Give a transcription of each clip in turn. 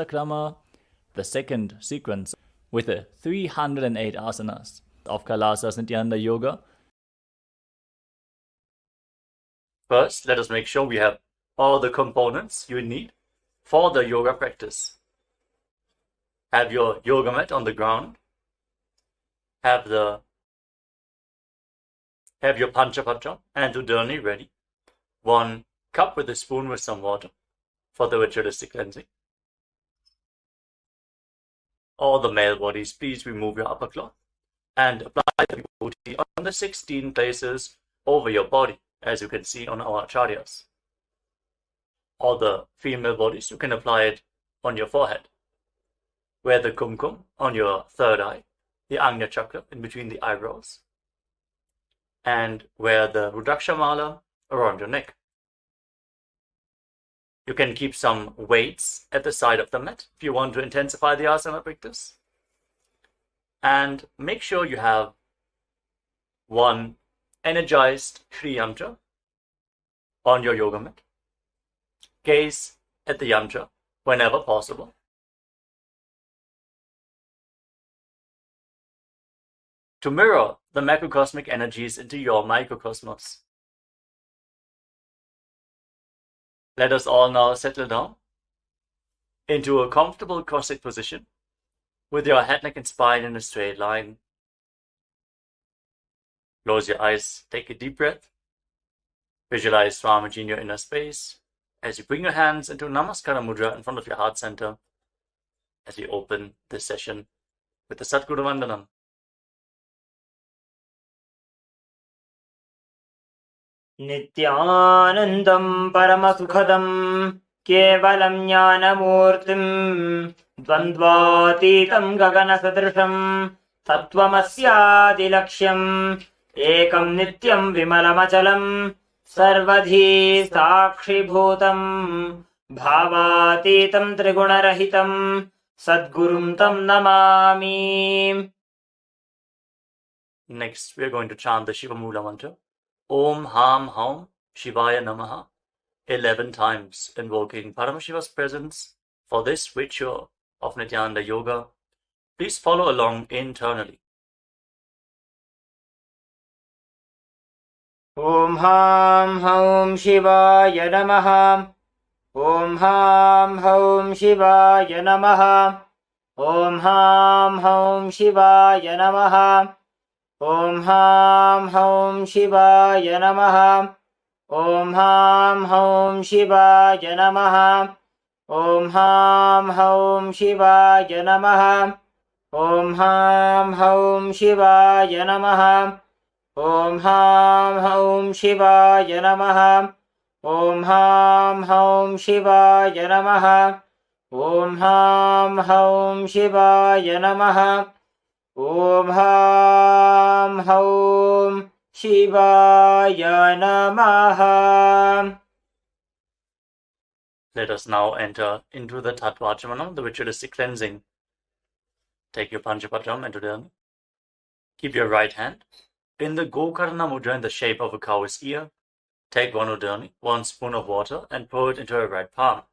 Krama, the second sequence with the 308 asanas of KAILASA's Nithyananda Yoga. First, let us make sure we have all the components you need for the yoga practice. Have your yoga mat on the ground. Have your Panchapatra and Udani ready. 1 cup with a spoon with some water for the ritualistic cleansing. All the male bodies, please remove your upper cloth and apply the vibhuti on the 16 places over your body, as you can see on our acharyas. All the female bodies, you can apply it on your forehead. Wear the kumkum on your third eye, the Agnya chakra in between the eyebrows, and wear the Rudraksha mala around your neck. You can keep some weights at the side of the mat if you want to intensify the asana practice. And make sure you have 1 energized Shri Yantra on your yoga mat. Gaze at the yantra whenever possible. To mirror the macrocosmic energies into your microcosmos. Let us all now settle down into a comfortable cross-legged position with your head, neck and spine in a straight line. Close your eyes, take a deep breath. Visualize Swamiji in your inner space as you bring your hands into Namaskara Mudra in front of your heart center as we open this session with the Sadguru Vandanam. Nithyanandam Paramasukhadam Kevalam Jnanamurtim Dvandvatitam Gaganasadrisham Tattvamasyadilaksham Ekam Nityam Vimalamachalam Sarvadhi Sakshibhutam Bhavatitam Trigunarahitam Sadgurum Tam Namami. Next, we are going to chant the Shiva Mula mantra. Om Ham Haum Shivaya Namaha 11 times, invoking Paramashiva's presence for this ritual of Nithyananda Yoga. Please follow along internally. Om Ham Haum Shivaya Namaha. Om Ham Haum Shivaya Namaha. Om Ham Haum Shivaya Namaha. Om Ham Haum Shivaya Namaha. Om Ham Haum Shivaya Namaha. Om Ham Haum Shivaya Namaha. Om Ham Haum Shivaya Namaha. Om Ham Haum Shivaya Namaha. Om Ham Haum Shivaya Namaha. Om Ham Haum Shivaya Namaha. Om Ham Haum Shivaya Namaha. Let us now enter into the Tattvachamalam, the ritualistic cleansing. Take your Panchapatram and Udani. Keep your right hand in the Gokarna Mudra in the shape of a cow's ear. Take 1 Udani, 1 spoon of water, and pour it into your right palm.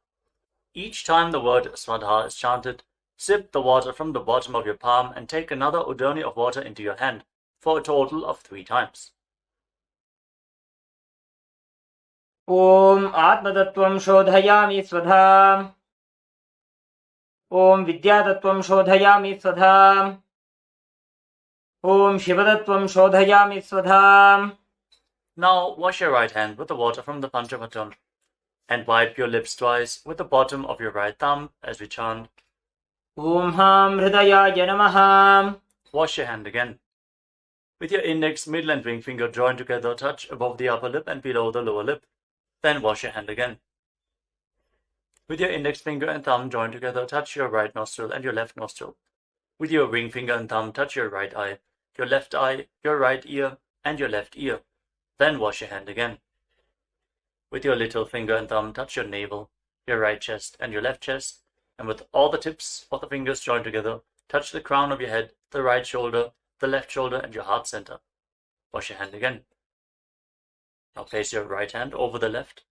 Each time the word Swadha is chanted, sip the water from the bottom of your palm and take another Udani of water into your hand for a total of 3 times. Om Atmatattvam Shodhayami Swadha. Om Vidyatattvam Shodhayami Swadha. Om Shivatattvam Shodhayami Swadha. Now wash your right hand with the water from the Panchapatram and wipe your lips twice with the bottom of your right thumb as we chant. Om Ham Hridayaya Namaha. Wash your hand again. With your index, middle and ring finger joined together, touch above the upper lip and below the lower lip. Then wash your hand again. With your index finger and thumb joined together, touch your right nostril and your left nostril. With your ring finger and thumb, touch your right eye, your right ear, and your left ear. Then wash your hand again. With your little finger and thumb, touch your navel, your right chest, and your left chest. And with all the tips of the fingers joined together, touch the crown of your head, the right shoulder, the left shoulder, and your heart center. Wash your hand again. Now place your right hand over the left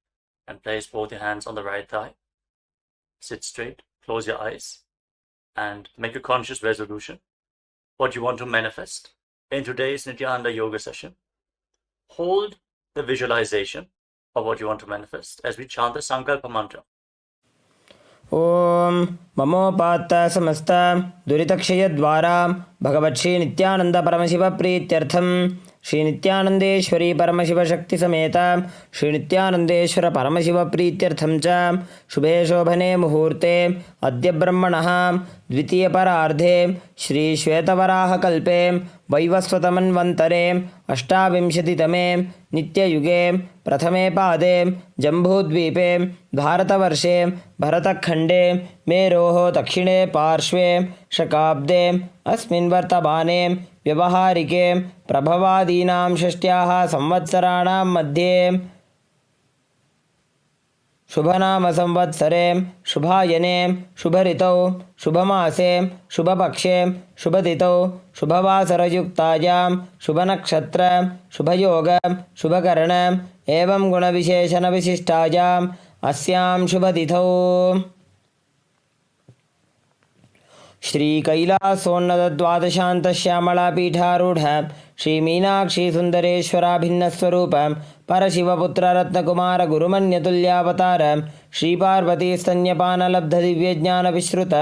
and place both your hands on the right thigh. Sit straight, close your eyes and make a conscious resolution what you want to manifest in today's Nithyananda yoga session. Hold the visualization of what you want to manifest as we chant the Sankalpa mantra. ॐ ममोपात्त समस्त दुरितक्षयद्वारा भगवत् श्री नित्यानंद परमशिव प्रीत्यर्थं श्री नित्यानंदेश्वरी परमशिव शक्ति समेत श्री नित्यानंदेश्वर परमशिव प्रीत्यर्थं च शुभे शोभने मुहूर्ते अद्य ब्रह्मणः द्वितीय परार्धे श्री श्वेतवराह कल्पे वैवस्वतमन्वन्तरे अष्टाविंशतितमे नित्ययुगे प्रथमे पादे जम्बूद्वीपे भारतवर्षे भरतखण्डे मेरोः दक्षिणे पार्श्वे शकाब्दे अस्मिन् वर्तमाने व्यवहारिके प्रभवादीनां षष्ट्याः संवत्सराणां मध्ये शुभनाम संवत्सरे शुभायने शुभऋतौ शुभमासे शुभपक्षे शुभतिथौ शुभवासरयुक्तायां शुभनक्षत्र शुभयोग शुभकर्ण एवं गुणविशेषणविशिष्टायाम् अस्यां शुभतिथौ श्री कैलासोन्नतद्वादशान्तश्यामलापीठारूढ श्री मीनाक्षी सुन्दरेश्वराभिन्नस्वरूप परशिवपुत्ररत्नकुमार गुरुमन्यतुल्यावतार श्री पार्वती स्तन्यपानलब्ध दिव्यज्ञानविश्रुत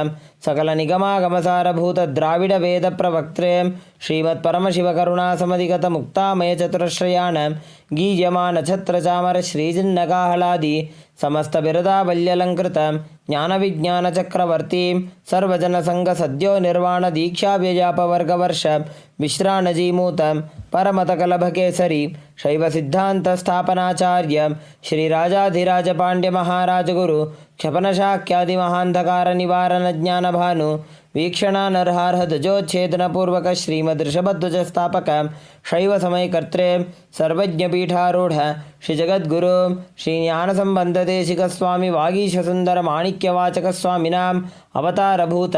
सकलनिगमागमसारभूत द्राविड वेद प्रवक्त्रे श्रीमत्परमशिवकरुणासमधिगत मुक्तामय चतुरश्रयाण गीयमान छत्रचामर श्रीजिन्नकाहलादि समस्त बिरदावल्यलंकृत ज्ञानविज्ञानचक्रवर्ती सर्वजनसंघ सद्यो निर्वाण दीक्षाव्यजापवर्गवर्ष विश्राणजीमूत परमतकलभकेसरी शैव सिद्धांत स्थापनाचार्य श्री राजाधिराज पांड्य महाराज गुरु क्षपनशाक्यादि महांधकार निवारण ज्ञान भानु वीक्षणानर्हार्ह ध्वजोच्छेदनपूर्वक श्रीमदृषभध्वज स्थापक शैव समयकर्त्रे सर्वज्ञपीठारूढ़ श्री जगद्गुरु श्री ज्ञानसंबंध देशिक स्वामी वागीश सुंदर माणिक्यवाचक स्वामिनाम अवतारभूत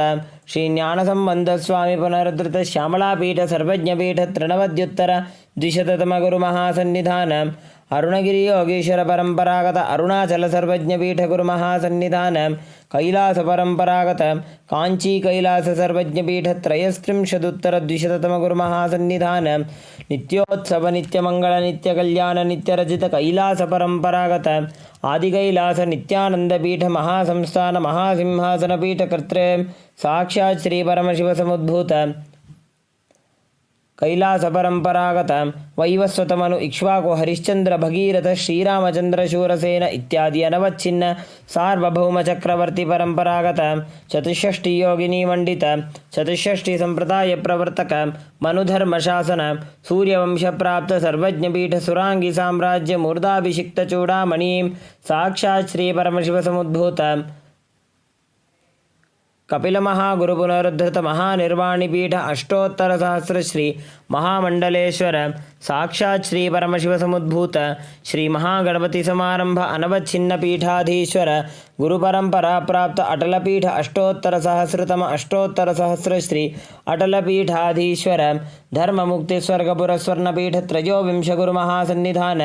श्री ज्ञानसंबंध स्वामी पुनरुद्धृत श्यामलापीठ सर्वज्ञपीठ तृणवद्युत्तर द्विशततम गुरु महासन्निधान अरुणगिरि योगीश्वर परंपरागत अरुणाचल सर्वज्ञपीठ गुरु महासन्निधान कैलास परंपरागत कांची कैलास सर्वज्ञपीठ त्रयस्त्रिंशदुत्तर द्विशततम गुरु महासन्निधान नित्योत्सव नित्यमंगल नित्यकल्याण नित्यरजित कैलास परंपरागत आदि कैलास नित्यानंदपीठ महासंस्थान महासिंहासन पीठ कर्त्रे साक्षात् श्री परमशिव समुद्भूत कैलास परंपरागत वैवस्वतमनु इक्ष्वाकु हरिश्चंद्र भगीरथ श्रीरामचंद्र शूरसेन इत्यादि अनवच्छिन्न सार्वभौम चक्रवर्ती परंपरागत चतुष्षष्टि योगिनी मंडित चतुष्षष्टि संप्रदाय प्रवर्तक मनुधर्म शासन सूर्यवंश प्राप्त सर्वज्ञपीठ सुरांगी साम्राज्य मूर्धाभिषिक्त चूड़ामणि साक्षात् श्री परमशिव समुद्भूत कपिल महागुरु पुनरुद्धृत महानिर्वाणिपीठ अष्टोत्तर सहस्र श्री महामंडलेश्वर साक्षात् श्री परमशिव समुद्भूत श्री महागणपति समारंभ अनवच्छिन्न पीठाधीश्वर गुरु परंपरा प्राप्त अटलपीठ अष्टोत्तर सहस्रतम अष्टोत्तर सहस्र श्री अटलपीठाधीश्वर धर्म मुक्ति स्वर्गपुर स्वर्णपीठ त्रयोविंश गुरु महासन्निधान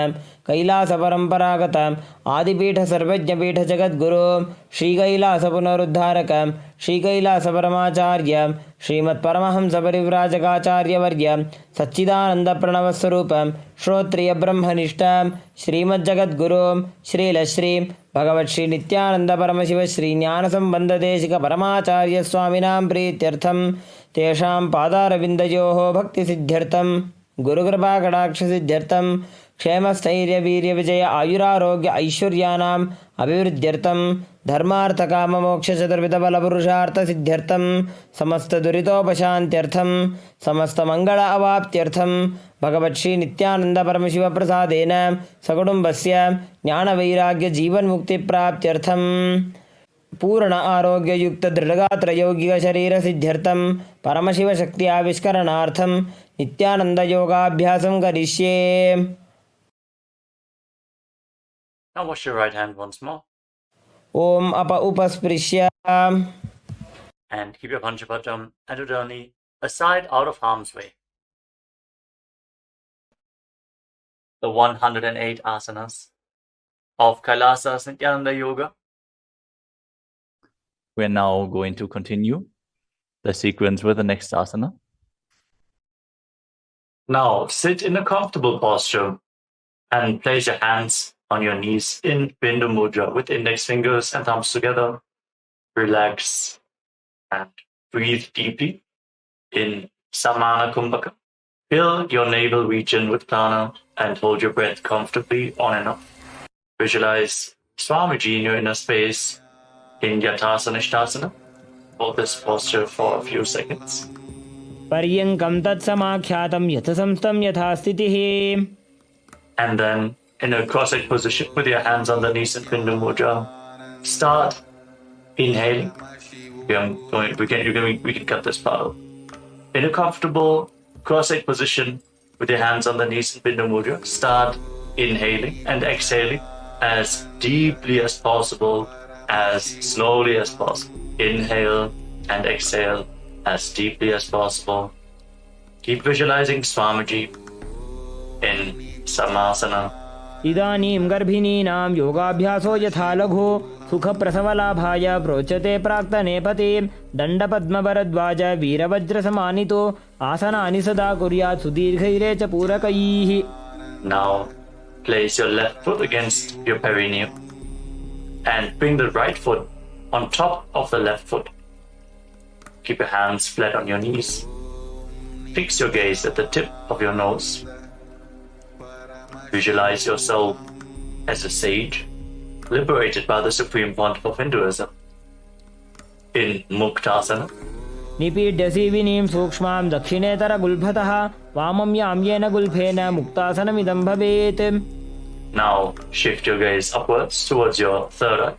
कैलास परंपरागत आदिपीठ सर्वज्ञपीठ जगद्गुरु श्री कैलास पुनरुद्धारक श्री कैलास परमाचार्य श्रीमत् परमहंस परिव्राजकाचार्य वर्य सच्चिदानंद प्रणव स्वरूप श्रोत्रिय ब्रह्मनिष्ठ श्रीमज्जगद्गुरु श्रीलश्री भगवत् श्री नित्यानंद परमशिव श्री ज्ञान संबंध देशिक परमाचार्य स्वामिनां प्रीत्यर्थं तेषां पादारविन्दयोः भक्ति सिद्ध्यर्थं गुरुकृपा कटाक्ष सिद्ध्यर्थं क्षेमस्थैर्य वीर्य विजय आयुरारोग्य ऐश्वर्यानाम् अभिवृद्ध्यर्थं धर्मार्थ काम मोक्ष चतुर्विध बल पुरुषार्थ सिद्ध्यर्थं समस्त दुरितोपशान्त्यर्थं समस्त मंगल अवाप्त्यर्थं भगवत् श्री नित्यानंद परमशिव प्रसादेन सकुटुम्बस्य ज्ञान वैराग्य जीवन मुक्ति प्राप्त्यर्थं पूर्ण आरोग्य युक्त दृढ़गात्र यौगिक शरीर सिद्ध्यर्थं परमशिव शक्ति आविष्करणार्थं नित्यानंद योगाभ्यासं करिष्ये. Now wash your right hand once more. Om apa upasprisya. And keep your Panchapatam and Udani aside out of harm's way. The 108 asanas of KAILASA Nithyananda Yoga. We're now going to continue the sequence with the next asana. Now sit in a comfortable posture and place your hands on your knees in Bindu Mudra with index fingers and thumbs together. Relax and breathe deeply in Samana Kumbhaka. Fill your navel region with prana and hold your breath comfortably on and off. Visualize Swamiji in your inner space in Yatasana Ishtasana. Hold this posture for a few seconds. पर्यङ्कं तत्समाख्यातं यथसंस्थं यथा स्थितिः. And then in a cross-legged position with your hands on the knees in Bindu Mudra, start inhaling. We can cut this part out. In a comfortable cross-legged position with your hands on the knees in Bindu Mudra, start inhaling and exhaling as deeply as possible, as slowly as possible. Inhale and exhale as deeply as possible. Keep visualizing Swamiji in Samasana. इदानीं गर्भिणीनां योगाभ्यासो यथा लघु सुखप्रसवलाभाय प्रोच्यते प्राक्तनेपति दण्डपद्मभरद्वाज वीरवज्रसमानितो आसनानि सदा कुर्यात् सुदीर्घैरे च पूरकैः. Now place your left foot against your perineum and bring the right foot on top of the left foot. Keep your hands flat on your knees. Fix your gaze at the tip of your nose. Visualize yourself as a sage, liberated by the Supreme Pontiff of Hinduism. In Muktasana. निपीड्य सीविनीं सूक्ष्मां दक्षिणेतरगुल्फतः वामं याम्येन गुल्फेन मुक्तासनमिदं भवेत्. Now shift your gaze upwards towards your third eye.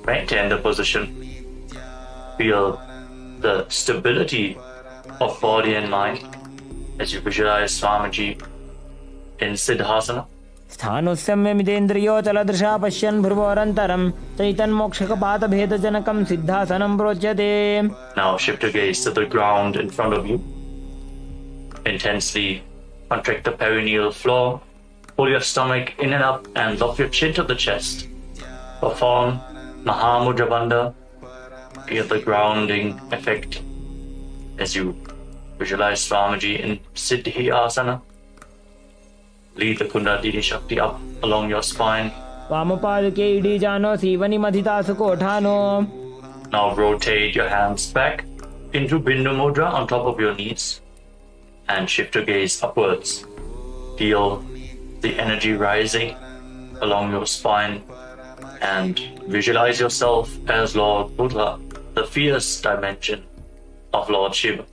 Maintain the position. Feel the stability of body and mind as you visualize Swamiji in Siddhasana. स्थानोस्यम्यमिदेन्द्रियोचलदृशा पश्यन् भ्रुवोरन्तरं चैतन्मोक्षकपातभेदजनकं सिद्धासनं प्रोच्यते. Now shift your gaze to the ground in front of you. Intensely contract the perineal floor. Pull your stomach in and up and lock your chin to the chest. Perform Mahamudra Bandha. Feel the grounding effect as you visualize Swamiji in Siddhi Asana. Lead the Kundalini Shakti up along your spine. वामपादुके इडीजानो सीवनिमधितासु कोठानो. Now rotate your hands back into Bindu Mudra on top of your knees and shift your gaze upwards. Feel the energy rising along your spine and visualize yourself as Lord Buddha, the fierce dimension of Lord Shiva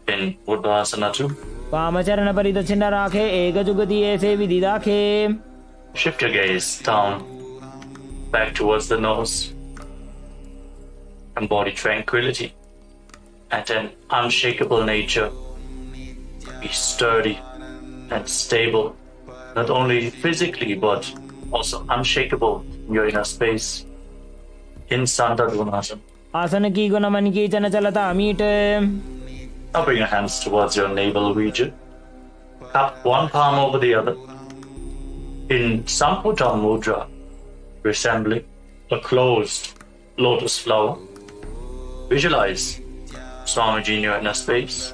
in Buddhasana 2. वामचरण परिदक्षिण राखे एकजुगति ऐसे विधि राखे. Shift your gaze down, back towards the nose. Embody tranquility and an unshakable nature. Be sturdy and stable, not only physically but also unshakable in your inner space. In Sandadvanasana. आसन की गुण मन की चन चलता meet. Now bring your hands towards your navel region. Cup one palm over the other. In Samputa Mudra, resembling a closed lotus flower. Visualize Swamiji in your inner space.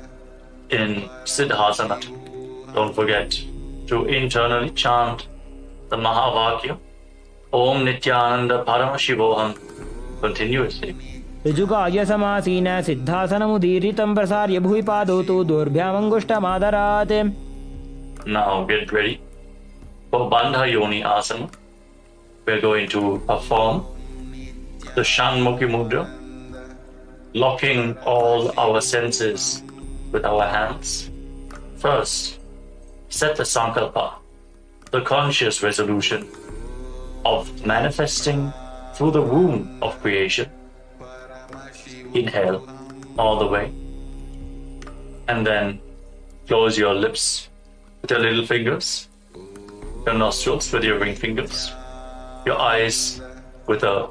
In Siddhasana, don't forget to internally chant the Mahavakya Om Nithyananda Paramashivoham continuously. ऋजुकाय समासीन सिद्धासनमुदीरितं प्रसार्य भुवि पादौ तु दोर्भ्यामङ्गुष्ठमादरात्. Now get ready for Bandha Yoni Asana. We're going to perform the Shanmukhi Mudra, locking all our senses with our hands. First, set the Sankalpa, the conscious resolution of manifesting through the womb of creation. Inhale all the way and then close your lips with your little fingers, your nostrils with your ring fingers, your eyes with the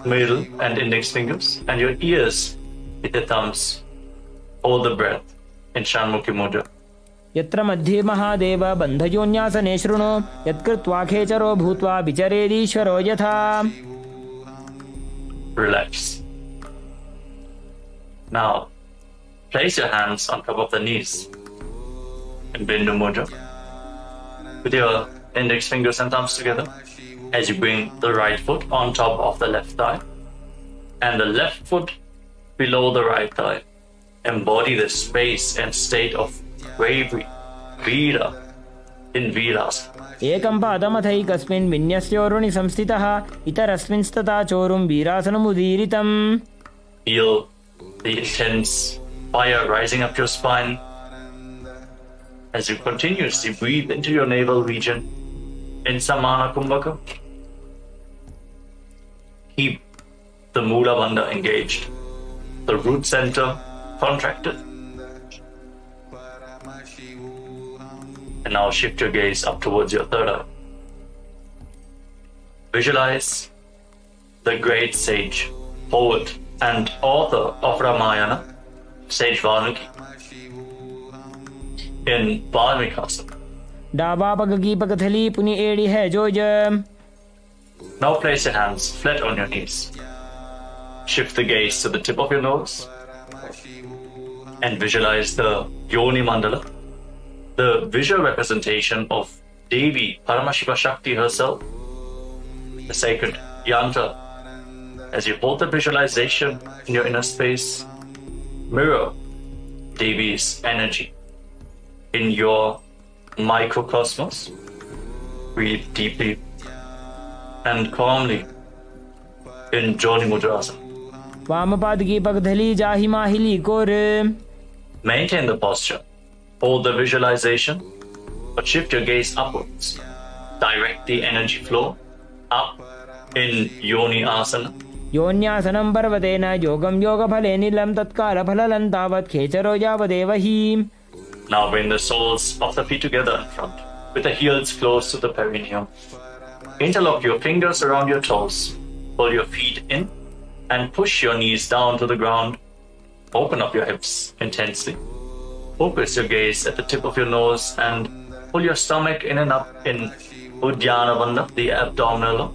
middle and index fingers, and your ears with your thumbs. Hold the breath in Shanmukhi Mudra. यत्र मध्ये महादेव बन्धयोन्यासने शृणु यत्कृत्वा खेचरो भूत्वा विचरेदीश्वरो यथा. Relax. Now, place your hands on top of the knees in Bindu Mudra with your index fingers and thumbs together as you bring the right foot on top of the left thigh and the left foot below the right thigh. Embody the space and state of bravery, Veera, in Virasana. एकं पादमथैकस्मिन् विन्यस्योरुणि संस्थितः इतरस्मिंस्तथा चोरुं वीरासनमुदीरितम्. Feel the intense fire rising up your spine as you continuously breathe into your navel region in Samana Kumbhaka. Keep the Mula Bandha engaged, the root center contracted. And now shift your gaze up towards your third eye. Visualize the great sage, poet, and author of Ramayana, Sage Valmiki, in Valmikasana. डाबा पग की पगथली पुनि एड़ी है जोज. Now place your hands flat on your knees. Shift the gaze to the tip of your nose and visualize the Yoni Mandala, the visual representation of Devi Paramashiva Shakti herself, the sacred yantra. As you hold the visualization in your inner space, mirror Devi's energy in your microcosmos. Breathe deeply and calmly in Joni Mudrasana. वामपाद की पगथली जाहि माहिली core. Maintain the posture. Hold the visualization, but shift your gaze upwards. Direct the energy flow up in Yoni Asana. योन्यासनं पर्वतेन योगं योगफले नीलं तत्कालफललं तावत् खेचरो यावदेव हि. Now bring the soles of the feet together in front, with the heels close to the perineum. Interlock your fingers around your toes. Pull your feet in and push your knees down to the ground. Open up your hips intensely. Focus your gaze at the tip of your nose and pull your stomach in and up in Uddiyana Bandha, the abdominal.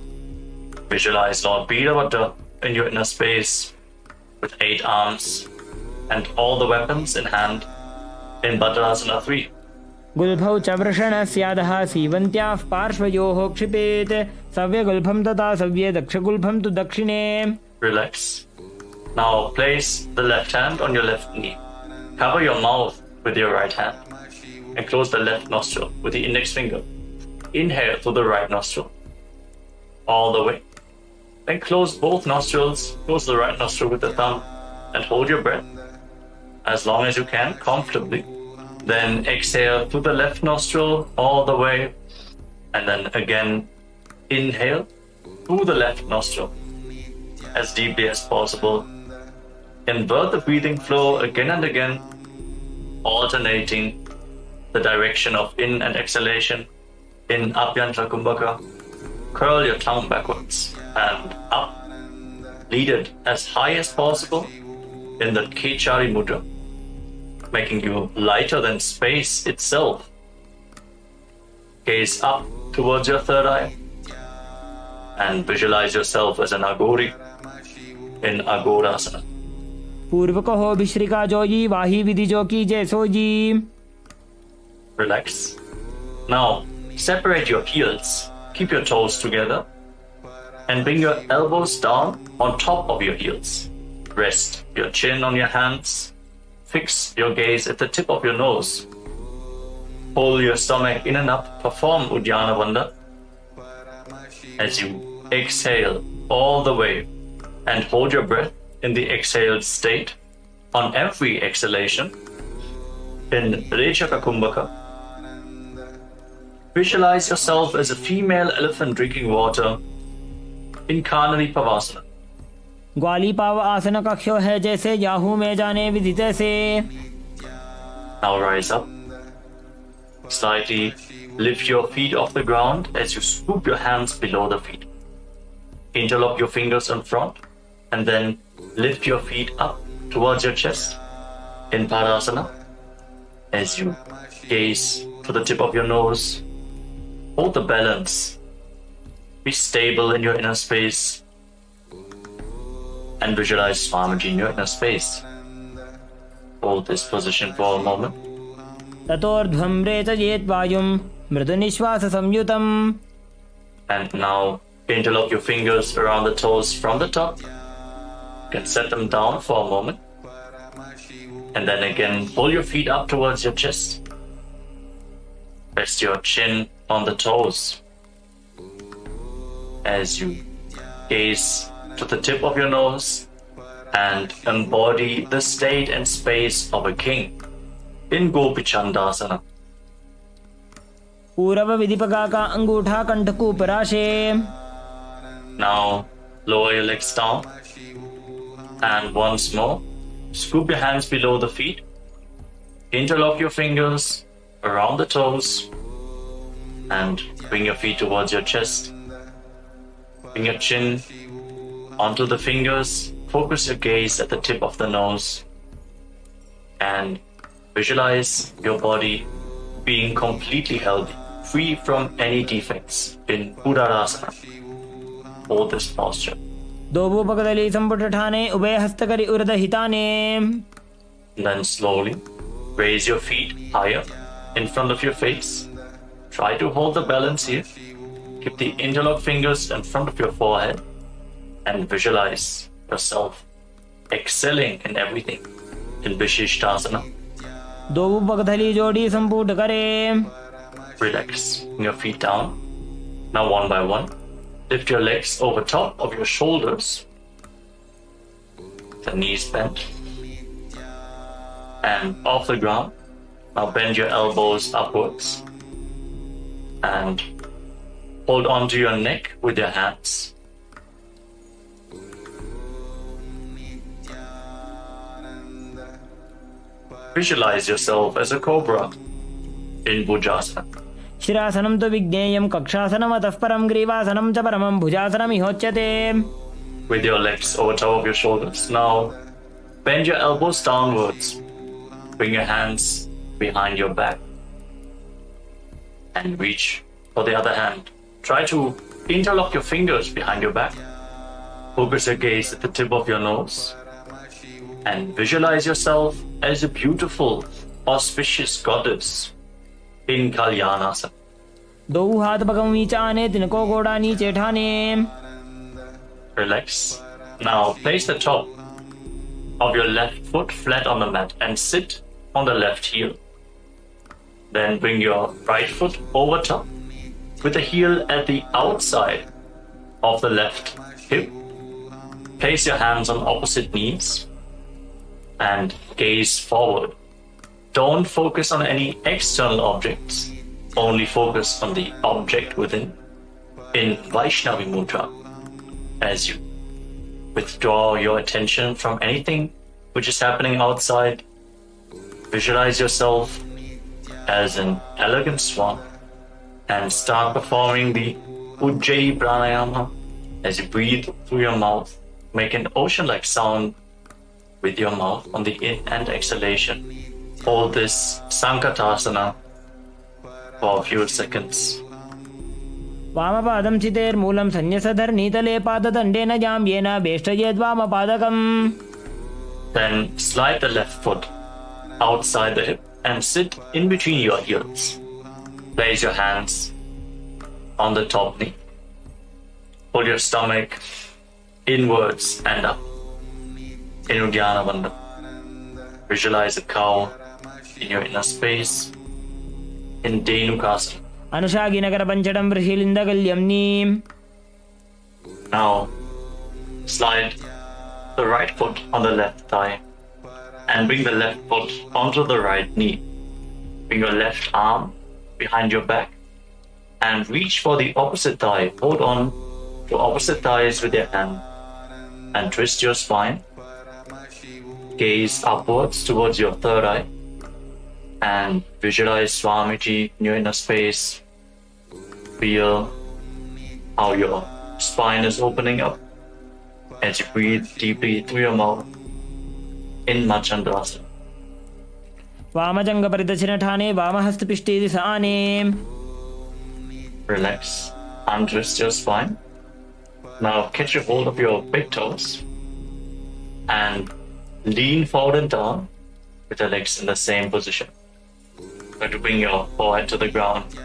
Visualize Lord Birabhadra in your inner space with 8 arms and all the weapons in hand in Bhadrasana 3. गुल्फौ च वृषणस्यादः सीवन्त्याः पार्श्वयोः क्षिपेत् सव्यगुल्फं तथा सव्यदक्षगुल्फं तु दक्षिणे. Relax. Now place the left hand on your left knee. Cover your mouth with your right hand and close the left nostril with the index finger. Inhale through the right nostril all the way. Then close both nostrils, close the right nostril with the thumb and hold your breath as long as you can comfortably. Then exhale through the left nostril all the way and then again inhale through the left nostril as deeply as possible. Invert the breathing flow again and again, alternating the direction of in and exhalation. In Abhyantara Kumbhaka, curl your tongue backwards and up. Lead it as high as possible in the Kechari Mudra, making you lighter than space itself. Gaze up towards your third eye and visualize yourself as an Agori in Agorasana. पूर्व कहो विश्रिका जोजी वाही विधि जो की जैसो जी. Relax. Now, separate your heels. Keep your toes together and bring your elbows down on top of your heels. Rest your chin on your hands. Fix your gaze at the tip of your nose. Pull your stomach in and up. Perform Uddiyana Bandha as you exhale all the way and hold your breath in the exhaled state. On every exhalation, in Rechaka Kumbhaka, visualize yourself as a female elephant drinking water in Kanali Pavasana. ग्वाली पाव आसन कक्ष्यो है जैसे Yahoo में जाने विधि तैसे. Now rise up. Slightly lift your feet off the ground as you scoop your hands below the feet. Interlock your fingers in front and then lift your feet up towards your chest in Padasana as you gaze to the tip of your nose. Hold the balance. Be stable in your inner space. and visualize Swamiji in your inner space. Hold this position for a moment. ततोर्ध्वं रेचयेत् वायुं मृदुनिश्वाससंयुतम्. And now interlock your fingers around the toes from the top. You can set them down for a moment. And then again, pull your feet up towards your chest. Rest your chin on the toes. As you gaze to the tip of your nose and embody the state and space of a king in Gopichandasana. पूरव विधिपका का अंगूठा कंठकूपराशे. Now lower your legs down and once more scoop your hands below the feet. Interlock your fingers around the toes and bring your feet towards your chest. Bring your chin onto the fingers. Focus your gaze at the tip of the nose and visualize your body being completely healthy, free from any defects in Udarasana. Hold this posture. दोबूपकदली संपुट ठाने उभय हस्तकरी उर्द हिताने. Then slowly raise your feet higher in front of your face. Try to hold the balance here. Keep the interlocked fingers in front of your forehead and visualize yourself excelling in everything in Vishishtasana. दोबूपकदली जोड़ी संपुट करे. Relax. Bring your feet down. Now one by one, lift your legs over top of your shoulders. The knees bent. And off the ground. Now bend your elbows upwards. And hold onto your neck with your hands. Visualize yourself as a cobra in Bhujasana. शिरासनं तु विज्ञेयं कक्षासनम् अतः परं ग्रीवासनं च परमं भुजासनमिहोच्यते. With your legs over top of your shoulders. Now bend your elbows downwards. Bring your hands behind your back. And reach for the other hand. Try to interlock your fingers behind your back. Focus your gaze at the tip of your nose. And visualize yourself as a beautiful, auspicious goddess in Kalyanasana. दो हाथ पगम नीचाने तिनको गोड़ा नीचे ठाने. Relax. Now place the top of your left foot flat on the mat and sit on the left heel. Then bring your right foot over top with the heel at the outside of the left hip. Place your hands on opposite knees and gaze forward. Don't focus on any external objects. Only focus on the object within in Vaishnavi Mudra. As you withdraw your attention from anything which is happening outside, visualize yourself as an elegant swan and start performing the Ujjayi Pranayama as you breathe through your mouth. Make an ocean-like sound with your mouth on the in and exhalation. Hold this Sankatasana for a few seconds. वामपादं चितेर्मूलं संन्यसधर नीतले पाददण्डेन जाम्येन वेष्टयेद् वामपादकम्. Then slide the left foot outside the hip and sit in between your heels. Place your hands on the top knee. Pull your stomach inwards and up in Uddiyana Bandha. Visualize a cow in your inner space in Day2. अनुषागिनगर पंचडं वृषिलिन्दगल्यम्नि. Now slide the right foot on the left thigh and bring the left foot onto the right knee. Bring your left arm behind your back and reach for the opposite thigh. Hold on to opposite thighs with your hand and twist your spine. Gaze upwards towards your third eye and visualize Swamiji in your inner space. Feel how your spine is opening up as you breathe deeply through your mouth in Machandrasana. वामजंग परिदक्षिण Thane वामहस्त पिष्टे दिशाने. Relax, untwist your spine. Now catch a hold of your big toes and lean forward and down with your legs in the same position. Try to bring your forehead to the ground,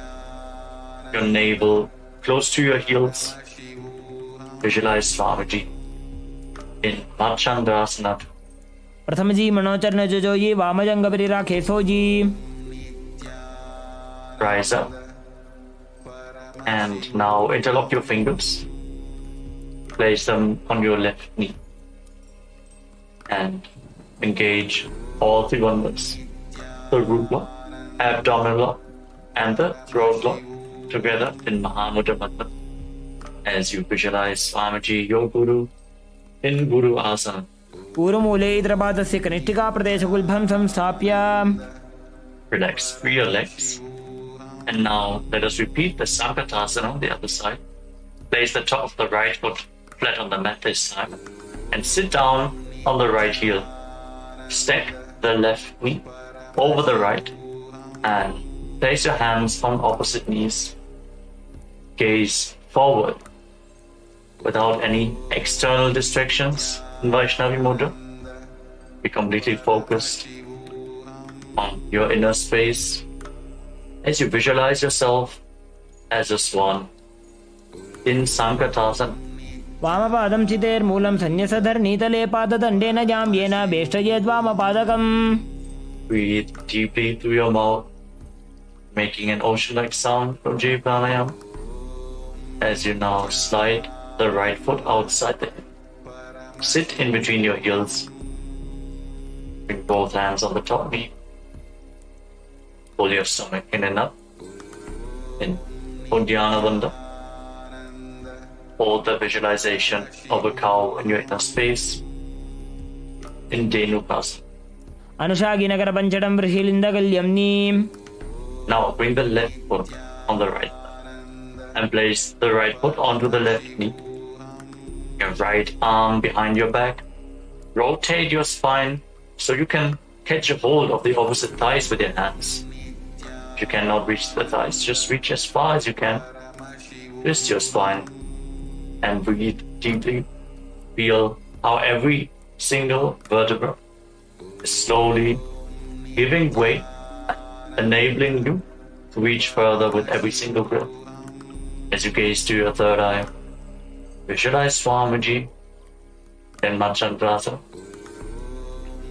your navel close to your heels. Visualize Swamiji in Machandrasana. प्रथम जी मनोचरण जो ये वामजंग परि राखे सो जी. Rise up and now interlock your fingers. Place them on your left knee and engage all three wonders: the root lock, abdominal lock, and the throat lock together in Mahamudra Mantram as you visualize Swamiji, your Guru, in Guru Asana. पूर्वमूले इतरपादस्य कनिष्ठिका प्रदेशगुल्भं संस्थाप्य. Relax, free your legs. And now let us repeat the Sankatasana on the other side. Place the top of the right foot flat on the mat this time and sit down on the right heel. Stack the left knee over the right and place your hands on opposite knees. Gaze forward without any external distractions in Vaishnavi Mudra. Be completely focused on your inner space as you visualize yourself as a swan in Sankatasana. वामपादं चितेर्मूलं सन्न्यसधर्नीतले पाददण्डेन जाम्येन वेष्टयेद्वामपादकम्. Breathe deeply through your mouth, making an ocean-like sound from Jai Pranayama as you now slide the right foot outside the hip. Sit in between your heels. Bring both hands on the top knee. Pull your stomach in and up in Uddiyana Bandha. Hold the visualization of a cow in your inner space in Day2. अनुषागिनगर पंचडं वृषिलिन्दगल्यम्नि. Now bring the left foot on the right and place the right foot onto the left knee. Your right arm behind your back. Rotate your spine so you can catch a hold of the opposite thighs with your hands. If you cannot reach the thighs, just reach as far as you can. Twist your spine and breathe deeply. Feel how every single vertebra is slowly giving way, enabling you to reach further with every single breath. As you gaze to your third eye, visualize Swamiji in Machandrasana.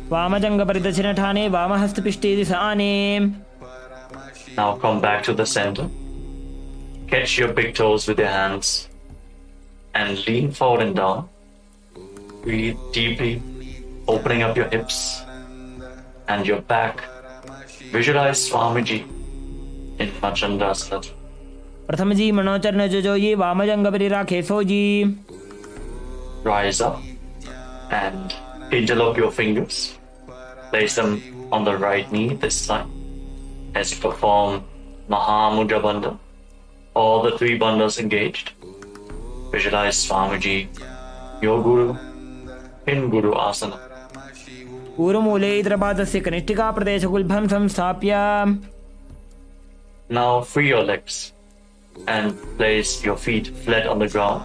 वामजंग परिदर्शन Thane वामहस्तपिष्टे दिशाने. Now come back to the center. Catch your big toes with your hands and lean forward and down. Breathe deeply, opening up your hips and your back. Visualize Swamiji in Machandrasana. प्रथम जी मनोचरण जो ये वामजंग परि राखे सो जी. Rise up and interlock your fingers. Place them on the right knee this time as you perform Mahamudra Bandha. All the three bandhas engaged. Visualize Swamiji, your Guru, in Guru Asana. पूर्वमूले इतरपादस्य कनिष्ठिका प्रदेशगुल्भं संस्थाप्य. Now free your legs and place your feet flat on the ground.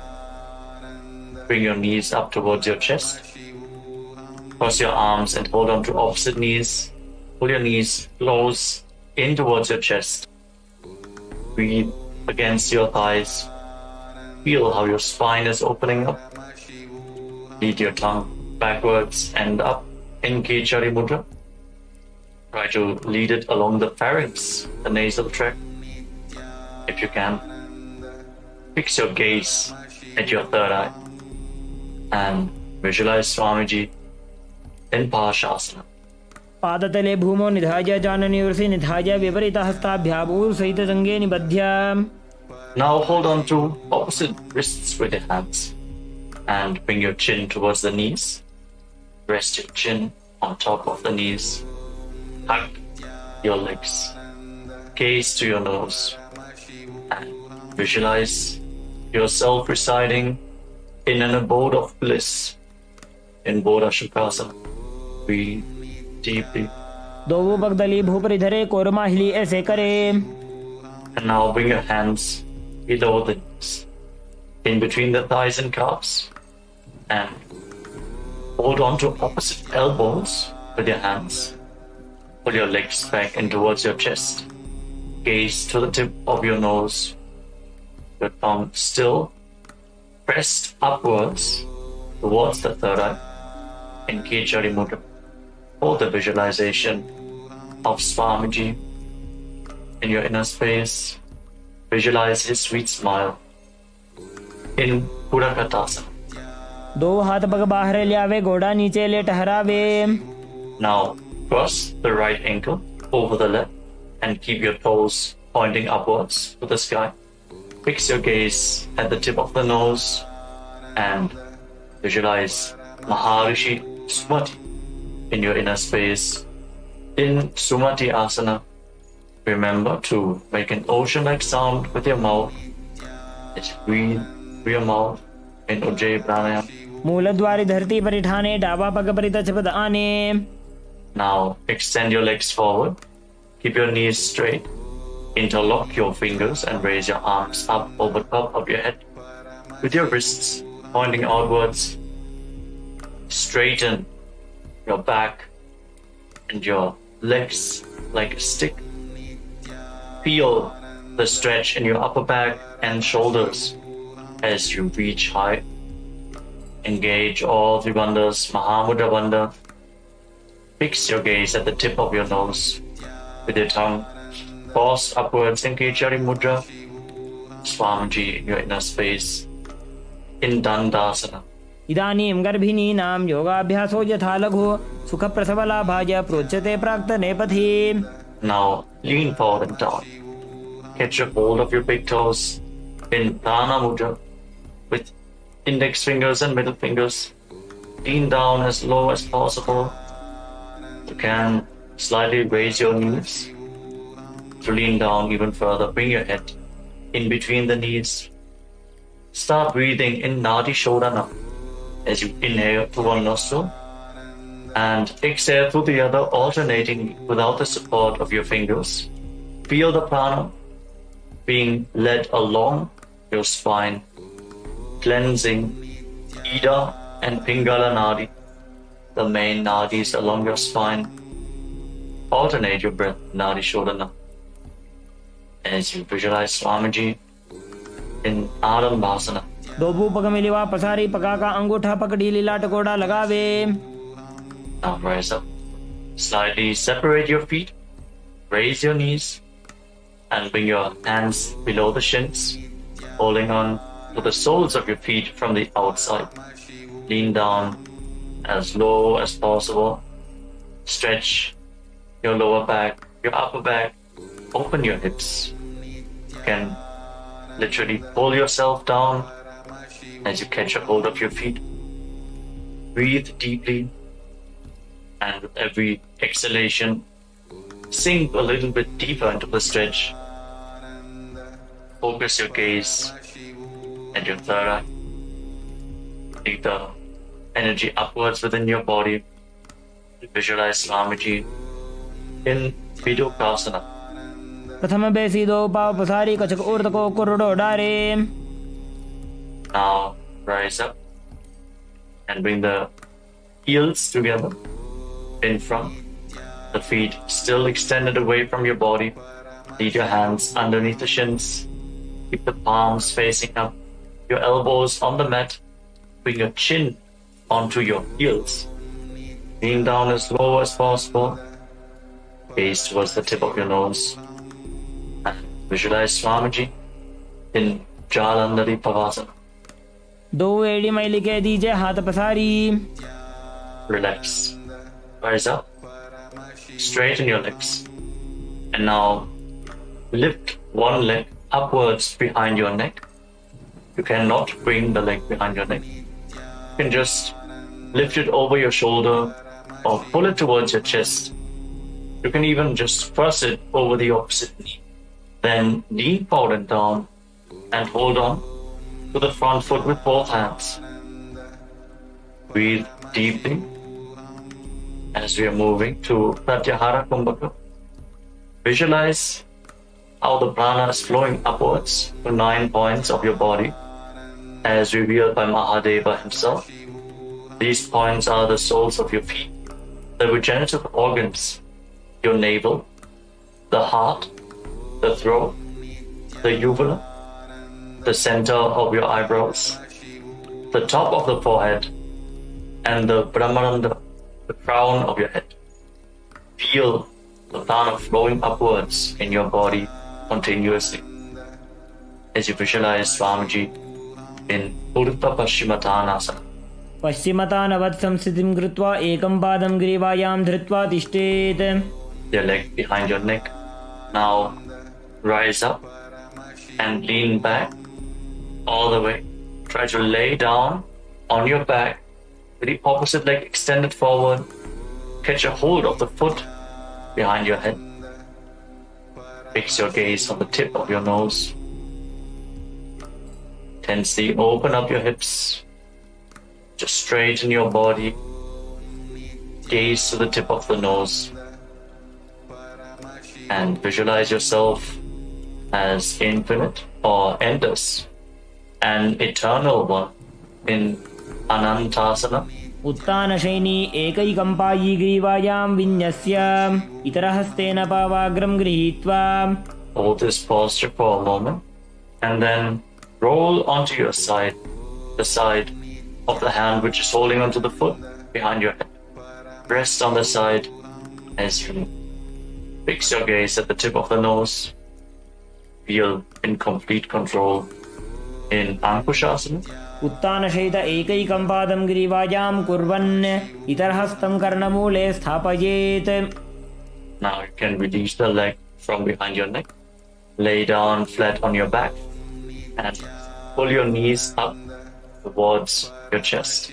Bring your knees up towards your chest. Cross your arms and hold on to opposite knees. Pull your knees close in towards your chest. Breathe against your thighs. Feel how your spine is opening up. Lead your tongue backwards and up in Kechari Mudra. Try to lead it along the pharynx, the nasal tract. If you can, fix your gaze at your third eye and visualize Swamiji in Parashasana. पादतले भूमौ निधाय जानन्यूर्षि निधाय विपरीत हस्ताभ्याभूर सहित जंगे निबध्य. Now hold on to opposite wrists with your hands and bring your chin towards the knees. Rest your chin on top of the knees. Hug your legs. Gaze to your nose and visualize yourself residing in an abode of bliss in Bodha Shukasana. Breathe deeply. दो बगदली भूपरिधरे कोरमाहिली ऐसे करे. And now bring your hands below the knees, in between the thighs and calves, and Hold on to opposite elbows with your hands. Pull your legs back in towards your chest. Gaze to the tip of your nose. Your tongue still pressed upwards towards the third eye. Engage your mudra. Hold the visualization of Swamiji in your inner space. Visualize his sweet smile in Purakatasana. दो हाथ पग बाहर ले आवे, घोड़ा नीचे ले ठहरावे. Now cross the right ankle over the left and keep your toes pointing upwards to the sky. Fix your gaze at the tip of the nose and visualize Maharishi Sumati in your inner space. In Sumati Asana, remember to make an ocean-like sound with your mouth. Let's breathe through your mouth in Ujjayi Pranayama. मूलद्वारी धरती पर ठाने, डाबा पग पर तछपद आने. Now extend your legs forward. Keep your knees straight. Interlock your fingers and raise your arms up over top of your head. With your wrists pointing outwards, straighten your back and your legs like a stick. Feel the stretch in your upper back and shoulders as you reach high. Engage all three bandhas, Mahamudra Bandha. Fix your gaze at the tip of your nose. With your tongue crossed upwards, engage your mudra. Swamiji in your inner space. In Dandasana. इदानीं गर्भिणीनां योगाभ्यासो यथा लघु सुखप्रसवलाभाय प्रोच्यते प्राक्तने पथि. Now lean forward and down. Catch a hold of your big toes in Dana Mudra with index fingers and middle fingers. Lean down as low as possible. You can slightly raise your knees. To lean down even further, bring your head in between the knees. Start breathing in Nadi Shodhana as you inhale through one nostril and exhale through the other, alternating without the support of your fingers. Feel the prana being led along your spine, cleansing Ida and Pingala Nadi, the main nadis along your spine. Alternate your breath, Nadi Shodhana, as you visualize Swamiji in Adambasana. दोबू पग मिलिवा पसारी पका का अंगूठा पकड़ी लीला टकोड़ा लगावे. Now rise up. Slightly separate your feet. Raise your knees and bring your hands below the shins, holding on to the soles of your feet from the outside. Lean down as low as possible. Stretch your lower back, your upper back. Open your hips. You can literally pull yourself down as you catch a hold of your feet. Breathe deeply, and with every exhalation, sink a little bit deeper into the stretch. Focus your gaze at your third eye. Take the energy upwards within your body. Visualize Swamiji in Vidokasana. प्रथम बेसी दो पाव पसारी कचक ऊर्ध को कुरुडो डारे. Now rise up and bring the heels together in front. The feet still extended away from your body. Lead your hands underneath the shins. Keep the palms facing up. Your elbows on the mat. Bring your chin onto your heels. Lean down as low as possible. Gaze towards the tip of your nose. And visualize Swamiji in Jalandhari Pavasana. दो एड़ी मैली के दीजिए हाथ पसारी. Relax. Rise up. Straighten your legs. And now lift one leg upwards behind your neck. You cannot bring the leg behind your neck. You can just lift it over your shoulder or pull it towards your chest. You can even just press it over the opposite knee. Then lean forward and down and hold on to the front foot with both hands. Breathe deeply as we are moving to Pratyahara Kumbhaka. Visualize how the prana is flowing upwards to 9 points of your body as revealed by Mahadeva himself. These points are the soles of your feet, the regenerative organs, your navel, the heart, the throat, the uvula, the center of your eyebrows, the top of the forehead, and the Brahmaranda, the crown of your head. Feel the prana flowing upwards in your body continuously as you visualize Swamiji in Urdhva Paschimottanasana. पश्चिमतानवत् संस्थितिं कृत्वा एकं पादं ग्रीवायां धृत्वा तिष्ठेत्. Your leg behind your neck. Now rise up and lean back all the way. Try to lay down on your back with the opposite leg extended forward. Catch a hold of the foot behind your head. Fix your gaze on the tip of your nose. Tensely open up your hips. Just straighten your body. Gaze to the tip of the nose. And visualize yourself as infinite or endless, an eternal one in Anantasana. उत्तानशयनी एकैकम्पायी ग्रीवायां विन्यस्य इतरहस्तेन पावाग्रं गृहीत्वा. Hold this posture for a moment and then roll onto your side, the side of the hand which is holding onto the foot behind your head. Rest on the side as you fix your gaze at the tip of the nose. Feel in complete control in Ankushasana. उत्तानशयित एकैकं पादं ग्रीवायां कुर्वन् इतरहस्तं कर्णमूले स्थापयेत्. Now you can release the leg from behind your neck. Lay down flat on your back and pull your knees up towards your chest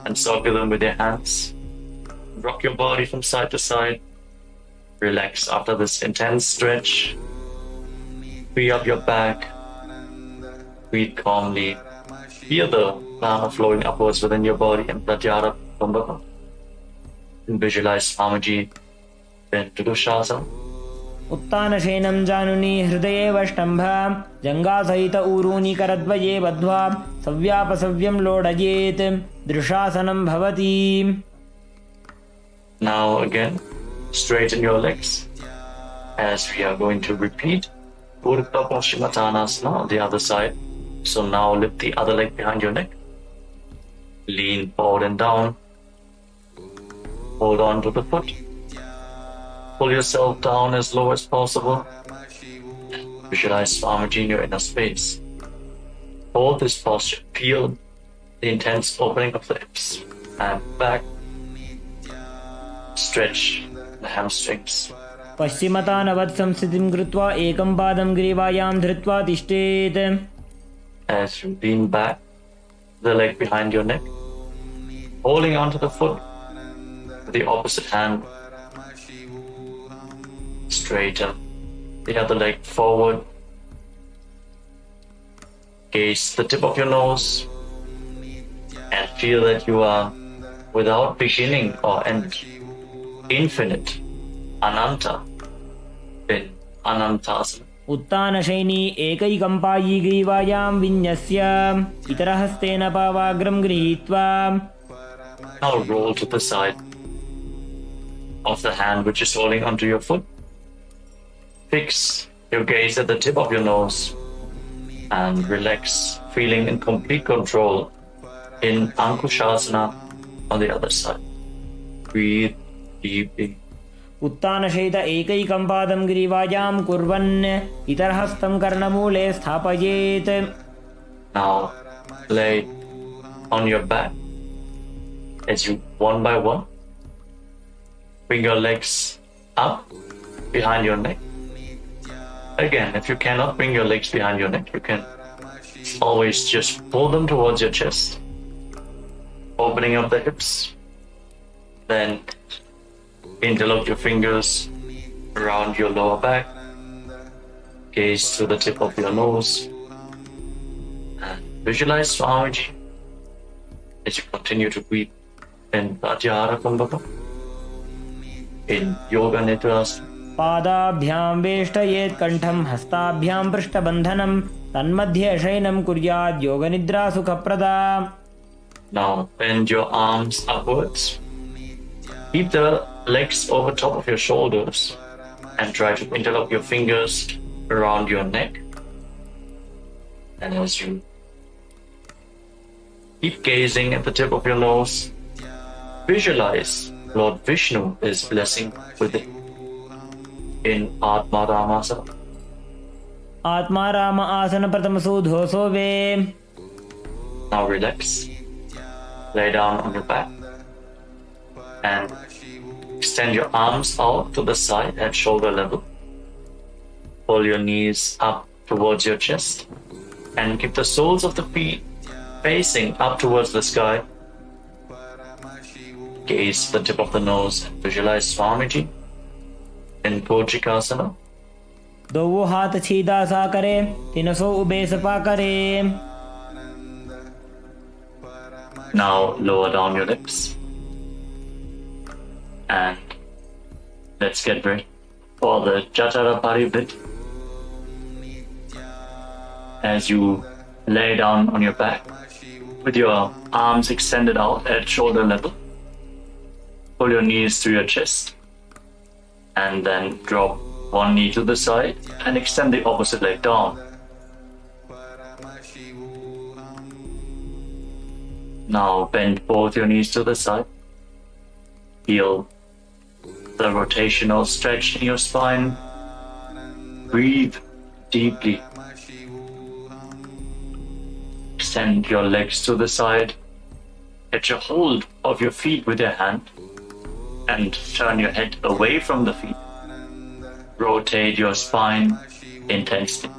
and circle them with your hands. Rock your body from side to side. Relax after this intense stretch. Free up your back. Breathe calmly. Feel the prana flowing upwards within your body and pratyahara kumbhaka. And visualize Swamiji in Tridushasana. उत्तानशयनं जानुनी हृदये वष्टम्भ जङ्घासहित ऊरूनि करद्वये बद्ध्वा सव्यापसव्यं लोडयेत्. दृशासनं भवति. Now again, straighten your legs as we are going to repeat Urdhva Paschimottanasana on the other side. So now lift the other leg behind your neck. Lean forward and down. Hold on to the foot. Pull yourself down as low as possible. Visualize Swamiji in your inner space. Hold this posture. Feel the intense opening of the hips and back. Stretch the hamstrings. पश्चिमतानवत् संस्थितिं कृत्वा एकं पादं ग्रीवायां धृत्वा तिष्ठेत्. As you lean back, the leg behind your neck, holding onto the foot with the opposite hand. Straighten the other leg forward. Gaze the tip of your nose and feel that you are without beginning or end, infinite, Ananta in Anantasana. उत्तानशयनी एकैकम्पायी ग्रीवायां विन्यस्य इतरहस्तेन पावाग्रं गृहीत्वा. Now roll to the side of the hand which is holding onto your foot. Fix your gaze at the tip of your nose and relax, feeling in complete control in Ankushasana on the other side. Breathe deeply. उत्तानशयित एकैकं पादं ग्रीवायां कुर्वन् इतरहस्तं कर्णमूले स्थापयेत्. Now lay on your back as you one by one bring your legs up behind your neck. Again, if you cannot bring your legs behind your neck, you can always just pull them towards your chest, opening up the hips. Then interlock your fingers around your lower back. Gaze to the tip of your nose. And visualize Swamiji as you continue to breathe in Pratyahara Kumbhaka, in Yoga Nidra. पादाभ्यां वेष्टयेत् कण्ठं हस्ताभ्यां पृष्ठबन्धनं तन्मध्ये शयनं कुर्यात् योगनिद्रा सुखप्रदा. Now bend your arms upwards. Keep the legs over top of your shoulders and try to interlock your fingers around your neck. And as you keep gazing at the tip of your nose, visualize Lord Vishnu is blessing with it in Atma Ramasana. Atma Rama Asana Pratamasuddho Sove. Now relax. Lay down on your back and extend your arms out to the side at shoulder level. Pull your knees up towards your chest and keep the soles of the feet facing up towards the sky. Gaze the tip of the nose and visualize Swamiji in Kojikasana. दो हाथ छीदा सा करे तिनसो ube Sapa करे. Now lower down your lips and let's get ready for the Jatara bit. As you lay down on your back with your arms extended out at shoulder level, pull your knees to your chest and then drop one knee to the side and extend the opposite leg down. Now bend both your knees to the side. Feel the rotational stretch in your spine. Breathe deeply. Extend your legs to the side. Get your hold of your feet with your hand and turn your head away from the feet. Rotate your spine intensely.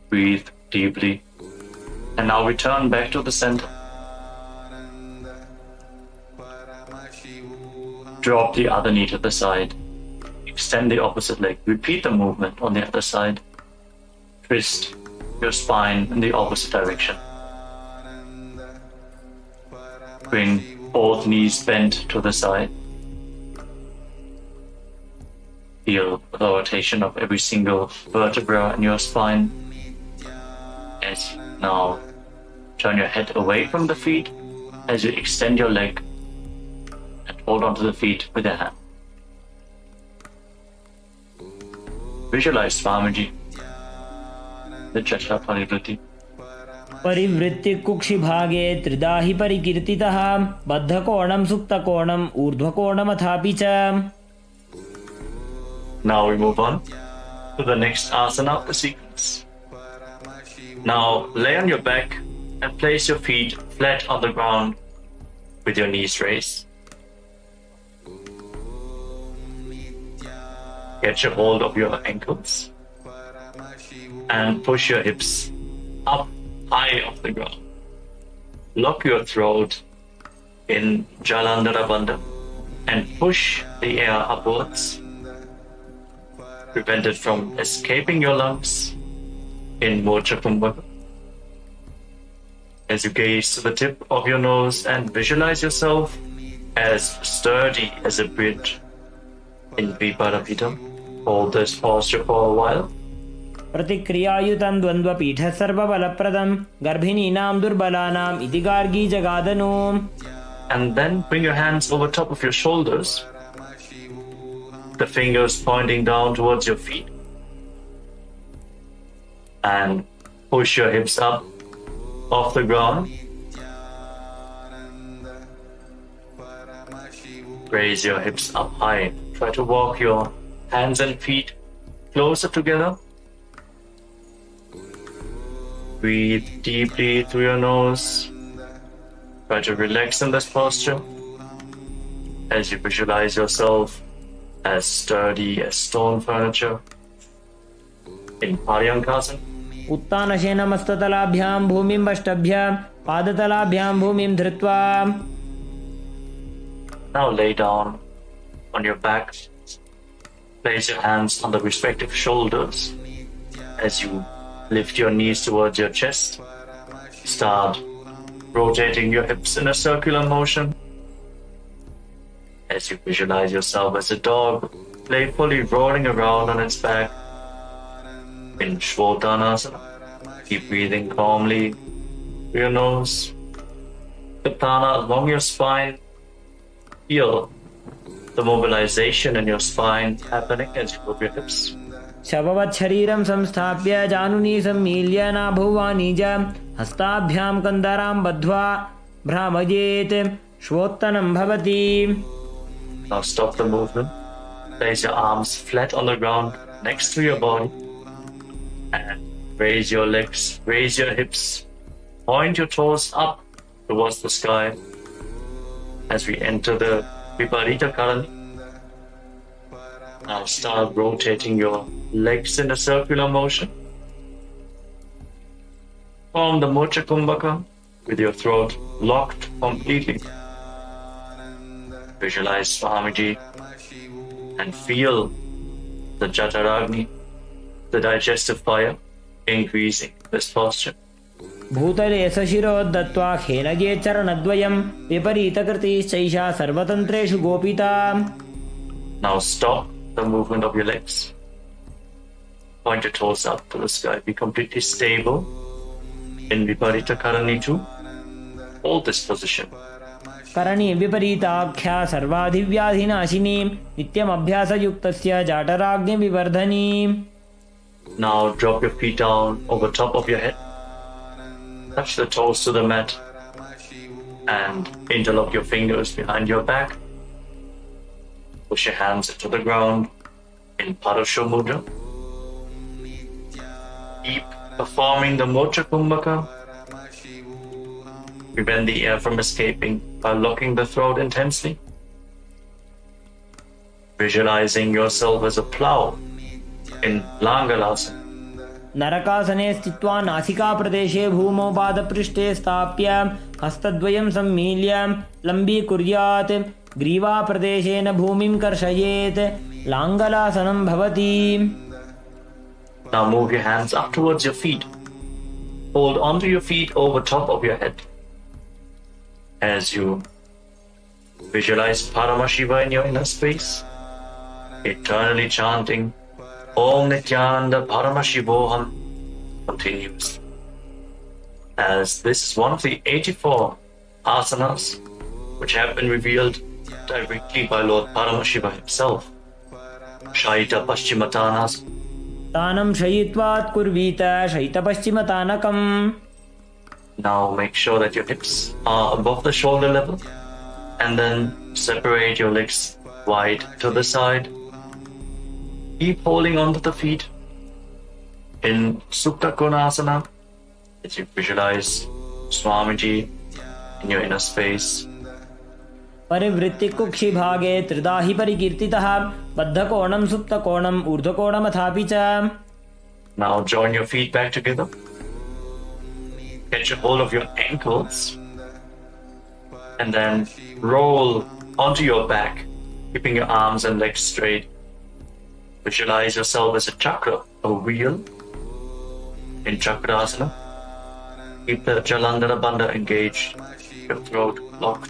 Breathe deeply. And now return back to the center. Drop the other knee to the side. Extend the opposite leg. Repeat the movement on the other side. Twist your spine in the opposite direction. Bring both knees bent to the side. Feel the rotation of every single vertebra in your spine. As you now turn your head away from the feet as you extend your leg and hold onto the feet with your hand. Visualize Swamiji, the Jatara Parivritti. परिवृत्ति कुक्षि भागे त्रिदाहि परिकीर्तितः बद्धकोणं सुप्तकोणं ऊर्ध्वकोणमथापि च. Now we move on to the next asana of the sequence. Now lay on your back and place your feet flat on the ground with your knees raised. Get your hold of your ankles and push your hips up high off the ground. Lock your throat in Jalandhara Bandha and push the air upwards. Prevent it from escaping your lungs in Mocha Kumbhaka. As you gaze to the tip of your nose and visualize yourself as sturdy as a bridge in Viparapitham, hold this posture for a while. प्रतिक्रियायुतं द्वन्द्वपीठः सर्वबलप्रदं गर्भिणीनां दुर्बलानाम् इति Gargi जगादनु. And then bring your hands over top of your shoulders, the fingers pointing down towards your feet, and push your hips up off the ground. Raise your hips up high. Try to walk your hands and feet closer together. Breathe deeply through your nose. Try to relax in this posture as you visualize yourself as sturdy as stone furniture in Paryankasana. उत्तानशेन मस्ततलाभ्यां भूमिं वष्टभ्य पादतलाभ्यां भूमिं धृत्वा. Now lay down on your back. Place your hands on the respective shoulders as you lift your knees towards your chest. Start rotating your hips in a circular motion. As you visualize yourself as a dog, playfully rolling around on its back in Shvotanasana. Keep breathing calmly through your nose. The prana along your spine. Feel the mobilization in your spine happening as you move your hips. शववत् शरीरं संस्थाप्य जानुनी सम्मील्य नाभुवाणीज हस्ताभ्यां कन्दरां बद्ध्वा भ्रामयेत् श्वोत्तनं भवति. Now stop the movement. Place your arms flat on the ground next to your body and raise your legs, raise your hips, point your toes up towards the sky as we enter the Viparita Karani. Now start rotating your legs in a circular motion. Form the Mocha Kumbhaka with your throat locked completely. Visualize Swamiji and feel the Jataragni, the digestive fire, increasing this posture. भूतले सशिरोद्धत्वा खेनगे चरणद्वयं विपरीतकृतिश्चैषा सर्वतन्त्रेषु गोपिता. Now stop the movement of your legs. Point your toes up to the sky. Be completely stable in Viparita Karani 2. Hold this position. Karni विपरीताख्या सर्वाधिव्याधिनाशिनी नित्यमभ्यासयुक्तस्य जाटराग्निविवर्धनी. Now drop your feet down over top of your head. Touch the toes to the mat and interlock your fingers behind your back. Push your hands into the ground in Parasho Mudra. Keep performing the Mocha Kumbhaka. Prevent the air from escaping by locking the throat intensely. Visualizing yourself as a plow in Langalasa. नरकासने स्थित्वा नासिकाप्रदेशे भूमौ पादपृष्ठे स्थाप्य हस्तद्वयं सम्मील्य लम्बीकुर्यात् ग्रीवाप्रदेशेन भूमिं कर्षयेत् लाङ्गलासनं भवति. Now move your hands up towards your feet. Hold onto your feet over top of your head. As you visualize Paramashiva in your inner space, eternally chanting Om Nithyananda Paramashivoham continues. As this is one of the 84 asanas which have been revealed directly by Lord Paramashiva himself. Shaita Paschimatanas. तानं शयित्वात् कुर्वीत शयितपश्चिमतानकम्. Now make sure that your hips are above the shoulder level and then separate your legs wide to the side. Keep holding onto the feet in Supta Konasana as you visualize Swamiji in your inner space. परिवृत्ति कुक्षि भागे त्रिदाहि परिकीर्तितः बद्धकोणं सुप्तकोणं ऊर्ध्वकोणमथापि च. Now join your feet back together. Catch a hold of your ankles and then roll onto your back, keeping your arms and legs straight. Visualize yourself as a chakra, a wheel in Chakrasana. Keep the Jalandhara Bandha engaged, your throat locked.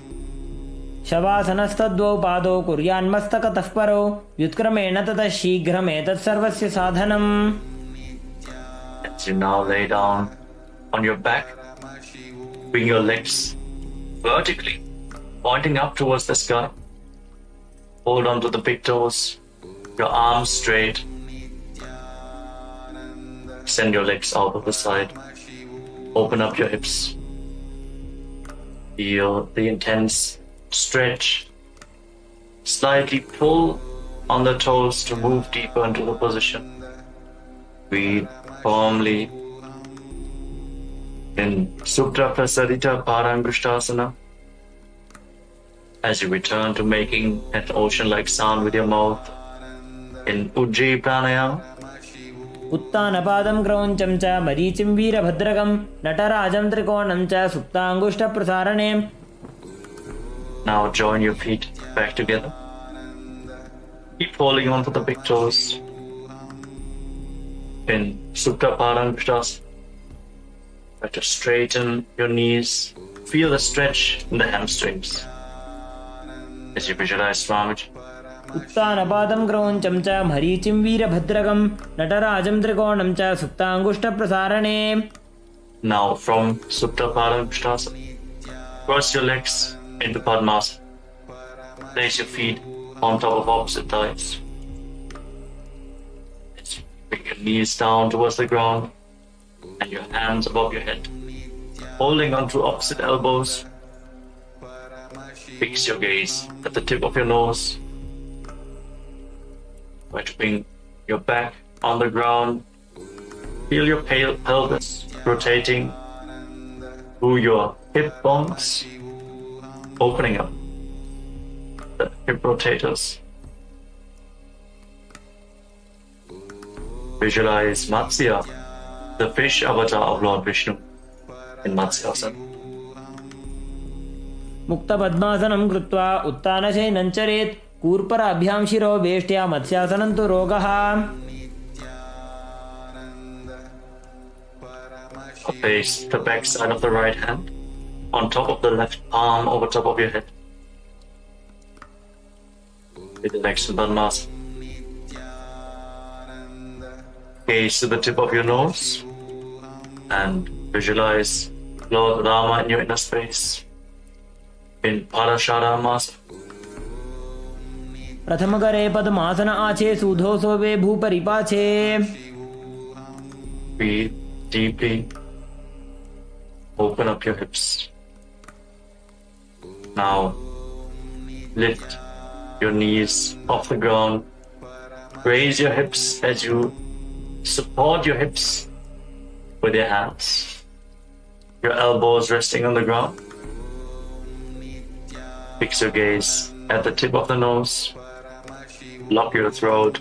शवासनस्तद्वौ पादौ कुर्यान्मस्तकतः परौ व्युत्क्रमेण ततः शीघ्रमेतत् सर्वस्य साधनम्. As you now lay down on your back, bring your legs vertically, pointing up towards the sky. Hold on to the big toes, your arms straight. Send your legs out of the side. Open up your hips. Feel the intense stretch. Slightly pull on the toes to move deeper into the position. Breathe firmly in Supta Prasadita Parangushtasana. As you return to making an ocean-like sound with your mouth in Ujjayi Pranayama. उत्तानपादं क्रौञ्चं च मरीचिं वीरभद्रकं नटराजं त्रिकोणं च सुप्ताङ्गुष्ठप्रसारणे. Now join your feet back together. Keep holding on to the big toes in Supta Parangushtasana. Try to straighten your knees. Feel the stretch in the hamstrings as you visualize Swamiji. उत्तानपादं क्रौञ्चं च मरीचिं वीरभद्रकं नटराजं त्रिकोणं च सुप्ताङ्गुष्ठप्रसारणे. Now from Supta Paramashivoham, cross your legs into Padmasana. Place your feet on top of opposite thighs. Bring your knees down towards the ground and your hands above your head. Holding onto opposite elbows, fix your gaze at the tip of your nose. Try to bring your back on the ground. Feel your pelvis rotating through your hip bones, opening up the hip rotators. Visualize Matsya, the fish avatar of Lord Vishnu, in Matsyasana. मुक्त पद्मासनं कृत्वा उत्तानशयनं चरेत् कूर्पराभ्यां शिरो वेष्ट्या मत्स्यासनं तु रोगः. Place the back side of the right hand on top of the left palm over top of your head. With the legs in Padmasana. Gaze to the tip of your nose and visualize Lord Rama in your inner space in Paramashivoham. प्रथमकरे पद्मासन आचे सुधोसो वे भूपरिपाचे. Breathe deeply. Open up your hips. Now lift your knees off the ground. Raise your hips as you support your hips with your hands. Your elbows resting on the ground. Fix your gaze at the tip of the nose. Lock your throat.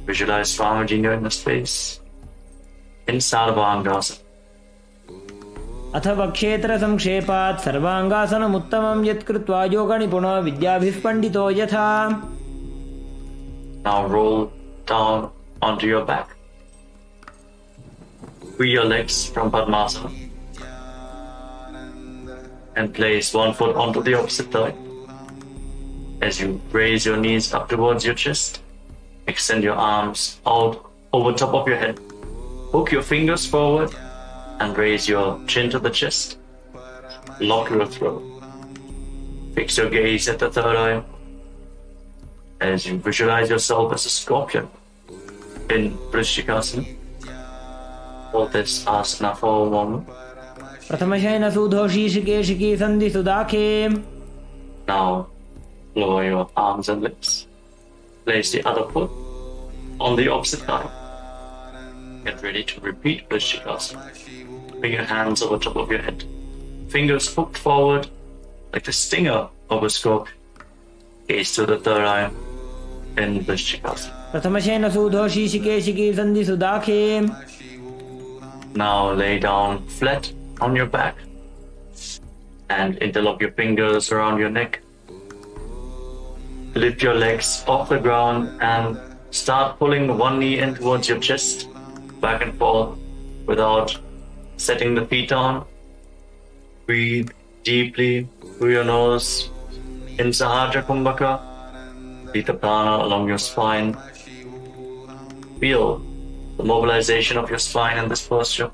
Visualize Swamiji in your inner space. In Sarvangasana. अथ वक्षेत्र संक्षेपात् सर्वांगासनमुत्तमं यत् कृत्वा योगनिपुणो विद्याभिः पण्डितो यथा. Now roll down onto your back. Free your legs from Padmasana and place one foot onto the opposite thigh. As you raise your knees up towards your chest, extend your arms out over top of your head. Hook your fingers forward and raise your chin to the chest. Lock your throat. Fix your gaze at the third eye as you visualize yourself as a scorpion in Vrishchikasana. Hold this asana for a moment. प्रथमशयन सुधोषी शिकेशिकी सन्धि सुदाखे. Now lower your arms and legs. Place the other foot on the opposite thigh. Get ready to repeat Vrishchikasana. Bring your hands over top of your head. Fingers hooked forward like the stinger of a scorpion. Gaze to the third eye in Vrishchikasana. प्रथमशयन सुधोषी शिकेशिकी सन्धि सुदाखे. Now lay down flat on your back and interlock your fingers around your neck. Lift your legs off the ground and start pulling one knee in towards your chest, back and forth without setting the feet on. Breathe deeply through your nose in Sahasrara Kumbhaka. Breathe the prana along your spine. Feel the mobilization of your spine in this posture.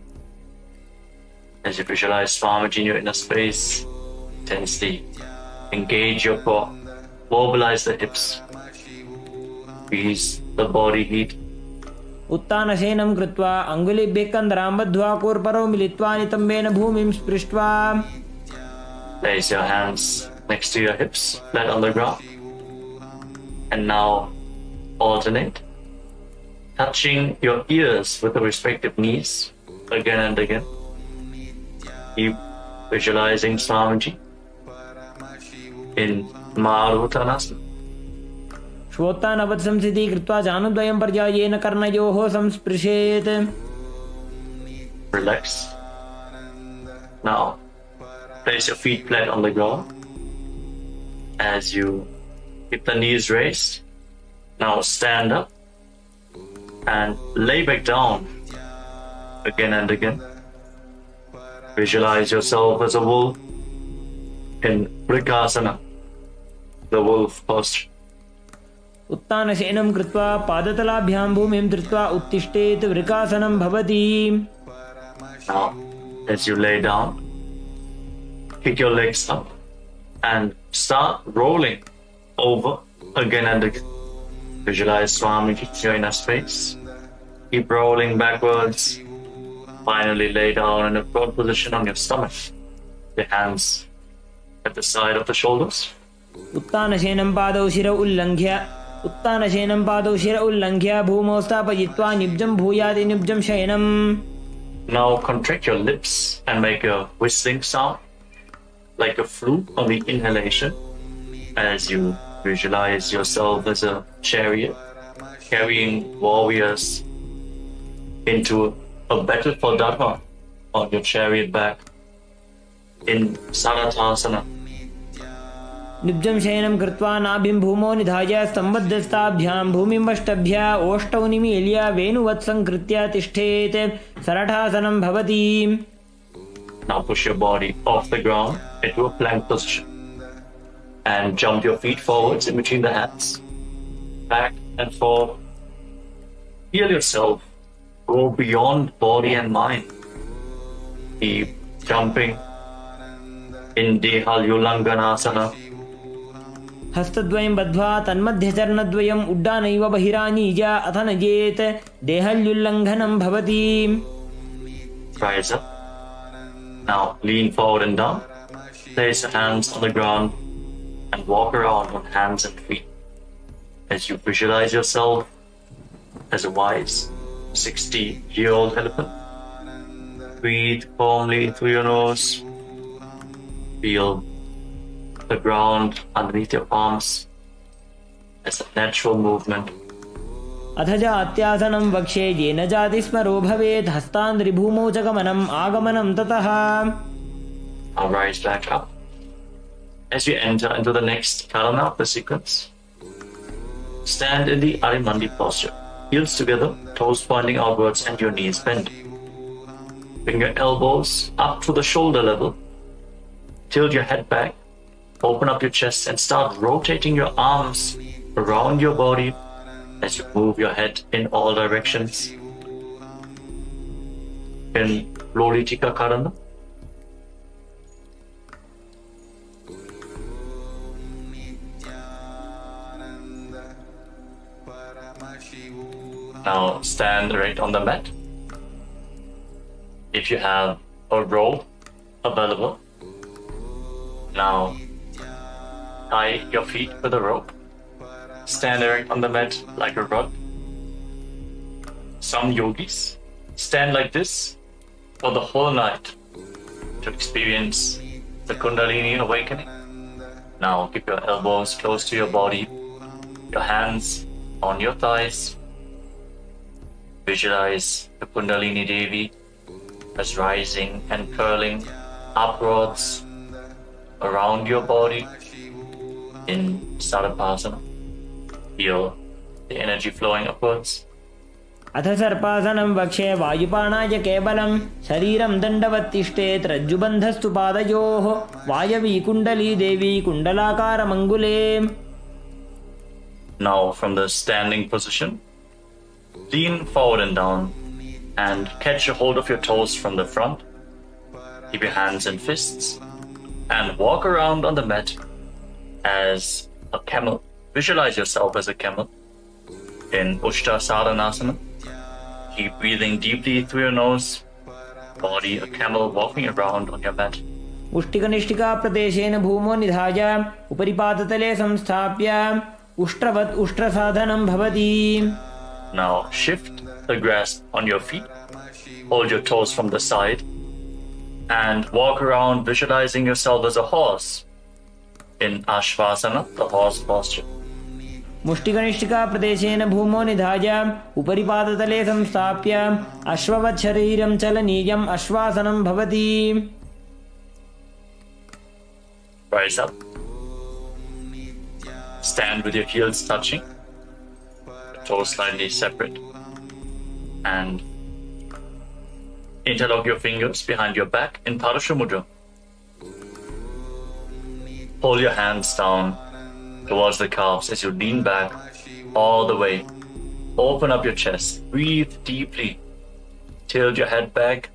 As you visualize Swamiji in your inner space, intensely engage your core. Mobilize the hips. Ease the body heat. उत्तानशयनं कृत्वा अङ्गुलिभ्यः कन्दरां बद्ध्वा कूर्परो मिलित्वा नितम्बेन भूमिं स्पृष्ट्वा. Place your hands next to your hips, flat on the ground. And now alternate, touching your ears with the respective knees again and again. Keep visualizing Swamiji in Maruttanasana. श्वोत्तानवत् संस्थिति कृत्वा जानुद्वयं पर्यायेन कर्णयोः संस्पृशेत्. Relax. Now place your feet flat on the ground. As you keep the knees raised, now stand up and lay back down again and again. Visualize yourself as a wolf in Vrikasana, the wolf posture. उत्तानशयनं कृत्वा पादतलाभ्यां भूमिं धृत्वा उत्तिष्ठेत् वृकासनं भवति. Now, as you lay down, kick your legs up and start rolling over again and again. Visualize Swamiji here in a space. Keep rolling backwards. Finally lay down in a prone position on your stomach. The hands at the side of the shoulders. उत्तानशयनं पादौ शिर उल्लङ्घ्य भूमौ स्थापयित्वा निब्जं भूयादि निब्जं शयनम्. Now contract your lips and make a whistling sound like a flute on the inhalation as you visualize yourself as a chariot carrying warriors into a battle for Dharma on your chariot back in Sanatasana. निब्जं शयनं कृत्वा नाभिं भूमौ निधाय स्तम्भद्धस्ताभ्यां भूमिमष्टभ्य ओष्ठौ निमील्य वेणुवत्संकृत्य तिष्ठेत् सरठासनं भवति. Now push your body off the ground into a plank position and jump your feet forwards in between the hands, back and forth. Feel yourself go beyond body and mind. Keep jumping in Dehalyulanganasana. हस्तद्वयं बद्ध्वा तन्मध्यचरणद्वयम् उड्डानैव बहिरानीय अथ नयेत् देहल्युल्लङ्घनं भवति. Rise up. Now lean forward and down. Place your hands on the ground and walk around on hands and feet as you visualize yourself as a wise 60-year-old elephant. Breathe calmly through your nose. Feel the ground underneath your palms as a natural movement. अथ जात्यासनं वक्ष्ये येन जाति स्मरो भवेत् हस्तान्द्रिभूमौ च गमनम् आगमनं ततः. Now rise back up. As you enter into the next Kalana of the sequence, stand in the Arimandi posture. Heels together, toes pointing outwards and your knees bent. Bring your elbows up to the shoulder level. Tilt your head back. Open up your chest and start rotating your arms around your body as you move your head in all directions. In Lolitika Karana. Now stand right on the mat. If you have a rope available, now tie your feet with a rope. Stand right on the mat like a rod. Some yogis stand like this for the whole night to experience the Kundalini awakening. Now keep your elbows close to your body, your hands on your thighs. Visualize the Kundalini Devi as rising and curling upwards around your body in Sarvasana. Feel the energy flowing upwards. अथ सर्पासनं वक्ष्ये वायुपानाय केवलं शरीरं दण्डवत् तिष्ठेत् रज्जुबन्धस्तु पादयोः वायवी कुण्डली देवी कुण्डलाकारमङ्गुले. Now from the standing position, lean forward and down and catch a hold of your toes from the front. Keep your hands in fists and walk around on the mat as a camel. Visualize yourself as a camel in Ushta-Sadhanasana. Keep breathing deeply through your nose. Body a camel walking around on your mat. उष्टिकनिष्ठिका प्रदेशेन भूमौ निधाय उपरिपादतले संस्थाप्य उष्ट्रवत् उष्ट्रसाधनं भवति. Now shift the grasp on your feet. Hold your toes from the side and walk around visualizing yourself as a horse in Ashvasana, the horse posture. मुष्टिकनिष्ठिका प्रदेशेन भूमौ निधाय उपरिपादतले संस्थाप्य अश्ववत् शरीरं चलनीयम् अश्वासनं भवति. Rise up. Stand with your heels touching, your toes slightly separate, and interlock your fingers behind your back in Parashu Mudra. Pull your hands down towards the calves as you lean back all the way. Open up your chest. Breathe deeply. Tilt your head back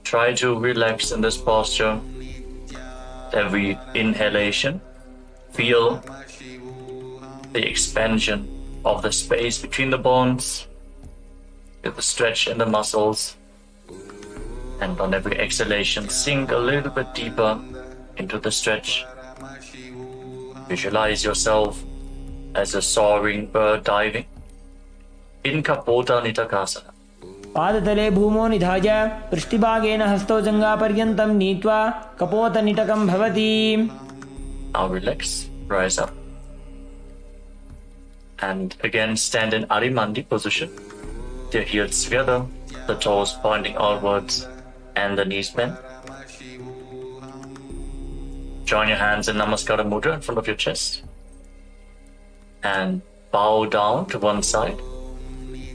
try to relax in this posture. Every inhalation, feel the expansion of the space between the bones, with the stretch in the muscles, and on every exhalation, sink a little bit deeper into the stretch. Visualize yourself as a soaring bird diving in Kapota Nitakasana. पादतले भूमो निधाय पृष्ठभागेन हस्तौ जङ्घापर्यन्तं नीत्वा कपोतनिटकं भवति. Now relax, rise up. And again stand in Arimandi position. The heels together, the toes pointing outwards, and the knees bent. Join your hands in Namaskara Mudra in front of your chest. And bow down to one side.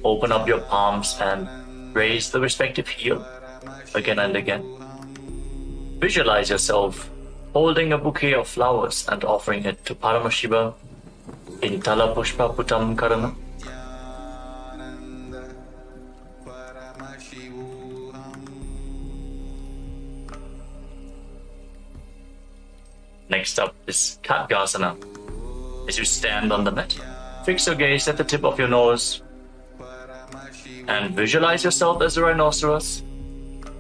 Open up your palms and raise the respective heel again and again. Visualize yourself holding a bouquet of flowers and offering it to Paramashiva in Tala Pushpa Putam Karana. Next up is Khadgasana. As you stand on the mat, fix your gaze at the tip of your nose and visualize yourself as a rhinoceros.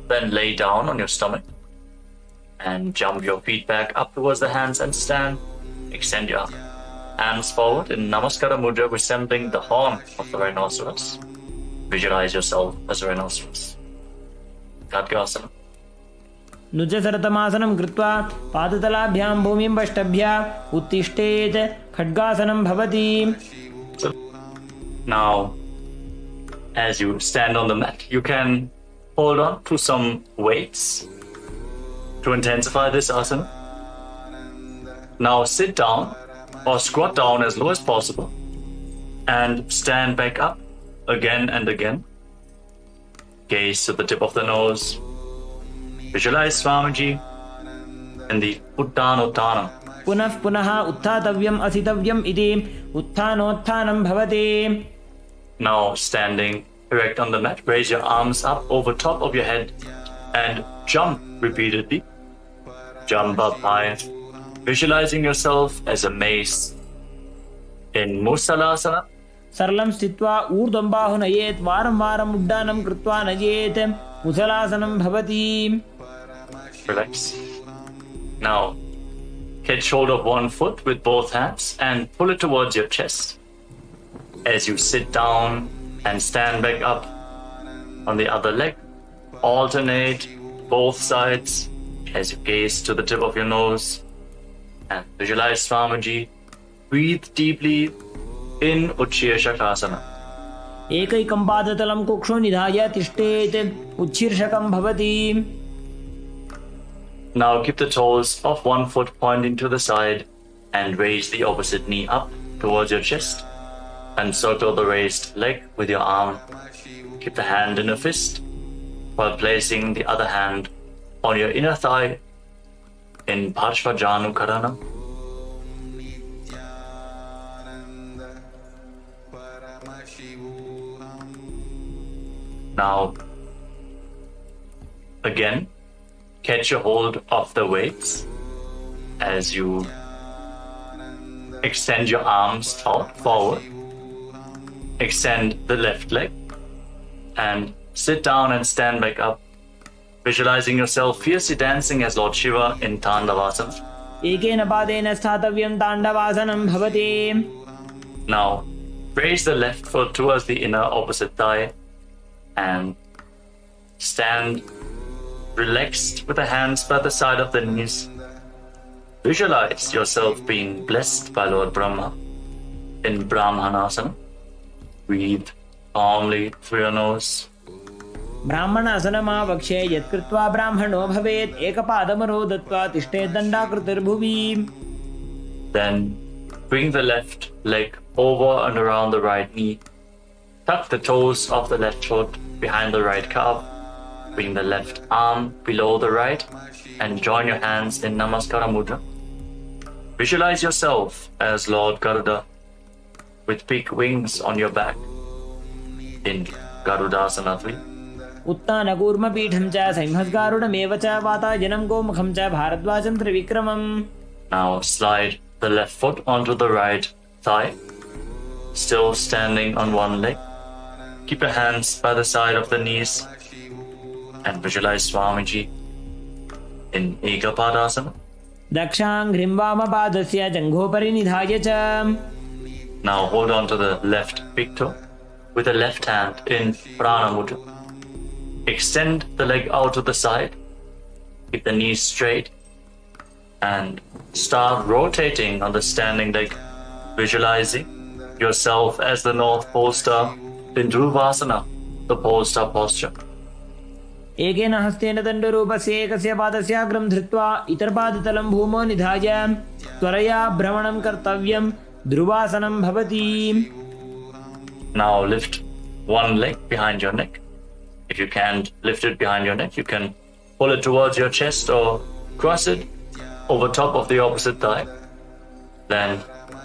Then lay down on your stomach and jump your feet back up towards the hands and stand. Extend your hands forward in Namaskara Mudra, resembling the horn of the rhinoceros. Visualize yourself as a rhinoceros. Khadgasana. नुजसरतमासनं कृत्वा पादतलाभ्यां भूमिं पष्टभ्य उत्तिष्ठेत् खड्गासनं भवति. Now, as you stand on the mat, you can hold on to some weights to intensify this asana. Now sit down or squat down as low as possible and stand back up again and again. Gaze to the tip of the nose. Visualize Swamiji in the Uttanottana. पुनः पुनः उत्थातव्यम् असितव्यम् इति उत्थानोत्थानं भवति. Now standing erect on the mat, raise your arms up over top of your head and jump repeatedly. Jump up high, visualizing yourself as a mace in Musalasana. सरलं स्थित्वा ऊर्ध्वं बाहु नयेत् वारं वारम् उड्डानं कृत्वा नयेत् मुसलासनं भवति. Relax. Now, catch hold of one foot with both hands and pull it towards your chest. As you sit down and stand back up on the other leg, alternate both sides as you gaze to the tip of your nose and visualize Swamiji. Breathe deeply in Uchchir Shakasana. एकैकं पादतलं कुक्षौ निधाय तिष्ठेत् उच्छीर्षकं भवति. Now keep the toes of one foot pointing to the side and raise the opposite knee up towards your chest and circle the raised leg with your arm. Keep the hand in a fist while placing the other hand on your inner thigh in Parshvajanu Karana. Now, again, catch a hold of the weights as you extend your arms out forward. Extend the left leg and sit down and stand back up, visualizing yourself fiercely dancing as Lord Shiva in Tandavasana. एकेन पादेन स्थातव्यं ताण्डवासनं भवति. Now, raise the left foot towards the inner opposite thigh and stand relaxed with the hands by the side of the knees. Visualize yourself being blessed by Lord Brahma in Brahmanasana. Breathe calmly through your nose. ब्राह्मणासनमावक्षे यत्कृत्वा ब्राह्मणो भवेत् एकपादमरो दत्त्वा तिष्ठेत् दण्डाकृतिर्भुवि. Then bring the left leg over and around the right knee. Tuck the toes of the left foot behind the right calf. Bring the left arm below the right and join your hands in Namaskara Mudra. Visualize yourself as Lord Garuda with big wings on your back in Garudasana 3. उत्तानकूर्मपीठं च संहस्गारुडमेव च वातायनं गोमुखं च भारद्वाजं त्रिविक्रमम्. Now slide the left foot onto the right thigh, still standing on one leg. Keep your hands by the side of the knees and visualize Swamiji in Ekapadasana. दक्षाङ्घ्रिं वामपादस्य जङ्घोपरि निधाय च. Now hold on to the left big toe with the left hand in Prana Mudra. Extend the leg out to the side. Keep the knees straight and start rotating on the standing leg, visualizing yourself as the North Pole Star in Dhruvasana, the pole star posture. एकेन हस्तेन दण्डरूपस्य एकस्य पादस्याग्रं धृत्वा इतरपादतलं भूमौ निधाय त्वरया भ्रमणं कर्तव्यं. ध्रुवासनं भवति. Now lift one leg behind your neck. If you can't lift it behind your neck, you can pull it towards your chest or cross it over top of the opposite thigh. Then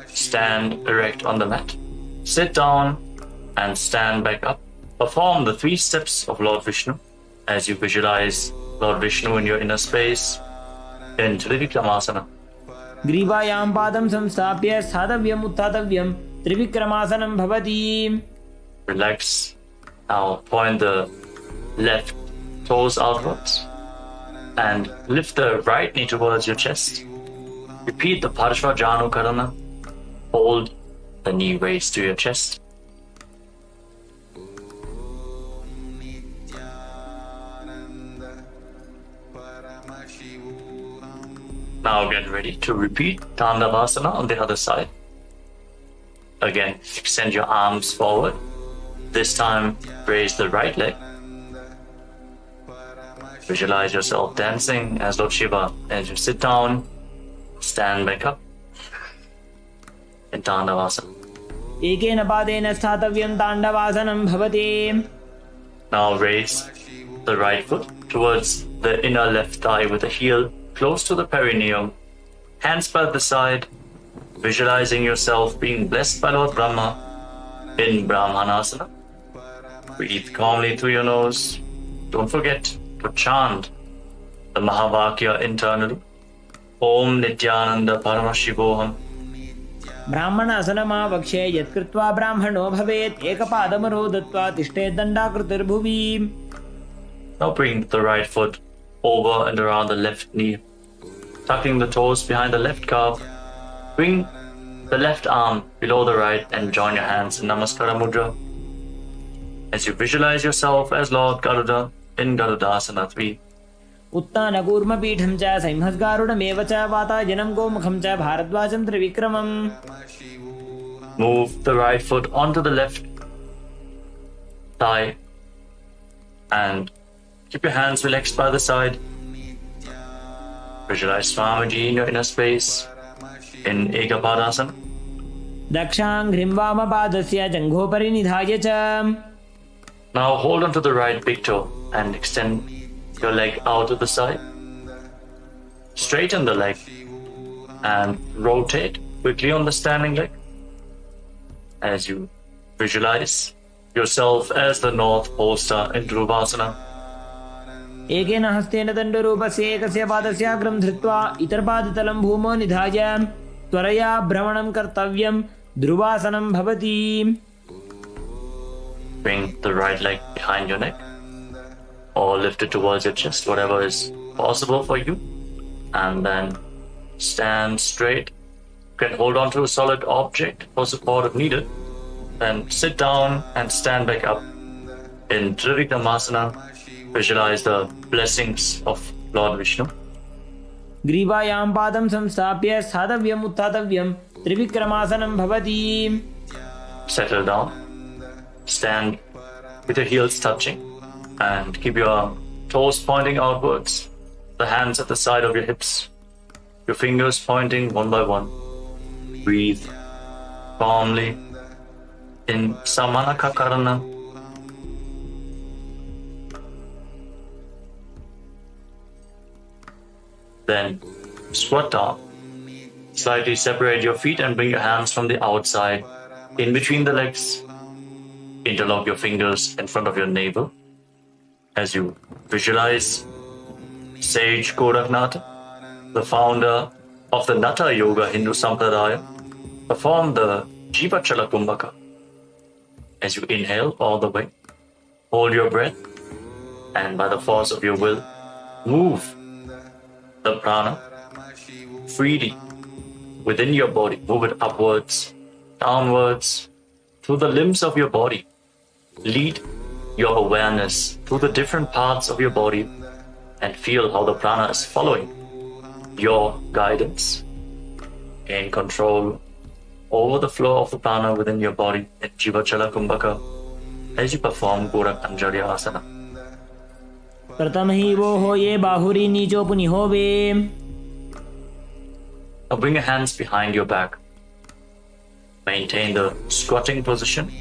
stand erect on the mat. Sit down and stand back up. Perform the 3 steps of Lord Vishnu as you visualize Lord Vishnu in your inner space in Trivikramasana. ग्रीवायां पादं संस्थाप्य स्थातव्यम् उत्थातव्यं. त्रिविक्रमासनं भवति. Relax. Now point the left toes outwards and lift the right knee towards your chest. Repeat the Parshva Janu Karana. Hold the knee raised to your chest. Now get ready to repeat Tandavasana on the other side. Again, extend your arms forward. This time, raise the right leg. Visualize yourself dancing as Lord Shiva. As you sit down, stand back up in Tandavasana. एकेन पादेन स्थातव्यं ताण्डवासनं भवति. Now raise the right foot towards the inner left thigh with the heel close to the perineum. Hands by the side, visualizing yourself being blessed by Lord Brahma in Brahmanasana. Breathe calmly through your nose. Don't forget to chant the Mahavakya internally. Om Nithyananda Paramashivoham. ब्राह्मणासनमावक्षे यत्कृत्वा ब्राह्मणो भवेत्. एकपादमरो दत्त्वा तिष्ठेत् दण्डाकृतिर्भुवि. Now bring the right foot over and around the left knee, tucking the toes behind the left calf. Bring the left arm below the right and join your hands in Namaskara Mudra as you visualize yourself as Lord Garuda in Garudasana 3. उत्तानकूर्मपीठं च संहस्गारुडमेव च वातायनं गोमुखं च भारद्वाजं त्रिविक्रमम्. Move the right foot onto the left thigh and keep your hands relaxed by the side. Visualize Swamiji in your inner space in Ekapadasana. दक्षाङ्घ्रिं वामपादस्य जङ्घोपरि निधाय च. Now hold on to the right big toe and extend your leg out to the side. Straighten the leg and rotate quickly on the standing leg as you visualize yourself as the North Pole Star in Dhruvasana. एकेन हस्तेन दण्डरूपस्य एकस्य पादस्याग्रं धृत्वा इतरपादतलं भूमौ निधाय त्वरया भ्रमणं कर्तव्यं. ध्रुवासनं भवति. Bring the right leg behind your neck or lift it towards your chest, whatever is possible for you. And then stand straight. You can hold on to a solid object for support if needed. Then sit down and stand back up in Trivikramasana. Visualize the blessings of Lord Vishnu. ग्रीवायां पादं संस्थाप्य स्थातव्यम् उत्थातव्यं. त्रिविक्रमासनं भवति. Settle down. Stand with your heels touching and keep your toes pointing outwards. The hands at the side of your hips. Your fingers pointing one by one. Breathe calmly in Samanakakarana. Then squat down. Slightly separate your feet and bring your hands from the outside in between the legs. Interlock your fingers in front of your navel as you visualize Sage Goraknath, the founder of the Natha Yoga Hindu Sampradaya, perform the Jivachala Kumbhaka. As you inhale all the way, hold your breath, and by the force of your will, move the prana freely within your body. Move it upwards, downwards, through the limbs of your body. Lead your awareness through the different parts of your body and feel how the prana is following your guidance. Gain control over the flow of the prana within your body in Jivachala Kumbhaka as you perform Gorak Anjali Asana. प्रथम ही वो हो ये बाहुरी नीचो पुनि होवे. Now bring your hands behind your back. Maintain the squatting position.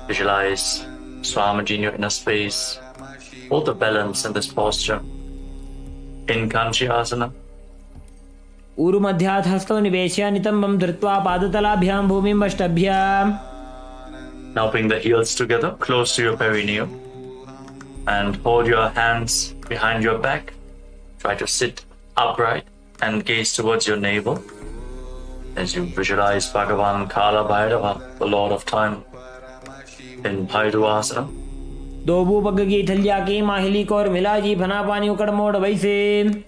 Visualize Swamiji in your inner space. Hold the balance in this posture. In Kanchi Asana. ऊरु मध्यात् हस्तौ निवेश्य नितंबं धृत्वा पादतलाभ्यां भूमिं वष्टभ्याम्. Now bring the heels together close to your perineum and hold your hands behind your back. Try to sit upright and gaze towards your navel as you visualize Bhagavan Kala Bhairava, the Lord of Time, in Bhairuvasana. दोबू पग की थलिया की माहिली core मिला जी फना पानी उकड़ मोड़ वैसे.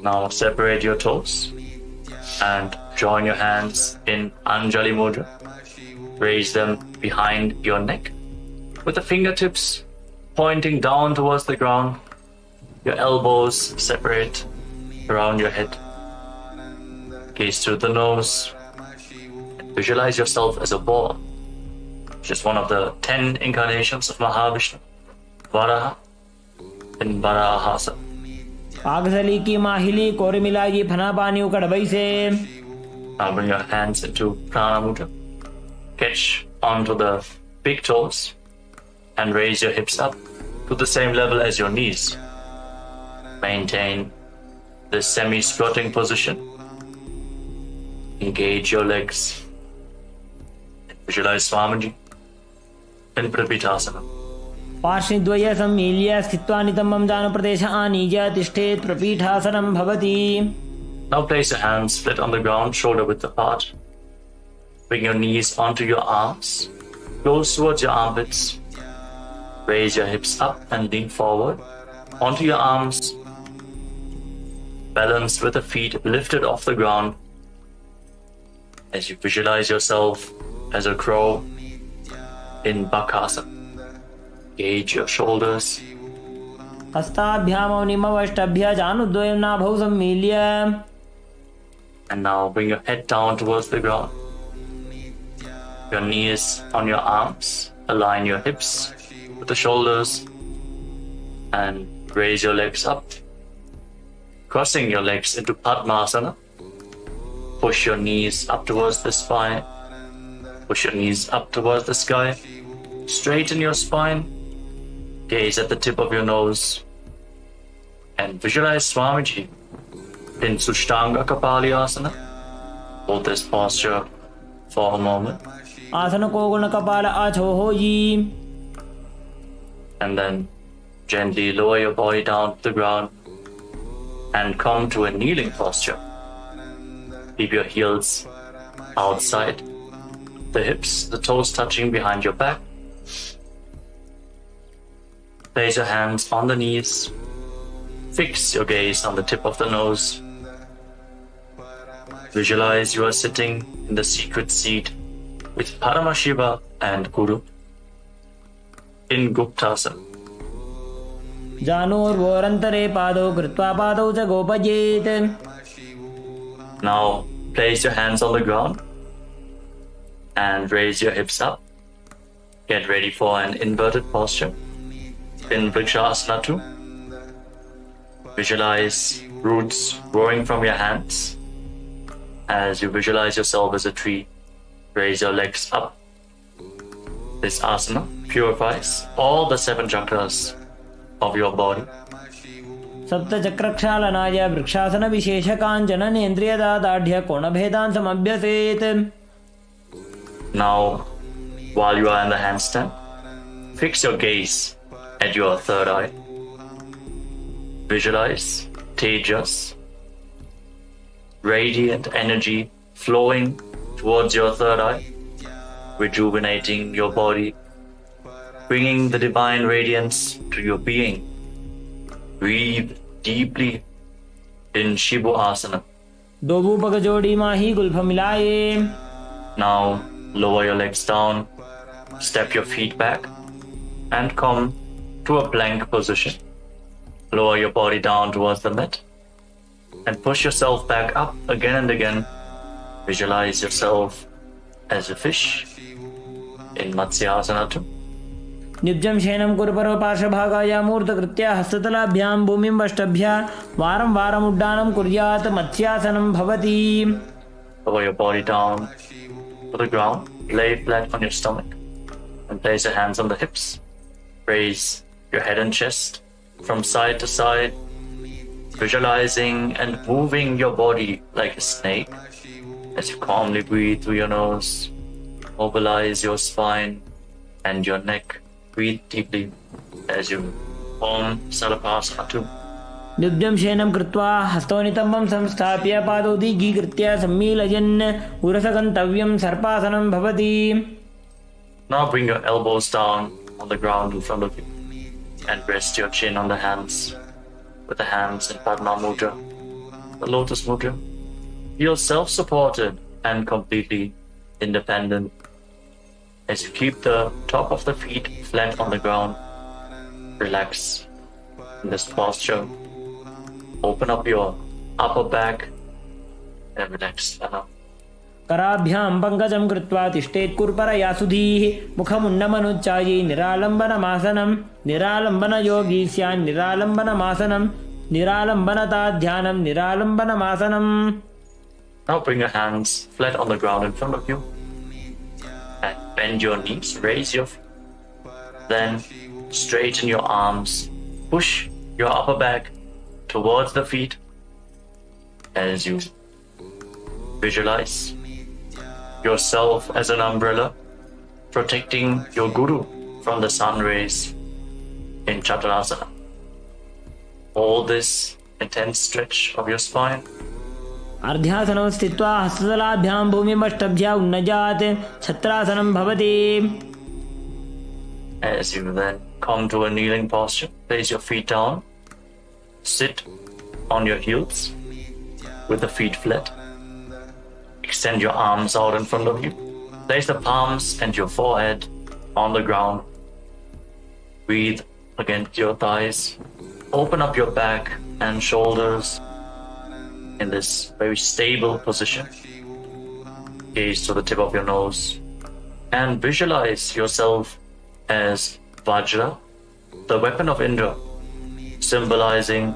Now separate your toes and join your hands in Anjali Mudra. Raise them behind your neck with the fingertips pointing down towards the ground. Your elbows separate around your head. Gaze through the nose. Visualize yourself as a ball. Just one of the 10 incarnations of Mahavishnu, Varaha in Varahasa. पागसली की माहिली core मिला जी फना पानी उकड़ वैसे. Now bring your hands into Prana Mudra. Catch onto the big toes and raise your hips up to the same level as your knees. Maintain the semi-squatting position. Engage your legs. Visualize Swamiji in Prapitasana. पार्श्वद्वय सम्मील्य स्थित्वा नितंबं जानुप्रदेश आनीय तिष्ठेत् प्रपीठासनं भवति. Now place your hands split on the ground, shoulder width apart. Bring your knees onto your arms, close towards your armpits. Raise your hips up and lean forward onto your arms. Balance with the feet lifted off the ground as you visualize yourself as a crow in Bakasana. Gauge your shoulders. हस्ताभ्याम निमवष्टभ्य जानुद्वयं नाभौ सम्मील्य. And now bring your head down towards the ground. Your knees on your arms. Align your hips with the shoulders and raise your legs up. Crossing your legs into Padmasana. Push your knees up towards the spine. Push your knees up towards the sky. Straighten your spine. Gaze at the tip of your nose. And visualize Swamiji in Sushtanga Kapalyasana. Hold this posture for a moment. आसन को गुण कपाल आछो हो जी. And then gently lower your body down to the ground and come to a kneeling posture. Keep your heels outside the hips, the toes touching behind your back. Place your hands on the knees. Fix your gaze on the tip of the nose. Visualize you are sitting in the secret seat with Paramashiva and Guru in Guptasana. जानोर्वोरन्तरे पादौ कृत्वा पादौ च गोपजेत्. Now place your hands on the ground and raise your hips up. Get ready for an inverted posture in Vrikshasana 2. Visualize roots growing from your hands. As you visualize yourself as a tree, raise your legs up. This asana purifies all the 7 chakras of your body. सप्तचक्रक्षालनाय vrikshasana wishes Kanchan नेन्द्रियदादाढ्य कोणभेदान् समभ्यसेत्. Now, while you are in the handstand, fix your gaze at your third eye. Visualize Tejas, radiant energy flowing towards your third eye, rejuvenating your body, bringing the divine radiance to your being. Breathe deeply in Shibu Asana. दोबू पग जोड़ी माही Gulf मिलाए. Now lower your legs down, step your feet back, and come to a plank position. Lower your body down towards the mat and push yourself back up again and again. Visualize yourself as a fish in Matsyasana 2. निब्जं शयनं कुरु पर्वपार्श्वभागाय मूर्धकृत्य हस्ततलाभ्यां भूमिं वष्टभ्य वारं वारम् उड्डानं कुर्यात् मत्स्यासनं भवति. Lower your body down to the ground, lay flat on your stomach, and place your hands on the hips. Raise your head and chest from side to side, visualizing and moving your body like a snake as you calmly breathe through your nose. Mobilize your spine and your neck. Breathe deeply as you form Sarapasana 2. निब्जं शयनं कृत्वा हस्तौ नितम्बं संस्थाप्य पादौ दीर्घीकृत्य सम्मीलयन् उरसगन्तव्यं सर्पासनं भवति. Now bring your elbows down on the ground in front of you and rest your chin on the hands with the hands in Padma Mudra, the Lotus Mudra. Feel self-supported and completely independent as you keep the top of the feet flat on the ground. Relax in this posture. Open up your upper back and relax. कराभ्यां पङ्कजं कृत्वा तिष्ठेत् कुर्परया सुधीः मुखमुन्नमनुच्चायि निरालम्बनमासनं निरालम्बनयोगी स्यान् निरालम्बनमासनं निरालम्बनताध्यानं निरालम्बनमासनं. Now bring your hands flat on the ground in front of you and bend your knees, raise your feet. Then straighten your arms, push your upper back towards the feet as you visualize yourself as an umbrella protecting your guru from the sun rays in Chaturasana. Hold this intense stretch of your spine. अर्ध्यासनं स्थित्वा हस्ततलाभ्यां भूमिं वष्टभ्य उन्नजात् छत्रासनं भवति. As you then come to a kneeling posture, place your feet down, sit on your heels with the feet flat. Extend your arms out in front of you. Place the palms and your forehead on the ground. Breathe against your thighs. Open up your back and shoulders in this very stable position. Gaze to the tip of your nose and visualize yourself as Vajra, the weapon of Indra, symbolizing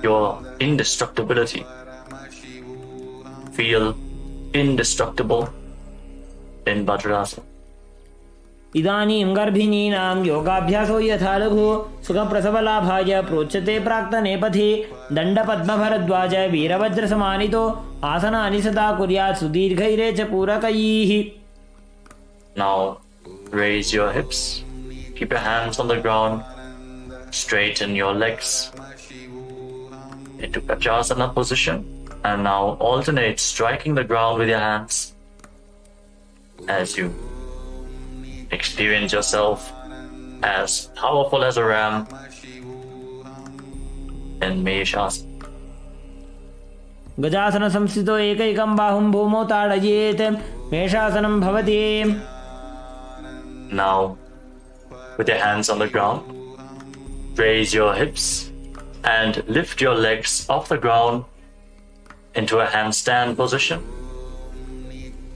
your indestructibility. Feel indestructible in Vajrasana. इदानीं गर्भिणीनां योगाभ्यासो यथा लघु सुखप्रसवलाभाय प्रोच्यते प्राक्तनेपथि दण्डपद्मभरद्वाज वीरवज्रसमानितो आसनानि सदा कुर्यात् सुदीर्घैरे च पूरकैः. Now raise your hips, keep your hands on the ground, straighten your legs into Kajasana position, and now alternate striking the ground with your hands as you experience yourself as powerful as a ram in Meshasana. गजासन संस्थितो एकैकं बाहुं भूमौ ताडयेत् मेषासनं भवति. Now, with your hands on the ground, raise your hips and lift your legs off the ground into a handstand position.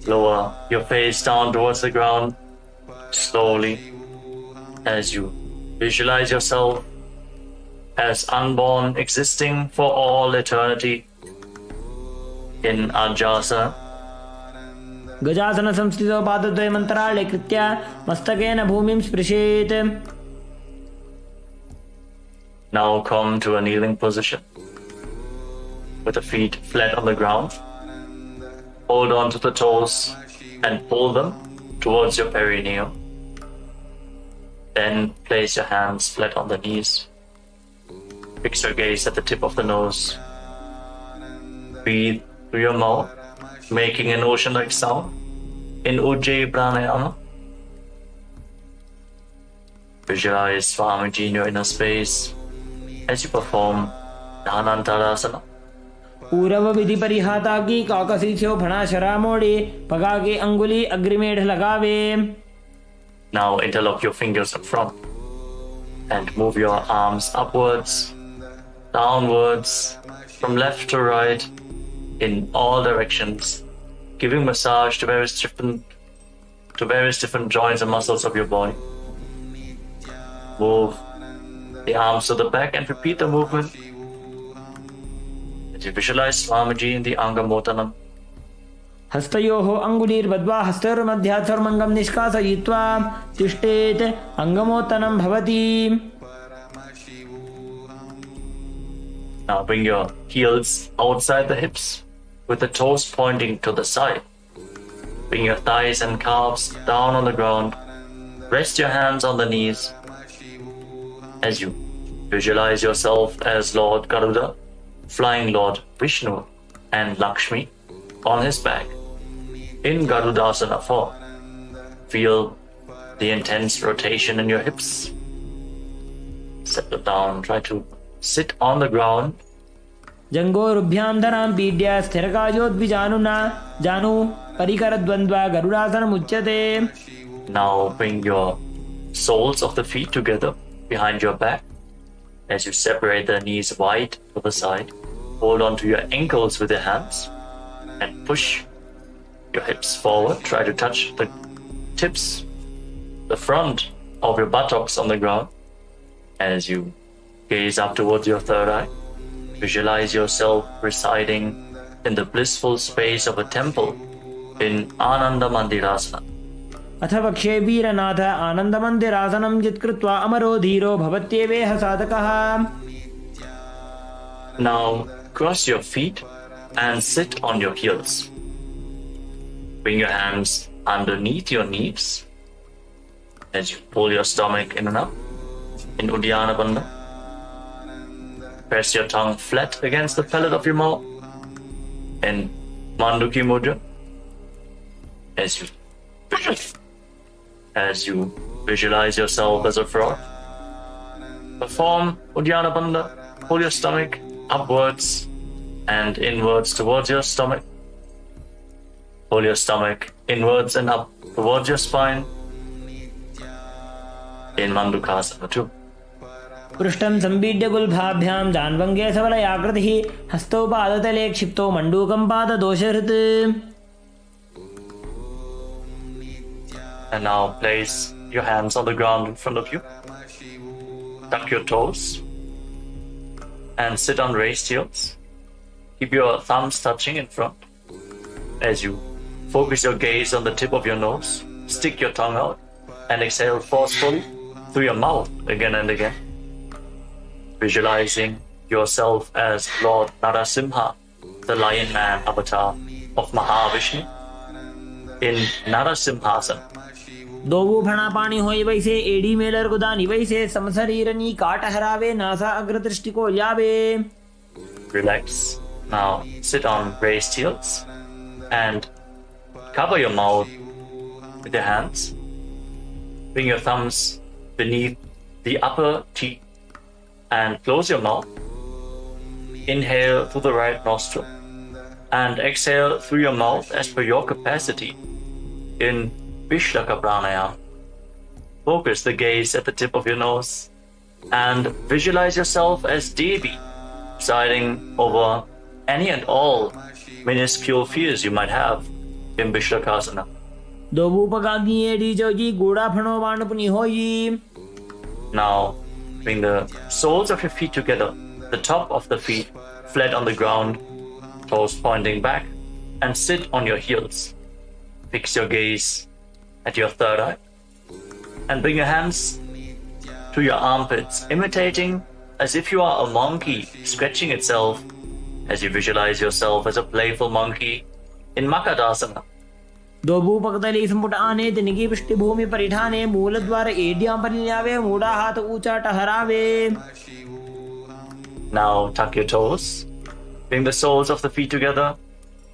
Lower your face down towards the ground slowly as you visualize yourself as unborn, existing for all eternity in Ajasana. गजासन संस्थितो पादद्वयम् अन्तराळे कृत्य मस्तकेन भूमिं स्पृशेत्. Now come to a kneeling position with the feet flat on the ground. Hold on to the toes and pull them towards your perineum. Then place your hands flat on the knees. Fix your gaze at the tip of the nose. Breathe through your mouth, making an ocean-like sound in Ujjayi Pranayama. Visualize Swamiji in your inner space as you perform Dhanantarasana. पूर्व विधि परिहाता की काकसी छो फणा शरा मोड़े पगा के अंगुली अग्रिमेढ़ लगावे. Now interlock your fingers up front and move your arms upwards, downwards, from left to right, in all directions, giving massage to various different joints and muscles of your body. Move the arms to the back and repeat the movement. As you visualize Swamiji in the Angamotanam. हस्तयोः अंगुलीर्बद्ध्वा हस्तयोर्मध्यात् सर्वमङ्गं निष्कासयित्वा तिष्ठेत् अंगमोत्तनं भवति. Now bring your heels outside the hips with the toes pointing to the side. Bring your thighs and calves down on the ground. Rest your hands on the knees as you visualize yourself as Lord Garuda, flying Lord Vishnu and Lakshmi on his back in Garudasana form. Feel the intense rotation in your hips. Settle down, try to sit on the ground. जंगोरुभ्यां धरां पीड्या स्थिरकायोद्विजानुना जानु परिकरद्वन्द्वा गरुडासनमुच्यते. Now bring your soles of the feet together behind your back as you separate the knees wide to the side. Hold on to your ankles with your hands and push your hips forward. Try to touch the tips, the front of your buttocks on the ground. As you gaze up towards your third eye, visualize yourself residing in the blissful space of a temple in Ananda Mandirasana. अथ वक्षे वीरनाथ आनन्दमन्दिरासनं यत्कृत्वा अमरो धीरो भवत्येवेह साधकः. Now cross your feet and sit on your heels. Bring your hands underneath your knees as you pull your stomach in and up in Uddiyana Bandha. Press your tongue flat against the palate of your mouth in Manduki Mudra as you visualize yourself as a frog. Perform Uddiyana Bandha. Pull your stomach upwards and inwards towards your stomach. Pull your stomach inwards and up towards your spine in Mandukasana 2. पृष्ठं संपीड्य गुल्भाभ्यां जान्वङ्गे सबलयाकृतिः हस्तौ पादतले क्षिप्तो मण्डूकं पाददोषहृत्. And now place your hands on the ground in front of you. Tuck your toes and sit on raised heels. Keep your thumbs touching in front. As you focus your gaze on the tip of your nose, stick your tongue out and exhale forcefully through your mouth again and again. Visualizing yourself as Lord Narasimha, the Lion Man avatar of Mahavishnu in Narasimhasana. दोवू फणा पानी होई वैसे AD Mailer गुदानी वैसे समशरीरनी काट हरावे NASA अग्रदृष्टि को ल्यावे. Relax. Now sit on raised heels and cover your mouth with your hands. Bring your thumbs beneath the upper teeth and close your mouth. Inhale through the right nostril and exhale through your mouth as per your capacity in Vishlaka Pranayama. Focus the gaze at the tip of your nose and visualize yourself as Devi, presiding over any and all minuscule fears you might have in Vishlakasana. दोवू पगागी एडी जोगी गोड़ा फणो वाणपुनी होई. Now bring the soles of your feet together, the top of the feet flat on the ground, toes pointing back, and sit on your heels. Fix your gaze at your third eye and bring your hands to your armpits, imitating as if you are a monkey scratching itself as you visualize yourself as a playful monkey in Makadasana. दोभूपकतली संपुट आने तिनकी पृष्ठभूमि परिठाने मूलद्वार एड्यां परिन्यावे मूढ़ा हाथ ऊंचा टहरावे. Now tuck your toes, bring the soles of the feet together,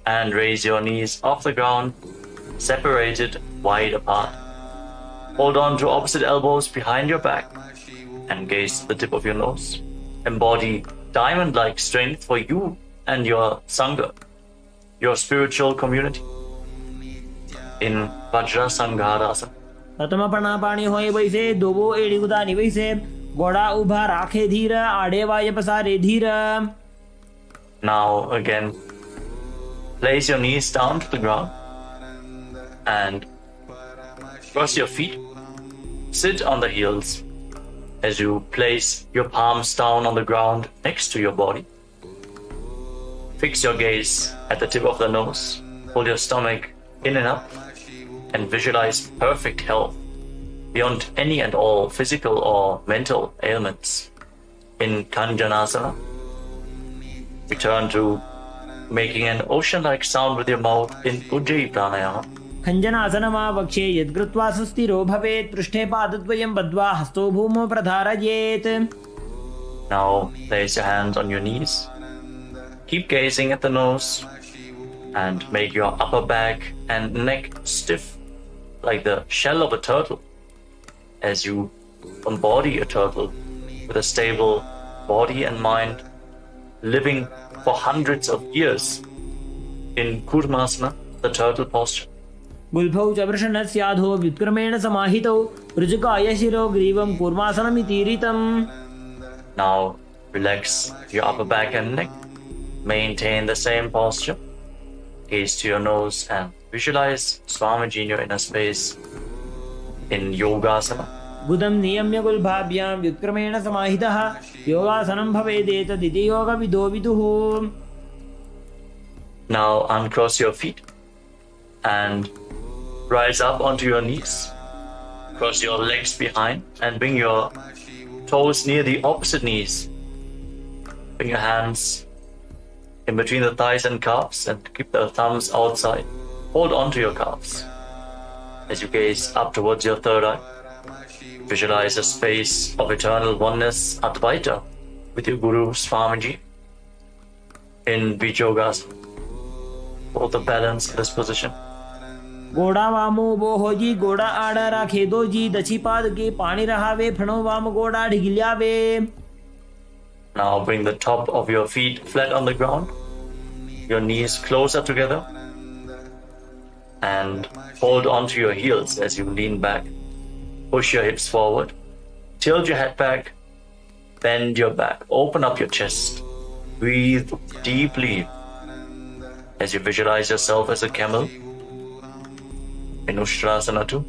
and raise your knees off the ground, separated wide apart. Hold on to opposite elbows behind your back and gaze to the tip of your nose. Embody diamond-like strength for you and your Sangha, your spiritual community, in Vajra Sangharasana. प्रथम प्रणापाणी होए वैसे दोबो एड़ी उदानी वैसे गोड़ा उभा राखे धीर आड़े वाय पसारे धीर. Now again, place your knees down to the ground and cross your feet. Sit on the heels as you place your palms down on the ground next to your body. Fix your gaze at the tip of the nose. Pull your stomach in and up and visualize perfect health beyond any and all physical or mental ailments. In Kanjanasana, return to making an ocean-like sound with your mouth in Ujjayi Pranayama. खञ्जनासनमा वक्षे यद्कृत्वा सुस्थिरो भवेत् पृष्ठे पादद्वयं बद्ध्वा हस्तो भूमौ प्रधारयेत्. Now place your hands on your knees. Keep gazing at the nose and make your upper back and neck stiff like the shell of a turtle as you embody a turtle with a stable body and mind, living for hundreds of years in Kurmasana, the turtle posture. गुल्फौ च वृषणस्याधो व्युत्क्रमेण समाहितौ ऋजुकाय शिरो ग्रीवं कूर्मासनमितीरितम्. Now relax your upper back and neck. Maintain the same posture. Gaze to your nose and visualize Swamiji in your inner space in Yogasana. बुधं नियम्य गुल्भाभ्यां व्युत्क्रमेण समाहितः योगासनं भवेदेतदिति योगविदो विदुः. Now uncross your feet and rise up onto your knees. Cross your legs behind and bring your toes near the opposite knees. Bring your hands in between the thighs and calves and keep the thumbs outside. Hold onto your calves. As you gaze up towards your third eye, visualize a space of eternal oneness, Advaita, with your Guru Swamiji in Vijogasana. Hold the balance in this position. गोड़ा वामो बोहो जी गोड़ा आड़ा राखे दो जी दक्षी पाद के पानी रहावे फणो वाम गोड़ा ढिगिल्यावे. Now bring the top of your feet flat on the ground, your knees closer together, and hold onto your heels as you lean back. Push your hips forward, tilt your head back, bend your back, open up your chest, breathe deeply as you visualize yourself as a camel in Ustrasana 2.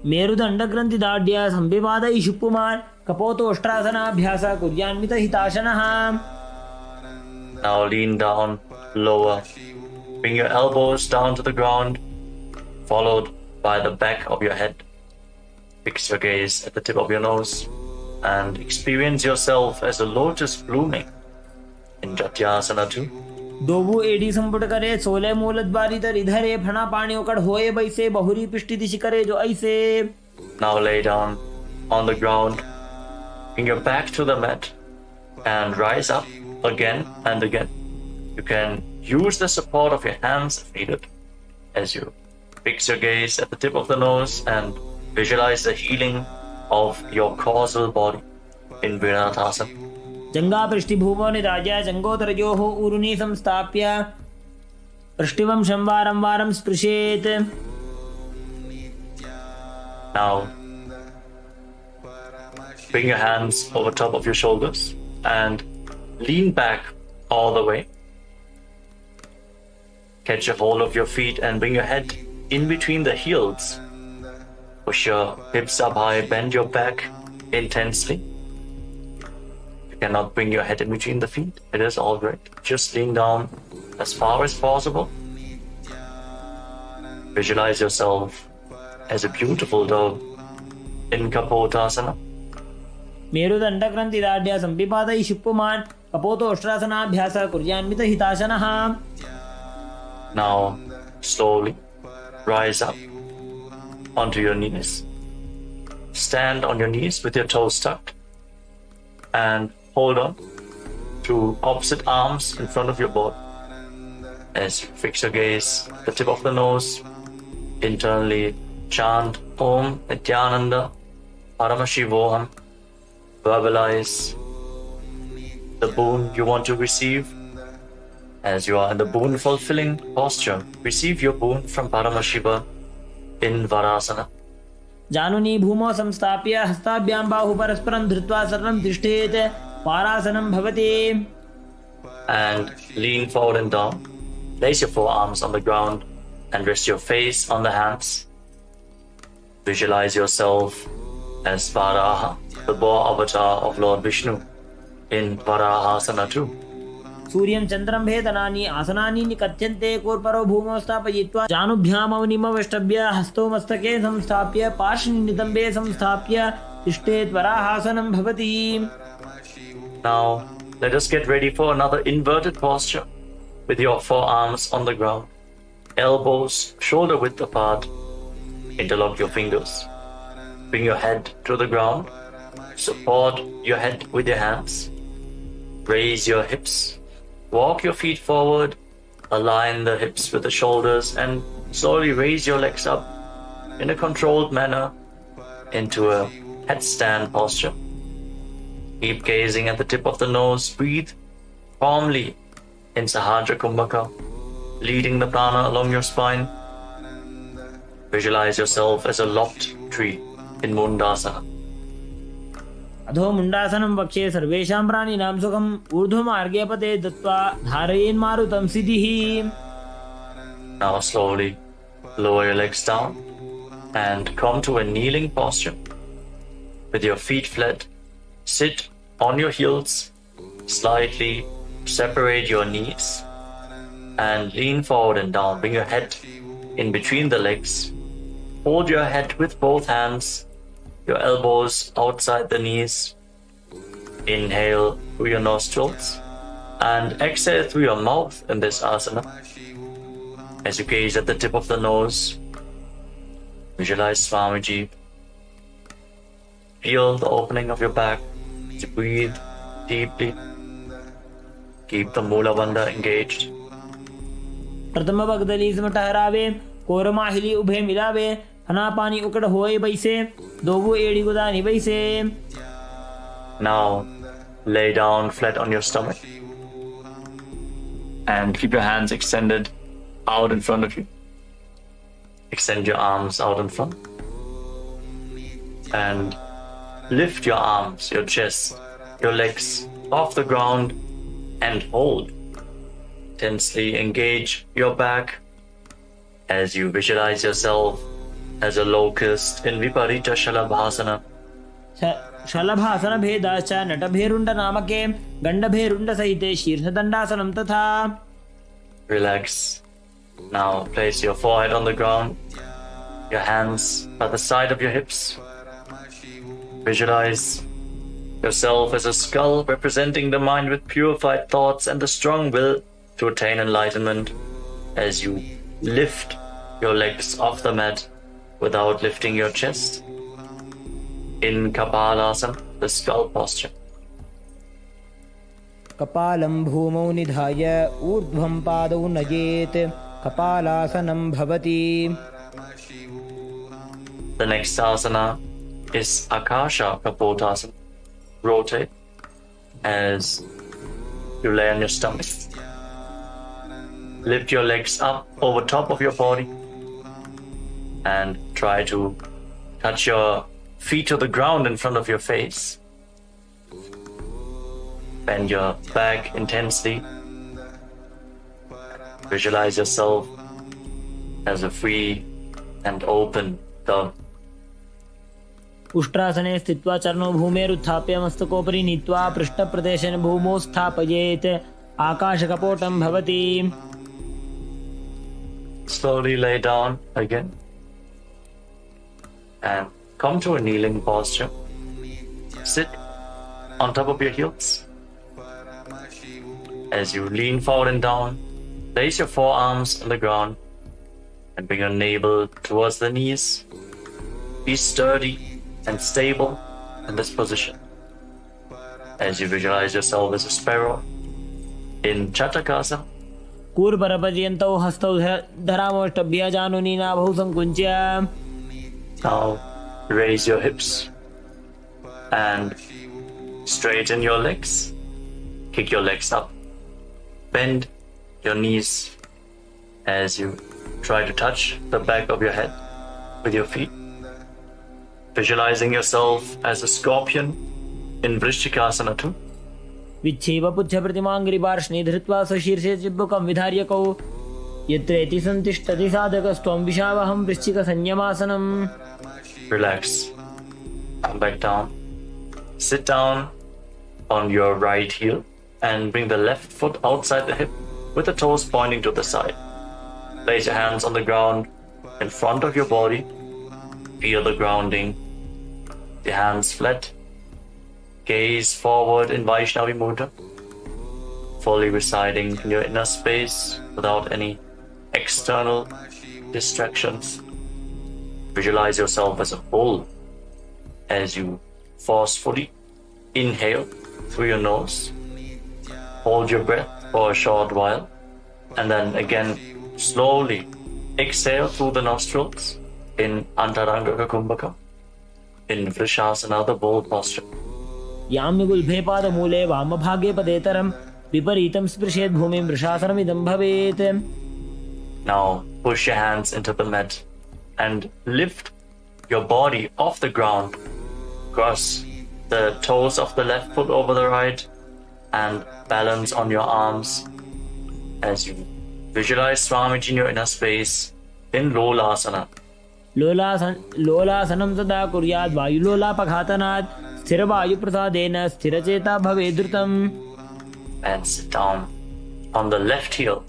मेरुदंड ग्रंथि दाढ्य संविवाद इषुपुमार कपोतोष्ट्रासनाभ्यास कुर्यान्वित हिताशनः. Now lean down, lower. Bring your elbows down to the ground, followed by the back of your head. Fix your gaze at the tip of your nose and experience yourself as a lotus blooming in Jatyasana 2. दोबू AD संपुट करे सोले मूल द्वारी तर इधरे फणा पानी उकड़ होए बैसे बहुरी पिष्टि दिशि करे जो ऐसे. Now lay down on the ground, bring your back to the mat and rise up again and again. You can use the support of your hands if needed as you fix your gaze at the tip of the nose and visualize the healing of your causal body in Viratasana. जंगा पृष्ठभूमो निराज्य जंगोतरजोः ऊरुनी संस्थाप्य पृष्ठिवं शंवारं वारं स्पृशेत्. Now bring your hands over top of your shoulders and lean back all the way. Catch a hold of your feet and bring your head in between the heels. Push your hips up high, bend your back intensely. You cannot bring your head in between the feet. It is all right. Just lean down as far as possible. Visualize yourself as a beautiful dove in Kapotasana. मेरुदंड ग्रंथि दाढ्य संविपाद इषुपुमान् कपोतोष्ट्रासनाभ्यास कुर्यान्वित हिताशनः. Now, slowly rise up onto your knees. Stand on your knees with your toes tucked and hold on to opposite arms in front of your body. As you fix your gaze, the tip of the nose, internally chant Om Nithyananda, Paramashivoham. Verbalize the boon you want to receive. As you are in the boon fulfilling posture, receive your boon from Paramashiva in Varasana. जानुनी भूमौ संस्थाप्य हस्ताभ्यां बाहु परस्परं धृत्वा शरणं तिष्ठेत् वारासनं भवति. And lean forward and down. Place your forearms on the ground and rest your face on the hands. Visualize yourself as Varaha, the boar avatar of Lord Vishnu, in Varahasana too. सूर्यं चन्द्रं भेदनानि आसनानि निकथ्यन्ते कोर्परो भूमौ स्थापयित्वा जानुभ्यामवनिमवष्टभ्य हस्तौ मस्तके संस्थाप्य पार्श्वनितम्बे संस्थाप्य तिष्ठेत् वराहासनं भवति. Now let us get ready for another inverted posture with your forearms on the ground, elbows shoulder width apart. Interlock your fingers. Bring your head to the ground. Support your head with your hands. Raise your hips. Walk your feet forward, align the hips with the shoulders, and slowly raise your legs up in a controlled manner into a headstand posture. Keep gazing at the tip of the nose. Breathe calmly in Sahajra Kumbhaka, leading the prana along your spine. Visualize yourself as a lopped tree in Mundasana. अधो मुण्डासनं वक्षे सर्वेषां प्राणिनां सुखम् ऊर्ध्वमार्गे पते दत्त्वा धारयेन् मारुतं सिद्धिः. Now slowly lower your legs down and come to a kneeling posture. With your feet flat, sit on your heels, slightly separate your knees and lean forward and down. Bring your head in between the legs. Hold your head with both hands, your elbows outside the knees. Inhale through your nostrils and exhale through your mouth in this asana. As you gaze at the tip of the nose, visualize Swamiji. Feel the opening of your back. As you breathe deeply, keep the Mula Bandha engaged. प्रथम भगदली इसमें ठहरावे कोरमाहिली उभे मिलावे हना पानी उकड़ होए बैसे दोबू एड़ी गुदानी बैसे. Now lay down flat on your stomach and keep your hands extended out in front of you. Extend your arms out in front and lift your arms, your chest, your legs off the ground and hold. Tensely engage your back as you visualize yourself as a locust in Viparita Shalabhasana. शलभासन भेदाश्च नटभेरुण्ड नामके गण्डभेरुण्ड सहिते शीर्षदण्डासनं तथा. Relax. Now place your forehead on the ground, your hands by the side of your hips. Visualize yourself as a skull representing the mind with purified thoughts and the strong will to attain enlightenment. As you lift your legs off the mat without lifting your chest. In KAILASA, the skull posture. कपालं भूमौ निधाय ऊर्ध्वं पादौ नयेत् कपालासनं भवति. The next asana is Akasha Kapotasana. Rotate as you lay on your stomach. Lift your legs up over top of your body and try to touch your feet to the ground in front of your face. Bend your back intensely. Visualize yourself as a free and open dove. उष्ट्रासने स्थित्वा चरणौ भूमेरुत्थाप्य मस्तकोपरि नीत्वा पृष्ठप्रदेशेन भूमौ स्थापयेत् आकाशकपोटं भवति. Slowly lay down again and come to a kneeling posture. Sit on top of your heels. As you lean forward and down, place your forearms on the ground. and bring your navel towards the knees. Be sturdy and stable in this position as you visualize yourself as a sparrow in Chatakasana. कूर्परपर्यन्तौ हस्तौ धरामोष्टभ्यः जानुनी नाभौ संकुञ्च्य. Now raise your hips and straighten your legs. Kick your legs up. Bend your knees as you try to touch the back of your head with your feet. Visualizing yourself as a scorpion in Vrishchikasana too. विच्छेव पुच्छप्रतिमाङ्घ्रिपार्ष्णे धृत्वा स्वशीर्षे चिब्बुकं विधार्यकौ यत्रेति सन्तिष्ठति साधकस्त्वं विशावहं वृश्चिकसंयमासनम्. Relax. Come back down. Sit down on your right heel and bring the left foot outside the hip with the toes pointing to the side. Place your hands on the ground in front of your body. Feel the grounding. The hands flat. Gaze forward in Vaishnavi Mudra. Fully residing in your inner space without any external distractions. Visualize yourself as a bull as you forcefully inhale through your nose. Hold your breath for a short while and then again slowly exhale through the nostrils in Antaranga Kumbhaka, in Vrishasana, the bull posture. याम्यगुल्भे पादमूले वामभागे पदेतरं विपरीतं स्पृशेत् भूमिं वृषासनमिदं भवेत्. Now push your hands into the mat and lift your body off the ground. Cross the toes of the left foot over the right and balance on your arms as you visualize Swamiji in your inner space in Lolasana. लोलासनं सदा कुर्यात् वायुलोलापघातनात् स्थिरवायुप्रसादेन स्थिरचेता भवेत् द्रुतम्. And sit down on the left heel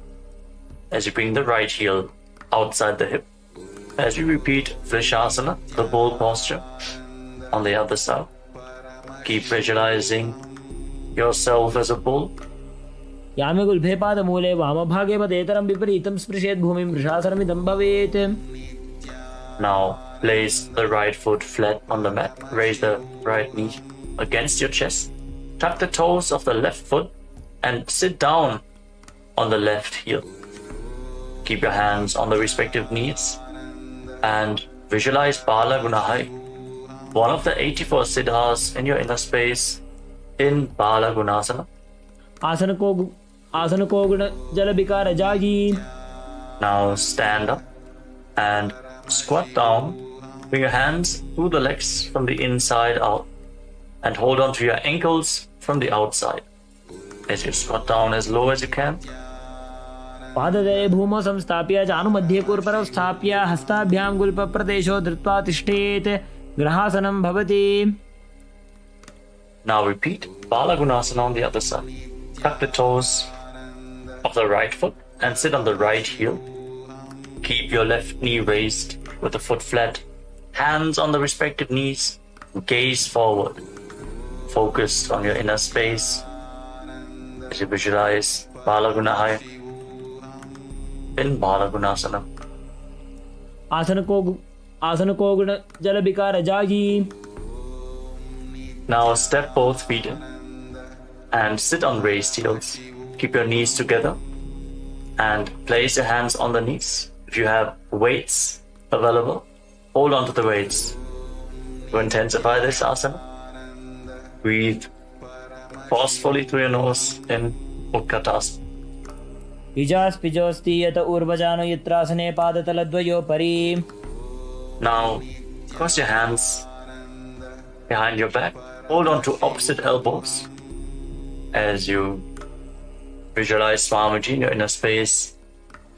as you bring the right heel outside the hip. As you repeat Vrishasana, the bull posture, on the other side. Keep visualizing yourself as a bull. याम्यगुल्भे पादमूले वामभागे पदेतरं विपरीतं स्पृशेत् भूमिं वृषासनमिदं भवेत्. Now place the right foot flat on the mat. Raise the right knee against your chest. Tuck the toes of the left foot and sit down on the left heel. Keep your hands on the respective knees and visualize Bala Gunahai, one of the 84 siddhas in your inner space in Bala Gunasana. आसन को गुण जल विकार जागी. Now stand up and squat down. Bring your hands through the legs from the inside out and hold on to your ankles from the outside as you squat down as low as you can. पाददये भूमौ संस्थाप्य जानुमध्ये कूर्परौ स्थाप्य हस्ताभ्यां गुल्पप्रदेशो धृत्वा तिष्ठेत् ग्रहासनं भवति. Now repeat Bala Gunasana on the other side. Tuck the toes of the right foot and sit on the right heel. Keep your left knee raised with the foot flat, hands on the respective knees, gaze forward, focused on your inner space as you visualize Bala Gunahai in Bala Gunasana. आसन को गुण जल विकार जागी. Now step both feet in and sit on raised heels. Keep your knees together and place your hands on the knees. If you have weights available, hold on to the weights. To intensify this asana, breathe forcefully through your nose in Utkatasana. पिजोस्ति यत ऊर्वजानो यत्रासने पादतलद्वयोपरि. Now cross your hands behind your back. Hold on to opposite elbows as you visualize Swamiji in your inner space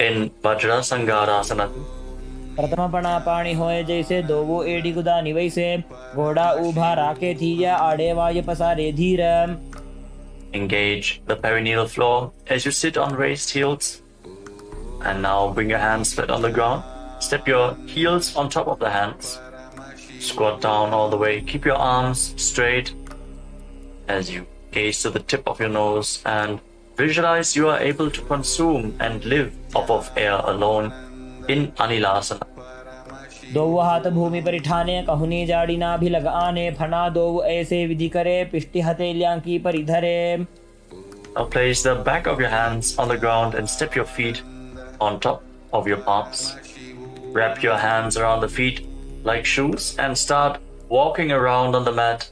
in Vajra Sangarasana. प्रथम पणा पाणी होए जैसे दो वो AD गुदानी वैसे घोड़ा ऊभा राके थीया आड़े वाय पसारे धीर. Engage the perineal floor as you sit on raised heels. And now bring your hands flat on the ground. Step your heels on top of the hands. Squat down all the way. Keep your arms straight as you gaze to the tip of your nose and visualize you are able to consume and live off of air alone in Anilasana. दो हाथ भूमि पर ठाने कहुनी जाड़ी ना भी लगाने फना दो ऐसे विधि करे पिष्टि हथेलियां की परिधरे. Now place the back of your hands on the ground and step your feet on top of your palms. Wrap your hands around the feet like shoes and start walking around on the mat,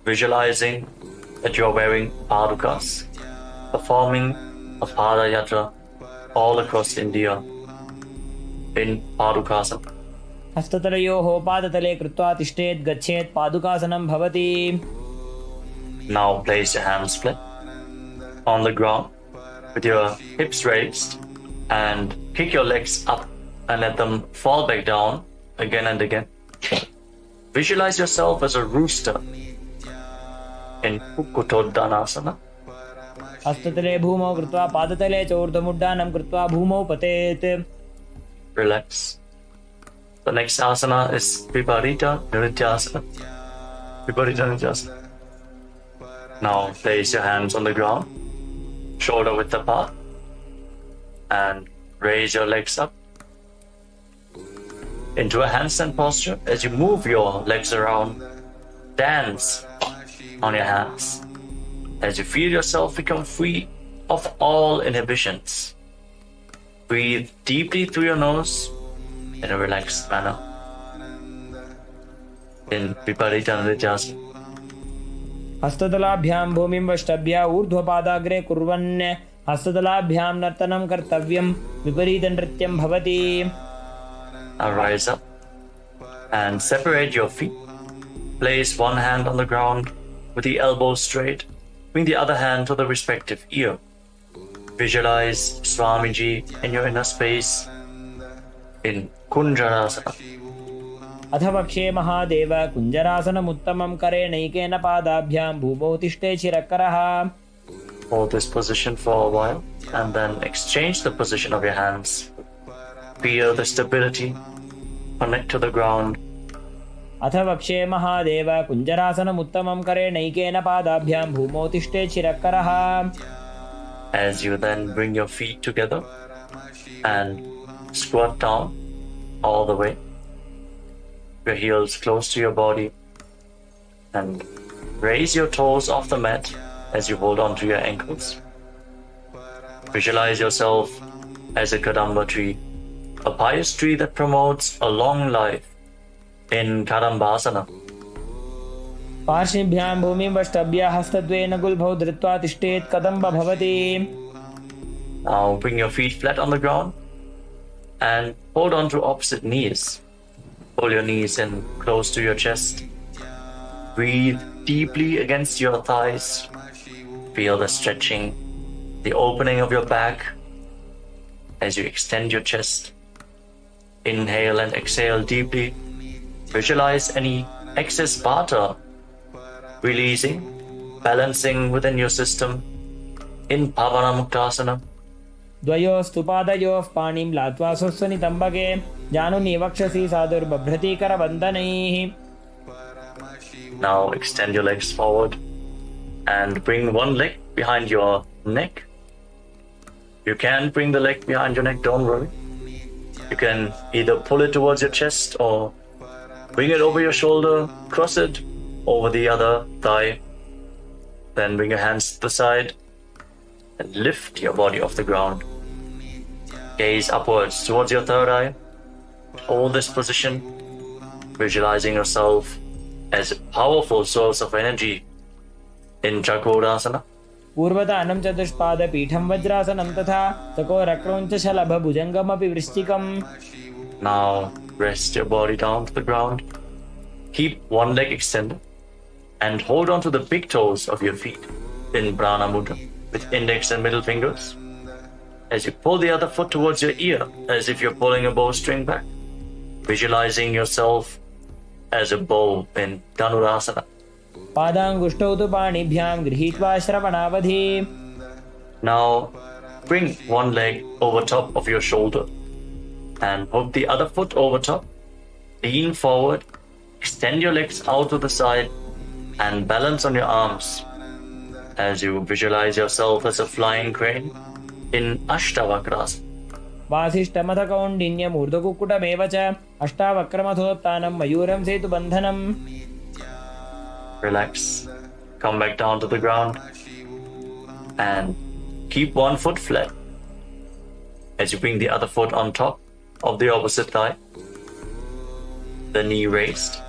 visualizing that you are wearing padukas, performing a pada yatra all across India in padukasana. हस्ततलयोः पादतले कृत्वा तिष्ठेत् गच्छेत् पादुकासनं भवति. Now place your hands flat on the ground with your hips raised and kick your legs up and let them fall back down again and again. Visualize yourself as a rooster in Kukutoddanasana. हस्ततले भूमौ कृत्वा पादतले च ऊर्ध्वमुड्डानं कृत्वा भूमौ पतेत्. Relax. The next asana is Viparita Nrityasana. Viparita Nrityasana. Now place your hands on the ground, shoulder width apart, and raise your legs up into a handstand posture. As you move your legs around, dance on your hands as you feel yourself become free of all inhibitions. Breathe deeply through your nose in a relaxed manner in Viparita Nrityasana. हस्ततलाभ्यां भूमिं वष्टभ्य ऊर्ध्वपादाग्रे कुर्वन् हस्ततलाभ्यां नर्तनं कर्तव्यं विपरीतनृत्यं भवति. Now rise up and separate your feet. Place one hand on the ground with the elbow straight. Bring the other hand to the respective ear. Visualize Swamiji in your inner space in Kunjarasana. अथ पक्षे महादेव कुञ्जरासनमुत्तमं करेणैकेन पादाभ्यां भूमौ तिष्ठे चिरकरः. Hold this position for a while and then exchange the position of your hands. Feel the stability. Connect to the ground. अथ पक्षे महादेव कुञ्जरासनमुत्तमं करेणैकेन पादाभ्यां भूमौ तिष्ठे चिरकरः. As you then bring your feet together and squat down all the way. Your heels close to your body and raise your toes off the mat as you hold on to your ankles. Visualize yourself as a Kadamba tree, a pious tree that promotes a long life in Kadambasana. पार्श्वभ्यां भूमिं वष्टभ्य हस्तद्वयेन गुल्भौ धृत्वा तिष्ठेत् कदम्ब भवति. Now bring your feet flat on the ground and hold on to opposite knees. Pull your knees in close to your chest. Breathe deeply against your thighs. Feel the stretching, the opening of your back as you extend your chest. Inhale and exhale deeply. Visualize any excess vata releasing, balancing within your system in Paramashivoham. द्वयोस्तु पादयोः पाणिं लात्वा स्वस्वनितम्बके जानुनि वक्षसि साधुर्बभ्रति करबन्धनैः. Now extend your legs forward and bring one leg behind your neck. You can bring the leg behind your neck, don't worry. You can either pull it towards your chest or bring it over your shoulder, cross it over the other thigh. Then bring your hands to the side and lift your body off the ground. Gaze upwards towards your third eye. Hold this position, visualizing yourself as a powerful source of energy in Chakrasana. पूर्वतानं चतुष्पादपीठं वज्रासनं तथा चकोरक्रौञ्च शलभभुजङ्गमपि वृश्चिकम्. Now rest your body down to the ground. Keep one leg extended and hold on to the big toes of your feet in Prana Mudra with index and middle fingers. As you pull the other foot towards your ear as if you're pulling a bowstring back, visualizing yourself as a bow in Dhanurasana. पादाङ्गुष्ठौ तु पाणिभ्यां गृहीत्वा श्रवणावधि. Now bring one leg over top of your shoulder and hook the other foot over top. Lean forward, extend your legs out to the side and balance on your arms as you visualize yourself as a flying crane in Ashtavakrasana. वासिष्ठमथ कौण्डिन्यमूर्धकुक्कुटमेव च अष्टावक्रमथोत्थानं मयूरं सेतुबन्धनम्. Relax. Come back down to the ground and keep one foot flat as you bring the other foot on top of the opposite thigh. The knee raised.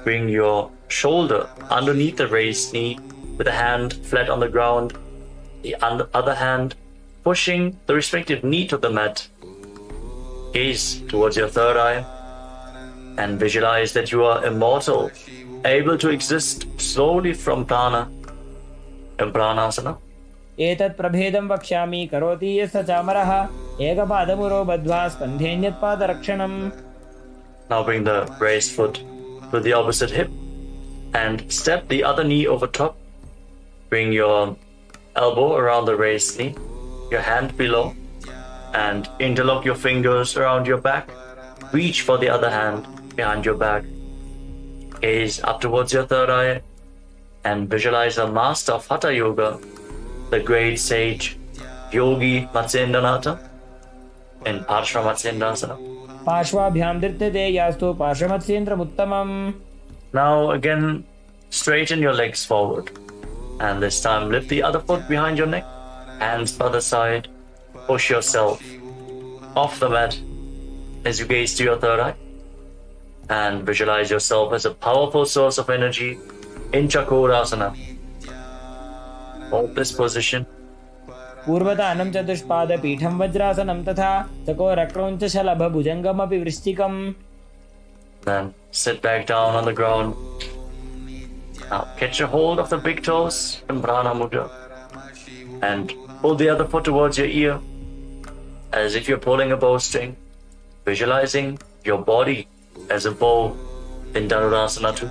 Bring your shoulder underneath the raised knee with a hand flat on the ground, the other hand pushing the respective knee to the mat. Gaze towards your third eye and visualize that you are immortal, able to exist slowly from prana and pranasana. एतत् प्रभेदं वक्ष्यामि करोति यस्य चामरः एकपादमुरो बद्ध्वा स्कन्धेऽन्यत्पादरक्षणम्. Now bring the raised foot to the opposite hip and step the other knee over top. Bring your elbow around the raised knee, your hand below, and interlock your fingers around your back. Reach for the other hand behind your back. Gaze up towards your third eye and visualize the master of Hatha Yoga, the great sage Yogi Matsyendranath in Paramashivoham. पार्श्वाभ्यां धृत्यते यास्तु पार्श्वमत्स्येन्द्रमुत्तमम्. Now again, straighten your legs forward. And this time lift the other foot behind your neck, hands by the side, push yourself off the mat as you gaze to your third eye. And visualize yourself as a powerful source of energy in Chakrasana. Hold this position. पूर्वतानं चतुष्पादपीठं वज्रासनं तथा चकोरक्रौञ्चशलभभुजङ्गमपि वृश्चिकम्. Then sit back down on the ground. Now catch a hold of the big toes in Prana Mudra and pull the other foot towards your ear as if you're pulling a bowstring, visualizing your body as a bow in Dhanurasana 2.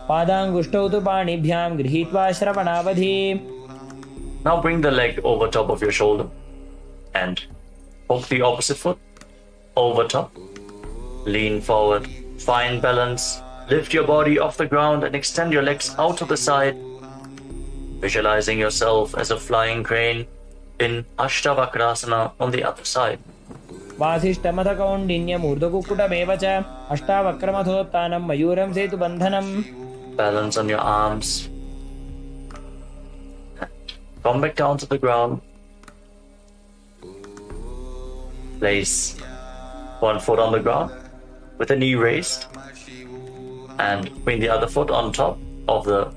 पादाङ्गुष्ठौ तु पाणिभ्यां गृहीत्वा श्रवणावधि. Now bring the leg over top of your shoulder and hook the opposite foot over top. Lean forward, find balance, lift your body off the ground and extend your legs out to the side, visualizing yourself as a flying crane in Ashtavakrasana on the other side. वासिष्ठमथ कौण्डिन्यमूर्धकुक्कुटमेव च अष्टावक्रमथोत्थानं मयूरं सेतुबन्धनम्. Balance on your arms. Come back down to the ground. Place one foot on the ground with the knee raised and bring the other foot on top of the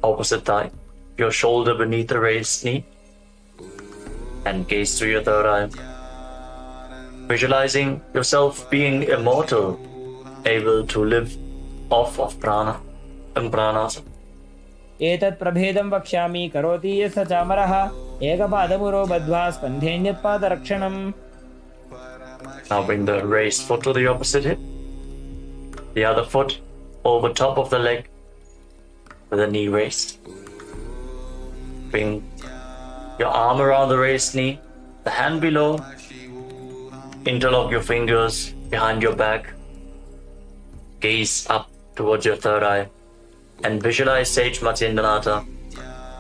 opposite thigh, your shoulder beneath the raised knee, and gaze through your third eye. Visualizing yourself being immortal, able to live off of prana and pranasana. एतत् प्रभेदं वक्ष्यामि करोति यस्य चामरः एकपादमुरो बद्ध्वा स्कन्धेऽन्यत्पादरक्षणम्. Now bring the raised foot to the opposite hip, the other foot over top of the leg with the knee raised. Bring your arm around the raised knee, the hand below, interlock your fingers behind your back, gaze up towards your third eye, and visualize Sage Matsyendranath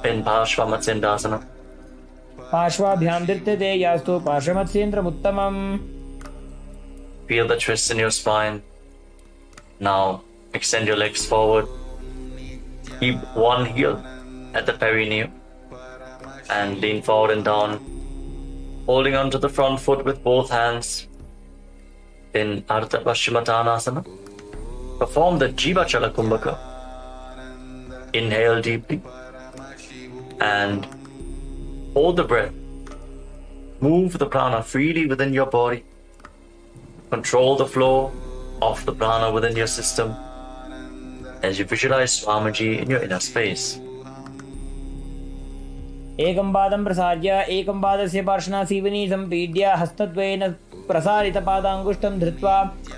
in Paramashivoham. पार्श्वाभ्यां धृत्यते यास्तु पार्श्वमत्स्येन्द्रमुत्तमम्. Feel the twist in your spine. Now extend your legs forward. Keep one heel at the perineum and lean forward and down, holding onto the front foot with both hands in Ardha Paschimottanasana. Perform the Jivachala Kumbhaka. Inhale deeply and hold the breath. Move the prana freely within your body. Control the flow of the prana within your system as you visualize Swamiji in your inner space. एकं पादं प्रसार्य एकं पादस्य पार्श्वनासीवनी सम्पीड्य हस्तद्वयेन प्रसारितपादाङ्गुष्ठं धृत्वा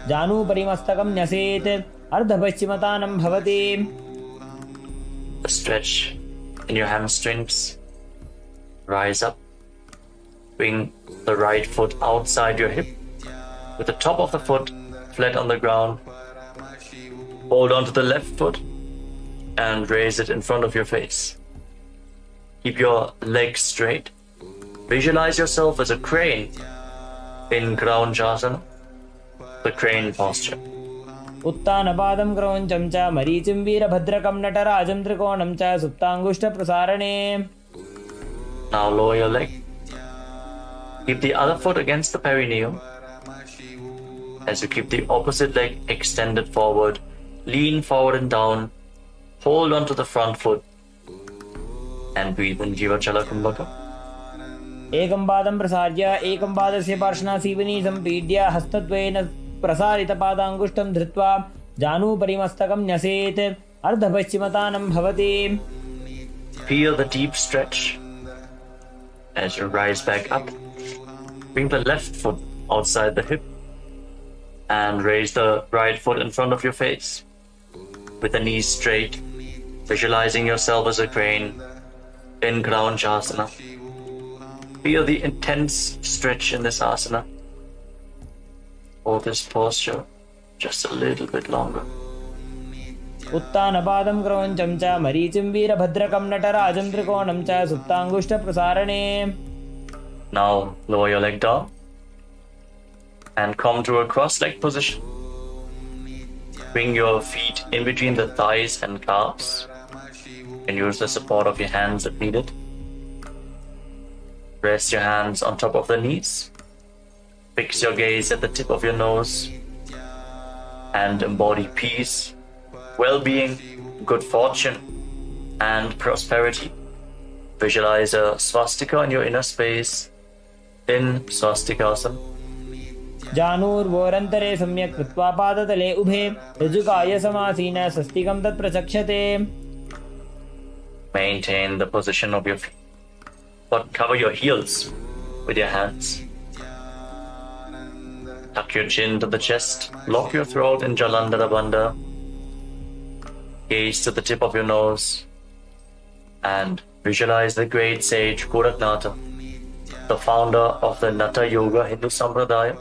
जानुपरिमस्तकं न्यसेत् अर्धपश्चिमतानं भवति. Stretch in your hamstrings. Rise up. Bring the right foot outside your hip with the top of the foot flat on the ground. Hold on to the left foot and raise it in front of your face. Keep your legs straight. Visualize yourself as a crane in Kraunchasana, the crane posture. उत्तानपादं क्रौञ्चं च मरीचिं वीरभद्रकं नटराजं त्रिकोणं च सुप्ताङ्गुष्ठप्रसारणे. Now lower your leg. Keep the other foot against the perineum. As you keep the opposite leg extended forward, lean forward and down, hold onto the front foot, and breathe in Jivachala Kumbhaka. एकं पादं प्रसार्य एकं पादस्य पार्श्वनासीवनी सम्पीड्य हस्तद्वयेन प्रसारितपादाङ्गुष्ठं धृत्वा जानुपरिमस्तकं न्यसेत् अर्धपश्चिमतानं भवति. Feel the deep stretch as you rise back up. Bring the left foot outside the hip and raise the right foot in front of your face with the knees straight, visualizing yourself as a crane in Kraunchasana. Feel the intense stretch in this asana. Hold this posture just a little bit longer. उत्तानपादं क्रौञ्चं च मरीचिं वीरभद्रकं नटराजं त्रिकोणं च सुप्ताङ्गुष्ठप्रसारणे. Now lower your leg down and come to a cross-leg position. Bring your feet in between the thighs and calves and use the support of your hands if needed. Rest your hands on top of the knees. Fix your gaze at the tip of your nose and embody peace, well-being, good fortune, and prosperity. Visualize a swastika in your inner space in Swastikasana. जानुर्वोरन्तरे सम्यक् कृत्वा पादतले उभे ऋजुकाय समासीन स्वस्तिकं तत् प्रचक्षते. Maintain the position of your feet, but cover your heels with your hands. Tuck your chin to the chest, lock your throat in Jalandhara Bandha. Gaze to the tip of your nose and visualize the great sage Goraknatha, the founder of the Natha Yoga Hindu Sampradaya,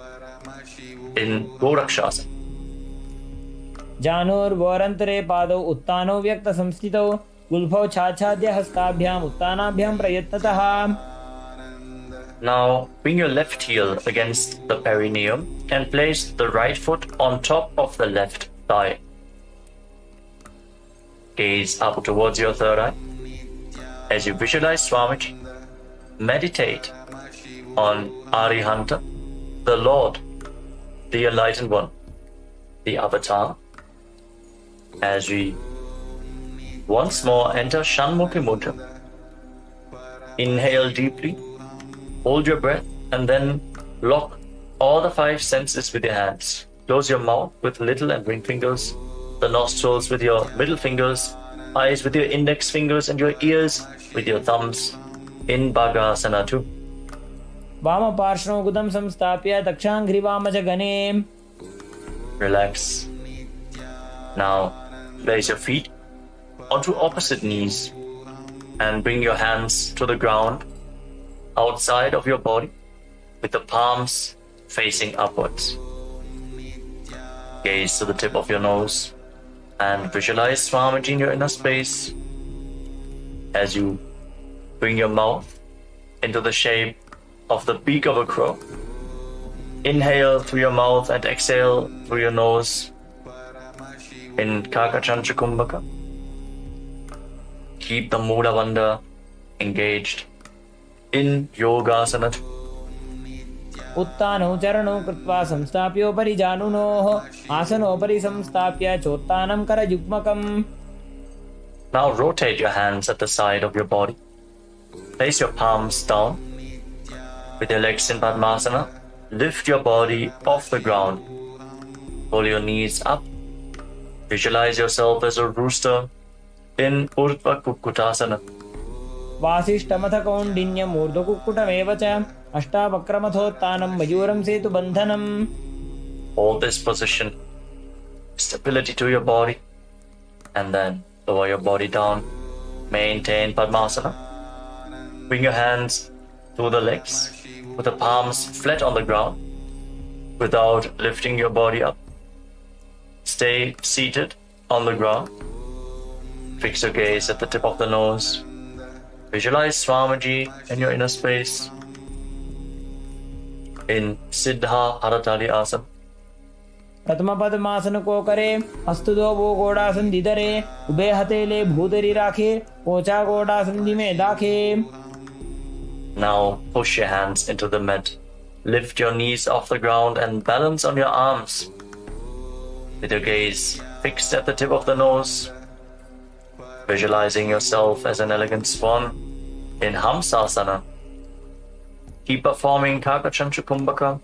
in Gorakshasana. जानुर्वोरन्तरे पादौ उत्तानौ व्यक्तसंस्थितौ गुल्फौ छाछाद्य हस्ताभ्याम् उत्तानाभ्यां प्रयत्नतः. Now bring your left heel against the perineum and place the right foot on top of the left thigh. Gaze up towards your third eye. As you visualize Swamiji, meditate on Arihanta, the Lord, the Enlightened One, the Avatar. As we once more enter Shanmukhi Mudra, inhale deeply, hold your breath, and then lock all the five senses with your hands. Close your mouth with little and ring fingers, the nostrils with your middle fingers, eyes with your index fingers, and your ears with your thumbs in Bhagasana 2. वामपार्श्वं गुदं संस्थाप्य दक्षाङ्घ्रिवामजगणे. Relax. Now place your feet onto opposite knees and bring your hands to the ground outside of your body with the palms facing upwards. Gaze to the tip of your nose and visualize Swamiji in your inner space as you bring your mouth into the shape of the beak of a crow. Inhale through your mouth and exhale through your nose in Kakachancha Kumbhaka. Keep the Mula Bandha engaged in Yogasana. उत्तानौ चरणौ कृत्वा संस्थाप्योपरि जानुनोः आसनोपरि संस्थाप्य चोत्तानं करयुग्मकम्. Now rotate your hands at the side of your body. Place your palms down. With your legs in Padmasana, lift your body off the ground. Pull your knees up. Visualize yourself as a rooster in Urdhva Kukkutasana. वासिष्ठमथ कौण्डिन्यम् ऊर्ध्वकुक्कुटमेव च अष्टावक्रमथोत्तानं मयूरं सेतुबन्धनम्. Hold this position. Stability to your body. And then lower your body down. Maintain Padmasana. Bring your hands to the legs with the palms flat on the ground without lifting your body up. Stay seated on the ground. Fix your gaze at the tip of the nose. Visualize Swamiji in your inner space. in Siddha Haratali Asana. प्रथम पद्मासन को करे, हस्त दो वो घोड़ासन दिधरे, उभे हथेले भूतरी राखे, पोचा घोड़ासन में दाखे. Now push your hands into the mat. Lift your knees off the ground and balance on your arms. With your gaze fixed at the tip of the nose, visualizing yourself as an elegant swan in Hamsasana. Keep performing Kakachantra Kumbhaka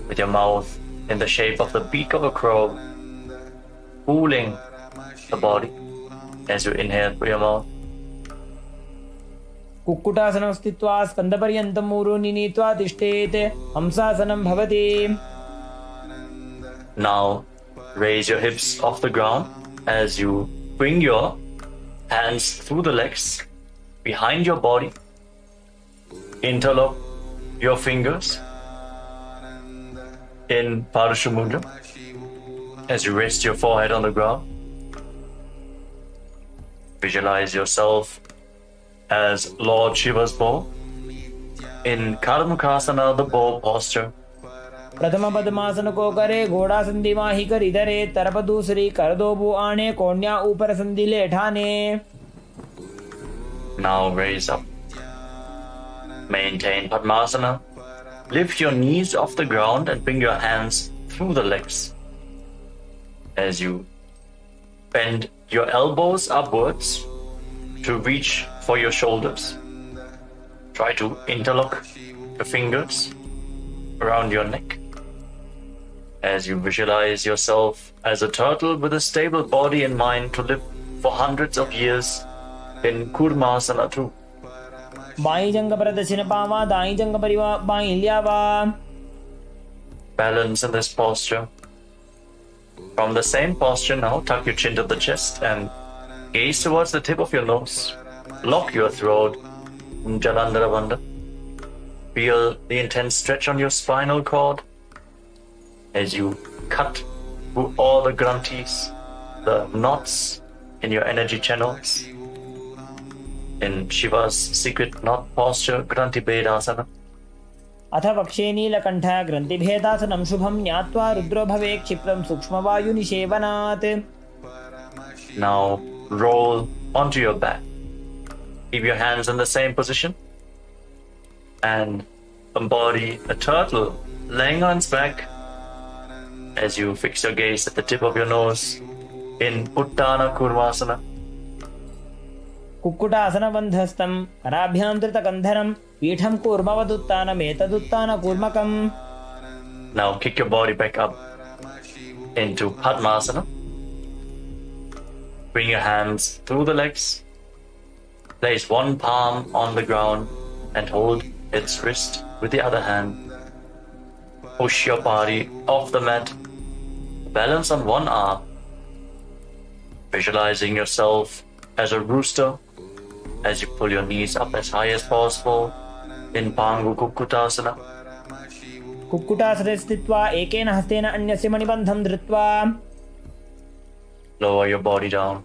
with your mouth in the shape of the beak of a crow, cooling the body as you inhale through your mouth. कुक्कुटासनं स्थित्वा स्कन्धपर्यन्तं ऊरुनि नीत्वा तिष्ठेत् हंसासनं भवति. Now raise your hips off the ground as you bring your hands through the legs behind your body. Interlock your fingers in Parashu Mudra as you rest your forehead on the ground. Visualize yourself as Lord Shiva's bow in Karmukasana, the bow posture. प्रथम पद्मासन को करे, घोड़ा संधि माही कर इधरे, तरफ दूसरी कर दो वो आने, कोन्या ऊपर संधि ले ठाने. Now raise up. Maintain Padmasana. Lift your knees off the ground and bring your hands through the legs. As you bend your elbows upwards to reach for your shoulders. Try to interlock the fingers around your neck. As you visualize yourself as a turtle with a stable body and mind to live for hundreds of years in Kurmasana too. By जंग पर दक्षिण पावा, दाई जंग परिवा by ल्यावा. Balance in this posture. From the same posture now, tuck your chin to the chest and gaze towards the tip of your nose. Lock your throat. Jalandhara Bandha. Feel the intense stretch on your spinal cord as you cut through all the granthis, the knots in your energy channels. In Shiva's secret knot posture, Granthi Bedasana. अथ वक्षे नीलकण्ठ ग्रन्थिभेदासनं शुभं ज्ञात्वा रुद्रो भवे क्षिप्रं सूक्ष्मवायुनिषेवनात्. Now roll onto your back. Keep your hands in the same position and embody a turtle laying on its back as you fix your gaze at the tip of your nose in Uttana Kurmasana. कुक्कुटासनबन्धस्थं कराभ्यां धृतकन्धरं पीठं कूर्मवदुत्तानमेतदुत्तानकूर्मकम्. Now kick your body back up into Padmasana. Bring your hands through the legs. Place one palm on the ground and hold its wrist with the other hand. Push your body off the mat. Balance on one arm. Visualizing yourself as a rooster as you pull your knees up as high as possible in Pangu Kukkutasana. कुक्कुटासने स्थित्वा एकेन हस्तेन अन्यस्य मणिबन्धं धृत्वा. Lower your body down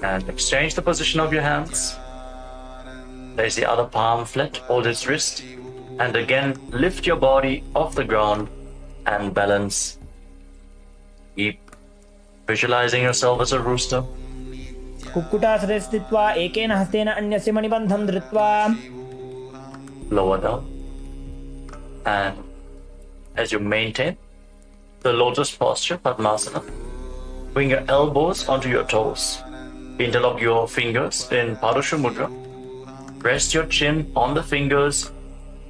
and exchange the position of your hands. Place the other palm flat, hold its wrist, and again lift your body off the ground and balance. Keep visualizing yourself as a rooster. कुक्कुटासने स्थित्वा एकेन हस्तेन अन्यस्य मणिबन्धं धृत्वा. Lower down. And as you maintain the lotus posture, Padmasana, bring your elbows onto your toes. Interlock your fingers in Parashu Mudra. Rest your chin on the fingers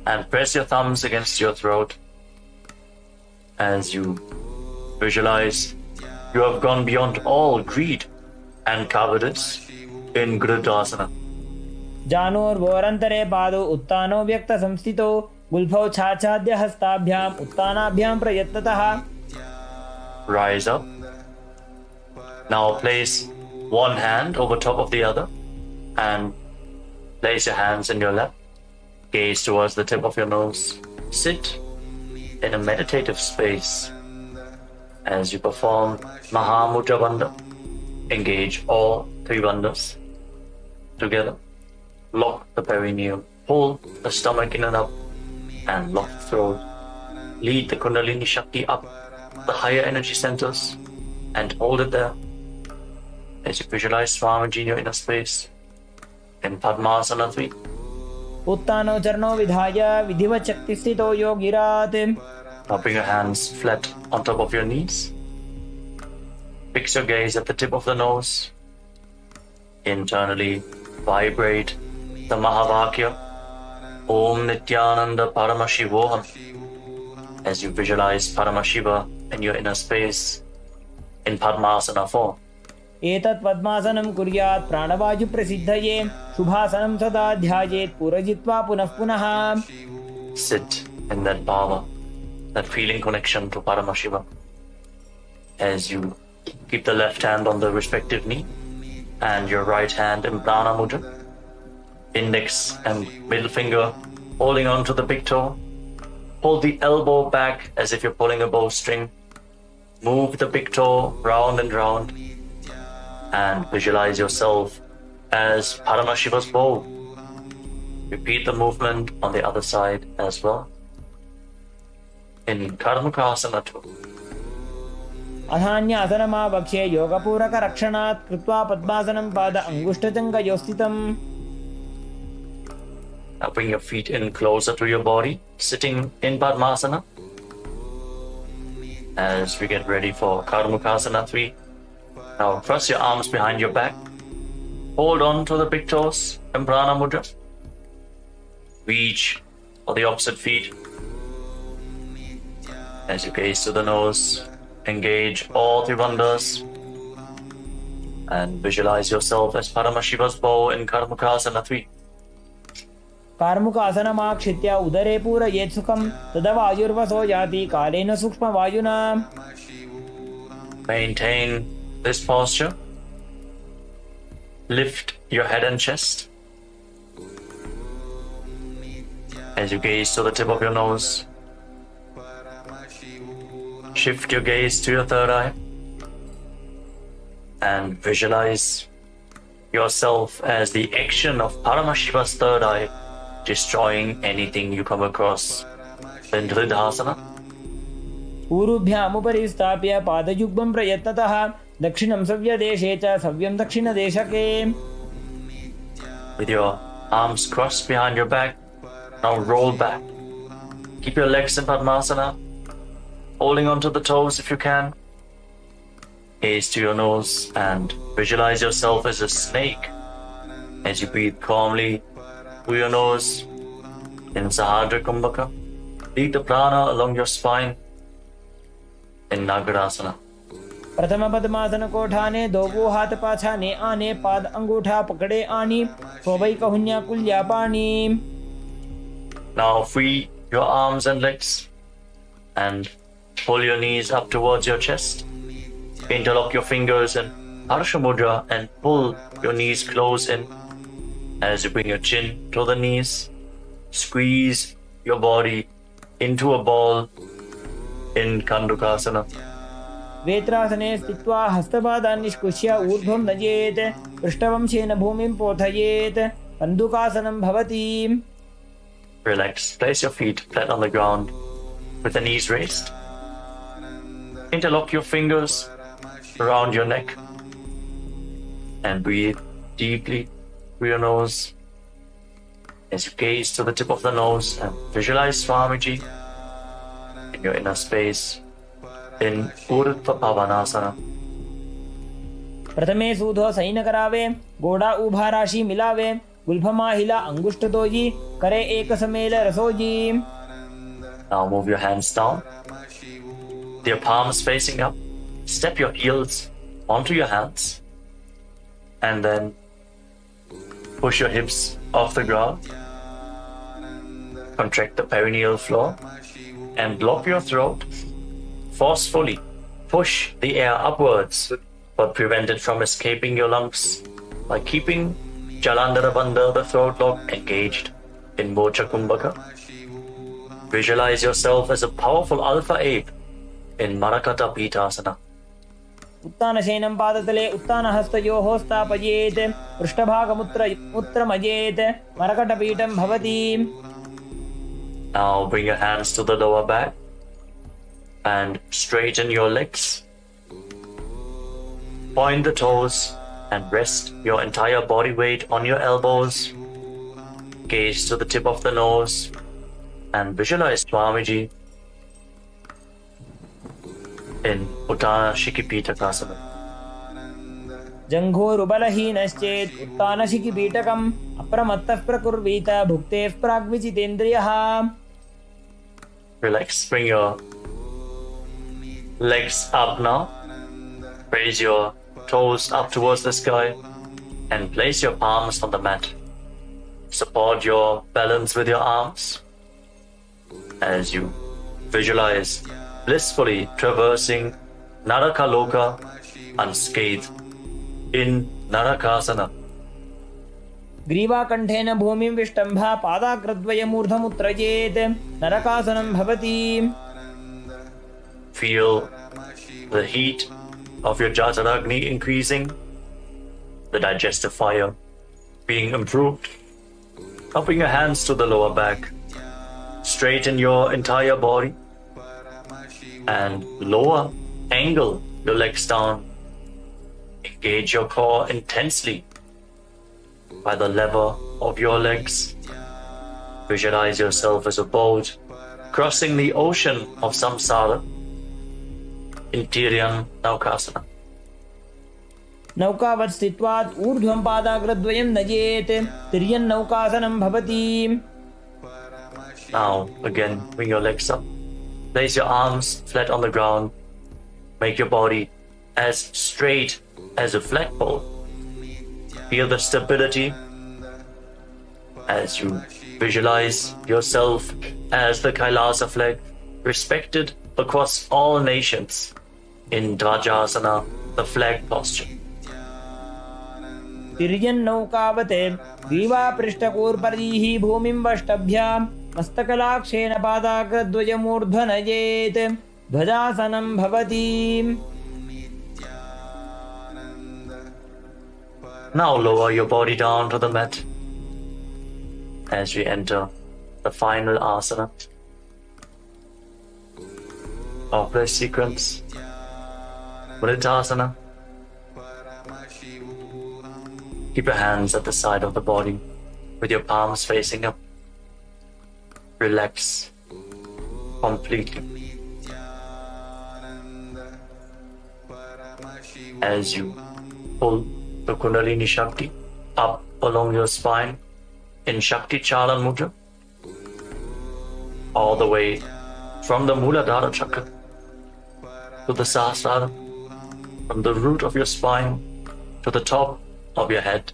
and press your thumbs against your throat. As you visualize, you have gone beyond all greed and cowardice in Grudasana. जानोर्वोरन्तरे पादौ उत्तानो व्यक्तसंस्थितौ गुल्फौ छाछाद्य हस्ताभ्याम् उत्तानाभ्यां प्रयत्नतः. Rise up. Now place one hand over top of the other and place your hands in your lap. Gaze towards the tip of your nose. Sit in a meditative space as you perform Mahamudra Bandha. Engage all three bandhas together. Lock the perineum. Pull the stomach in and up. and lock the throat. Lead the Kundalini Shakti up the higher energy centers and hold it there as you visualize Swamiji in your inner space in Padmasana 3. उत्तानो चरणो विधाय विधिवत् शक्तिस्थितो योगिरात्. Now bring your hands flat on top of your knees. Fix your gaze at the tip of the nose. Internally vibrate the Mahavakya Om Nithyananda Paramashivoham as you visualize Paramashiva in your inner space in Padmasana 4. एतत् पद्मासनं कुर्यात् प्राणवायु प्रसिद्धये शुभासनं सदा ध्यायेत् पुरजित्वा पुनः पुनः. Sit in that bhava, that feeling connection to Paramashiva as you keep the left hand on the respective knee and your right hand in Prana Mudra, index and middle finger holding on to the big toe. Hold the elbow back as if you're pulling a bowstring. Move the big toe round and round and visualize yourself as Paramashiva's bow. Repeat the movement on the other side as well. In Karmukasana 2. अधान्यासनमावक्ष्ये योगपूरकरक्षणात् कृत्वा पद्मासनं पाद अङ्गुष्ठजङ्घयोस्थितम्. Now bring your feet in closer to your body, sitting in Padmasana. As we get ready for Karmukasana 3. Now cross your arms behind your back. Hold on to the big toes in Prana Mudra. Reach for the opposite feet. As you gaze to the nose, engage all three bandhas. And visualize yourself as Paramashiva's bow in Karmukasana 3. कार्मुकासनमाक्षित्य उदरे पूरयेत् सुखं तदा वायुर्वसो याति कालेन सूक्ष्मवायुना. Maintain this posture. Lift your head and chest as you gaze to the tip of your nose. Shift your gaze to your third eye and visualize yourself as the action of Paramashiva's third eye, destroying anything you come across in Dridhasana. ऊरुभ्यामुपरि स्थाप्य पादयुग्मं प्रयत्नतः दक्षिणं सव्यदेशे च सव्यं दक्षिणदेशके. With your arms crossed behind your back, now roll back. Keep your legs in Padmasana, holding onto the toes if you can. Gaze to your nose and visualize yourself as a snake as you breathe calmly through your nose in Sahadra Kumbhaka. Lead the prana along your spine in Nagarasana. प्रथम पद्मासन कोठाने दोगो हाथ पाछाने आने पाद अंगूठा पकड़े आनी सोबई कहुन्या कुल्या पानी. Now free your arms and legs and pull your knees up towards your chest. Interlock your fingers in Harsha Mudra and pull your knees close in as you bring your chin to the knees. Squeeze your body into a ball in Kandukasana. वेत्रासने स्थित्वा हस्तपादान् निष्कुष्य ऊर्ध्वं नयेत् पृष्ठवंशेन भूमिं पोथयेत् कन्दुकासनं भवति. Relax. Place your feet flat on the ground with the knees raised. Interlock your fingers around your neck and breathe deeply through your nose as you gaze to the tip of the nose and visualize Swamiji in your inner space in Urdhva Pavanasana. प्रथमे सूधो San करावे गोड़ा उभा राशि मिलावे गुल्फमा हिला अंगुष्ठ doji करे एक समेल रसोजी. Now move your hands down, your palms facing up. Step your heels onto your hands and then push your hips off the ground. Contract the perineal floor and block your throat. Forcefully push the air upwards, but prevent it from escaping your lungs by keeping Jalandhara Bandha, the throat lock, engaged in Mocha Kumbhaka. Visualize yourself as a powerful alpha ape in Marakata Pitasana. उत्तानशयनं पादतले उत्तानहस्तयोः स्थापयेत् पृष्ठभागमुत्रमजेत् मरकटपीठं भवति. Now bring your hands to the lower back and straighten your legs. Point the toes and rest your entire body weight on your elbows. Gaze to the tip of the nose and visualize Swamiji in Uttana Shikipitaka. जङ्घोरुबलहीनश्चेत् उत्तानशिखिपीठकम् अप्रमत्तः प्रकुर्वीत भुक्तेः प्राग्विजितेन्द्रियः. Relax, bring your legs up now. Raise your toes up towards the sky and place your palms on the mat. Support your balance with your arms as you visualize blissfully traversing Narakaloka unscathed in Narakasana. ग्रीवाकण्ठेन भूमिं विष्टम्भा पादाग्रद्वयमूर्धमुत्रयेत् नरकासनं भवति. Feel the heat of your Jataragni increasing, the digestive fire being improved. Upping your hands to the lower back, straighten your entire body and lower angle your legs down. Engage your core intensely by the lever of your legs. Visualize yourself as a boat crossing the ocean of samsara in Tiryan Naukasana. नौकावत् स्थित्वात् ऊर्ध्वं पादाग्रद्वयं नयेत् तिर्यन् नौकासनं भवति. Now again, bring your legs up. Place your arms flat on the ground. Make your body as straight as a flagpole. Feel the stability as you visualize yourself as the Kailasa flag, respected across all nations in Dvajasana, the flag posture. तिर्यन्नौकावते ग्रीवापृष्ठकूर्परीः भूमिं वष्टभ्य मस्तकलाक्षेण पादाग्रद्वयमूर्ध्वनयेत् ध्वजासनं भवति. Now lower your body down to the mat as we enter the final asana of this sequence, Vriddhasana. Keep your hands at the side of the body with your palms facing up. Relax completely as you pull the Kundalini Shakti up along your spine in Shakti Chalan Mudra, all the way from the Muladhara Chakra to the Sahasrara, from the root of your spine to the top of your head.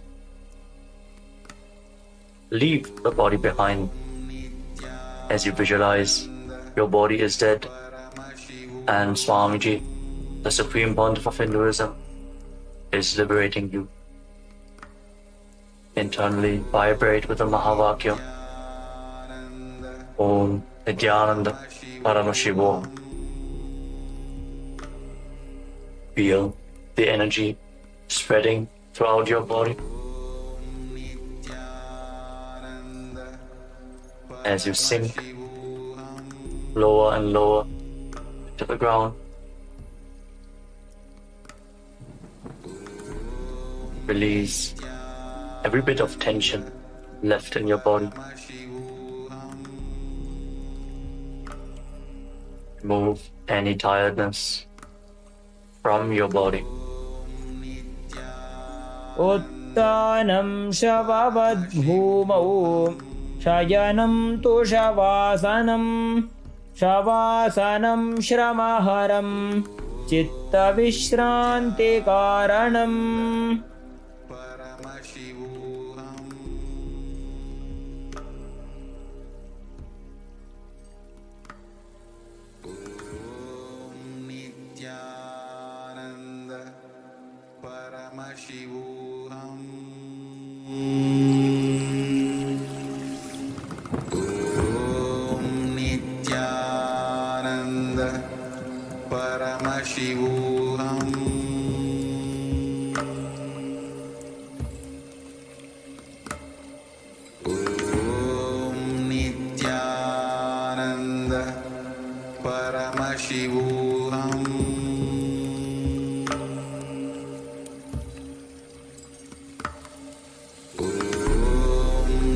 Leave the body behind as you visualize your body is dead and Swamiji, the Supreme Pontiff of Hinduism, is liberating you. Internally vibrate with the Mahavakya Om Nithyananda Paramashivoham. Feel the energy spreading throughout your body as you sink lower and lower to the ground. Release every bit of tension left in your body. Remove any tiredness from your body. उत्तानं शववद्भूमौ शयनं तु शवासनं शवासनं श्रमहरं चित्तविश्रान्तिकारणम्. Paramashivoham. Om Nithyananda Paramashivoham. Om Nithyananda Paramashivoham.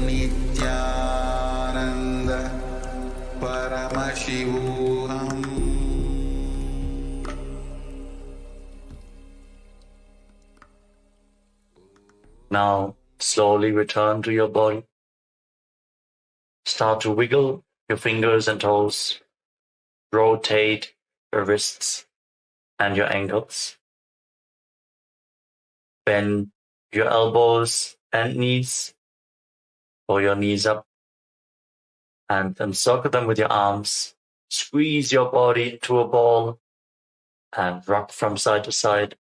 Nithyananda Paramashivoham. Now, slowly return to your body. Start to wiggle your fingers and toes. Rotate your wrists and your ankles. Bend your elbows and knees. Pull your knees up and encircle them with your arms. Squeeze your body into a ball and rock from side to side.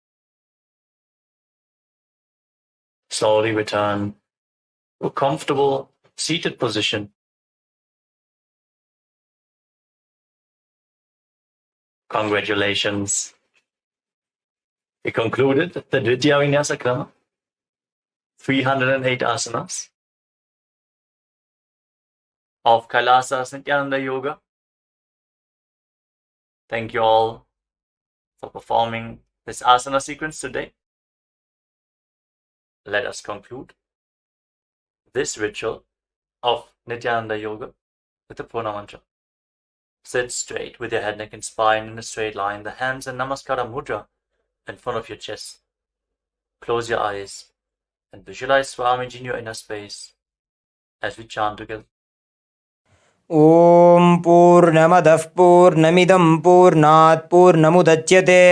Slowly return to a comfortable seated position. Congratulations. We concluded the Dvitiya Vinyasa Krama, 308 asanas of KAILASA's Nithyananda Yoga. Thank you all for performing this asana sequence today. Let us conclude this ritual of Nithyananda Yoga with the Purna Mantra. Sit straight with your head, neck and spine in a straight line, the hands in Namaskara Mudra in front of your chest. Close your eyes and visualize Swamiji in your inner space as we chant together. ॐ पूर्णमदः पूर्णमिदं पूर्णात् पूर्णमुदच्यते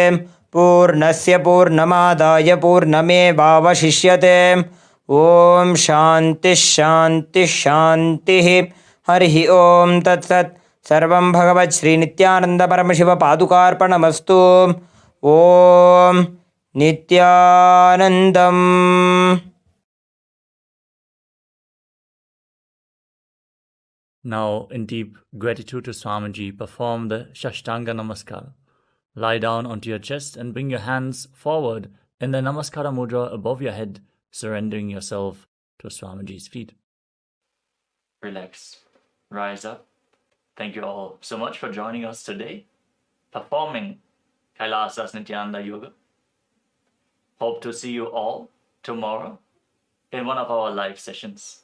पूर्णस्य पूर्णमादाय पूर्णमेवावशिष्यते ॐ शान्तिः शान्तिः शान्तिः हरिः ॐ तत्सत् सर्वं भगवत् श्रीनित्यानन्द परमशिवपादुकार्पणमस्तु ॐ नित्यानन्दम्. Now, in deep gratitude to Swamiji, perform the Shashtanga Namaskara. Lie down onto your chest and bring your hands forward in the Namaskara Mudra above your head, surrendering yourself to Swamiji's feet. Relax. Rise up. Thank you all so much for joining us today, performing KAILASA's Nithyananda Yoga. Hope to see you all tomorrow in one of our live sessions.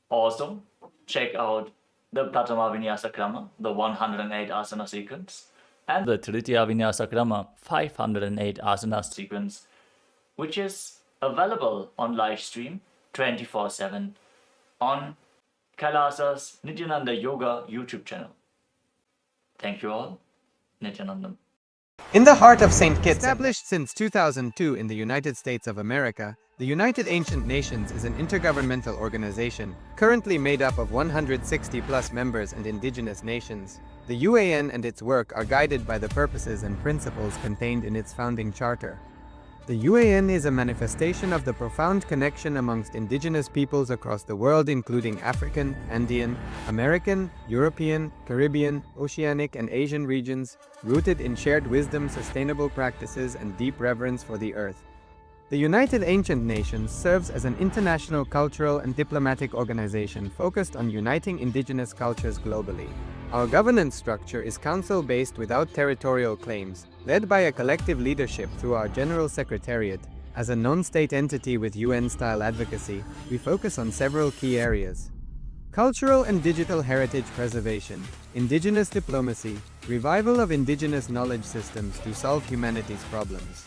Also, check out the Pratama Vinyasa Krama, the 108 asana sequence, and the Tritiya Vinyasa Krama, 508 asana sequence, which is available on live stream 24/7 on KAILASA's Nithyananda Yoga YouTube channel. Thank you all. Nithyanandam. In the heart of St. Kitts, established since 2002 in the United States of America, the United Ancient Nations is an intergovernmental organization currently made up of 160+ members and indigenous nations. The UAN and its work are guided by the purposes and principles contained in its founding charter. The UAN is a manifestation of the profound connection amongst indigenous peoples across the world, including African, Andean, American, European, Caribbean, Oceanic, and Asian regions, rooted in shared wisdom, sustainable practices, and deep reverence for the earth. The United Ancient Nations serves as an international cultural and diplomatic organization focused on uniting indigenous cultures globally. Our governance structure is council-based without territorial claims, led by a collective leadership through our General Secretariat. As a non-state entity with UN-style advocacy, we focus on several key areas: cultural and digital heritage preservation, indigenous diplomacy, revival of indigenous knowledge systems to solve humanity's problems,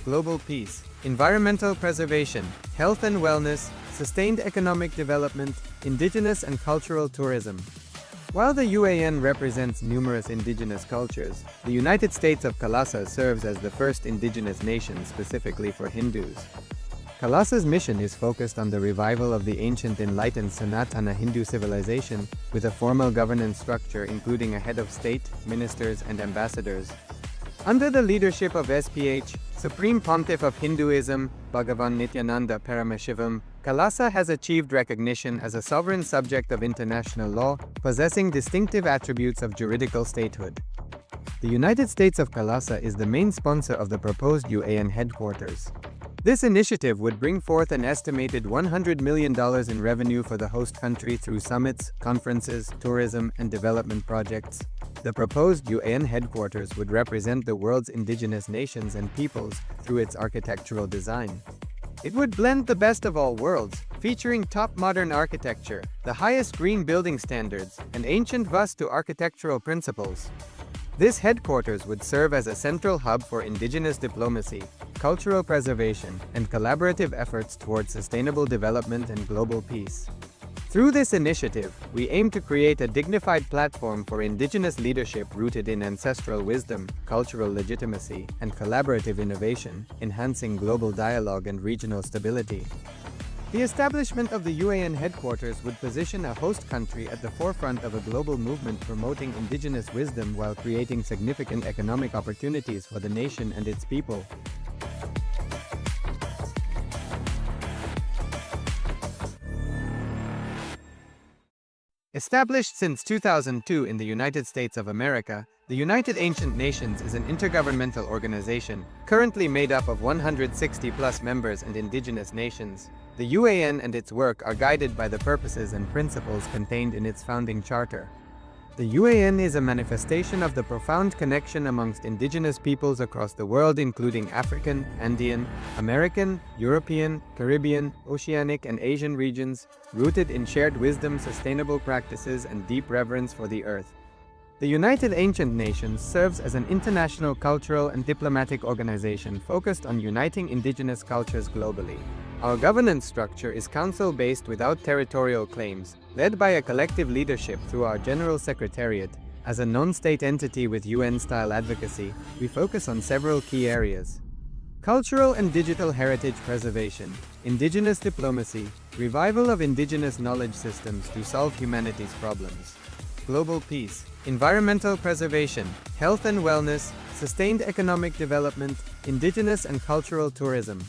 global peace, environmental preservation, health and wellness, sustained economic development, indigenous and cultural tourism. While the UAN represents numerous indigenous cultures, the United States of KAILASA serves as the first indigenous nation specifically for Hindus. KAILASA's mission is focused on the revival of the ancient enlightened Sanatana Hindu civilization with a formal governance structure including a head of state, ministers, and ambassadors. Under the leadership of SPH, Supreme Pontiff of Hinduism, Bhagavan Nithyananda Paramashivoham, KAILASA has achieved recognition as a sovereign subject of international law, possessing distinctive attributes of juridical statehood. The United States of KAILASA is the main sponsor of the proposed UAN headquarters. This initiative would bring forth an estimated $100 million in revenue for the host country through summits, conferences, tourism, and development projects. The proposed UN headquarters would represent the world's indigenous nations and peoples through its architectural design. It would blend the best of all worlds, featuring top modern architecture, the highest green building standards, and ancient Vastu architectural principles. This headquarters would serve as a central hub for indigenous diplomacy, cultural preservation, and collaborative efforts towards sustainable development and global peace. Through this initiative, we aim to create a dignified platform for indigenous leadership rooted in ancestral wisdom, cultural legitimacy, and collaborative innovation, enhancing global dialogue and regional stability. The establishment of the UAN headquarters would position a host country at the forefront of a global movement promoting indigenous wisdom while creating significant economic opportunities for the nation and its people. Established since 2002 in the United States of America, the United Ancient Nations is an intergovernmental organization, currently made up of 160+ members and indigenous nations. The UAN and its work are guided by the purposes and principles contained in its founding charter. The UAN is a manifestation of the profound connection amongst indigenous peoples across the world, including African, Andean, American, European, Caribbean, Oceanic, and Asian regions, rooted in shared wisdom, sustainable practices, and deep reverence for the earth. The United Ancient Nations serves as an international cultural and diplomatic organization focused on uniting indigenous cultures globally. Our governance structure is council-based without territorial claims, led by a collective leadership through our General Secretariat. As a non-state entity with UN-style advocacy, we focus on several key areas: cultural and digital heritage preservation, indigenous diplomacy, revival of indigenous knowledge systems to solve humanity's problems, global peace, environmental preservation, health and wellness, sustained economic development, indigenous and cultural tourism.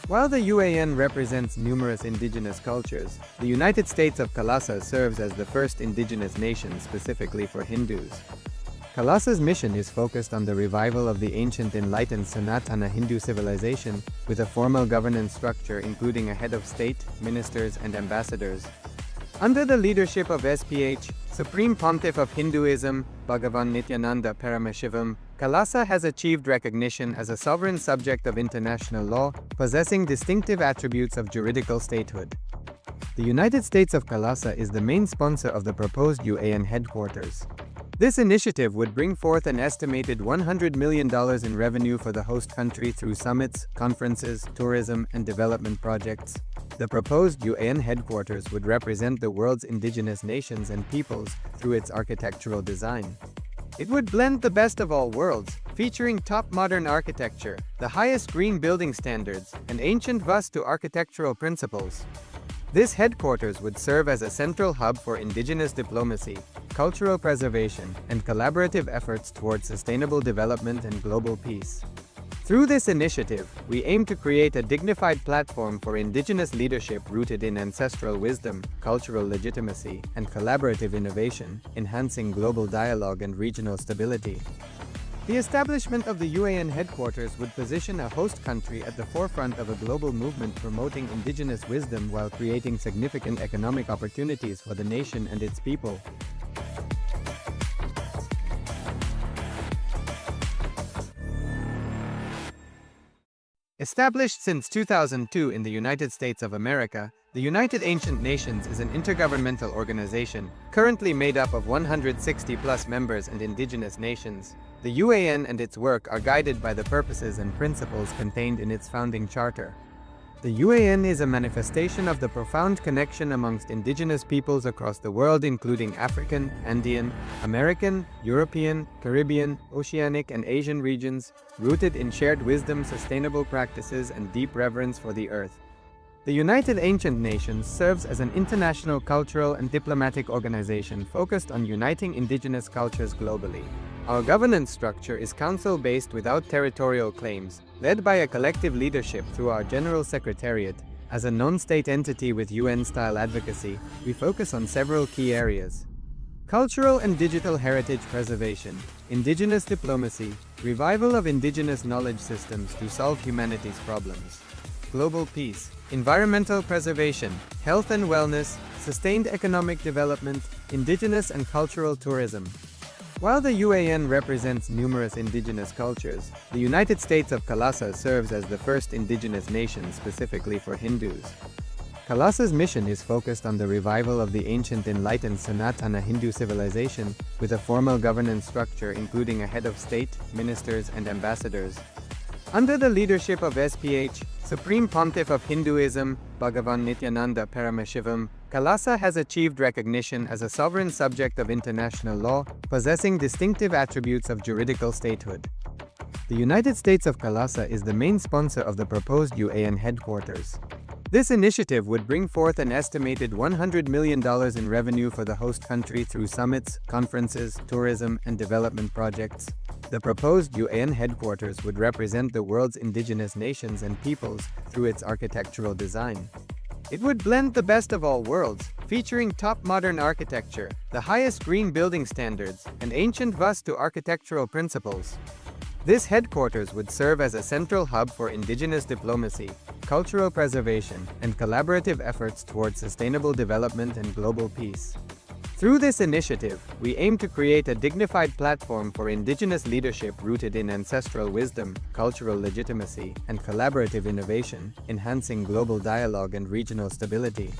While the UAN represents numerous indigenous cultures, the United States of KAILASA serves as the first indigenous nation specifically for Hindus. KAILASA's mission is focused on the revival of the ancient enlightened Sanatana Hindu civilization, with a formal governance structure including a head of state, ministers, and ambassadors. Under the leadership of SPH, Supreme Pontiff of Hinduism, Bhagavan Nithyananda Paramashivoham, KAILASA has achieved recognition as a sovereign subject of international law, possessing distinctive attributes of juridical statehood. The United States of KAILASA is the main sponsor of the proposed UAN headquarters. This initiative would bring forth an estimated $100 million in revenue for the host country through summits, conferences, tourism, and development projects. The proposed UAN headquarters would represent the world's indigenous nations and peoples through its architectural design. It would blend the best of all worlds, featuring top modern architecture, the highest green building standards, and ancient Vastu architectural principles. This headquarters would serve as a central hub for indigenous diplomacy, cultural preservation, and collaborative efforts towards sustainable development and global peace. Through this initiative, we aim to create a dignified platform for indigenous leadership rooted in ancestral wisdom, cultural legitimacy, and collaborative innovation, enhancing global dialogue and regional stability. The establishment of the UAN headquarters would position a host country at the forefront of a global movement promoting indigenous wisdom while creating significant economic opportunities for the nation and its people. Established since 2002 in the United States of America, the United Ancient Nations is an intergovernmental organization, currently made up of 160+ members and indigenous nations. The UAN and its work are guided by the purposes and principles contained in its founding charter. The UAN is a manifestation of the profound connection amongst indigenous peoples across the world, including African, Andean, American, European, Caribbean, Oceanic, and Asian regions, rooted in shared wisdom, sustainable practices, and deep reverence for the earth. The United Ancient Nations serves as an international cultural and diplomatic organization focused on uniting indigenous cultures globally. Our governance structure is council-based without territorial claims, led by a collective leadership through our General Secretariat. As a non-state entity with UN-style advocacy, we focus on several key areas: cultural and digital heritage preservation, indigenous diplomacy, revival of indigenous knowledge systems to solve humanity's problems, global peace, environmental preservation, health and wellness, sustained economic development, indigenous and cultural tourism. While the UAN represents numerous indigenous cultures, the United States of KAILASA serves as the first indigenous nation specifically for Hindus. KAILASA's mission is focused on the revival of the ancient enlightened Sanatana Hindu civilization with a formal governance structure including a head of state, ministers, and ambassadors. Under the leadership of SPH, Supreme Pontiff of Hinduism, Bhagavan Nithyananda Paramashivoham, KAILASA has achieved recognition as a sovereign subject of international law, possessing distinctive attributes of juridical statehood. The United States of KAILASA is the main sponsor of the proposed UAN headquarters. This initiative would bring forth an estimated $100 million in revenue for the host country through summits, conferences, tourism, and development projects. The proposed UAN headquarters would represent the world's indigenous nations and peoples through its architectural design. It would blend the best of all worlds, featuring top modern architecture, the highest green building standards, and ancient Vastu architectural principles. This headquarters would serve as a central hub for indigenous diplomacy, cultural preservation, and collaborative efforts towards sustainable development and global peace. Through this initiative, we aim to create a dignified platform for indigenous leadership rooted in ancestral wisdom, cultural legitimacy, and collaborative innovation, enhancing global dialogue and regional stability.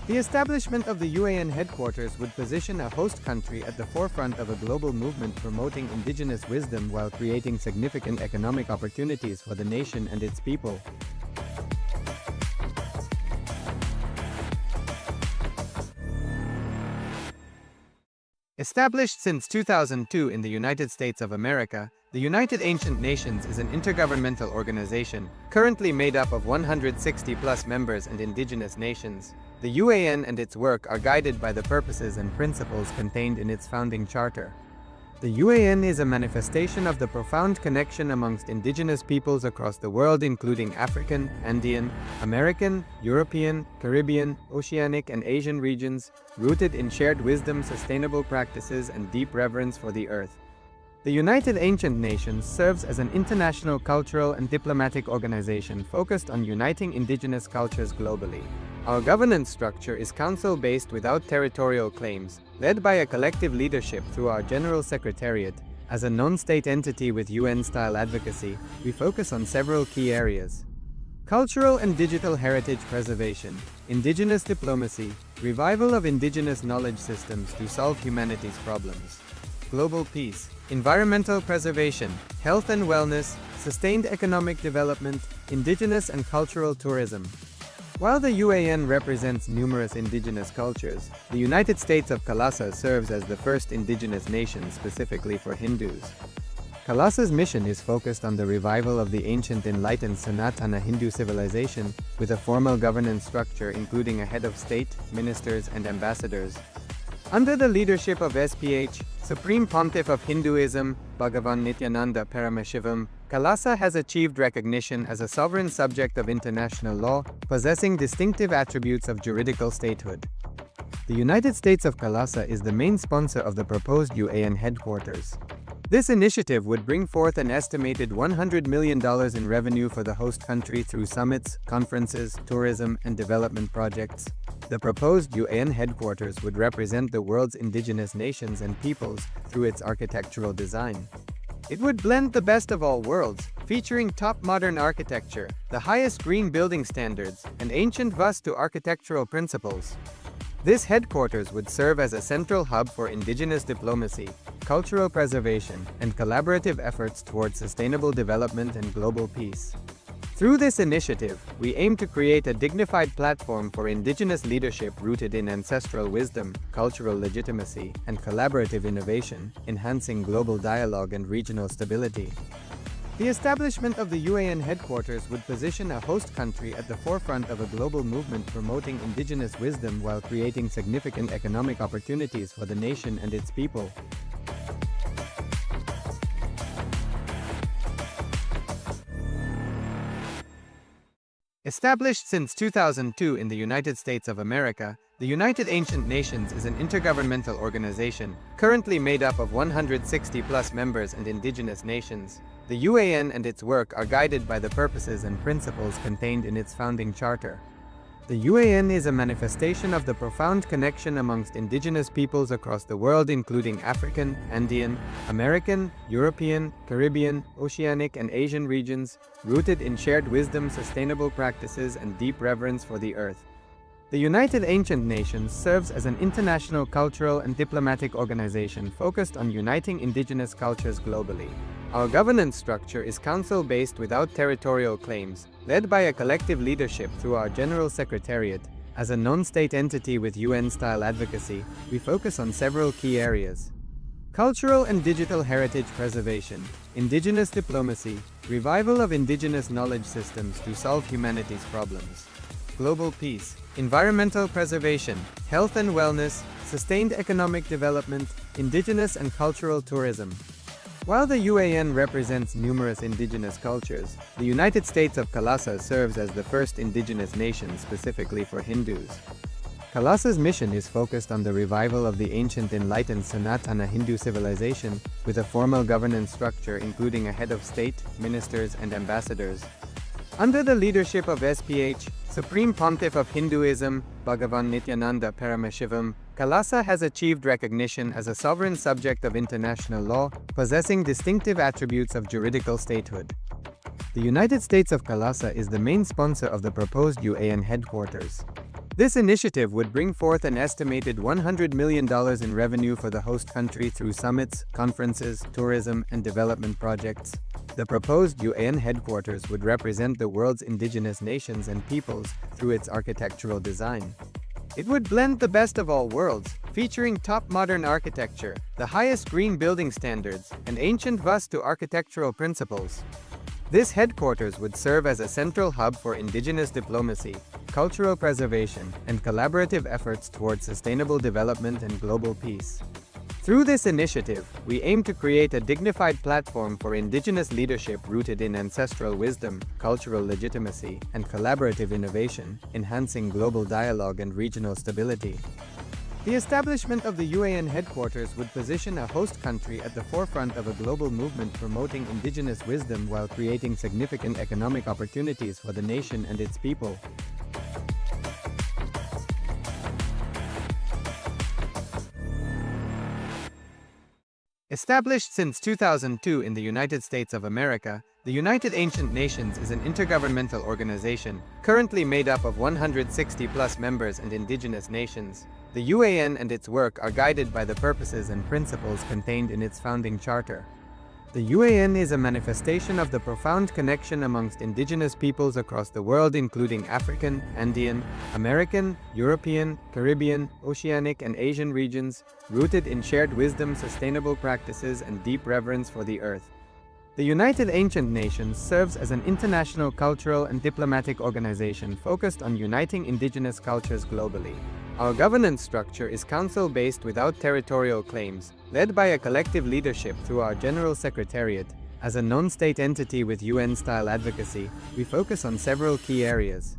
The establishment of the UAN headquarters would position a host country at the forefront of a global movement promoting indigenous wisdom while creating significant economic opportunities for the nation and its people. Established since 2002 in the United States of America, the United Ancient Nations is an intergovernmental organization, currently made up of 160+ members and indigenous nations. The UAN and its work are guided by the purposes and principles contained in its founding charter. The UAN is a manifestation of the profound connection amongst indigenous peoples across the world, including African, Andean, American, European, Caribbean, Oceanic, and Asian regions, rooted in shared wisdom, sustainable practices, and deep reverence for the earth. The United Ancient Nations serves as an international cultural and diplomatic organization focused on uniting indigenous cultures globally. Our governance structure is council-based without territorial claims, led by a collective leadership through our General Secretariat. As a non-state entity with UN-style advocacy, we focus on several key areas: cultural and digital heritage preservation, indigenous diplomacy, revival of indigenous knowledge systems to solve humanity's problems, global peace, environmental preservation, health and wellness, sustained economic development, indigenous and cultural tourism. While the UAN represents numerous indigenous cultures, the United States of KAILASA serves as the first indigenous nation specifically for Hindus. KAILASA's mission is focused on the revival of the ancient enlightened Sanatana Hindu civilization with a formal governance structure including a head of state, ministers, and ambassadors. Under the leadership of SPH, Supreme Pontiff of Hinduism, Bhagavan Nithyananda Paramashivoham, KAILASA has achieved recognition as a sovereign subject of international law, possessing distinctive attributes of juridical statehood. The United States of KAILASA is the main sponsor of the proposed UAN headquarters. This initiative would bring forth an estimated $100 million in revenue for the host country through summits, conferences, tourism, and development projects. The proposed UAN headquarters would represent the world's indigenous nations and peoples through its architectural design. It would blend the best of all worlds, featuring top modern architecture, the highest green building standards, and ancient Vastu architectural principles. This headquarters would serve as a central hub for indigenous diplomacy, cultural preservation, and collaborative efforts towards sustainable development and global peace. Through this initiative, we aim to create a dignified platform for indigenous leadership rooted in ancestral wisdom, cultural legitimacy, and collaborative innovation, enhancing global dialogue and regional stability. The establishment of the UAN headquarters would position a host country at the forefront of a global movement promoting indigenous wisdom while creating significant economic opportunities for the nation and its people. Established since 2002 in the United States of America, the United Ancient Nations is an intergovernmental organization, currently made up of 160+ members and indigenous nations. The UAN and its work are guided by the purposes and principles contained in its founding charter. The UAN is a manifestation of the profound connection amongst indigenous peoples across the world, including African, Andean, American, European, Caribbean, Oceanic, and Asian regions, rooted in shared wisdom, sustainable practices, and deep reverence for the earth. The United Ancient Nations serves as an international cultural and diplomatic organization focused on uniting indigenous cultures globally. Our governance structure is council-based without territorial claims, led by a collective leadership through our General Secretariat. As a non-state entity with UN-style advocacy, we focus on several key areas: cultural and digital heritage preservation, indigenous diplomacy, revival of indigenous knowledge systems to solve humanity's problems, global peace, environmental preservation, health and wellness, sustained economic development, indigenous and cultural tourism. While the UAN represents numerous indigenous cultures, the United States of KAILASA serves as the first indigenous nation specifically for Hindus. KAILASA's mission is focused on the revival of the ancient enlightened Sanatana Hindu civilization, with a formal governance structure including a head of state, ministers, and ambassadors. Under the leadership of SPH, Supreme Pontiff of Hinduism, Bhagavan Nithyananda Paramashivoham, KAILASA has achieved recognition as a sovereign subject of international law, possessing distinctive attributes of juridical statehood. The United States of KAILASA is the main sponsor of the proposed UAN headquarters. This initiative would bring forth an estimated $100 million in revenue for the host country through summits, conferences, tourism, and development projects. The proposed UAN headquarters would represent the world's indigenous nations and peoples through its architectural design. It would blend the best of all worlds, featuring top modern architecture, the highest green building standards, and ancient Vastu architectural principles. This headquarters would serve as a central hub for indigenous diplomacy, cultural preservation, and collaborative efforts towards sustainable development and global peace. Through this initiative, we aim to create a dignified platform for indigenous leadership rooted in ancestral wisdom, cultural legitimacy, and collaborative innovation, enhancing global dialogue and regional stability. The establishment of the UAN headquarters would position a host country at the forefront of a global movement promoting indigenous wisdom while creating significant economic opportunities for the nation and its people. Established since 2002 in the United States of America, the United Ancient Nations is an intergovernmental organization, currently made up of 160+ members and indigenous nations. The UAN and its work are guided by the purposes and principles contained in its founding charter. The UAN is a manifestation of the profound connection amongst indigenous peoples across the world, including African, Andean, American, European, Caribbean, Oceanic, and Asian regions, rooted in shared wisdom, sustainable practices, and deep reverence for the earth. The United Ancient Nations serves as an international cultural and diplomatic organization focused on uniting indigenous cultures globally. Our governance structure is council-based without territorial claims, led by a collective leadership through our General Secretariat. As a non-state entity with UN-style advocacy, we focus on several key areas: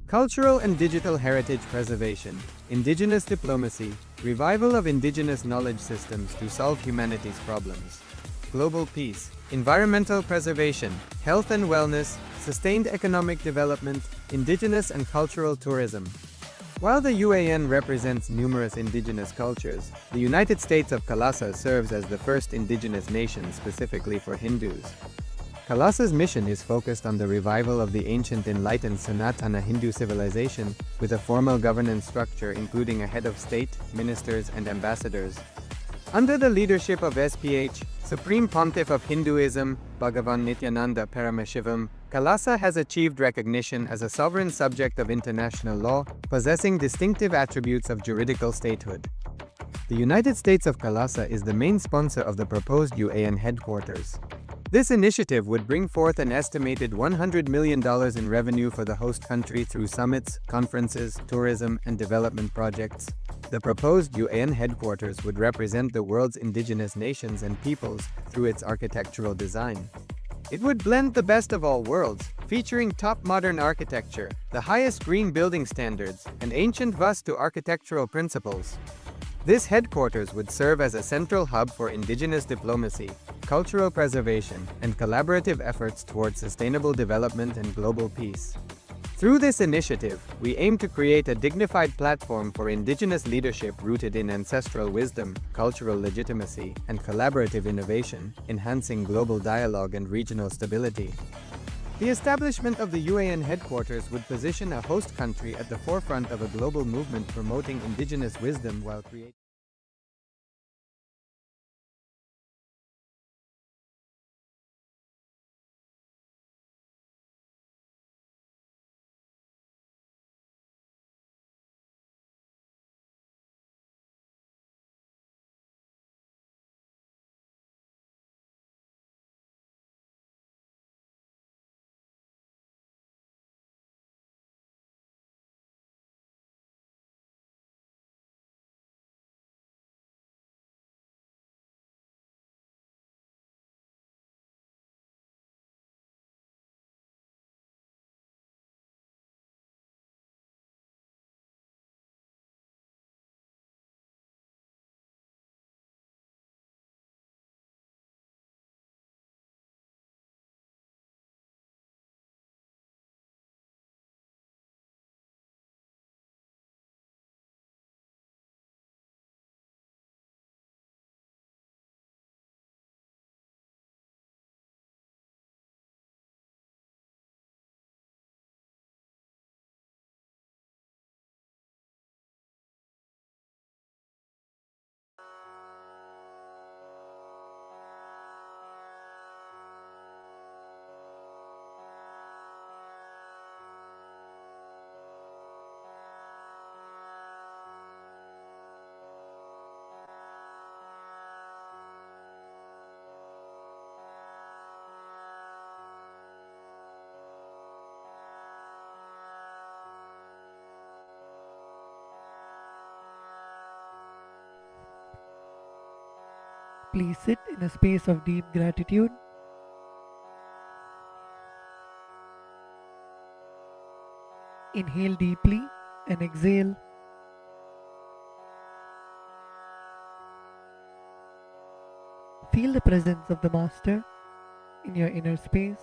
cultural and digital heritage preservation, indigenous diplomacy, revival of indigenous knowledge systems to solve humanity's problems, global peace, environmental preservation, health and wellness, sustained economic development, indigenous and cultural tourism. While the UAN represents numerous indigenous cultures, the United States of KAILASA serves as the first indigenous nation specifically for Hindus. KAILASA's mission is focused on the revival of the ancient enlightened Sanatana Hindu civilization, with a formal governance structure including a head of state, ministers, and ambassadors. Under the leadership of SPH, Supreme Pontiff of Hinduism, Bhagavan Nithyananda Paramashivoham, KAILASA has achieved recognition as a sovereign subject of international law, possessing distinctive attributes of juridical statehood. The United States of KAILASA is the main sponsor of the proposed UAN headquarters. This initiative would bring forth an estimated $100 million in revenue for the host country through summits, conferences, tourism, and development projects. The proposed UAN headquarters would represent the world's indigenous nations and peoples through its architectural design. It would blend the best of all worlds, featuring top modern architecture, the highest green building standards, and ancient Vastu architectural principles. This headquarters would serve as a central hub for indigenous diplomacy, cultural preservation, and collaborative efforts towards sustainable development and global peace. Through this initiative, we aim to create a dignified platform for indigenous leadership rooted in ancestral wisdom, cultural legitimacy, and collaborative innovation, enhancing global dialogue and regional stability. The establishment of the UAN headquarters would position a host country at the forefront of a global movement promoting indigenous wisdom while creating Please sit in a space of deep gratitude. Inhale deeply and exhale. Feel the presence of the Master in your inner space.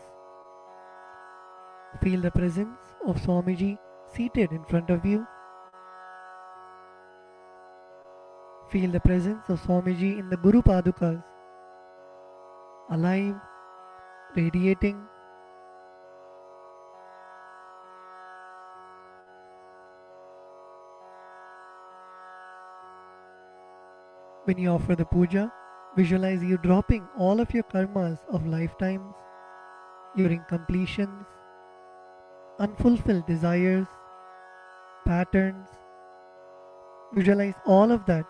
Feel the presence of Swamiji seated in front of you. Feel the presence of Swamiji in the Guru Padukas, alive, radiating. When you offer the puja, visualize you dropping all of your karmas of lifetimes, your incompletions, unfulfilled desires, patterns. Visualize all of that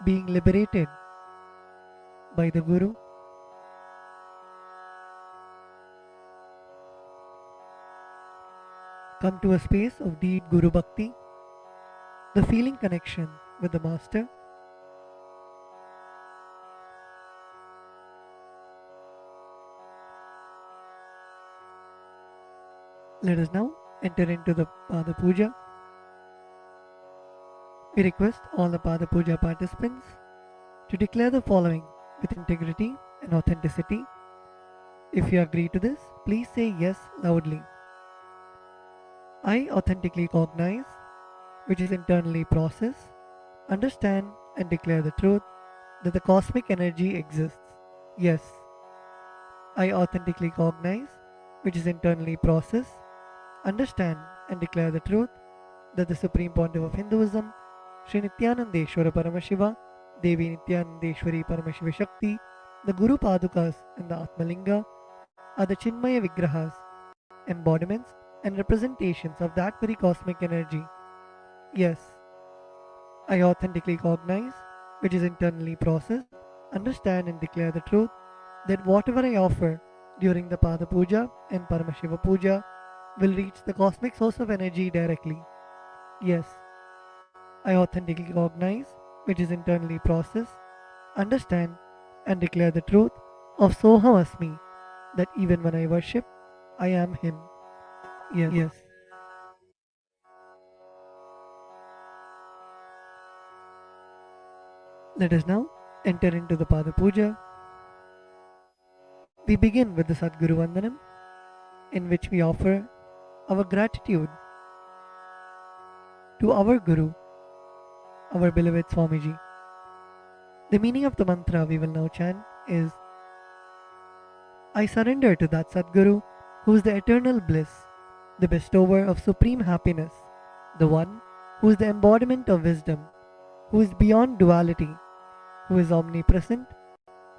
being liberated by the Guru. Come to a space of deep Guru Bhakti, the feeling connection with the Master. Let us now enter into the Pada Puja. We request all the Pada Puja participants to declare the following with integrity and authenticity. If you agree to this, please say yes loudly. I authentically cognize, which is internally process, understand and declare the truth that the cosmic energy exists. Yes. I authentically cognize, which is internally process, understand and declare the truth that the Supreme Pontiff of Hinduism, Sri Nithyananda Paramashiva, Devi Nithyanandeshwari Paramashiva Shakti, the Guru Padukas and the Atmalinga are the Chinmaya Vigrahas, embodiments and representations of that very cosmic energy. Yes, I authentically cognize, which is internally process, understand and declare the truth that whatever I offer during the Pada Puja and Paramashiva Puja will reach the cosmic source of energy directly. Yes, I authentically cognize, which is internally process, understand and declare the truth of Soham Asmi, that even when I worship, I am Him. Yes. Let us now enter into the Pada Puja. We begin with the Sadguru Vandanam, in which we offer our gratitude to our Guru, our beloved Swamiji. The meaning of the mantra we will now chant is, I surrender to that Sadguru who is the eternal bliss, the bestower of supreme happiness, the one who is the embodiment of wisdom, who is beyond duality, who is omnipresent,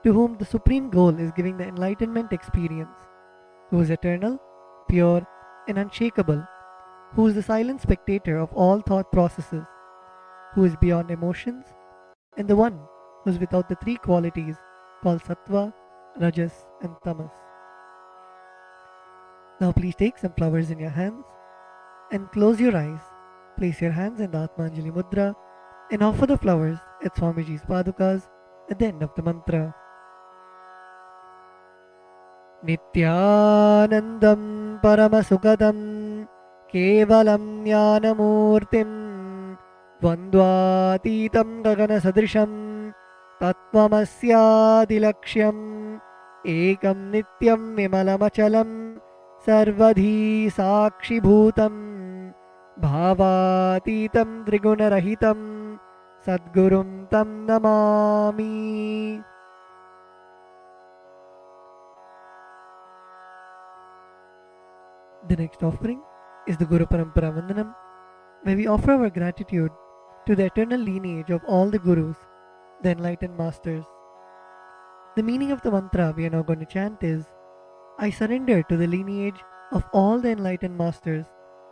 to whom the supreme goal is giving the enlightenment experience, who is eternal, pure, and unshakable, who is the silent spectator of all thought processes, who is beyond emotions, and the one who is without the three qualities called Sattva, Rajas, and Tamas. Now please take some flowers in your hands and close your eyes. Place your hands in the Atmanjali Mudra and offer the flowers at Swamiji's Padukas at the end of the mantra. Nithyanandam Paramasukadam Kevalam Jnanamurtim Dvandvatitam Gaganasadrisham Tattvamasyadilaksham Ekam Nityam Vimalamachalam Sarvadhi Sakshibhutam Bhavatitam Trigunarahitam Sadgurum Tam Namami. The next offering is the Guru Parampara Vandanam, where we offer our gratitude to the eternal lineage of all the Gurus, the enlightened masters. The meaning of the mantra we are now going to chant is, I surrender to the lineage of all the enlightened masters,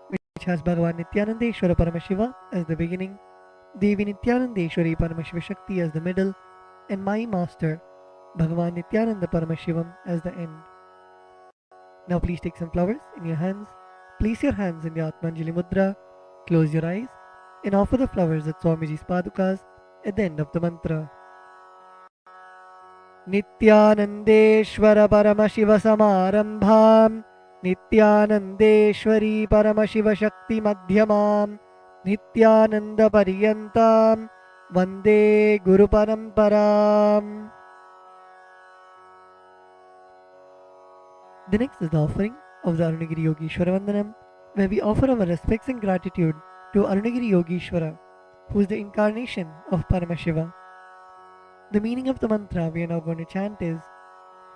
which has Bhagavan Nithyanandeshwara Paramashiva as the beginning, Devi Nithyanandeshwari Paramashiva Shakti as the middle, and my master, Bhagavan Nithyananda Paramashivam as the end. Now please take some flowers in your hands, place your hands in the Atmanjali Mudra, close your eyes, and offer the flowers at Swamiji's Padukas at the end of the mantra. Nithyanandeshwara Paramashiva Samarambham Nithyanandeshwari Paramashiva Shakti Madhyamam Nithyananda Pariyantam Vande Guru Paramparam. The next is the offering of the Arunagiri Yogeshwara Vandanam, where we offer our respects and gratitude to Arunagiri Yogeshwara, who is the incarnation of Paramashiva. The meaning of the mantra we are now going to chant is,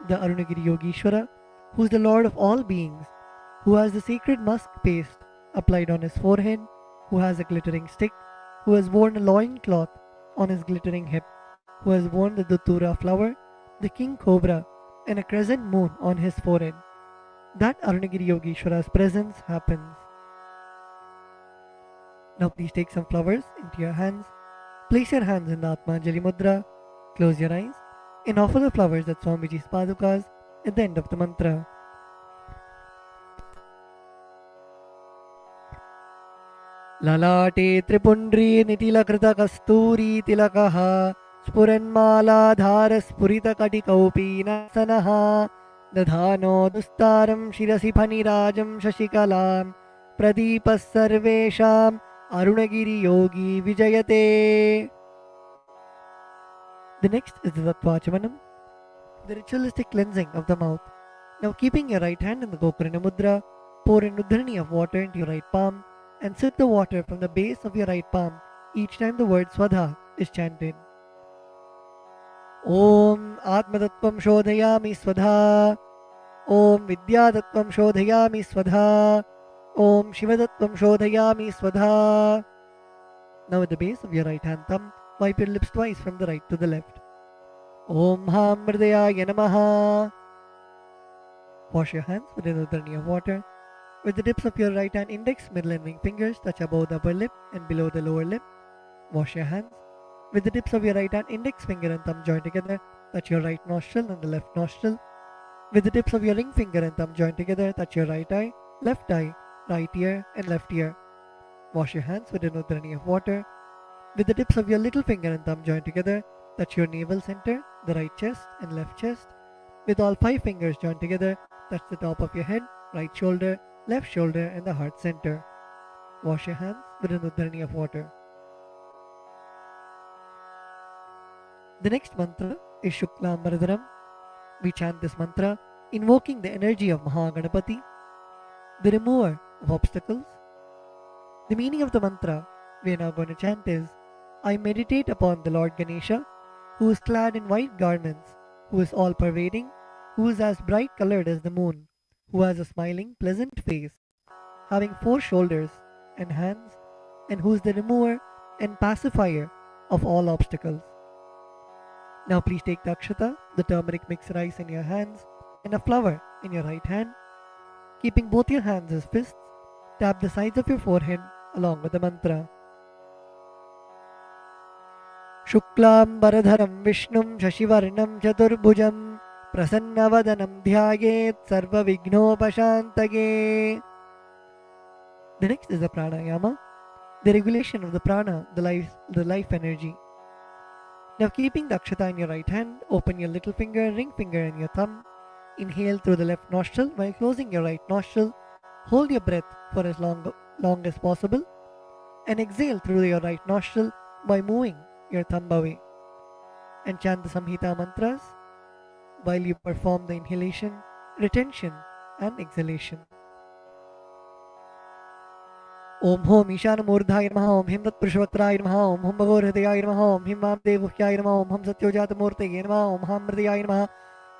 the Arunagiri Yogeshwara, who is the Lord of all beings, who has the sacred musk paste applied on his forehead, who has a glittering stick, who has worn a loin cloth on his glittering hip, who has worn the Datura flower, the king cobra, and a crescent moon on his forehead. That Arunagiri Yogeshwara's presence happens. Now please take some flowers into your hands, place your hands in the Atmanjali Mudra, close your eyes, and offer the flowers at Swamiji's Padukas at the end of the mantra. Lalate Tripundri Nitilakrita Kasturi Tilakaha Spuranmaladhara Spurita Katikaupi Nasanaha Dadhano Dustaram Shirasi Phanirajam Shashikalam Pradipas Sarvesham Arunagiri Yogi Vijayate. The next is the Tattvachamanam, the ritualistic cleansing of the mouth. Now keeping your right hand in the Gokarna Mudra, pour an udharani of water into your right palm and sip the water from the base of your right palm each time the word Swadha is chanted. Om Atmatattvam Shodhayami Swadha. Om Vidyatattvam Shodhayami Swadha. Om Shivatattvam Shodhayami Swadha. Now at the base of your right hand thumb, wipe your lips twice from the right to the left. Om Ham Mridayaya Namaha. Wash your hands with an udharani of water. With the tips of your right hand index, middle and ring fingers touch above the upper lip and below the lower lip. Wash your hands. With the tips of your right hand index finger and thumb joined together, touch your right nostril and the left nostril. With the tips of your ring finger and thumb joined together, touch your right eye, right ear and left ear. Wash your hands with an udharani of water. With the tips of your little finger and thumb joined together, touch your navel center, the right chest and left chest. With all 5 fingers joined together, touch the top of your head, right shoulder, left shoulder and the heart center. Wash your hands with an udharani of water. The next mantra is Shuklam Varadaram. We chant this mantra invoking the energy of Mahaganapati, the remover of obstacles. The meaning of the mantra we are now going to chant is, I meditate upon the Lord Ganesha, who is clad in white garments, who is all-pervading, who is as bright-colored as the moon, who has a smiling, pleasant face, having 4 shoulders and hands, and who is the remover and pacifier of all obstacles. Now please take the akshata, the turmeric mixed rice in your hands, and a flower in your right hand. Keeping both your hands as fists, tap the sides of your forehead along with the mantra. Shuklam Baradharam Vishnum Shashivarnam Chaturbhujam Prasannavadanam Dhyayet Sarva Vignopashantage. The next is the pranayama, the regulation of the prana, the life energy. Now keeping the akshata in your right hand, open your little finger, ring finger and your thumb. Inhale through the left nostril while closing your right nostril. Hold your breath for as long as possible and exhale through your right nostril by moving your thumb away. And chant the Samhita mantras while you perform the inhalation, retention and exhalation. Om Hom Ishanamurdhaya Namaha, Om Him Tatpurushavatraya Namaha, Om Hum Bhagorhridaya Namaha, Om Him Mamdevuhyaya Namaha, Om Hum Satyojatmurteye Namaha, Om Ham Mridaya Namaha,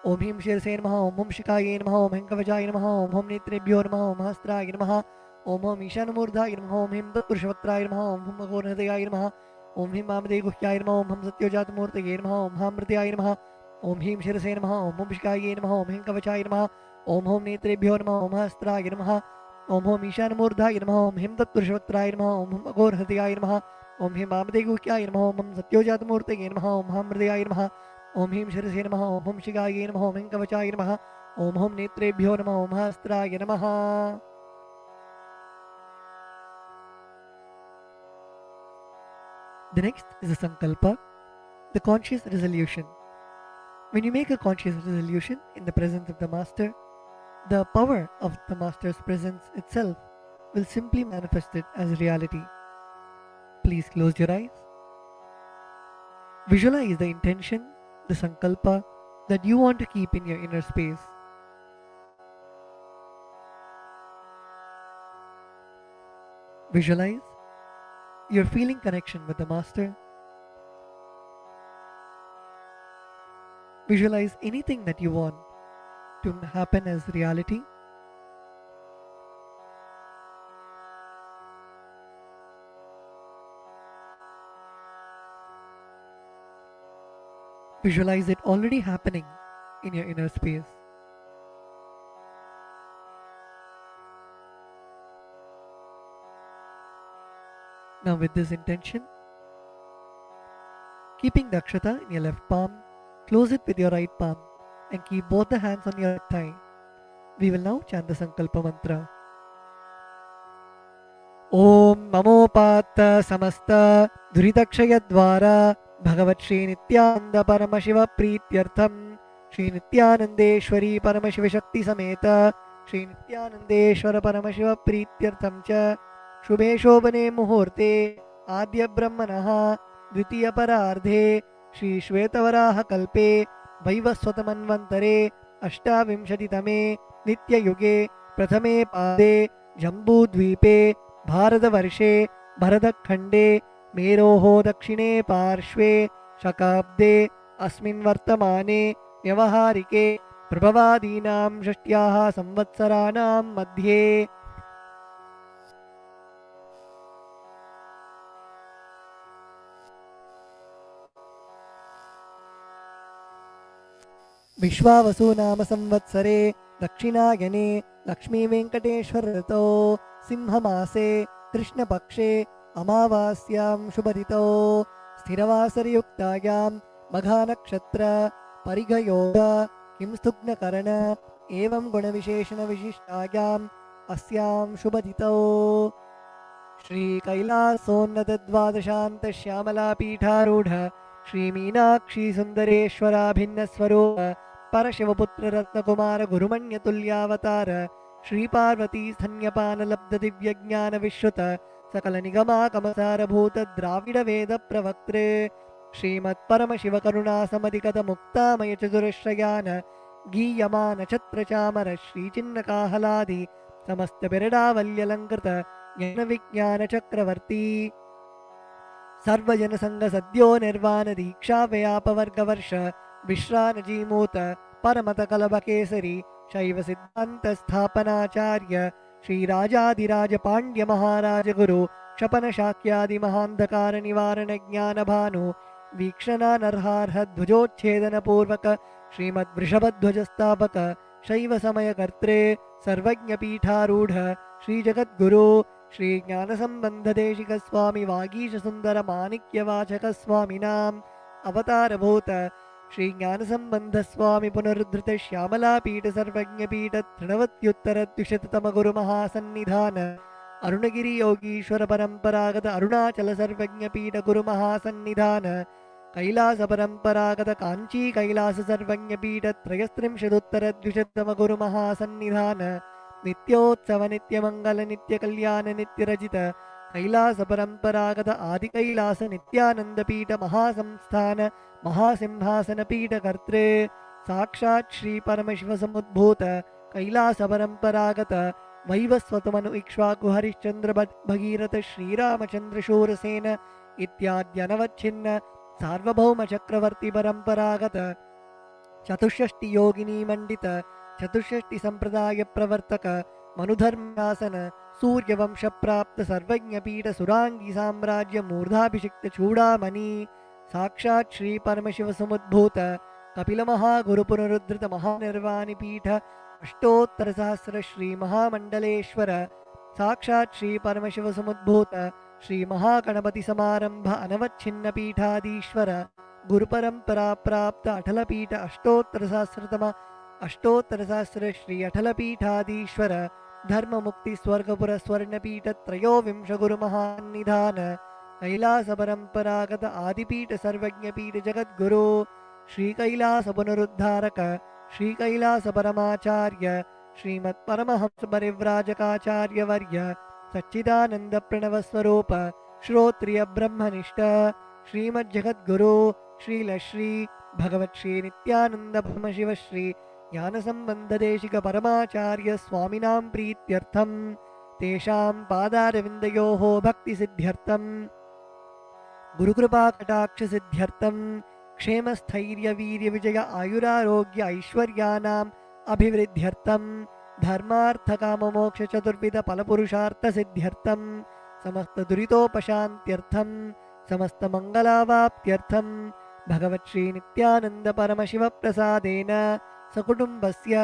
Om Him Shirse Namaha, Om Hum Shikaye Namaha, Om Him Kavachaya Namaha, Om Hum Netrebhyo Namaha, Om Hastraya Namaha, Om Hom Ishanamurdhaya Namaha, Om Him Tatpurushavatraya Namaha, Om Hum Bhagorhridaya Namaha, Om Him Mamdevuhyaya Namaha, Om Hum Satyojatmurteye Namaha, Om Ham Mridaya Namaha, Om Him Shirse Namaha, Om Hum Shikaye Namaha, Om Him Kavachaya Namaha, Om Hum Netrebhyo Namaha, Om Hastraya Namaha, Om Hom Ishanamurdhaya Namaha, Om Him Tatpurushavatraya Namaha, Om Hum Bhagorhridaya Namaha, Om Him Mamdevuhyaya Namaha, Om Hum Satyojatmurteye Namaha, Om Ham Mridaya Namaha, Om Him Shirase Namaha, Om Hum Shikaye Namaha, Om Him Kavachaya Namaha, Om Hum Netrebhyo Namaha, Om Hastraya Namaha. The next is the Sankalpa, the conscious resolution. When you make a conscious resolution in the presence of the Master, the power of the Master's presence itself will simply manifest it as reality. Please close your eyes. Visualize the intention, the Sankalpa that you want to keep in your inner space. Visualize your feeling connection with the Master. Visualize anything that you want to happen as reality. Visualize it already happening in your inner space. Now with this intention, keeping the akshata in your left palm, close it with your right palm and keep both the hands on your thigh. We will now chant the Sankalpa mantra. Om Mamopata Samasta Duritakshayadvara Bhagavat Shri Nithyananda Paramashiva Prityartham Shri Nithyanandeshwari Paramashiva Shakti Sameta Shri Nithyanandeshwara Paramashiva Prityartham Cha Shubhe Shobhane Muhurte Adya Brahmanaha Dvitiya Parardhe Shri Shvetavaraha Kalpe Vaivaswatamanvantare Ashtavimshatitame Nitya Yuge Prathame Pade Jambu Dvipe Bharatavarshe Bharadakhande Meroho Dakshine Parshve Shakabde Asmin Vartamane Vyavaharike Prabhavadinam Shashtyaha Samvatsaranam Madhye. Vishwavasu Nama Samvatsare Dakshinayane Lakshmi Venkateshwar Rito Simhamase Krishna Pakshe Amavasyam Shubhadito Sthiravasari Yuktayam Maghanakshatra Parigayoga Kimstugna Karana Evam Gunavisheshana Vishishtayam Asyam Shubhadito Shri Kailasonnata Dvadashanta Shyamala Pitharudha Shri Meenakshi Sundareshwara Bhinna Swarupa Parashivaputra Ratna Kumara Gurumanya Tulyavatara Shri Parvati Sthanyapana Labda Divya Jnana Vishruta Sakala Nigama Kamasara Bhuta Dravida Veda Pravaktre Srimat Paramashiva Karuna Samadikata Mukta Maya Chadurashrayana Giyamana Chatra Chamara Shri Chinna Kahaladi समस्त बिरडावल्यलङ्कृत ज्ञानविज्ञानचक्रवर्ती सर्वजनसङ्ग सद्यो निर्वाण दीक्षा व्यापवर्गवर्ष विश्रानजीमूत परमतकलभकेसरी शैव सिद्धान्त स्थापनाचार्य श्रीराजाधिराज पाण्ड्य महाराज गुरु क्षपन शाक्यादि महान्धकार निवारण ज्ञान भानु वीक्षणानर्हार्ह ध्वजोच्छेदन पूर्वक श्रीमद्वृषभध्वज स्थापक शैव समय कर्त्रे सर्वज्ञ पीठारूढ़ श्री जगद्गुरु श्री ज्ञानसंबंध देशिक स्वामी वागीश सुंदर माणिक्य वाचक स्वामिनाम अवतारभूत श्री ज्ञानसंबंध स्वामी पुनरुद्धृत श्यामला पीठ सर्वज्ञ पीठ तृणवत्युत्तर द्विशततम गुरु महासन्निधान अरुणगिरि योगीश्वर परंपरागत अरुणाचल सर्वज्ञ पीठ गुरु महासन्निधान कैलास परंपरागत कांची कैलास सर्वज्ञ पीठ त्रयस्त्रिंशदुत्तर द्विशततम गुरु महासन्निधान नित्योत्सव नित्यमंगल नित्य कल्याण नित्य रचित कैलास परंपरागत आदि कैलास नित्यानंद पीठ महासंस्थान महासिंहासन पीठ कर्त्रे साक्षात् श्री परमशिव समुद्भूत कैलास परंपरागत वैवस्वतमनु इक्ष्वाकु हरिश्चंद्र भगीरथ श्रीरामचंद्र शूरसेन इत्याद्यनवच्छिन्न सार्वभौम चक्रवर्ती परंपरागत चतुष्षष्टि योगिनी मंडित चतुष्षष्टि संप्रदाय प्रवर्तक मनुधर्मासन सूर्यवंश प्राप्त सर्वज्ञ पीठ सुरांगी साम्राज्य मूर्धाभिषिक्त चूड़ामणि साक्षात् श्री परमशिव समुद्भूत कपिल महागुरु पुनरुद्धृत महानिर्वाणि पीठ अष्टोत्तर सहस्र श्री महामंडलेश्वर साक्षात् श्री परमशिव समुद्भूत श्री महागणपति समारंभ अनवच्छिन्न पीठाधीश्वर गुरु परंपरा प्राप्त अटल पीठ अष्टोत्तर सहस्र श्री अटल पीठाधीश्वर धर्म मुक्ति स्वर्गपुर स्वर्णपीठ त्रयोविंश गुरु महानिधान कैलास परंपरागत आदिपीठ सर्वज्ञ पीठ जगद्गुरु श्री कैलास पुनरुद्धारक श्री कैलास परमाचार्य श्रीमत् परमहंस परिव्राजकाचार्य वर्य सच्चिदानंद प्रणव स्वरूप श्रोत्रिय ब्रह्मनिष्ठ श्रीमद् जगद्गुरु श्रील श्री भगवत श्री नित्यानंद ब्रह्मशिव श्री ज्ञान संबंध देशिक परमाचार्य स्वामिनां प्रीत्यर्थम तेषां पादारविन्दयोः भक्ति सिद्ध्यर्थम गुरुकृपा कटाक्ष सिद्ध्यर्थम क्षेम स्थैर्य वीर्य विजय आयुरारोग्य ऐश्वर्यानाम् अभिवृद्ध्यर्थम धर्मार्थ काम मोक्ष चतुर्विध फलपुरुषार्थ सिद्ध्यर्थम समस्त दुरितोपशान्त्यर्थम समस्त मंगलावाप्त्यर्थम भगवत् श्री नित्यानंद परमशिव प्रसादेन सकुटुम्बस्य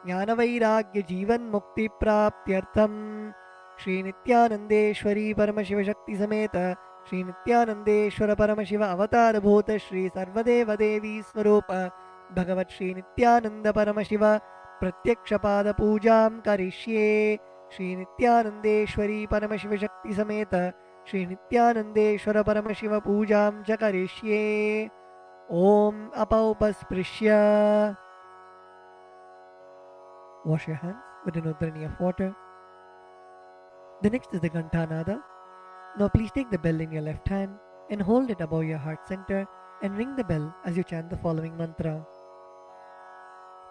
ज्ञानवैराग्य जीवन मुक्ति प्राप्त्यर्थम श्री नित्यानंदेश्वरी परमशिव शक्ति समेत श्री नित्यानंदेश्वर परमशिव अवतारभूत श्री सर्वदेव देवी स्वरूप भगवत् श्री नित्यानंद परमशिव प्रत्यक्ष पाद पूजां करिष्ये श्री नित्यानंदेश्वरी परमशिव शक्ति समेत श्री नित्यानंदेश्वर परमशिव पूजां च करिष्ये ओम अपौपस्पृश्य wash your hands with an udrani of water. The next is the Ghantanada. Now please take the bell in your left hand and hold it above your heart center and ring the bell as you chant the following mantra.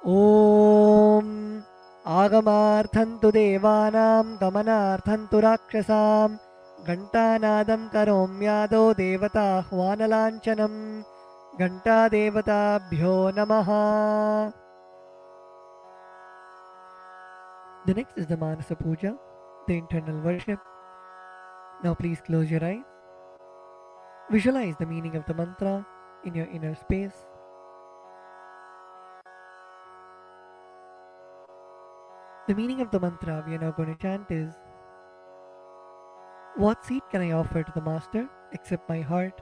Om Agamarthantu Devanam Gamanarthantu Rakshasam Ghantanadam Karomyado Devata Hwanalanchanam Ghanta Devatabhyo Namaha. The next is the Manasa Puja, the internal worship. Now please close your eyes. Visualize the meaning of the mantra in your inner space. The meaning of the mantra we are now going to chant is: what seed can I offer to the Master except my heart?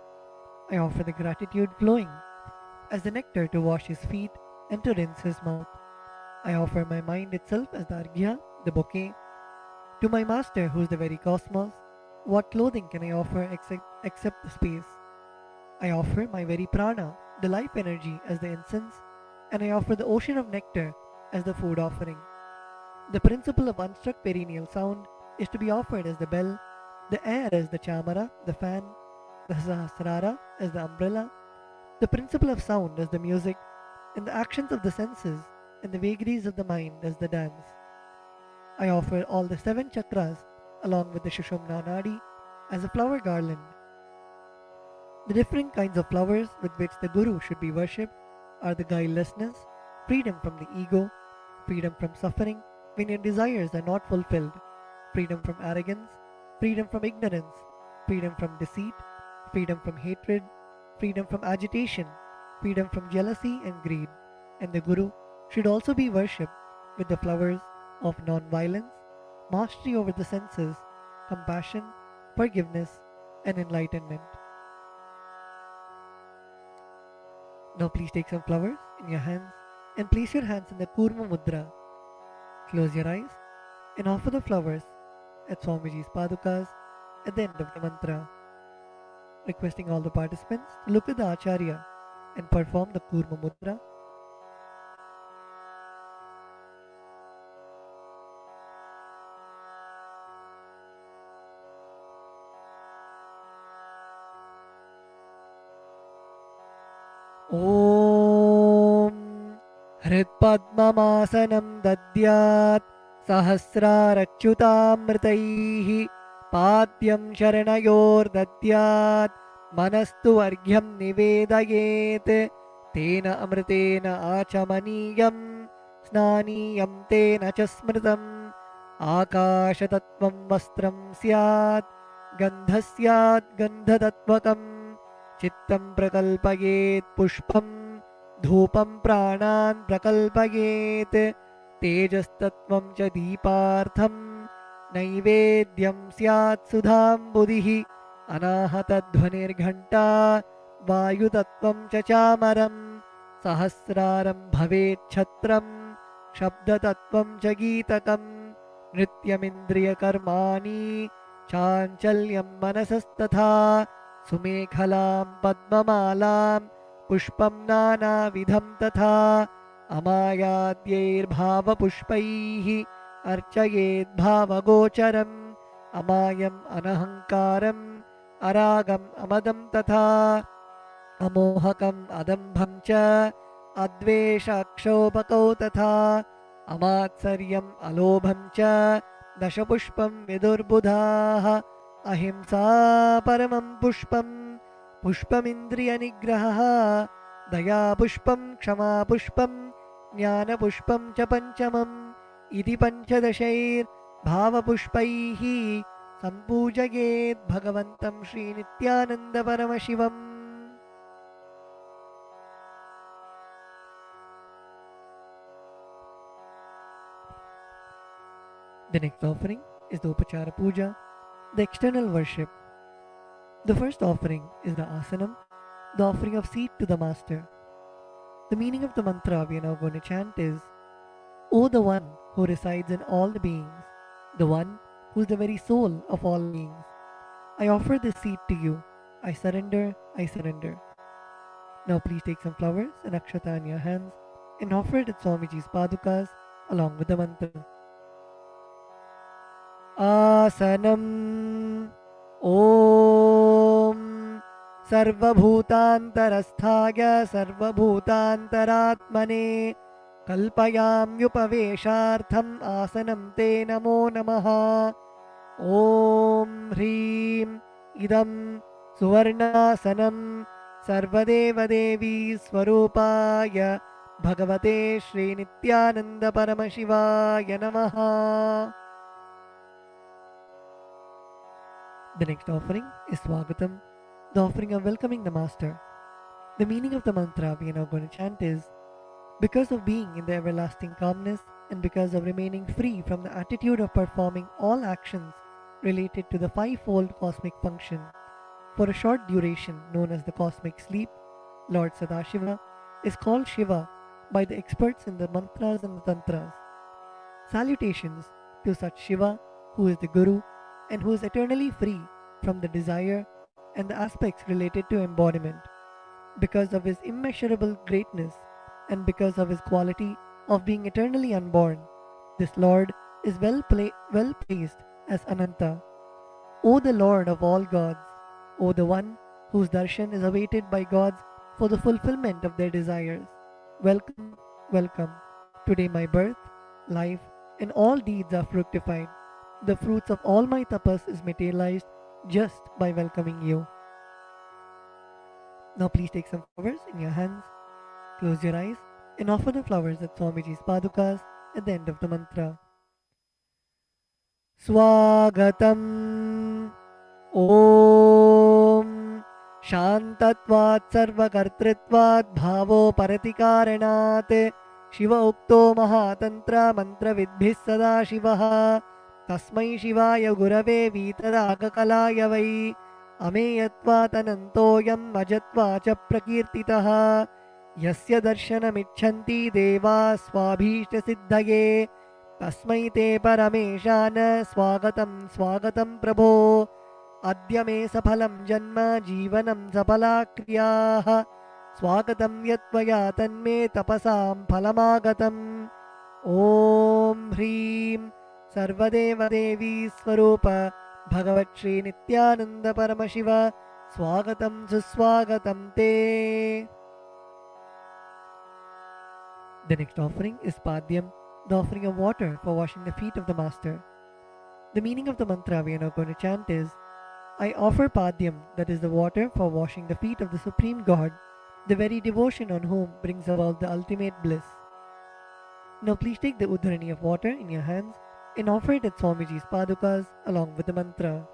I offer the gratitude flowing as the nectar to wash his feet and to rinse his mouth. I offer my mind itself as the arghya, the bouquet. To my Master, who is the very cosmos, what clothing can I offer except the space? I offer my very prana, the life energy, as the incense, and I offer the ocean of nectar as the food offering. The principle of unstruck perennial sound is to be offered as the bell, the air as the chamara, the fan, the sahasrara as the umbrella, the principle of sound as the music, and the actions of the senses and the vagaries of the mind as the dance. I offer all the 7 chakras along with the Shushumna Nadi as a flower garland. The different kinds of flowers with which the Guru should be worshipped are the guilelessness, freedom from the ego, freedom from suffering when your desires are not fulfilled, freedom from arrogance, freedom from ignorance, freedom from deceit, freedom from hatred, freedom from agitation, freedom from jealousy and greed. And the Guru should also be worshipped with the flowers of non-violence, mastery over the senses, compassion, forgiveness, and enlightenment. Now please take some flowers in your hands and place your hands in the Kurma Mudra. Close your eyes and offer the flowers at Swamiji's Padukas at the end of the mantra. Requesting all the participants to look at the Acharya and perform the Kurma Mudra. ॐ हृत्पद्ममासनं दद्यात् सहस्रारच्युतामृतैः पाद्यं शरणयोर्दद्यात् मनस्तु अर्घ्यं निवेदयेत् तेन अमृतेन आचमनीयं स्नानीयं तेन च स्मृतम् आकाशतत्त्वं वस्त्रं स्यात् गन्धः स्यात् गन्धतत्त्वकम् चित्तं प्रकल्पयेत् पुष्पं धूपं प्राणान् प्रकल्पयेत् तेजस्तत्त्वं च दीपार्थं नैवेद्यं स्यात् सुधाम्बुधिः अनाहतध्वनिर्घण्टा वायुतत्त्वं च चामरं सहस्रारं भवेत् छत्रं शब्दतत्त्वं च गीतकं नृत्यमिन्द्रियकर्माणि चाञ्चल्यं मनसस्तथा सुमेखलां पद्ममालां पुष्पं नानाविधं तथा अमायाद्यैर्भावपुष्पैः अर्चयेद्भावगोचरम् अमायम् अनहङ्कारम् अरागम् अमदं तथा अमोहकम् अदम्भं च अद्वेषाक्षोभकौ तथा अमात्सर्यम् अलोभं च दशपुष्पं विदुर्बुधाः अहिंसा परमं पुष्पं पुष्पमिन्द्रियनिग्रहः दयापुष्पं क्षमापुष्पं ज्ञानपुष्पं च पञ्चमम् इति पञ्चदशैर्भावपुष्पैः सम्पूजयेत् भगवन्तं श्रीनित्यानन्दपरमशिवम्. The next offering is the Upachara Puja, the external worship. The first offering is the asanam, the offering of seat to the master. The meaning of the mantra we are now going to chant is, O the one who resides in all the beings, the one who is the very soul of all beings, I offer this seat to you. I surrender, I surrender. Now please take some flowers and akshata in your hands and offer it at Swamiji's Padukas along with the mantra. Asanam Om Sarvabhutantarasthaya Sarvabhutantaratmane Kalpayamyupaveshartham Asanam Te Namo Namaha. Om Hrim Idam Suvarnasanam Sarvadeva Devi Swarupaya Bhagavate Shri Nithyananda Paramashivaya Namaha. The next offering is Swagatam, the offering of welcoming the Master. The meaning of the mantra we are now going to chant is, because of being in the everlasting calmness and because of remaining free from the attitude of performing all actions related to the fivefold cosmic function, for a short duration known as the cosmic sleep, Lord Sadashiva is called Shiva by the experts in the mantras and the tantras. Salutations to such Shiva who is the Guru and who is eternally free from the desire and the aspects related to embodiment. Because of his immeasurable greatness and because of his quality of being eternally unborn, this Lord is well placed as Ananta. O the Lord of all gods, O the one whose darshan is awaited by gods for the fulfillment of their desires, welcome, welcome. Today my birth, life and all deeds are fructified. The fruits of all my tapas is materialized just by welcoming you. Now please take some flowers in your hands, close your eyes, and offer the flowers at Swamiji's padukas at the end of the mantra. Swagatam Om Shantatvat Sarvakartritvat Bhavo Paratikaranat Shiva Ukto Mahatantra Mantra Vidbhis Sada Shivaha Tasmai Shivaya Gurave Vitaragakalaya Vai Ameyatvat Anantoyam Majatva Cha Prakirtitaha Yasya Darshanamichanti Deva Swabhishta Siddhaye तस्मै ते परमेशान स्वागतं स्वागतं प्रभो अद्य मे सफलं जन्म जीवनं सफला क्रियाः स्वागतं यत्त्वया तन्मे तपसां फलमागतम् ॐ ह्रीं सर्वदेवदेवी स्वरूप भगवत् श्री नित्यानंद परमशिव स्वागतं सुस्वागतं ते. The next offering is Padyam, the offering of water for washing the feet of the Master. The meaning of the mantra we are now going to chant is, I offer Padyam, that is the water for washing the feet of the Supreme God, the very devotion on whom brings about the ultimate bliss. Now please take the udharani of water in your hands and offer it at Swamiji's padukas along with the mantra.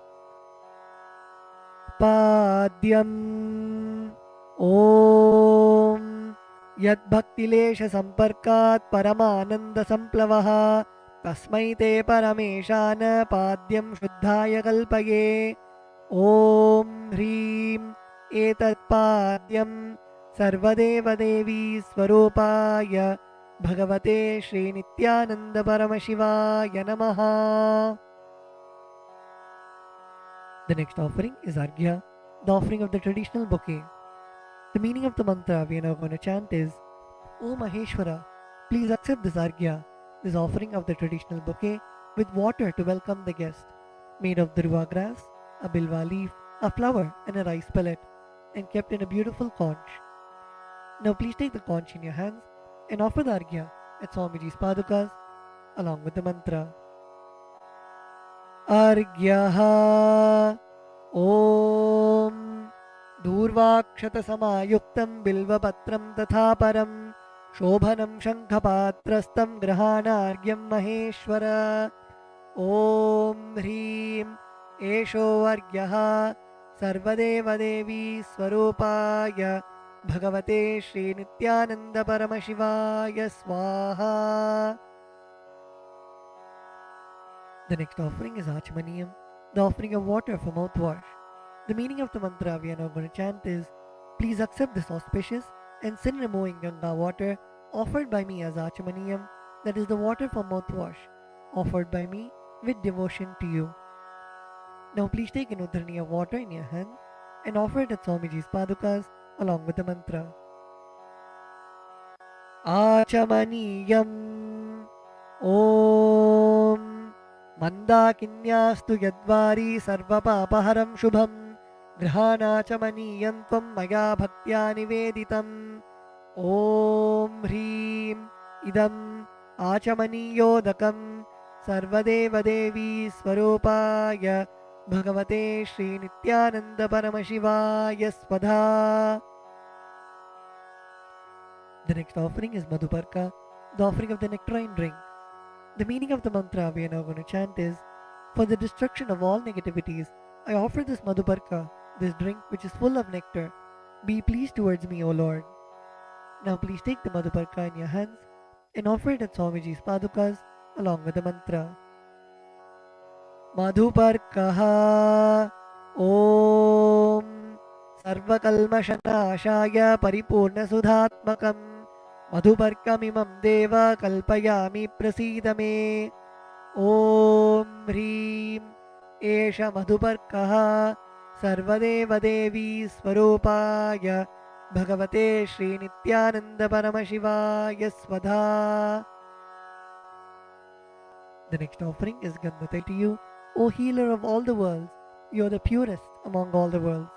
Padyam Om यद्भक्तिलेश संपर्कात् परमानंद संप्लवः तस्मै ते परमेशान पाद्यं शुद्धाय कल्पये. ॐ ह्रीं एतत्पाद्यं सर्वदेवदेवी स्वरूपाय भगवते श्री नित्यानंद परमशिवाय नमः. The next offering is Arghya, the offering of the traditional bouquet. The meaning of the mantra we are now going to chant is, O Maheshwara, please accept this arghya, this offering of the traditional bouquet, with water to welcome the guest, made of dhruva grass, a bilva leaf, a flower and a rice pellet, and kept in a beautiful conch. Now please take the conch in your hands and offer the arghya at Swamiji's padukas along with the mantra. Arghyaha Om दूर्वाक्षतसमायुक्तं बिल्वपत्रं तथा परं शोभनं शङ्खपात्रस्तं गृहाणार्घ्यं महेश्वर. ॐ ह्रीं एषो अर्घ्यः सर्वदेवदेवी स्वरूपाय भगवते श्री नित्यानंद परमशिवाय स्वाहा. The next offering is Achmaniyam, the offering of water for mouthwash. The meaning of the mantra we are now going to chant is, please accept this auspicious and sin-removing Ganga water offered by me as Achamaniyam, that is the water for mouthwash, offered by me with devotion to you. Now please take an udharani of water in your hand and offer it at Swamiji's padukas along with the mantra. Achamaniyam Om Mandakinyastu Yadvari Sarvapapaharam Shubham गृहाणाचमनीयं त्वं मया भक्त्या निवेदितम्. ॐ ह्रीं इदम् आचमनीयोदकं सर्वदेवदेवी स्वरूपाय भगवते श्री नित्यानंद परमशिवाय स्वधा. The next offering is Madhuparka, the offering of the nectarine drink. The meaning of the mantra we are now going to chant is, for the destruction of all negativities, I offer this Madhuparka, this drink which is full of nectar. Be pleased towards me, O Lord. Now please take the Madhuparka in your hands and offer it at Swamiji's padukas along with the mantra. Madhuparkaha Om Sarvakalmashanashaya Paripurna Sudhatmakam Madhuparkamimam Deva Kalpayami Prasidame. Om Hrim Esha Madhuparkaha सर्वदेवदेवी स्वरूपाय भगवते श्री नित्यानंद परमशिवाय स्वधा. The next offering is Gandhate to you, O healer of all the worlds. You are the purest among all the worlds.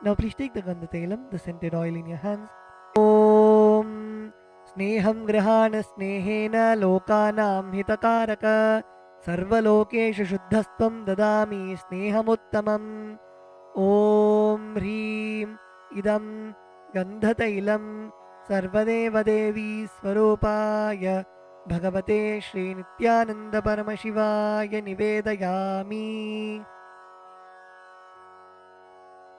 Now please take the Gandhatailam, the scented oil in your hands. Om स्नेहं गृहाण स्नेहेन लोकानां हितकारक सर्वलोकेषु शुद्धस्त्वं ददामि स्नेहमुत्तमम् ॐ ह्रीं इदं गन्धतैलं सर्वदेवदेवी स्वरूपाय भगवते श्रीनित्यानन्दपरमशिवाय निवेदयामि.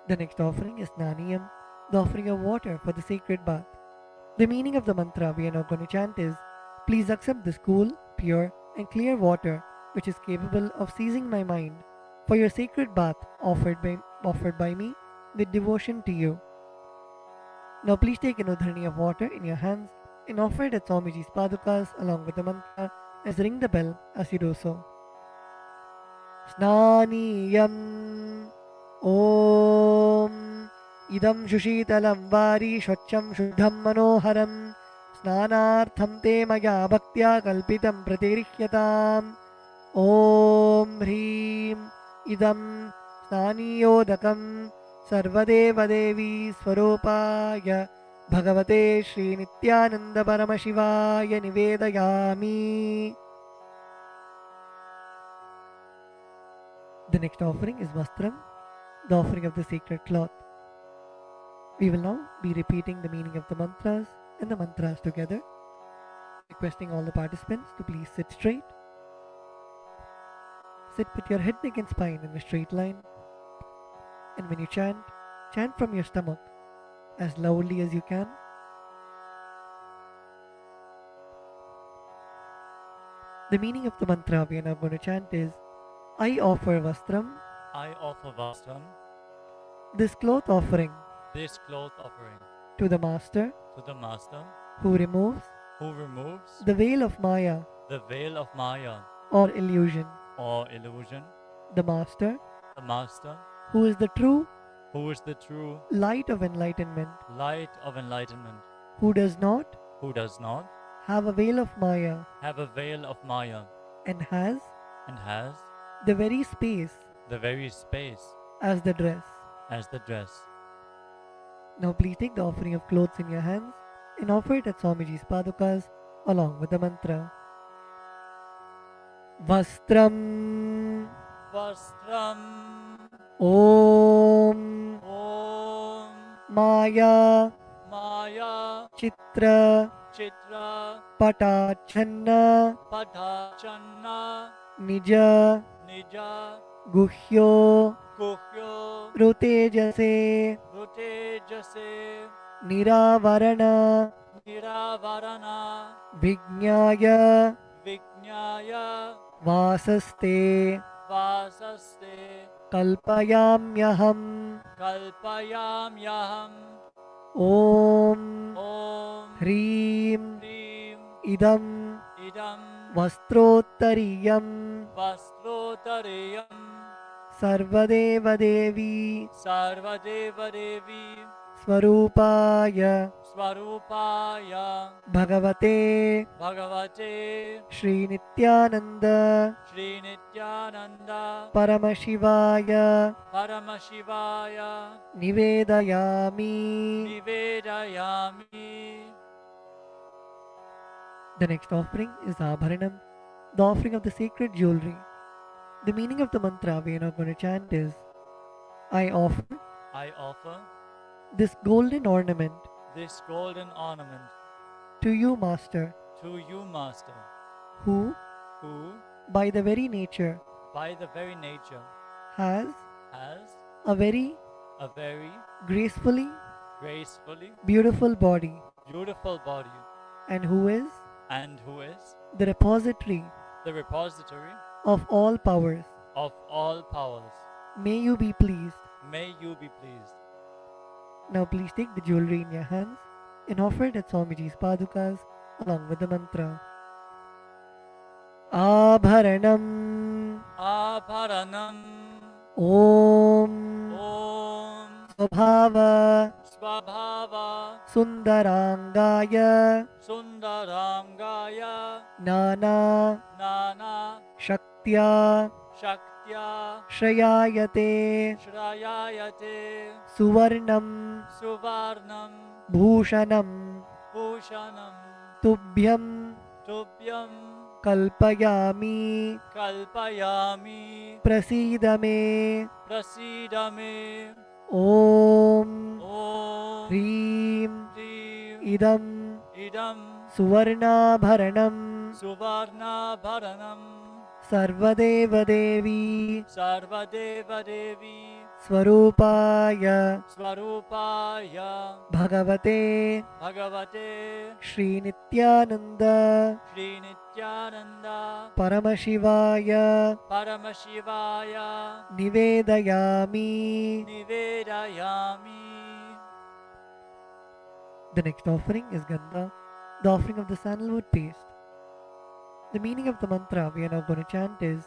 The next offering is Naniyam, the offering of water for the sacred bath. The meaning of the mantra we are now going to chant is, please accept this cool, pure and clear water which is capable of seizing my mind for your sacred bath offered by me with devotion to you. Now please take an udharni of water in your hands and offer it at Swamiji's padukas along with the mantra as ring the bell as you do so. Snaniyam Om Idam Shushitalam Vari Shvacham Shuddham Manoharam Snanartham Te Maya Bhaktya Kalpitam Pratirihyatam Om Hrim Idam Snaniyodakam Sarvadevadevi Swarupaya Bhagavate Shri Nithyananda Paramashivaya Nivedayami. The next offering is Vastram, the offering of the sacred cloth. We will now be repeating the meaning of the mantras and the mantras together, requesting all the participants to please sit straight. Sit with your head, neck and spine in a straight line. And when you chant, chant from your stomach as loudly as you can. The meaning of the mantra we are now going to chant is, I offer Vastram, I offer Vastram, this cloth offering, this cloth offering, to the Master to the Master, who removes who removes the veil of Maya the veil of Maya or illusion. or illusion, The Master the Master, who is the true who is the true light of enlightenment, light of enlightenment, who does not have a veil of Maya a veil of Maya, and has and has the very space the very space as the dress. as the dress. Now please take the offering of clothes in your hands and offer it at Swamiji's padukas along with the mantra. Vastram Vastram Om Om Maya Maya Chitra Chitra Patachanna Padhachanna Nija Nija Guhyo Kuhyo Rutejase Rutejase Niravarana Niravarana Vijnaya Vijnaya Vasaste Vasaste Kalpayamyaham Kalpayamyaham Om Om Hrim Hrim Idam Idam Vastrottariyam Vastrotarayam Sarvadeva Devi Sarvadeva Devi Swarupaya Swarupaya Bhagavate Bhagavate Shri Nithyananda Shri Nithyananda Paramashivaya Paramashivaya Nivedayami. Nivedayami. The next offering is Abharanam, the offering of the sacred jewelry. The meaning of the mantra we are now going to chant is, I offer I offer this golden ornament this golden ornament to you, Master, to you, Master, who, who by the very nature, by the very nature has has a very a very gracefully gracefully beautiful body, beautiful body, and who is the repository of all powers. of all powers. May you be pleased. May you be pleased. Now please take the jewelry in your hands and offer it at Swamiji's padukas along with the mantra. Abharanam Abharanam Om Om Swabhava Swabhava Sundarangaya Sundarangaya Nana Nana Shaktya Shaktya Shrayayate Shrayayate Suvarnam Suvarnam Bhushanam. Bhushanam. Tubhyam Tubhyam kalpayami kalpayami prasidame prasidame Om Om Hrim Hrim Idam Idam Suvarnabharanam Suvarnabharanam Sarvadeva Devi Sarvadeva Devi Swarupaya Swarupaya Bhagavate Bhagavate Shri Nithyananda Shri Nithyananda Paramashivaya Paramashivaya Nivedayami. Nivedayami. The next offering is Gandha, the offering of the sandalwood paste. The meaning of the mantra we are now going to chant is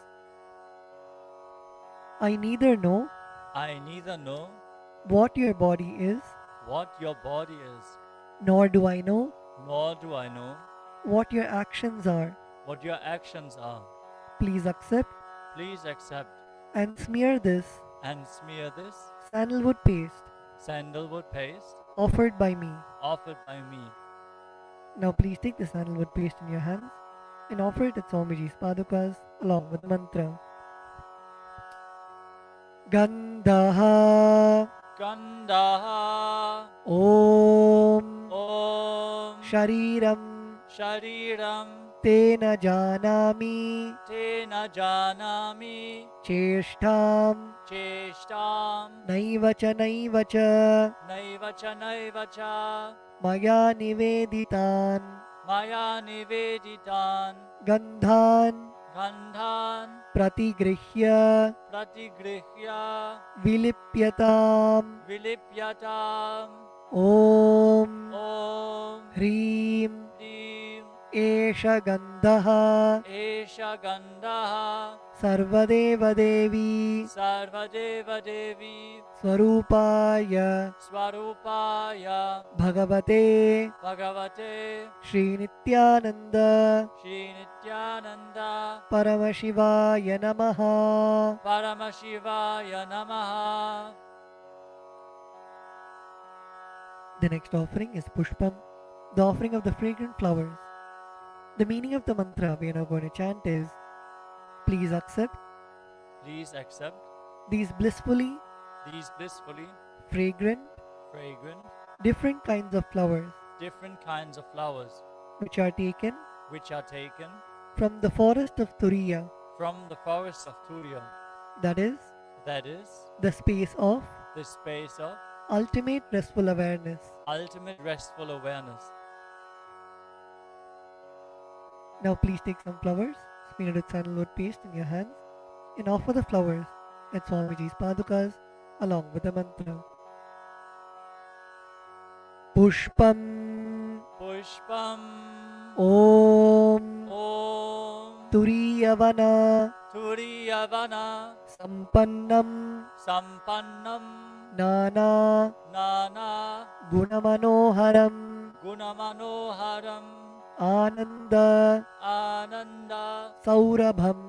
I neither know I neither know what your body is, what your body is, nor do I know nor do I know what your actions are. what your actions are. Please accept Please accept and smear this and smear this sandalwood paste sandalwood paste offered by me. offered by me. Now please take the sandalwood paste in your hands and offer it at Swamiji's padukas along with the mantra. Gandhaha Gandaha Om Om Shariram Shariram Tena Janami Tena Janami Cheshtam Cheshtam Naivacha Naivacha Naivacha Naivacha Maya Niveditan Maya Niveditan Gandhan Gandhan Pratigrihya Pratigrihya Vilipyatam Vilipyatam Om Om Hrim Hrim Esha Gandhaha Esha Gandaha Sarvadeva Devi Sarvadeva Devi Swarupaya Swarupaya Bhagavate Bhagavate Shri Nithyananda Shri Nithyananda Paramashivaya Namaha. Paramashivaya Namaha. The next offering is Pushpam, the offering of the fragrant flowers. The meaning of the mantra we are now going to chant is please accept Please accept these blissfully these blissfully fragrant fragrant different kinds of flowers different kinds of flowers which are taken which are taken from the forest of Turiya, from the forest of Turiya, that is, the space of the space of ultimate restful awareness. ultimate restful awareness. Now please take some flowers, smeared with sandalwood paste in your hands, and offer the flowers at Swamiji's padukas along with the mantra. Pushpam Pushpam Om Om Turiyavana Turiyavana Sampannam Sampannam Nana Nana Gunamanoharam Gunamanoharam Ananda Ananda Saurabham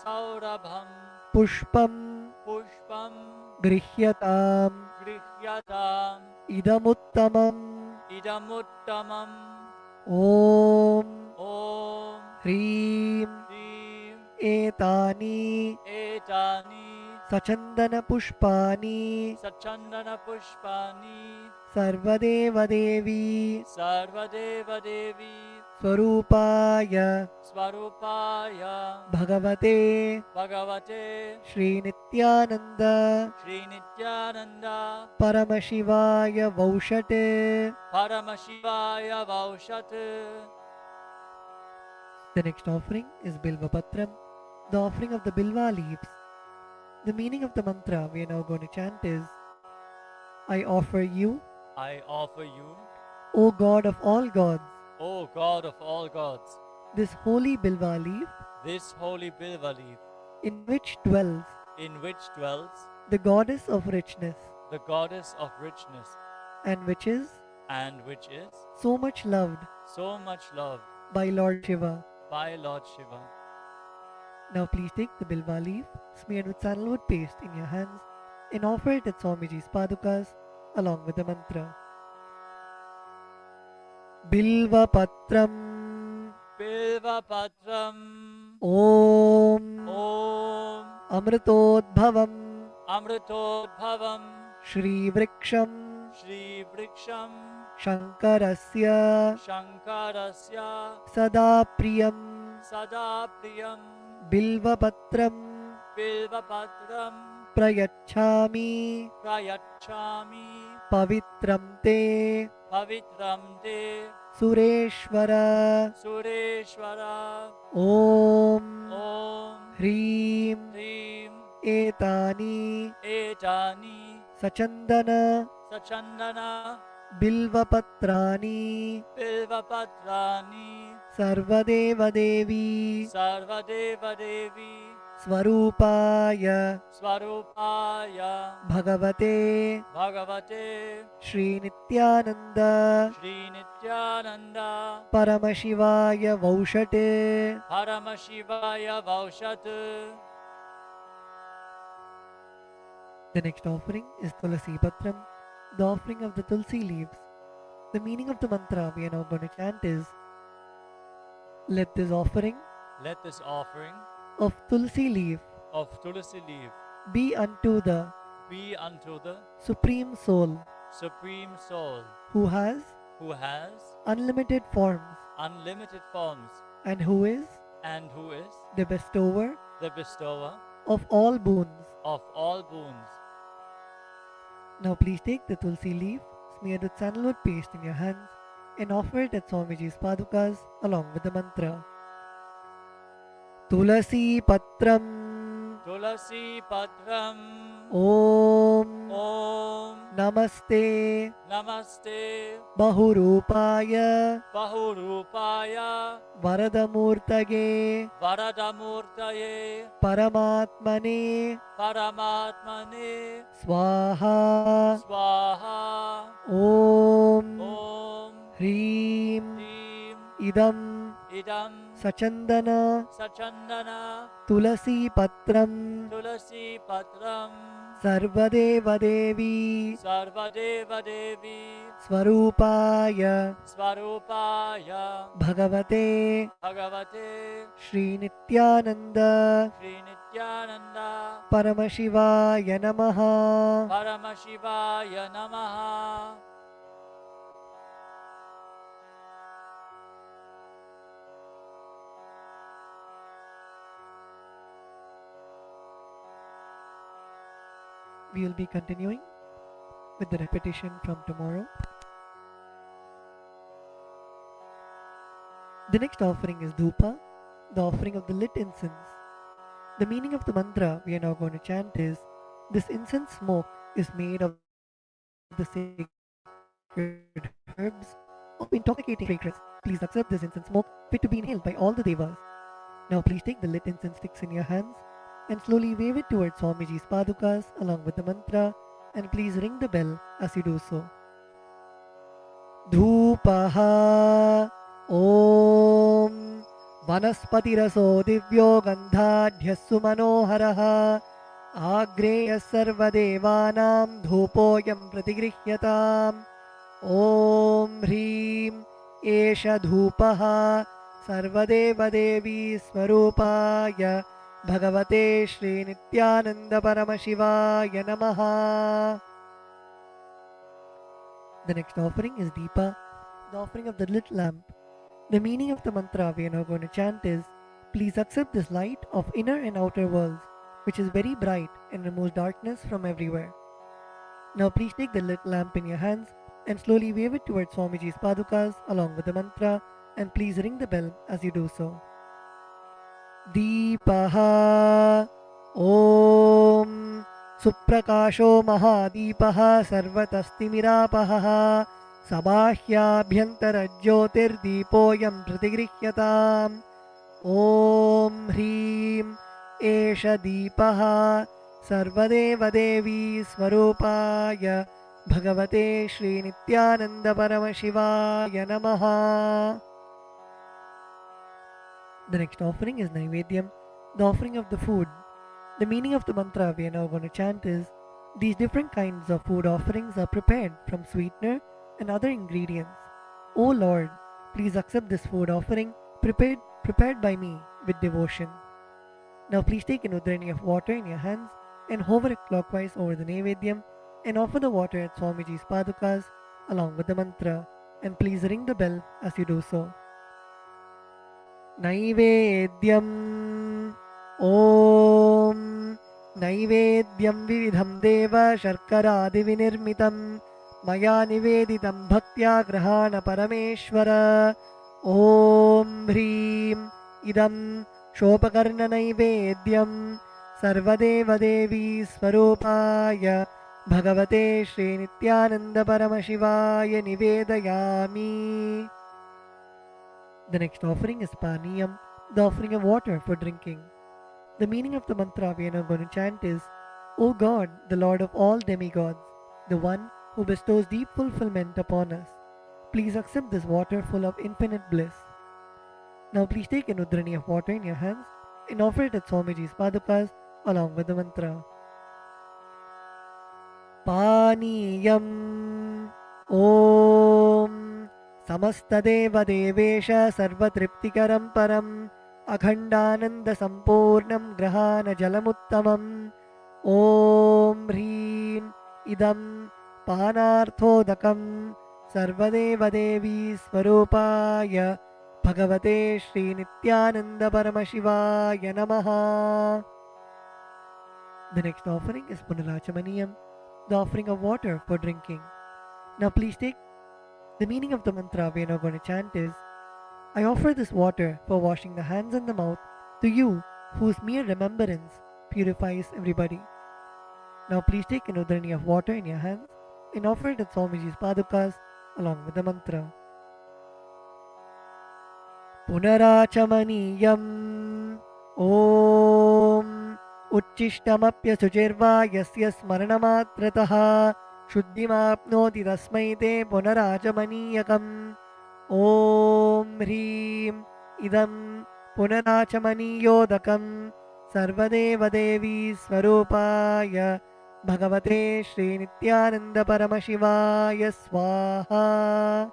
Saurabham Pushpam Pushpam Grihyatam Grihyatam Idamuttamam Idamuttamam Om Om Hrim Hrim Etani Etani Sachandana Pushpani Sachandana Pushpani Sarvadeva Devi Sarvadeva Devi Swarupaya Swarupaya Bhagavate Bhagavate Shri Nithyananda Shri Nithyananda Paramashivaya Vaushate. Paramashivaya Vaushat. The next offering is Bilva Patram, the offering of the Bilva leaves. The meaning of the mantra we are now going to chant is I offer you, I offer you, O God of all gods, O God of all gods, this holy Bilva leaf this holy Bilva leaf, in which dwells in which dwells the goddess of richness, the goddess of richness, and which is and which is so much loved so much loved by Lord Shiva. by Lord Shiva. Now please take the Bilva leaf smeared with sandalwood paste in your hands and offer it at Swamiji's padukas along with the mantra. Bilvapatram. Bilvapatram. Om Om Amritodbhavam Amritodbhavam Shri Vriksham Shri Vriksham Shankarasya Shankarasya Sada Priyam Sada Priyam Bilvapatram Bilvapatram Prayachami Prayachami Pavitram Te Pavitram Te Sureshwara Sureshwara Om Om Hrim Hrim Etani Etani Sachandana Sachandana Bilvapatrani Bilvapatrani Sarvadeva Devi Sarvadeva Devi Swarupaya Swarupaya Bhagavate Bhagavate Shri Nithyananda Shri Nithyananda Paramashivaya Vaushate. Paramashivaya Vaushat. The next offering is Tulasi Patram, the offering of the Tulsi leaves. The meaning of the mantra we are now going to chant is: let this offering Let this offering of Tulsi leaf of Tulasi leaf be unto the be unto the Supreme Soul Supreme Soul who has who has unlimited forms unlimited forms and who is and who is the bestower the bestower of all boons. of all boons. Now please take the Tulsi leaf smeared with sandalwood paste in your hands and offer it at Swamiji's padukas along with the mantra. Tulasi Patram Tulasi Patram Om Om Namaste Namaste Bahurupaya Bahurupaya Varadamurtage Varadamurtaye Paramatmane Paramatmane Swaha Swaha Om Om Hrim Hrim Idam Idam Sachandana Sachandana Tulasi Patram Tulasi Patram Sarvadeva Devi Sarvadeva Devi Swarupaya Swarupaya Bhagavate Bhagavate Shri Nithyananda Shri Nithyananda Paramashivaya Namaha. Paramashivaya Namaha. We will be continuing with the repetition from tomorrow. The next offering is Dhupa, the offering of the lit incense. The meaning of the mantra we are now going to chant is: this incense smoke is made of the sacred herbs of intoxicating fragrance. Please accept this incense smoke fit to be inhaled by all the devas. Now please take the lit incense sticks in your hands and slowly wave it towards Swamiji's padukas along with the mantra, and please ring the bell as you do so. Dhupaha Om Vanaspatiraso Divyo Gandhadhyassu Manoharaha Agreyas Sarvadevanam Dhupoyam Pratigrihyatam Om Hrim Esha Dhupaha Sarvadeva Devi Swarupaya Bhagavate Shri Nithyananda Paramashivaya Namaha. The next offering is Deepa, the offering of the lit lamp. The meaning of the mantra we are now going to chant is: please accept this light of inner and outer worlds, which is very bright and removes darkness from everywhere. Now please take the lit lamp in your hands and slowly wave it towards Swamiji's padukas along with the mantra, and please ring the bell as you do so. Deepaha Om Suprakasho Mahadeepaha Sarvatastimiراpaha Sabāhyābhyantara Jyotirdeepoyam Pratigrihyatam Om Hrim Esha Deepaha Sarvadeva Devi Swarupaya Bhagavate Shri Nithyananda Paramashivaya Namaha. The next offering is Naivedyam, the offering of the food. The meaning of the mantra we are now going to chant is: these different kinds of food offerings are prepared from sweetener and other ingredients. O Lord, Please accept this food offering prepared by me with devotion. Now please take an udrani of water in your hands and hover it clockwise over the Naivedyam and offer the water at Swamiji's Padukas along with the mantra, and please ring the bell as you do so. Naivedyam Om Naivedyam Vividham Deva Sharkaradi Vinirmitam Maya Niveditam Bhaktya Grahana Parameshwara Om Hrim Idam Shopakarna Naivedyam Sarvadeva Devi Swarupaya Bhagavate Shri Nithyananda Paramashivaya Nivedayami. The next offering is Paniyam, the offering of water for drinking. The meaning of the mantra we are now going to chant is, O God, the Lord of all demigods, the one who bestows deep fulfillment upon us, please accept this water full of infinite bliss. Now please take an udrani of water in your hands and offer it at Swamiji's Padukas along with the mantra. Paniyam Om Samastadeva Devesha Sarvatriptikaram Param Akhandananda Sampurnam Grahana Jalamuttamam Om Hrim Idam Panarthodakam Sarvadeva Devi Swarupaya Bhagavate Shri Nithyananda Paramashivaya Namaha. The next offering is Punarachamaniyam, the offering of water for drinking. Now please take the meaning of the mantra we are now going to chant is, I offer this water for washing the hands and the mouth to you whose mere remembrance purifies everybody. Now please take an udrani of water in your hands and offer it at Swamiji's Padukas along with the mantra. Punarachamaniyam Om Uchishtamapya Sujirva Yasya Smaranamatratah Shuddhimapnoti Tasmai Te Punarachamaniyakam Om Hrim Idam Punarachamaniyodakam Sarvadeva Devi Swarupaya Bhagavate Shri Nithyananda Paramashivaya Swaha.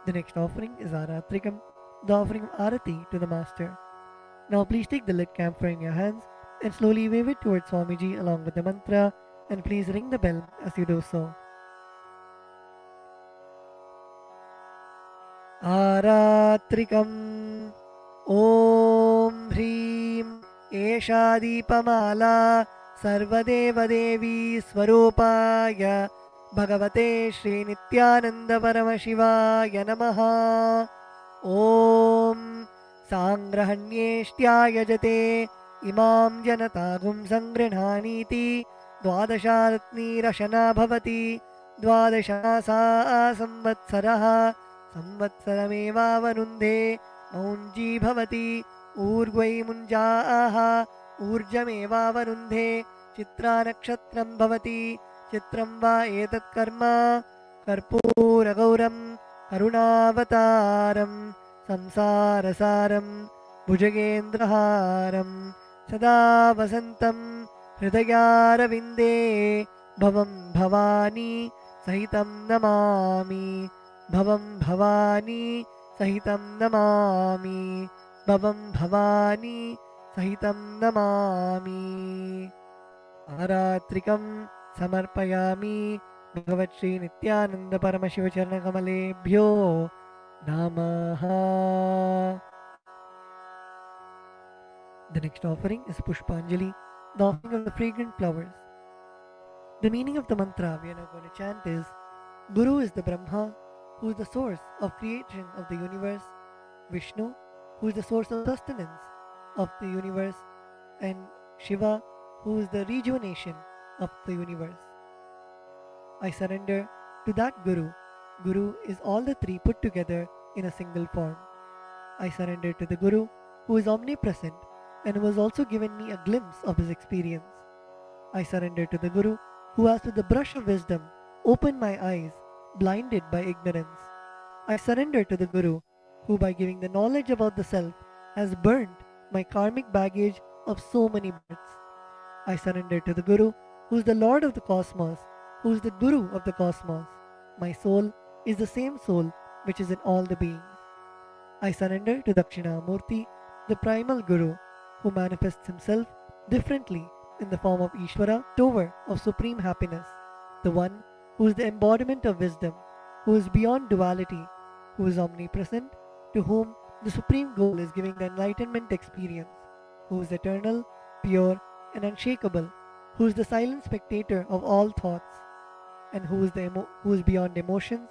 The next offering is Aratrikam, the offering of Arati to the Master. Now please take the lit camphor in your hands and slowly wave it towards Swamiji along with the mantra, and please ring the bell as you do so. Aratrikam Om Hrim Esha Deepamala Sarvadeva Devi Swarupaya Bhagavate Shri Nithyananda Paramashivaya Namaha. Om Sangrahanyeshtya Yajate Imam Janatagum Sangrinhaniti Dwadasharatni Rashana Bhavati Dwadashasa Samvatsaraha Samvatsarameva Vanunde Maunji Bhavati Urgvai Munjaaha Urjameva Vanunde Chitra Nakshatram Bhavati Chitram Va Etat Karma Karpura Gauram Karunavataram Samsarasaram Bhujagendraharam Sada Vasantam Hridayaravinде Bhavam Bhavani Sahitam Namami Bhavam Bhavani Sahitam Namami Bhavam Bhavani Sahitam Namami. Aratrikam Samarpayami Bhagavat Shri Nithyananda Paramashiva Charanakamaleebhyo Namaha. The next offering is Pushpanjali, the offering of the fragrant flowers. The meaning of the mantra we are now going to chant is, Guru is the Brahma, who is the source of creation of the universe, Vishnu, who is the source of sustenance of the universe, and Shiva, who is the rejuvenation of the universe. I surrender to that Guru. Guru is all the three put together in a single form. I surrender to the Guru, who is omnipresent and who has also given me a glimpse of his experience. I surrender to the Guru, who has with the brush of wisdom opened my eyes, blinded by ignorance. I surrender to the Guru, who by giving the knowledge about the self has burnt my karmic baggage of so many births. I surrender to the Guru, who is the Lord of the cosmos, who is the Guru of the cosmos. My soul is the same soul which is in all the beings. I surrender to Dakshinamurti, the primal Guru, who manifests himself differently in the form of Ishvara, doer of supreme happiness, the one who is the embodiment of wisdom, who is beyond duality, who is omnipresent, to whom the supreme goal is giving the enlightenment experience, who is eternal, pure, and unshakable, who is the silent spectator of all thoughts, and who is beyond emotions,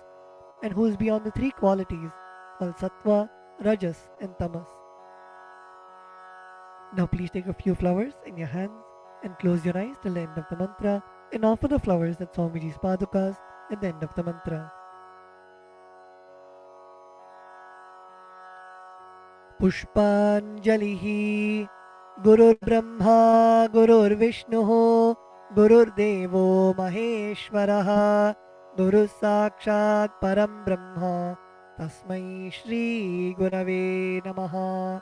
and who is beyond the three qualities called Sattva, Rajas, and Tamas. Now please take a few flowers in your hands and close your eyes till the end of the mantra and offer the flowers at Swamiji's Padukas at the end of the mantra. Pushpanjalihi Gurur Brahma Gurur Vishnu Gururdevo Maheshwaraha Guru Sakshat Param Brahma Tasmai Shri Gurave Namaha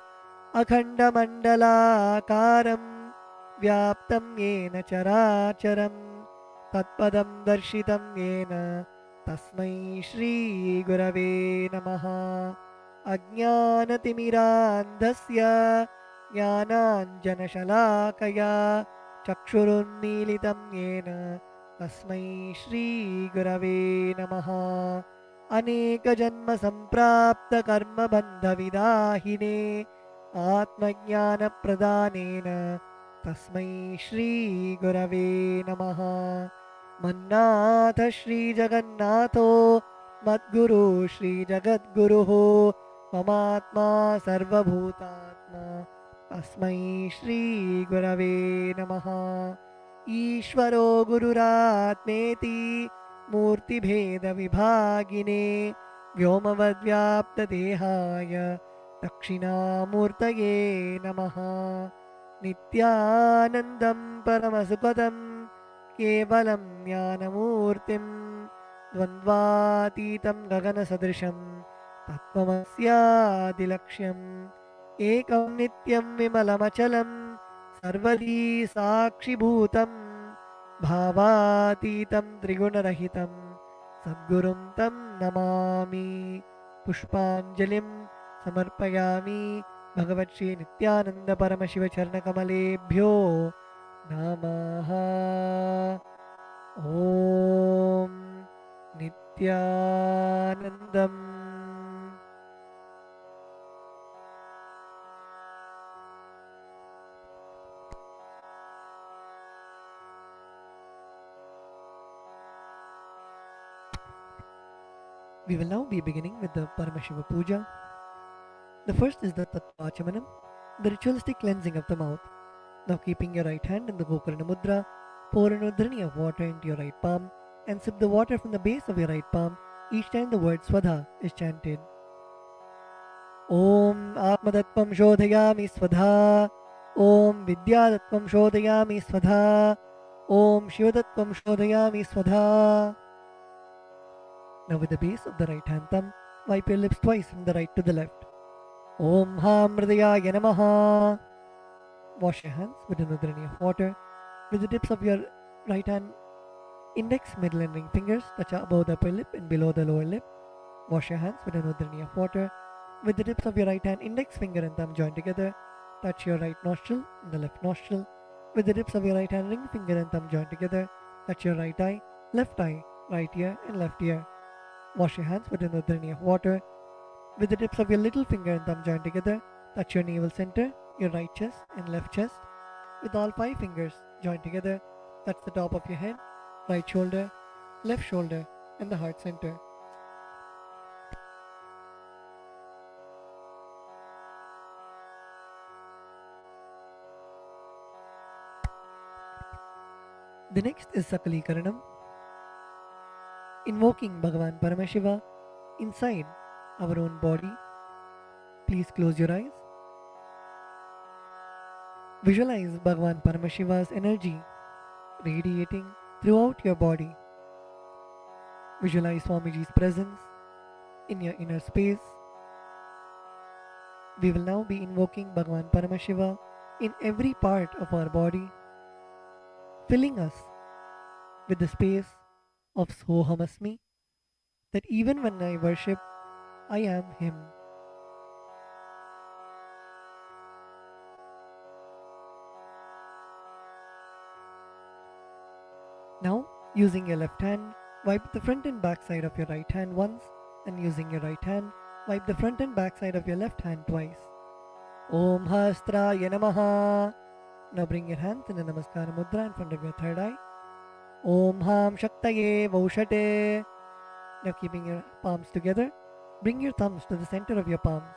Akhandamandalakaram Vyaptam Yena Characharam Tatpadam Darshitam Yena Tasmai Shri Gurave Namaha Ajnanatimirandhasya Jnananjanashalakaya Chakshurunmilitam Yena Tasmai Shri Gurave Namaha Aneka Janma Samprapta Karma Bandha Vidahine Atmajnana Pradhanena Tasmai Shri Gurave Namaha Mannatha Shri Jagannatho Madguru Shri Jagadguruho Mamatma Sarvabhutatma Tasmai Shri Gurave Namaha Ishvaro Gururatmeti Murti Bheda Vibhagine Vyomavadvyapta Dehaya Dakshinamurtaye Namaha Nithyanandam Paramasukadam Kevalam Jnanamurtim Dvandvatitam Gaganasadrisham Tattvamasyaadilakshyam Ekam Nityam Vimalamachalam Sarvadi Sakshibhutam Bhavatitam Trigunarahitam Sadgurum Tam Namami Pushpanjalim Samarpayami Bhagavat Shri Nithyananda Paramashiva Charnakamalebhyo Namaha Om Nithyanandam. We will now be beginning with the Paramashiva Puja. The first is the Tattvachamanam, the ritualistic cleansing of the mouth. Now keeping your right hand in the Gokarna Mudra, pour an udhrani of water into your right palm and sip the water from the base of your right palm each time the word Swadha is chanted. Om Atmadattvam Shodhayami Swadha, Om Vidyadattvam Shodhayami Swadha, Om Shivadattvam Shodhayami Swadha. Now with the base of the right hand thumb, wipe your lips twice from the right to the left. Om Ham Hridayaya Namaha. Wash your hands with an udhrani of water. With the tips of your right hand index, middle and ring fingers touch above the upper lip and below the lower lip. Wash your hands with an udhrani of water. With the tips of your right hand index finger and thumb joined together, touch your right nostril and the left nostril. With the tips of your right hand ring finger and thumb joined together, touch your right eye, right ear and left ear. Wash your hands with an udhrani of water. With the tips of your little finger and thumb joined together, touch your navel center, your right chest and left chest. With all 5 fingers joined together, touch the top of your head, right shoulder, left shoulder and the heart center. The next is Sakalikaranam, invoking Bhagavan Paramashiva inside our own body. Please close your eyes. Visualize Bhagavan Paramashiva's energy radiating throughout your body. Visualize Swamiji's presence in your inner space. We will now be invoking Bhagavan Paramashiva in every part of our body, filling us with the space of Sohamasmi, that even when I worship, I am him. Now, using your left hand, wipe the front and back side of your right hand once, and using your right hand, wipe the front and back side of your left hand twice. Om Hastraya Namaha. Now bring your hands in a Namaskara Mudra in front of your third eye. Om Ham Shaktaye Vaushate. Now keeping your palms together, bring your thumbs to the center of your palms.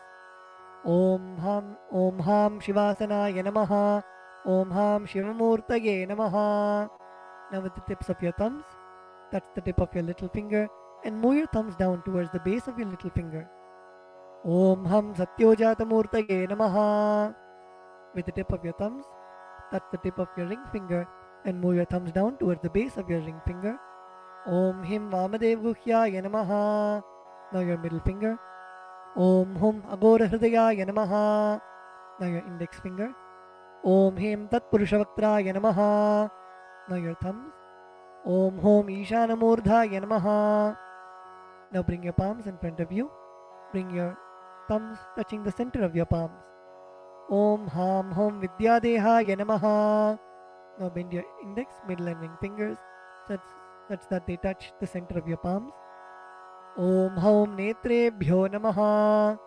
Om Ham Shivasanaye Namaha. Om Ham Shivamurtaye Namaha. Now with the tips of your thumbs, touch the tip of your little finger and move your thumbs down towards the base of your little finger. Om Ham Satyojata Namaha. With the tip of your thumbs, touch the tip of your ring finger and move your thumbs down towards the base of your ring finger. Om Him Vamadev Guhyaya Namaha. Now your middle finger. Om Hum Agora Hridayaya Namaha. Now your index finger. Om Him Tat Purushavaktraya Namaha. Now your thumbs. Om Hom Ishanamurdhaya Namaha. Now bring your palms in front of you. Bring your thumbs touching the center of your palms. Om Ham Hom Vidyadehaya Namaha. Now bend your index, middle and ring fingers such that they touch the center of your palms. Om Hom Netrebhyo Namaha.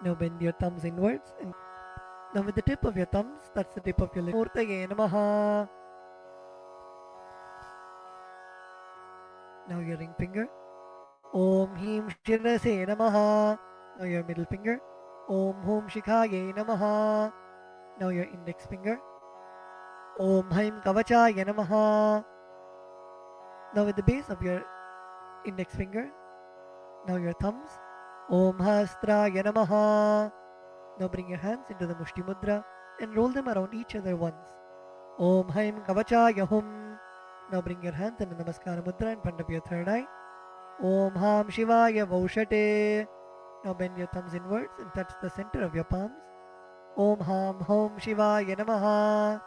Now bend your thumbs inwards and now with the tip of your thumbs, that's the tip of your lip. Murtaye Namaha. Now your ring finger. Om Him Shirase Namaha. Now your middle finger. Om Hum Shikhaye Namaha. Now your index finger. Om Haim Kavachaya Namaha. Now with the base of your index finger. Now your thumbs. Om Hastraya Namaha. Now bring your hands into the Mushti Mudra and roll them around each other once. Om Haim Kavachaya Hum. Now bring your hands in the Namaskara Mudra in front of your third eye. Om Ham Shivaya Vaushate. Now bend your thumbs inwards and touch the center of your palms. Om Ham Hom Shivaya Namaha.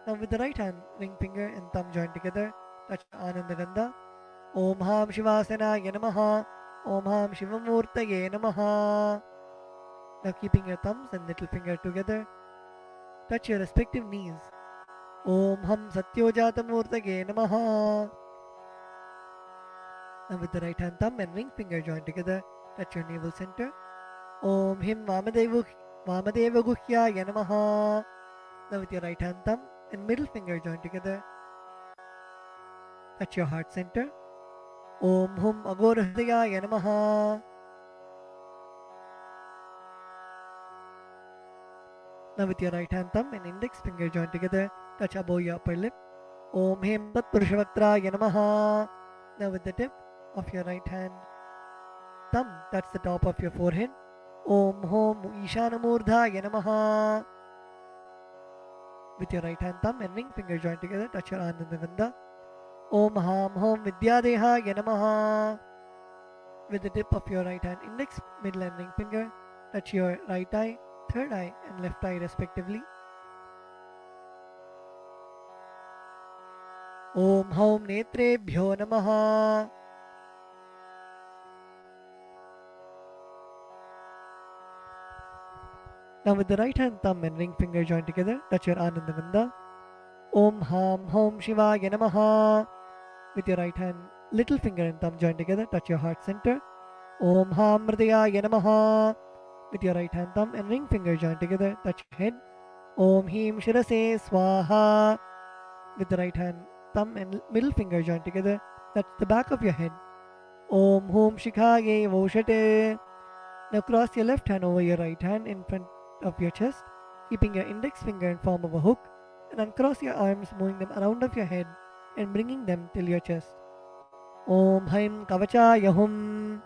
Now with the right hand, ring finger and thumb joined together, touch Ananda Gandha. Om Ham Shivasanaya Namaha. Om Ham Shivamurtaye Namaha. Now keeping your thumbs and little finger together, touch your respective knees. Om Ham Satyojata Murtaye Namaha. Now with the right hand thumb and ring finger joined together, touch your navel center. Om Him Vamadeva Guhyaya Namaha. Now with your right hand thumb and middle finger joined together, touch your heart center. Om Hum Agora Hridayaya Namaha. Now with your right hand thumb and index finger joined together, touch above your upper lip. Om Him Tat Purushavaktraya Namaha. Now with the tip of your right hand thumb, touch the top of your forehead. Om Hom Ishanamurdhaya Namaha. With your right hand thumb and ring finger joined together, touch your Ananda Gandha. Om Ham Hom Vidyadehaya Namaha. With the tip of your right hand index, middle and ring finger, touch your right eye, third eye and left eye respectively. Om Hom Netrebhyo Namaha. Now with the right hand thumb and ring finger joined together, touch your Ananda Gandha. Om Ham Hom Shivaya Namaha. With your right hand, little finger and thumb joined together, touch your heart center. Om Ham Hridayaya Namaha. With your right hand thumb and ring finger joined together, touch your head. Om Him Shirase Swaha. With the right hand thumb and middle finger joined together, touch the back of your head. Om Hum Shikhaye Vaushate. Now cross your left hand over your right hand in front of your chest, keeping your index finger in form of a hook, and uncross your arms, moving them around of your head and bringing them till your chest. Om Haim Kavachaya Hum.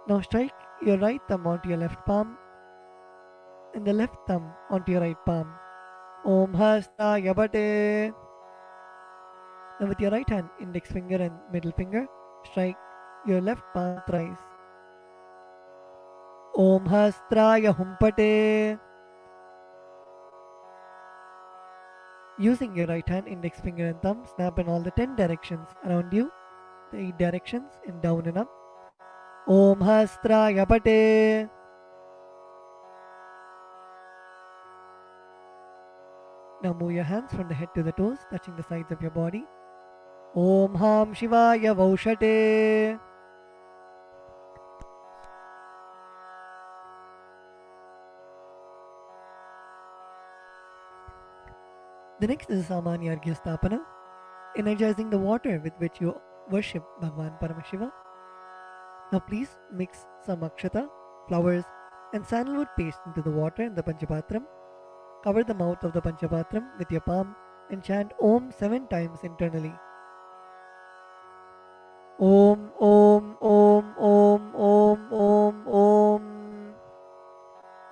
Now strike your right thumb onto your left palm and the left thumb onto your right palm. Om Hastaya Bate. Now with your right hand, index finger and middle finger, strike your left palm thrice. Om Hastraya Humpate. Using your right hand, index finger and thumb, snap in all the 10 directions around you. the 8 directions in down and up. Om Hastraya Pate. Now move your hands from the head to the toes, touching the sides of your body. Om Ham Shivaya Vaushate. The next is Samanya Arghya Stapana, energizing the water with which you worship Bhagwan Paramashiva. Now please mix some akshata, flowers and sandalwood paste into the water in the Panchapatram. Cover the mouth of the Panchapatram with your palm and chant Om 7 times internally. Om Om Om Om Om Om Om.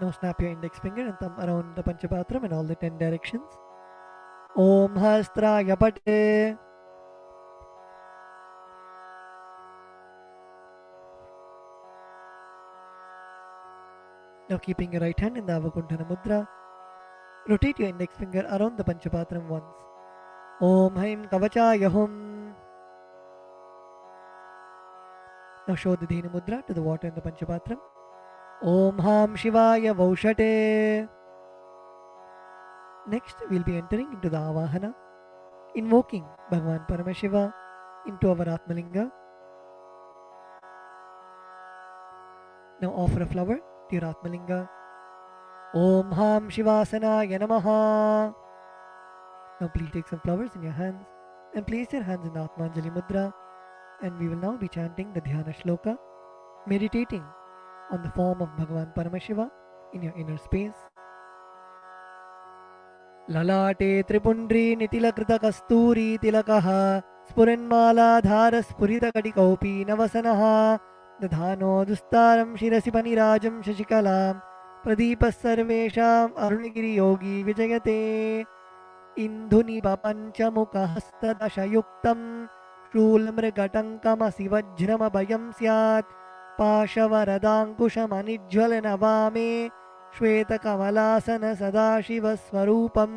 Now snap your index finger and thumb around the Panchapatram in all the 10 directions. Om Hastraya Pate. Now keeping your right hand in the Avakuntana Mudra, rotate your index finger around the Panchapatram once. Om Haim Kavachaya Hum. Now show the Dhenu Mudra to the water in the Panchapatram. Om Ham Shivaya Vaushate. Next, we'll be entering into the Avahana, invoking Bhagwan Paramashiva into our Atmalinga. Now offer a flower to your Atmalinga. Om Ham Shivasanaya Namaha. Now please take some flowers in your hands and place your hands in the Atmanjali Mudra, and we will now be chanting the Dhyana Shloka, meditating on the form of Bhagwan Paramashiva in your inner space. Lalate Tripundri Nitilakೃತ Kasturi Tilakaha Spuranmala Spurita Kadikopi Navasanaha Dadhano Dustaram Shirasi Panirajam Shashikalam Pradipas Sarvesham Arunigiri Yogi Vijayate Indhuni Papanchamuka Hastadashayuktam Shulamrigatankama Sivajrama Bayam Syat Pashavaradangkushamanijjalana Vame Shweta Kamalasana Sadashiva Swarupam.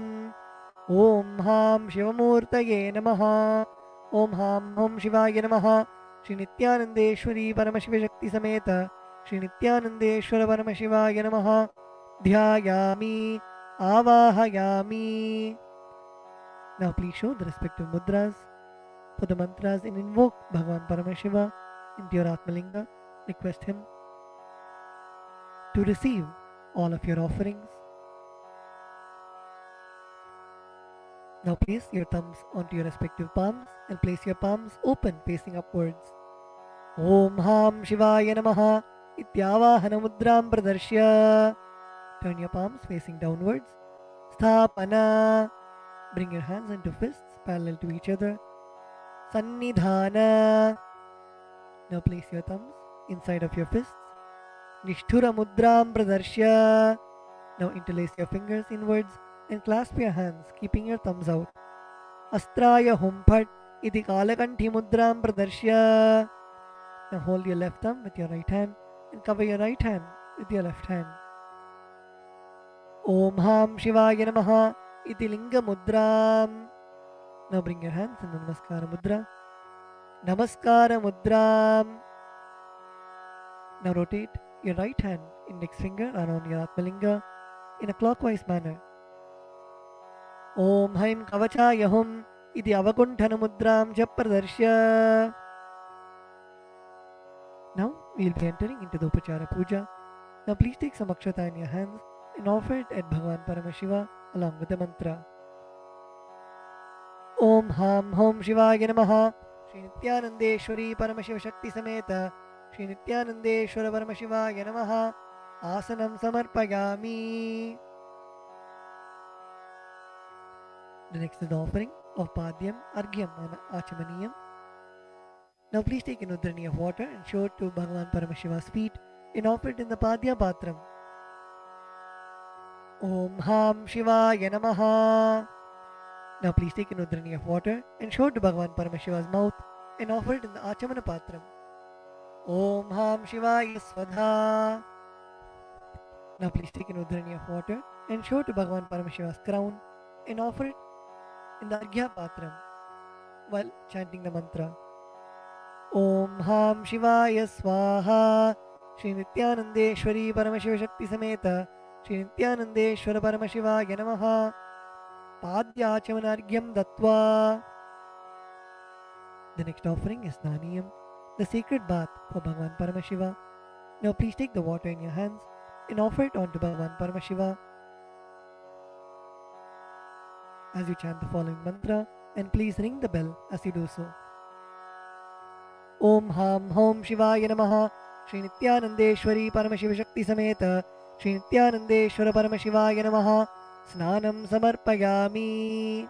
Om Ham Shivamurtaye Namaha. Om Ham Om Shivaya Namaha. Shri Nithyanandeshwari Paramashiva Shakti Sameta Shri Nithyanandeshwara Paramashivaya Namaha. Dhyayami Avahayami. Now please show the respective mudras for the mantras and invoke Bhagwan Paramashiva into your Atmalinga. Request him to receive all of your offerings. Now place your thumbs onto your respective palms and place your palms open facing upwards. Om Ham Shivaya Namaha Ityavahana Mudram Pradarshya. Turn your palms facing downwards. Sthapana. Bring your hands into fists parallel to each other. Sannidhana. Now place your thumbs inside of your fists. Nishthura Mudram Pradarshya. Now interlace your fingers inwards and clasp your hands, keeping your thumbs out. Astraya Humphat Iti Kalakanthi Mudram Pradarshya. Now hold your left thumb with your right hand and cover your right hand with your left hand. Om Ham Shivaya Namaha Iti Linga Mudram. Now bring your hands in the Namaskara Mudra. Namaskara Mudram. Now rotate your right hand index finger around your Atmalinga in a clockwise manner. Om Haim Kavachaya Hum Iti Avakunthana Mudram Pradarshya. Now we will be entering into the Upachara Puja. Now please take some akshata in your hands and offer it at Bhagwan Paramashiva along with the mantra. Om Ham Hom Shivaya Namaha. Shri Nithyanandeshwari Paramashiva Shakti Sameta Shri Nithyanandeshwara Paramashivaya Namaha. Asanam Samarpayami. The next is the offering of Padyam, Argyam and Achamaniyam. Now please take an udrani of water and show it to Bhagwan Paramashiva's feet and offer it in the Padya Patram. Om Ham Shivaya Namaha. Now please take an udrani of water and show it to Bhagwan Paramashiva's mouth and offer it in the Achamana Patram. Om Ham Shivaya Svadha. Now please take an udrani of water and show it to Bhagwan Paramashiva's crown and offer it in the Arghya Patram while chanting the mantra. Om Ham Shivaya Swaha. Shri Nithyanandeshwari Paramashiva Shakti Sameta Shri Nithyanandeshwara Paramashivaya Namaha. Padyachamanargyam Dattva. The next offering is Naniyam, the sacred bath for Bhagavan Paramashiva. Now please take the water in your hands and offer it onto Bhagavan Paramashiva as you chant the following mantra, and please ring the bell as you do so. Om Ham Hom Shivaya Namaha. Shri Nithyanandeshwari Paramashiva Shakti Sameta Shri Nithyanandeshwara Paramashivaya Namaha. Snanam Samarpayami.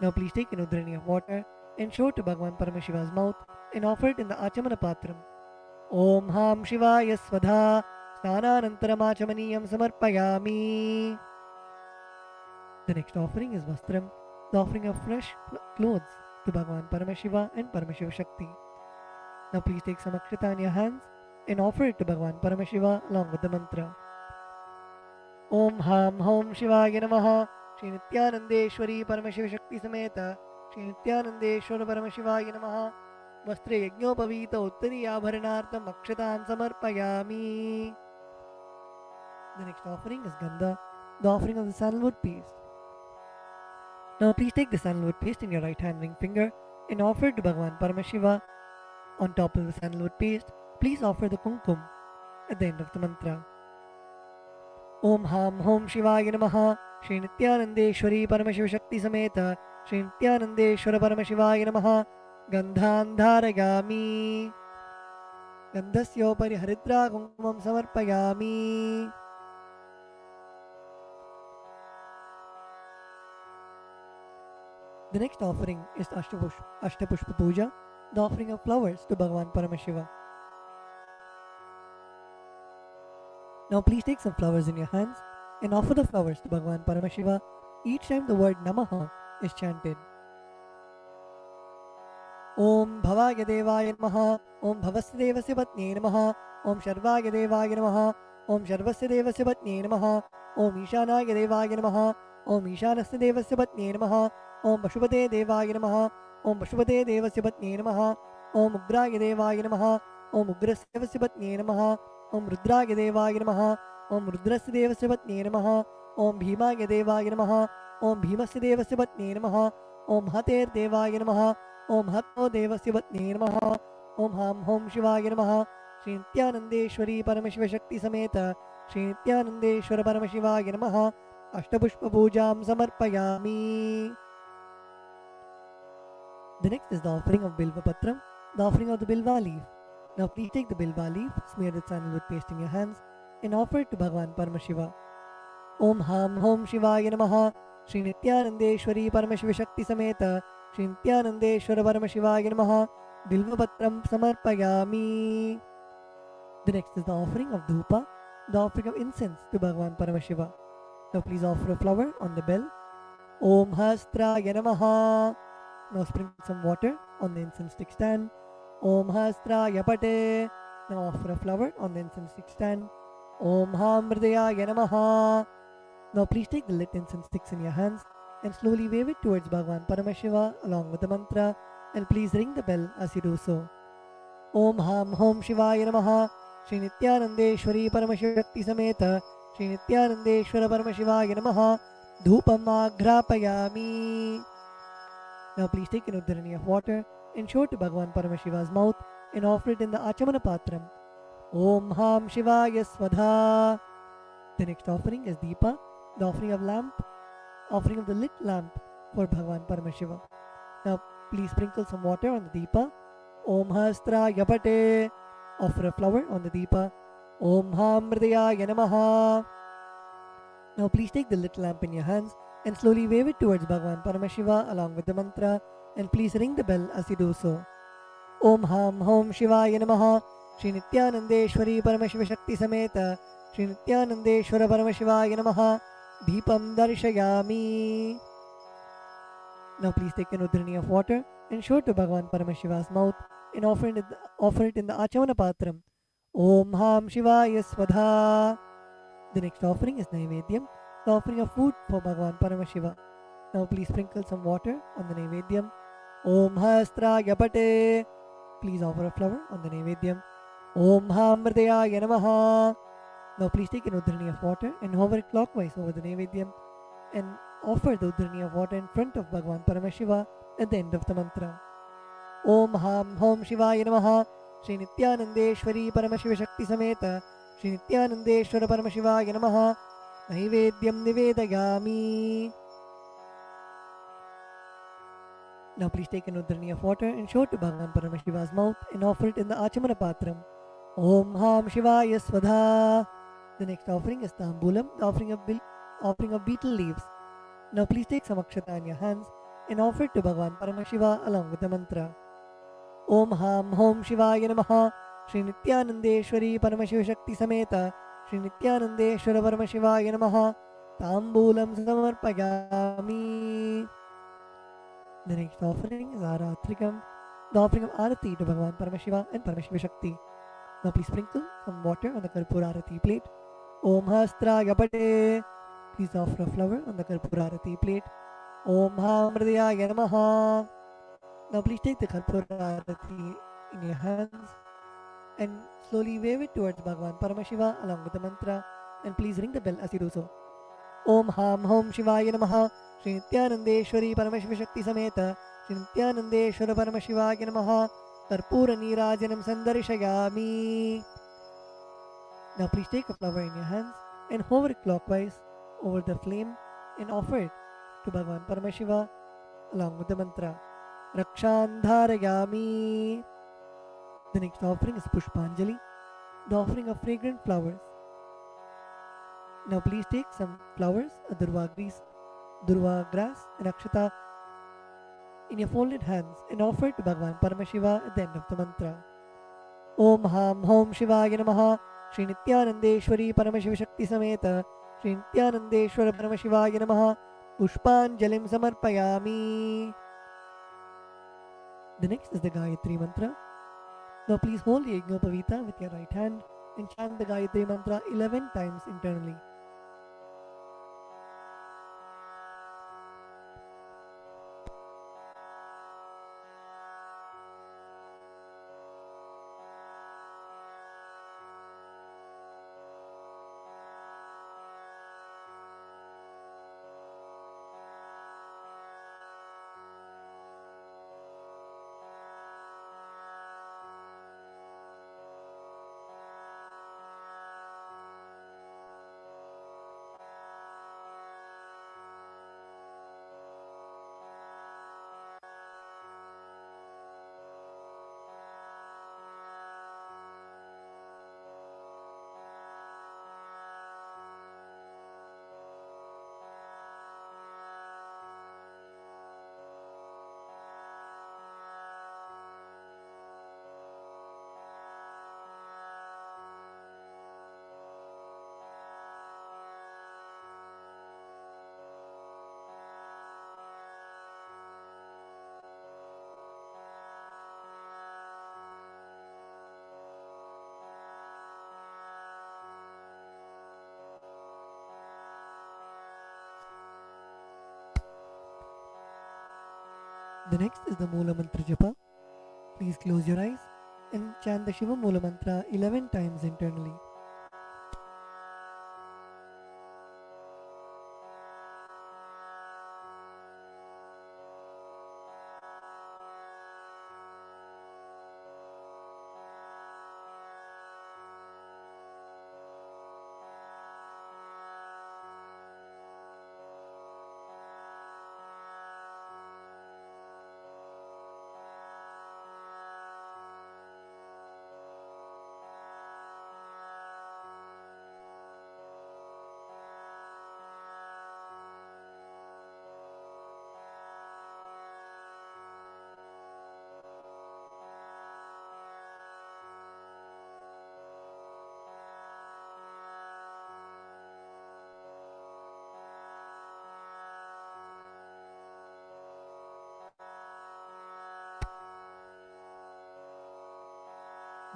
Now please take an udhrani of water and show it to Bhagavan Paramashiva's mouth and offer it in the Achamana Patram. Om Ham Shivaya Svadha. Snananantaram Achamaniyam Samarpayami. The next offering is Vastram, the offering of fresh clothes to Bhagavan Paramashiva and Paramashiva Shakti. Now please take some akshata in your hands and offer it to Bhagavan Paramashiva along with the mantra. Om Ham Hom Shivaya Namaha. Shri Nithyanandeshwari Paramashiva Shakti Sameta Shri Nithyanandeshwara Paramashivaya Namaha. Vastre Yagnopavita Uttari Abharanartham Akshatan Samarpayami. The next offering is Gandha, the offering of the sandalwood paste. Now please take the sandalwood paste in your right hand ring finger and offer it to Bhagavan Paramashiva. On top of the sandalwood paste, please offer the kumkum at the end of the mantra. Om Ham Hom Shivaya Namaha. Shri Nithyanandeshwari Paramashiva Shakti Sameta Shri Nithyanandeshwara Paramashivaya Namaha. Gandhan Dharayami. Gandhasyopari Haridra Kumkumam Samarpayami. The next offering is Ashtapushpa Puja, the offering of flowers to Bhagavan Paramashiva. Now please take some flowers in your hands and offer the flowers to Bhagavan Paramashiva each time the word Namaha is chanted. Om Bhavaya Devaya Namaha. Om Bhavasya Devasya Patne Namaha. Om Sharvaya Devaya Namaha. Om Sharvasya Devasya Patne Namaha. Om Ishanaya Devaya Namaha. Om Ishanasya Devasya Patne Namaha. Om Pashupate Devaya Namaha. Om Pashupate Devasya Patne Namaha. Om Ugraya Devaya Namaha. Om Ugrasya Devasya Patne Namaha. Om Rudraya Devaya Namaha. Om Rudrasya Devasya Patne Namaha. Om Bhimaya Devaya Namaha. Om Bhimasya Devasya Patne Namaha. Om Hater Devaya Namaha. Om Hatto Devasya Patne Namaha. Om Ham Hom Shivaya Namaha. Shri Nithyanandeshwari Paramashiva Shakti Sameta Shri Nithyanandeshwara Paramashivaya Namaha. Ashtapushpa Pujam Samarpayami. The next is the offering of Bilva Patram, the offering of the Bilva leaf. Now please take the Bilva leaf, smear with sandalwood paste in your hands, and offer it to Bhagavan Paramashiva. Om Ham Hom Shivaya Namaha. Shri Nithyanandeshwari Paramashiva Shakti Sameta Shri Nithyanandeshwara Paramashivaya Namaha. Bilva Patram Samarpayami. The next is the offering of Dhupa, the offering of incense to Bhagavan Paramashiva. Now please offer a flower on the bell. Om Hastraya Namaha. Now sprinkle some water on the incense stick stand. Om Hastraya Pate. Now offer a flower on the incense stick stand. Om Hamrdayaya Namaha. Now please take the lit incense sticks in your hands and slowly wave it towards Bhagavan Paramashiva along with the mantra, and please ring the bell as you do so. Om Ham Hom Shivaya Namaha. Shri Nithyanandeshwari Paramashiva Shakti Sameta Shri Nithyanandeshwara Paramashivaya Namaha. Dhupam Agrapayami. Now please take an udharani of water and show it to Bhagavan Paramashiva's mouth and offer it in the Achamana Patram. Om Ham Shivaya Svadha. The next offering is Deepa, the offering of lamp, offering of the lit lamp for Bhagavan Paramashiva. Now please sprinkle some water on the Deepa. Om Hastraya Pate. Offer a flower on the Deepa. Om Hamrdayaya Namaha. Now please take the lit lamp in your hands and slowly wave it towards Bhagavan Paramashiva along with the mantra, and please ring the bell as you do so. Om Ham Hom Shivaya Namaha. Shri Nithyanandeshwari Paramashiva Shakti Sameta Shri Nithyanandeshwara Paramashivaya Namaha. Deepam Darshayami. Now please take an udharani of water and show it to Bhagavan Paramashiva's mouth and offer it in the Achamana Patram. Om Ham Shivaya Svadha. The next offering is Naivedyam, the offering of food for Bhagavan Paramashiva. Now please sprinkle some water on the Naivedyam. Om Hastraya Pate. Please offer a flower on the Naivedyam. Om Hamridayaya Namaha. Now please take an Udhrani of water and hover it clockwise over the Naivedyam and offer the Udhrani of water in front of Bhagavan Paramashiva at the end of the mantra. Om Ham Hom Shivaya Namaha. Shri Nithyanandeshwari Paramashiva Shakti Sameta Shri Nithyanandeshwara Paramashivaya Namaha. Naivedyam Nivedayami. Now please take an Udhrani of water and show it to Bhagavan Paramashiva's mouth and offer it in the Achamana Patram. Om Ham Shivaya Svadha. The next offering is Tambulam, the offering of beetle leaves. Now please take some akshata in your hands and offer it to Bhagavan Paramashiva along with the mantra. Om Ham Hom Shivaya Namaha. Shri Nithyanandeshwari Paramashiva Shakti Sameta Shri Nithyanandeshwara Paramashivaya Namaha. Tambulam Samarpayami. The next offering is Aratrikam, the offering of Arati to Bhagavan Paramashiva and Paramashiva Shakti. Now please sprinkle some water on the Karpura Arati plate. Om Hastraya Pate. Please offer a flower on the Karpura Arati plate. Om Hamridayaya Namaha. Now please take the Karpura Arati in your hands and slowly wave it towards Bhagavan Paramashiva along with the mantra, and please ring the bell as you do so. Om Ham Hom Shivaya Namaha. Shri Nithyanandeshwari Paramashiva Shakti Sameta Shri Nithyanandeshwara Paramashivaya Namaha. Karpura Nirajanam Sandarshayami. Now please take a flower in your hands and hover it clockwise over the flame and offer it to Bhagavan Paramashiva along with the mantra Rakshandharayami. The next offering is Pushpanjali, the offering of fragrant flowers. Now please take some flowers, a durva grass and akshata in your folded hands and offer it to Bhagavan Paramashiva at the end of the mantra. Om Ham Hom Shivaya Namaha. Shri Nithyanandeshwari Paramashiva Shakti Sameta Shri Nithyanandeshwara Paramashivaya Namaha. Pushpanjalim Samarpayami. The next is the Gayatri Mantra. Now please hold the Yajnopavita with your right hand and chant the Gayatri Mantra 11 times internally. The next is the Mula Mantra Japa. Please close your eyes and chant the Shiva Mula Mantra 11 times internally.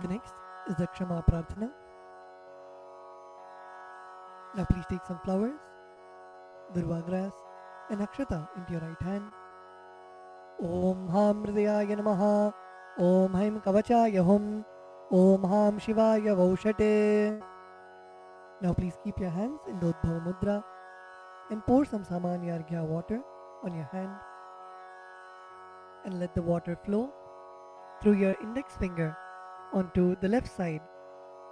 The next is the Kshama Prarthana. Now please take some flowers, durva grass and akshata into your right hand. Om Hamridayaya Namaha. Om Haim Kavachaya Hum. Om Ham Shivaya Vaushate. Now please keep your hands in Dodbhava Mudra and pour some Samanya Arghya water on your hand and let the water flow through your index finger onto the left side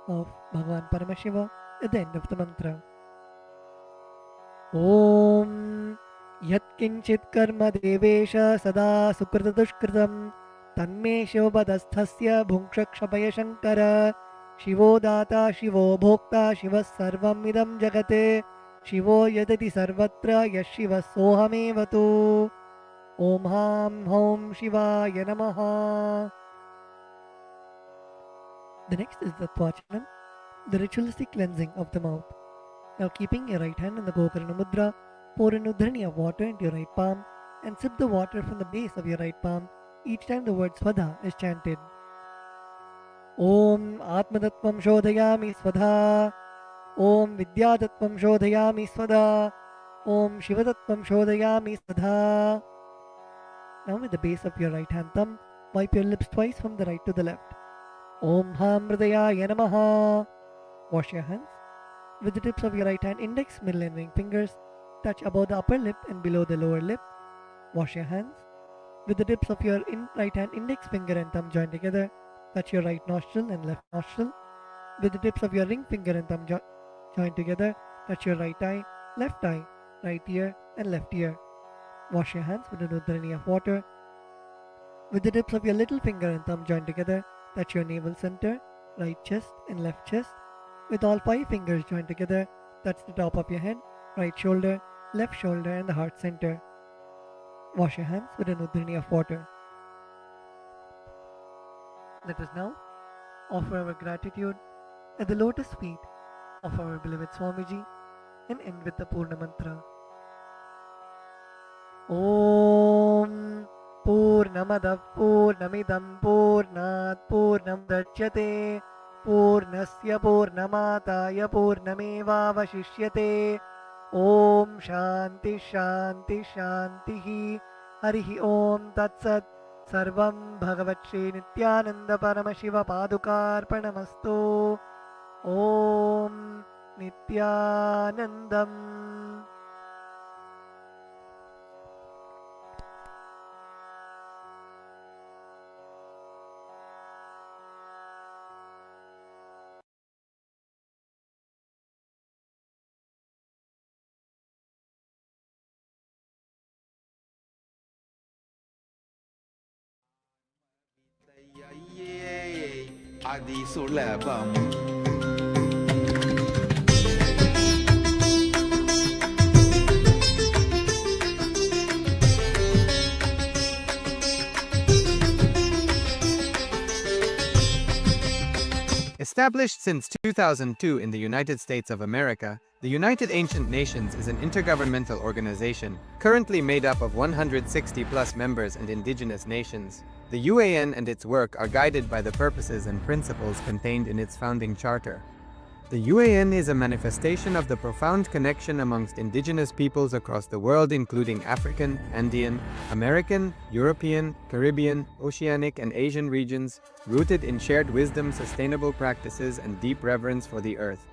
of Bhagavan Paramashiva at the end of the mantra. Om Yat Kinchit Karma Devesha Sada Sukrita Dushkritam Tanme Shivabadasthasya Bhunkshakshabaya Shankara Shivo Data Shivo Bhokta Shiva Sarvam Idam Jagate Shivo Yadati Sarvatra Yashiva Sohamevatu. Om Ham Hom Shivaya Namaha. The next is the Twachanam, the ritualistic cleansing of the mouth. Now keeping your right hand in the Gokarna Mudra, pour an udharani of water into your right palm and sip the water from the base of your right palm each time the word Swadha is chanted. Om Atmadattvam Shodhayami Swadha. Om Vidyadattvam Shodhayami Swadha. Om Shivadattvam Shodhayami Swadha. Now with the base of your right hand thumb, wipe your lips twice from the right to the left. Om Ham Hridayaya Namaha. Wash your hands. With the tips of your right hand index, middle and ring fingers, touch above the upper lip and below the lower lip. Wash your hands. With the tips of your right hand index finger and thumb join together, touch your right nostril and left nostril. With the tips of your ring finger and thumb join together, touch your right eye, right ear and left ear. Wash your hands with an udharani of water. With the tips of your little finger and thumb join together, touch your navel center, right chest and left chest. With all 5 fingers joined together, touch the top of your head, right shoulder, left shoulder and the heart center. Wash your hands with an udharani of water. Let us now offer our gratitude at the lotus feet of our beloved Swamiji and end with the Purna Mantra. Om Purnamadav Purnamidam Purnat Purnam Dachyate Purnasya Purnamataya Purnamevavashishyate. Om Shanti Shanti Shantihi. Harihi Om Tatsat. Sarvam Bhagavat Shri Nithyananda Paramashiva Padukarpanamastu. Om Nithyanandam. Adi Sulabam. Established since 2002 in the United States of America, the United Ancient Nations is an intergovernmental organization, currently made up of 160+ members and indigenous nations. The UAN and its work are guided by the purposes and principles contained in its founding charter. The UAN is a manifestation of the profound connection amongst indigenous peoples across the world, including African, Andean, American, European, Caribbean, Oceanic, and Asian regions, rooted in shared wisdom, sustainable practices, and deep reverence for the earth.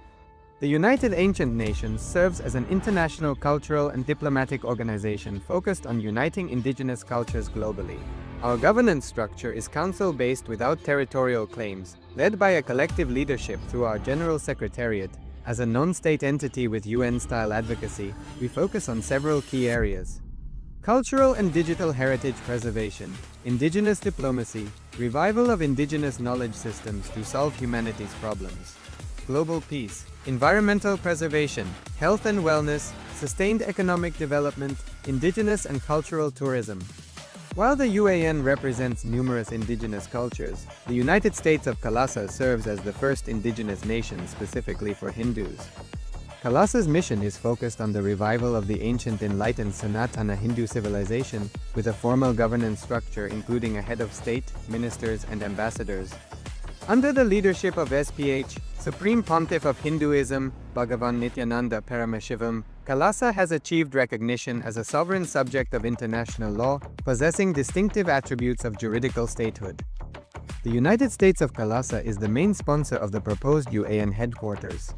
The United Ancient Nations serves as an international cultural and diplomatic organization focused on uniting indigenous cultures globally. Our governance structure is council-based without territorial claims, led by a collective leadership through our General Secretariat. As a non-state entity with UN-style advocacy, we focus on several key areas: cultural and digital heritage preservation, indigenous diplomacy, revival of indigenous knowledge systems to solve humanity's problems, global peace, environmental preservation, health and wellness, sustained economic development, indigenous and cultural tourism. While the UAN represents numerous indigenous cultures, the United States of KAILASA serves as the first indigenous nation specifically for Hindus. KAILASA's mission is focused on the revival of the ancient enlightened Sanatana Hindu civilization, with a formal governance structure including a head of state, ministers, and ambassadors. Under the leadership of SPH, Supreme Pontiff of Hinduism, Bhagavan Nithyananda Paramashivoham, KAILASA has achieved recognition as a sovereign subject of international law, possessing distinctive attributes of juridical statehood. The United States of KAILASA is the main sponsor of the proposed UAN headquarters.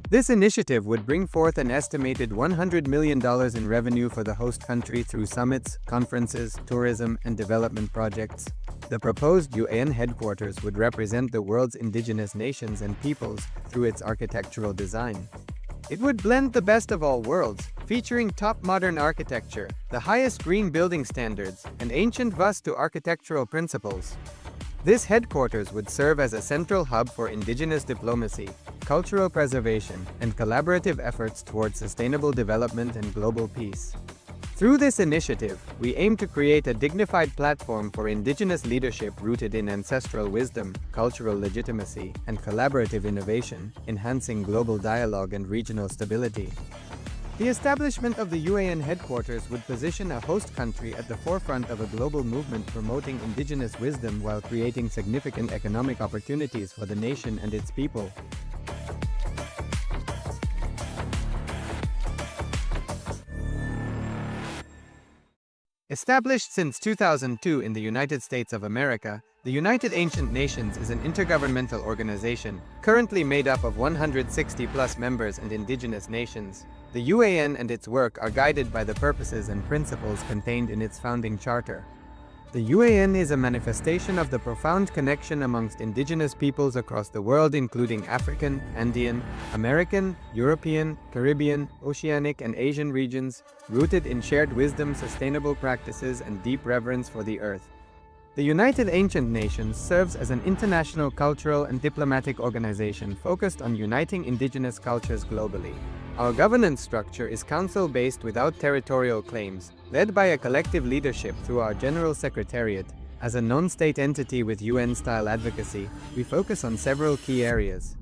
This initiative would bring forth an estimated $100 million in revenue for the host country through summits, conferences, tourism, and development projects. The proposed UAN headquarters would represent the world's indigenous nations and peoples through its architectural design. It would blend the best of all worlds, featuring top modern architecture, the highest green building standards, and ancient Vastu architectural principles. This headquarters would serve as a central hub for indigenous diplomacy, cultural preservation, and collaborative efforts towards sustainable development and global peace. Through this initiative, we aim to create a dignified platform for indigenous leadership rooted in ancestral wisdom, cultural legitimacy, and collaborative innovation, enhancing global dialogue and regional stability. The establishment of the UAN headquarters would position a host country at the forefront of a global movement promoting indigenous wisdom while creating significant economic opportunities for the nation and its people. Established since 2002 in the United States of America, the United Ancient Nations is an intergovernmental organization, currently made up of 160+ members and indigenous nations. The UAN and its work are guided by the purposes and principles contained in its founding charter. The UAN is a manifestation of the profound connection amongst indigenous peoples across the world, including African, Andean, American, European, Caribbean, Oceanic, and Asian regions, rooted in shared wisdom, sustainable practices, and deep reverence for the earth. The United Ancient Nations serves as an international cultural and diplomatic organization focused on uniting indigenous cultures globally. Our governance structure is council-based without territorial claims, led by a collective leadership through our General Secretariat. As a non-state entity with UN-style advocacy, we focus on several key areas: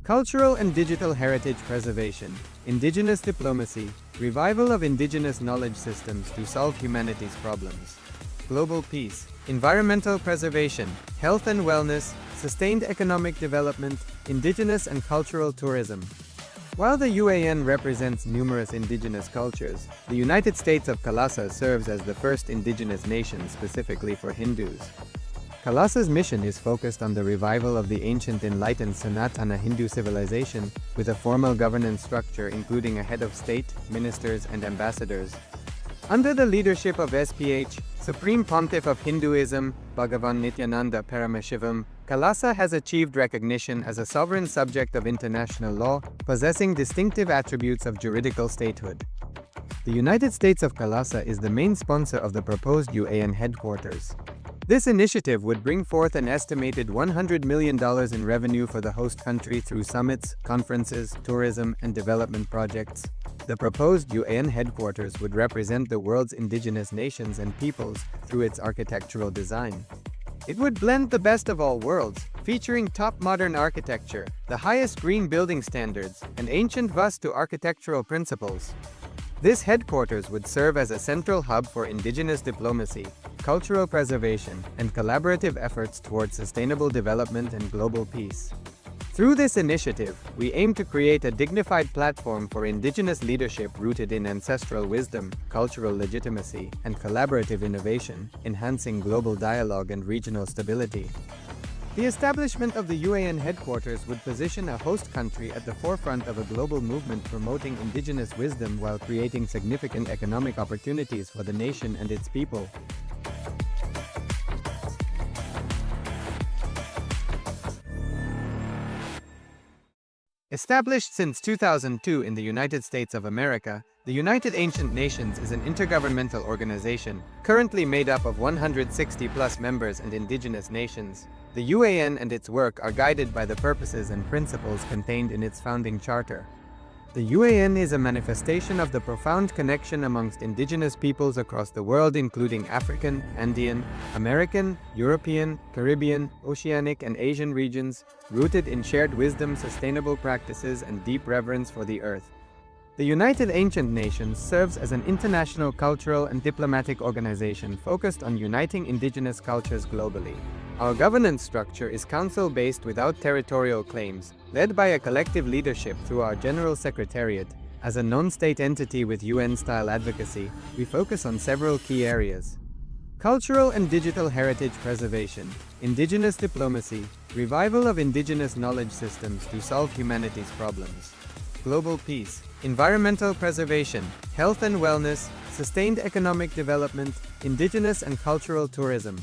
cultural and digital heritage preservation, indigenous diplomacy, revival of indigenous knowledge systems to solve humanity's problems, global peace, environmental preservation, health and wellness, sustained economic development, indigenous and cultural tourism. While the UAN represents numerous indigenous cultures, the United States of KAILASA serves as the first indigenous nation specifically for Hindus. KAILASA's mission is focused on the revival of the ancient enlightened Sanatana Hindu civilization, with a formal governance structure including a head of state, ministers, and ambassadors. Under the leadership of SPH, Supreme Pontiff of Hinduism, Bhagavan Nithyananda Paramashivoham, KAILASA has achieved recognition as a sovereign subject of international law, possessing distinctive attributes of juridical statehood. The United States of KAILASA is the main sponsor of the proposed UAN headquarters. This initiative would bring forth an estimated $100 million in revenue for the host country through summits, conferences, tourism, and development projects. The proposed UAN headquarters would represent the world's indigenous nations and peoples through its architectural design. It would blend the best of all worlds, featuring top modern architecture, the highest green building standards, and ancient Vastu architectural principles. This headquarters would serve as a central hub for indigenous diplomacy, cultural preservation, and collaborative efforts towards sustainable development and global peace. Through this initiative, we aim to create a dignified platform for indigenous leadership rooted in ancestral wisdom, cultural legitimacy, and collaborative innovation, enhancing global dialogue and regional stability. The establishment of the UAN headquarters would position a host country at the forefront of a global movement promoting indigenous wisdom while creating significant economic opportunities for the nation and its people. Established since 2002 in the United States of America, the United Ancient Nations is an intergovernmental organization, currently made up of 160+ members and indigenous nations. The UAN and its work are guided by the purposes and principles contained in its founding charter. The UAN is a manifestation of the profound connection amongst indigenous peoples across the world, including African, Andean, American, European, Caribbean, Oceanic, and Asian regions, rooted in shared wisdom, sustainable practices, and deep reverence for the earth. The United Ancient Nations serves as an international cultural and diplomatic organization focused on uniting indigenous cultures globally. Our governance structure is council-based without territorial claims, led by a collective leadership through our General Secretariat. As a non-state entity with UN-style advocacy, we focus on several key areas: Cultural and digital heritage preservation, indigenous diplomacy, revival of indigenous knowledge systems to solve humanity's problems. Global peace, environmental preservation, health and wellness, sustained economic development, indigenous and cultural tourism.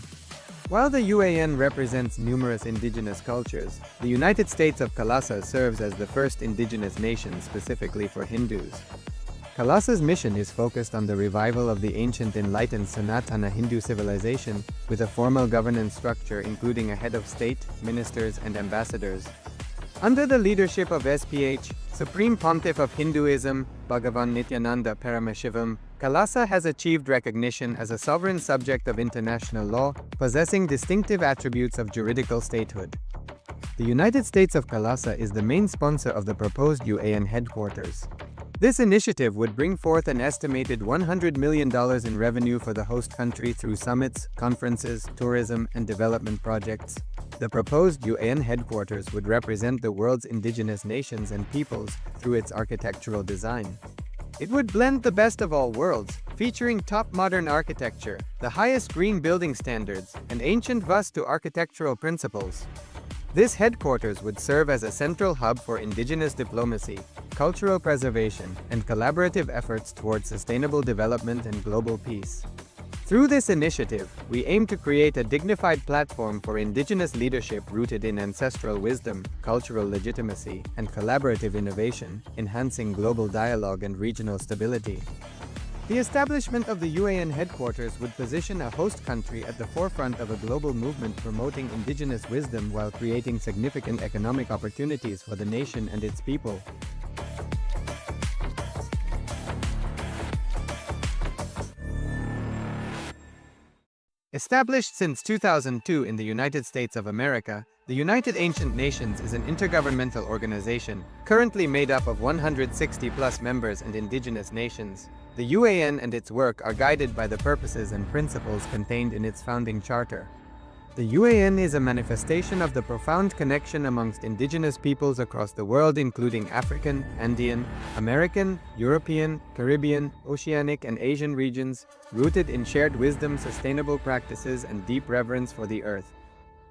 While the UAN represents numerous indigenous cultures, the United States of KAILASA serves as the first indigenous nation specifically for Hindus. KAILASA's mission is focused on the revival of the ancient enlightened Sanatana Hindu civilization with a formal governance structure including a head of state, ministers, and ambassadors. Under the leadership of SPH, Supreme Pontiff of Hinduism, Bhagavan Nithyananda Paramashivoham, KAILASA has achieved recognition as a sovereign subject of international law, possessing distinctive attributes of juridical statehood. The United States of KAILASA is the main sponsor of the proposed UAN headquarters. This initiative would bring forth an estimated $100 million in revenue for the host country through summits, conferences, tourism, and development projects. The proposed UAN headquarters would represent the world's indigenous nations and peoples through its architectural design. It would blend the best of all worlds, featuring top modern architecture, the highest green building standards, and ancient Vastu architectural principles. This headquarters would serve as a central hub for indigenous diplomacy, cultural preservation, and collaborative efforts towards sustainable development and global peace. Through this initiative, we aim to create a dignified platform for indigenous leadership rooted in ancestral wisdom, cultural legitimacy, and collaborative innovation, enhancing global dialogue and regional stability. The establishment of the UAN headquarters would position a host country at the forefront of a global movement promoting indigenous wisdom while creating significant economic opportunities for the nation and its people. Established since 2002 in the United States of America, the United Ancient Nations is an intergovernmental organization, currently made up of 160+ members and indigenous nations. The UAN and its work are guided by the purposes and principles contained in its founding charter. The UAN is a manifestation of the profound connection amongst indigenous peoples across the world, including African, Andean, American, European, Caribbean, Oceanic, and Asian regions, rooted in shared wisdom, sustainable practices, and deep reverence for the earth.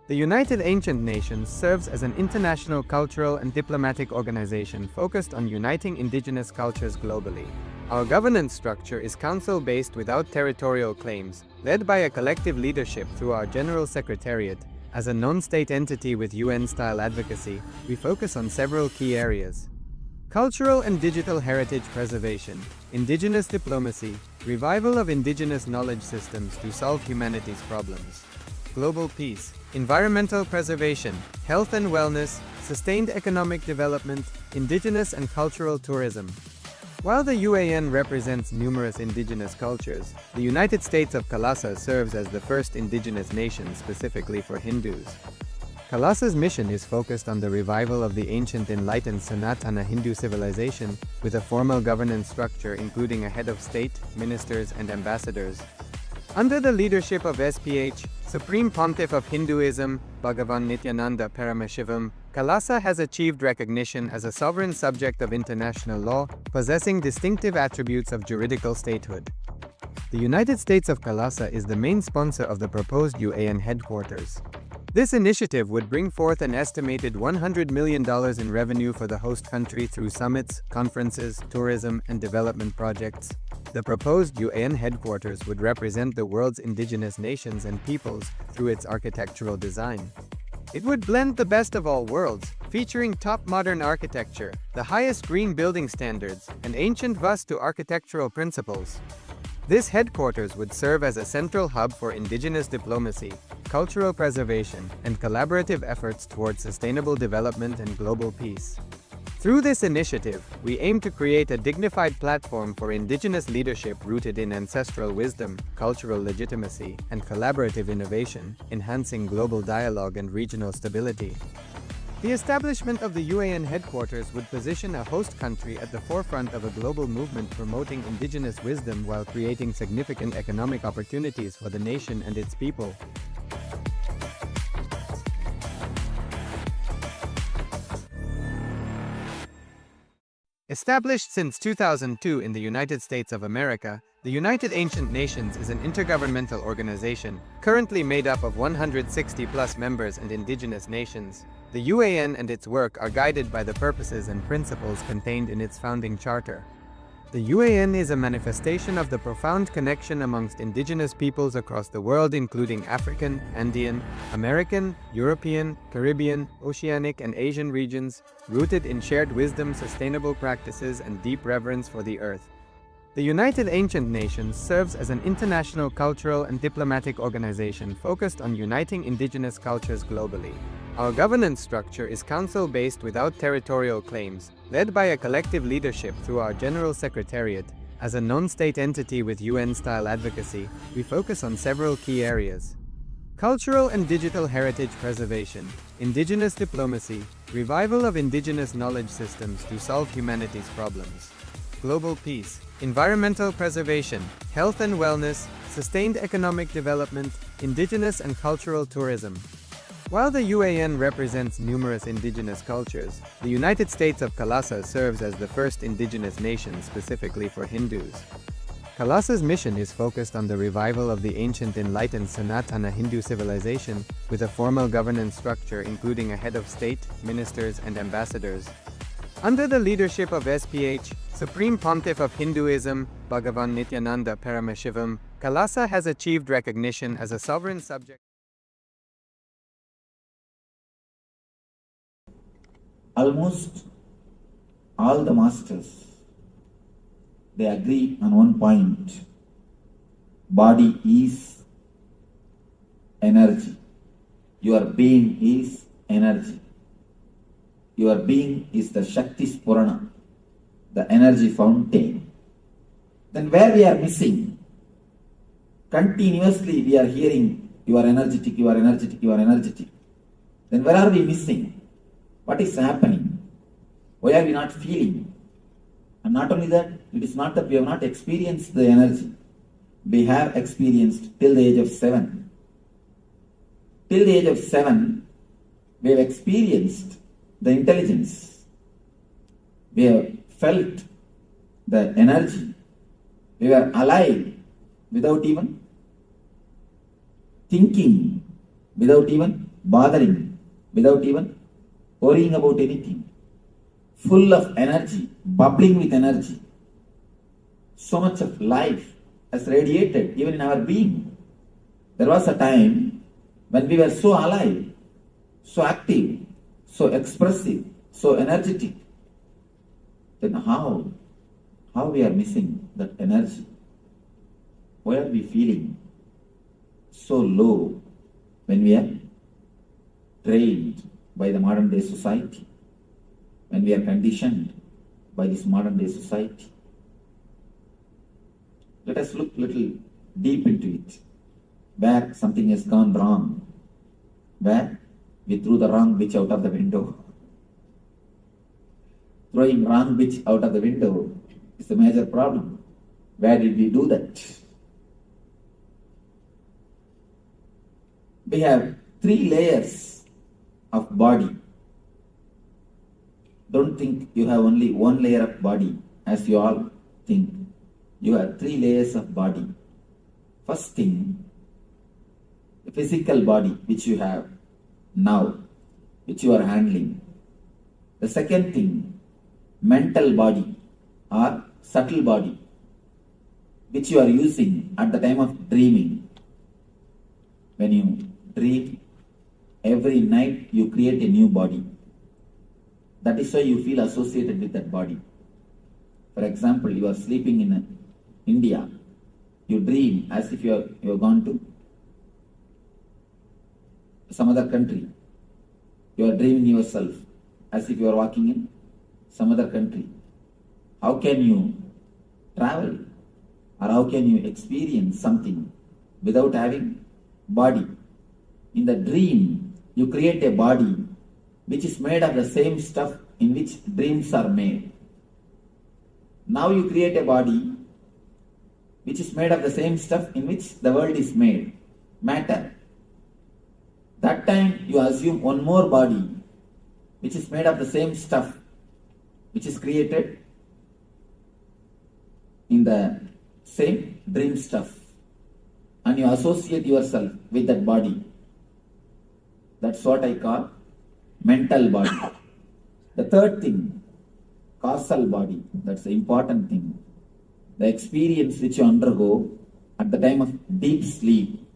The United Ancient Nations serves as an international cultural and diplomatic organization focused on uniting indigenous cultures globally. Our governance structure is council-based without territorial claims, led by a collective leadership through our General Secretariat. As a non-state entity with UN-style advocacy, we focus on several key areas: cultural and digital heritage preservation, indigenous diplomacy, revival of indigenous knowledge systems to solve humanity's problems, global peace, environmental preservation, health and wellness, sustained economic development, indigenous and cultural tourism. While the UAN represents numerous indigenous cultures, the United States of KAILASA serves as the first indigenous nation specifically for Hindus. KAILASA's mission is focused on the revival of the ancient enlightened Sanatana Hindu civilization with a formal governance structure including a head of state, ministers, and ambassadors. Under the leadership of SPH, Supreme Pontiff of Hinduism, Bhagavan Nithyananda Paramashivoham, KAILASA has achieved recognition as a sovereign subject of international law, possessing distinctive attributes of juridical statehood. The United States of KAILASA is the main sponsor of the proposed UAN headquarters. This initiative would bring forth an estimated $100 million in revenue for the host country through summits, conferences, tourism, and development projects. The proposed UAN headquarters would represent the world's indigenous nations and peoples through its architectural design. It would blend the best of all worlds, featuring top modern architecture, the highest green building standards, and ancient Vastu architectural principles. This headquarters would serve as a central hub for indigenous diplomacy, cultural preservation, and collaborative efforts towards sustainable development and global peace. Through this initiative, we aim to create a dignified platform for indigenous leadership rooted in ancestral wisdom, cultural legitimacy, and collaborative innovation, enhancing global dialogue and regional stability. The establishment of the UAN headquarters would position a host country at the forefront of a global movement promoting indigenous wisdom while creating significant economic opportunities for the nation and its people. Established since 2002 in the United States of America, The United Ancient Nations is an intergovernmental organization, currently made up of 160 plus members and indigenous nations. The UAN and its work are guided by the purposes and principles contained in its founding charter. The UAN is a manifestation of the profound connection amongst indigenous peoples across the world, including African, Andean, American, European, Caribbean, Oceanic, and Asian regions, rooted in shared wisdom, sustainable practices, and deep reverence for the earth. The United Ancient Nations serves as an international cultural and diplomatic organization focused on uniting indigenous cultures globally. Our governance structure is council-based without territorial claims, led by a collective leadership through our General Secretariat. As a non-state entity with UN-style advocacy, we focus on several key areas: cultural and digital heritage preservation, indigenous diplomacy, revival of indigenous knowledge systems to solve humanity's problems, global peace, environmental preservation, health and wellness, sustained economic development, indigenous and cultural tourism. While the UAN represents numerous indigenous cultures, the United States of KAILASA serves as the first indigenous nation specifically for Hindus. KAILASA's mission is focused on the revival of the ancient enlightened Sanatana Hindu civilization with a formal governance structure including a head of state, ministers, and ambassadors. Under the leadership of SPH, Supreme Pontiff of Hinduism, Bhagavan Nithyananda Paramashivoham, KAILASA has achieved recognition as a sovereign subject. Almost all the masters, they agree on one point: body is energy. Your being is energy. Your being is the Shakti Spurana, the energy fountain. Then where we are missing? Continuously we are hearing, you are energetic, you are energetic, you are energetic. Then where are we missing? What is happening? Why are we not feeling? And not only that, it is not that we have not experienced the energy. We have experienced till the age of 7. Till the age of 7, we have experienced the intelligence. We have felt the energy. We were alive without even thinking, without even bothering, without even worrying about anything. Full of energy, bubbling with energy. So much of life has radiated even in our being. There was a time when we were so alive, so active, so expressive, so energetic. Then how we are missing that energy? Why are we feeling so low when we are trained by the modern day society, when we are conditioned by this modern day society? Let us look little deep into it. Where something has gone wrong, where we threw the wrong bitch out of the window. Throwing wrong bitch out of the window is the major problem. Where did we do that? We have 3 layers of body. Don't think you have only 1 layer of body as you all think. You have 3 layers of body. First thing, the physical body which you have now, which you are handling. The second thing, mental body or subtle body, which you are using at the time of dreaming. When you dream, every night you create a new body. That is why you feel associated with that body. For example, you are sleeping in India. You dream as if you have gone to some other country. You are dreaming yourself as if you are walking in some other country. How can you travel or how can you experience something without having body? In the dream, you create a body which is made of the same stuff in which dreams are made. Now you create a body which is made of the same stuff in which the world is made, matter. That time you assume one more body which is made of the same stuff which is created in the same dream stuff, and you associate yourself with that body. That's what I call mental body. The third thing, causal body. That's the important thing. The experience which you undergo at the time of deep sleep.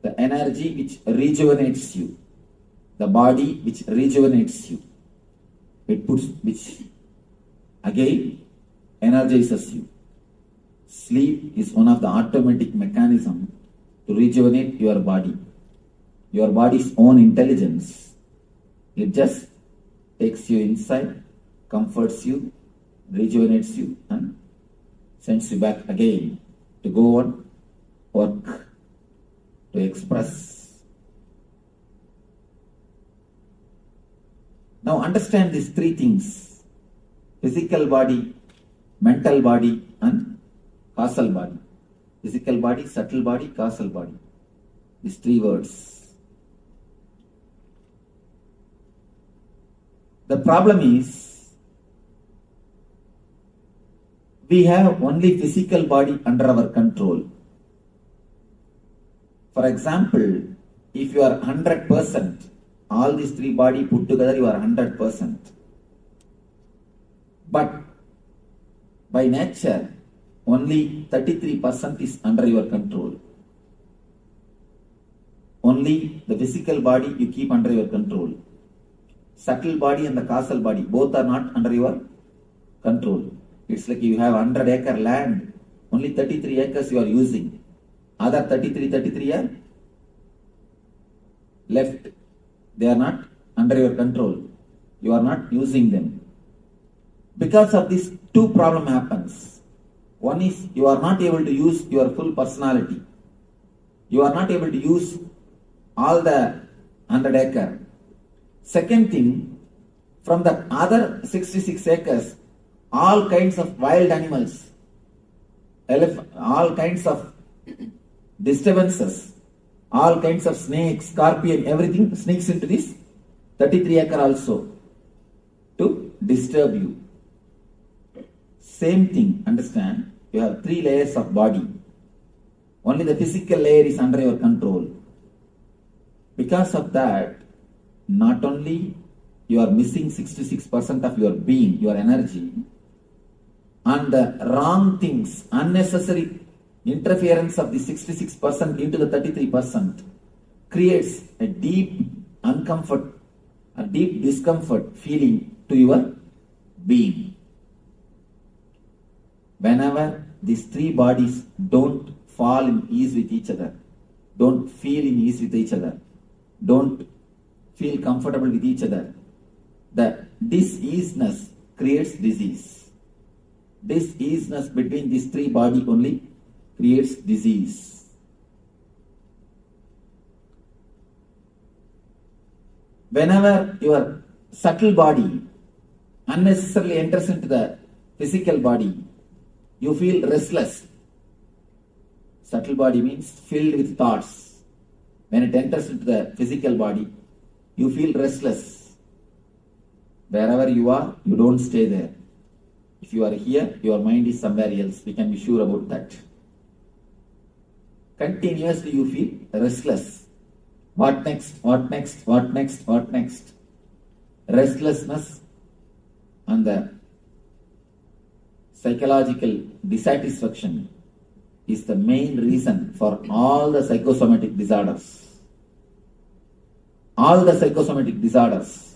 The energy which rejuvenates you. The body which rejuvenates you. Which again energizes you. Sleep is one of the automatic mechanisms to rejuvenate your body. Your body's own intelligence. It just takes you inside, comforts you, rejuvenates you, and sends you back again to go on work, to express. Now understand these three things: physical body, mental body, and causal body. Physical body, subtle body, causal body. These three words. The problem is, we have only physical body under our control. For example, if you are 100%, all these three body put together, you are 100%. But by nature, only 33% is under your control. Only the physical body you keep under your control. Subtle body and the causal body, both are not under your control. It's like you have 100-acre land, only 33 acres you are using. Other 33 are left. They are not under your control. You are not using them. Because of this, two problem happens. One is you are not able to use your full personality. You are not able to use all the 100-acre. Second thing, from the other 66 acres, all kinds of wild animals, all kinds of disturbances, all kinds of snakes, scorpion, everything sneaks into this 33-acre also to disturb you. Same thing, understand? You have three layers of body. Only the physical layer is under your control. Because of that, not only you are missing 66% of your being, your energy, and the wrong things, unnecessary interference of the 66% into the 33% creates a deep discomfort feeling to your being. Whenever these three bodies don't fall in ease with each other, don't feel in ease with each other, don't feel comfortable with each other, the diseasiness creates disease. Diseasiness between these three bodies only creates disease. Whenever your subtle body unnecessarily enters into the physical body, you feel restless. Subtle body means filled with thoughts. When it enters into the physical body, you feel restless. Wherever you are, you don't stay there. If you are here, your mind is somewhere else. We can be sure about that. Continuously you feel restless. What next? What next? What next? What next? Restlessness and the psychological dissatisfaction is the main reason for all the psychosomatic disorders. All the psychosomatic disorders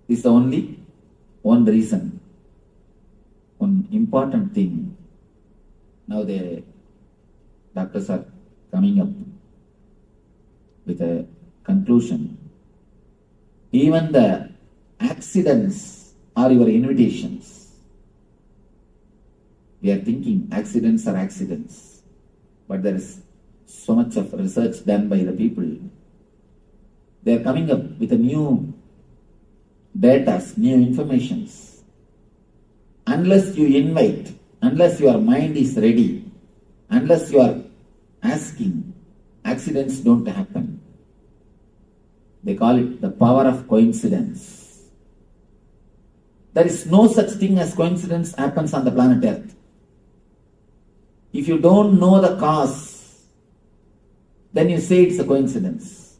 is the only one reason. One important thing. Now the doctors are coming up with a conclusion. Even the accidents are your invitations. We are thinking accidents are accidents, but there is so much of research done by the people. They are coming up with a new data, new informations. Unless you invite, unless your mind is ready, unless you are asking, accidents don't happen. They call it the power of coincidence. There is no such thing as coincidence happens on the planet Earth. If you don't know the cause, then you say it's a coincidence.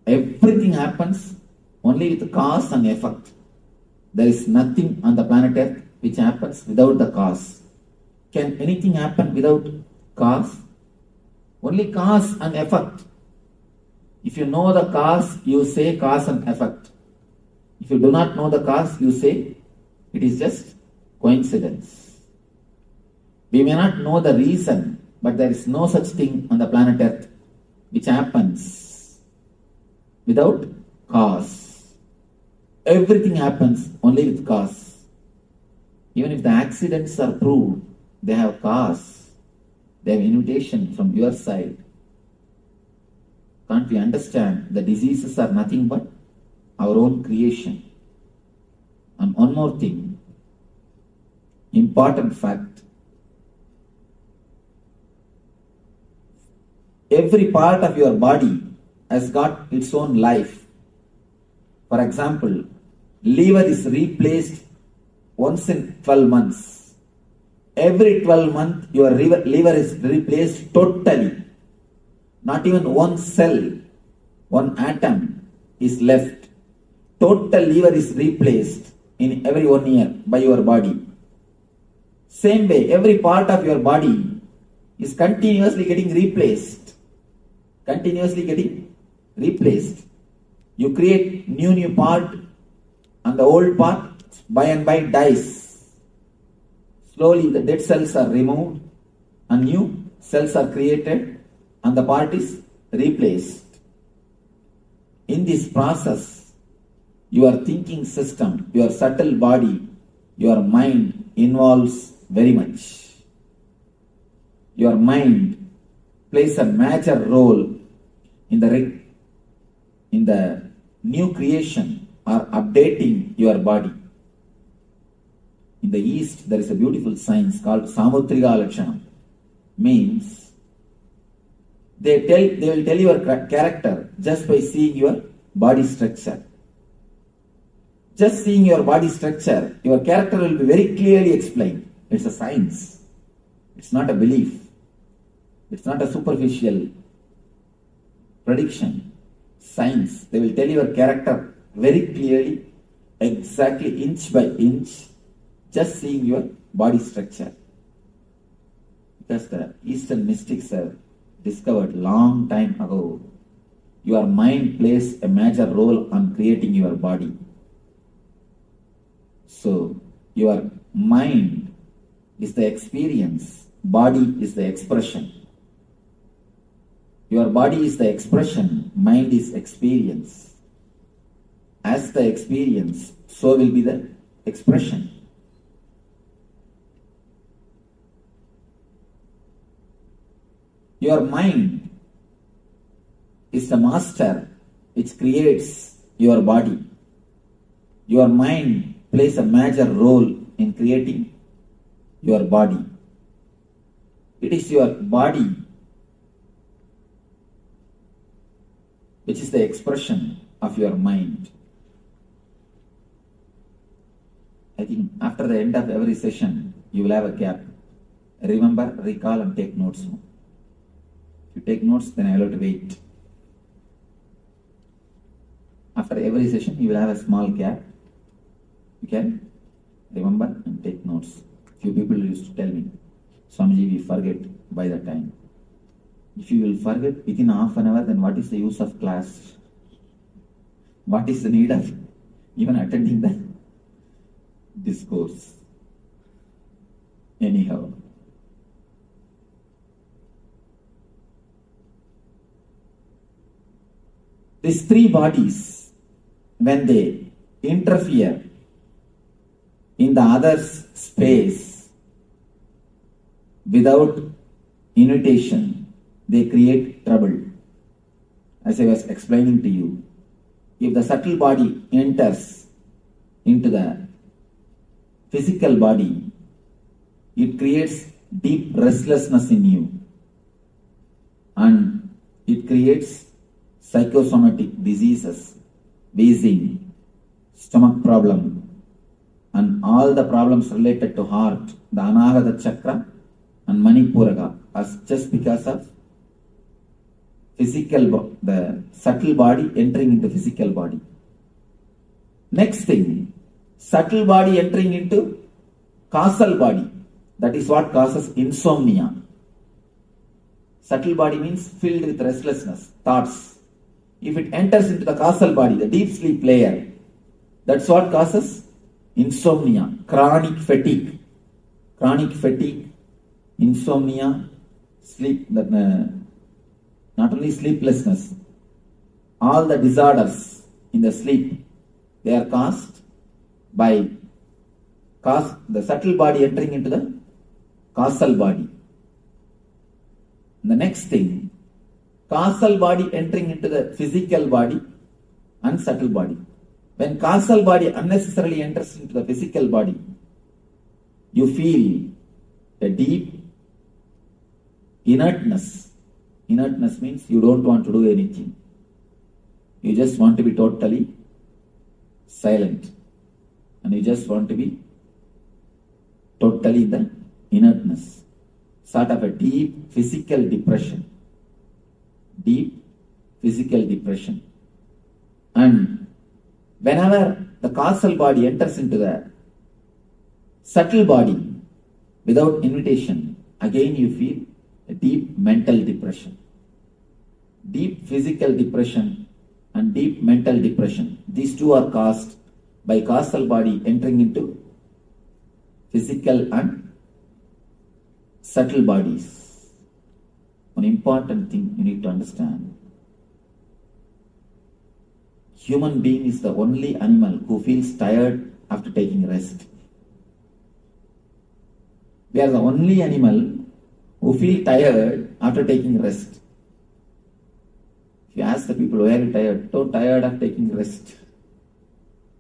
Everything happens only with cause and effect. There is nothing on the planet Earth which happens without the cause. Can anything happen without cause? Only cause and effect. If you know the cause, you say cause and effect. If you do not know the cause, you say it is just coincidence. We may not know the reason, but there is no such thing on the planet Earth which happens without cause. Everything happens only with cause. Even if the accidents are proved, they have cause. They have invitation from your side. Can't we understand the diseases are nothing but our own creation? And one more thing, important fact. Every part of your body has got its own life. For example, liver is replaced once in 12 months. Every 12 months, your liver is replaced totally. Not even one cell, one atom is left. Total liver is replaced in every 1 year by your body. Same way, every part of your body is continuously getting replaced. Continuously getting replaced. You create new part, and the old part by and by dies. Slowly the dead cells are removed and new cells are created and the part is replaced. In this process, your thinking system, your subtle body, your mind involves very much. Your mind plays a major role in the new creation or updating your body. In the East, there is a beautiful science called Samutrika Lakshanam. Means they will tell your character just by seeing your body structure. Just seeing your body structure, your character will be very clearly explained. It's a science. It's not a belief. It's not a superficial prediction. Science. They will tell your character very clearly, exactly inch by inch, just seeing your body structure. Because the Eastern mystics have discovered long time ago, your mind plays a major role on creating your body. So, your mind is the experience, body is the expression. Your body is the expression, mind is experience. As the experience, so will be the expression. Your mind is the master which creates your body. Your mind plays a major role in creating your body. It is your body which is the expression of your mind. I think after the end of every session, you will have a gap. Remember, recall and take notes. If you take notes, then I will have to wait. After every session, you will have a small gap. You can remember and take notes. Few people used to tell me, Swamiji, we forget by the time. If you will forget within half an hour, then what is the use of class? What is the need of even attending the discourse? Anyhow. These three bodies, when they interfere in the other's space without invitation, they create trouble. As I was explaining to you, if the subtle body enters into the physical body, it creates deep restlessness in you and it creates psychosomatic diseases, wheezing, stomach problem, and all the problems related to heart, the Anahata chakra and Manipuraga as just because of the subtle body entering into physical body. Next thing, subtle body entering into causal body. That is what causes insomnia. Subtle body means filled with restlessness, thoughts. If it enters into the causal body, the deep sleep layer, that's what causes insomnia, chronic fatigue. Chronic fatigue, insomnia, sleep, not only sleeplessness, all the disorders in the sleep, they are caused by the subtle body entering into the causal body. The next thing, causal body entering into the physical body and subtle body. When causal body unnecessarily enters into the physical body, you feel a deep inertness. Inertness means you don't want to do anything. You just want to be totally silent. And you just want to be totally in the inertness. Sort of a deep physical depression. Deep physical depression. And whenever the causal body enters into the subtle body without invitation, again you feel a deep mental depression. Deep physical depression and deep mental depression. These two are caused by causal body entering into physical and subtle bodies. One important thing you need to understand. Human being is the only animal who feels tired after taking rest. We are the only animal who feel tired after taking rest. If you ask the people, why are you tired? So tired of taking rest.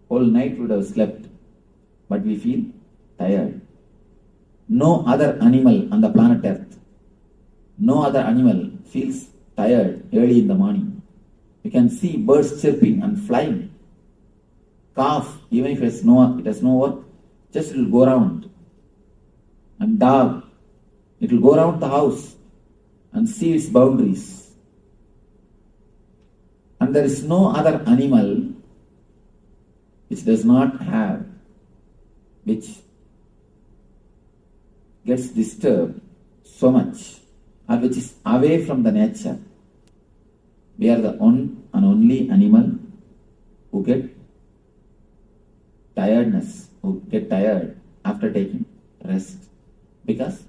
Whole night we would have slept, but we feel tired. No other animal on the planet Earth, no other animal feels tired early in the morning. You can see birds chirping and flying. Calf, even if it has no work, just it will go around. And dog, it will go around the house and see its boundaries. And there is no other animal which does not have, which gets disturbed so much, or which is away from the nature. We are the one and only animal who get tired after taking rest. Because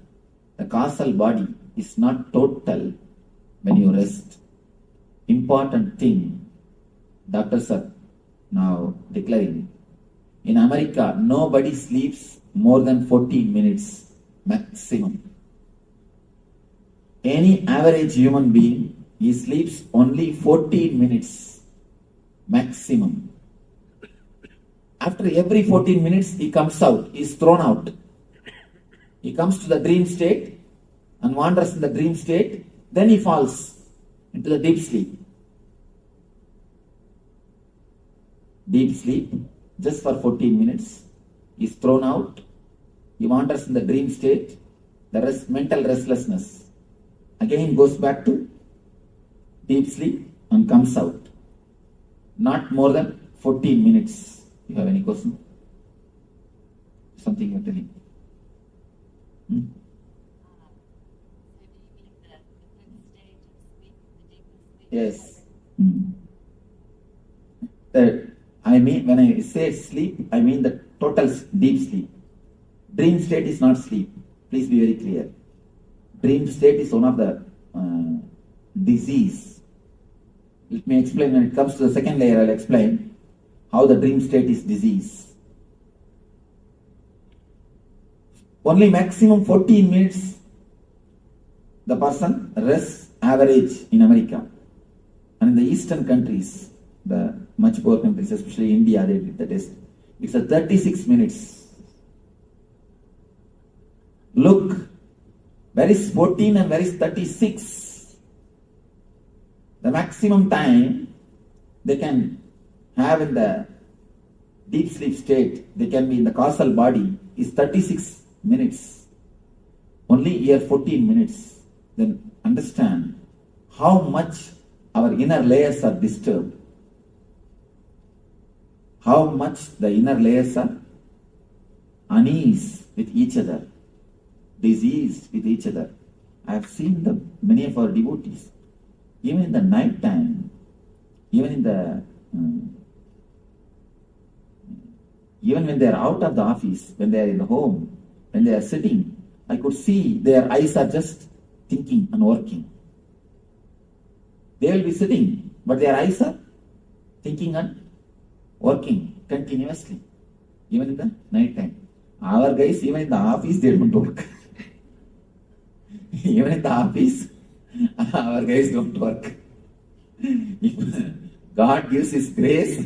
the causal body is not total when you rest. Important thing, doctors are now declaring. In America, nobody sleeps more than 14 minutes maximum. Any average human being, he sleeps only 14 minutes maximum. After every 14 minutes, he comes out, he is thrown out. He comes to the dream state and wanders in the dream state, then he falls into the deep sleep. Deep sleep, just for 14 minutes, he is thrown out, he wanders in the dream state, the mental restlessness again goes back to deep sleep and comes out. Not more than 14 minutes. You have any question? Something you are telling? Yes. I mean, when I say sleep, I mean the total deep sleep. Dream state is not sleep. Please be very clear. Dream state is one of the disease. Let me explain. When it comes to the second layer, I'll explain how the dream state is disease. Only maximum 14 minutes the person rests average in America. And in the eastern countries, the much poor countries, especially India, they did the test. It's a 36 minutes. Look, where is 14 and where is 36? The maximum time they can have in the deep sleep state, they can be in the causal body, is 36 minutes. only here 14 minutes, then understand how much our inner layers are disturbed. How much the inner layers are unease with each other, diseased with each other. I have seen many of our devotees, even in the night time, even when they are out of the office, when they are in the home, when they are sitting, I could see their eyes are just thinking and working. They will be sitting, but their eyes are thinking and working continuously, even in the night time. Our guys, even in the office, they don't work. Even in the office, our guys don't work. If God gives His grace,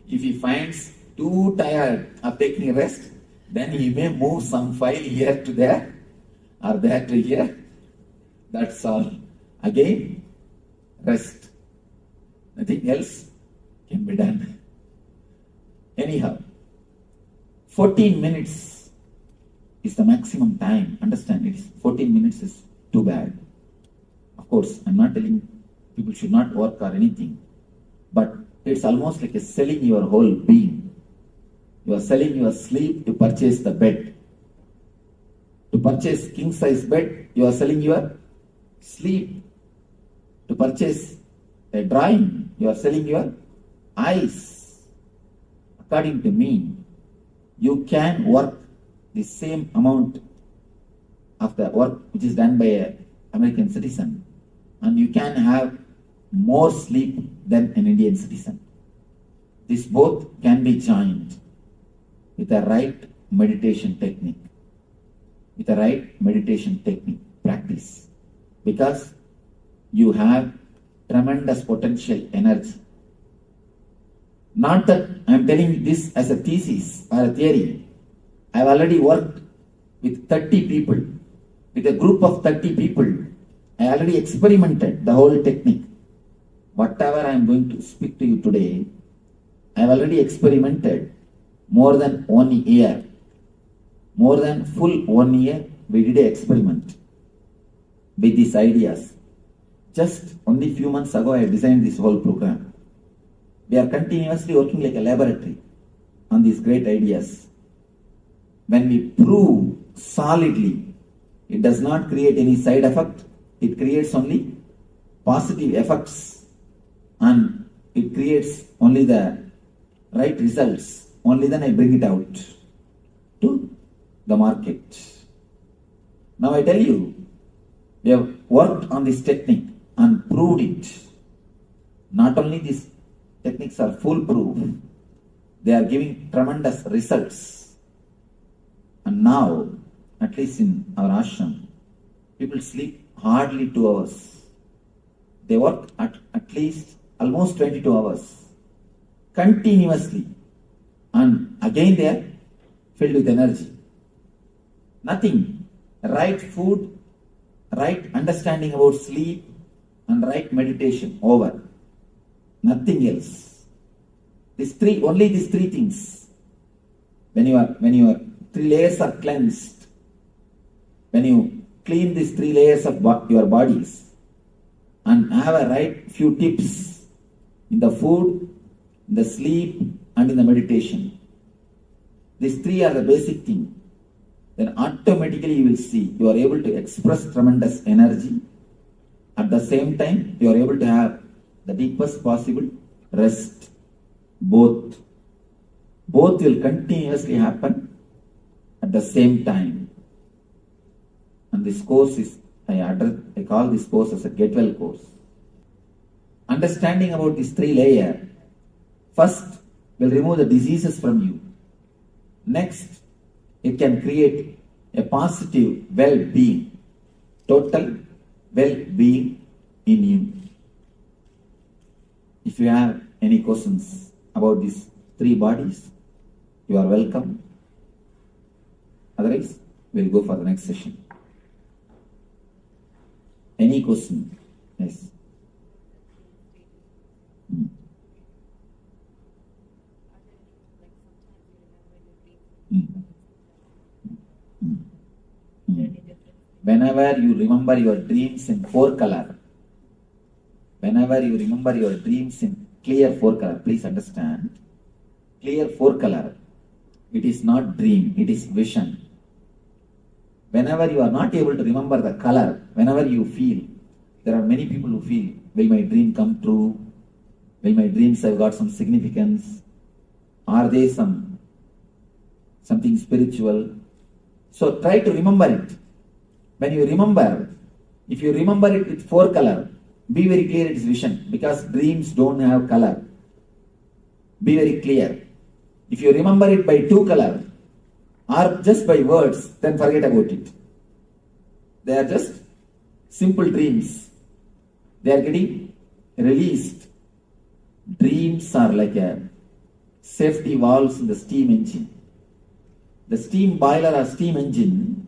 if He finds too tired of taking rest, then He may move some file here to there or there to here. That's all. Again, rest. Nothing else can be done. Anyhow, 14 minutes is the maximum time. Understand, it is 14 minutes is too bad. Of course, I'm not telling people should not work or anything, but it's almost like selling your whole being. You are selling your sleep to purchase the bed. To purchase king size bed, you are selling your sleep. To purchase a drawing, you are selling your eyes. According to me, you can work the same amount of the work which is done by an American citizen, and you can have more sleep than an Indian citizen. This both can be joined with the right meditation technique. With the right meditation technique practice. Because you have tremendous potential energy. Not that I am telling this as a thesis or a theory. I have already worked with 30 people. With a group of 30 people, I already experimented the whole technique. Whatever I am going to speak to you today, I have already experimented more than 1 year. More than full 1 year, we did an experiment with these ideas. Just only few months ago, I designed this whole program. We are continuously working like a laboratory on these great ideas. When we prove solidly, it does not create any side effect, it creates only positive effects, and it creates only the right results. Only then I bring it out to the market. Now I tell you, we have worked on this technique and proved it. Not only these techniques are foolproof, they are giving tremendous results. And now, at least in our ashram, people sleep hardly 2 hours. They work at least almost 22 hours continuously, and again they are filled with energy. Nothing. Right food, right understanding about sleep, and right meditation. Over. Nothing else. Only these three things. When your 3 layers are cleansed, when you clean these 3 layers of your bodies, and have a right few tips in the food, in the sleep, and in the meditation. These 3 are the basic thing. Then automatically you will see you are able to express tremendous energy. At the same time, you are able to have the deepest possible rest. Both will continuously happen at the same time. And this course is, I call this course as a get well course. Understanding about these 3 layers, first will remove the diseases from you. Next, it can create a positive well-being, total well-being in you. If you have any questions about these 3 bodies, you are welcome. Otherwise, we'll go for the next session. Any question? Yes. whenever you remember your dreams in 4-color, whenever you remember your dreams in clear 4-color, please understand, clear 4-color, it is not dream, it is vision. Whenever you are not able to remember the color, whenever you feel, there are many people who feel, will my dream come true? Will my dreams have got some significance? Are they something spiritual? So try to remember it. When you remember, if you remember it with 4-color, be very clear it is vision, because dreams don't have color. Be very clear. If you remember it by 2-color or just by words, then forget about it. They are just simple dreams. They are getting released. Dreams are like a safety valves in the steam engine. The steam boiler or steam engine,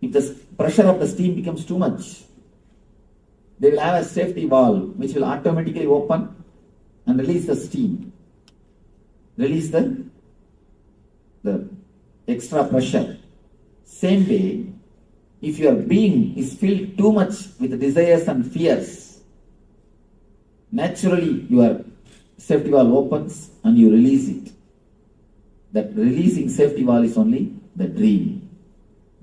if the pressure of the steam becomes too much, they will have a safety valve which will automatically open and release the steam. Release the extra pressure. Same way, if your being is filled too much with desires and fears, naturally your safety valve opens and you release it. That releasing safety valve is only the dream.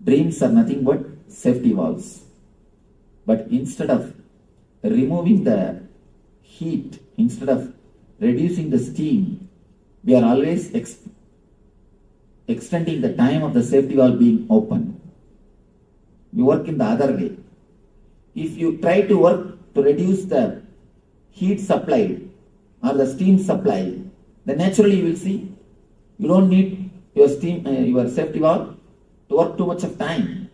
Dreams are nothing but safety valves. But instead of removing the heat, instead of reducing the steam, we are always extending the time of the safety valve being open. We work in the other way. If you try to work to reduce the heat supply or the steam supply, then naturally you will see you don't need your safety valve to work too much of time.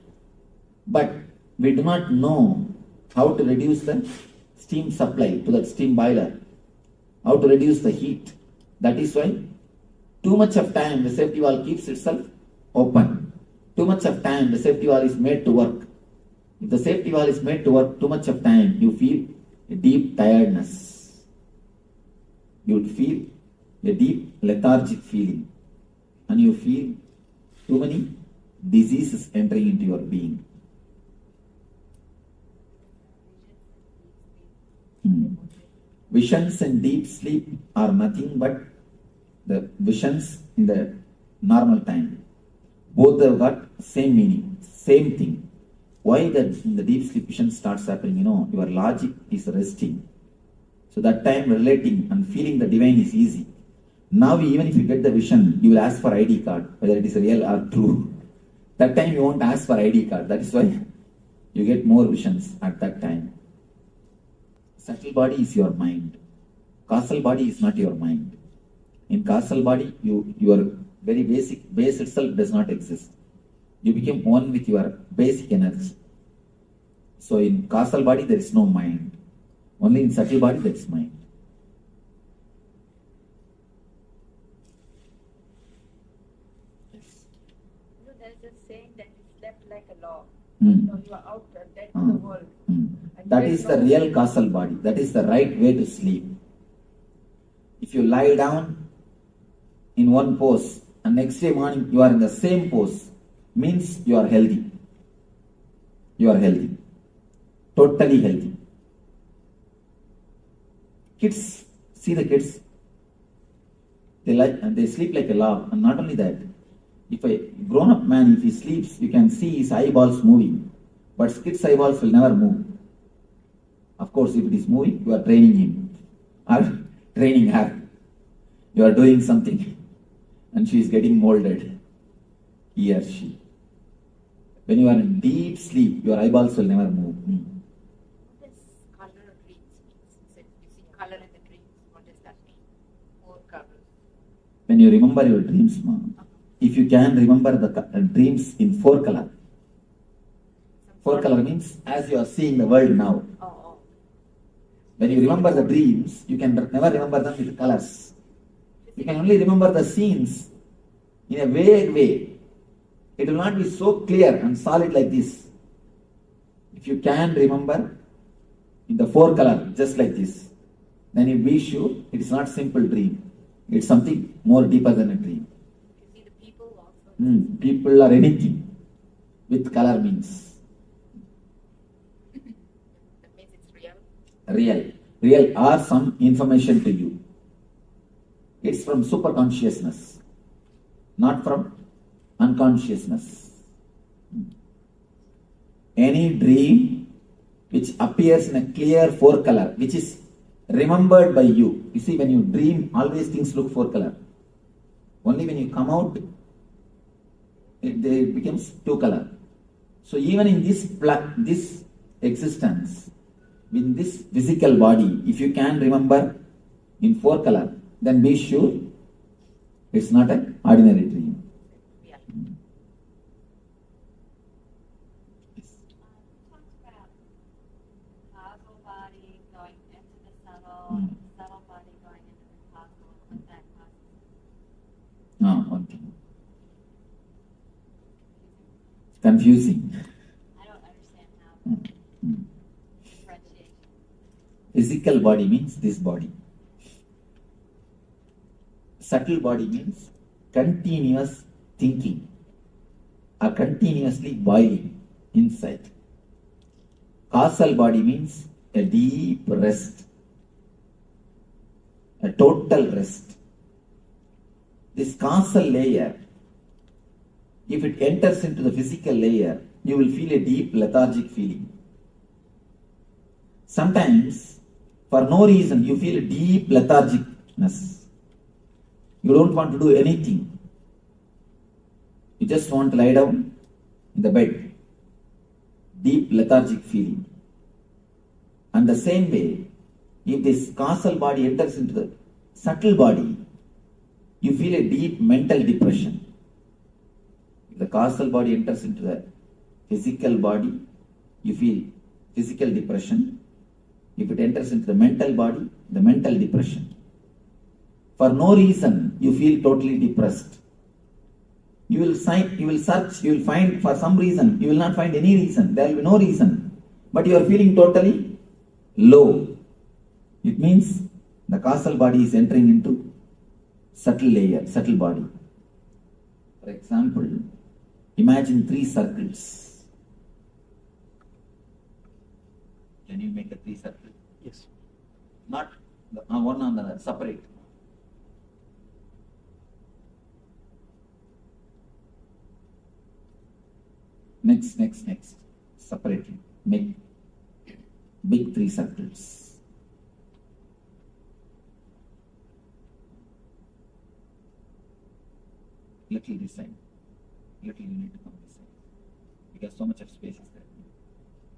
But we do not know how to reduce the steam supply to that steam boiler, how to reduce the heat. That is why too much of time the safety valve keeps itself open. Too much of time the safety valve is made to work. If the safety valve is made to work too much of time, you feel a deep tiredness. You would feel a deep lethargic feeling. And you feel too many diseases entering into your being. Visions in deep sleep are nothing but the visions in the normal time. Both have got same meaning, same thing. Why in the deep sleep vision starts happening? Your logic is resting. So that time relating and feeling the divine is easy. Now even if you get the vision, you will ask for ID card, whether it is real or true. That time you won't ask for ID card. That is why you get more visions at that time. Subtle body is your mind. Causal body is not your mind. In causal body, your very basic base itself does not exist. You become one with your basic energy. So in causal body there is no mind. Only in subtle body there is mind. There is a saying that you slept like a log. You are out dead to the world. That is the real causal body. That is the right way to sleep. If you lie down in one pose and next day morning you are in the same pose, means you are healthy. You are healthy. Totally healthy. Kids, see the kids. They sleep like a log. And not only that, if a grown-up man, if he sleeps, you can see his eyeballs moving. But kid's eyeballs will never move. Of course, if it is moving, you are training him or training her. You are doing something and she is getting molded. He or she. When you are in deep sleep, your eyeballs will never move. What does color of dreams mean? You see color in the dreams. What does that mean? 4 colors. When you remember your dreams, if you can remember the dreams in 4-color. 4-color means as you are seeing the world now. When you remember the dreams, you can never remember them with colors. You can only remember the scenes in a vague way. It will not be so clear and solid like this. If you can remember in the 4-color, just like this, then you be sure it is not simple dream. It's something more deeper than a dream. You see the people also. People or anything with color means. real. Real or some information to you. It's from superconsciousness, not from unconsciousness. Any dream which appears in a clear four color, which is remembered by you. You see, when you dream, always things look four color. Only when you come out, it becomes two color. So even in this existence, in this physical body, if you can remember in four color, then be sure it's not an ordinary dream. Yeah. Talks about causal body going into the subtle body going into the causal, what that causes. Okay. It's confusing. I don't understand how differentiation. Physical body means this body. Subtle body means continuous thinking or continuously boiling inside. Causal body means a deep rest, a total rest. This causal layer, if it enters into the physical layer, you will feel a deep lethargic feeling. Sometimes, for no reason, you feel a deep lethargicness. You don't want to do anything. You just want to lie down in the bed. Deep lethargic feeling. And the same way, if this causal body enters into the subtle body, you feel a deep mental depression. If the causal body enters into the physical body, you feel physical depression. If it enters into the mental body, the mental depression. For no reason, you feel totally depressed. You will search, you will find for some reason, you will not find any reason, there will be no reason. But you are feeling totally low. It means the causal body is entering into subtle layer, subtle body. For example, imagine 3 circles. Can you make a 3 circles? Yes. Not one on the other, separate. Next. Separately. Make big 3 circles. Little this side. Little you need to come this side. Because so much of space is there.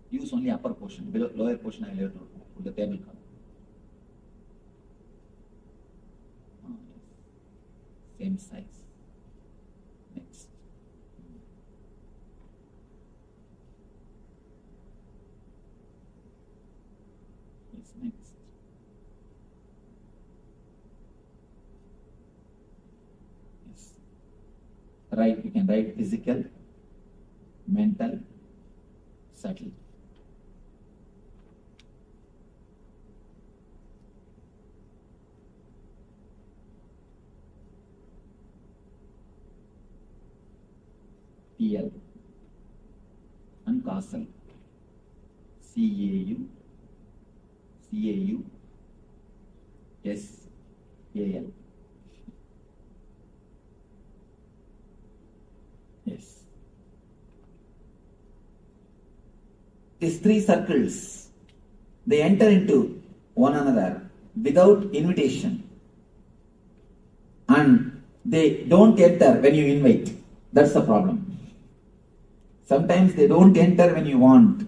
Use only upper portion. Below, lower portion I will have to put the table cover. Yes. Same size. Next. Yes, next. Yes. Right, you can write physical, mental, subtle. PL and causal. CAU, SAL. Yes. These 3 circles, they enter into one another without invitation. And they don't enter when you invite. That's the problem. Sometimes they don't enter when you want.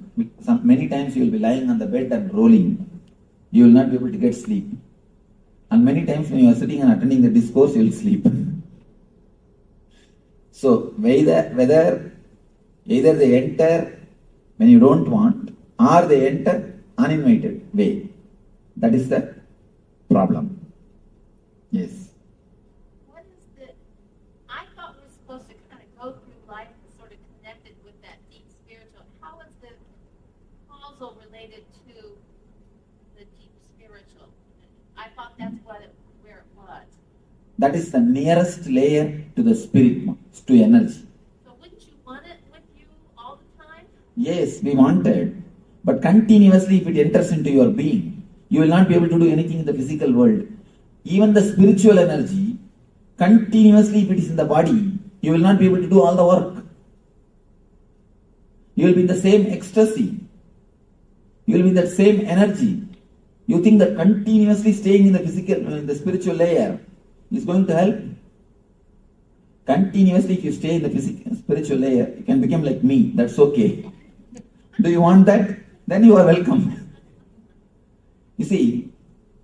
Many times you will be lying on the bed and rolling. You will not be able to get sleep. And many times when you are sitting and attending the discourse, you will sleep. So whether either they enter when you don't want or they enter uninvited way. That is the problem. Yes. What is the, I thought we were supposed to kind of go through life and sort of connect it with that deep spiritual. How is the causal related to the deep spiritual? I thought that's where it was. That is the nearest layer to the spirit, to energy. So wouldn't you want it with you all the time? Yes, we wanted. But continuously if it enters into your being, You will not be able to do anything in the physical world. Even the spiritual energy, continuously if it is in the body, you will not be able to do all the work. You will be in the same ecstasy. You will be in that same energy. You think that continuously staying in the physical, in the spiritual layer is going to help? Continuously, if you stay in the physical, spiritual layer, you can become like me. That's okay. Do you want that? Then you are welcome. You see,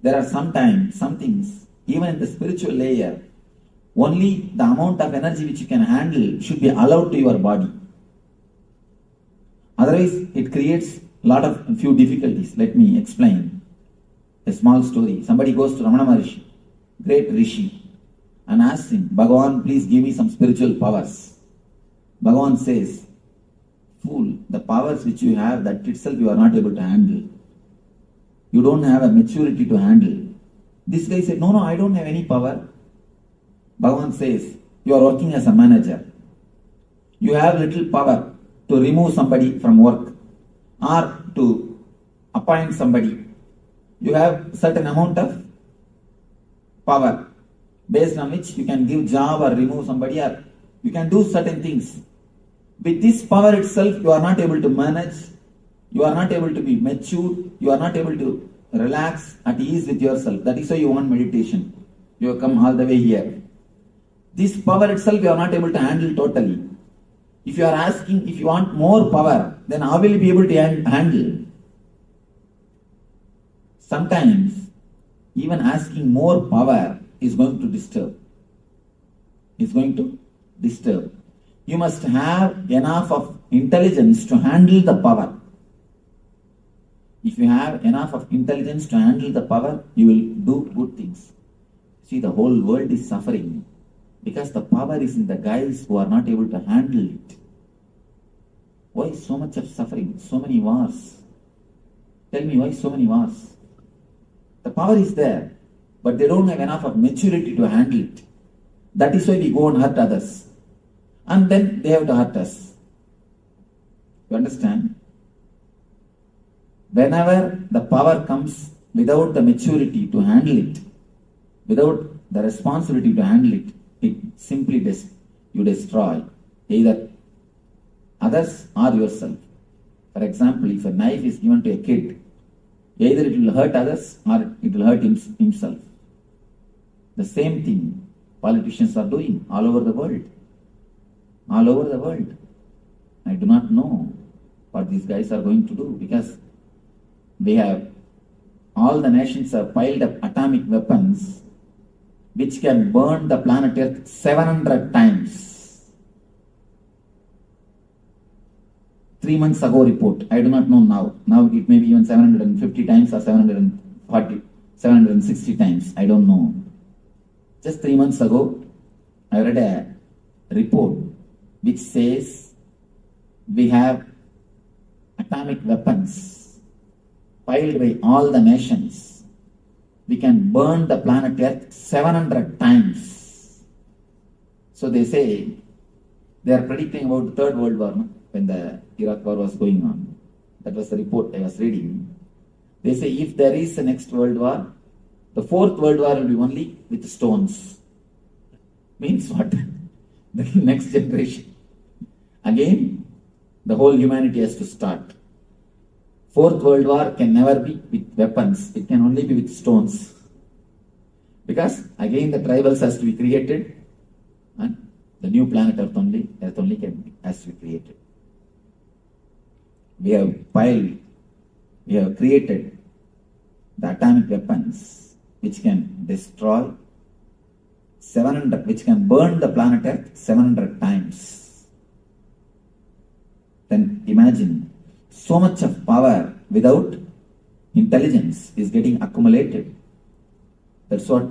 there are sometimes some things, even in the spiritual layer, only the amount of energy which you can handle should be allowed to your body. Otherwise, it creates a few difficulties. Let me explain a small story. Somebody goes to Ramana Maharishi, great Rishi, and asks him, Bhagavan, please give me some spiritual powers. Bhagavan says, fool, the powers which you have, that itself you are not able to handle. You don't have a maturity to handle. This guy said, no, I don't have any power. Bhagavan says, you are working as a manager. You have little power to remove somebody from work or to appoint somebody. You have certain amount of power based on which you can give job or remove somebody, or you can do certain things. With this power itself, you are not able to manage, you are not able to be mature, you are not able to relax at ease with yourself. That is why you want meditation. You have come all the way here. This power itself you are not able to handle totally. If you are asking, if you want more power, then how will you be able to handle? Sometimes, even asking more power is going to disturb. It's going to disturb. You must have enough of intelligence to handle the power. If you have enough of intelligence to handle the power, you will do good things. See, the whole world is suffering because the power is in the guys who are not able to handle it. Why so much of suffering? So many wars. Tell me, why so many wars? The power is there, but they don't have enough of maturity to handle it. That is why we go and hurt others. And then they have to hurt us. You understand? Whenever the power comes without the maturity to handle it, without the responsibility to handle it, it simply you destroy either others or yourself. For example, if a knife is given to a kid, either it will hurt others or it will hurt himself. The same thing politicians are doing all over the world. All over the world. I do not know what these guys are going to do because all the nations have piled up atomic weapons which can burn the planet Earth 700 times. 3 months ago report, I do not know now. Now it may be even 750 times or 740, 760 times, I don't know. Just 3 months ago, I read a report which says we have atomic weapons piled by all the nations. We can burn the planet Earth 700 times. So they say, they are predicting about the Third World War, no? When the Iraq war was going on. That was the report I was reading. They say if there is a next World War, the Fourth World War will be only with stones. Means what? The next generation. Again, the whole humanity has to start. Fourth World War can never be with weapons. It can only be with stones. Because again the tribals has to be created and the new planet Earth only has to be created. We have created the atomic weapons which can destroy 700, which can burn the planet Earth 700 times. Then imagine, so much of power without intelligence is getting accumulated. That's what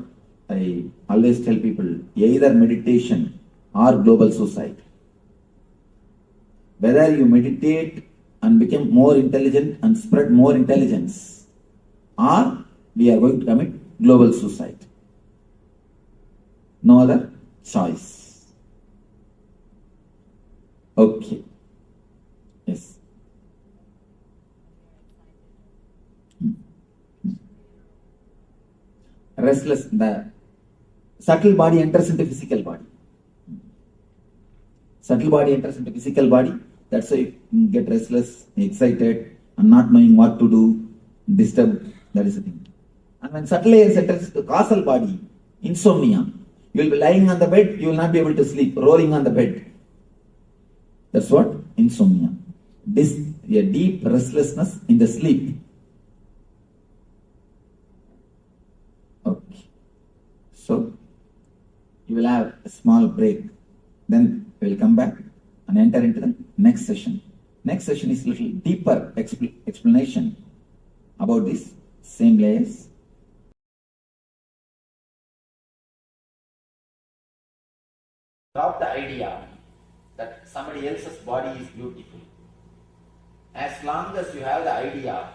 I always tell people, either meditation or global suicide. Whether you meditate and become more intelligent and spread more intelligence, or we are going to commit global suicide. No other choice. Okay. Yes. restless. The subtle body enters into physical body. Subtle body enters into physical body. That's why you get restless, excited, and not knowing what to do, disturbed. That is the thing. And when subtle layers enters into causal body, insomnia. You will be lying on the bed, you will not be able to sleep, rolling on the bed. That's what? Insomnia. A deep restlessness in the sleep. Okay. So, you will have a small break. Then we will come back and enter into the next session. Next session is a little deeper explanation about these same layers. Drop the idea that somebody else's body is beautiful. As long as you have the idea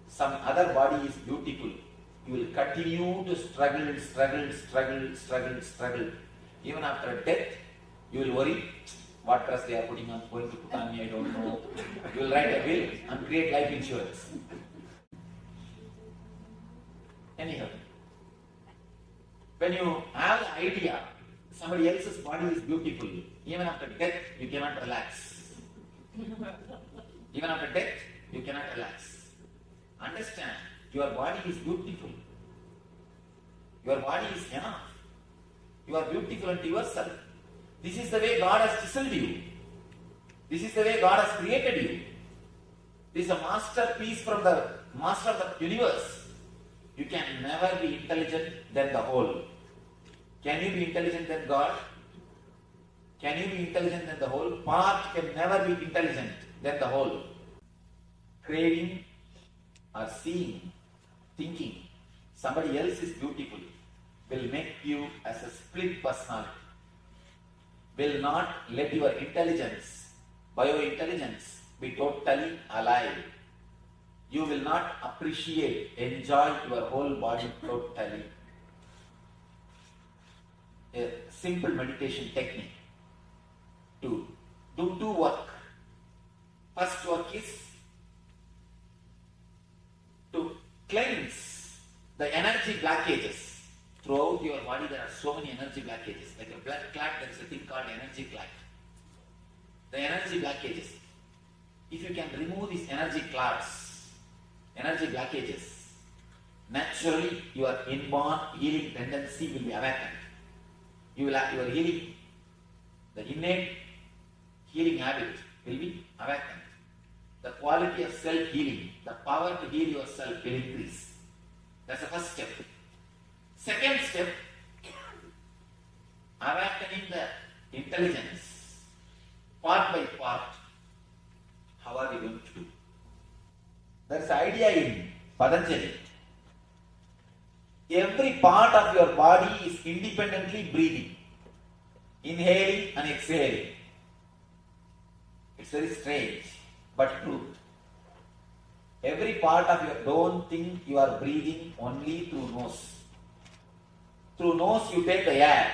some other body is beautiful, you will continue to struggle. Even after death, you will worry what dress they are going to put on me, I don't know. You will write a will and create life insurance. Anyhow, when you have the idea somebody else's body is beautiful, even after death, you cannot relax. Even after death, you cannot relax. Understand, your body is beautiful. Your body is enough. You are beautiful unto yourself. This is the way God has chiseled you. This is the way God has created you. This is a masterpiece from the master of the universe. You can never be intelligent than the whole. Can you be intelligent than God? Can you be intelligent than the whole? Part can never be intelligent than the whole. Craving or seeing, thinking somebody else is beautiful will make you as a split personality. Will not let your intelligence, biointelligence, be totally alive. You will not appreciate, enjoy your whole body totally. A simple meditation technique to do two work. First work is to cleanse the energy blockages. Throughout your body there are so many energy blockages. Like a blood clot, there is a thing called energy clot. The energy blockages. If you can remove these energy clots, energy blockages, naturally your inborn healing tendency will be awakened. You will have your healing, the innate healing habit will be awakened. The quality of self-healing, the power to heal yourself will increase. That's the first step. Second step, awakening the intelligence, part by part. How are we going to do? There is an idea in Patanjali. Every part of your body is independently breathing, inhaling and exhaling. It's very strange, but true. Every part of your, don't think you are breathing only through nose. Through nose you take the air.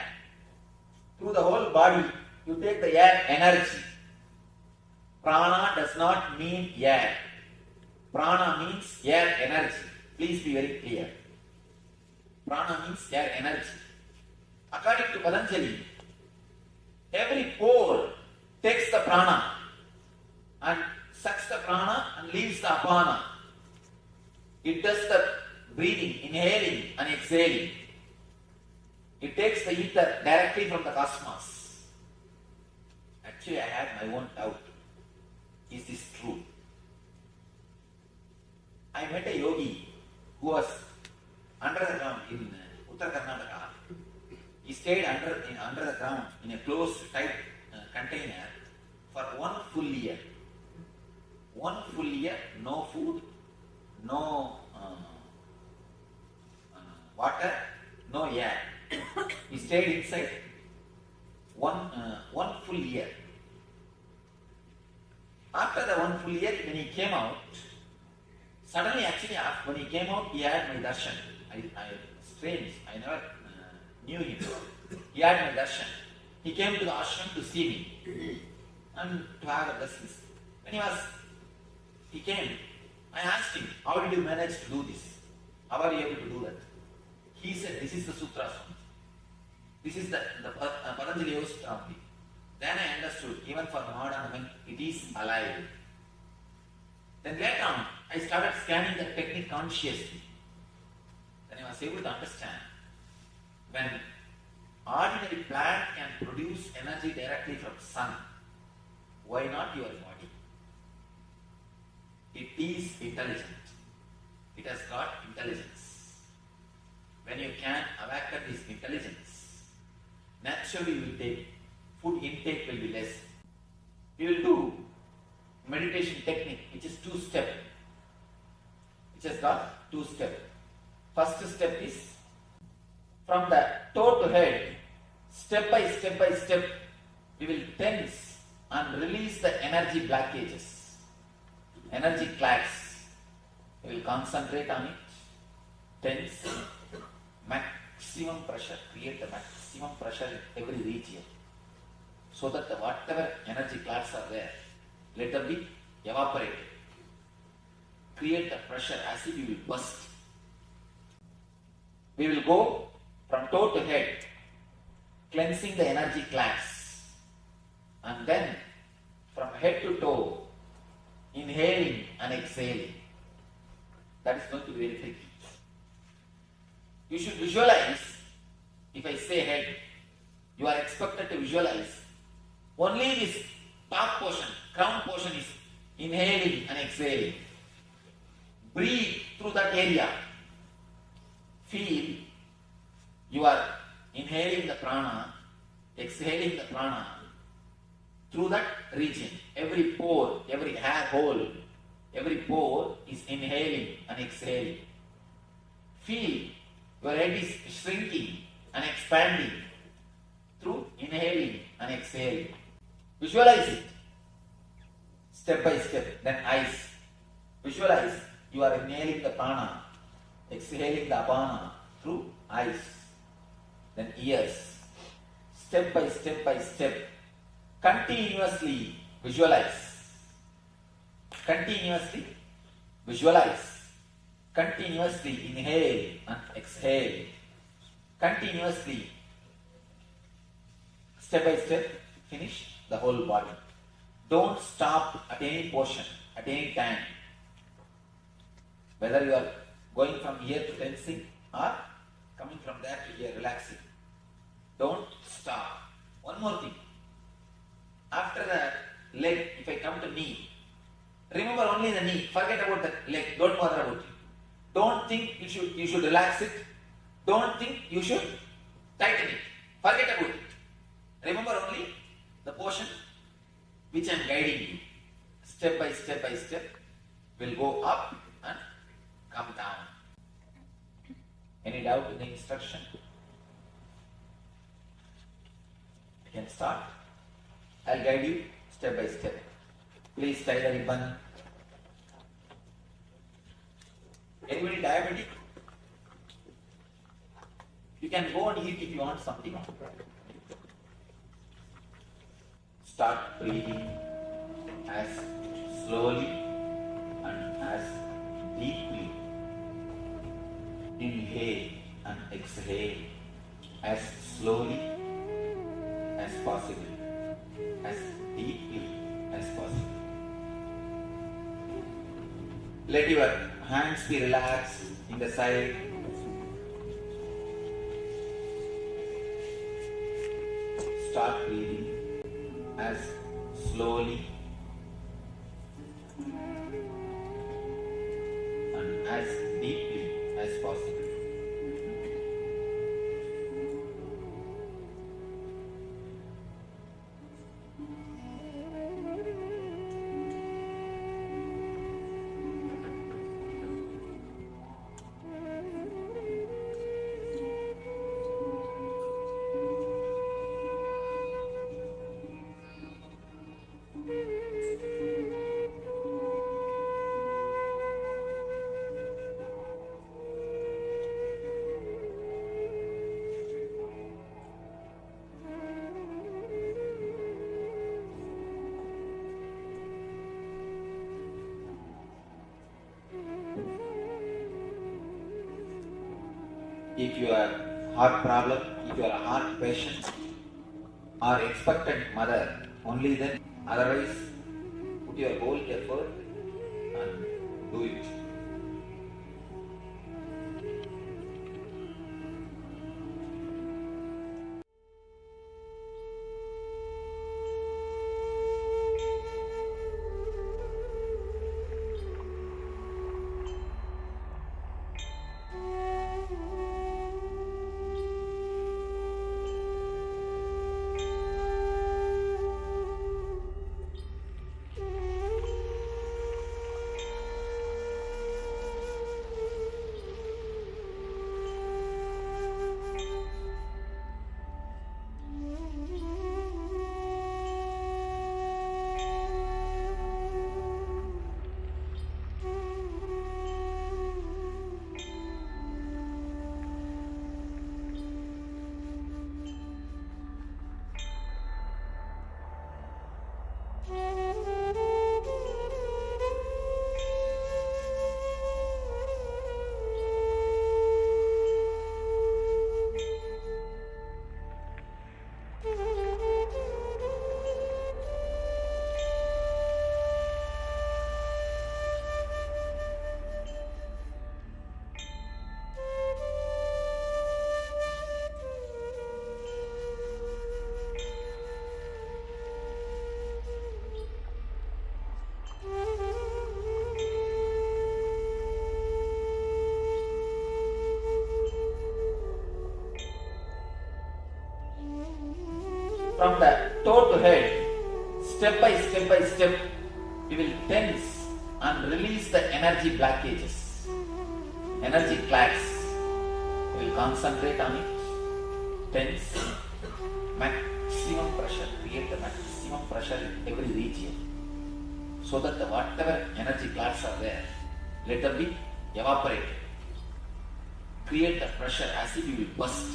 Through the whole body you take the air energy. Prana does not mean air. Prana means air energy. Please be very clear. Prana means air energy. According to Patanjali, every pore takes the prana and sucks the prana and leaves the apana. It does the breathing, inhaling and exhaling. It takes the ether directly from the cosmos. Actually, I had my own doubt. Is this true? I met a yogi who was under the ground in Uttar Karnataka. He stayed under the ground in a closed, tight container for 1 full year. 1 full year, no food, no water, no air. He stayed inside one full year. After the 1 full year, when he came out, suddenly actually when he came out, he had my darshan. Strange, I never knew him. He had my darshan. He came to the ashram to see me and to have a blessings. When he came, I asked him, how did you manage to do this? How are you able to do that? He said, this is the Sutra Swami. This is the Patanjali used only. Then I understood, even for modern women, it is alive. Then later on, I started scanning the technique consciously. Then I was able to understand, when ordinary plant can produce energy directly from sun, why not your body? It is intelligent. It has got intelligence. When you can awaken this intelligence, naturally you will take, food intake will be less. You will do meditation technique, which is 2-step. Which has got 2-step. First step is from the toe to head, step by step, we will tense and release the energy blockages, energy clasps. We will concentrate on it, tense, maximum pressure, create the maximum pressure in every region, so that the whatever energy clouds are there, let them be evaporated. Create the pressure as if you will burst. We will go from toe to head, cleansing the energy clouds, and then from head to toe, inhaling and exhaling. That is going to be very tricky. You should visualize, if I say head, you are expected to visualize only this top portion, crown portion is inhaling and exhaling. Breathe through that area. Feel you are inhaling the prana, exhaling the prana through that region. Every pore, every hair hole, every pore is inhaling and exhaling. Feel your head is shrinking and expanding through inhaling and exhaling. Visualize it step by step. Then eyes. Visualize you are inhaling the prana, exhaling the apana through eyes. Then ears. Step by step. Continuously visualize. Continuously visualize. Continuously inhale and exhale. Continuously, step by step, finish the whole body. Don't stop at any portion, at any time. Whether you are going from here to tensing or coming from there to here relaxing. Don't stop. One more thing. After the leg, if I come to knee, remember only the knee. Forget about the leg. Don't bother about it. Don't think you should relax it. Don't think you should tighten it. Forget about it. Remember only the portion which I am guiding you. Step by step will go up and come down. Any doubt in the instruction? You can start. I'll guide you step by step. Please tie the ribbon. Anybody diabetic? You can go and eat if you want something. Start breathing as slowly and as deeply. Inhale and exhale as slowly as possible, as deeply as possible. Let your hands be relaxed in the side. Start breathing as slowly and as deeply as possible. If you are heart problem, if you are a heart patient or expectant mother, only then. Otherwise, put your whole effort and do it. From the toe to head, step by step, we will tense and release the energy blockages, energy clasps. We will concentrate on it, tense, maximum pressure, create the maximum pressure in every region, so that the whatever energy clasps are there, let them be evaporated. Create the pressure as if you will burst.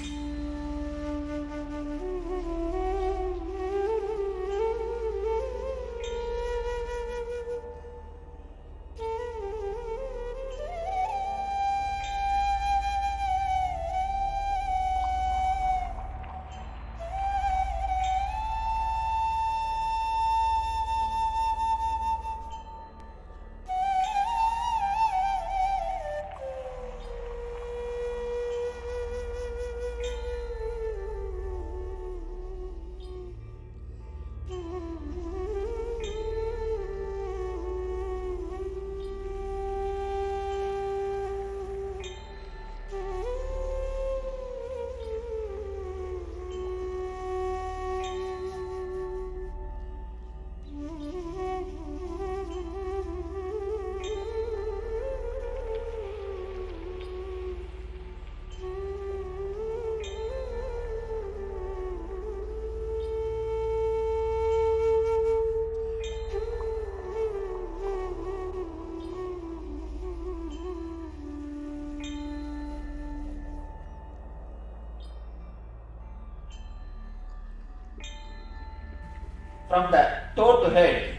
From the toe to head,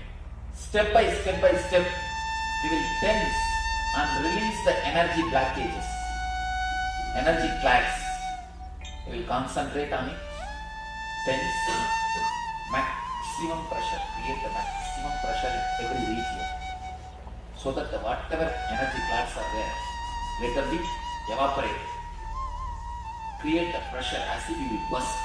step by step, we will tense and release the energy blockages, energy clasps. We will concentrate on it, tense, maximum pressure, create the maximum pressure in every region, so that the whatever energy clasps are there, let them be evaporated. Create the pressure as if you will burst.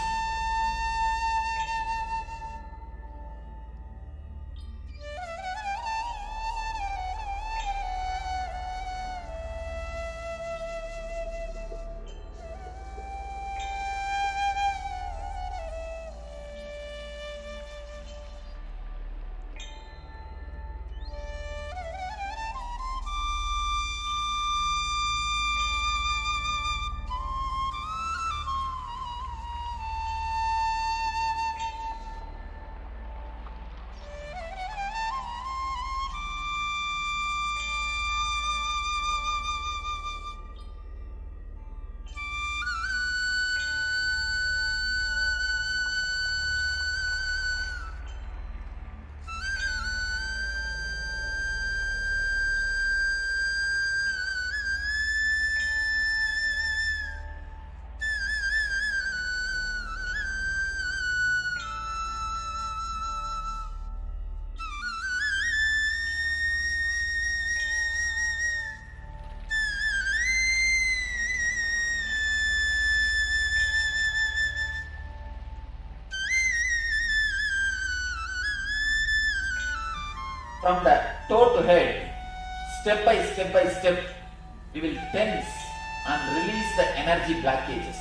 From the toe to head, step by step, we will tense and release the energy blockages,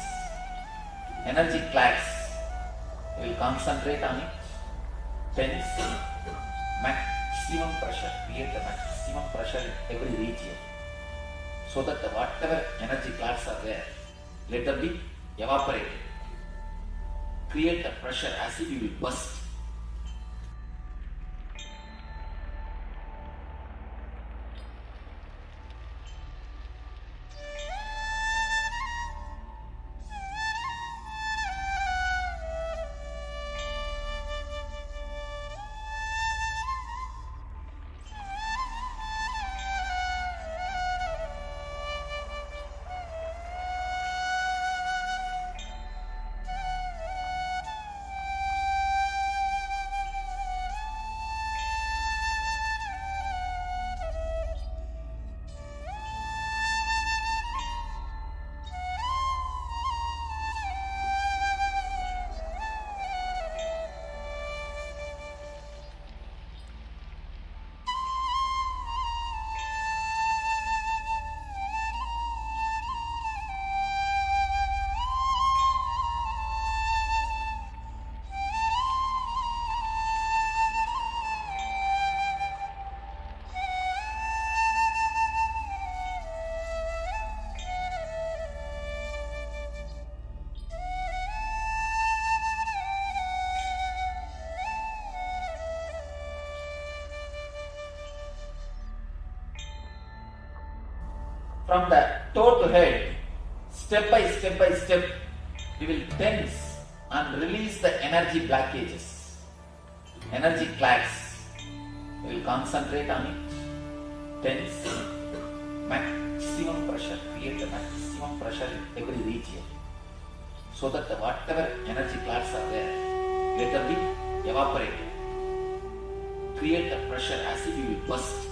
energy clasps. We will concentrate on it, tense, maximum pressure, create the maximum pressure in every region, so that whatever energy clasps are there, let them be evaporated. Create the pressure as if you will burst. From the toe to head, step by step, we will tense and release the energy blockages, energy clasps. We will concentrate on it, tense, maximum pressure, create the maximum pressure in every region, so that whatever energy clasps are there, let them be evaporated. Create the pressure as if you will burst.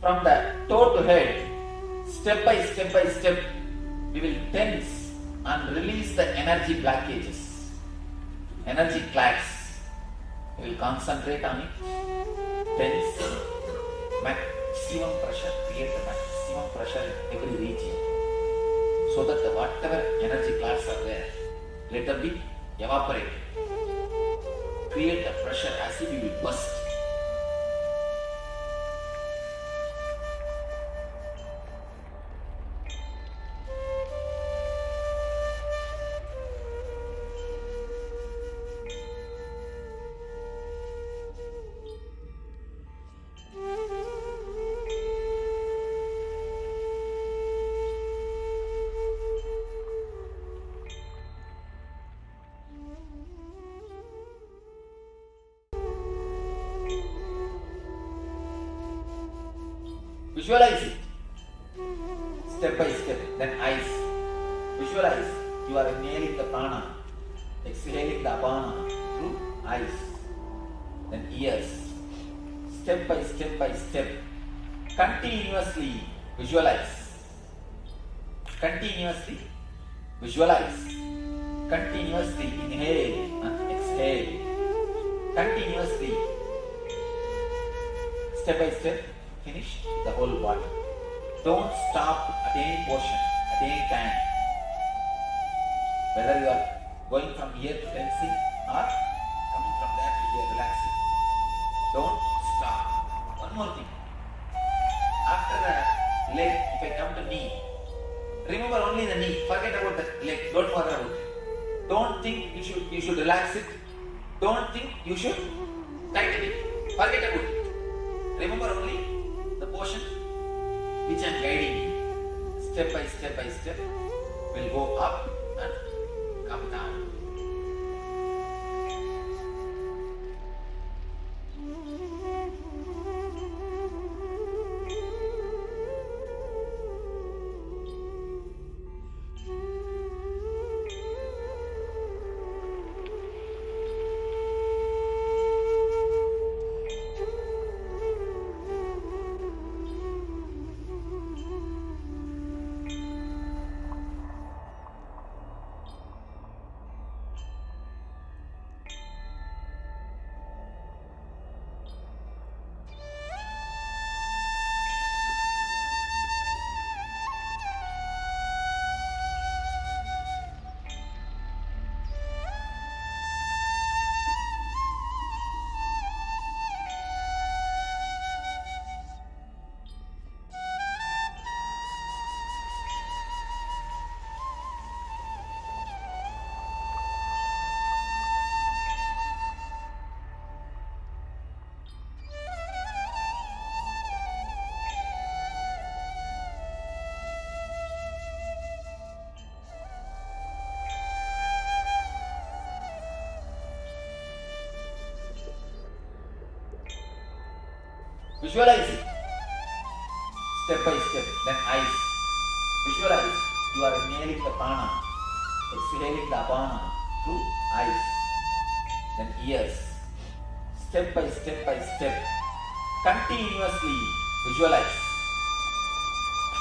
From the toe to head, step by step, we will tense and release the energy blockages, energy clasps. We will concentrate on it, tense, maximum pressure, create the maximum pressure in every region, so that whatever energy clasps are there, let them be evaporated. Create the pressure as if you will burst. Visualize it, step by step. Then eyes. Visualize you are inhaling the prana, exhaling the apana through eyes. Then ears. Step by step. Continuously visualize. Continuously visualize. Continuously inhale and exhale. Continuously. Step by step, finish the whole body. Don't stop at any portion, at any time. Whether you are going from here to tensing or coming from there to here relaxing. Don't stop. One more thing. After the leg, if I come to knee, remember only the knee. Forget about the leg. Don't bother about it. Don't think you should relax it. Don't think you should tighten it. Forget about it. Remember only the portion which I am guiding you. Step by step by step, will go up and come down. Visualize it. Step by step. Then eyes. Visualize. You are inhaling the prana, exhaling the apana through eyes. Then ears. Step by step by step. Continuously visualize.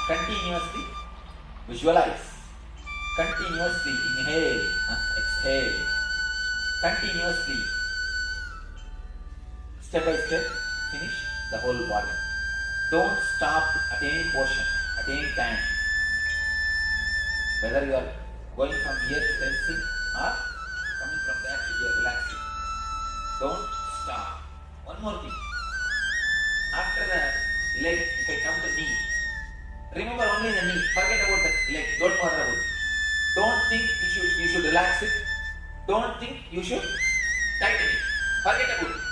Continuously visualize. Continuously inhale and exhale. Continuously. Step by step. Finish the whole body. Don't stop at any portion, at any time. Whether you are going from here to tensing or coming from there to here relaxing. Don't stop. One more thing. After the leg, if I come to knee, remember only the knee. Forget about the leg. Don't bother about it. Don't think you should relax it. Don't think you should tighten it. Forget about it.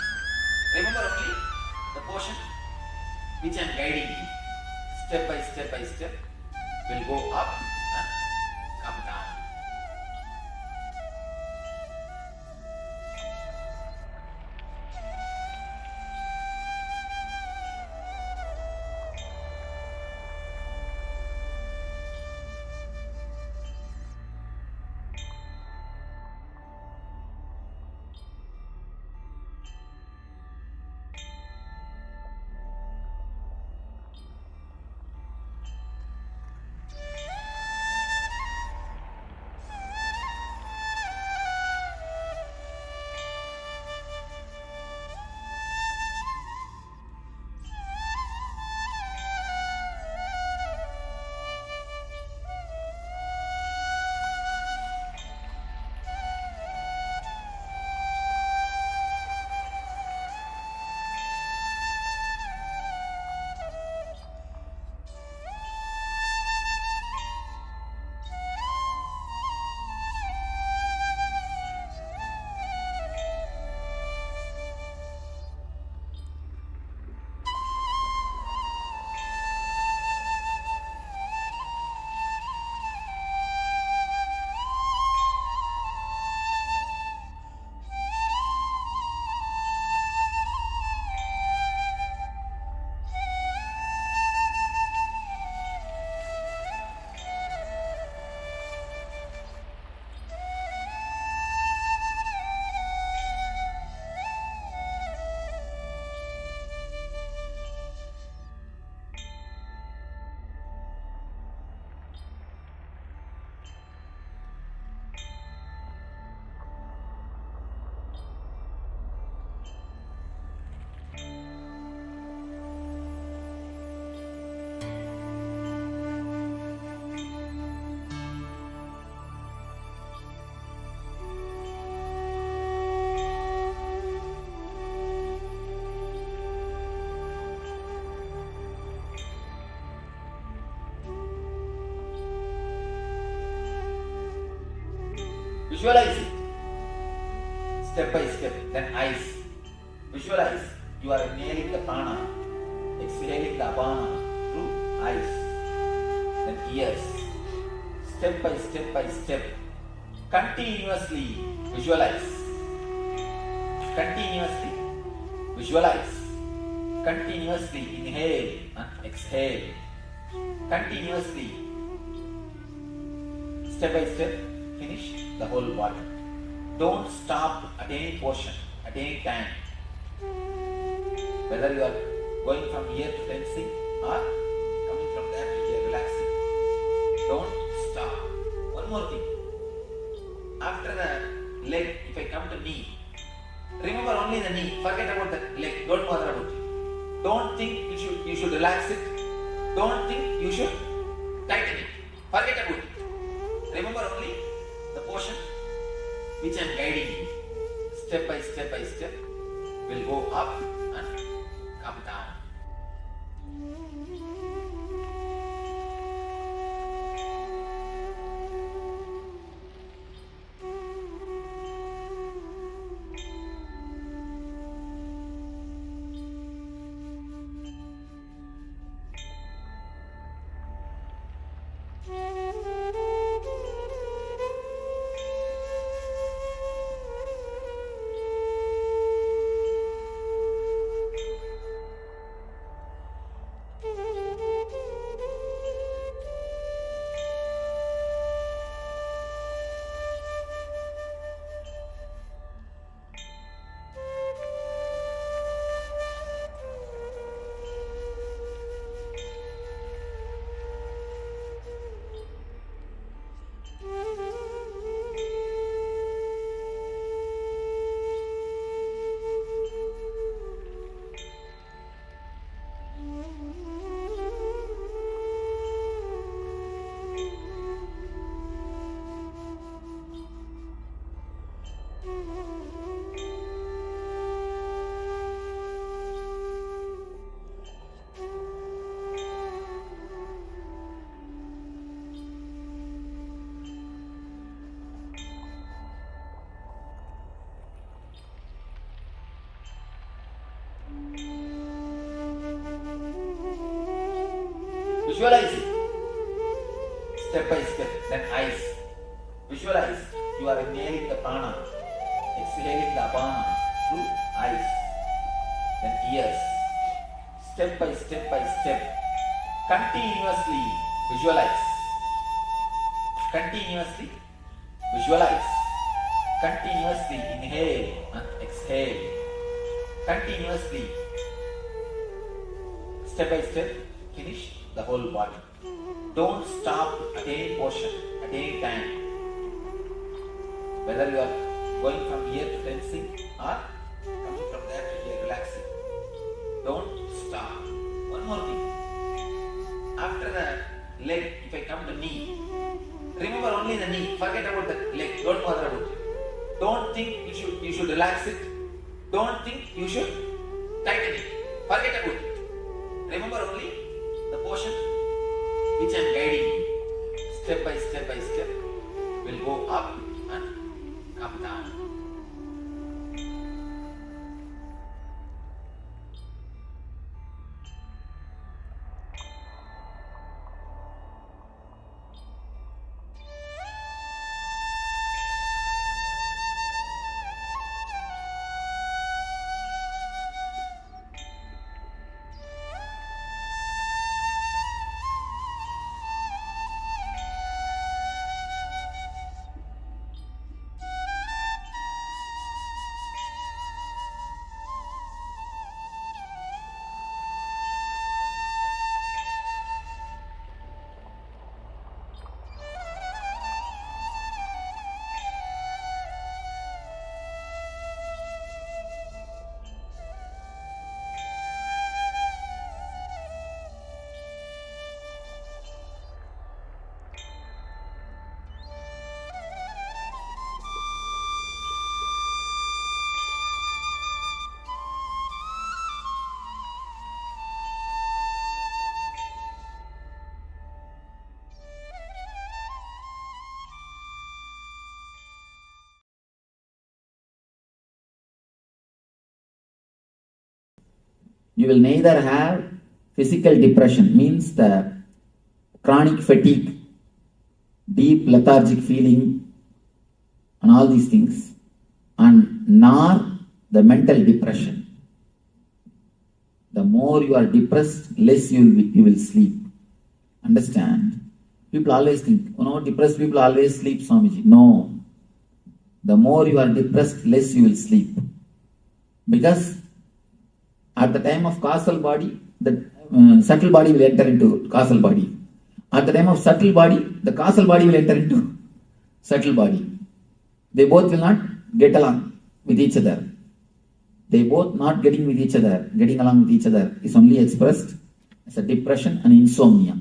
Remember only the portion which I am guiding you. Step by step, will go up and come down. Visualize it. Step by step. Then eyes. Visualize. You are inhaling the prana, exhaling the apana through eyes. Then ears. Step by step by step. Continuously visualize. Continuously visualize. Continuously inhale and exhale. Continuously. Step by step, finish the whole body. Don't stop at any portion, at any time. Whether you are going from here to tensing or coming from there to here relaxing. Don't stop. One more thing. After the leg, if I come to knee, remember only the knee. Forget about the leg. Don't bother about it. Don't think you should relax it. Don't think you should tighten it. Forget about it. Remember only the portion which I am guiding you. Step by step by step will go up and come down. Visualize it. Step by step. Then eyes. Visualize. You are inhaling the prana, exhaling the apana through eyes. Then ears. Step by step by step. Continuously visualize. Continuously visualize. Continuously inhale and exhale. Continuously. Step by step, finish the whole body. Don't stop at any portion, at any time. Whether you are going from here to tensing or coming from there to here relaxing. Don't stop. One more thing. After the leg, if I come to knee, remember only the knee. Forget about the leg. Don't bother about it. Don't think you should relax it. Don't think you should tighten it. Forget about it. Remember only the portion which I am guiding you. Step by step by step will go up and come down. You will neither have physical depression, means the chronic fatigue, deep lethargic feeling, and all these things, and nor the mental depression. The more you are depressed, less you will sleep. Understand? People always think, depressed people always sleep, Swamiji. No. The more you are depressed, less you will sleep. Because at the time of causal body, the subtle body will enter into causal body. At the time of subtle body, the causal body will enter into subtle body. They both will not get along with each other. They both not getting with each other, getting along with each other is only expressed as a depression and insomnia.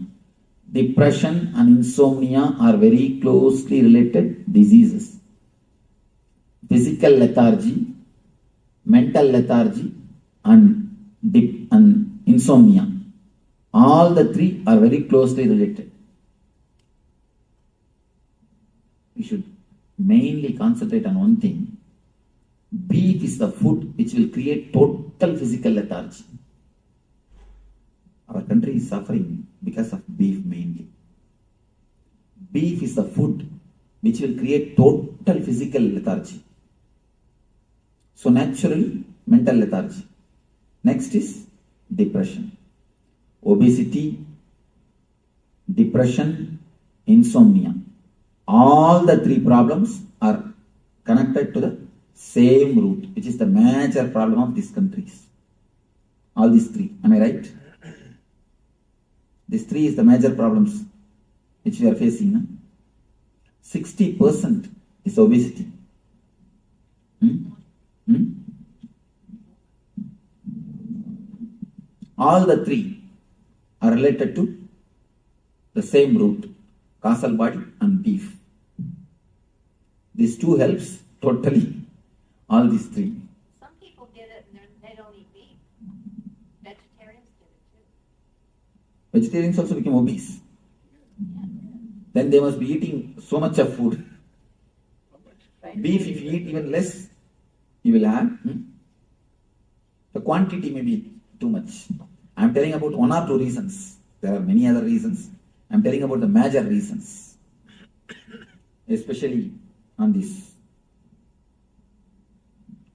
Depression and insomnia are very closely related diseases. Physical lethargy, mental lethargy, and insomnia. All the three are very closely related. We should mainly concentrate on one thing. Beef is the food which will create total physical lethargy. Our country is suffering because of beef mainly. Beef is the food which will create total physical lethargy. So naturally, mental lethargy. Next is depression. Obesity, depression, insomnia. All the three problems are connected to the same root, which is the major problem of these countries. All these three. Am I right? These three is the major problems which we are facing. No? 60% is obesity. All the three are related to the same root, causal body and beef. These two helps totally. All these three. Some people get it and they don't eat beef. Vegetarians get it too. Vegetarians also become obese. Then they must be eating so much of food. Beef, if you eat even less, you will have. The quantity may be too much. I am telling about one or two reasons. There are many other reasons. I am telling about the major reasons. Especially on this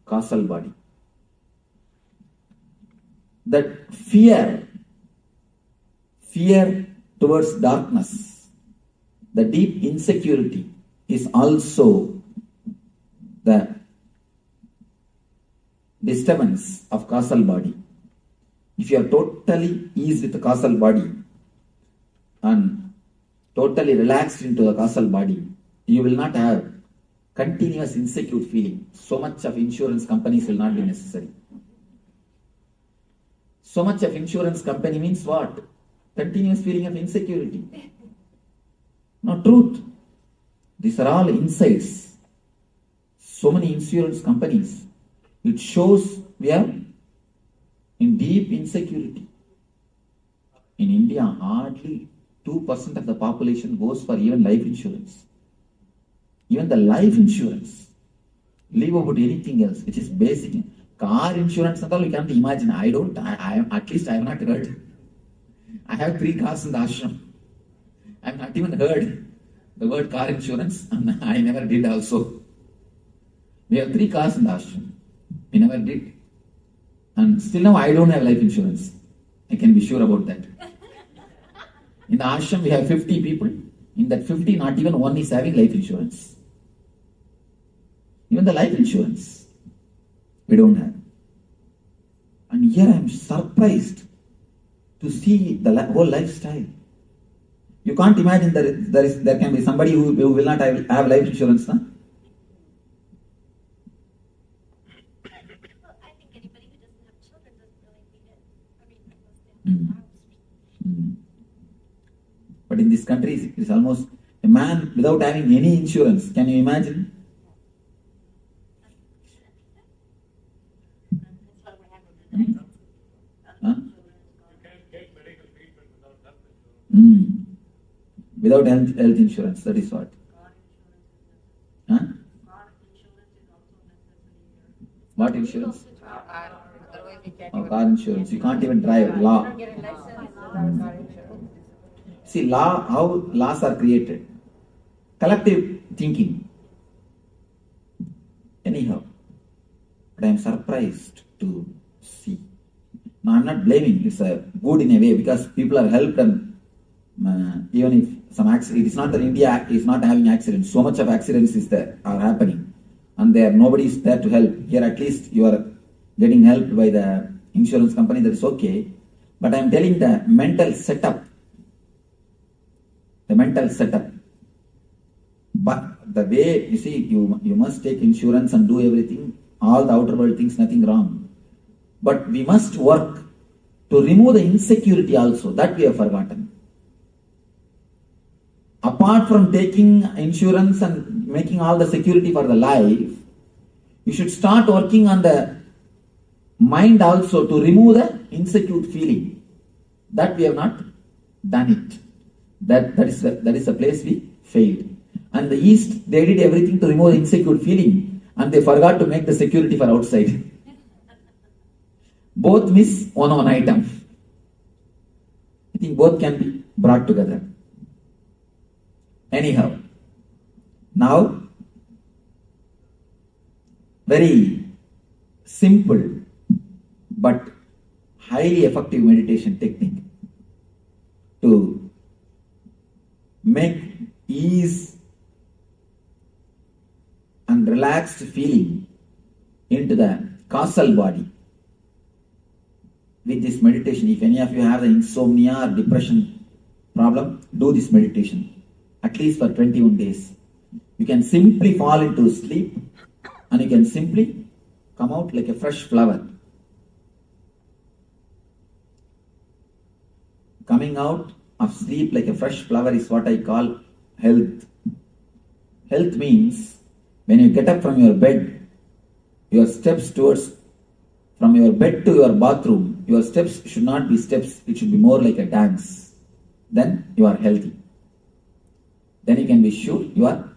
causal body. That fear towards darkness, the deep insecurity is also the disturbance of causal body. If you are totally eased with the causal body and totally relaxed into the causal body, you will not have continuous insecure feeling. So much of insurance companies will not be necessary. So much of insurance company means what? Continuous feeling of insecurity. Not truth. These are all insights. So many insurance companies. It shows we are in deep insecurity. In India, hardly 2% of the population goes for even life insurance. Even the life insurance. Leave about anything else, which is basic. Car insurance and all, we can't imagine. At least I have not heard. I have 3 cars in the ashram. I have not even heard the word car insurance, and I never did also. We have 3 cars in the ashram. We never did. And still now I don't have life insurance. I can be sure about that. In the ashram we have 50 people. In that 50, not even one is having life insurance. Even the life insurance we don't have. And here I am surprised to see the whole lifestyle. You can't imagine there can be somebody who will not have life insurance. Huh? Well, I think anybody who doesn't have children doesn't really need it. I mean, unless they have a house. But in this country, it is almost a man without having any insurance. Can you imagine? Huh? Without health insurance, that is what? Huh? What insurance? car insurance. You can't even drive. Law. See, how laws are created. Collective thinking. Anyhow, but I am surprised to see. Now, I am not blaming. It's a good in a way because people are helped them. Even if some accident, it's not that India is not having accidents. So much of accidents is there are happening, and nobody is there to help. Here, at least you are getting helped by the insurance company. That is okay. But I am telling the mental setup. The mental setup. But the way, you see, you must take insurance and do everything, all the outer world things, nothing wrong. But we must work to remove the insecurity also. That we have forgotten. Apart from taking insurance and making all the security for the life, you should start working on the mind also to remove the insecure feeling. That we have not done it. That is the place we failed. And the East, they did everything to remove the insecure feeling, and they forgot to make the security for outside. Both miss one item. I think both can be brought together. Anyhow, now, very simple but highly effective meditation technique to make ease and relaxed feeling into the causal body. With this meditation, if any of you have the insomnia or depression problem, do this meditation at least for 21 days. You can simply fall into sleep and you can simply come out like a fresh flower. Coming out of sleep like a fresh flower is what I call health. Health means when you get up from your bed, your steps towards, from your bed to your bathroom, your steps should not be steps, it should be more like a dance. Then you are healthy. Then you can be sure you are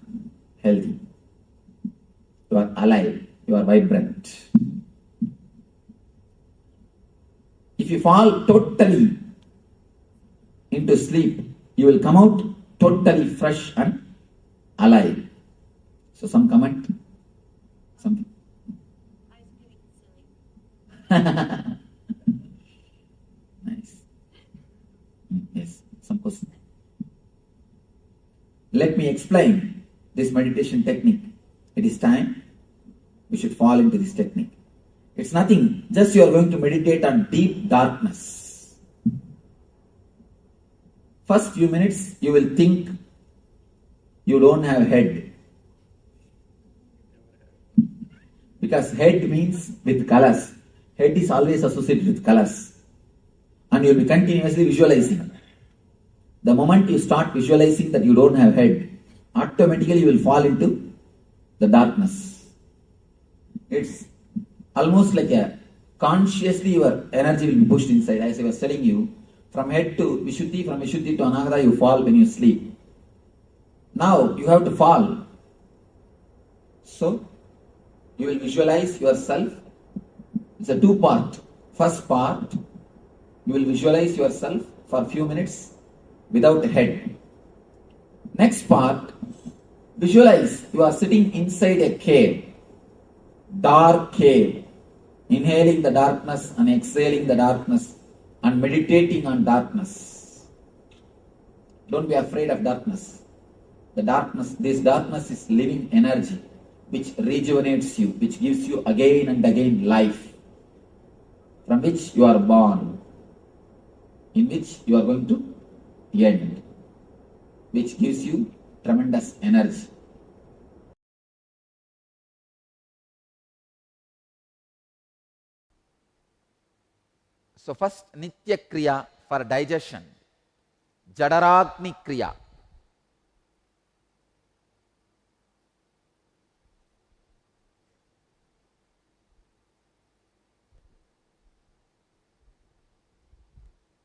healthy. You are alive. You are vibrant. If you fall totally into sleep, you will come out totally fresh and alive. So some comment? Something? Nice. Yes, some question. Let me explain this meditation technique. It is time we should fall into this technique. It's nothing, just you are going to meditate on deep darkness. First few minutes you will think you don't have head. Because head means with colors. Head is always associated with colors. And you will be continuously visualizing. The moment you start visualizing that you don't have head, automatically you will fall into the darkness. It's almost like a consciously your energy will be pushed inside. As I was telling you, from head to Vishuddhi, from Vishuddhi to Anahata, you fall when you sleep. Now you have to fall. So you will visualize yourself. It's a two-part. First part, you will visualize yourself for a few minutes without head. Next part, visualize you are sitting inside a cave, dark cave, inhaling the darkness and exhaling the darkness and meditating on darkness. Don't be afraid of darkness. The darkness, this darkness is living energy which rejuvenates you, which gives you again and again life, from which you are born, in which you are going to end, which gives you tremendous energy. So first Nitya Kriya for digestion, Jadaragni Kriya.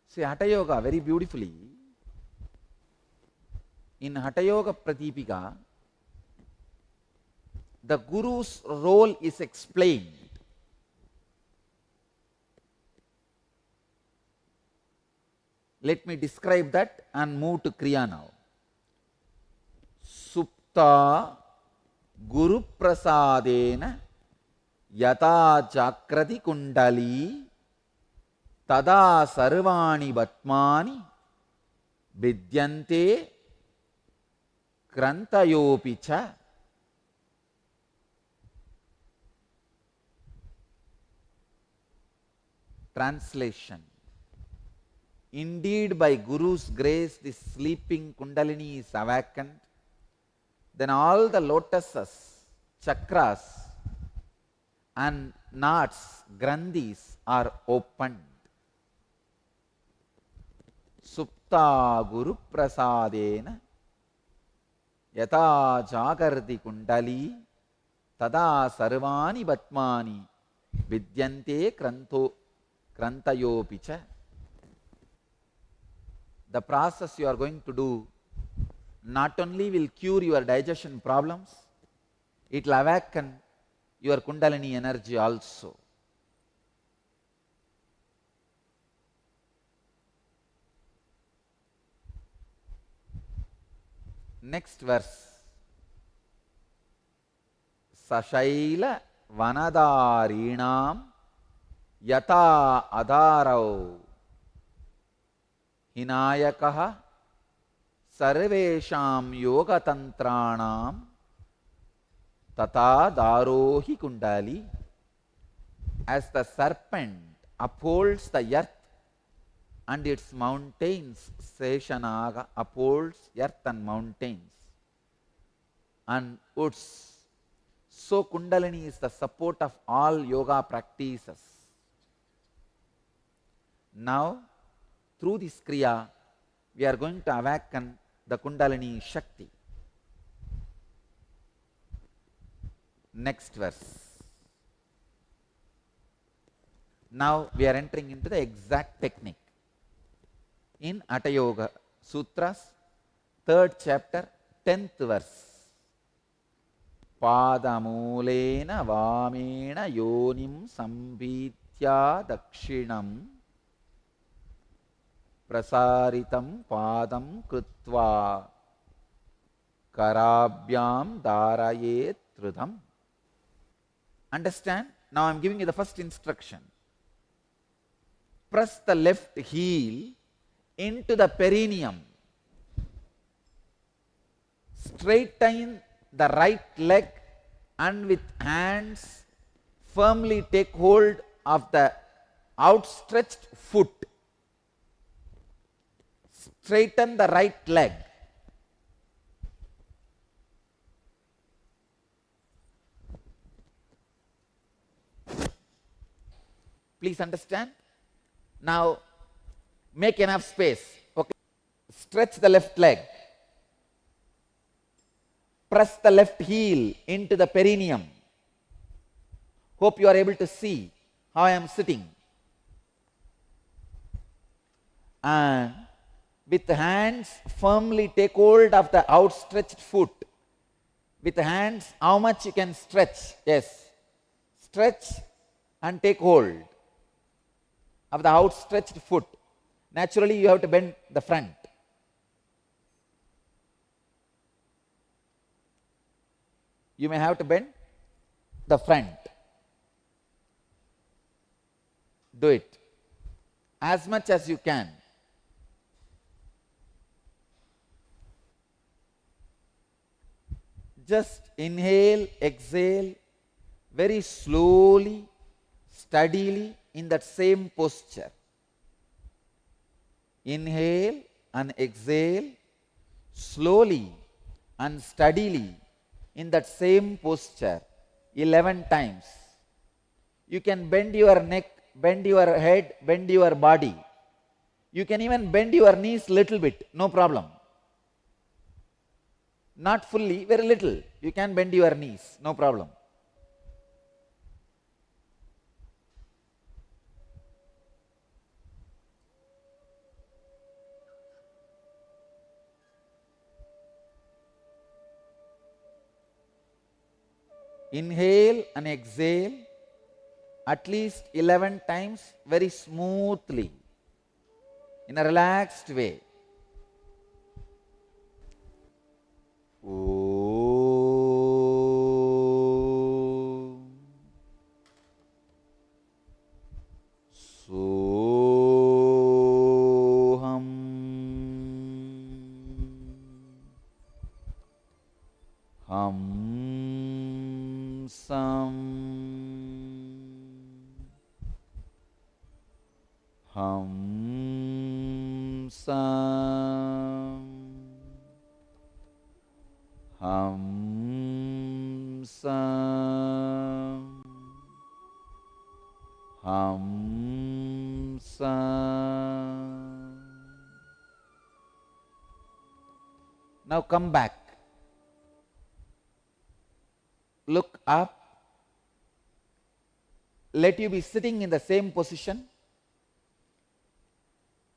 See Hatha Yoga very beautifully. In Hatha Yoga Pratipika, the Guru's role is explained. Let me describe that and move to Kriya now. Supta Guru Prasadena Yata Jakrati Kundali Tada Sarvani Batmani Vidyante Krantayopicha. Translation. Indeed, by Guru's grace, this sleeping Kundalini is awakened. Then all the lotuses, chakras, and knots, grandhis are opened. Supta Guru Prasadena Yata Jagardi Kundali Tada Sarvani Batmani Vidyante Krantayopicha. The process you are going to do not only will cure your digestion problems, it will awaken your Kundalini energy also. Next verse. Sashaila Vanadarinam Yata Adarau Hinayakaha Sarvesham Yogatantranam Tata Darohi Kundali. As the serpent upholds the earth and its mountains, Seshanaga upholds earth and mountains and woods. So Kundalini is the support of all yoga practices. Now, through this Kriya, we are going to awaken the Kundalini Shakti. Next verse. Now we are entering into the exact technique. In Hatha Yoga Sutras, 3rd chapter, 10th verse. Padamulena vamena yonim sambhitya dakshinam prasaritam padam krutva karabhyam dharayet trudam. Understand? Now I am giving you the first instruction. Press the left heel into the perineum. Straighten the right leg and with hands firmly take hold of the outstretched foot. Straighten the right leg. Please understand? Now make enough space. Okay. Stretch the left leg. Press the left heel into the perineum. Hope you are able to see how I am sitting. And with hands firmly take hold of the outstretched foot. With hands, how much you can stretch? Yes. Stretch and take hold of the outstretched foot. Naturally, you have to bend the front. You may have to bend the front. Do it as much as you can. Just inhale, exhale very slowly, steadily in that same posture. Inhale and exhale slowly and steadily in that same posture 11 times. You can bend your neck, bend your head, bend your body. You can even bend your knees little bit, no problem. Not fully, very little. You can bend your knees, no problem. Inhale and exhale at least 11 times very smoothly. in a relaxed way. Om. Soham. Hamsam. Hamsam. Hamsam. Hamsam. Now come back. Look up. Let you be sitting in the same position.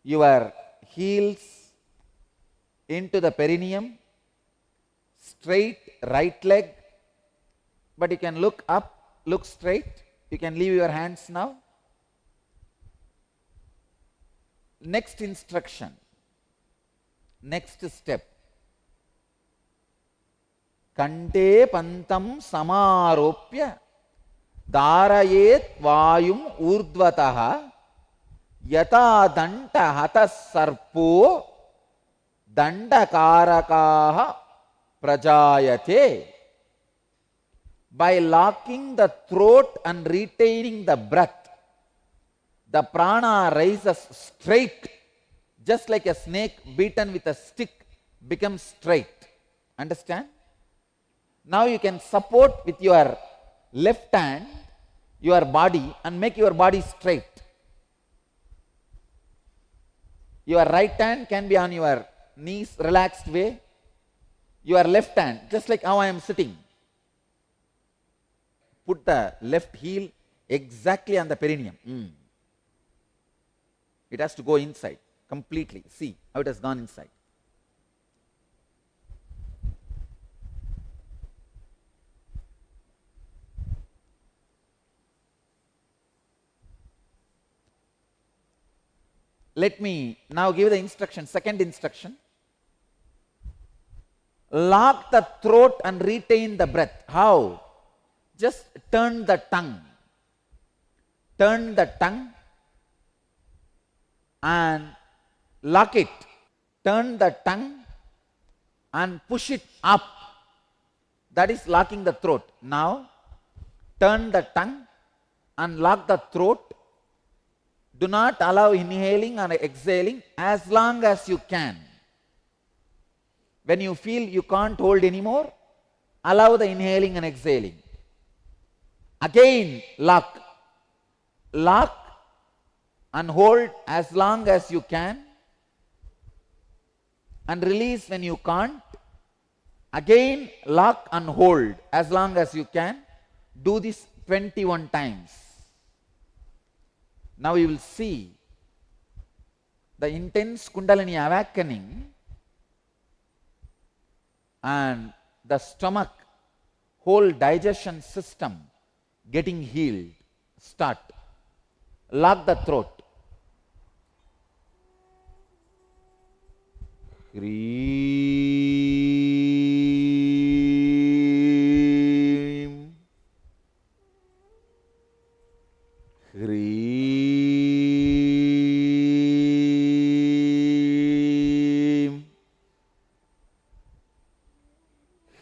Your heels into the perineum, straight right leg, but you can look up, look straight. You can leave your hands now. Next instruction, next step. Kante pantam samaropya dharayet vayum urdvataha yata danta hatas sarpo dandakarakaha prajayate. By locking the throat and retaining the breath, the prana rises straight, just like a snake beaten with a stick becomes straight. Understand? Now you can support with your left hand your body and make your body straight. Your right hand can be on your knees, relaxed way. Your left hand, just like how I am sitting. Put the left heel exactly on the perineum. It has to go inside completely. See how it has gone inside. Let me now give the instruction, second instruction. Lock the throat and retain the breath. How? Just turn the tongue. Turn the tongue and lock it. Turn the tongue and push it up. That is locking the throat. Now, turn the tongue and lock the throat. Do not allow inhaling and exhaling as long as you can. When you feel you can't hold anymore, allow the inhaling and exhaling. Again, lock. Lock and hold as long as you can. And release when you can't. Again, lock and hold as long as you can. Do this 21 times. Now you will see the intense Kundalini awakening and the stomach, whole digestion system getting healed. Start. Lock the throat. Hreem. Hreem.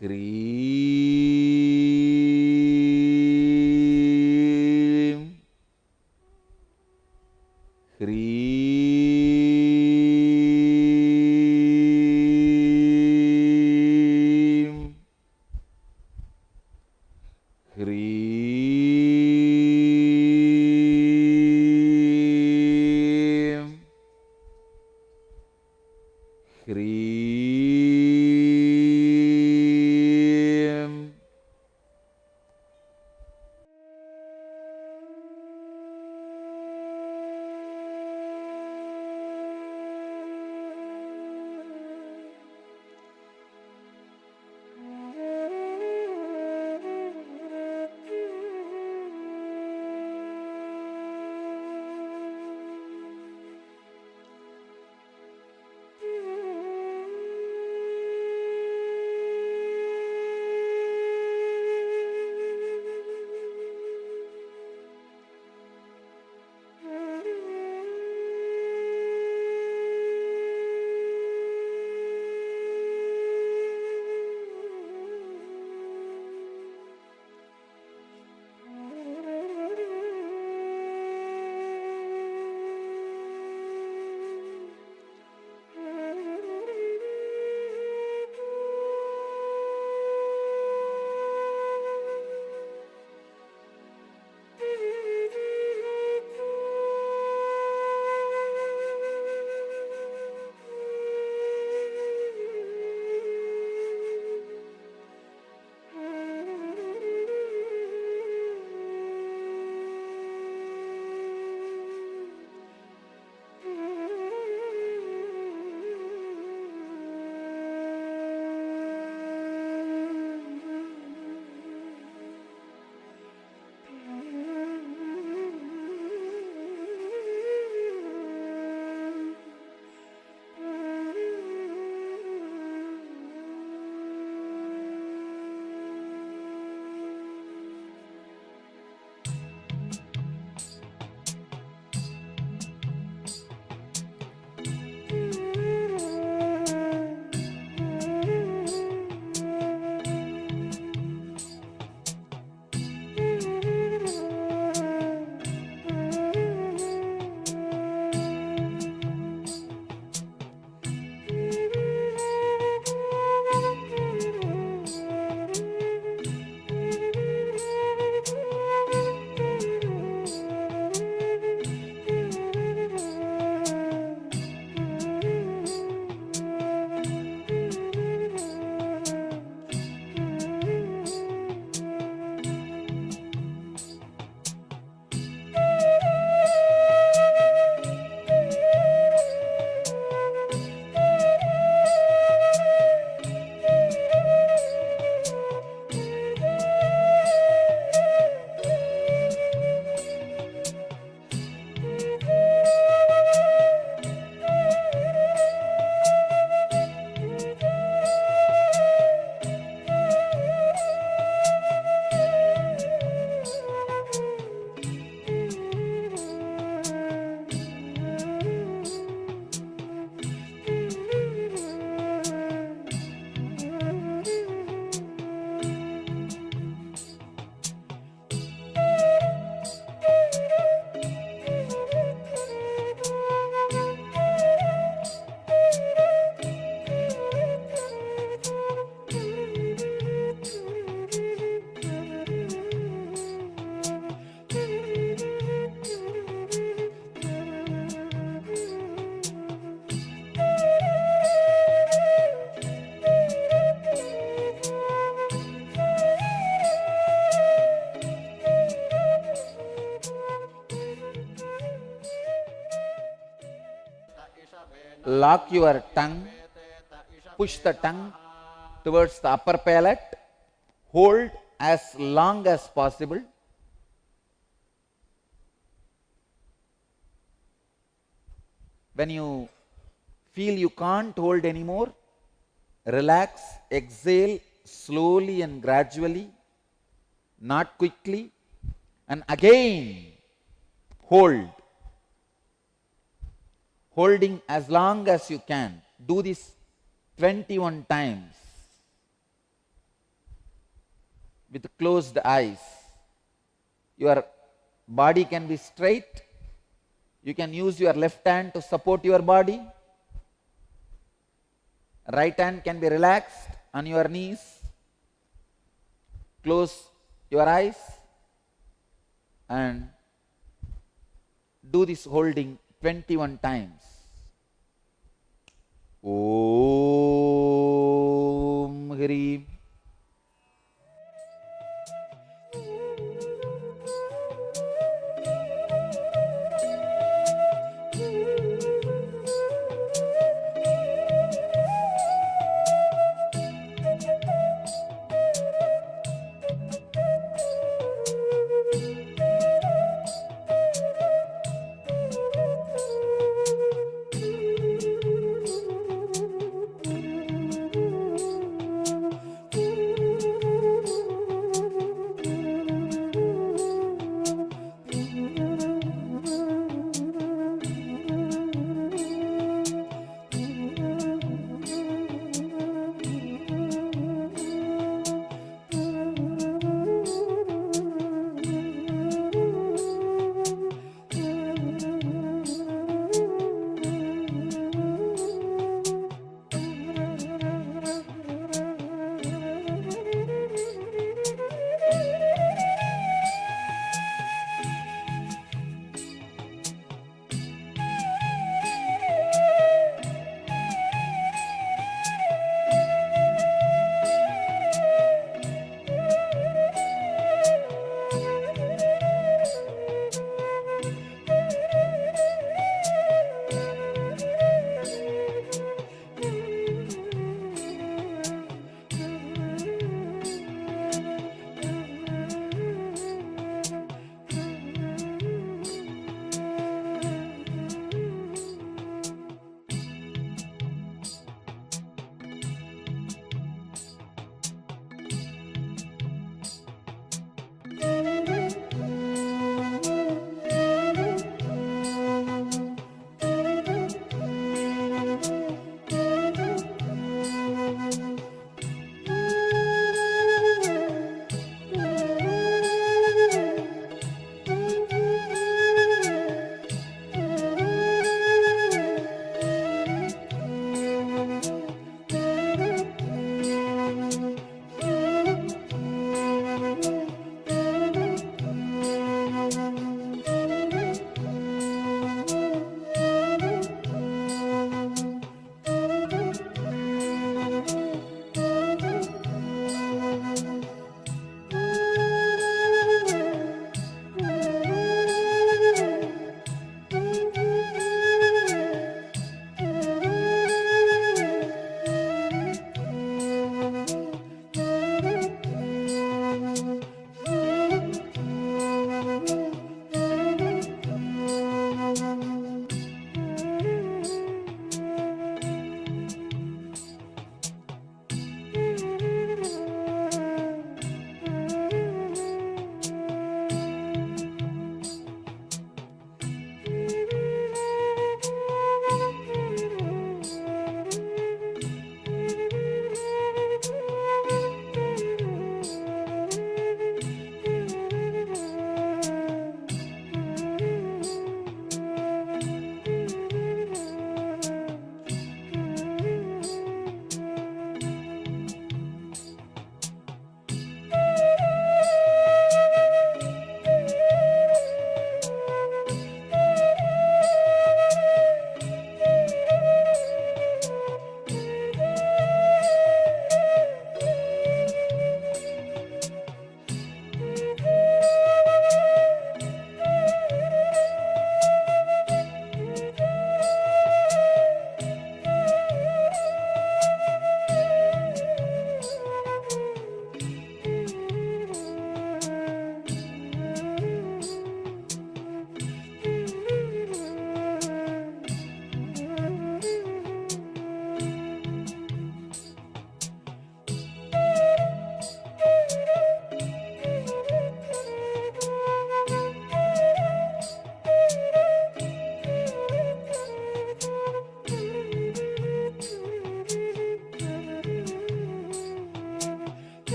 Hreem. Hreem. Hreem. Hreem. lock your tongue, push the tongue towards the upper palate, hold as long as possible. When you feel you can't hold anymore, relax, exhale slowly and gradually, not quickly, and again hold. Holding as long as you can. Do this 21 times with closed eyes. Your body can be straight. You can use your left hand to support your body. Right hand can be relaxed on your knees. Close your eyes and do this holding 21 times. Om Hri.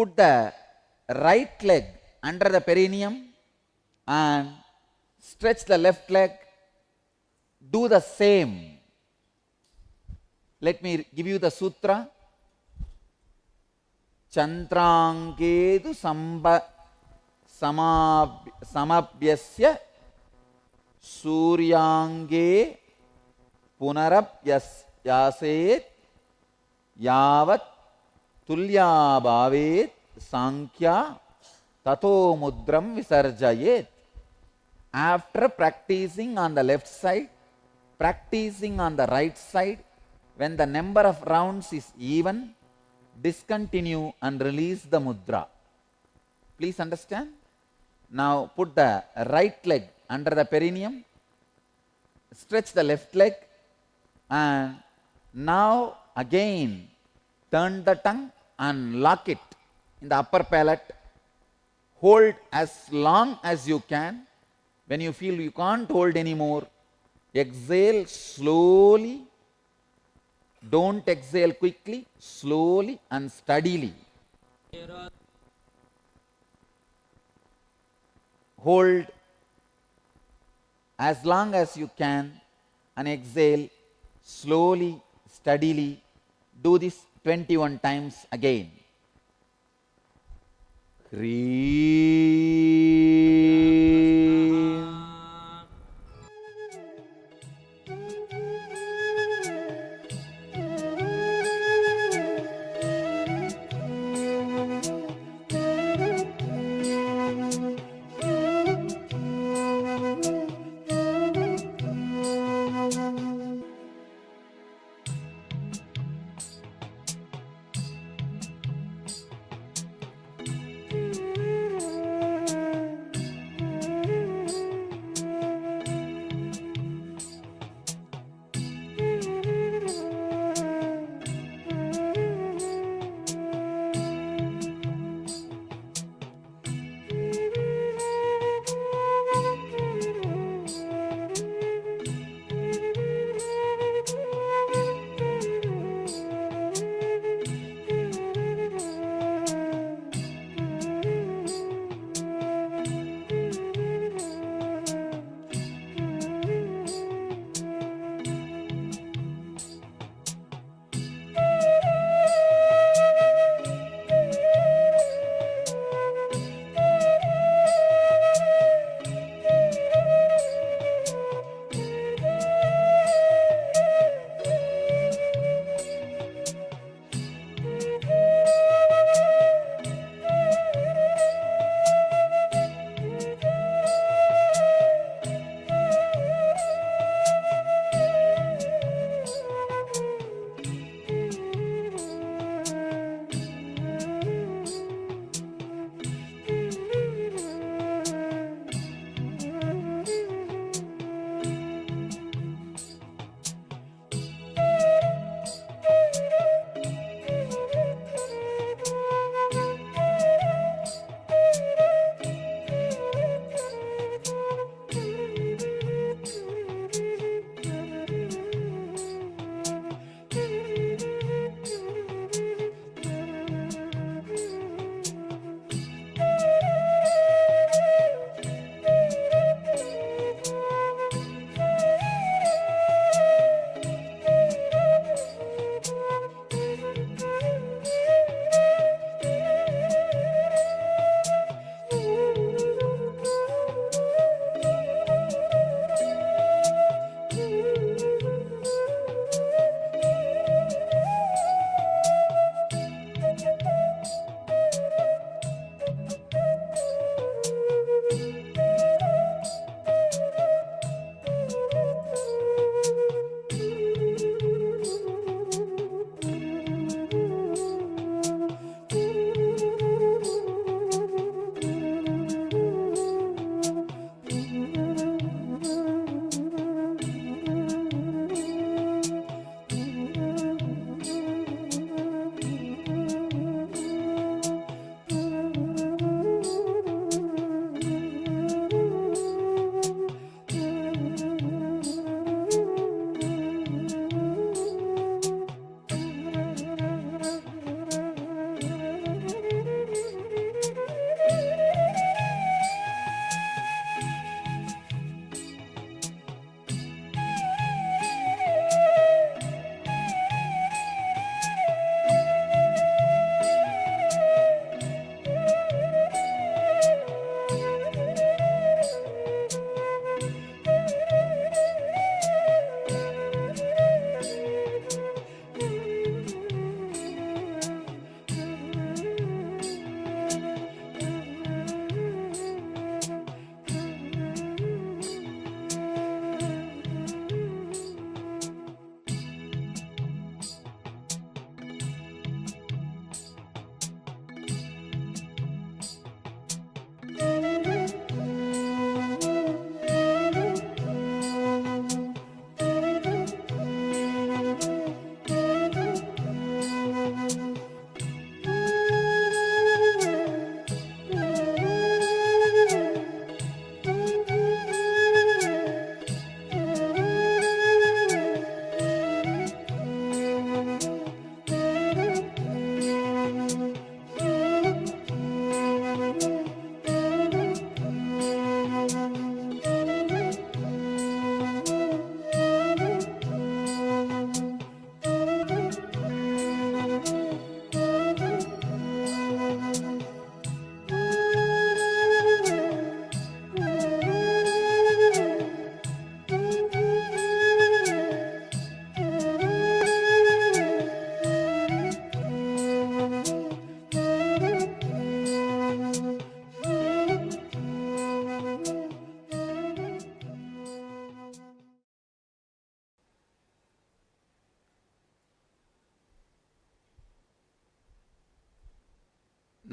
put the right leg under the perineum and stretch the left leg. Do the same. Let me give you the sutra. Chandrangedu samabhyasya suryange punarapyaset yavat tulya bhavet sankhya tato mudram visarjayet. After practicing on the left side, practicing on the right side, when the number of rounds is even, discontinue and release the mudra. Please understand? Now put the right leg under the perineum, stretch the left leg, and now again turn the tongue and lock it in the upper palate. Hold as long as you can. When you feel you can't hold anymore, exhale slowly. Don't exhale quickly, slowly and steadily. Hold as long as you can and exhale slowly, steadily. Do this 21 times again.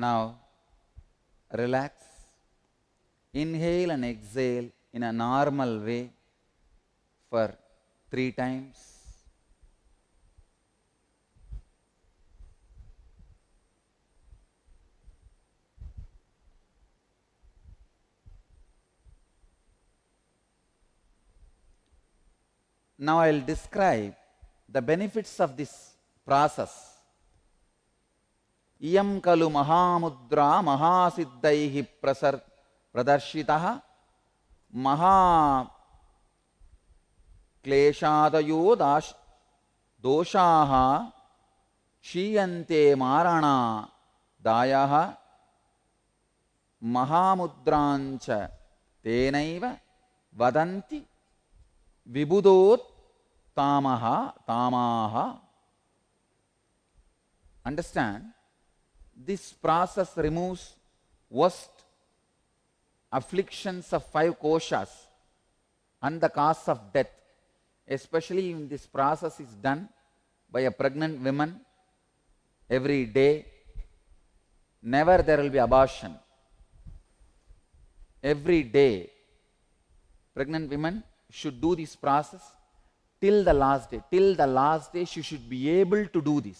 Now relax. Inhale and exhale in a normal way for 3 times. Now I will describe the benefits of this process. Iyam kalu mahamudra mahasiddaihi pradarshitaha maha kleshadayo doshaha shiyante marana dayaha mahamudrancha tenaiva vadanti vibudot tamaha. Understand, this process removes worst afflictions of 5 koshas and the cause of death, especially when this process is done by a pregnant woman every day. Never there will be abortion. Every day pregnant women should do this process till the last day. Till the last day she should be able to do this,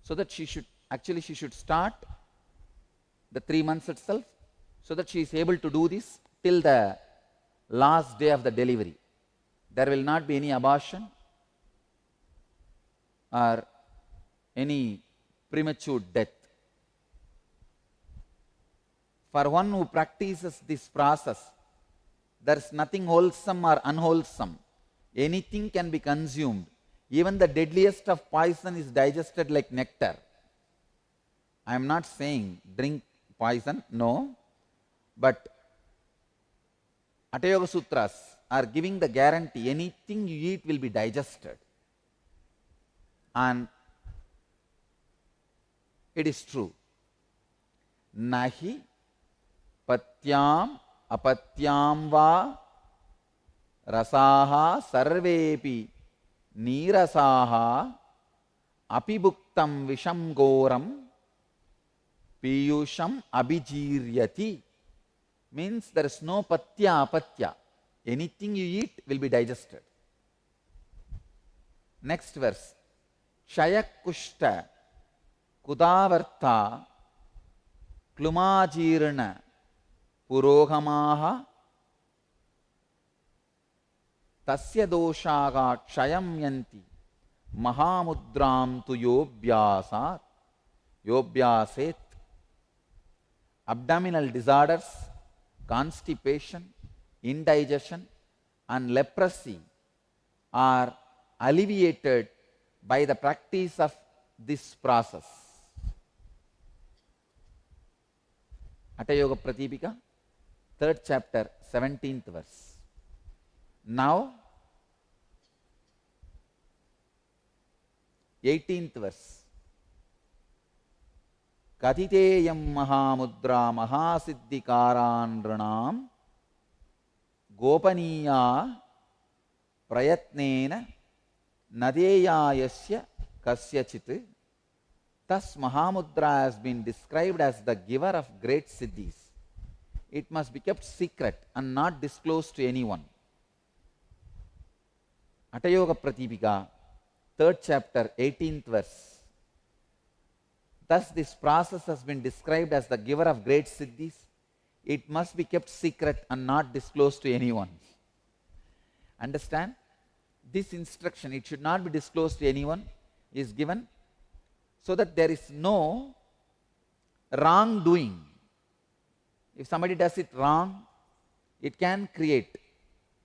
so that she should start the 3 months itself, so that she is able to do this till the last day of the delivery. There will not be any abortion or any premature death. For one who practices this process, there is nothing wholesome or unwholesome. Anything can be consumed. Even the deadliest of poison is digested like nectar. I am not saying drink poison, no. But Hatha Yoga Sutras are giving the guarantee, anything you eat will be digested. And it is true. Nahi patyam apatyam va rasaha sarvepi nirasaha apibuktam visham goram piyusham abhijiryati. Means there is no patya apatya. Anything you eat will be digested. Next verse. Shayakushta kudavarta klumajirna purohamaha tasya doshaga kshayam yanti mahamudram tu yobhyaset. Abdominal disorders, constipation, indigestion and leprosy are alleviated by the practice of this process. Hatha Yoga Pratipika, 3rd chapter, 17th verse. Now, 18th verse. Katiteyam mahamudra mahasiddhikaran ranam gopaniya prayatnena nadeyayasya kasyachit. Thus Mahamudra has been described as the giver of great siddhis. It must be kept secret and not disclosed to anyone. Hatha Yoga Pratipika, 3rd chapter, 18th verse. Thus this process has been described as the giver of great siddhis. It must be kept secret and not disclosed to anyone. Understand? This instruction, it should not be disclosed to anyone, is given so that there is no wrongdoing. If somebody does it wrong, it can create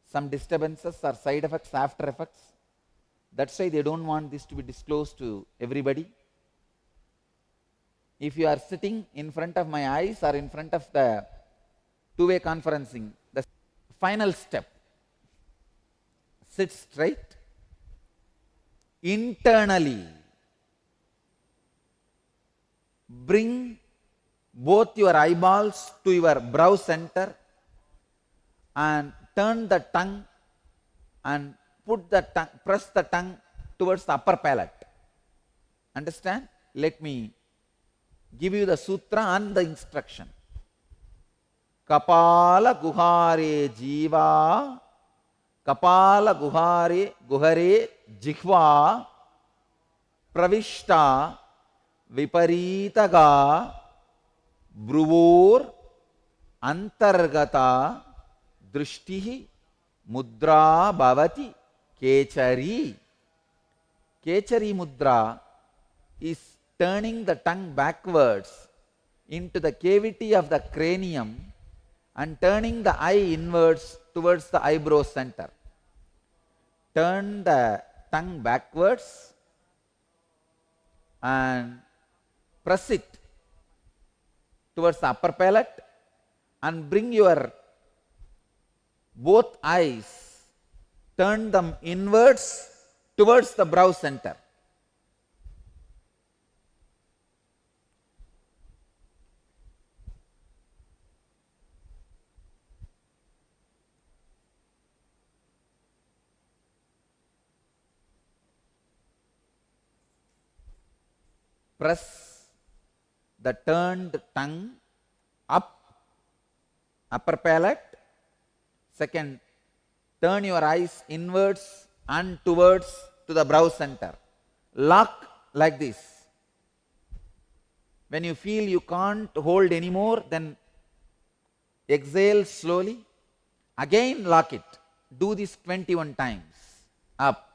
some disturbances or side effects, after effects. That's why they don't want this to be disclosed to everybody. If you are sitting in front of my eyes or in front of the two-way conferencing, the final step, sit straight, internally bring both your eyeballs to your brow center and turn the tongue and press the tongue towards the upper palate. Understand? Let me give you the sutra and the instruction. Kapala guhare jiva, kapala guhare jihva, pravishta viparitaga, bruvor antargata drishtihi mudra bhavati kechari. Kechari mudra is turning the tongue backwards into the cavity of the cranium and turning the eye inwards towards the eyebrow center. Turn the tongue backwards and press it towards the upper palate and bring your both eyes, turn them inwards towards the brow center. Press the turned tongue up, upper palate. Second, turn your eyes inwards and towards to the brow center. Lock like this. When you feel you can't hold anymore, then exhale slowly. Again lock it. Do this 21 times. Up.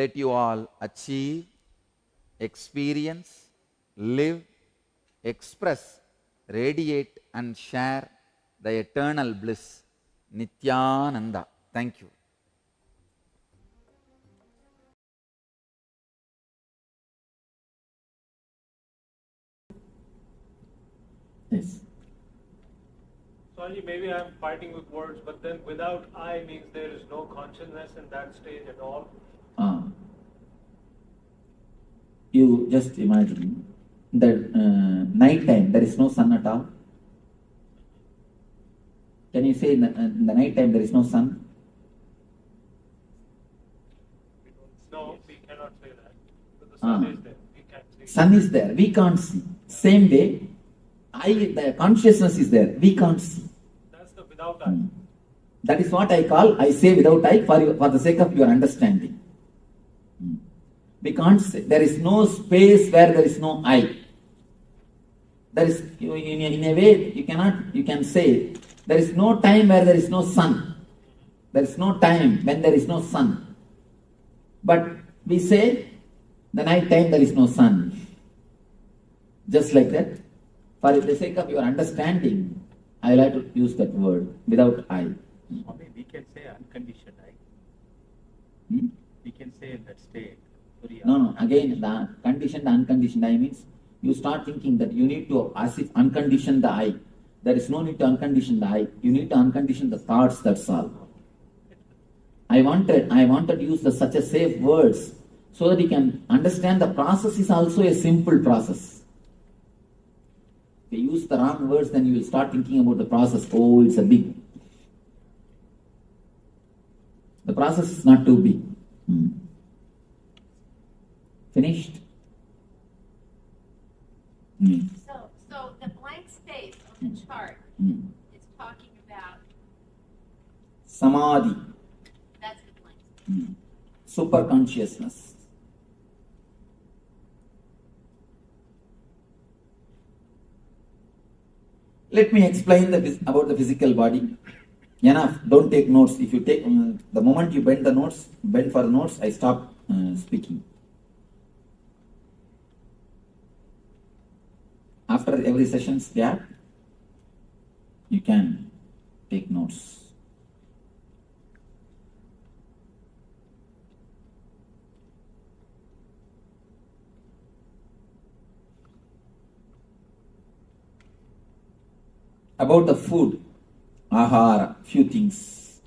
let you all achieve, experience, live, express, radiate and share the eternal bliss. Nithyananda. Thank you. Yes. Sorry, maybe I'm fighting with words, but then without I means there is no consciousness in that stage at all. You just imagine that night time there is no sun at all. Can you say in the night time there is no sun? No, we cannot say that. But the sun is there. We can't see. Sun is there. We can't see. Same way, the consciousness is there. We can't see. That's the without I. That is what I say without I for the sake of your understanding. We can't say. There is no space where there is no I. There is, in a way, you can say, there is no time where there is no sun. There is no time when there is no sun. But we say, the night time there is no sun. Just like that. For the sake of your understanding, I like to use that word, without I. We can say unconditioned I. We can say in that state. No. Again, the conditioned, unconditioned I means you start thinking that you need to as if uncondition the I. There is no need to uncondition the I. You need to uncondition the thoughts, that's all. I wanted to use such a safe words so that you can understand the process is also a simple process. If you use the wrong words, then you will start thinking about the process. Oh, it's a big. The process is not too big. Finished? So the blank space on the chart is talking about Samadhi. that's the blank space. Super consciousness. Let me explain about the physical body. Enough. Don't take notes. If you take the moment you bend for the notes, I stop speaking. After every session's gap, you can take notes. About the food, ahara, few things.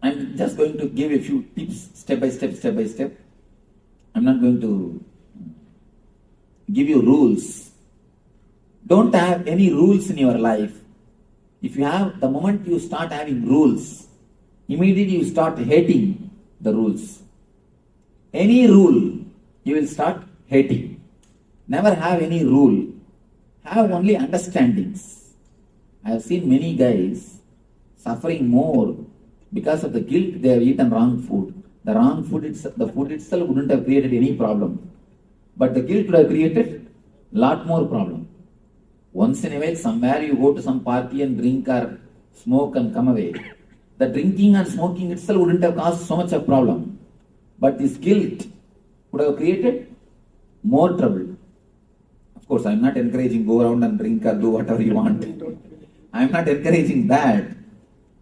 I'm just going to give a few tips, step by step. I'm not going to give you rules. Don't have any rules in your life. If you have, the moment you start having rules, immediately you start hating the rules. Any rule, you will start hating. Never have any rule. Have only understandings. I have seen many guys suffering more because of the guilt they have eaten wrong food. The food itself wouldn't have created any problem. But the guilt would have created lot more problem. Once in a while, somewhere you go to some party and drink or smoke and come away. The drinking and smoking itself wouldn't have caused so much of problem. But this guilt would have created more trouble. Of course, I am not encouraging go around and drink or do whatever you want. I am not encouraging that.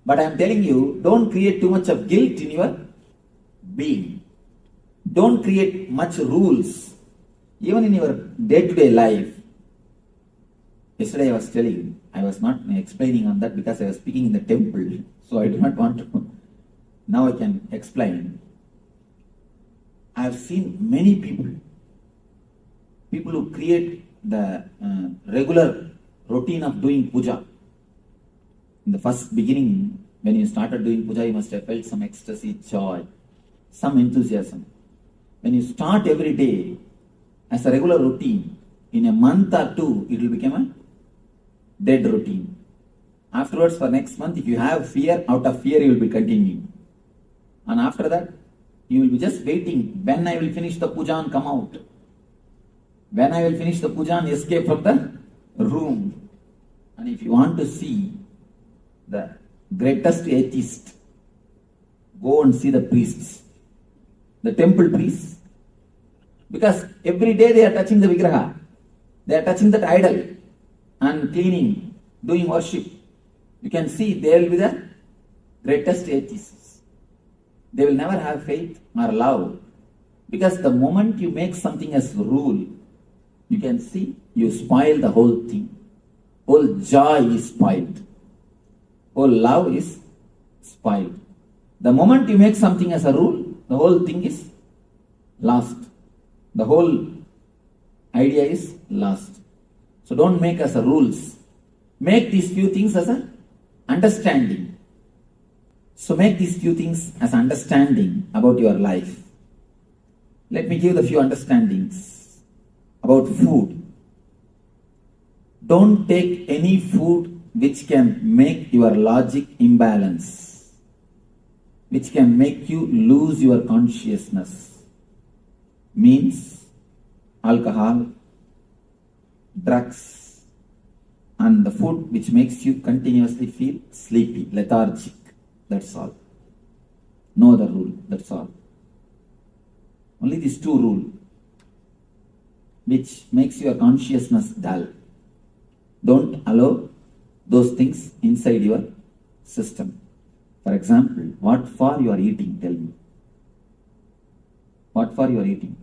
But I am telling you, don't create too much of guilt in your being. Don't create much rules. Even in your day-to-day life. Yesterday I was telling, I was not explaining on that because I was speaking in the temple. So I do not want to. Now I can explain. I have seen many people who create the regular routine of doing puja. In the first beginning, when you started doing puja, you must have felt some ecstasy, joy, some enthusiasm. When you start every day as a regular routine, in a month or two, it will become a dead routine. Afterwards, for next month, if you have fear, out of fear, you will be continuing. And after that, you will be just waiting when I will finish the puja and come out. When I will finish the puja and escape from the room. And if you want to see the greatest atheist, go and see the priests. the temple priests. Because every day they are touching the Vigraha. They are touching that idol and cleaning, doing worship. You can see they will be the greatest atheists. They will never have faith or love. Because the moment you make something as rule, you can see you spoil the whole thing. Whole joy is spoiled. Whole love is spoiled. The moment you make something as a rule, the whole thing is lost. The whole idea is lost. So don't make as a rules. Make these few things as a understanding. So make these few things as understanding about your life. Let me give the few understandings about food. Don't take any food which can make your logic imbalance, which can make you lose your consciousness. Means alcohol, drugs, and the food which makes you continuously feel sleepy, lethargic. That's all. No other rule. That's all. Only these two rules, which makes your consciousness dull. Don't allow those things inside your system. For example, what for you are eating? Tell me. What for you are eating?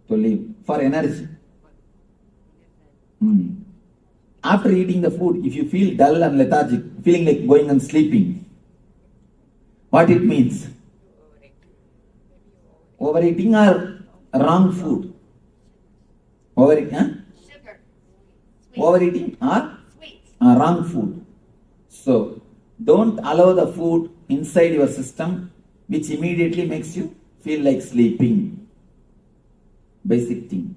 To live. For energy. After eating the food, if you feel dull and lethargic, feeling like going and sleeping, what it means? Overeating or wrong food? Sugar. Overeating or Sweets. wrong food. So, don't allow the food inside your system which immediately makes you feel like sleeping. Basic thing.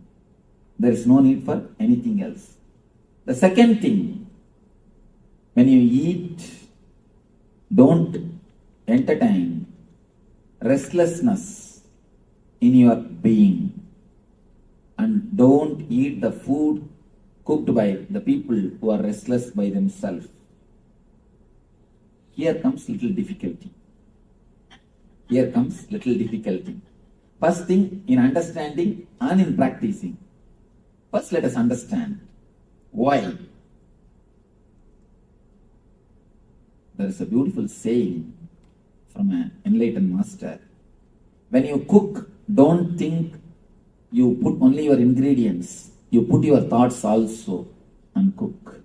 There is no need for anything else. The second thing, when you eat, don't entertain restlessness in your being. And don't eat the food cooked by the people who are restless by themselves. Here comes little difficulty. Here comes little difficulty. First thing, in understanding and in practicing. First, let us understand why. There is a beautiful saying from an enlightened master. When you cook, don't think you put only your ingredients. You put your thoughts also and cook.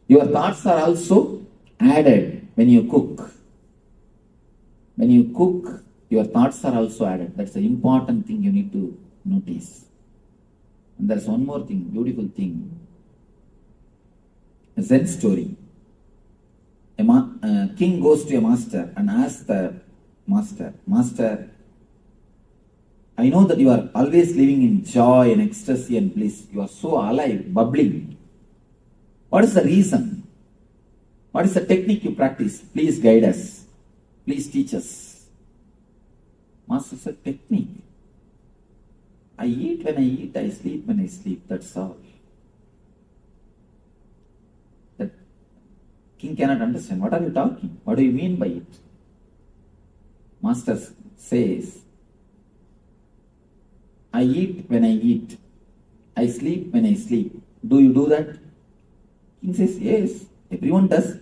Your thoughts are also added when you cook. When you cook, your thoughts are also added. That's the important thing you need to notice. And there's one more thing, beautiful thing. A Zen story. A king goes to a master and asks the master, Master, I know that you are always living in joy and ecstasy and bliss. You are so alive, bubbling. What is the reason? What is the technique you practice? Please guide us. Please teach us. Master said, technique. I eat when I eat, I sleep when I sleep. That's all. The king cannot understand. What are you talking? What do you mean by it? Master says, I eat when I eat. I sleep when I sleep. Do you do that? King says, yes, everyone does.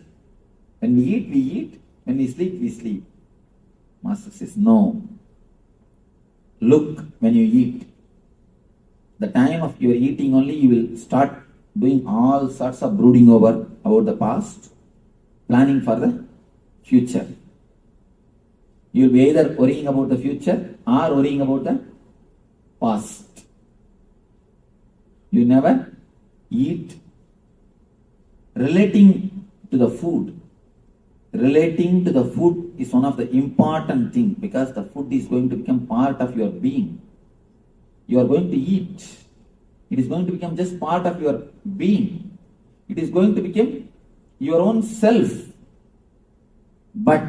When we eat, we eat. When we sleep, we sleep. Master says, no. Look when you eat. The time of your eating only, you will start doing all sorts of brooding over about the past, planning for the future. You will be either worrying about the future or worrying about the past. You never eat relating to the food. Relating to the food is one of the important things because the food is going to become part of your being. You are going to eat. It is going to become just part of your being. It is going to become your own self. But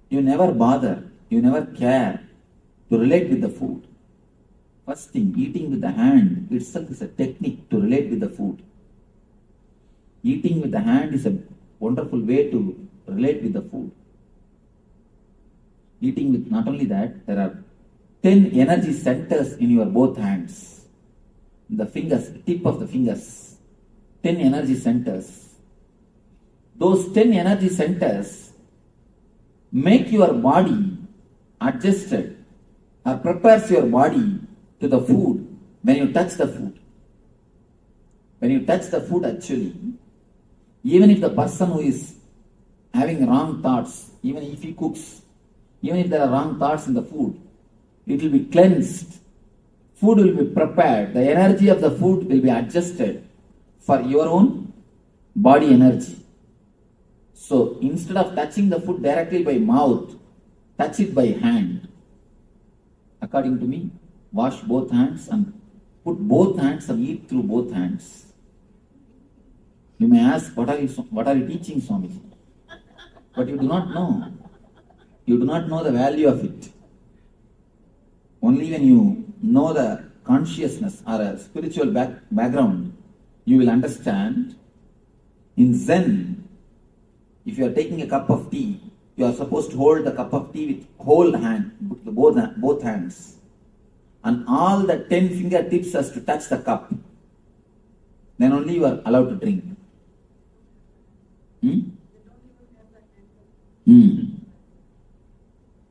you never bother, you never care to relate with the food. First thing, eating with the hand itself is a technique to relate with the food. Eating with the hand is a wonderful way to relate with the food. Eating with, not only that, there are 10 energy centers in your both hands. The fingers, tip of the fingers. 10 energy centers. Those 10 energy centers make your body adjusted or prepares your body to the food when you touch the food. When you touch the food, actually, even if the person who is having wrong thoughts, even if he cooks, even if there are wrong thoughts in the food, it will be cleansed. Food will be prepared. The energy of the food will be adjusted for your own body energy. So instead of touching the food directly by mouth, touch it by hand. According to me, wash both hands and put both hands and eat through both hands. You may ask, what are you teaching, Swamiji? But you do not know. You do not know the value of it. Only when you know the consciousness or a spiritual background, you will understand. In Zen, if you are taking a cup of tea, you are supposed to hold the cup of tea with whole hand, both hands. And all the 10 fingertips has to touch the cup. Then only you are allowed to drink.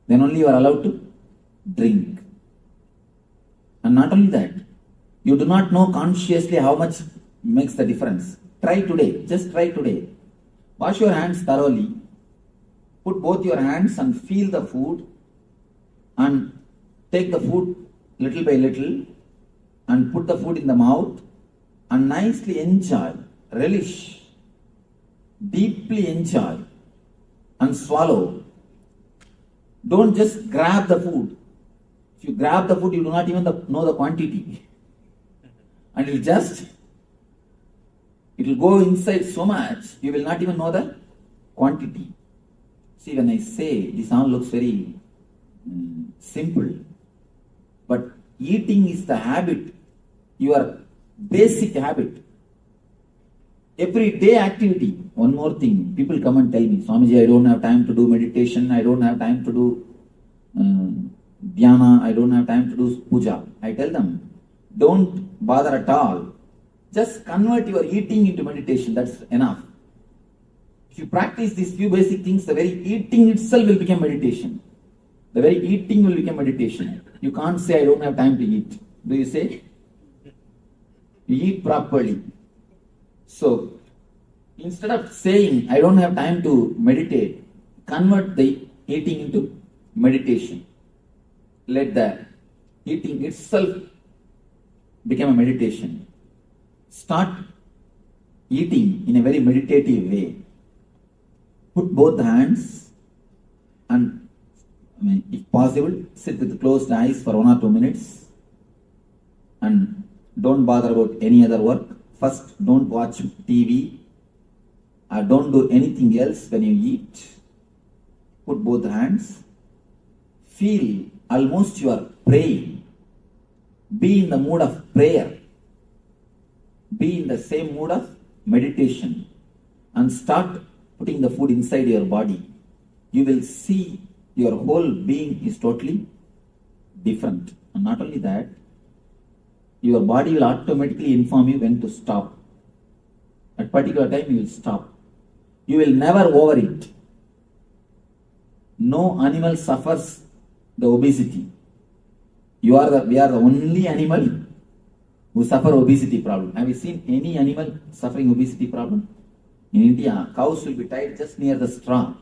Then only you are allowed to drink. And not only that, you do not know consciously how much makes the difference. Try today, just try today. Wash your hands thoroughly. Put both your hands and feel the food and take the food little by little and put the food in the mouth and nicely enjoy, relish, deeply enjoy and swallow. Don't just grab the food. If you grab the food, you do not even know the quantity. And it will go inside so much, you will not even know the quantity. See, when I say, this all looks very simple. But eating is the habit, your basic habit. Everyday activity. One more thing, people come and tell me, Swamiji, I don't have time to do meditation, I don't have time to do dhyana, I don't have time to do puja. I tell them, don't bother at all. Just convert your eating into meditation, that's enough. If you practice these few basic things, the very eating itself will become meditation. The very eating will become meditation. You can't say, I don't have time to eat. Do you say? You eat properly. So, instead of saying, I don't have time to meditate, convert the eating into meditation. Let the eating itself become a meditation. Start eating in a very meditative way. Put both the hands and, if possible, sit with closed eyes for 1 or 2 minutes and don't bother about any other work. First, don't watch TV or don't do anything else when you eat. Put both hands. Feel almost you are praying. Be in the mood of prayer. Be in the same mood of meditation. And start putting the food inside your body. You will see your whole being is totally different. And not only that, your body will automatically inform you when to stop. At particular time you will stop. You will never overeat. No animal suffers the obesity. We are the only animal who suffer obesity problem. Have you seen any animal suffering obesity problem? In India, cows will be tied just near the straw.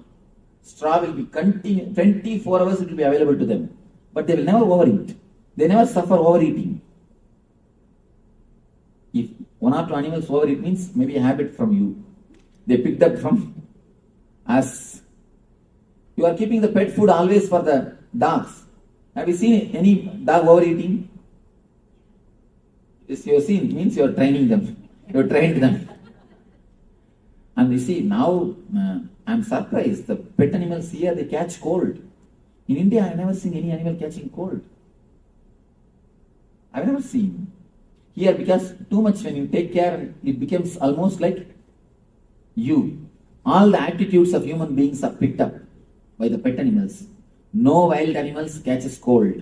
Straw will be 24 hours, it will be available to them. But they will never overeat. They never suffer overeating. If 1 or 2 animals overeat, means maybe a habit from you. They picked up from us. You are keeping the pet food always for the dogs. Have you seen any dog overeating? Yes, you have seen, means you are training them. You have trained them. And you see, now I am surprised. The pet animals here, they catch cold. In India, I have never seen any animal catching cold. I have never seen. Here, because too much when you take care, it becomes almost like you. All the attitudes of human beings are picked up by the pet animals. No wild animals catches cold.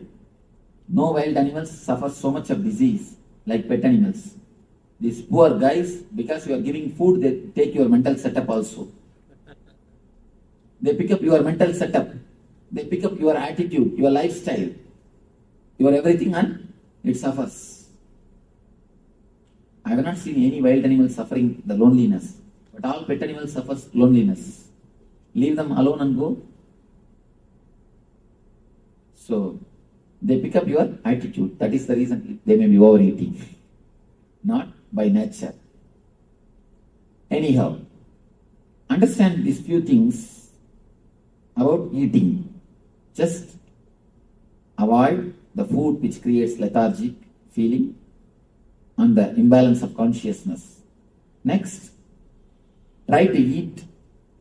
No wild animals suffer so much of disease like pet animals. These poor guys, because you are giving food, they take your mental setup also. They pick up your mental setup. They pick up your attitude, your lifestyle, your everything, and it suffers. I have not seen any wild animal suffering the loneliness, but all pet animals suffer loneliness. Leave them alone and go. So, they pick up your attitude. That is the reason they may be overeating. Not by nature. Anyhow, understand these few things about eating. Just avoid the food which creates lethargic feeling and the imbalance of consciousness. Next, try to eat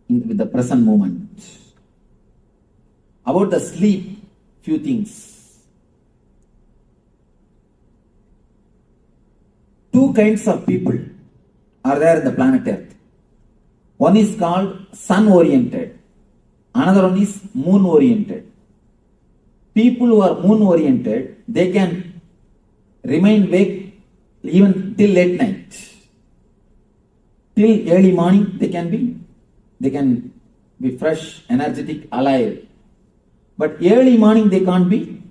with the present moment. About the sleep, few things. Two kinds of people are there in the planet Earth. One is called sun-oriented. Another one is moon-oriented. People who are moon-oriented, they can remain awake even till late night. Till early morning, they can be fresh, energetic, alive. But early morning, they can't be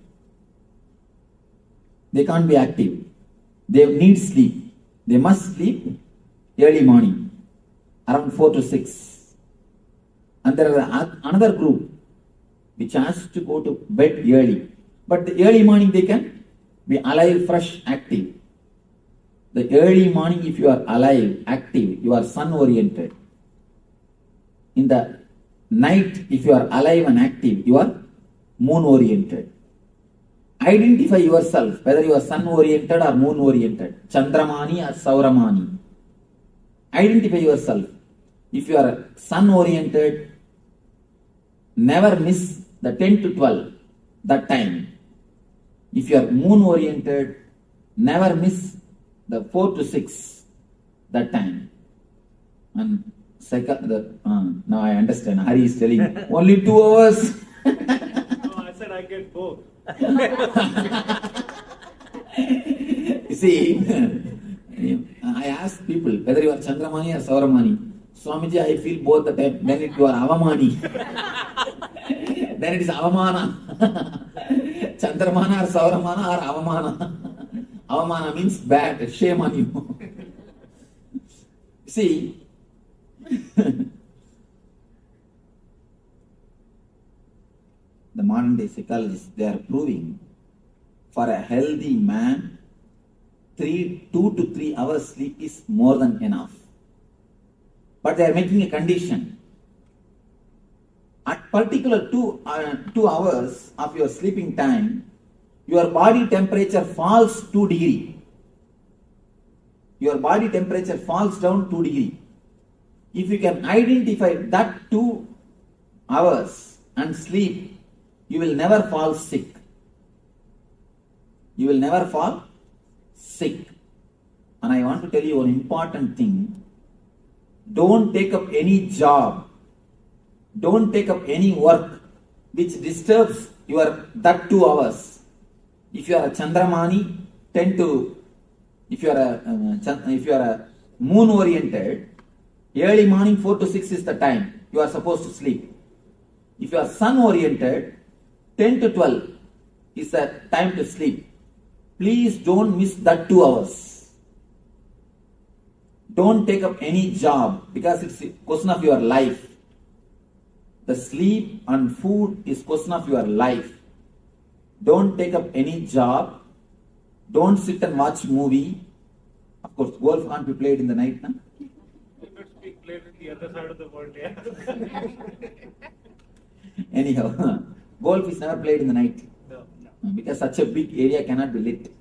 active. They need sleep. They must sleep early morning, around 4 to 6. And there are another group which has to go to bed early. But the early morning they can be alive, fresh, active. The early morning, if you are alive, active, you are sun-oriented. In the night, if you are alive and active, you are moon-oriented. Identify yourself, whether you are sun-oriented or moon-oriented, Chandramani or Sauramani. Identify yourself. If you are sun-oriented, never miss the 10 to 12, that time. If you are moon-oriented, never miss the 4 to 6, that time. And second, now I understand. Hari is telling only 2 hours. No, I said I get both. You see, I ask people whether you are Chandramani or Sauramani. Swamiji, I feel both the time. Then you are Avamani. Then it is Avamana. Chandramana or Sauramana or Avamana. Avamana means bad, shame on you. See, the modern day psychologists, they are proving for a healthy man, 2 to 3 hours sleep is more than enough. But they are making a condition. At particular 2 hours of your sleeping time, your body temperature falls 2 degrees. Your body temperature falls down 2 degrees. If you can identify that 2 hours and sleep, you will never fall sick. You will never fall sick. And I want to tell you an important thing. Don't take up any job. Don't take up any work which disturbs that 2 hours. If you are a Chandramani, if you are a moon oriented, early morning 4 to 6 is the time you are supposed to sleep. If you are sun oriented, 10 to 12 is the time to sleep. Please don't miss that 2 hours. Don't take up any job because it's a question of your life. The sleep and food is question of your life. Don't take up any job. Don't sit and watch movie. Of course, golf can't be played in the night. No? It's being played in the other side of the world, yeah. Anyhow, golf is never played in the night. No. Because such a big area cannot be lit.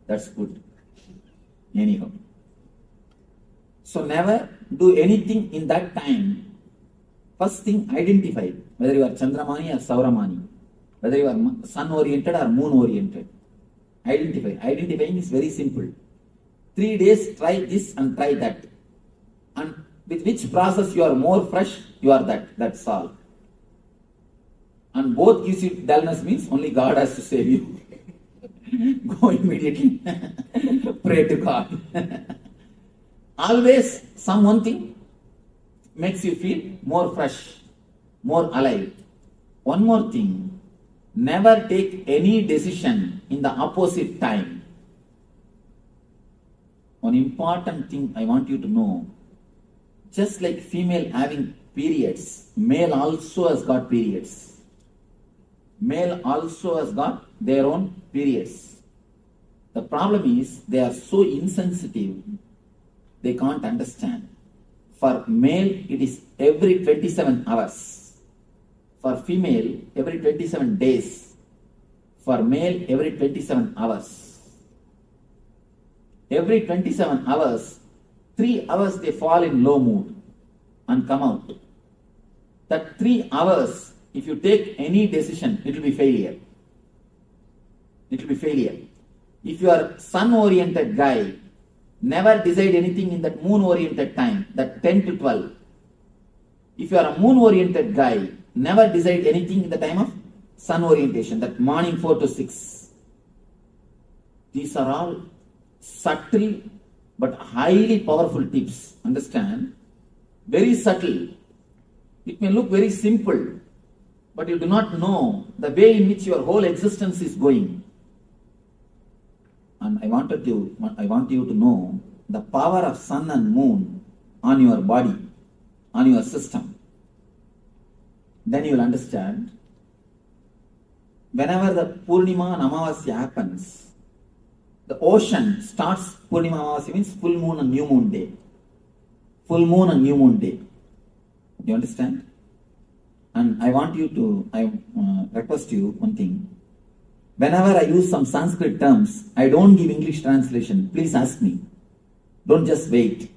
That's good. Anyhow. So never do anything in that time. First thing, identify whether you are Chandramani or Sauramani, whether you are sun-oriented or moon-oriented. Identify. Identifying is very simple. 3 days, try this and try that. And with which process you are more fresh, you are that. That's all. and both gives you dullness means only God has to save you. Go immediately. Pray to God. Always some one thing makes you feel more fresh, more alive. One more thing, never take any decision in the opposite time. One important thing I want you to know, just like female having periods, male also has got periods. Male also has got their own periods. The problem is they are so insensitive, they can't understand. For male, it is every 27 hours. For female, every 27 days. For male, every 27 hours. Every 27 hours, 3 hours they fall in low mood and come out. That 3 hours, if you take any decision, it will be failure. It will be failure. If you are sun-oriented guy, never decide anything in that moon-oriented time, that 10 to 12. If you are a moon-oriented guy, never decide anything in the time of sun orientation, that morning 4 to 6. These are all subtle but highly powerful tips. Understand? Very subtle. It may look very simple, but you do not know the way in which your whole existence is going. And I want you to know the power of sun and moon on your body, on your system. Then you will understand. Whenever the Purnima and Amavasya happens, the ocean starts. Purnima Amavasya means full moon and new moon day. Full moon and new moon day. Do you understand? And I request you one thing. Whenever I use some Sanskrit terms, I don't give English translation. Please ask me. Don't just wait.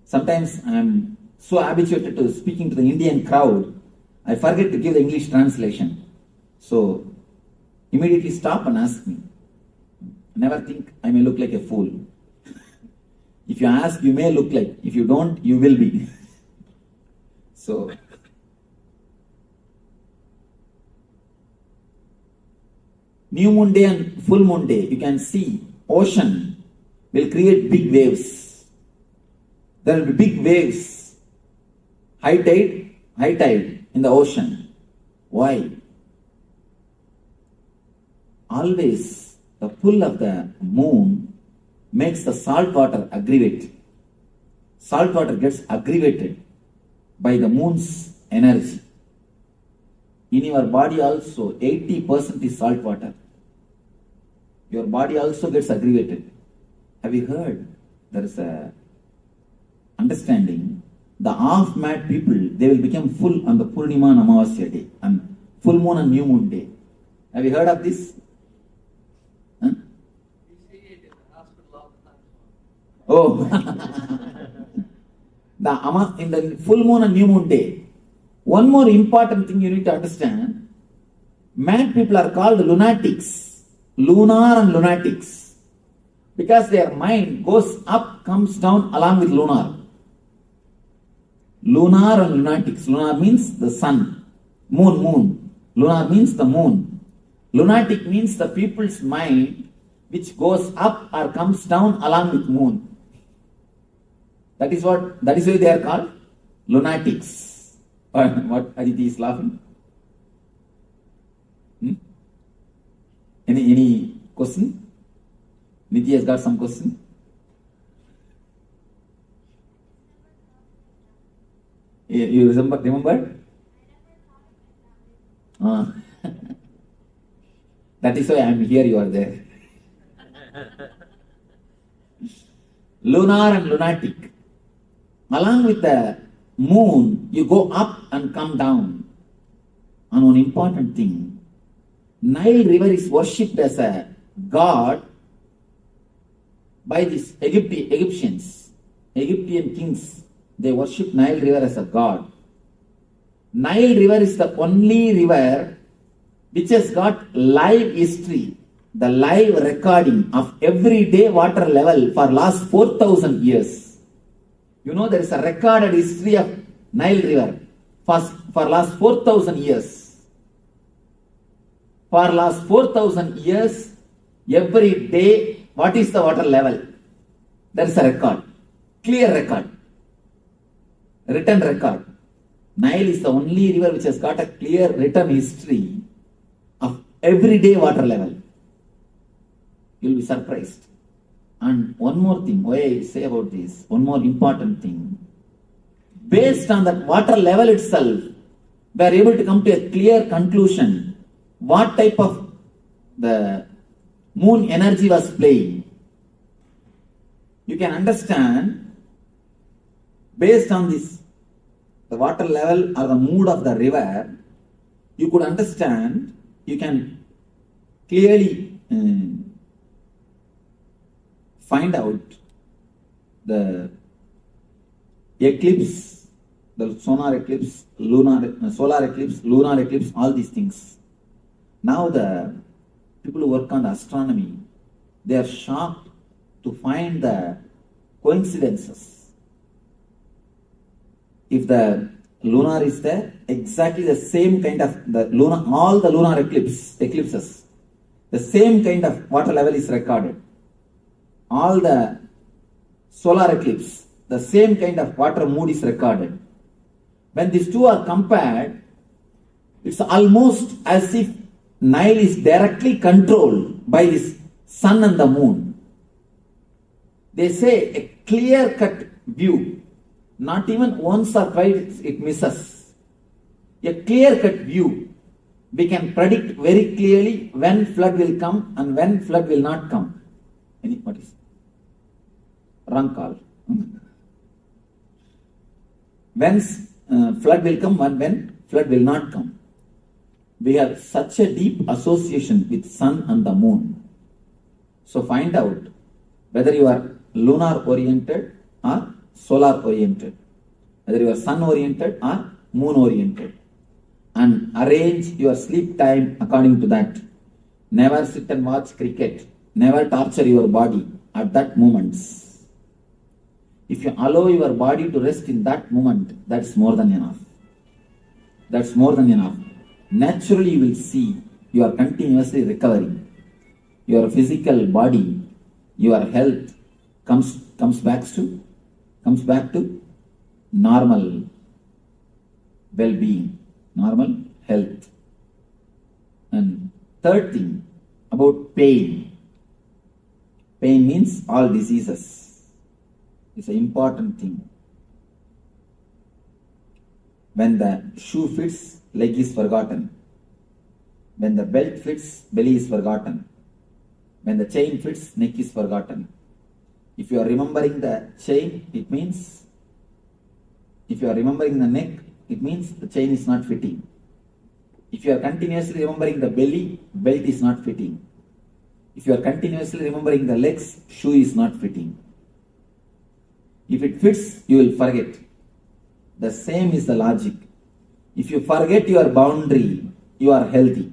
Sometimes I am so habituated to speaking to the Indian crowd, I forget to give the English translation. So, immediately stop and ask me. Never think I may look like a fool. If you ask, you may look like. If you don't, you will be. So, new moon day and full moon day, you can see ocean will create big waves. There will be big waves. High tide in the ocean. Why? Always the pull of the moon makes the salt water aggravate. Salt water gets aggravated by the moon's energy. In your body also, 80% is salt water. Your body also gets aggravated. Have you heard? There is a understanding. The half-mad people, they will become full on the Purnima and Amavasya day, and full moon and new moon day. Have you heard of this? Huh? Oh, in the full moon and new moon day. One more important thing you need to understand. Mad people are called lunatics, lunar and lunatics, because their mind goes up, comes down along with lunar. Lunar and lunatics. Lunar means the sun. Moon. Lunar means the moon. Lunatic means the people's mind which goes up or comes down along with moon. That is why they are called lunatics. What Aditi is laughing? Any question? Nidhi has got some question? You remember? That is why I am here, you are there. Lunar and lunatic. Along with the moon, you go up and come down. And one important thing, Nile river is worshipped as a god by these Egyptians, Egyptian kings. They worship Nile river as a god. Nile river is the only river which has got live history, the live recording of everyday water level for last 4,000 years. You know, there is a recorded history of Nile river for last 4,000 years. For last 4,000 years, every day, what is the water level? There is a record, clear record, written record. Nile is the only river which has got a clear written history of everyday water level. You will be surprised. And one more thing, why I say about this, one more important thing. Based on that water level itself, we are able to come to a clear conclusion what type of the moon energy was playing. You can understand based on this, the water level or the mood of the river, you could understand, you can clearly find out the eclipse, the solar eclipse, solar eclipse, lunar eclipse, all these things. Now the people who work on astronomy, they are shocked to find the coincidences. If the lunar is there, exactly the same kind of the lunar, all the lunar eclipses, the same kind of water level is recorded. All the solar eclipse, the same kind of water mood is recorded. When these two are compared, it's almost as if Nile is directly controlled by this sun and the moon. They say a clear-cut view, not even once or twice it misses. A clear-cut view, we can predict very clearly when flood will come and when flood will not come. What is wrong call? When flood will come and when flood will not come. We have such a deep association with sun and the moon. So find out whether you are lunar oriented or solar oriented, whether you are sun oriented or moon oriented, and arrange your sleep time according to that. Never sit and watch cricket. Never torture your body at that moment. If you allow your body to rest in that moment, that's more than enough. That's more than enough. Naturally, you will see you are continuously recovering. Your physical body, your health comes back to normal well-being, normal health. And third thing about pain. Pain means all diseases. It's an important thing. When the shoe fits, leg is forgotten. When the belt fits, belly is forgotten. When the chain fits, neck is forgotten. If you are remembering the chain, it means, if you are remembering the neck, it means the chain is not fitting. If you are continuously remembering the belly, belt is not fitting. If you are continuously remembering the legs, shoe is not fitting. If it fits, you will forget. The same is the logic. If you forget your boundary, you are healthy.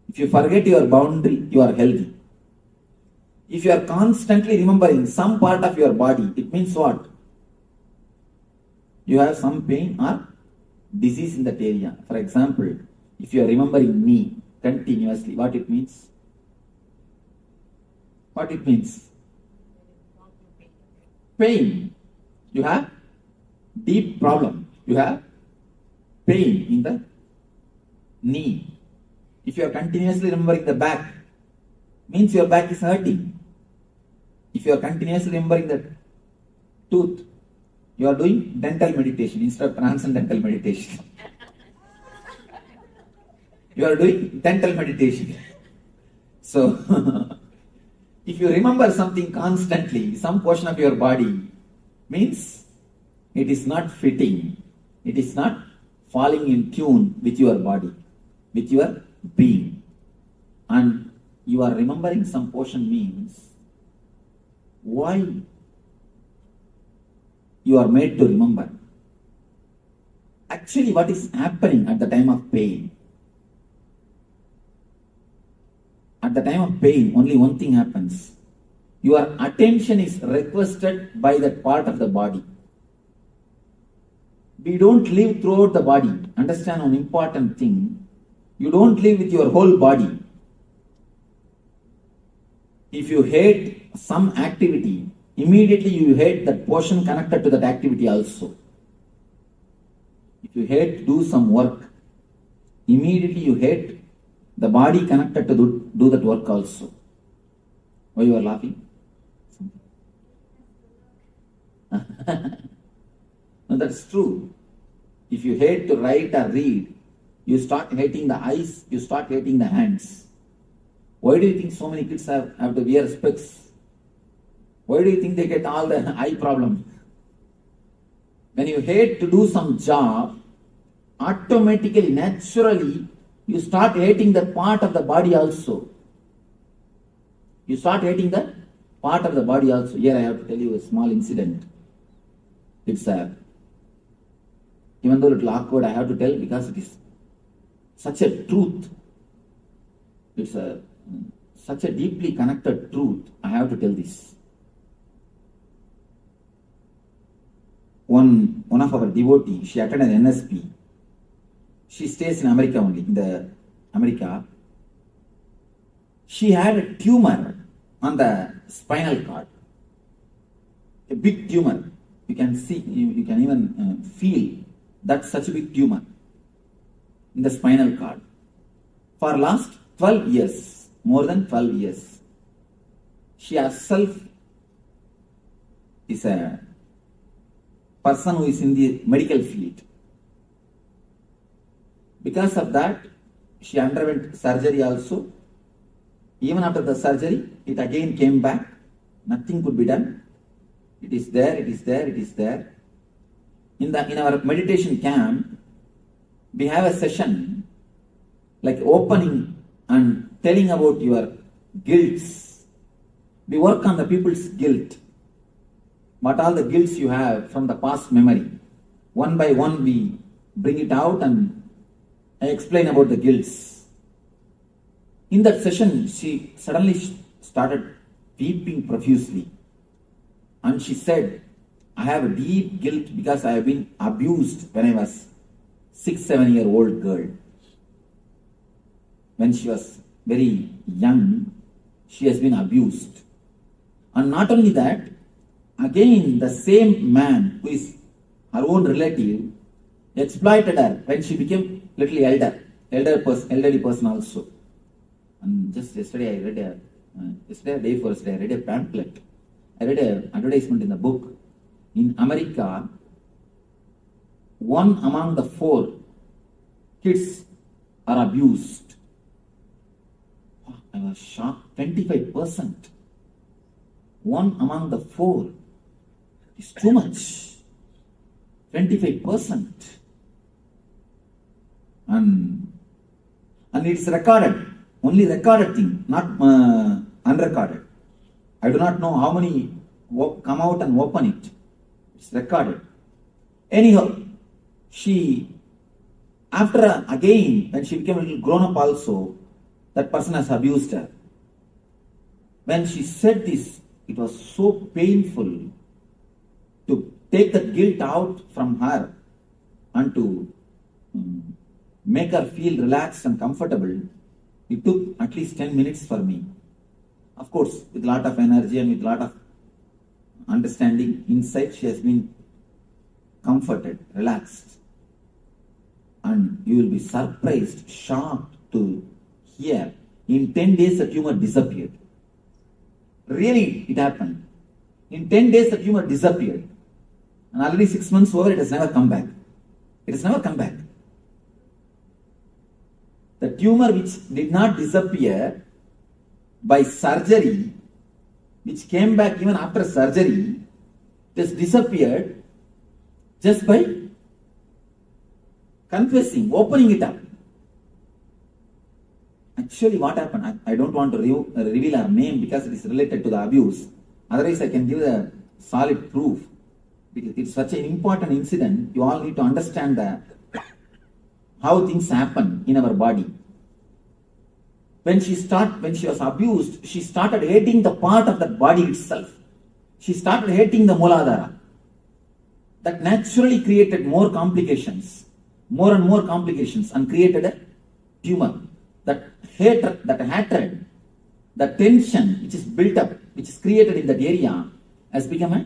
If you forget your boundary, you are healthy. If you are constantly remembering some part of your body, it means what? You have some pain or disease in that area. For example, if you are remembering knee continuously, what it means? What it means? Pain. You have deep problem. You have pain in the knee. If you are continuously remembering the back, means your back is hurting. If you are continuously remembering the tooth, you are doing dental meditation instead of transcendental meditation. You are doing dental meditation. So, if you remember something constantly, some portion of your body, means it is not fitting. It is not falling in tune with your body, with your being. And you are remembering some portion means why you are made to remember. Actually, what is happening at the time of pain? At the time of pain, only one thing happens. Your attention is requested by that part of the body. We don't live throughout the body. Understand one important thing. You don't live with your whole body. If you hate some activity, immediately you hate that portion connected to that activity also. If you hate to do some work, immediately you hate the body connected to do that work also. Why you are laughing? No, that's true. If you hate to write or read, you start hating the eyes, you start hating the hands. Why do you think so many kids have to wear specs? Why do you think they get all the eye problems? When you hate to do some job, automatically, naturally, you start hating that part of the body also. You start hating that part of the body also. Here I have to tell you a small incident. It's even though it's awkward, I have to tell because it is such a truth. It's such a deeply connected truth. I have to tell this. One of our devotees, she attended NSP. She stays in America only, in America. She had a tumor on the spinal cord. A big tumor. You can see, you can even feel that's such a big tumor in the spinal cord. For last 12 years, more than 12 years, she herself is a person who is in the medical field. Because of that, she underwent surgery also. Even after the surgery, it again came back. Nothing could be done. It is there, it is there, it is there. In our meditation camp, we have a session like opening and telling about your guilts. We work on the people's guilt. What all the guilts you have from the past memory. One by one we bring it out and I explain about the guilts. In that session, she suddenly started weeping profusely. And she said, I have a deep guilt because I have been abused when I was 6-7-year-old girl. When she was very young, she has been abused. And not only that, again the same man who is her own relative exploited her when she became little elderly person also. And just yesterday I read I read a pamphlet. I read an advertisement in the book. In America, 1 among the 4 kids are abused. I was shocked. 25%. 1 among the 4 is too much. 25%. And it's recorded. Only recorded thing, not unrecorded. I do not know how many come out and open it. It's recorded. Anyhow, she, after again, when she became a little grown up also, that person has abused her. When she said this, it was so painful to take that guilt out from her and to make her feel relaxed and comfortable. It took at least 10 minutes for me. Of course, with a lot of energy and with a lot of understanding, insight, she has been comforted, relaxed. And you will be surprised, shocked to hear. In 10 days, the tumor disappeared. Really, it happened. In 10 days, the tumor disappeared. And already 6 months over, it has never come back. It has never come back. The tumor which did not disappear by surgery, which came back even after surgery, just disappeared just by confessing, opening it up. Actually, what happened? I don't want to reveal her name because it is related to the abuse. Otherwise, I can give the solid proof. It's such an important incident. You all need to understand how things happen in our body. When she was abused, she started hating the part of that body itself. She started hating the Mooladhara. That naturally created more complications, more and more complications, and created a tumor. That hatred, the tension which is built up, which is created in that area, has become a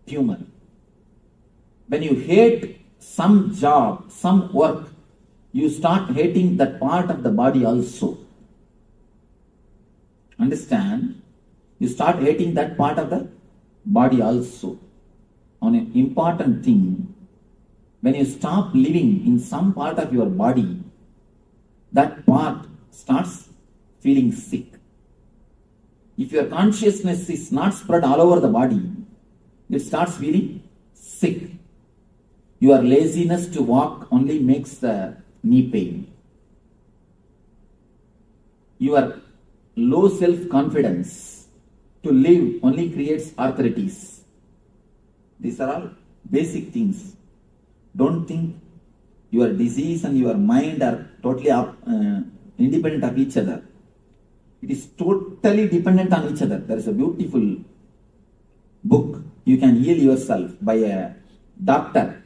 tumor. When you hate some job, some work, you start hating that part of the body also. Understand? You start hating that part of the body also. On an important thing, when you stop living in some part of your body, that part starts feeling sick. If your consciousness is not spread all over the body, it starts feeling sick. Your laziness to walk only makes the knee pain. Your low self-confidence to live only creates arthritis. These are all basic things. Don't think your disease and your mind are totally independent of each other. It is totally dependent on each other. There is a beautiful book, You Can Heal Yourself, by a doctor.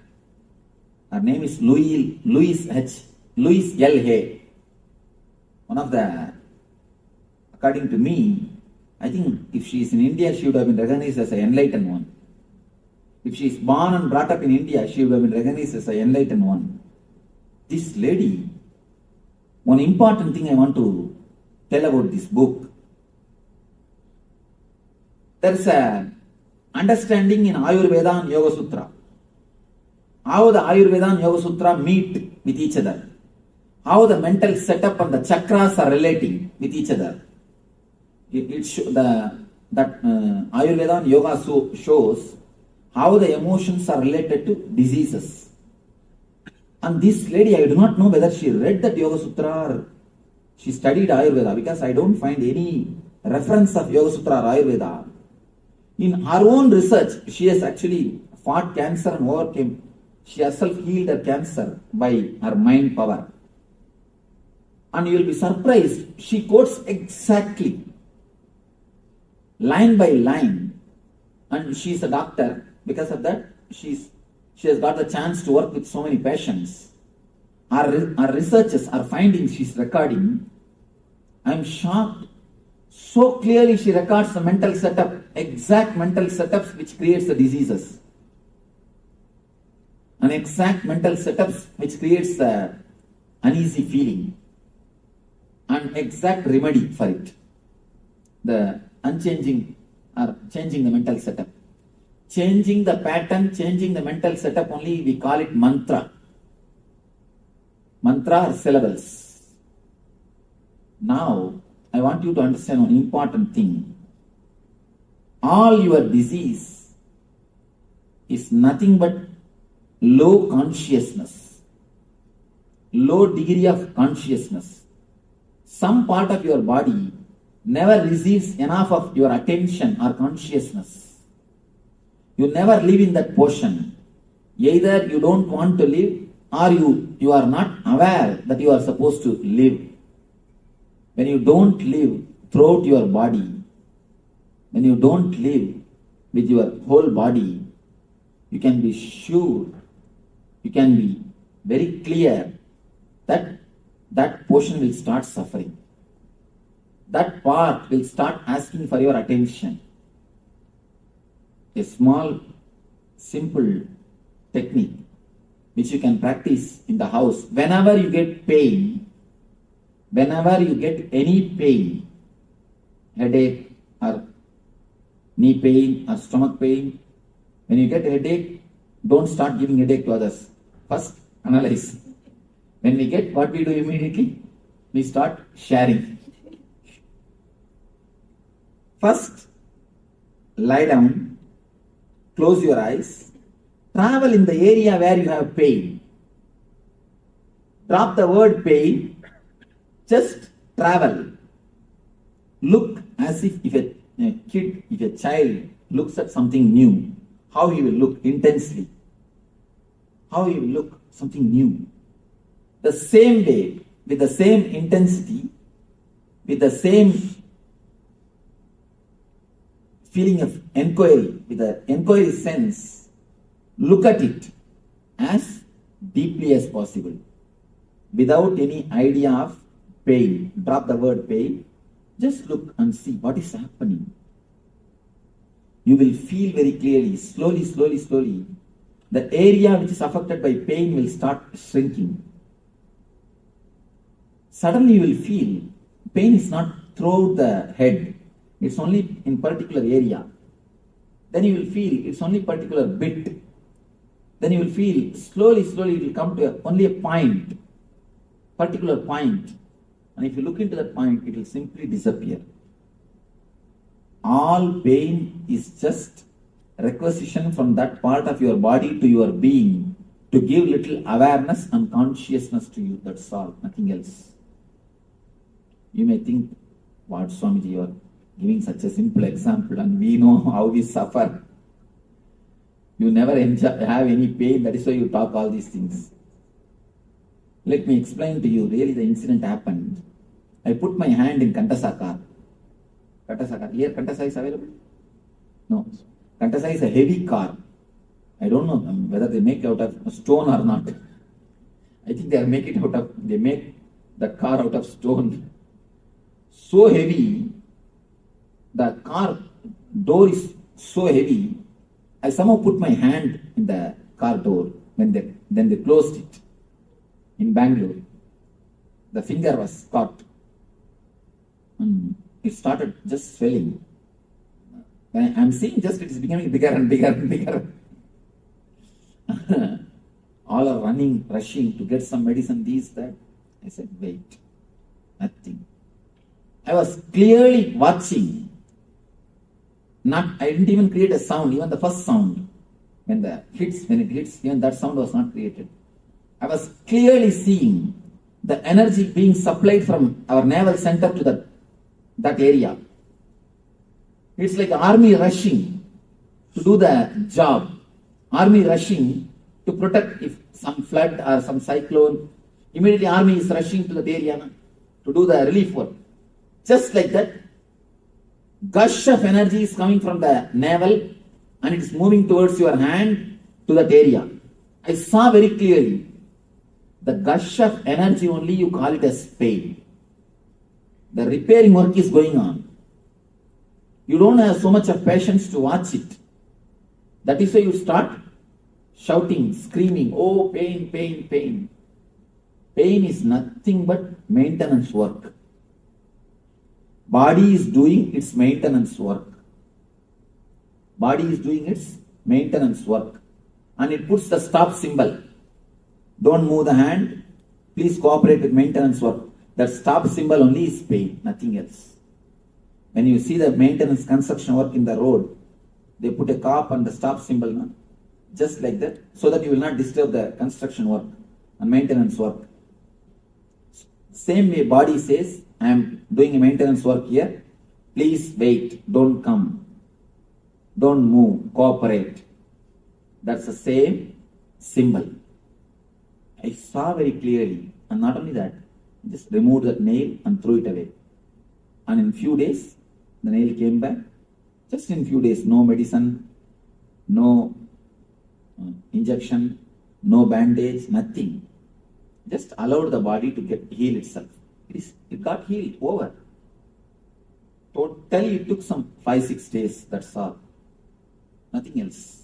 Her name is Louise L. Hay. One of the, according to me, I think if she is in India, she would have been recognized as an enlightened one. If she is born and brought up in India, she would have been recognized as an enlightened one. This lady, one important thing I want to tell about this book. There is an understanding in Ayurveda and Yoga Sutra. How the Ayurveda and Yoga Sutra meet with each other. How the mental setup and the chakras are relating with each other. Ayurveda and Yoga shows how the emotions are related to diseases. And this lady, I do not know whether she read that Yoga Sutra or she studied Ayurveda, because I don't find any reference of Yoga Sutra or Ayurveda. In her own research, she has actually fought cancer and overcame. She herself healed her cancer by her mind power. And you will be surprised, she quotes exactly, line by line. And she is a doctor. Because of that, she has got the chance to work with so many patients. Our researches, our findings she's recording, I'm shocked. So clearly she records the mental setup, exact mental setups which creates the diseases. And exact mental setups which creates the uneasy feeling. And exact remedy for it. The unchanging or changing the mental setup. Changing the pattern, changing the mental setup, only we call it mantra. Mantra or syllables. Now, I want you to understand one important thing. All your disease is nothing but low consciousness. Low degree of consciousness. Some part of your body never receives enough of your attention or consciousness. You never live in that portion. Either you don't want to live, or you are not aware that you are supposed to live. When you don't live throughout your body, when you don't live with your whole body, you can be sure, you can be very clear that that portion will start suffering. That part will start asking for your attention. A small, simple technique which you can practice in the house. Whenever you get pain, whenever you get any pain, headache or knee pain or stomach pain, when you get a headache, don't start giving headache to others. First, analyze. When we get, what we do immediately? We start sharing. First, lie down, close your eyes, travel in the area where you have pain. Drop the word pain, just travel. Look as if a kid, if a child looks at something new, how he will look intensely. How he will look something new. The same way, with the same intensity, with the same feeling of inquiry, with the inquiry sense, look at it as deeply as possible, without any idea of pain, drop the word pain, just look and see what is happening. You will feel very clearly, slowly, the area which is affected by pain will start shrinking. Suddenly you will feel pain is not throughout the head, it's only in particular area. Then you will feel it's only particular bit. Then you will feel slowly it will come to only a point, particular point. And if you look into that point, it will simply disappear. All pain is just requisition from that part of your body to your being to give little awareness and consciousness to you. That's all, nothing else. You may think, what Swamiji, you are giving such a simple example and we know how we suffer. You never have any pain, that is why you talk all these things. Let me explain to you, really the incident happened. I put my hand in Kantasa car. Here Kantasa is available? No. Kantasa is a heavy car. I don't know whether they make it out of stone or not. I think they make the car out of stone. So heavy, the car door is so heavy, I somehow put my hand in the car door then they closed it in Bangalore. The finger was caught and it started just swelling. When I'm seeing just it is becoming bigger and bigger. All are running, rushing to get some medicine, that. I said, wait, nothing. I was clearly watching. I didn't even create a sound, even the first sound. When it hits, even that sound was not created. I was clearly seeing the energy being supplied from our navel center to that area. It's like army rushing to do the job. Army rushing to protect if some flood or some cyclone. Immediately army is rushing to that area to do the relief work. Just like that, gush of energy is coming from the navel and it is moving towards your hand to that area. I saw very clearly the gush of energy only you call it as pain. The repairing work is going on. You don't have so much of patience to watch it. That is why you start shouting, screaming, oh pain, pain, pain. Pain is nothing but maintenance work. Body is doing its maintenance work. Body is doing its maintenance work. And it puts the stop symbol. Don't move the hand. Please cooperate with maintenance work. That stop symbol only is pain, nothing else. When you see the maintenance construction work in the road, they put a cop and the stop symbol, just like that, so that you will not disturb the construction work and maintenance work. Same way body says, I am doing a maintenance work here. Please wait, don't come. Don't move, cooperate. That's the same symbol. I saw very clearly, and not only that, just removed that nail and threw it away. And in few days, the nail came back. Just in few days, no medicine, no injection, no bandage, nothing. Just allowed the body to heal itself. It got healed, over. Totally it took some 5-6 days, that's all. Nothing else.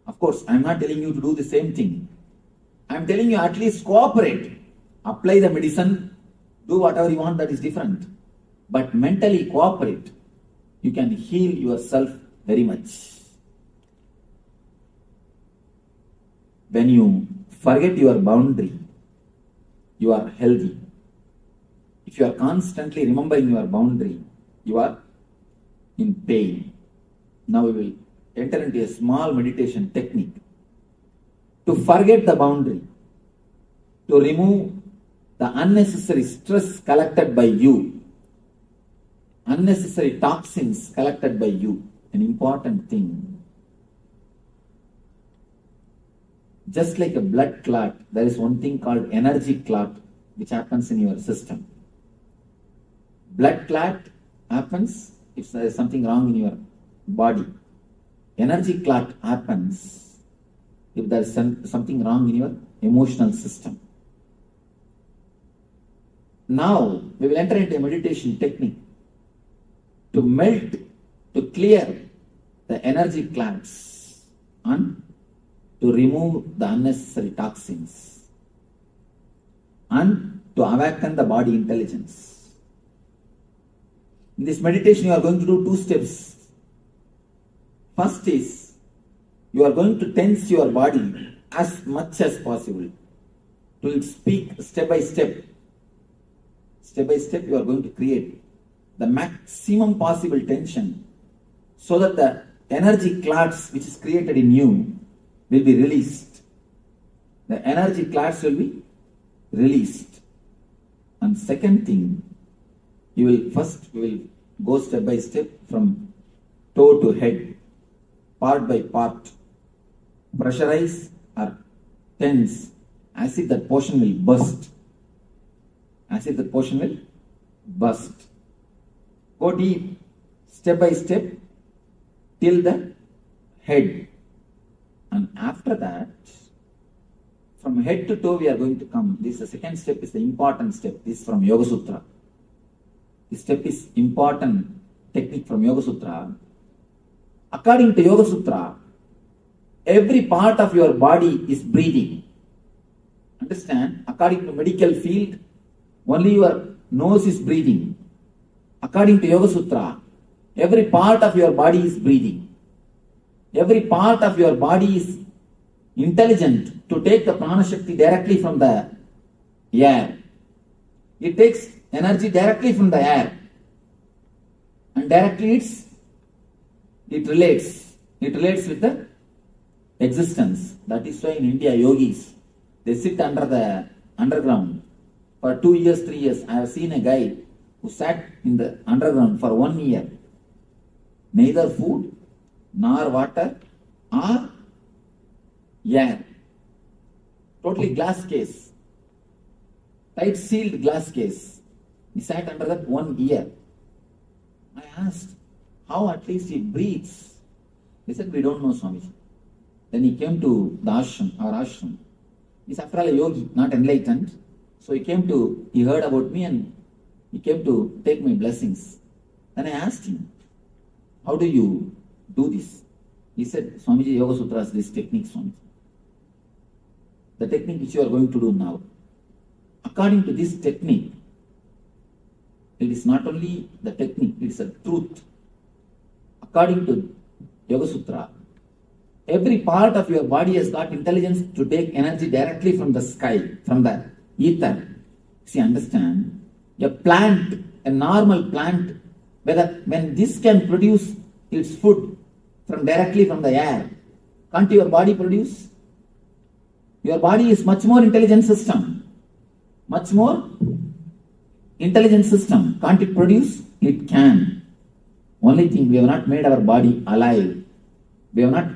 Of course, I am not telling you to do the same thing. I am telling you at least cooperate. Apply the medicine, do whatever you want, that is different. But mentally cooperate. You can heal yourself very much. When you forget your boundary, you are healthy. If you are constantly remembering your boundary, you are in pain. Now we will enter into a small meditation technique to forget the boundary, to remove the unnecessary stress collected by you, unnecessary toxins collected by you. An important thing. Just like a blood clot, there is one thing called energy clot which happens in your system. Blood clot happens if there is something wrong in your body. Energy clot happens if there is something wrong in your emotional system. Now we will enter into a meditation technique to melt, to clear the energy clouds and to remove the unnecessary toxins and to awaken the body intelligence. In this meditation, you are going to do 2 steps. First is, you are going to tense your body as much as possible to its peak, step by step. Step by step, you are going to create the maximum possible tension so that the energy clouds which is created in you will be released. The energy clouds will be released. And second thing, we will go step by step from toe to head, part by part. Pressurize or tense as if that portion will burst. As if that portion will burst. Go deep, step by step, till the head. And after that, from head to toe we are going to come. This is the second step, is the important step. This is from Yoga Sutra. This step is important technique from Yoga Sutra. According to Yoga Sutra, every part of your body is breathing. Understand? According to medical field, only your nose is breathing. According to Yoga Sutra, every part of your body is breathing. Every part of your body is intelligent to take the prana shakti directly from the air. It takes energy directly from the air and directly it relates with the existence. That is why in India yogis, they sit under the underground for 2 years, 3 years. I have seen a guy who sat in the underground for 1 year. Neither food nor water or air. Totally glass case. Tight sealed glass case. He sat under that 1 year. I asked, how at least he breathes? He said, we don't know, Swamiji. Then he came to the ashram, our ashram. He's after all a yogi, not enlightened. So he heard about me and he came to take my blessings. Then I asked him, how do you do this? He said, Swamiji, Yoga Sutra is this technique, Swamiji. The technique which you are going to do now. According to this technique, it is not only the technique, it is a truth. According to Yoga Sutra, every part of your body has got intelligence to take energy directly from the sky, from the ether. See, understand? A plant, a normal plant, when this can produce its food directly from the air, can't your body produce? Your body is much more intelligent system. Much more intelligent system. Can't it produce? It can. Only thing, we have not made our body alive. We have not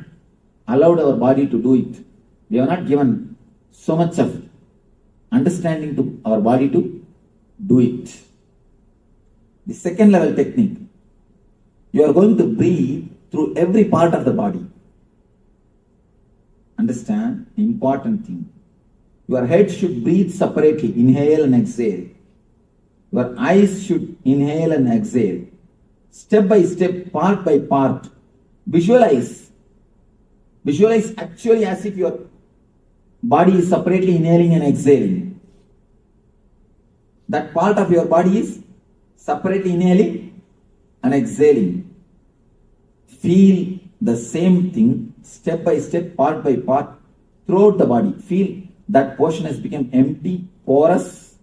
allowed our body to do it. We have not given so much of understanding to our body to do it. The second level technique, you are going to breathe through every part of the body. Understand? Important thing. Your head should breathe separately, inhale and exhale. Your eyes should inhale and exhale. Step by step, part by part. Visualize actually as if your body is separately inhaling and exhaling. That part of your body is separately inhaling and exhaling. Feel the same thing, step by step, part by part, throughout the body. Feel that portion has become empty, porous.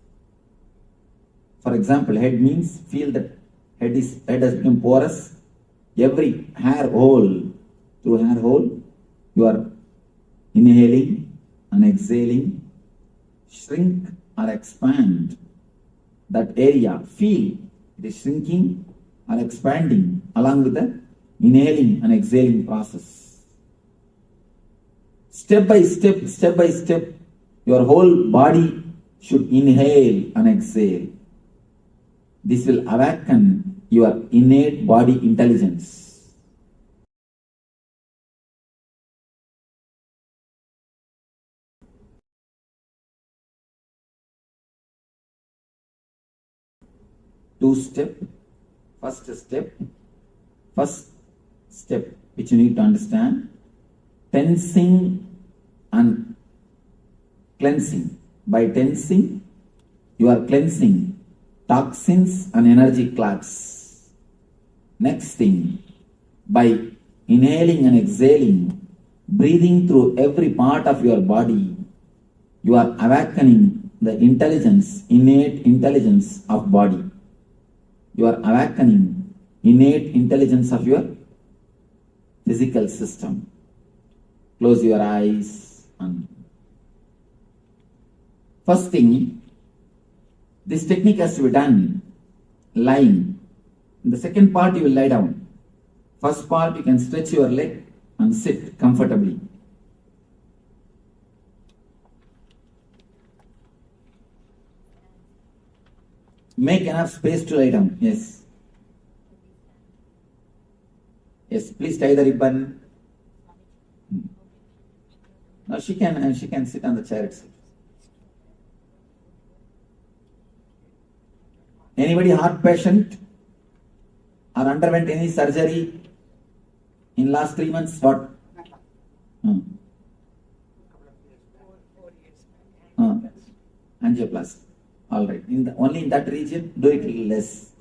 For example, head means feel that head has become porous. Every hair hole, through hair hole, you are inhaling and exhaling. Shrink or expand that area. Feel it is shrinking or expanding along with the inhaling and exhaling process. Step by step, your whole body should inhale and exhale. This will awaken your innate body intelligence. two-step. First step which you need to understand, tensing and cleansing. By tensing, you are cleansing toxins and energy clots. Next thing, by inhaling and exhaling, breathing through every part of your body, you are awakening the intelligence, innate intelligence of body. You are awakening innate intelligence of your physical system. Close your eyes and first thing, this technique has to be done lying. In the second part, you will lie down. First part, you can stretch your leg and sit comfortably. Make enough space to lie down. Yes. Yes, please tie the ribbon. Now she can sit on the chair itself. Anybody heart patient or underwent any surgery in last 3 months? What? Angioplasty. All right. Only in that region, do it little less.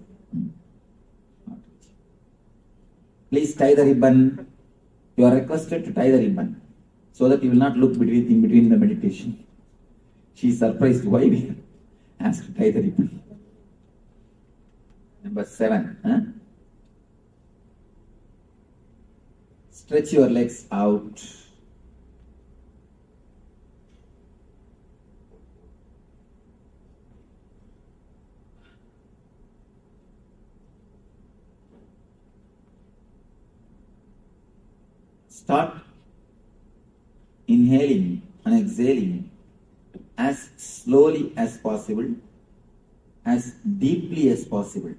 Please tie the ribbon. You are requested to tie the ribbon so that you will not look in between the meditation. She is surprised why we asked to tie the ribbon. Number 7. Stretch your legs out. Start inhaling and exhaling as slowly as possible, as deeply as possible.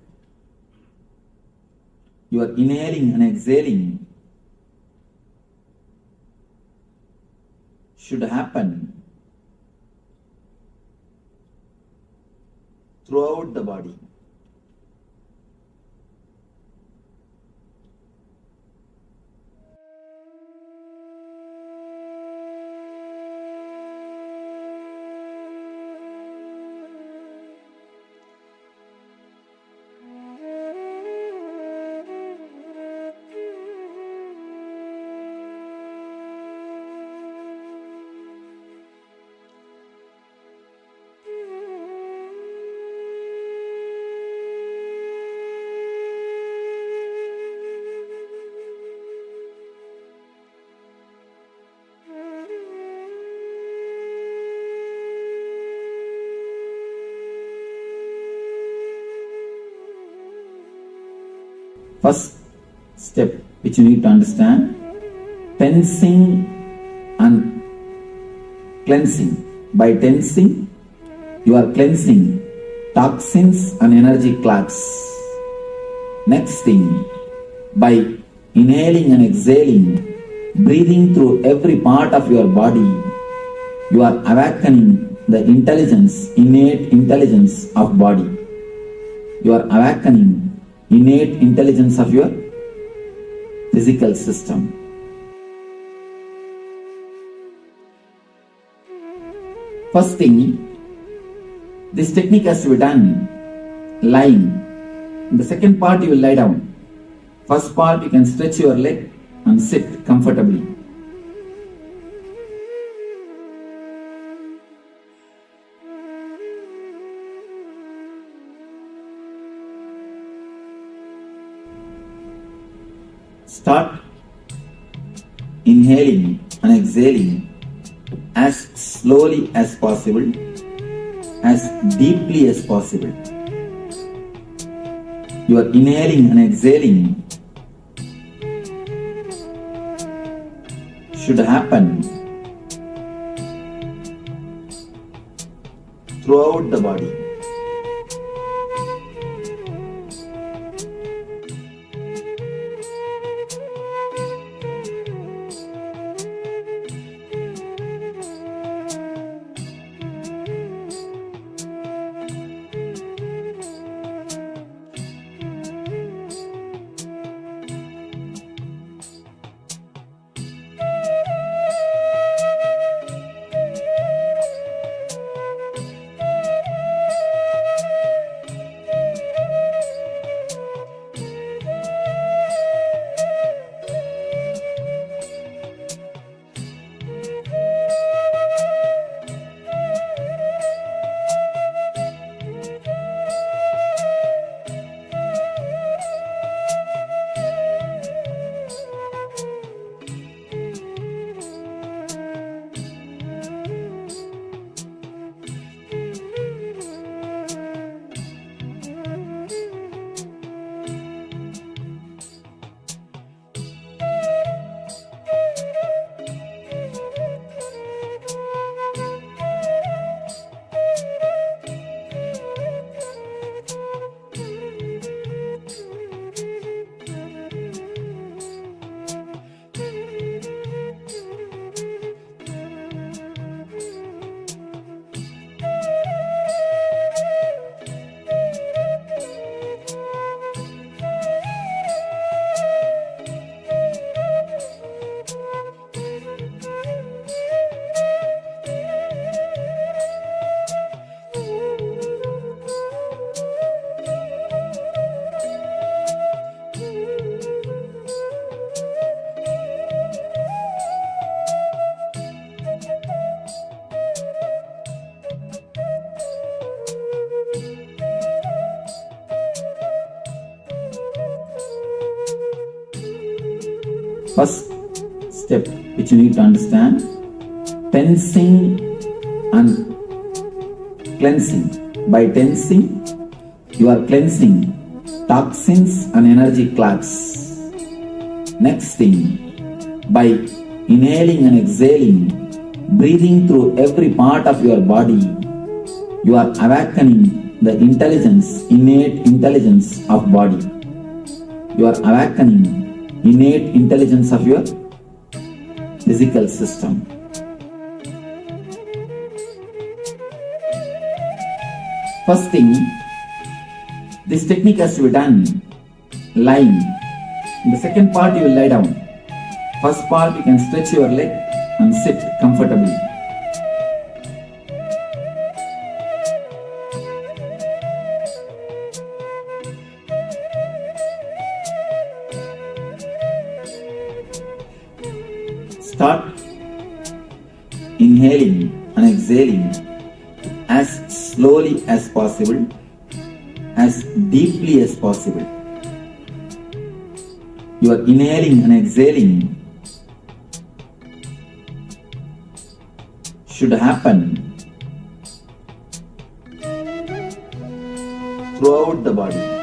You are inhaling and exhaling should happen throughout the body. First step which you need to understand, tensing and cleansing. By tensing, you are cleansing toxins and energy clots. Next thing, by inhaling and exhaling, breathing through every part of your body, you are awakening the intelligence, innate intelligence of body. You are awakening innate intelligence of your physical system. First thing, this technique has to be done lying. In the second part, you will lie down. First part, you can stretch your leg and sit comfortably. Start inhaling and exhaling as slowly as possible, as deeply as possible. You are inhaling and exhaling should happen throughout the body. First step which you need to understand, tensing and cleansing. By tensing, you are cleansing toxins and energy clots. Next thing, by inhaling and exhaling, breathing through every part of your body, you are awakening the intelligence, innate intelligence of body. You are awakening innate intelligence of your physical system. First thing, this technique has to be done lying. In the second part, you will lie down. First part, you can stretch your leg and sit comfortably. Start inhaling and exhaling as slowly as possible, as deeply as possible. Your inhaling and exhaling should happen throughout the body.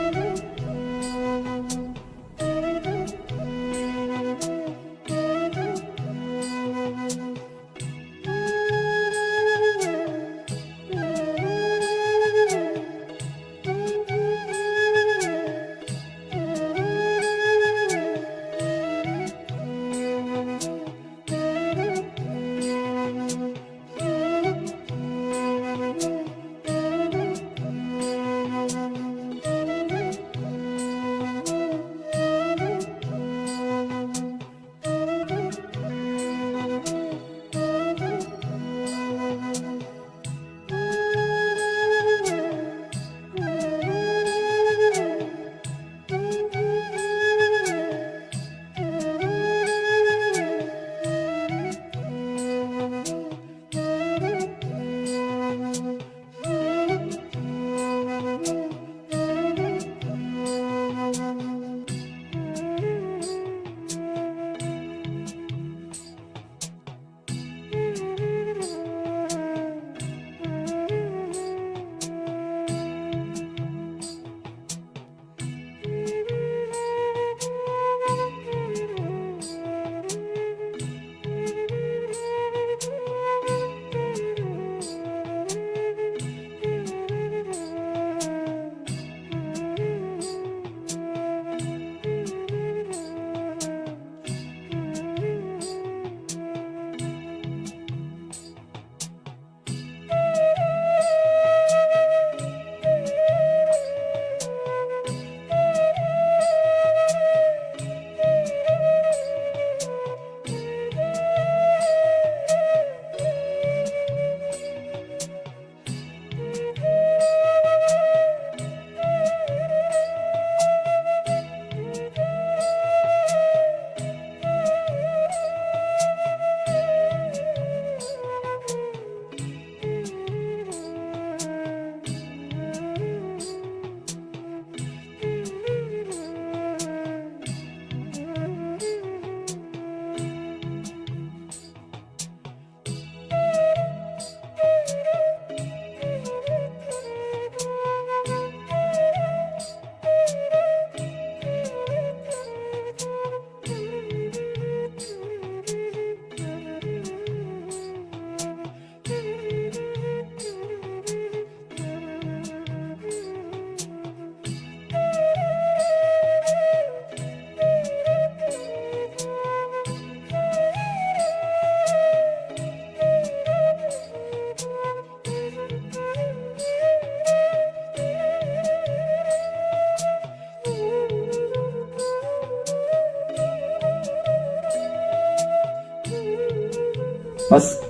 First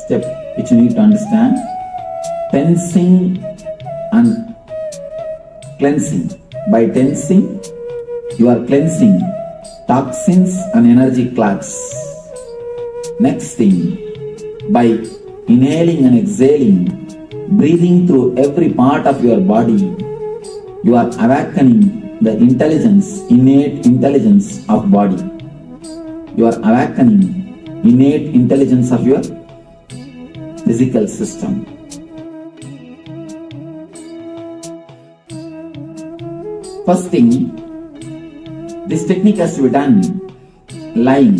step which you need to understand, tensing and cleansing. By tensing, you are cleansing toxins and energy clots. Next thing, by inhaling and exhaling, breathing through every part of your body, you are awakening the intelligence, innate intelligence of body. You are awakening innate intelligence of your physical system. First thing, this technique has to be done lying.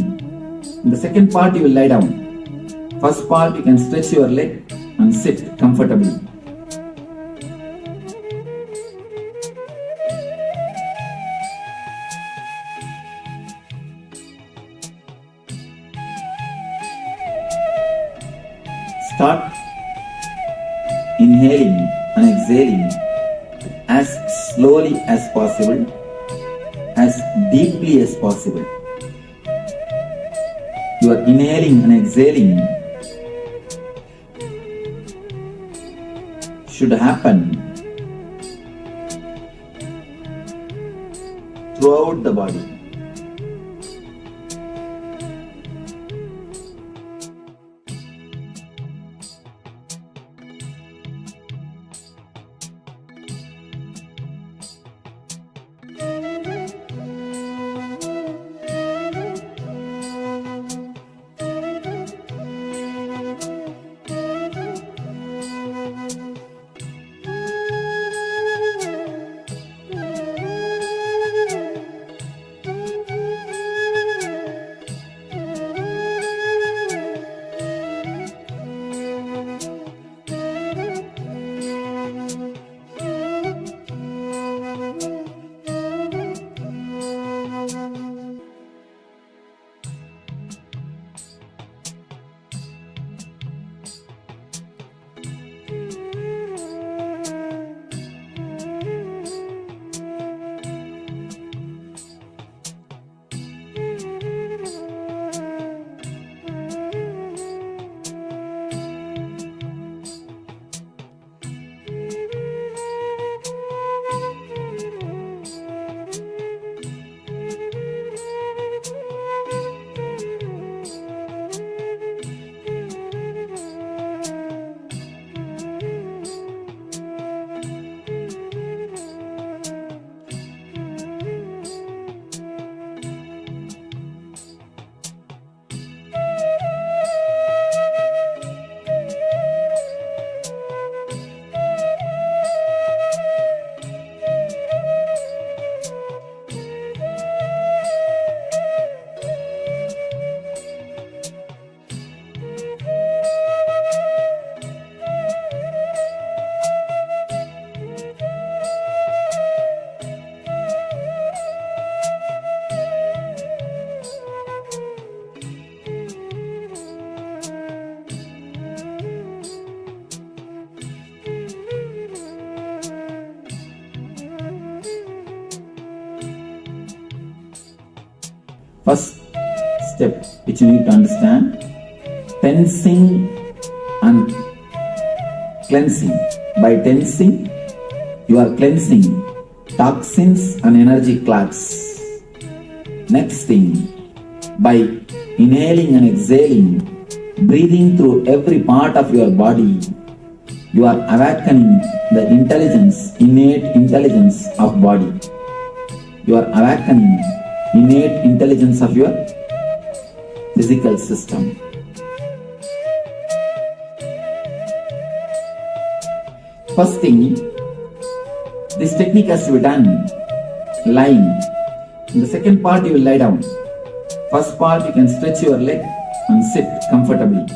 In the second part, you will lie down. First part, you can stretch your leg and sit comfortably. Start inhaling and exhaling as slowly as possible, as deeply as possible. You are inhaling and exhaling should happen throughout the body. First step which you need to understand, tensing and cleansing. By tensing, you are cleansing toxins and energy clots. Next thing, by inhaling and exhaling, breathing through every part of your body, you are awakening the intelligence, innate intelligence of body. You are awakening innate intelligence of your physical system. First thing, this technique has to be done lying. In the second part, you will lie down. First part, you can stretch your leg and sit comfortably.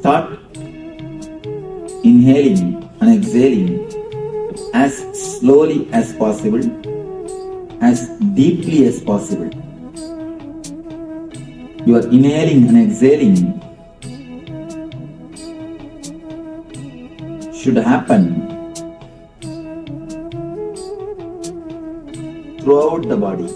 Start inhaling and exhaling as slowly as possible, as deeply as possible. You are inhaling and exhaling should happen throughout the body.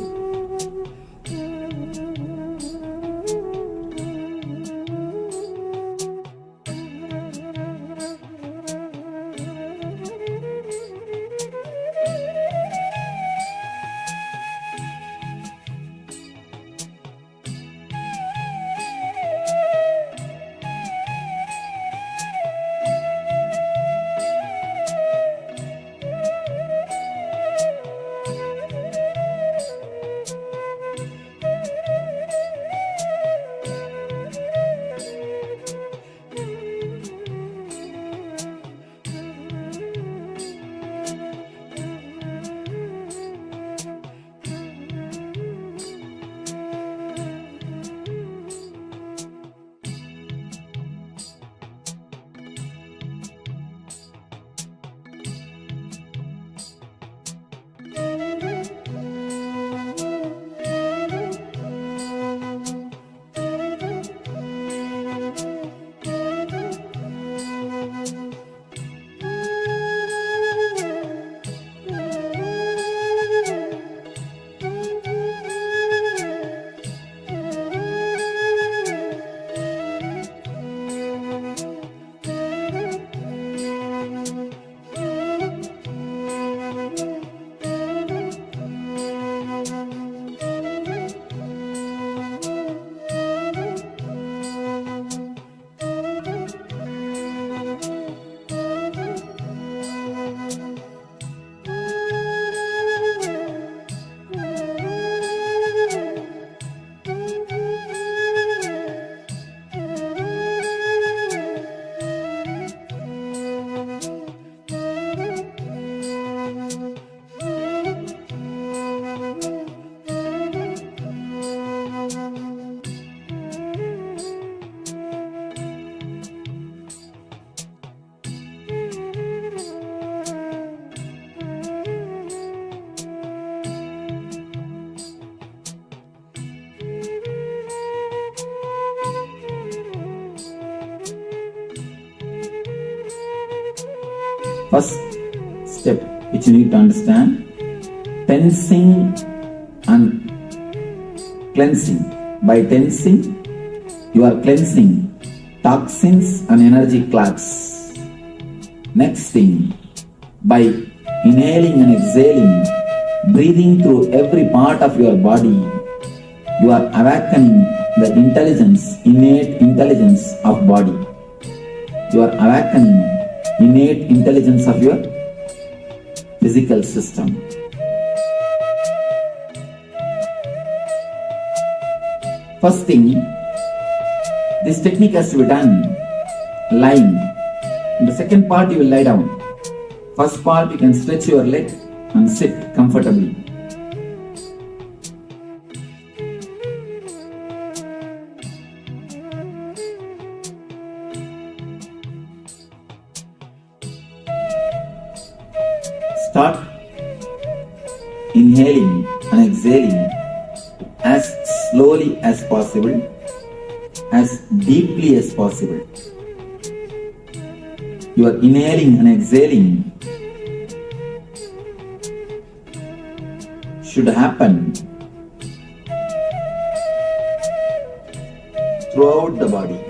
First step which you need to understand, tensing and cleansing. By tensing, you are cleansing toxins and energy clots. Next thing, by inhaling and exhaling, breathing through every part of your body, you are awakening the intelligence, innate intelligence of body. You are awakening innate intelligence of your physical system. First thing, this technique has to be done lying. In the second part, you will lie down. First part, you can stretch your leg and sit comfortably. Start inhaling and exhaling as slowly as possible, as deeply as possible. You are inhaling and exhaling should happen throughout the body.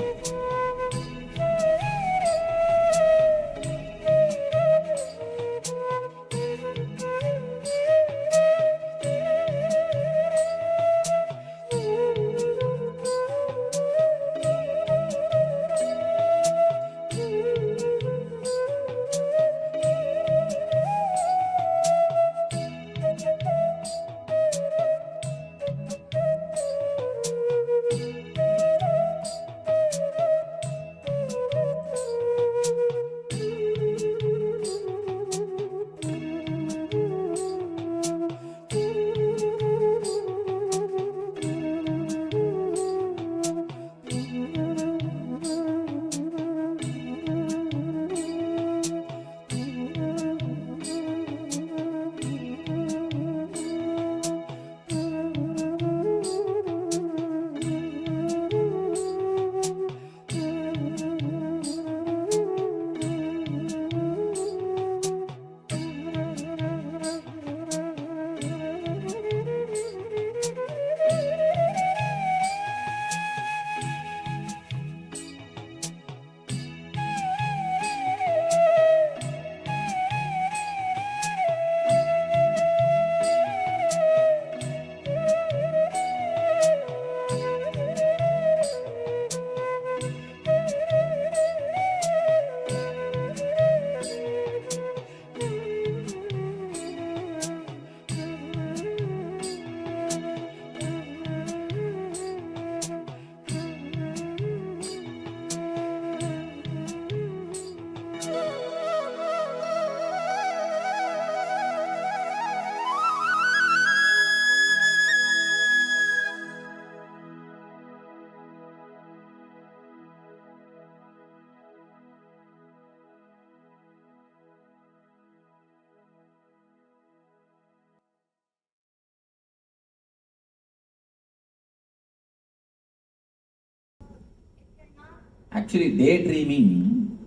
Actually, daydreaming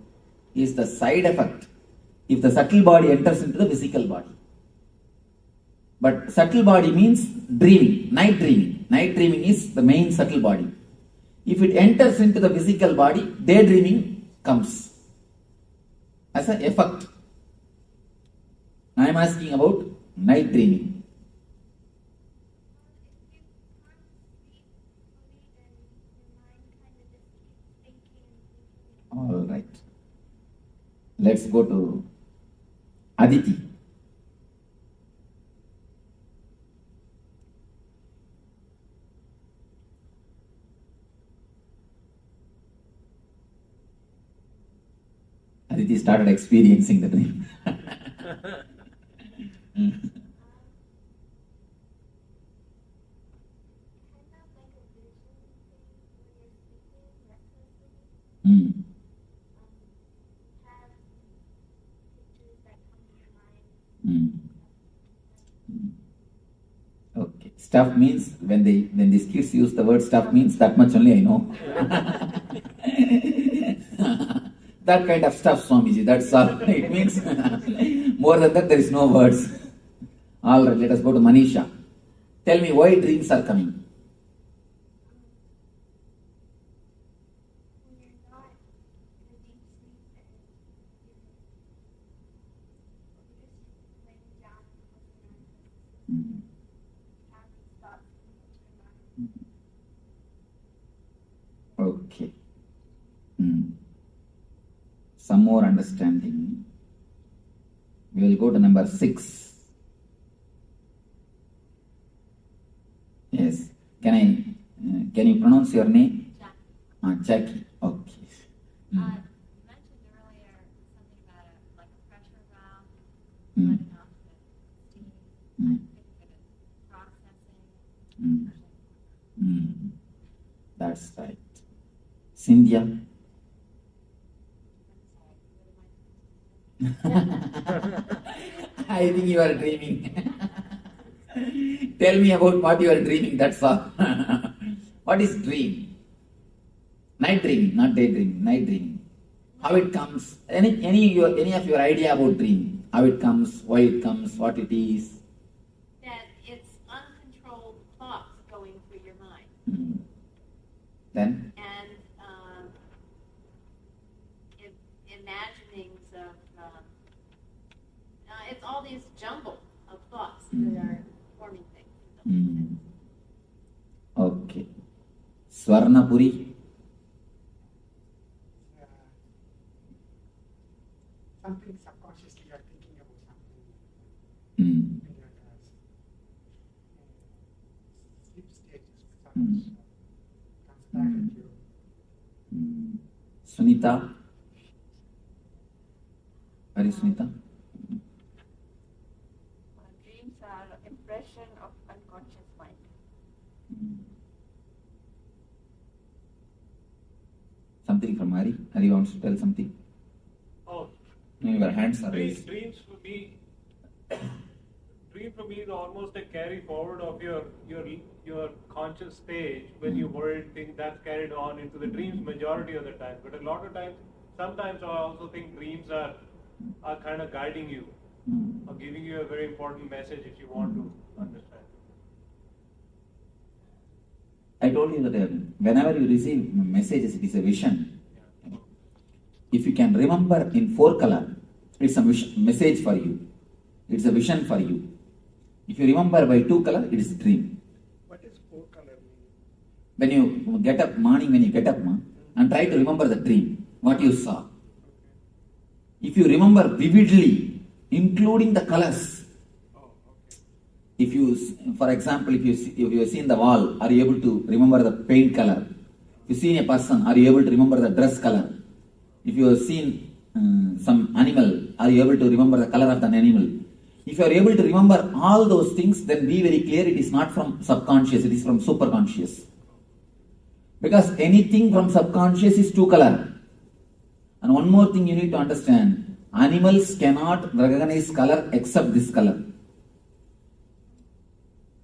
is the side effect if the subtle body enters into the physical body. But subtle body means dreaming, night dreaming. Night dreaming is the main subtle body. If it enters into the physical body, daydreaming comes as an effect. I am asking about night dreaming. All right. Let's go to Aditi. Aditi started experiencing the dream. Okay. Stuff means when these kids use the word stuff means that much only I know. That kind of stuff, Swamiji, that's all. It means more than that there is no words. Alright, let us go to Manisha. Tell me why dreams are coming. Okay. Some more understanding. We will go to number 6. Yes. Can you pronounce your name? Jackie. Okay. You mentioned earlier something about like a pressure valve, letting off the steam. I think it is processing. That's right. Cynthia? I think you are dreaming. Tell me about what you are dreaming, that's all. What is dream? Night dreaming, not daydreaming, night dreaming. How it comes? Any of your idea about dream? How it comes, why it comes, what it is? That it's uncontrolled thoughts going through your mind. Then? And imaginings of, it's all these jumble of thoughts that are forming things. Okay. Swarnapuri? Something subconsciously you are thinking about something. Sleep stages comes back at you. Sunita? Where is Sunita? Dreams are impression of unconscious mind. Something from Hari? Hari wants to tell something? Oh. No, your hands are raised. Dreams for me is almost a carry forward of your conscious stage when you worried, think that's carried on into the dreams majority of the time. But a lot of times, sometimes I also think dreams are kind of guiding you or giving you a very important message if you want to understand. I told you that whenever you receive messages, it is a vision. If you can remember in 4 color, it's a message for you. It's a vision for you. If you remember by 2 color, it is a dream. What is 4 color mean? When you get up, morning when you get up, and try to remember the dream, what you saw. If you remember vividly, including the colors, if you, for example, if you have seen the wall, are you able to remember the paint color? If you see a person, are you able to remember the dress color? If you have seen some animal, are you able to remember the color of the animal? If you are able to remember all those things, then be very clear, it is not from subconscious, it is from superconscious. Because anything from subconscious is 2 color. And one more thing you need to understand, animals cannot recognize color except this color.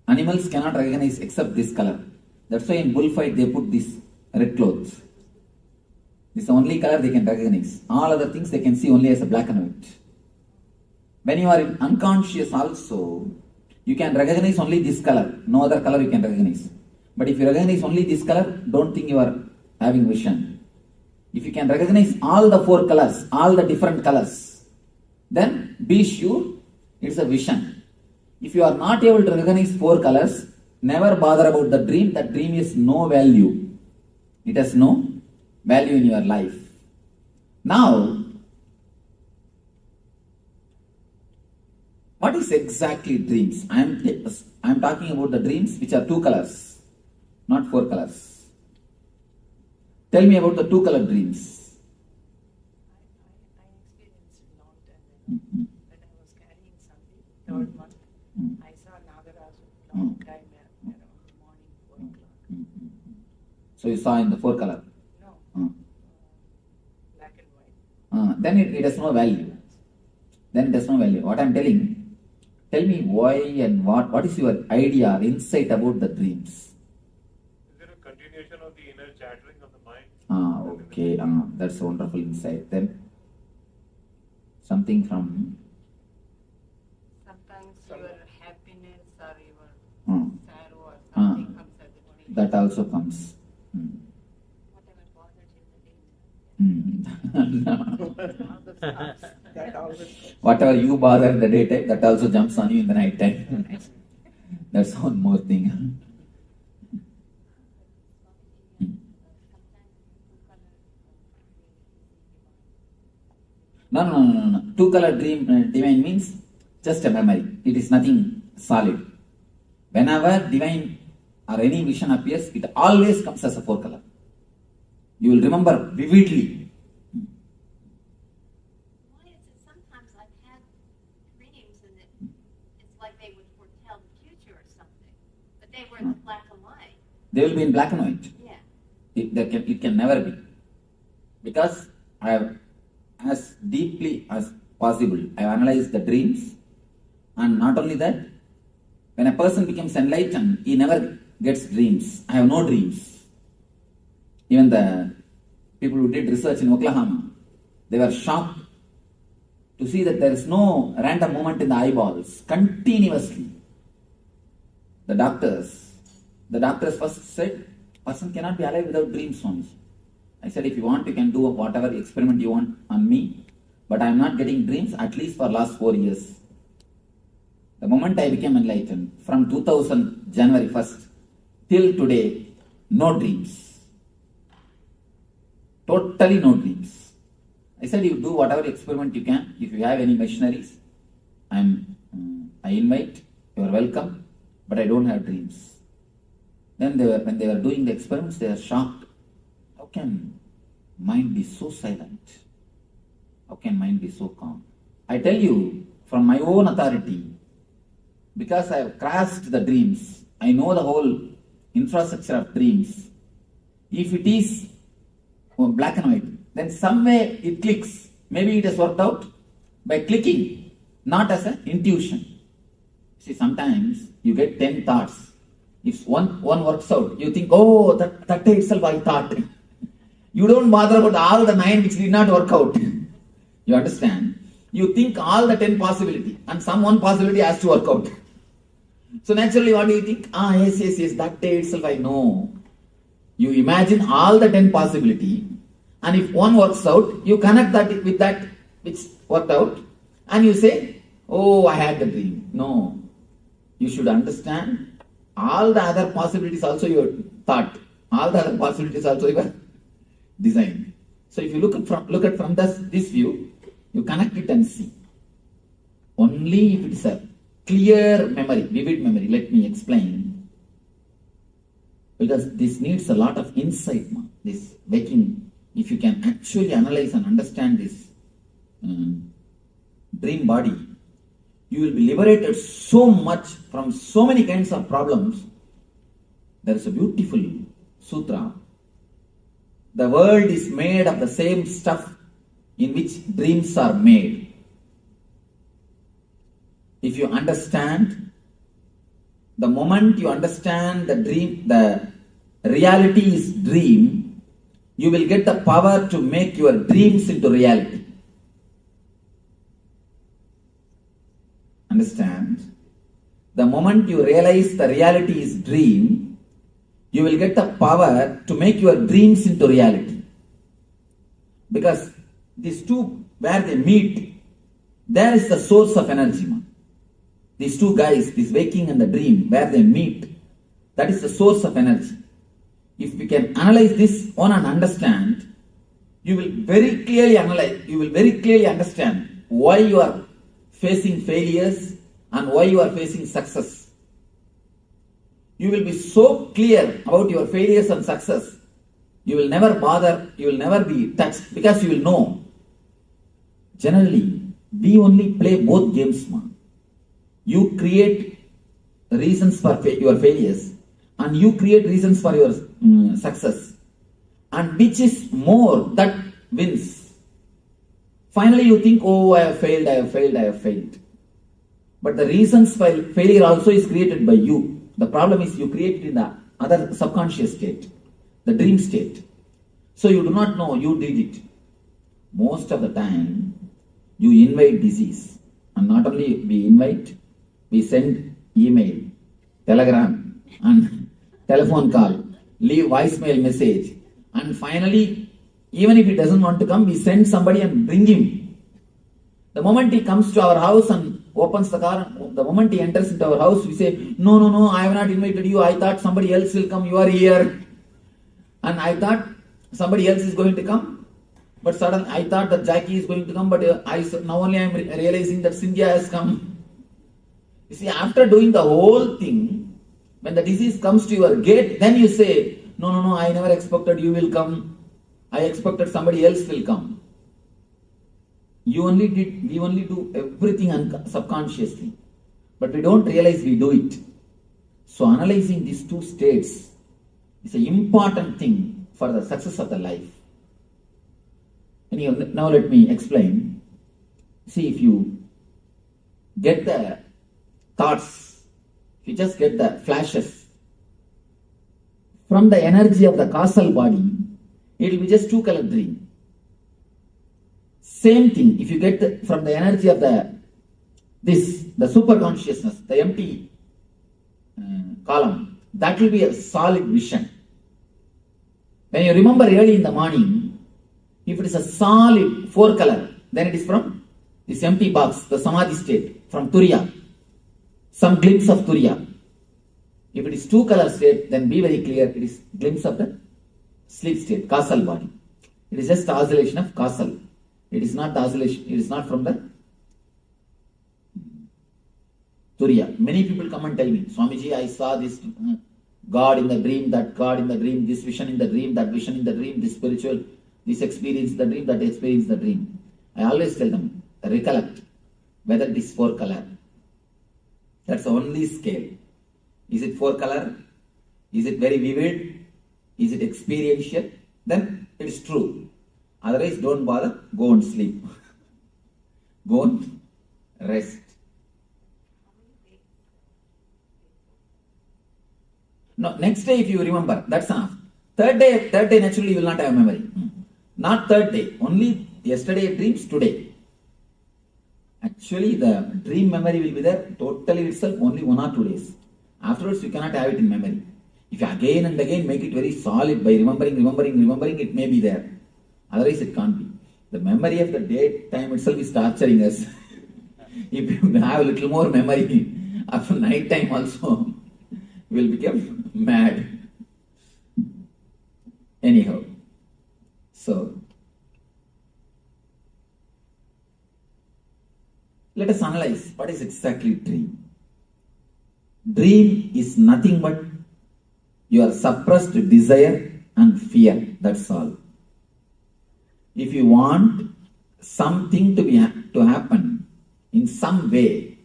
Animals cannot recognize except this color. That's why in bullfight they put this red clothes. This is the only color they can recognize. All other things they can see only as a black and white. When you are in unconscious also, you can recognize only this color. No other color you can recognize. But if you recognize only this color, don't think you are having vision. If you can recognize all the 4 colors, all the different colors, then be sure it's a vision. If you are not able to recognize 4 colors, never bother about the dream. That dream is no value. It has no value in your life. Now, what is exactly dreams? I am talking about the dreams which are 2 colors, not 4 colors. Tell me about the 2 color dreams. I experienced a long time when I was carrying something, 3rd month, I saw Nagaraj long time around the morning, 4 o'clock. So you saw in the 4 color? No, black and white. Then it has no value. Then it has no value. What I am telling, tell me why and what is your idea, insight about the dreams? Is there a continuation of the inner chattering of the mind? Okay. Okay, that's a wonderful insight. Then something from Sometimes your happiness or your sorrow or Ah. something comes as a dream. that also comes. Whatever bothers you in the day. That always Whatever you bother in the daytime, that also jumps on you in the night time. That's one more thing. No. Two-color dream divine means just a memory. It is nothing solid. Whenever divine or any vision appears, it always comes as a four-color. You will remember vividly. Why is it sometimes I've had dreams and it's like they would foretell the future or something, but they were in black and white. They will be in black and white. Yeah. It can never be. Because I have, as deeply as possible, I have analyzed the dreams, and not only that, when a person becomes enlightened, he never gets dreams. I have no dreams. Even the people who did research in Oklahoma, they were shocked to see that there is no random movement in the eyeballs continuously. The doctors first said, person cannot be alive without dreams, Swami. I said, if you want, you can do whatever experiment you want on me, but I am not getting dreams at least for last 4 years. The moment I became enlightened, from 2000 January 1st till today, no dreams. Totally no dreams. I said, you do whatever experiment you can. If you have any machineries, I invite, you are welcome, but I don't have dreams. Then when they were doing the experiments, they were shocked. How can mind be so silent? How can mind be so calm? I tell you, from my own authority, because I have crashed the dreams, I know the whole infrastructure of dreams. If it is black and white, then somewhere it clicks. Maybe it has worked out by clicking, not as an intuition. See, sometimes you get 10 thoughts. If one works out, you think, oh, that day itself I thought. You don't bother about all the 9 which did not work out. You understand? You think all the 10 possibility, and some one possibility has to work out. So naturally, what do you think? Yes, that day itself I know. You imagine all the 10 possibility, and if one works out, you connect that with that which worked out, and you say, oh, I had the dream. No. You should understand, all the other possibilities also your thought. All the other possibilities also your design. So if you look at from this view, you connect it and see. Only if it is a clear memory, vivid memory. Let me explain. Because this needs a lot of insight, this waking. If you can actually analyze and understand this dream body, you will be liberated so much from so many kinds of problems. There is a beautiful sutra. The world is made of the same stuff in which dreams are made. If you understand, the moment you understand the dream, the reality is dream, you will get the power to make your dreams into reality. Understand? The moment you realize the reality is dream, you will get the power to make your dreams into reality. Because these two, where they meet, there is the source of energy. These two guys, this waking and the dream, where they meet, that is the source of energy. If we can analyze this one and understand, you will very clearly understand why you are facing failures and why you are facing success. You will be so clear about your failures and success, you will never bother, you will never be touched, because you will know. Generally, we only play both games, man. You create reasons for your failures, and you create reasons for your success. And which is more, that wins. Finally, you think, oh, I have failed. But the reasons for failure also is created by you. The problem is you create it in the other subconscious state, the dream state. So you do not know you did it. Most of the time, you invite disease. And not only we invite, we send email, telegram, and telephone call, leave voicemail message. And finally, even if he doesn't want to come, we send somebody and bring him. The moment he comes to our house and opens the car, the moment he enters into our house, we say, no, I have not invited you. I thought somebody else will come. You are here. And I thought somebody else is going to come. But suddenly I thought that Jackie is going to come. But now only I am realizing that Cynthia has come. You see, after doing the whole thing, when the disease comes to your gate, then you say, no, I never expected you will come. I expected somebody else will come. We only do everything subconsciously. But we don't realize we do it. So analyzing these two states is an important thing for the success of the life. Now let me explain. See, if you get the thoughts, if you just get the flashes from the energy of the causal body, it will be just two-color dream. Same thing, if you get from the energy of the super consciousness, the empty column, that will be a solid vision. When you remember early in the morning, if it is a solid 4-color, then it is from this empty box, the samadhi state, from Turiya, some glimpse of Turiya. If it is 2-color state, then be very clear, it is glimpse of the sleep state, causal body. It is just the oscillation of causal. It is not the oscillation, it is not from the Turiya. Many people come and tell me, Swamiji, I saw this God in the dream, that God in the dream, this vision in the dream, that vision in the dream, this spiritual, this experience in the dream, that experience in the dream. I always tell them, recollect whether it is 4-color. That's the only scale. Is it 4-color? Is it very vivid? Is it experiential? Then it is true. Otherwise, don't bother. Go and sleep. Go and rest. No, next day if you remember, that's enough. Third day naturally you will not have memory. Not third day. Only yesterday dreams today. Actually, the dream memory will be there totally itself only 1 or 2 days. Afterwards, you cannot have it in memory. If you again and again make it very solid by remembering, it may be there. Otherwise, it can't be. The memory of the daytime itself is torturing us. If you have a little more memory after night time also, you will become mad. Anyhow, so let us analyze what is exactly dream. Dream is nothing but your suppressed desire and fear. That's all. If you want something to happen in some way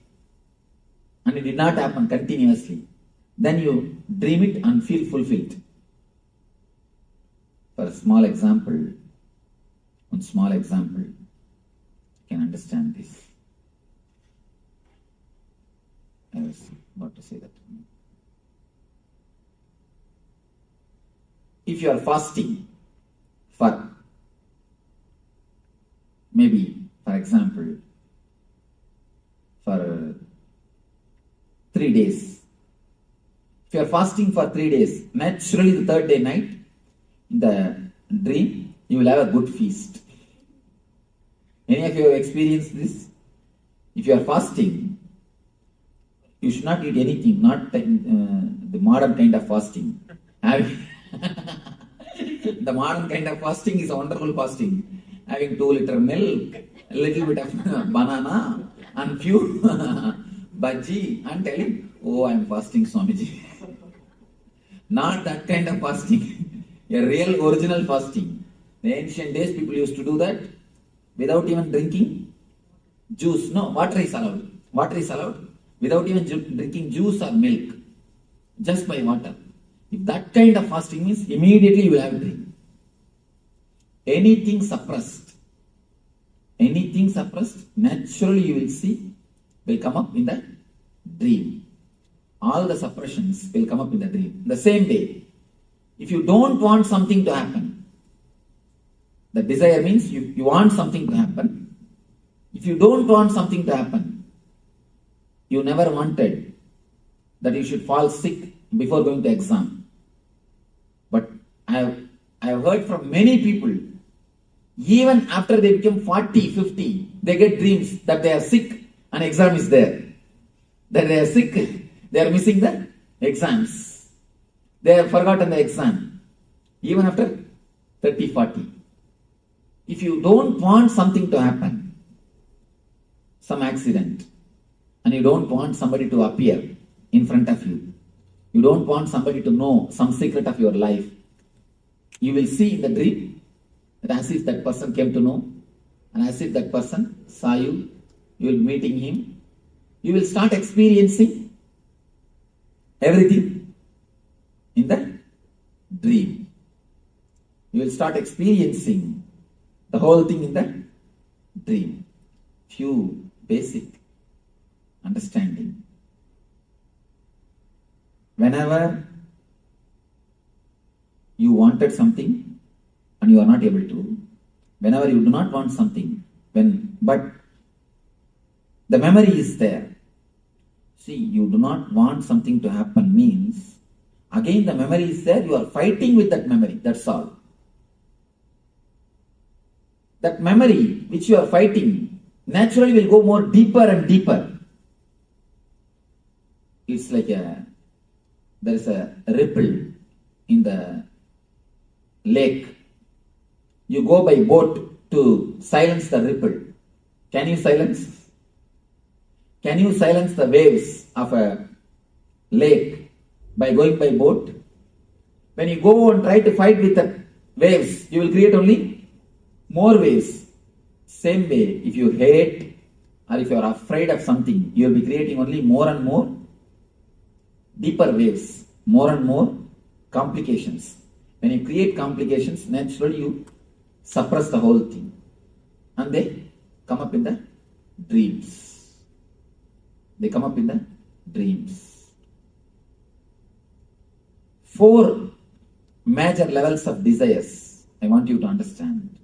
and it did not happen continuously, then you dream it and feel fulfilled. For a small example, you can understand this. I was about to say that. If you are fasting for maybe, for example, for 3 days. If you are fasting for 3 days, naturally the third day night, in the dream, you will have a good feast. Any of you have experienced this? If you are fasting, you should not eat anything, not the modern kind of fasting. The modern kind of fasting is a wonderful fasting. Having 2 liter milk, a little bit of banana, and few bhaji, and telling, oh, I am fasting, Swamiji. Not that kind of fasting. A real original fasting. The ancient days, people used to do that without even drinking juice. No, water is allowed. Water is allowed without even drinking juice or milk. Just by water. If that kind of fasting means, immediately you will have a drink. Anything suppressed, naturally you will see, will come up in the dream. All the suppressions will come up in the dream. The same way, if you don't want something to happen, The desire means you want something to happen. If you don't want something to happen, you never wanted that you should fall sick before going to exam. But I have heard from many people, even after they become 40, 50, they get dreams that they are sick and exam is there. That they are sick, they are missing the exams. They have forgotten the exam, even after 30, 40. If you don't want something to happen, some accident, and you don't want somebody to appear in front of you, you don't want somebody to know some secret of your life, you will see in the dream that as if that person came to know, and as if that person saw you, you will be meeting him, you will start experiencing everything in the dream. You will start experiencing the whole thing in the dream. Few basic understanding. Whenever you wanted something and you are not able to, whenever you do not want something, but the memory is there. See, you do not want something to happen means, again the memory is there, you are fighting with that memory, that's all. That memory which you are fighting naturally will go more deeper and deeper. It's like there is a ripple in the lake. You go by boat to silence the ripple. Can you silence? Can you silence the waves of a lake by going by boat? When you go and try to fight with the waves, you will create only more waves. Same way, if you hate or if you are afraid of something, you will be creating only more and more deeper waves, more and more complications. When you create complications, naturally you suppress the whole thing. And they come up in the dreams. They come up in the dreams. 4 major levels of desires. I want you to understand.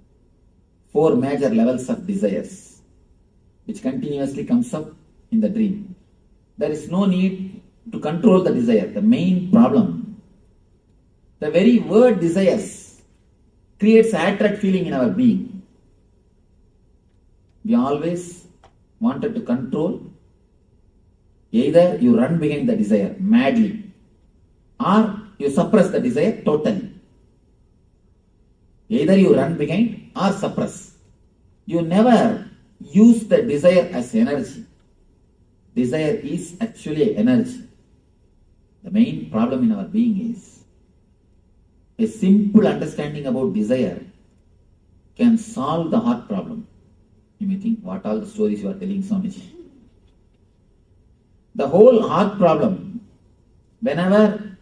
4 major levels of desires which continuously comes up in the dream. There is no need to control the desire. The main problem, the very word desires creates attract feeling in our being. We always wanted to control. Either you run behind the desire madly, or you suppress the desire totally. Either you run behind or suppress. You never use the desire as energy. Desire is actually energy. The main problem in our being is a simple understanding about desire can solve the heart problem. You may think, what all the stories you are telling, Swamiji? The whole heart problem, whenever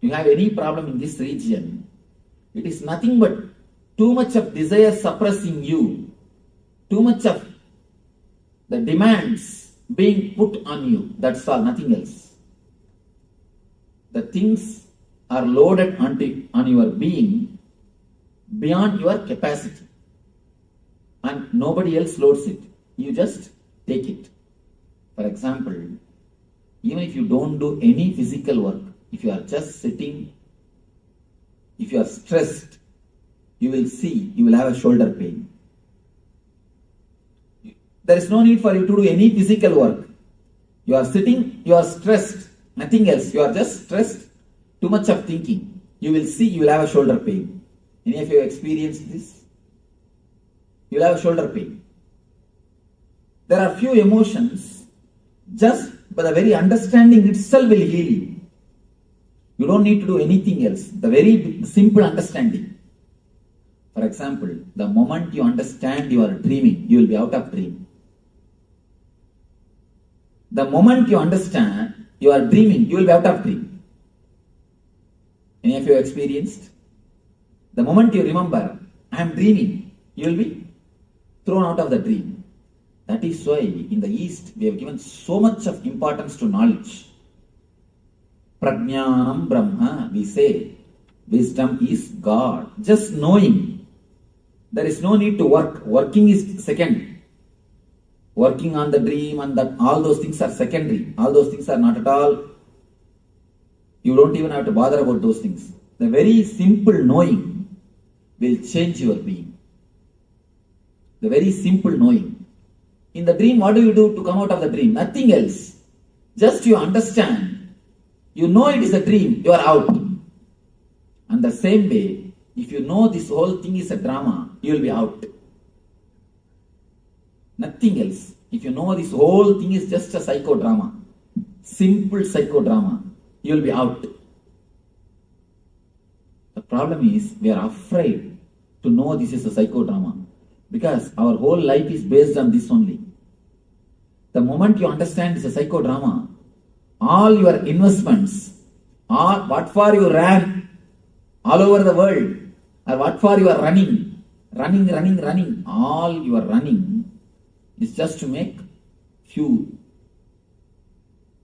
you have any problem in this region, it is nothing but too much of desire suppressing you, too much of the demands being put on you. That's all, nothing else. The things are loaded on your being beyond your capacity, and nobody else loads it. You just take it. For example, even if you don't do any physical work, if you are just sitting, if you are stressed, you will have a shoulder pain. There is no need for you to do any physical work. You are sitting, you are stressed, nothing else. You are just stressed, too much of thinking. You will have a shoulder pain. Any of you have experienced this? You will have a shoulder pain. There are few emotions, just by the very understanding itself will heal you. You don't need to do anything else. The very simple understanding. For example, the moment you understand you are dreaming, you will be out of dream. The moment you understand you are dreaming, you will be out of dream. Any of you have experienced? The moment you remember, I am dreaming, you will be thrown out of the dream. That is why in the East we have given so much of importance to knowledge. Prajnanam Brahma, we say, wisdom is God. Just knowing There is no need to work. Working is second. Working on the dream and that, all those things are secondary. All those things are not at all. You don't even have to bother about those things. The very simple knowing will change your being. The very simple knowing. In the dream, what do you do to come out of the dream? Nothing else. Just you understand. You know it is a dream, you are out. And the same way, if you know this whole thing is a drama, you will be out. Nothing else. If you know this whole thing is just a psychodrama, simple psychodrama, you will be out. The problem is, we are afraid to know this is a psychodrama because our whole life is based on this only. The moment you understand it's a psychodrama, all your investments, or what for you ran all over the world, or what for you are running, all you are running is just to make few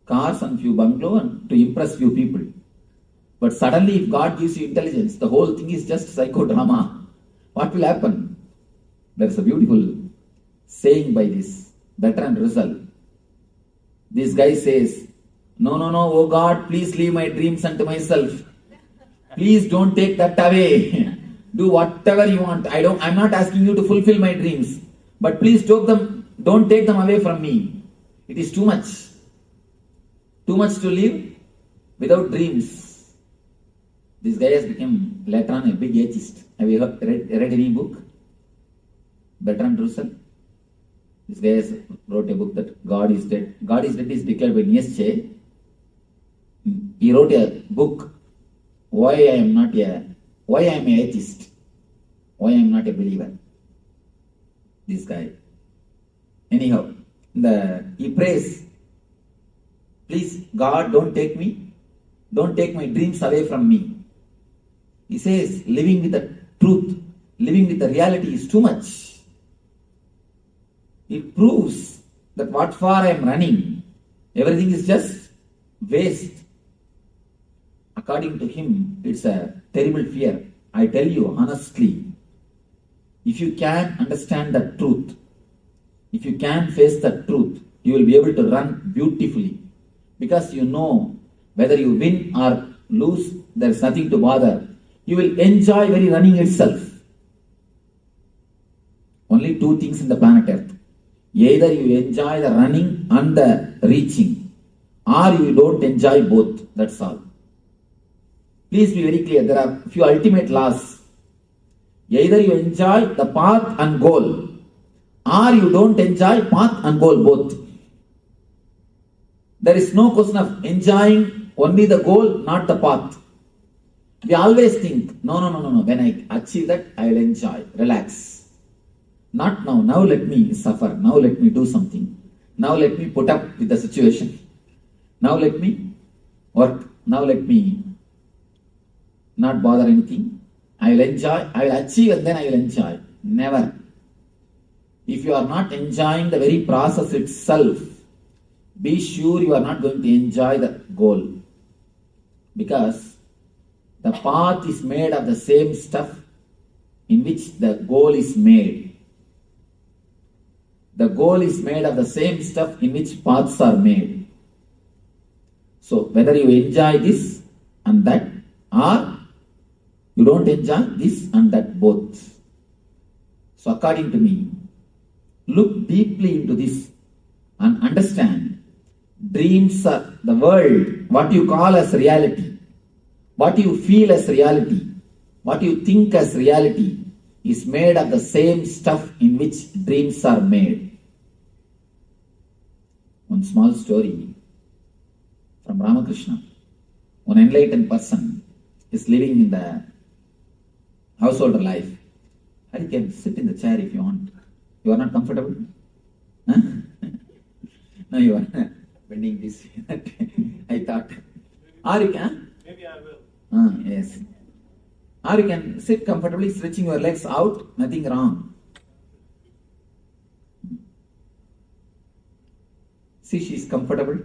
cars and few bungalow and to impress few people. But suddenly if God gives you intelligence, the whole thing is just psychodrama. What will happen? There is a beautiful saying by this Bertrand Russell. This guy says, no, oh God, please leave my dreams unto myself. Please don't take that away. Do whatever you want. I'm not asking you to fulfill my dreams. But please don't take them away from me. It is too much. Too much to live without dreams. This guy has become later on a big atheist. Have you read any book? Bertrand Russell? This guy has wrote a book that God is dead. God is dead is declared by Nietzsche. He wrote a book, Why I am an atheist. Why I am not a believer. This guy. Anyhow, he prays, please God, don't take my dreams away from me. He says, living with the truth, living with the reality is too much. It proves that what for I am running, everything is just waste. According to him, it's a terrible fear. I tell you honestly, if you can understand the truth, if you can face the truth, you will be able to run beautifully. Because you know whether you win or lose, there is nothing to bother. You will enjoy very running itself. Only two things in the planet Earth. Either you enjoy the running and the reaching, or you don't enjoy both. That's all. Please be very clear. There are few ultimate laws. Either you enjoy the path and goal, or you don't enjoy path and goal both. There is no question of enjoying only the goal, not the path. We always think, no. When I achieve that, I will enjoy, relax. Not now. Now let me suffer. Now let me do something. Now let me put up with the situation. Now let me work. Now let me not bother anything. I will enjoy, I will achieve and then I will enjoy. Never. If you are not enjoying the very process itself, be sure you are not going to enjoy the goal. Because the path is made of the same stuff in which the goal is made. The goal is made of the same stuff in which paths are made. So whether you enjoy this and that, or you don't enjoy this and that both. So according to me, look deeply into this and understand dreams are the world, what you call as reality, what you feel as reality, what you think as reality is made of the same stuff in which dreams are made. One small story from Ramakrishna. One enlightened person is living in the householder life. You can sit in the chair if you want. You are not comfortable? Huh? No, you are bending this. I thought. Or you can? Maybe I will. Yes. Or you can sit comfortably, stretching your legs out, nothing wrong. See, she is comfortable.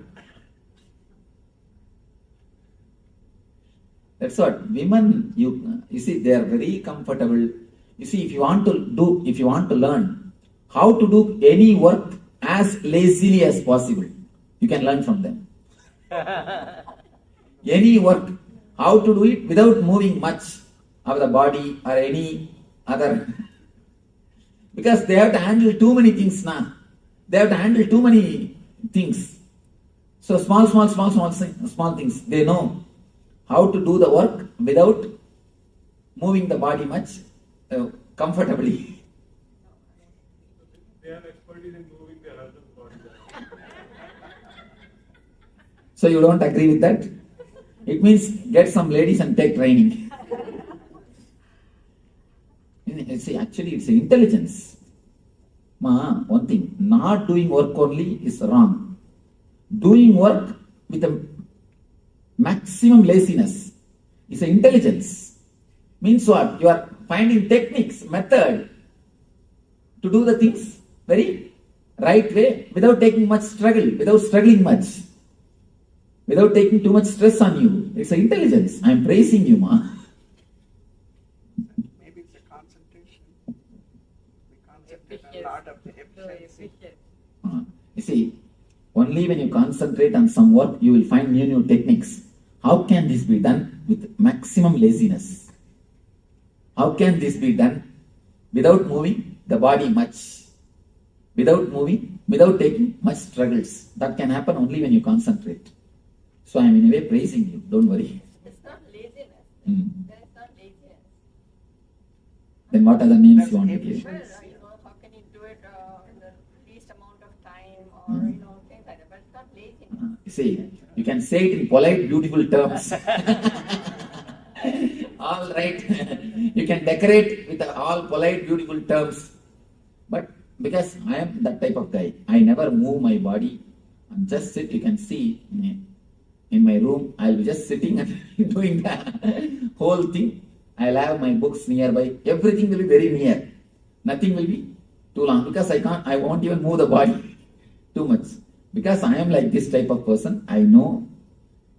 That's what women, you see, they are very comfortable. You see, if you want to learn how to do any work as lazily as possible, you can learn from them. Any work, how to do it without moving much of the body or any other. Because they have to handle too many things now. They have to handle too many things. So small things. They know how to do the work without moving the body much comfortably. They have expertise in moving their husband's body. So you don't agree with that? It means get some ladies and take training. See, actually it's intelligence. One thing, not doing work only is wrong. Doing work with a maximum laziness is an intelligence. Means what? You are finding techniques, method to do the things very right way without taking much struggle, without struggling much, without taking too much stress on you. It's an intelligence. I am praising you, ma. Maybe it's a concentration. We concentrate a lot of the efficiency. You see, only when you concentrate on some work, you will find new techniques. How can this be done with maximum laziness? How can this be done without moving the body much? Without moving, without taking much struggles. That can happen only when you concentrate. So I am in a way praising you. Don't worry. It's not laziness. It's not laziness. Then what other names you want to give? Well, how can you do it in the least amount of time or, things like that. But it's not laziness. You see, you can say it in polite, beautiful terms. All right. You can decorate with all polite, beautiful terms. But because I am that type of guy, I never move my body and just sit. You can see in my room, I'll be just sitting and doing the whole thing. I'll have my books nearby. Everything will be very near. Nothing will be too long because I won't even move the body too much. Because I am like this type of person, I know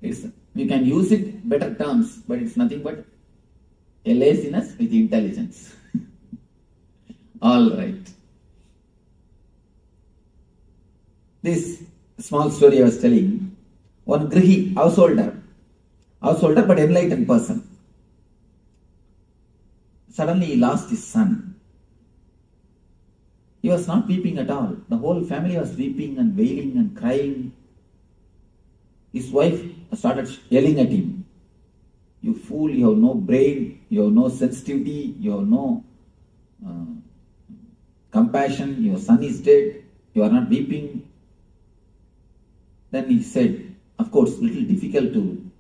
you can use it better terms, but it's nothing but a laziness with intelligence. All right. This small story I was telling, one grihi, householder but enlightened person. Suddenly he lost his son. He was not weeping at all. The whole family was weeping and wailing and crying. His wife started yelling at him. You fool, you have no brain, you have no sensitivity, you have no compassion, your son is dead, you are not weeping. Then he said, of course, little difficult to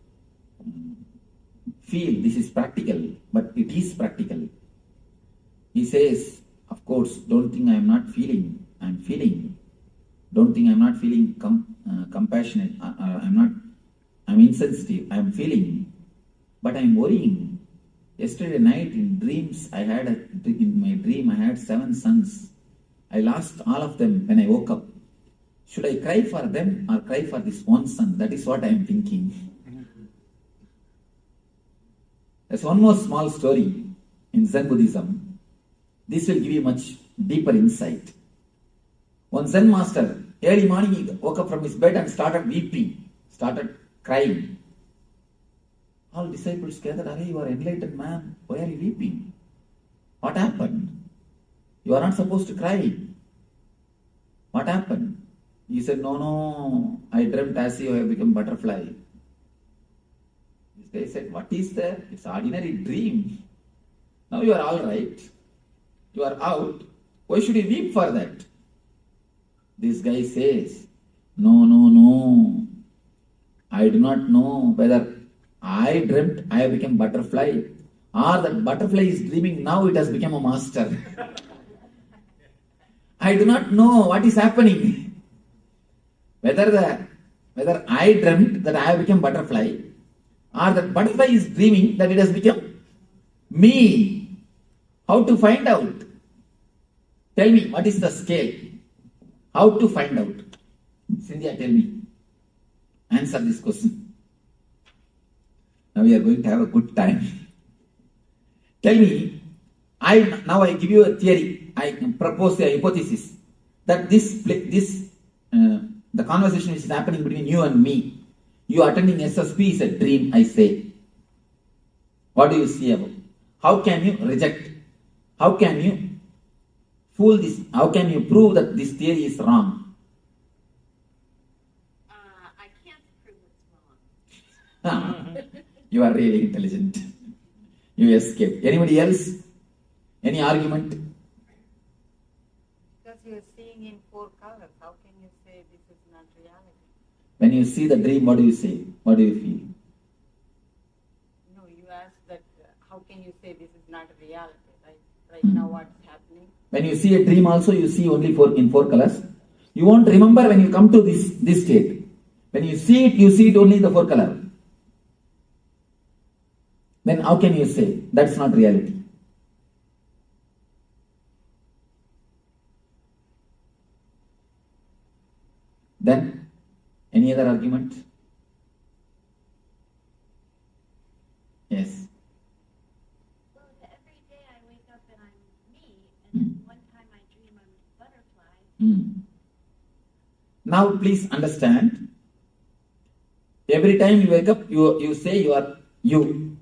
feel this is practical, but it is practical. He says, of course, don't think I am not feeling, I am feeling. Don't think I am not feeling compassionate, I'm insensitive, I am feeling, but I am worrying. Yesterday night in dreams, in my dream I had 7 sons. I lost all of them when I woke up. Should I cry for them or cry for this one son? That is what I am thinking. There's one more small story in Zen Buddhism. This will give you much deeper insight. One Zen master, early morning he woke up from his bed and started weeping, started crying. All disciples gathered, "Arey, you are enlightened man, why are you weeping? What happened? You are not supposed to cry. What happened?" He said, no, I dreamt as if I have become butterfly. This guy said, what is that? It's an ordinary dream. Now you are all right. You are out. Why should you weep for that? This guy says, no. I do not know whether I dreamt I have become butterfly or that butterfly is dreaming now it has become a master. I do not know what is happening. Whether I dreamt that I have become butterfly or that butterfly is dreaming that it has become me. How to find out? Tell me, what is the scale? How to find out? Cynthia, tell me. Answer this question. Now we are going to have a good time. Tell me, Now I give you a theory. I propose a hypothesis that the conversation which is happening between you and me, you attending SSP is a dream, I say. What do you see about? How can you reject? How can you fool this? How can you prove that this theory is wrong? I can't prove it's wrong. You are really intelligent. You escaped. Anybody else? Any argument? Because you're seeing in four colors, how can you say this is not reality? When you see the dream, what do you say? What do you feel? No, you asked that how can you say this is not reality, right? Right now what's happening? When you see a dream also, you see only in four colors. You won't remember when you come to this state. When you see it only in the four color. Then how can you say that's not reality? Then, any other argument? Yes. Well, every day I wake up and I'm me, and then one time I dream I'm a butterfly. Now please understand, every time you wake up, you say you are you.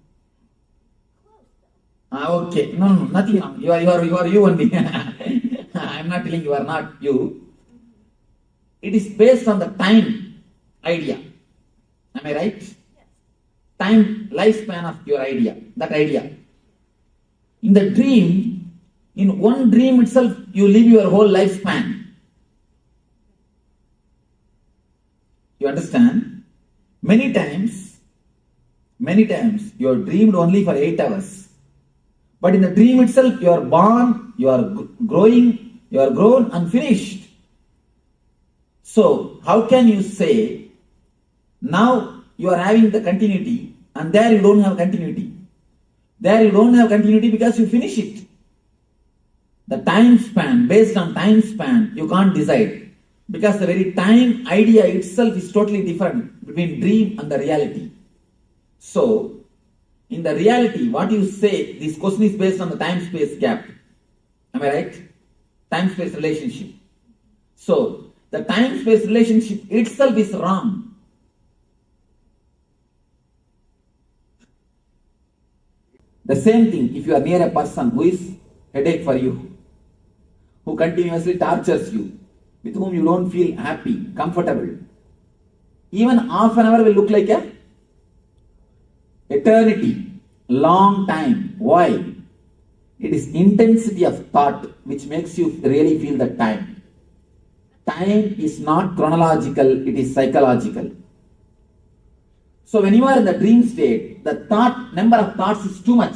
Okay, no, nothing wrong. You are you only. I am not telling you are not you. It is based on the time idea. Am I right? Yes. Time, lifespan of your idea, that idea. In the dream, in one dream itself, you live your whole lifespan. You understand? Many times, you are dreamed only for 8 hours. But in the dream itself, you are born, you are growing, you are grown and finished. So, how can you say, now you are having the continuity and there you don't have continuity? There you don't have continuity because you finish it. The time span, based on time span, you can't decide. Because the very time idea itself is totally different between dream and the reality. So, in the reality, what you say, this question is based on the time-space gap. Am I right? Time-space relationship. So, the time-space relationship itself is wrong. The same thing, if you are near a person who is headache for you, who continuously tortures you, with whom you don't feel happy, comfortable, even half an hour will look like a eternity, long time. Why? It is intensity of thought which makes you really feel the time. Time is not chronological, it is psychological. So when you are in the dream state, the number of thoughts is too much.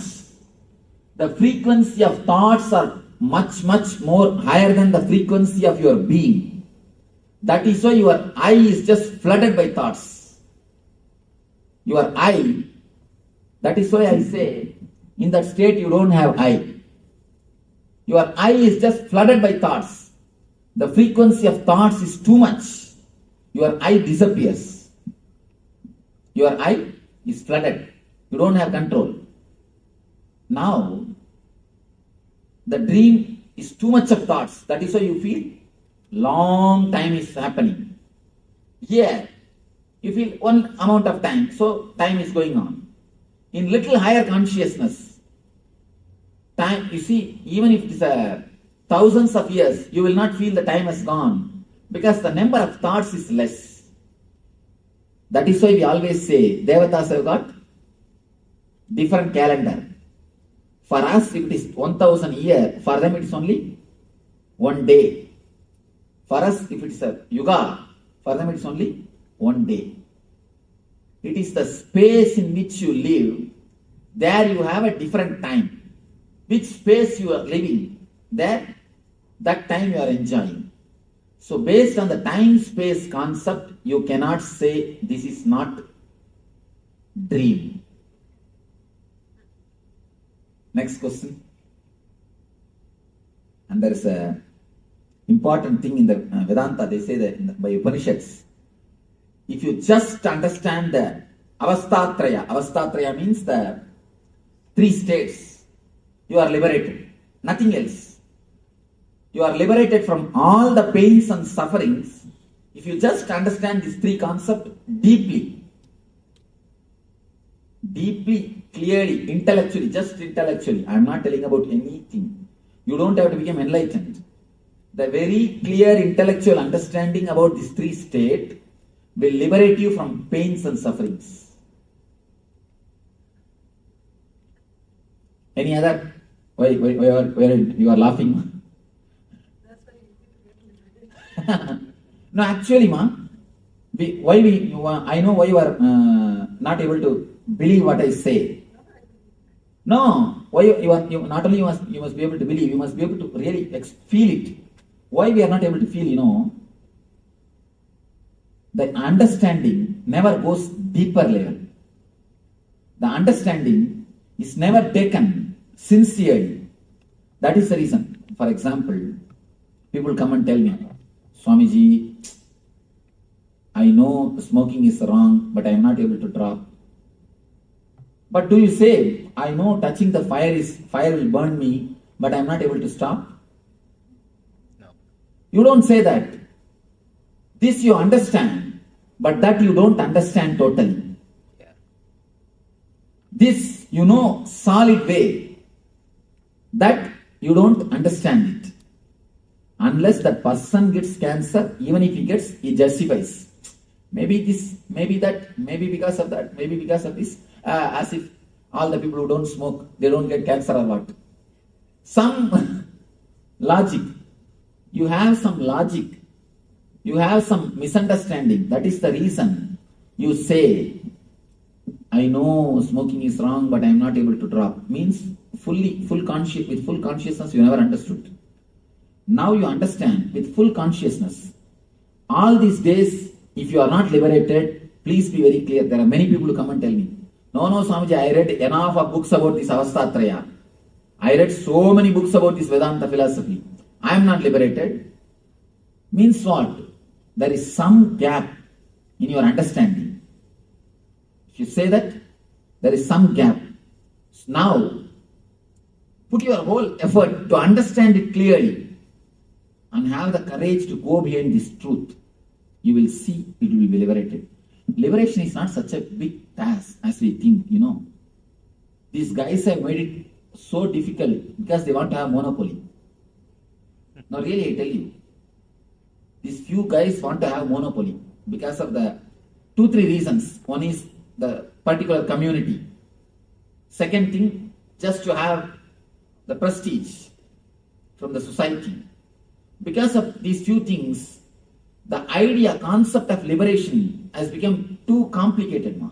The frequency of thoughts are much more higher than the frequency of your being. That is why your eye is just flooded by thoughts. Your eye, that is why I say, in that state you don't have eye. Your eye is just flooded by thoughts. The frequency of thoughts is too much. Your eye disappears. Your eye is flooded. You don't have control. Now, the dream is too much of thoughts. That is why you feel long time is happening. Here, you feel one amount of time. So, time is going on. In little higher consciousness, time, you see, even if it is thousands of years, you will not feel the time has gone because the number of thoughts is less. That is why we always say, Devatas have got different calendar. For us, if it is 1000 years, for them it is only one day. For us, if it is a yuga, for them it is only one day. It is the space in which you live, there you have a different time. Which space you are living, there, that time you are enjoying. So based on the time-space concept, you cannot say this is not dream. Next question. And there is a important thing in the Vedanta, they say that by Upanishads, if you just understand the Avastatraya means the 3 states, you are liberated. Nothing else. You are liberated from all the pains and sufferings if you just understand these three concepts deeply. Deeply, clearly, intellectually, just intellectually. I am not telling about anything. You don't have to become enlightened. The very clear intellectual understanding about these three states will liberate you from pains and sufferings. Any other? Why you are laughing? No, actually, I know why you are not able to believe what I say. No, why you not only you must be able to believe, you must be able to really feel it. Why we are not able to feel, the understanding never goes deeper level. The understanding is never taken sincerely. That is the reason. For example, people come and tell me, Swamiji, I know smoking is wrong, but I am not able to drop. But do you say, I know touching the fire will burn me, but I am not able to stop? No. You don't say that. This you understand, but that you don't understand totally. Yeah. This you know solid way, that you don't understand it. Unless that person gets cancer, even if he gets, he justifies. Maybe this, maybe that, maybe because of that, maybe because of this, as if all the people who don't smoke, they don't get cancer or what. Some logic. You have some logic. You have some misunderstanding. That is the reason you say, I know smoking is wrong, but I am not able to drop. Means with full consciousness, you never understood. Now you understand with full consciousness. All these days, if you are not liberated, please be very clear. There are many people who come and tell me, no, Swamiji, I read enough of books about this Avastatraya. I read so many books about this Vedanta philosophy. I am not liberated. Means what? There is some gap in your understanding. If you say that, there is some gap. Now, put your whole effort to understand it clearly and have the courage to go behind this truth. You will see it will be liberated. Liberation is not such a big task as we think, These guys have made it so difficult because they want to have monopoly. Now really I tell you, these few guys want to have monopoly because of the 2-3 reasons. One is the particular community. Second thing, just to have the prestige from the society. Because of these few things, the concept of liberation has become too complicated now.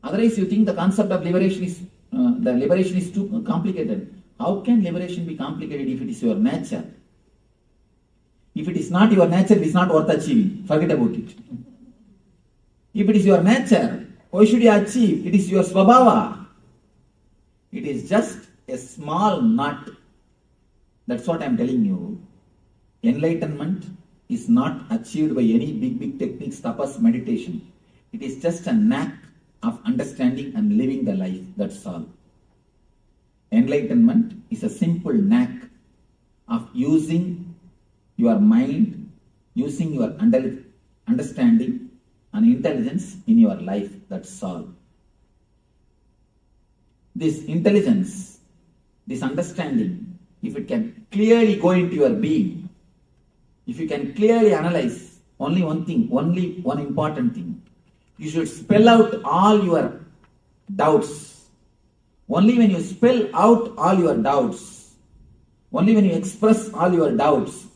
Otherwise, you think the concept of liberation is too complicated. How can liberation be complicated if it is your nature? If it is not your nature, it is not worth achieving. Forget about it. If it is your nature, why should you achieve? It is your swabhava. It is just a small knot. That's what I am telling you. Enlightenment is not achieved by any big techniques, tapas, meditation. It is just a knack of understanding and living the life. That's all. Enlightenment is a simple knack of using your mind, using your understanding and intelligence in your life. That's all. This intelligence, this understanding, if it can clearly go into your being, if you can clearly analyze only one thing, only one important thing, you should spell out all your doubts. Only when you spell out all your doubts, only when you express all your doubts,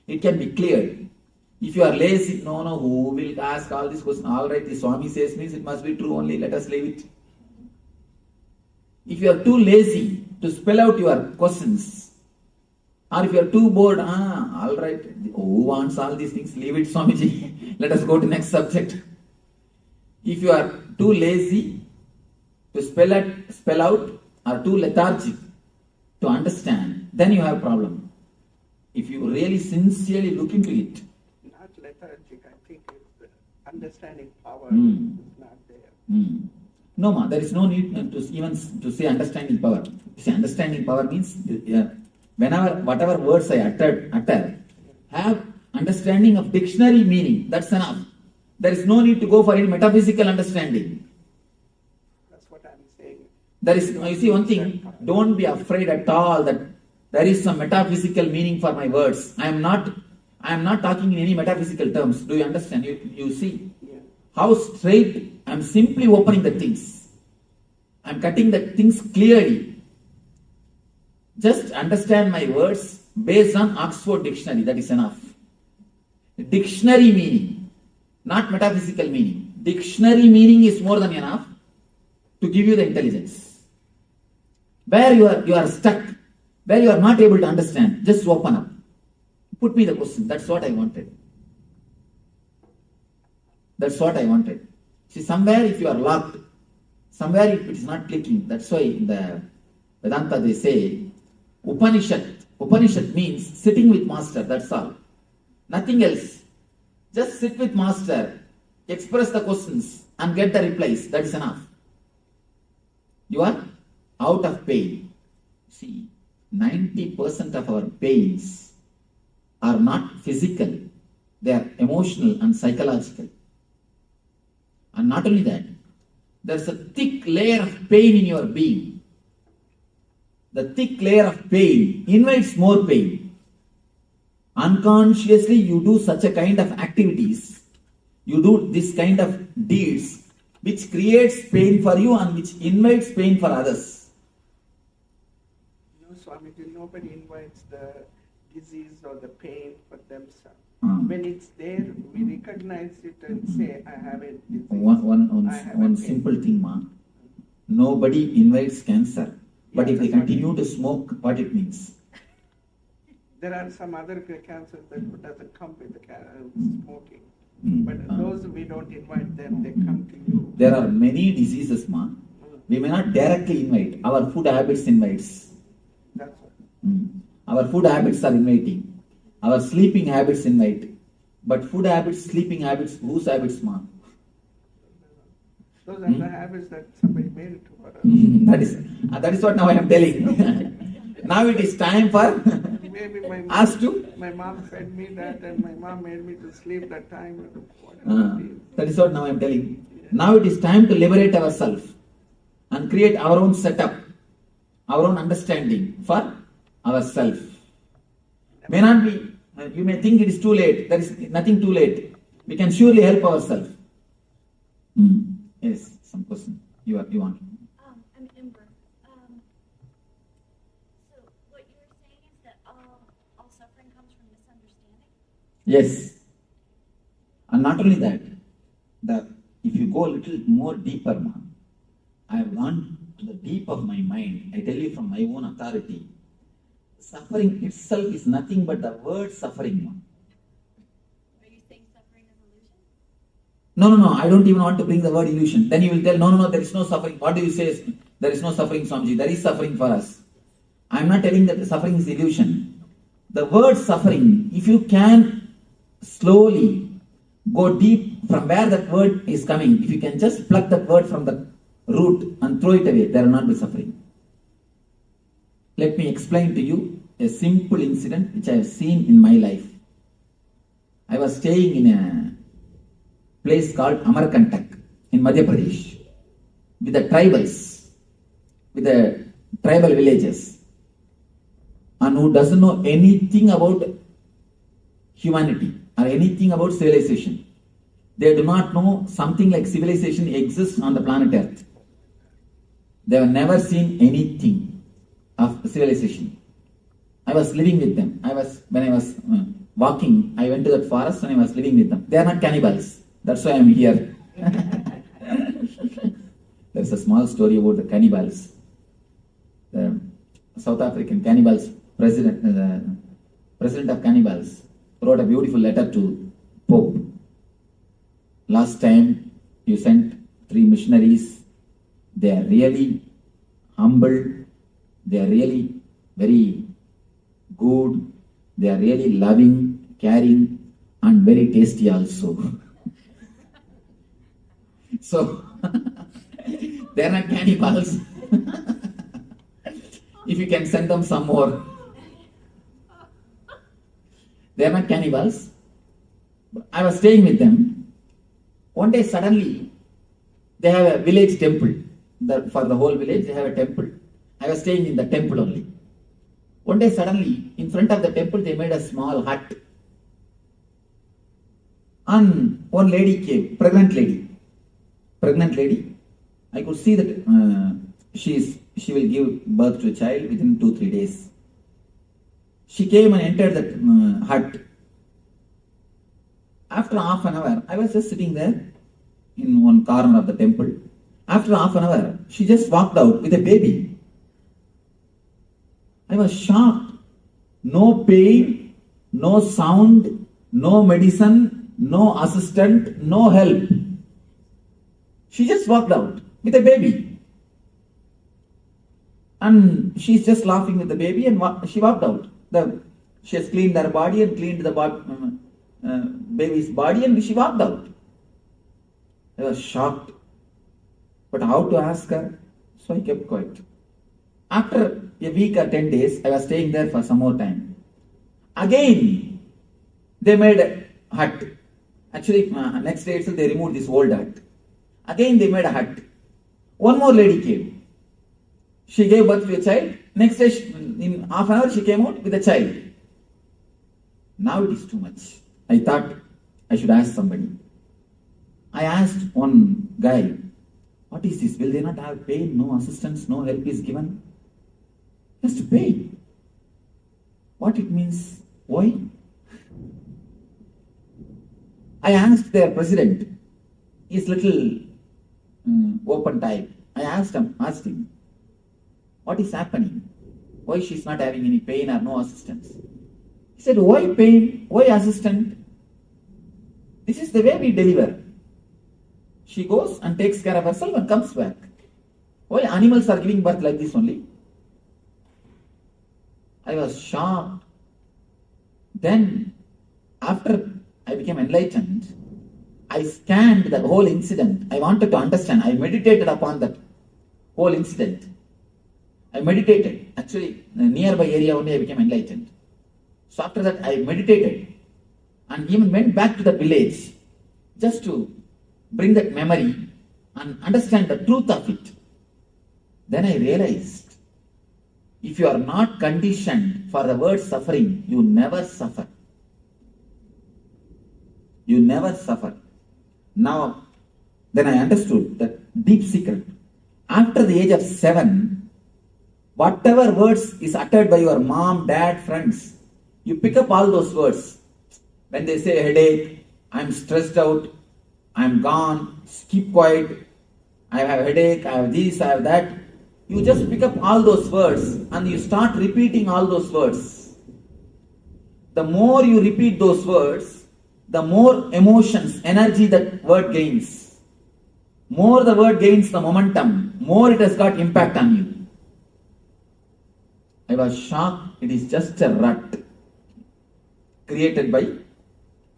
it can be cleared. If you are lazy, no, who will ask all these questions? All right, the Swami says means it must be true only, let us leave it. If you are too lazy to spell out your questions, or if you are too bored, all right, who wants all these things? Leave it, Swamiji. Let us go to next subject. If you are too lazy to spell out, or too lethargic to understand, then you have a problem. If you really sincerely look into it. Not lethargic, I think it's the understanding power is not there. No, ma, there is no need to even to say understanding power. See, understanding power means whatever words I utter, have understanding of dictionary meaning. That's enough. There is no need to go for any metaphysical understanding. That's what I'm saying. There is, you see one thing, don't be afraid at all that there is some metaphysical meaning for my words. I am not talking in any metaphysical terms. Do you understand? You see how straight I am simply opening the things. I am cutting the things clearly. Just understand my words based on Oxford Dictionary. That is enough. Dictionary meaning, not metaphysical meaning. Dictionary meaning is more than enough to give you the intelligence. Where you are stuck, where you are not able to understand, just open up. Put me the question. That's what I wanted. That's what I wanted. See, somewhere if you are locked, somewhere if it is not clicking, that's why in the Vedanta they say, Upanishad means sitting with master, that's all. Nothing else. Just sit with master, express the questions and get the replies. That is enough. You are out of pain. See, 90% of our pains are not physical. They are emotional and psychological. And not only that, there's a thick layer of pain in your being. The thick layer of pain invites more pain. Unconsciously, you do such a kind of activities, you do this kind of deeds, which creates pain for you and which invites pain for others. No, Swamiji, nobody invites the disease or the pain for themselves. When it's there, we recognize it and say, I have a disease. One simple thing, ma. Nobody invites cancer. But if they continue to smoke, what it means? There are some other cancers that doesn't come with the smoking. But those we don't invite them, they come to you. There are many diseases, ma. We may not directly invite. Our food habits invites. That's what. Our food habits are inviting. Our sleeping habits invite. But food habits, sleeping habits, whose habits, ma? Those are the habits that somebody made it to us. That is what now I am telling. Now it is time for Maybe us to. My mom fed me that and my mom made me to sleep that time. That is what now I am telling. Now it is time to liberate ourselves and create our own setup, our own understanding for ourselves. May not be, you may think it is too late. There is nothing too late. We can surely help ourselves. Yes, some question you want. I'm embark. So what you're saying is that all suffering comes from misunderstanding? Yes. And not only that, if you go a little more deeper, ma, I have gone to the deep of my mind. I tell you from my own authority. Suffering itself is nothing but the word suffering, ma. Are you saying suffering is illusion? No, I don't even want to bring the word illusion. Then you will tell, no, there is no suffering. What do you say? There is no suffering, Swamiji. There is suffering for us. I am not telling that the suffering is illusion. The word suffering, if you can slowly go deep from where that word is coming, if you can just pluck that word from the root and throw it away, there will not be suffering. Let me explain to you a simple incident which I have seen in my life. I was staying in a place called Amarkantak in Madhya Pradesh with the tribals, with the tribal villages, and who doesn't know anything about humanity or anything about civilization. They do not know something like civilization exists on the planet Earth. They have never seen anything of civilization. I was living with them. When I was walking, I went to that forest and I was living with them. They are not cannibals. That's why I am here. There's a small story about the cannibals. The South African cannibals, the president of cannibals, wrote a beautiful letter to Pope. Last time you sent 3 missionaries. They are really humble. They are really very good. They are really loving, caring, and very tasty also. So, They are not cannibals. If you can send them some more. They are not cannibals. I was staying with them. One day suddenly, they have a village temple. For the whole village, they have a temple. I was staying in the temple only. One day suddenly, in front of the temple, they made a small hut. And one lady came, pregnant lady. I could see that she will give birth to a child within 2-3 days. She came and entered that hut. After half an hour, I was just sitting there in one corner of the temple. After half an hour, she just walked out with a baby. I was shocked. No pain, no sound, no medicine, no assistant, no help. She just walked out with a baby. And she's just laughing with the baby and she walked out. She has cleaned her body and cleaned the baby's body and she walked out. I was shocked. But how to ask her? So I kept quiet. After a week or 10 days, I was staying there for some more time. Again, they made a hut. Actually, next day itself, they removed this old hut. Again, they made a hut. One more lady came. She gave birth to a child. Next day, in half an hour, she came out with a child. Now it is too much. I thought I should ask somebody. I asked one guy, what is this? Will they not have pain? No assistance, no help is given? Just pain. What it means? Why? I asked their president. He's little open type. I asked him, what is happening? Why she's not having any pain or no assistance? He said, why pain? Why assistant? This is the way we deliver. She goes and takes care of herself and comes back. Why animals are giving birth like this only? I was shocked. Then, after I became enlightened, I scanned the whole incident. I wanted to understand. I meditated upon that whole incident. I meditated. Actually, in the nearby area only I became enlightened. So after that, I meditated and even went back to the village just to bring that memory and understand the truth of it. Then I realized, if you are not conditioned for the word suffering, you never suffer. You never suffer. Now, then I understood that deep secret. After the age of 7, whatever words is uttered by your mom, dad, friends, you pick up all those words. When they say headache, I'm stressed out, I'm gone, keep quiet, I have a headache, I have this, I have that. You just pick up all those words and you start repeating all those words. The more you repeat those words, the more emotions, energy that word gains. More the word gains the momentum, more it has got impact on you. I was shocked. It is just a rut created by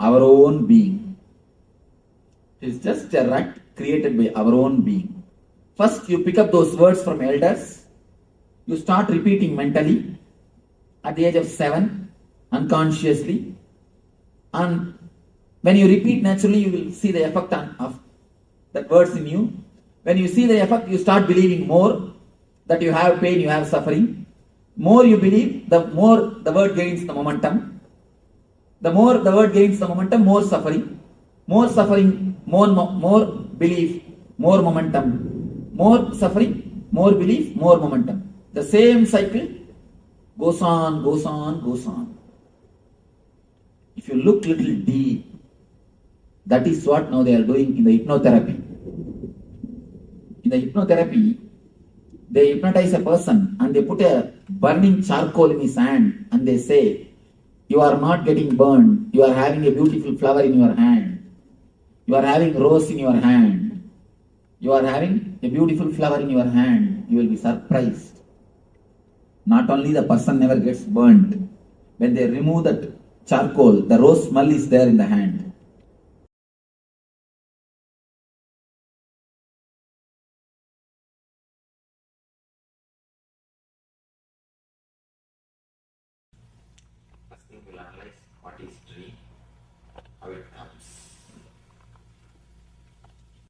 our own being. It is just a rut created by our own being. First, you pick up those words from elders. You start repeating mentally at the age of 7, unconsciously. And when you repeat naturally, you will see the effect of that words in you. When you see the effect, you start believing more that you have pain, you have suffering. More you believe, the more the word gains the momentum. The more the word gains the momentum, more suffering. More suffering, more belief, more momentum. More suffering, more belief, more momentum. The same cycle goes on, goes on, goes on. If you look little deep, that is what now they are doing in the hypnotherapy. In the hypnotherapy, they hypnotize a person and they put a burning charcoal in his hand and they say, you are not getting burned, you are having a beautiful flower in your hand, you are having rose in your hand, you are having a beautiful flower in your hand, you will be surprised. Not only the person never gets burned, when they remove that charcoal, the rose smell is there in the hand. You will analyze what is dream, how it comes.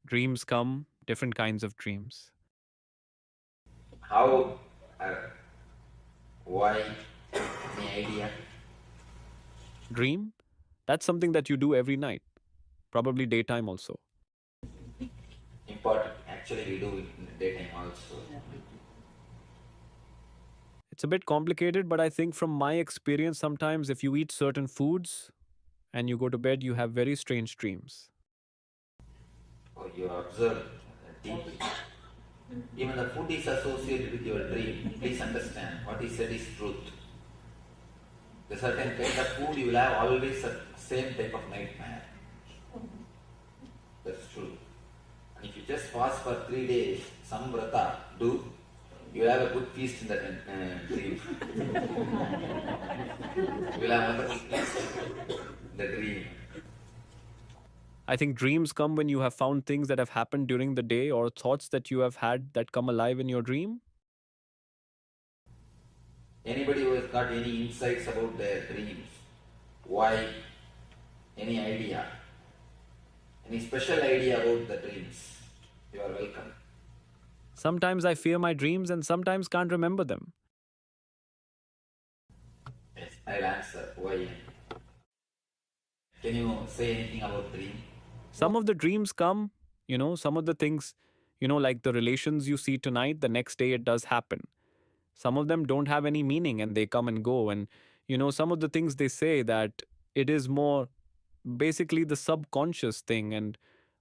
Dreams come, different kinds of dreams. How, why, any idea? Dream? That's something that you do every night, probably daytime also. Important. Actually, we do it in the daytime also. It's a bit complicated, but I think from my experience, sometimes if you eat certain foods and you go to bed, you have very strange dreams. Or you observe deeply. Even the food is associated with your dream. Please understand, what is said is truth. The certain kind of food you will have always the same type of nightmare. That's true. And if you just fast for 3 days, some vrata do, you will have a good feast in the dream. You will have a wonderful feast in the dream. I think dreams come when you have found things that have happened during the day or thoughts that you have had that come alive in your dream. Anybody who has got any insights about their dreams, why, any idea, any special idea about the dreams, you are welcome. Sometimes I fear my dreams and sometimes can't remember them. Yes, I'll answer why. Can you say anything about dream? Some of the dreams come, some of the things, like the relations you see tonight, the next day it does happen. Some of them don't have any meaning and they come and go. And, some of the things they say that it is more basically the subconscious thing. And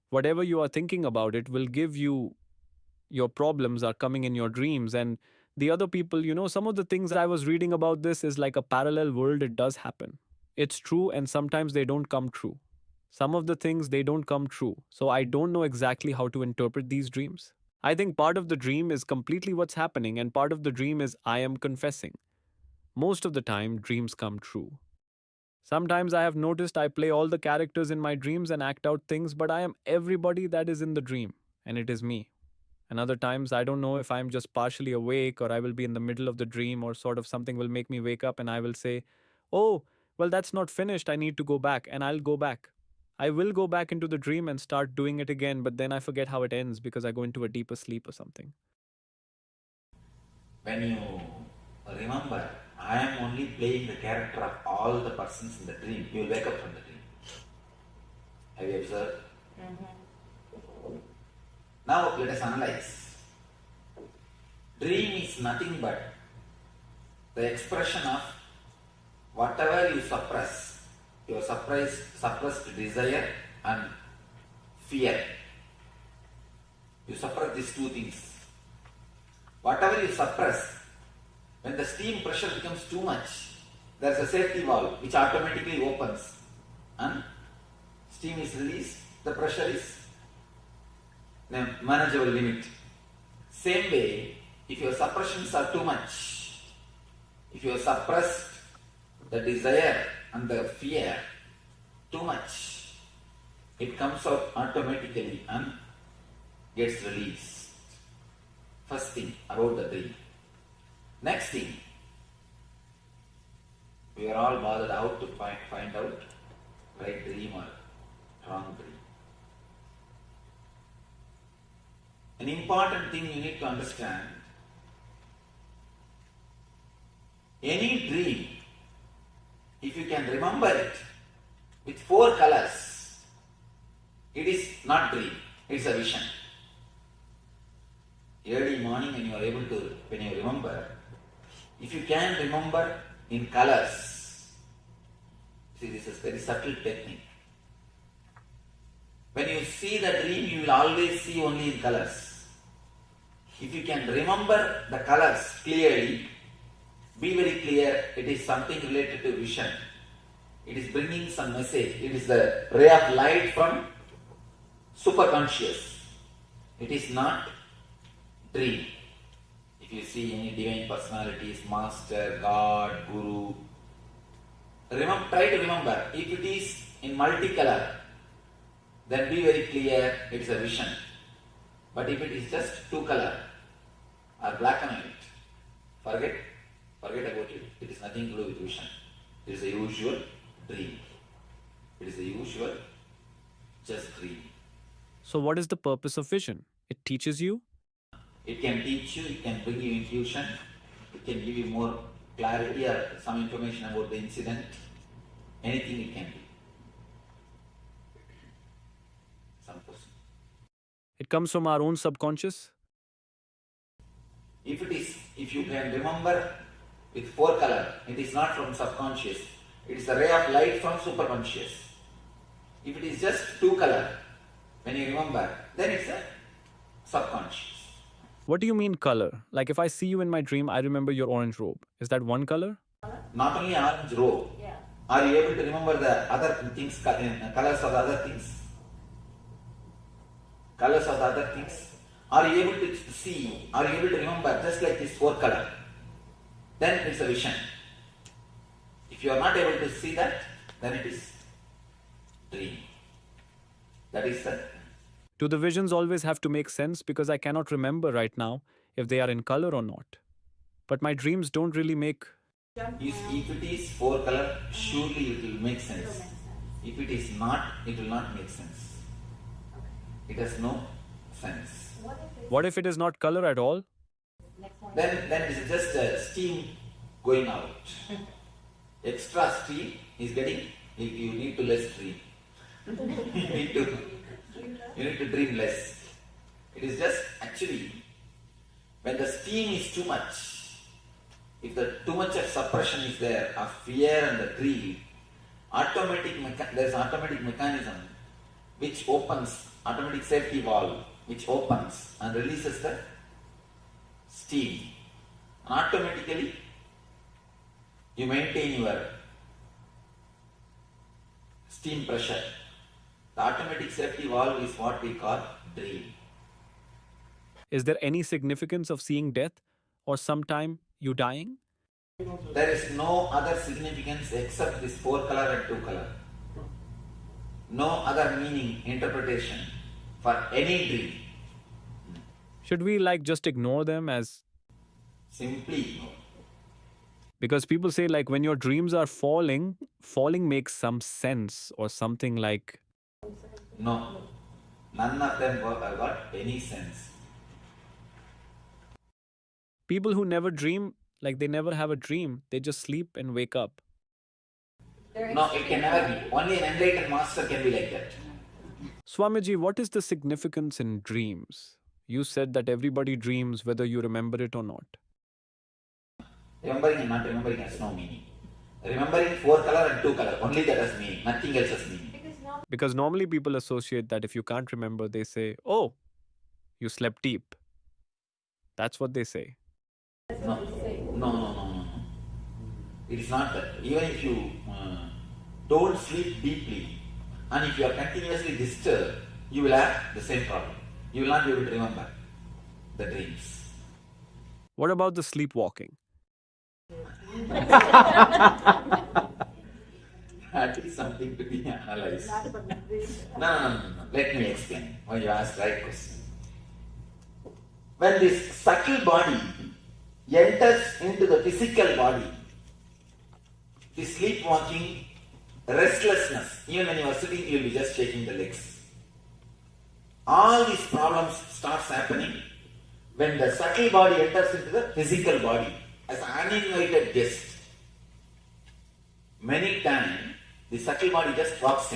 whatever you are thinking about, it will give you your problems are coming in your dreams. And the other people, some of the things I was reading about this is like a parallel world. It does happen. It's true. And sometimes they don't come true. Some of the things, they don't come true. So I don't know exactly how to interpret these dreams. I think part of the dream is completely what's happening, and part of the dream is I am confessing. Most of the time, dreams come true. Sometimes I have noticed I play all the characters in my dreams and act out things, but I am everybody that is in the dream, and it is me. And other times, I don't know if I'm just partially awake or I will be in the middle of the dream or sort of something will make me wake up and I will say, oh, well, that's not finished. I need to go back, and I'll go back. I will go back into the dream and start doing it again, but then I forget how it ends because I go into a deeper sleep or something. When you remember, I am only playing the character of all the persons in the dream, you will wake up from the dream. Have you observed? Mm-hmm. Now let us analyze. Dream is nothing but the expression of whatever you suppress. Your suppressed desire and fear. You suppress these two things. Whatever you suppress, when the steam pressure becomes too much, there is a safety valve which automatically opens and steam is released, the pressure is in a manageable limit. Same way, if your suppressions are too much, if you have suppressed the desire and the fear too much, it comes out automatically and gets released. First thing about the dream. Next thing, we are all bothered out to find out right dream or wrong dream. An important thing you need to understand, any dream, if you can remember it with 4 colors, it is not dream, it is a vision. Early morning when you remember, if you can remember in colors, see, this is very subtle technique. When you see the dream, you will always see only in colors. If you can remember the colors clearly, be very clear, it is something related to vision. It is bringing some message. It is the ray of light from superconscious. It is not dream. If you see any divine personalities, master, God, guru, try to remember. If it is in multicolor, then be very clear it is a vision. But if it is just 2 color or black and white, forget about it. It is nothing to do with vision. It is a usual dream. It is a usual just dream. So, what is the purpose of vision? It teaches you? It can teach you, it can bring you intuition, it can give you more clarity or some information about the incident. Anything it can be. Some person. It comes from our own subconscious? If you can remember with 4 color, it is not from subconscious. It is a ray of light from superconscious. If it is just 2 color, when you remember, then it's a subconscious. What do you mean color? Like if I see you in my dream, I remember your orange robe. Is that one color? Not only orange robe. Yeah. Are you able to remember the other things, colors of the other things? Colors of the other things? Are you able to see, are you able to remember just like this 4 color? Then it's a vision. If you are not able to see that, then it is dream. That is the... Do the visions always have to make sense? Because I cannot remember right now if they are in color or not. But my dreams don't really make... If it is 4 color, surely it will make sense. If it is not, it will not make sense. It has no sense. What if it is not color at all? Then it is just steam going out. Extra steam is getting, you need to less dream. you need to dream less. It is just actually, when the steam is too much, if the too much of suppression is there, of fear and the greed, there is an automatic mechanism which opens, automatic safety valve, which opens and releases the steam. And automatically, you maintain your steam pressure. The automatic safety valve is what we call dream. Is there any significance of seeing death or sometime you dying? There is no other significance except this 4 color and 2 color. No other meaning, interpretation for any dream. Should we just ignore them as... Simply ignore. Because people say when your dreams are falling makes some sense or something like... No. None of them have got any sense. People who never dream, they never have a dream, they just sleep and wake up. No, it can never be. Only an enlightened master can be like that. Swamiji, what is the significance in dreams? You said that everybody dreams whether you remember it or not. Remembering and not remembering has no meaning. Remembering 4 color and 2 color, only that has meaning, nothing else has meaning. Because normally people associate that if you can't remember, they say, oh, you slept deep. That's what they say. No. It is not that. Even if you don't sleep deeply and if you are continuously disturbed, you will have the same problem. You will not be able to remember the dreams. What about the sleepwalking? That is something to be analyzed. No. Let me explain why you asked the right question. When this subtle body enters into the physical body, the sleepwalking, restlessness, even when you are sitting, you will be just shaking the legs. All these problems starts happening when the subtle body enters into the physical body as an uninvited guest. Many times, the subtle body just walks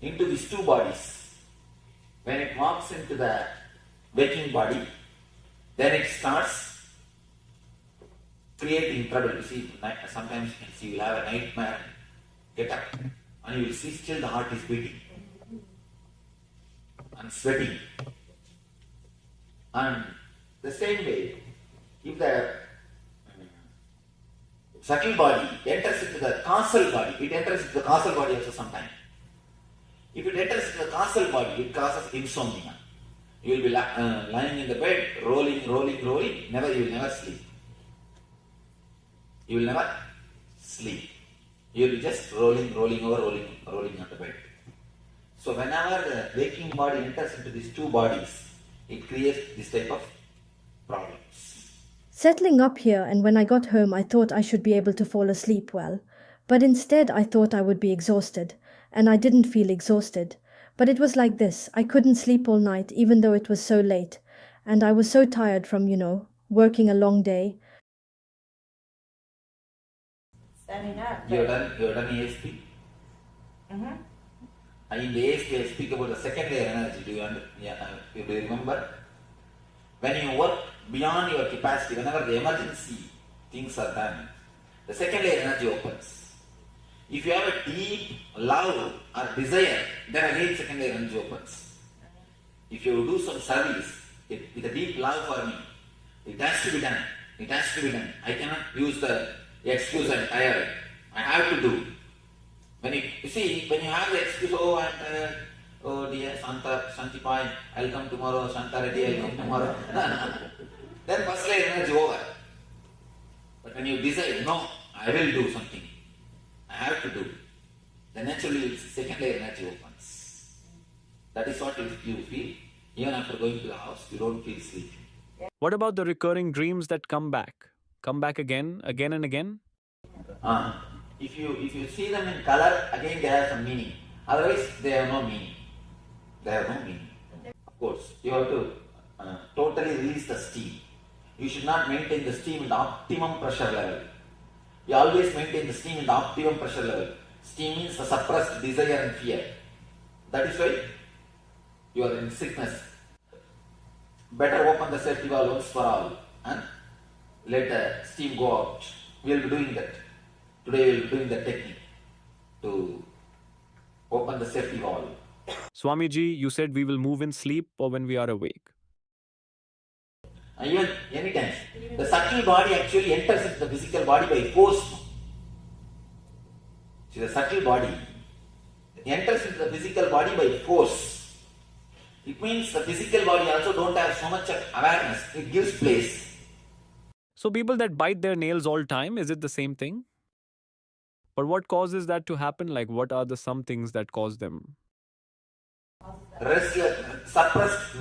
into these 2 bodies. When it walks into the waking body, then it starts creating trouble. You see, sometimes you will have a nightmare, get up, and you will see still the heart is beating and sweating. And the same way, if the subtle body enters into the causal body, it enters into the causal body also sometimes. If it enters into the causal body, it causes insomnia. You will be lying in the bed, rolling, you will never sleep. You will never sleep. You will be just rolling on the bed. So whenever the waking body enters into these 2 bodies, it creates this type of problems. Settling up here, and when I got home, I thought I should be able to fall asleep well. But instead, I thought I would be exhausted, and I didn't feel exhausted. But it was like this. I couldn't sleep all night, even though it was so late. And I was so tired from, working a long day. Standing up. You have done ASP? Mm-hmm. In the ASP, I speak about the second layer energy. Do you remember? When you work beyond your capacity, whenever the emergency things are done, the second layer energy opens. If you have a deep love or desire, then again second layer energy opens. If you do some service with a deep love for me, it has to be done. It has to be done. I cannot use the excuse I'm tired. I have to do. When you have the excuse, oh, I'm tired, oh dear, Shantipai, I'll come tomorrow, Shanta Reddy, I'll come tomorrow. Then first layer energy over. But when you decide, no, I will do something, I have to do, then naturally second layer energy opens. That is what you feel. Even after going to the house, you don't feel sleepy. What about the recurring dreams that come back? Come back again and again? If you see them in color, again they have some meaning. Otherwise, they have no meaning. They have no meaning. Of course, you have to totally release the steam. You should not maintain the steam in the optimum pressure level. You always maintain the steam in the optimum pressure level. Steam means the suppressed desire and fear. That is why you are in sickness. Better open the safety valve once for all and let the steam go out. We will be doing that. Today we will be doing the technique to open the safety valve. Swamiji, you said we will move in sleep or when we are awake. Even anytime. The subtle body actually enters into the physical body by force. See, the subtle body enters into the physical body by force. It means the physical body also don't have so much of awareness. It gives place. So people that bite their nails all time, is it the same thing? But what causes that to happen? Like what are the some things that cause them? Restless, suppressed,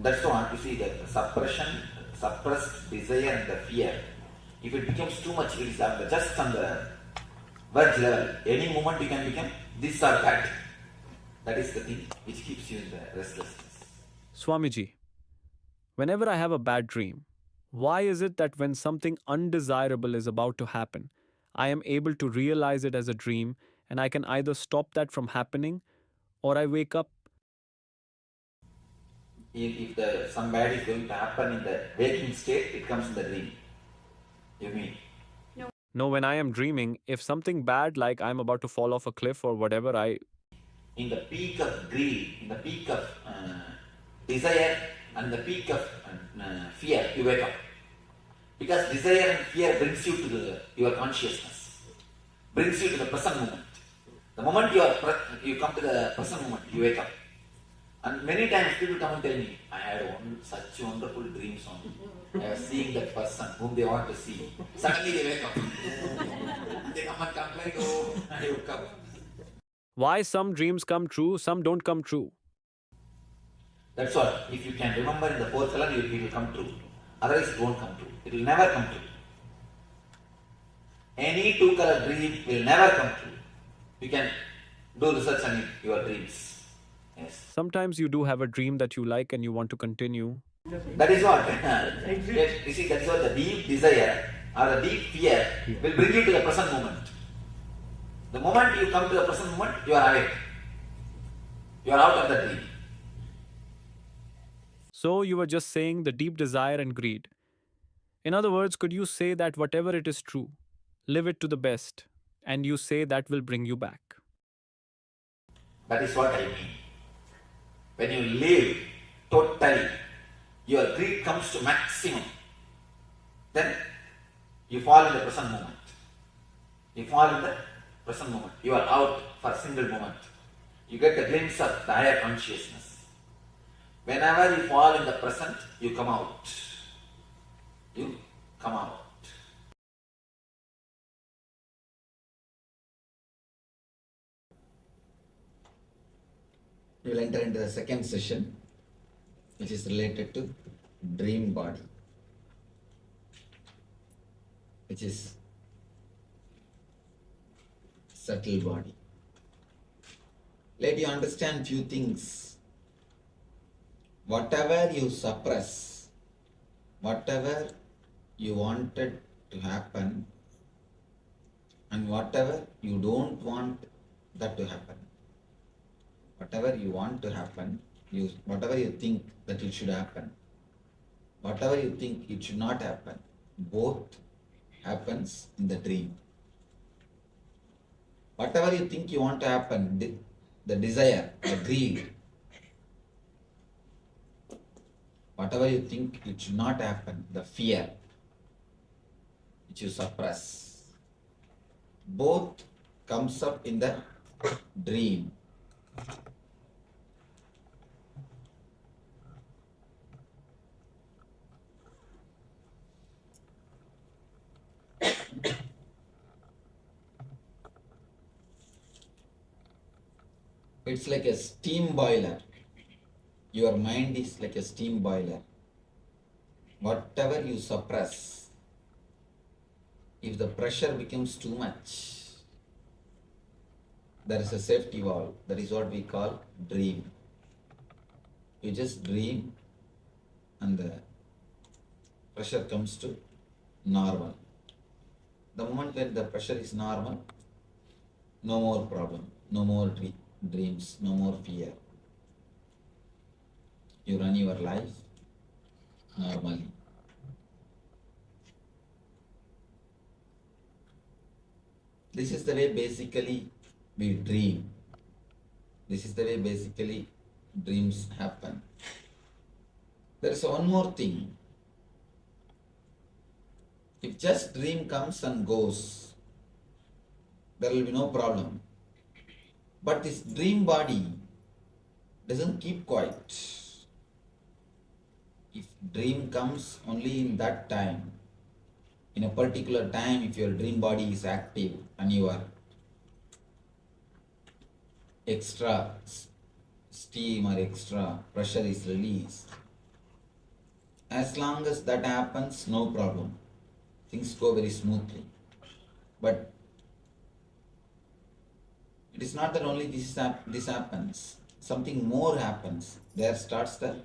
that's what you see, the suppression, suppressed desire and the fear. If it becomes too much, it is just on the verge level. Any moment you can become this or that. That is the thing which keeps you in the restlessness. Swamiji, whenever I have a bad dream, why is it that when something undesirable is about to happen, I am able to realize it as a dream and I can either stop that from happening or I wake up? If some bad is going to happen in the waking state, it comes in the dream. You mean? No, when I am dreaming, if something bad like I'm about to fall off a cliff or whatever, in the peak of greed, in the peak of desire and the peak of fear, you wake up. Because desire and fear brings you to your consciousness, brings you to the present moment. The moment you come to the present moment, you wake up. And many times people come and tell me, I had such wonderful dreams on. I was seeing that person whom they want to see. Suddenly they wake up. They come and complain, oh, I woke up. Why some dreams come true, some don't come true? That's what. If you can remember in the fourth color, it will come true. Otherwise, it won't come true. It will never come true. Any two-color dream will never come true. You can do research on your dreams. Yes. Sometimes you do have a dream that you like and you want to continue. That is what. You see, that is what the deep desire or the deep fear will bring you to the present moment. The moment you come to the present moment, you are awake. You are out of the dream. So you were just saying the deep desire and greed. In other words, could you say that whatever it is true, live it to the best, and you say that will bring you back? That is what I mean. When you live totally, your greed comes to maximum. Then you fall in the present moment. You fall in the present moment. You are out for a single moment. You get a glimpse of the higher consciousness. Whenever you fall in the present, you come out. You come out. We will enter into the second session, which is related to dream body. which is subtle body. Let you understand few things. Whatever you suppress, whatever you wanted to happen, and whatever you don't want that to happen, whatever you want to happen, whatever you think that it should happen, whatever you think it should not happen, both happens in the dream. Whatever you think you want to happen, the desire, the greed, whatever you think it should not happen, the fear, which you suppress, both comes up in the dream. It's like a steam boiler. Your mind is like a steam boiler. Whatever you suppress, if the pressure becomes too much, there is a safety valve. That is what we call dream. You just dream and the pressure comes to normal. The moment when the pressure is normal, no more problem, no more dreams, no more fear. You run your life normally. This is the way basically we dream. This is the way basically dreams happen. There is one more thing. If just dream comes and goes, there will be no problem. But this dream body doesn't keep quiet. If dream comes only in that time, in a particular time, if your dream body is active and your extra steam or extra pressure is released, as long as that happens, no problem. Things go very smoothly. But it is not that only this happens. Something more happens. There starts the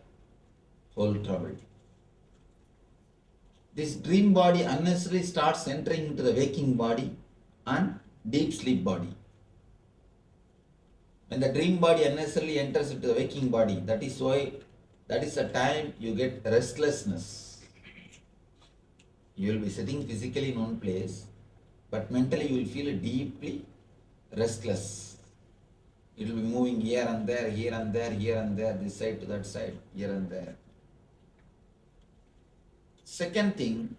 whole trouble. This dream body unnecessarily starts entering into the waking body and deep sleep body. When the dream body unnecessarily enters into the waking body, that is the time you get restlessness. You will be sitting physically in one place, but mentally you will feel deeply restless. It will be moving here and there, here and there, here and there, this side to that side, here and there. Second thing,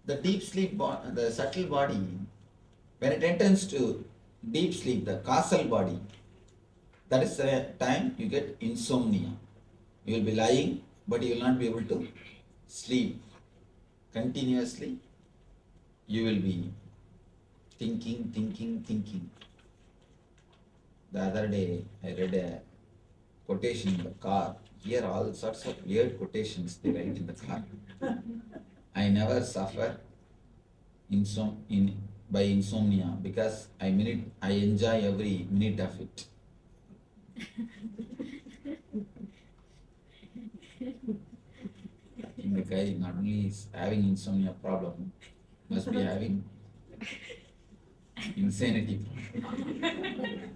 the deep sleep, the subtle body, when it enters to deep sleep, the causal body, that is the time you get insomnia. You will be lying, but you will not be able to sleep. Continuously, you will be thinking. The other day, I read a quotation in the car. Here all sorts of weird quotations they write in the car. I never suffer by insomnia because I enjoy every minute of it. I think the guy not only is having insomnia problem, must be having insanity problem.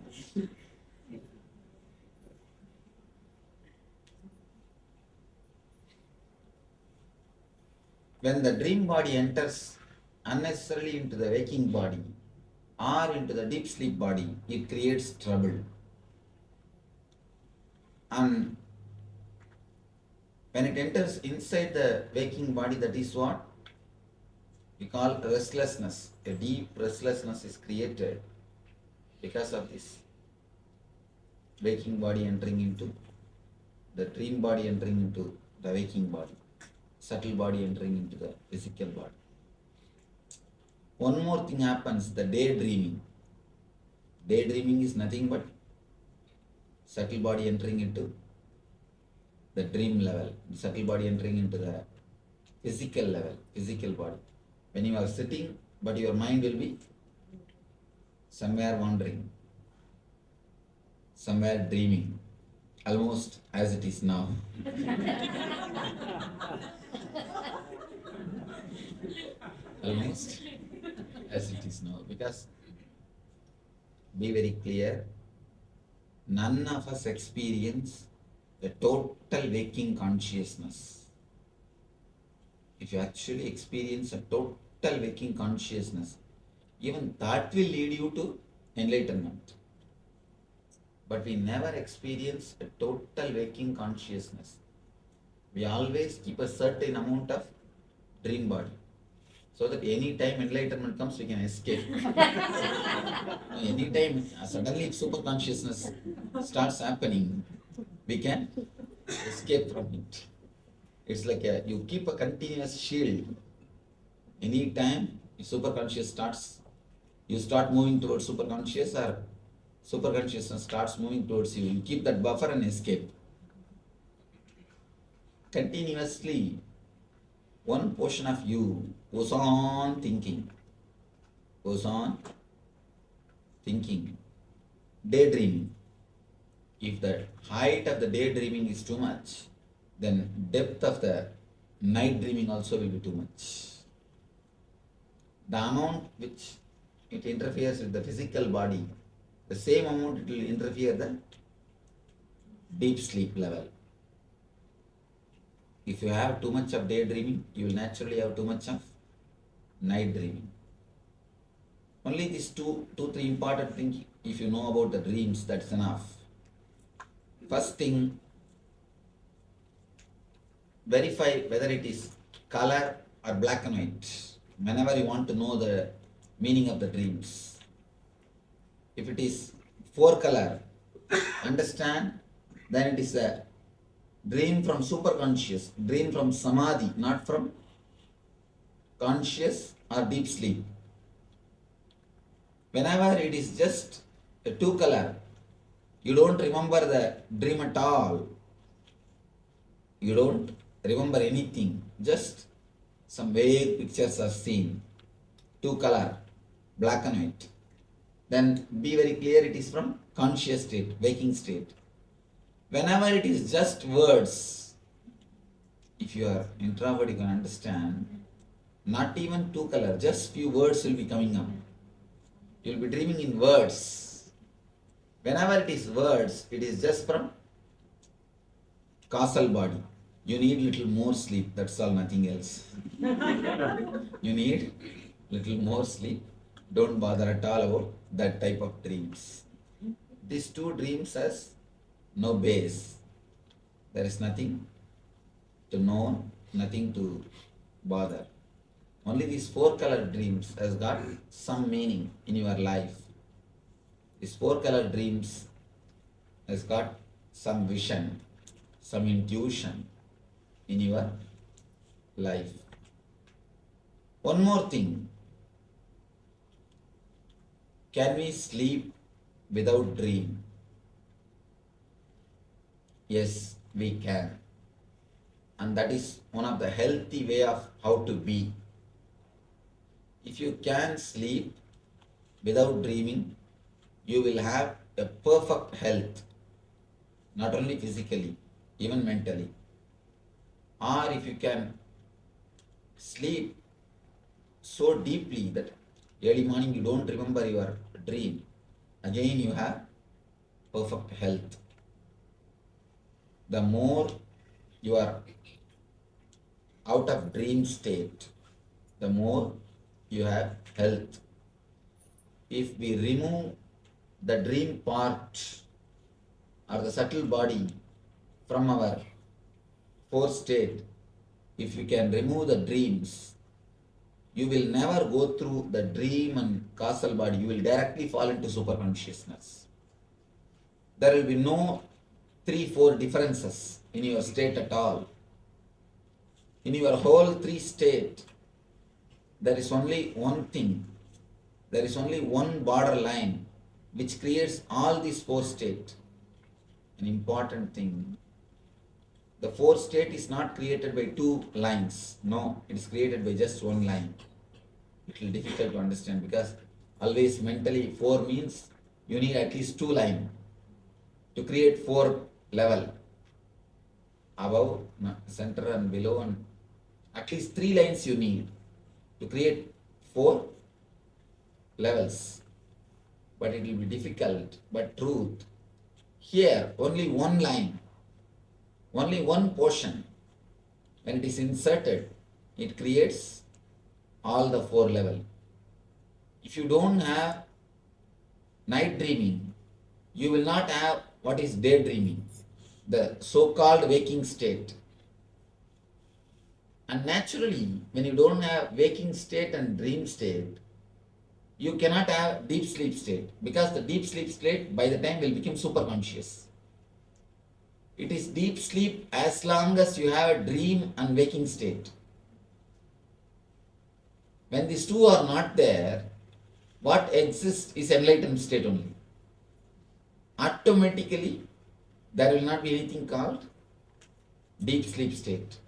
When the dream body enters unnecessarily into the waking body or into the deep sleep body, it creates trouble. And when it enters inside the waking body, that is what we call restlessness. A deep restlessness is created because of this waking body entering into the dream body, entering into the waking body, subtle body entering into the physical body. One more thing happens, the daydreaming. Daydreaming is nothing but subtle body entering into the dream level, the subtle body entering into the physical level, physical body. When you are sitting, but your mind will be somewhere wandering, somewhere dreaming, almost as it is now. Almost as it is now. Because, be very clear, none of us experience a total waking consciousness. If you actually experience a total waking consciousness, even that will lead you to enlightenment. But we never experience a total waking consciousness. We always keep a certain amount of dream body, so that any time enlightenment comes, we can escape. Any time, suddenly if super consciousness starts happening, we can escape from it. It's like you keep a continuous shield. Any time super conscious starts, you start moving towards super conscious, or super consciousness starts moving towards you, you keep that buffer and escape. Continuously, one portion of you goes on thinking, daydreaming. If the height of the daydreaming is too much, then depth of the night dreaming also will be too much. The amount which it interferes with the physical body, the same amount it will interfere the deep sleep level. If you have too much of daydreaming, you will naturally have too much of night dreaming. Only these two, three important things, if you know about the dreams, that's enough. First thing, verify whether it is color or black and white. Whenever you want to know the meaning of the dreams. If it is 4 color, understand, then it is a dream from superconscious, dream from samadhi, not from conscious or deep sleep. Whenever it is just a 2 color, you don't remember the dream at all. You don't remember anything, just some vague pictures are seen. 2 color, black and white. Then be very clear, it is from conscious state, waking state. Whenever it is just words, if you are introvert, you can understand, not even 2 color, just few words will be coming up. You will be dreaming in words. Whenever it is words, it is just from causal body. You need little more sleep, that's all, nothing else. You need little more sleep. Don't bother at all about that type of dreams. These 2 dreams has no base. There is nothing to know, nothing to bother. Only these 4 color dreams has got some meaning in your life. These 4 color dreams has got some vision, some intuition in your life. One more thing. Can we sleep without dream? Yes, we can. And that is one of the healthy way of how to be. If you can sleep without dreaming, you will have a perfect health, not only physically, even mentally. Or if you can sleep so deeply that early morning you don't remember your dream, again you have perfect health. The more you are out of dream state, the more you have health. If we remove the dream part or the subtle body from our 4th state, if you can remove the dreams, you will never go through the dream and causal body. You will directly fall into superconsciousness. There will be no 3-4 differences in your state at all. In your whole 3 state, there is only one thing. There is only one border line which creates all these 4 states. An important thing. The fourth state is not created by two lines. No, it is created by just one line. It will be difficult to understand because always mentally 4 means you need at least 2 lines to create 4 level. Above, center and below, and at least 3 lines you need to create 4 levels. But it will be difficult. But truth, here only one line, only one portion, when it is inserted, it creates all the 4 level. If you don't have night dreaming, you will not have what is daydreaming, the so-called waking state. And naturally, when you don't have waking state and dream state, you cannot have deep sleep state, because the deep sleep state by the time will become superconscious. It is deep sleep as long as you have a dream and waking state. When these two are not there, what exists is enlightened state only. Automatically, there will not be anything called deep sleep state.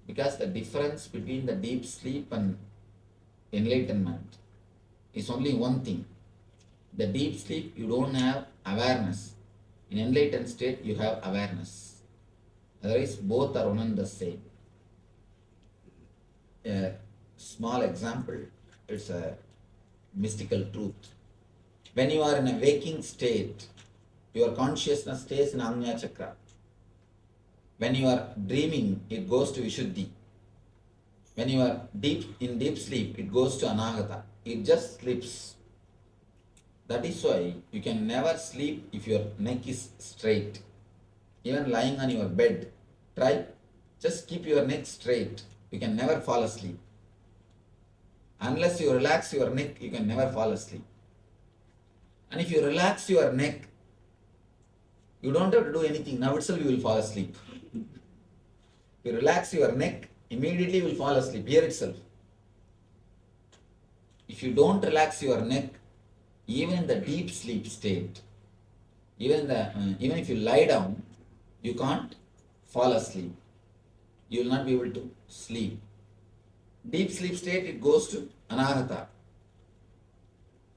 Because the difference between the deep sleep and enlightenment is only one thing. The deep sleep, you don't have awareness. In enlightened state, you have awareness. Otherwise, both are one and the same. A small example, it's a mystical truth. When you are in a waking state, your consciousness stays in Agnya Chakra. When you are dreaming, it goes to Vishuddhi. When you are in deep sleep, it goes to Anahata. It just sleeps. That is why you can never sleep if your neck is straight. Even lying on your bed, try, just keep your neck straight. You can never fall asleep. Unless you relax your neck, you can never fall asleep. And if you relax your neck, you don't have to do anything. Now itself you will fall asleep. If you relax your neck, immediately you will fall asleep, here itself. If you don't relax your neck, even in the deep sleep state, even if you lie down, you can't fall asleep. You will not be able to sleep. Deep sleep state, it goes to Anahata.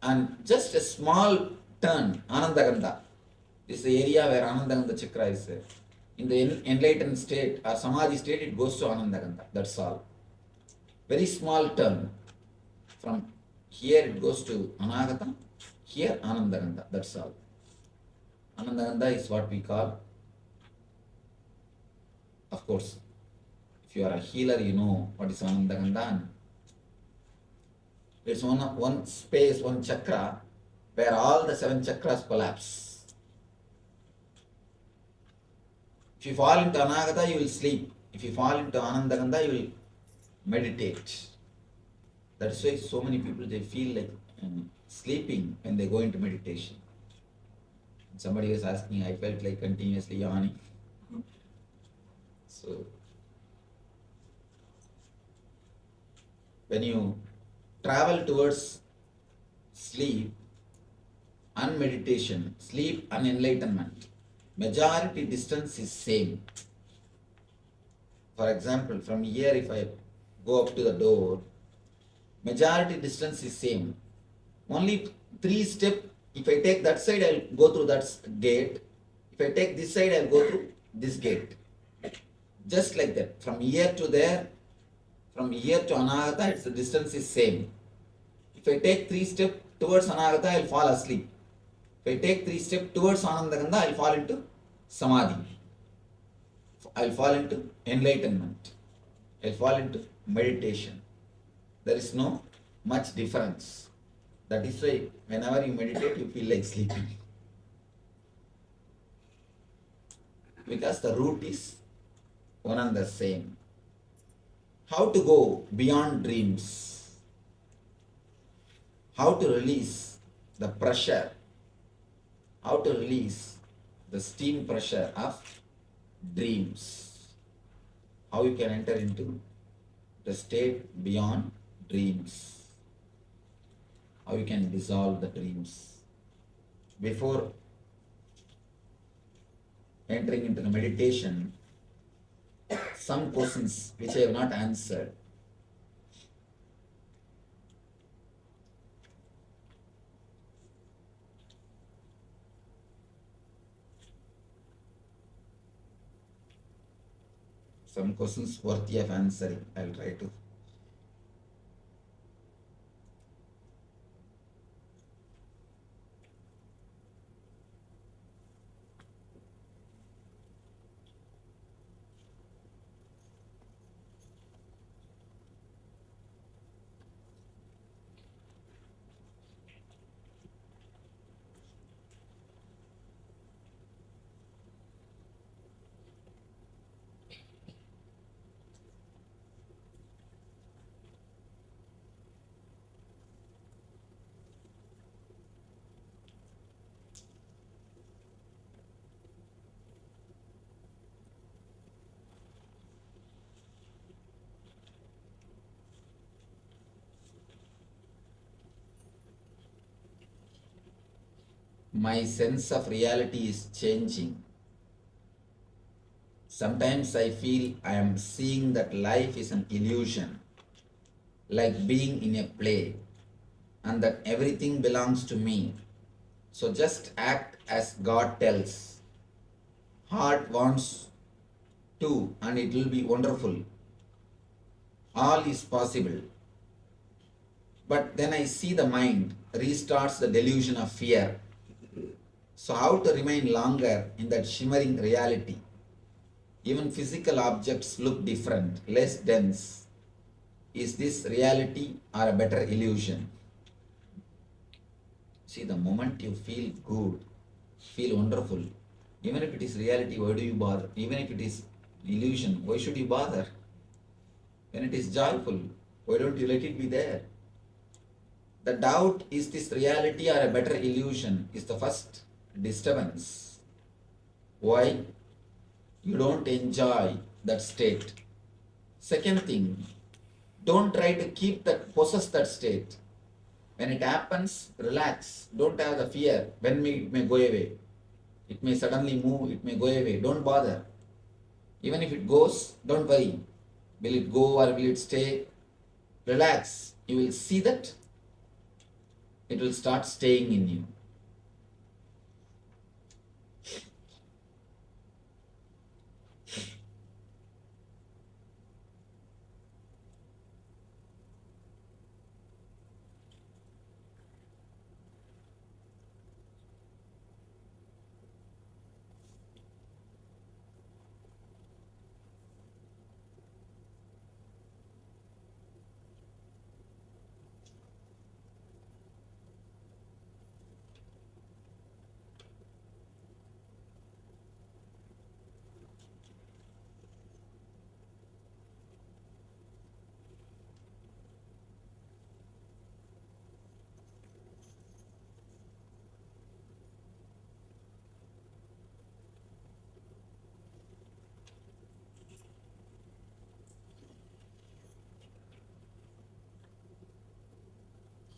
And just a small turn, Anandagandha. This is the area where Anandagandha Chakra is there. In the enlightened state or Samadhi state, it goes to Anandagandha. That's all. Very small turn. From here it goes to Anahata, here Anandagandha. That's all. Anandagandha is what we call, of course, if you are a healer, you know what is Anandagandha. It's one space, one chakra, where all the 7 chakras collapse. If you fall into Anagata, you will sleep. If you fall into Anandagandha, you will meditate. That's why so many people, they feel like sleeping when they go into meditation. Somebody was asking, I felt like continuously yawning. So, when you travel towards sleep and meditation, sleep and enlightenment, majority distance is same. For example, from here if I go up to the door, majority distance is same. Only 3 steps, if I take that side, I will go through that gate. If I take this side, I will go through this gate. Just like that. From here to there, from here to Anahata, the distance is same. If I take 3 steps towards Anahata, I will fall asleep. If I take 3 steps towards Anandagandha, I will fall into Samadhi. I will fall into enlightenment. I will fall into meditation. There is no much difference. That is why whenever you meditate, you feel like sleeping. Because the root is one and the same. How to go beyond dreams? How to release the pressure? How to release the steam pressure of dreams? How you can enter into the state beyond dreams? How you can dissolve the dreams? Before entering into the meditation, some questions which I have not answered. Some questions worthy of answering. I'll try to. My sense of reality is changing. Sometimes I feel I am seeing that life is an illusion, like being in a play, and that everything belongs to me. So just act as God tells. Heart wants to, and it will be wonderful. All is possible. But then I see the mind restarts the delusion of fear. So how to remain longer in that shimmering reality? Even physical objects look different, less dense. Is this reality or a better illusion? See, the moment you feel good, feel wonderful, even if it is reality, why do you bother? Even if it is illusion, why should you bother? When it is joyful, why don't you let it be there? The doubt, is this reality or a better illusion, is the first disturbance. Why? You don't enjoy that state. Second thing, don't try to possess that state. When it happens, relax. Don't have the fear. When it may go away. It may suddenly move, it may go away. Don't bother. Even if it goes, don't worry. Will it go or will it stay? Relax. You will see that it will start staying in you.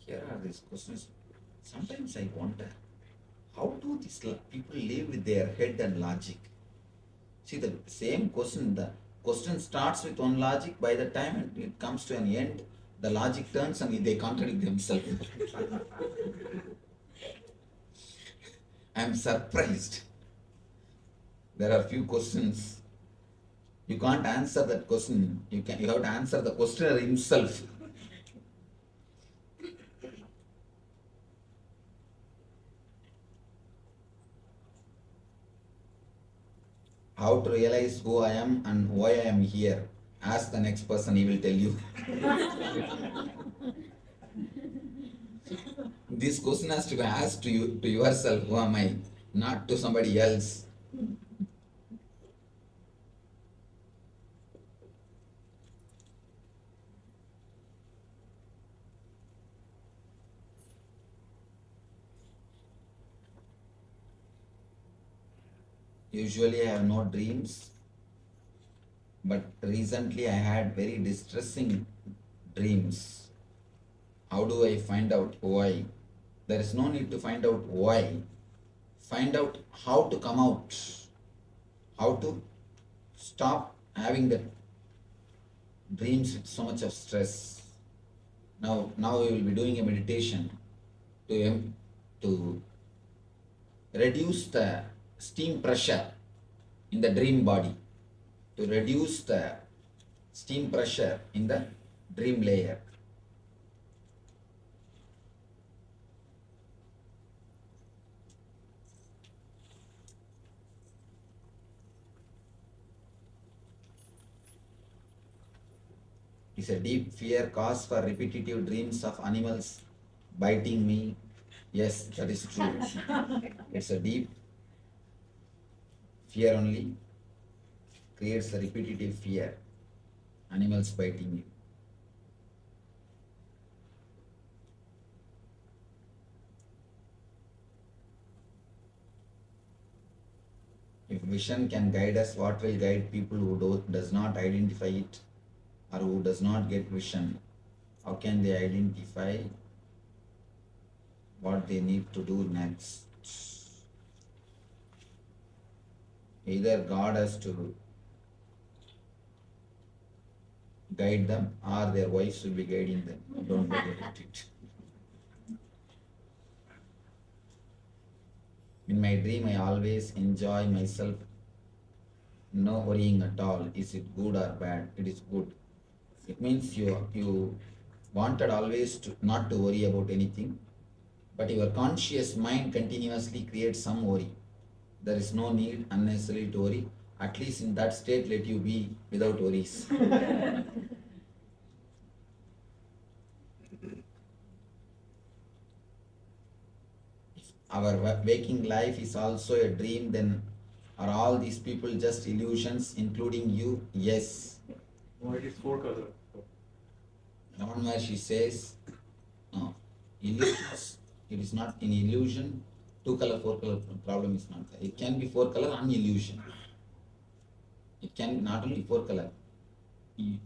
Here are these questions. Sometimes I wonder, how do these people live with their head and logic? See, the same question, the question starts with one logic, by the time it comes to an end, the logic turns and they contradict themselves. I am surprised. There are few questions. You can't answer that question. You have to answer the questioner himself. How to realize who I am and why I am here? Ask the next person, he will tell you. This question has to be asked to you, to yourself, who am I? Not to somebody else. Usually I have no dreams, but recently I had very distressing dreams. How do I find out why? There is no need to find out why. Find out how to come out, how to stop having the dreams with so much of stress. Now we will be doing a meditation to reduce the steam pressure in the dream body, to reduce the steam pressure in the dream layer. Is a deep fear cause for repetitive dreams of animals biting me? Yes, that is true. It's a deep fear only creates a repetitive fear. Animals biting you. If vision can guide us, what will guide people who does not identify it or who does not get vision? How can they identify what they need to do next? Either God has to guide them or their wives will be guiding them. Don't forget it. In my dream, I always enjoy myself, no worrying at all. Is it good or bad? It is good. It means you wanted always not to worry about anything, but your conscious mind continuously creates some worry. There is no need unnecessarily to worry. At least in that state, let you be without worries. Our waking life is also a dream, then are all these people just illusions, including you? Yes. No, it is 4 color. Ramana Maharshi says, no, illusions, it is not an illusion. 2 color, 4 color problem is not there. It can be 4 color and illusion. It can not only 4 color.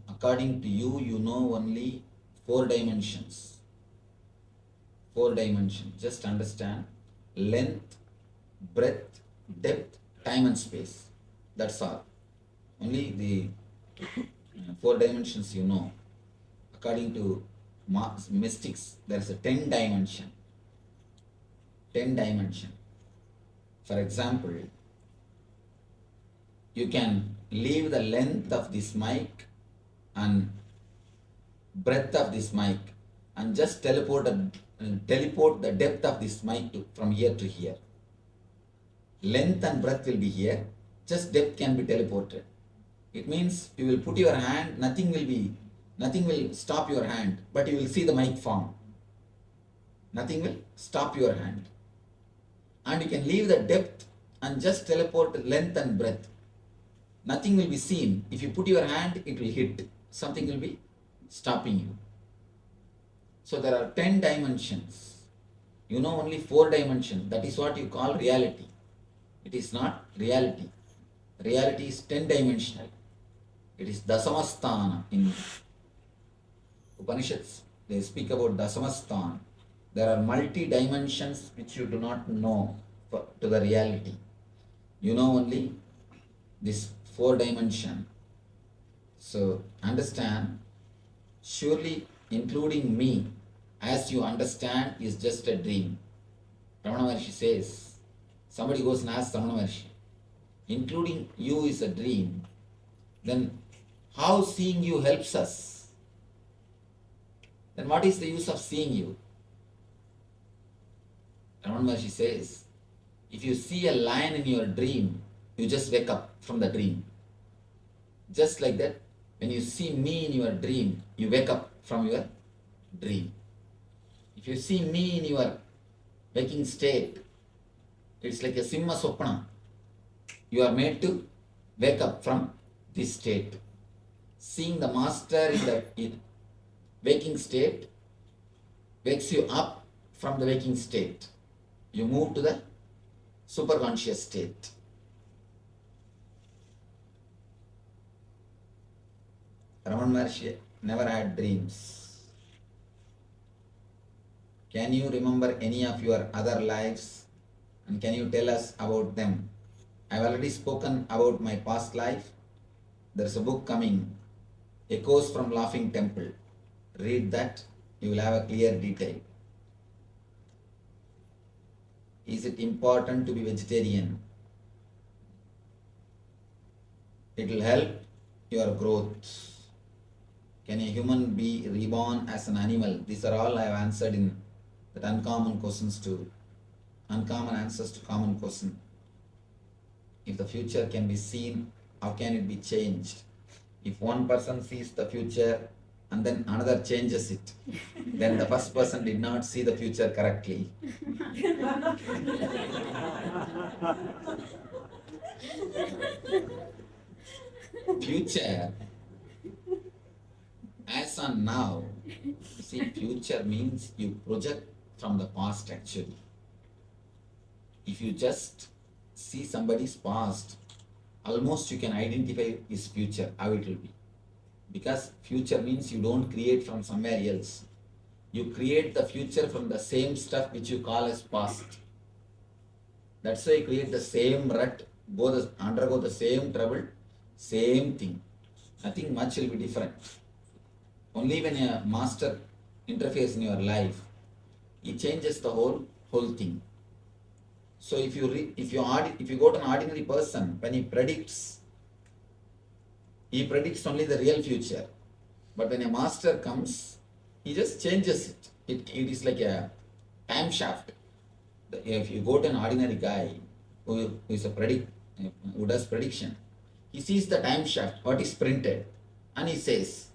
According to you, you know only 4 dimensions. 4 dimensions. Just understand length, breadth, depth, time and space. That's all. Only the 4 dimensions you know. According to mystics, there is a 10 dimension. 10 dimension. For example, you can leave the length of this mic and breadth of this mic and just teleport the depth of this mic from here to here. Length and breadth will be here, just depth can be teleported. It means you will put your hand, nothing will stop your hand, but you will see the mic form. Nothing will stop your hand. And you can leave the depth and just teleport length and breadth. Nothing will be seen. If you put your hand, it will hit. Something will be stopping you. So there are 10 dimensions. You know only 4 dimensions. That is what you call reality. It is not reality. Reality is 10 dimensional. It is Dasamasthana. In Upanishads, they speak about Dasamasthana. There are multi-dimensions which you do not know to the reality. You know only this 4 dimension. So understand, surely including me, as you understand, is just a dream. Ramana Maharshi says, somebody goes and asks Ramana Maharshi, including you is a dream, then how seeing you helps us? Then what is the use of seeing you? Ramana Maharshi says, if you see a lion in your dream, you just wake up from the dream. Just like that, when you see me in your dream, you wake up from your dream. If you see me in your waking state, it's like a Simha Sopana. You are made to wake up from this state. Seeing the master in the waking state wakes you up from the waking state. You move to the superconscious state. Ramana Maharshi never had dreams. Can you remember any of your other lives and can you tell us about them? I have already spoken about my past life. There's a book coming, Echoes from Laughing Temple. Read that, you will have a clear detail. Is it important to be vegetarian? It will help your growth. Can a human be reborn as an animal? These are all I have answered in that uncommon questions to uncommon answers to common question. If the future can be seen, how can it be changed? If one person sees the future and then another changes it, then the first person did not see the future correctly. Future, as on now, see, future means you project from the past actually. If you just see somebody's past, almost you can identify his future, how it will be. Because future means you don't create from somewhere else. You create the future from the same stuff which you call as past. That's why you create the same rut, undergo the same trouble, same thing. Nothing much will be different. Only when a master interferes in your life, he changes the whole thing. So if you go to an ordinary person, when he predicts only the real future. But when a master comes, he just changes it. It is like a time shaft. If you go to an ordinary guy who does prediction, he sees the time shaft, what is printed, and he says.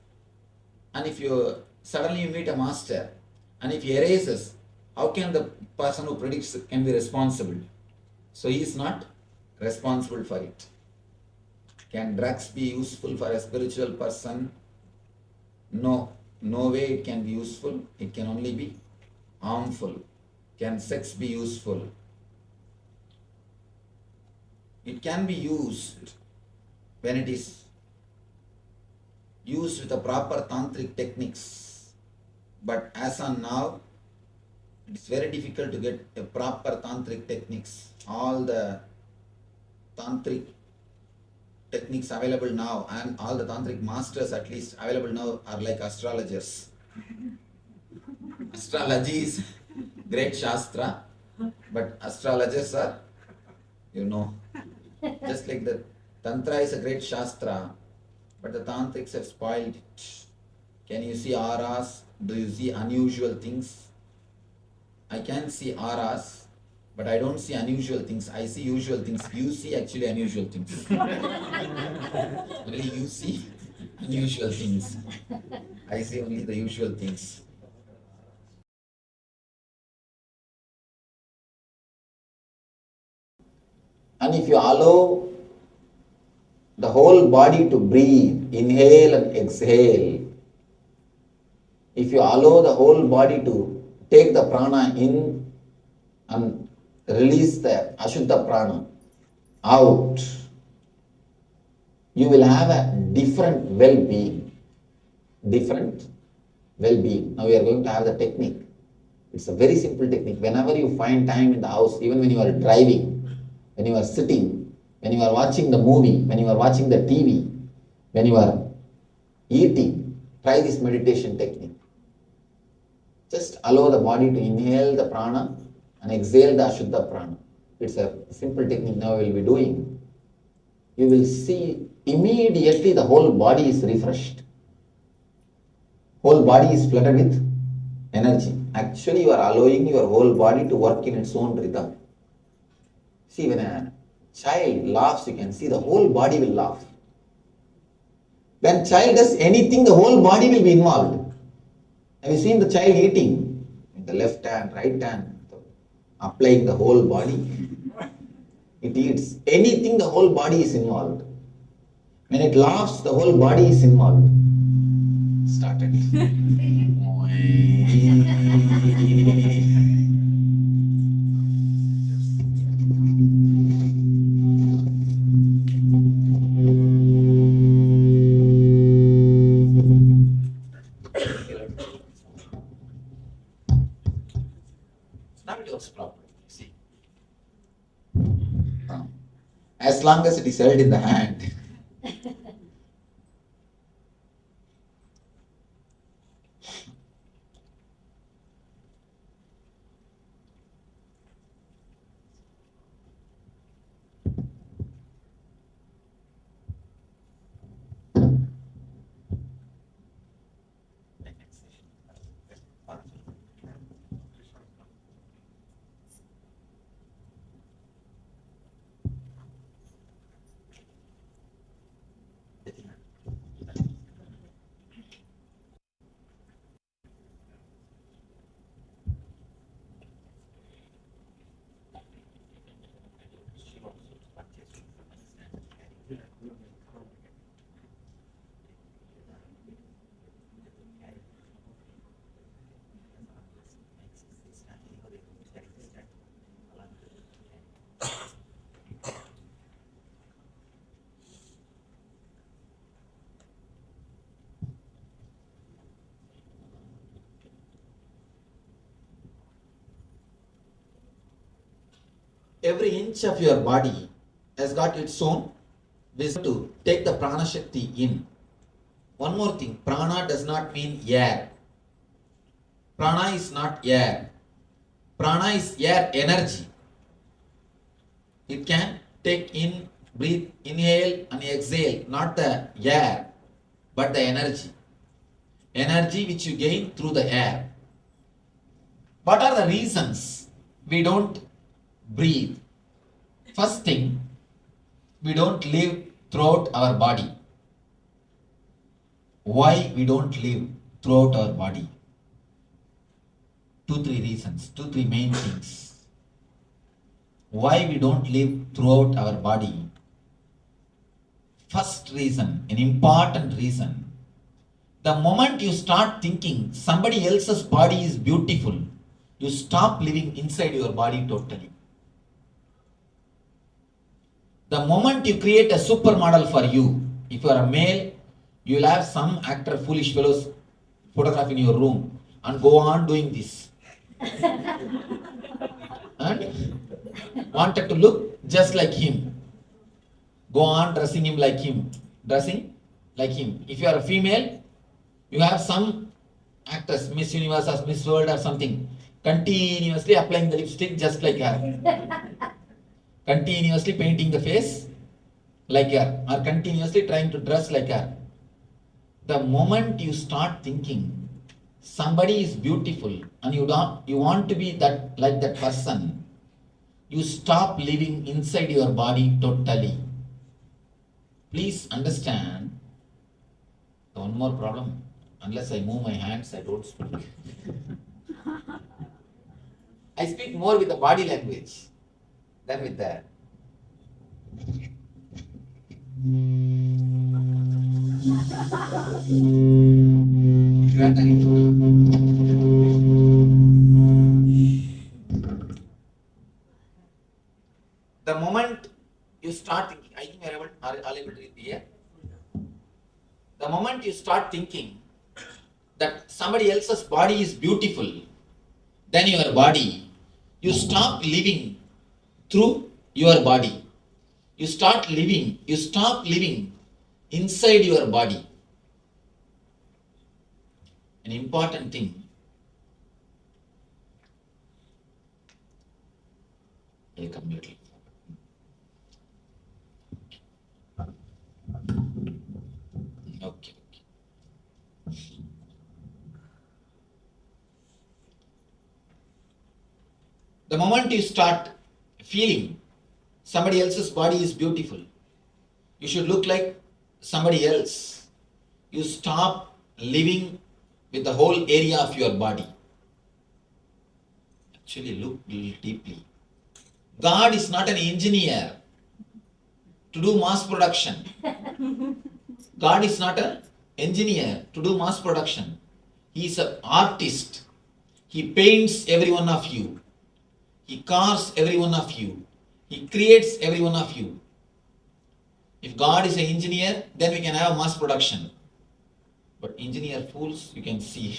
And if you suddenly meet a master, and if he erases, how can the person who predicts can be responsible? So he is not responsible for it. Can drugs be useful for a spiritual person? No way it can be useful. It can only be harmful. Can sex be useful? It can be used when it is used with the proper tantric techniques. But as on now, it is very difficult to get a proper tantric techniques. All the tantric techniques available now and all the tantric masters at least available now are like astrologers. Astrology is great shastra, but astrologers are, just like the tantra is a great shastra, but the tantrics have spoiled it. Can you see auras? Do you see unusual things? I can see auras, but I don't see unusual things. I see usual things. You see actually unusual things. Only you see unusual things. I see only the usual things. And if you allow the whole body to breathe, inhale and exhale, if you allow the whole body to take the prana in and release the Ashuddha prana out, you will have a different well-being. Different well-being. Now we are going to have the technique. It's a very simple technique. Whenever you find time in the house, even when you are driving, when you are sitting, when you are watching the movie, when you are watching the TV, when you are eating, try this meditation technique. Just allow the body to inhale the prana and exhale the Ashuddha prana. It's a simple technique now we will be doing. You will see immediately the whole body is refreshed. Whole body is flooded with energy. Actually, you are allowing your whole body to work in its own rhythm. See, when a child laughs, you can see the whole body will laugh. When child does anything, the whole body will be involved. Have you seen the child eating? In the left hand, right hand, applying the whole body. It eats. Anything, the whole body is involved. When it laughs, the whole body is involved. Started. See. As long as it is held in the hand, every inch of your body has got its own wisdom to take the prana shakti in. One more thing, prana does not mean air. Prana is not air. Prana is air energy. It can take in, breathe, inhale and exhale, not the air, but the energy. Energy which you gain through the air. What are the reasons we don't breathe? First thing, we don't live throughout our body. Why we don't live throughout our body? 2-3 reasons, 2-3 main things. Why we don't live throughout our body? First reason, an important reason. The moment you start thinking somebody else's body is beautiful, you stop living inside your body totally. The moment you create a supermodel for you, if you are a male, you will have some actor, foolish fellows photograph in your room and go on doing this. And wanted to look just like him. Go on dressing him like him. Dressing like him. If you are a female, you have some actors, Miss Universe or Miss World or something, continuously applying the lipstick just like her. Continuously painting the face like her, or continuously trying to dress like her. The moment you start thinking somebody is beautiful and you want to be that like that person, you stop living inside your body totally. Please understand. One more problem. Unless I move my hands, I don't speak. I speak more with the body language than with the the moment you start thinking, I think we are able to hear. The moment you start thinking that somebody else's body is beautiful than your body, you stop living through your body. You stop living inside your body. An important thing. I'll come here. Okay. The moment you start feeling somebody else's body is beautiful, you should look like somebody else, you stop living with the whole area of your body. Actually, look deeply. God is not an engineer to do mass production. God is not an engineer to do mass production. He is an artist. He paints every one of you. He carves every one of you. He creates every one of you. If God is an engineer, then we can have mass production. But engineer fools, you can see.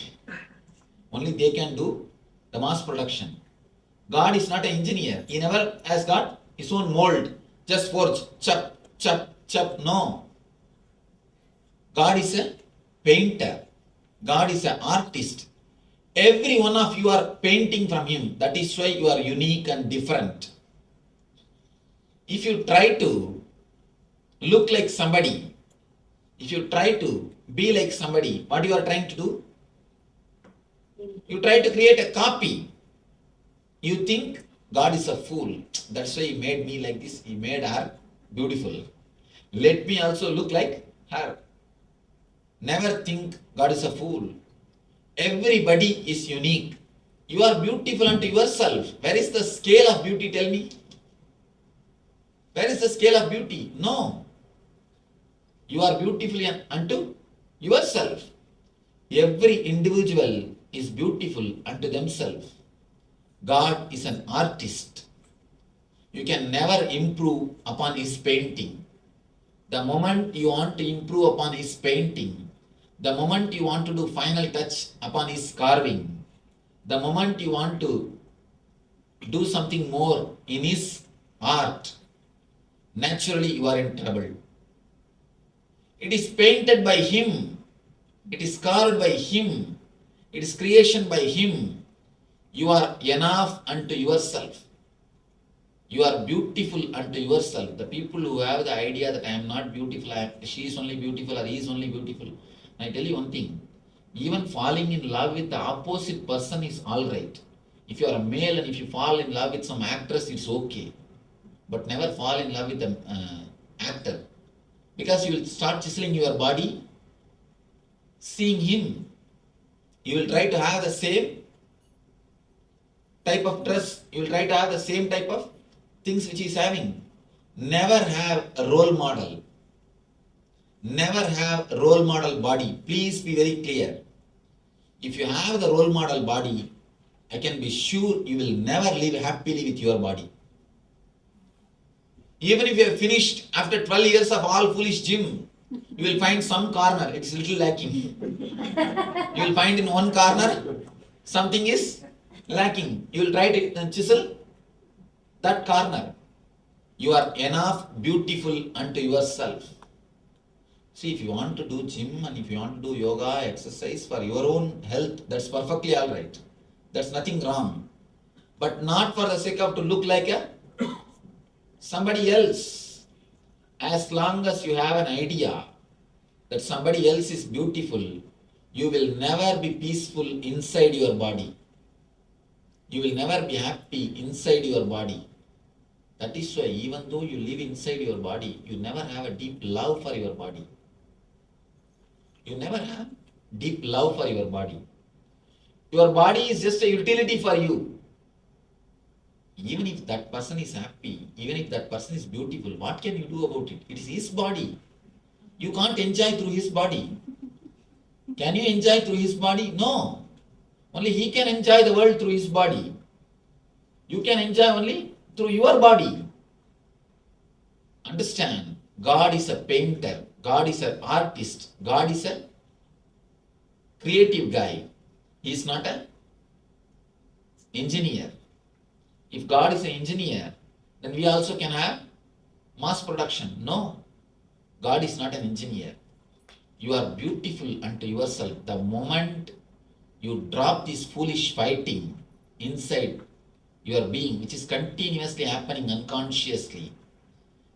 Only they can do the mass production. God is not an engineer. He never has got his own mold. Just forge, chop, chop, chop. No. God is a painter. God is an artist. Every one of you are painting from him. That is why you are unique and different. If you try to look like somebody, if you try to be like somebody, what you are trying to do? You try to create a copy. You think God is a fool. That's why he made me like this. He made her beautiful. Let me also look like her. Never think God is a fool. Everybody is unique. You are beautiful unto yourself. Where is the scale of beauty? Tell me. Where is the scale of beauty? No. You are beautiful unto yourself. Every individual is beautiful unto themselves. God is an artist. You can never improve upon his painting. The moment you want to improve upon his painting, the moment you want to do final touch upon his carving, the moment you want to do something more in his art, naturally you are in trouble. It is painted by him, it is carved by him, it is creation by him. You are enough unto yourself. You are beautiful unto yourself. The people who have the idea that I am not beautiful, she is only beautiful or he is only beautiful. I tell you one thing, even falling in love with the opposite person is alright. If you are a male and if you fall in love with some actress, it's okay. But never fall in love with an actor. Because you will start chiseling your body, seeing him. You will try to have the same type of dress. You will try to have the same type of things which he is having. Never have a role model. Never have a role model body. Please be very clear. If you have the role model body, I can be sure you will never live happily with your body. Even if you have finished after 12 years of all foolish gym, you will find some corner, it's little lacking. You will find in one corner, something is lacking. You will try to chisel that corner. You are enough beautiful unto yourself. See, if you want to do gym and if you want to do yoga, exercise for your own health, that's perfectly alright. That's nothing wrong. But not for the sake of to look like somebody else. As long as you have an idea that somebody else is beautiful, you will never be peaceful inside your body. You will never be happy inside your body. That is why even though you live inside your body, you never have a deep love for your body. You never have deep love for your body. Your body is just a utility for you. Even if that person is happy, even if that person is beautiful, what can you do about it? It is his body. You can't enjoy through his body. Can you enjoy through his body? No. Only he can enjoy the world through his body. You can enjoy only through your body. Understand, God is a painter. God is an artist. God is a creative guy. He is not an engineer. If God is an engineer, then we also can have mass production. No, God is not an engineer. You are beautiful unto yourself. The moment you drop this foolish fighting inside your being, which is continuously happening unconsciously,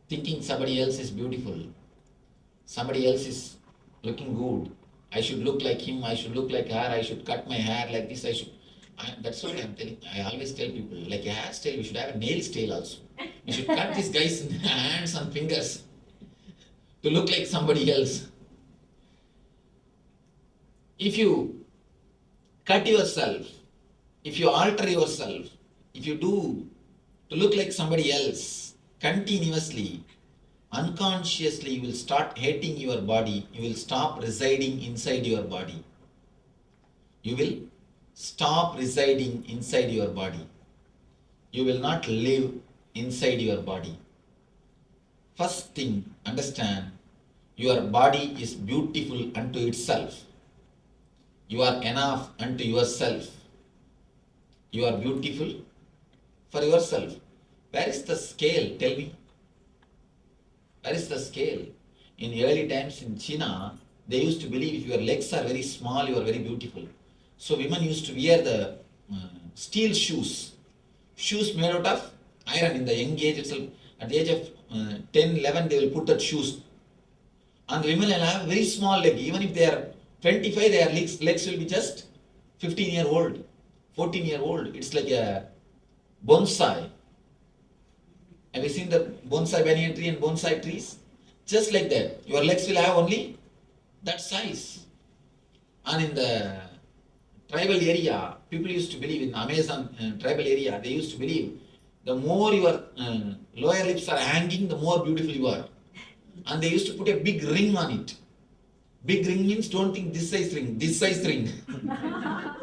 thinking somebody else is beautiful, somebody else is looking good, I should look like him, I should look like her, I should cut my hair like this, that's what I'm telling. I always tell people, like a hairstyle, we should have a nail style also. We should cut these guys' hands and fingers to look like somebody else. If you cut yourself, if you alter yourself, if you do to look like somebody else continuously, unconsciously you will start hating your body. You will stop residing inside your body. You will stop residing inside your body. You will not live inside your body. First thing, understand, your body is beautiful unto itself. You are enough unto yourself. You are beautiful for yourself. Where is the scale? Tell me. Where is the scale? In early times in China, they used to believe if your legs are very small, you are very beautiful. So women used to wear the steel shoes. Shoes made out of iron in the young age itself. At the age of 10, 11, they will put that shoes. And women will have very small leg. Even if they are 25, their legs will be just 15-year-old, 14-year-old. It's like a bonsai. Have you seen the bonsai banyan tree and bonsai trees? Just like that. Your legs will have only that size. And in the tribal area, people used to believe, in Amazon tribal area, they used to believe the more your lower lips are hanging, the more beautiful you are. And they used to put a big ring on it. Big ring means don't think this size ring, this size ring.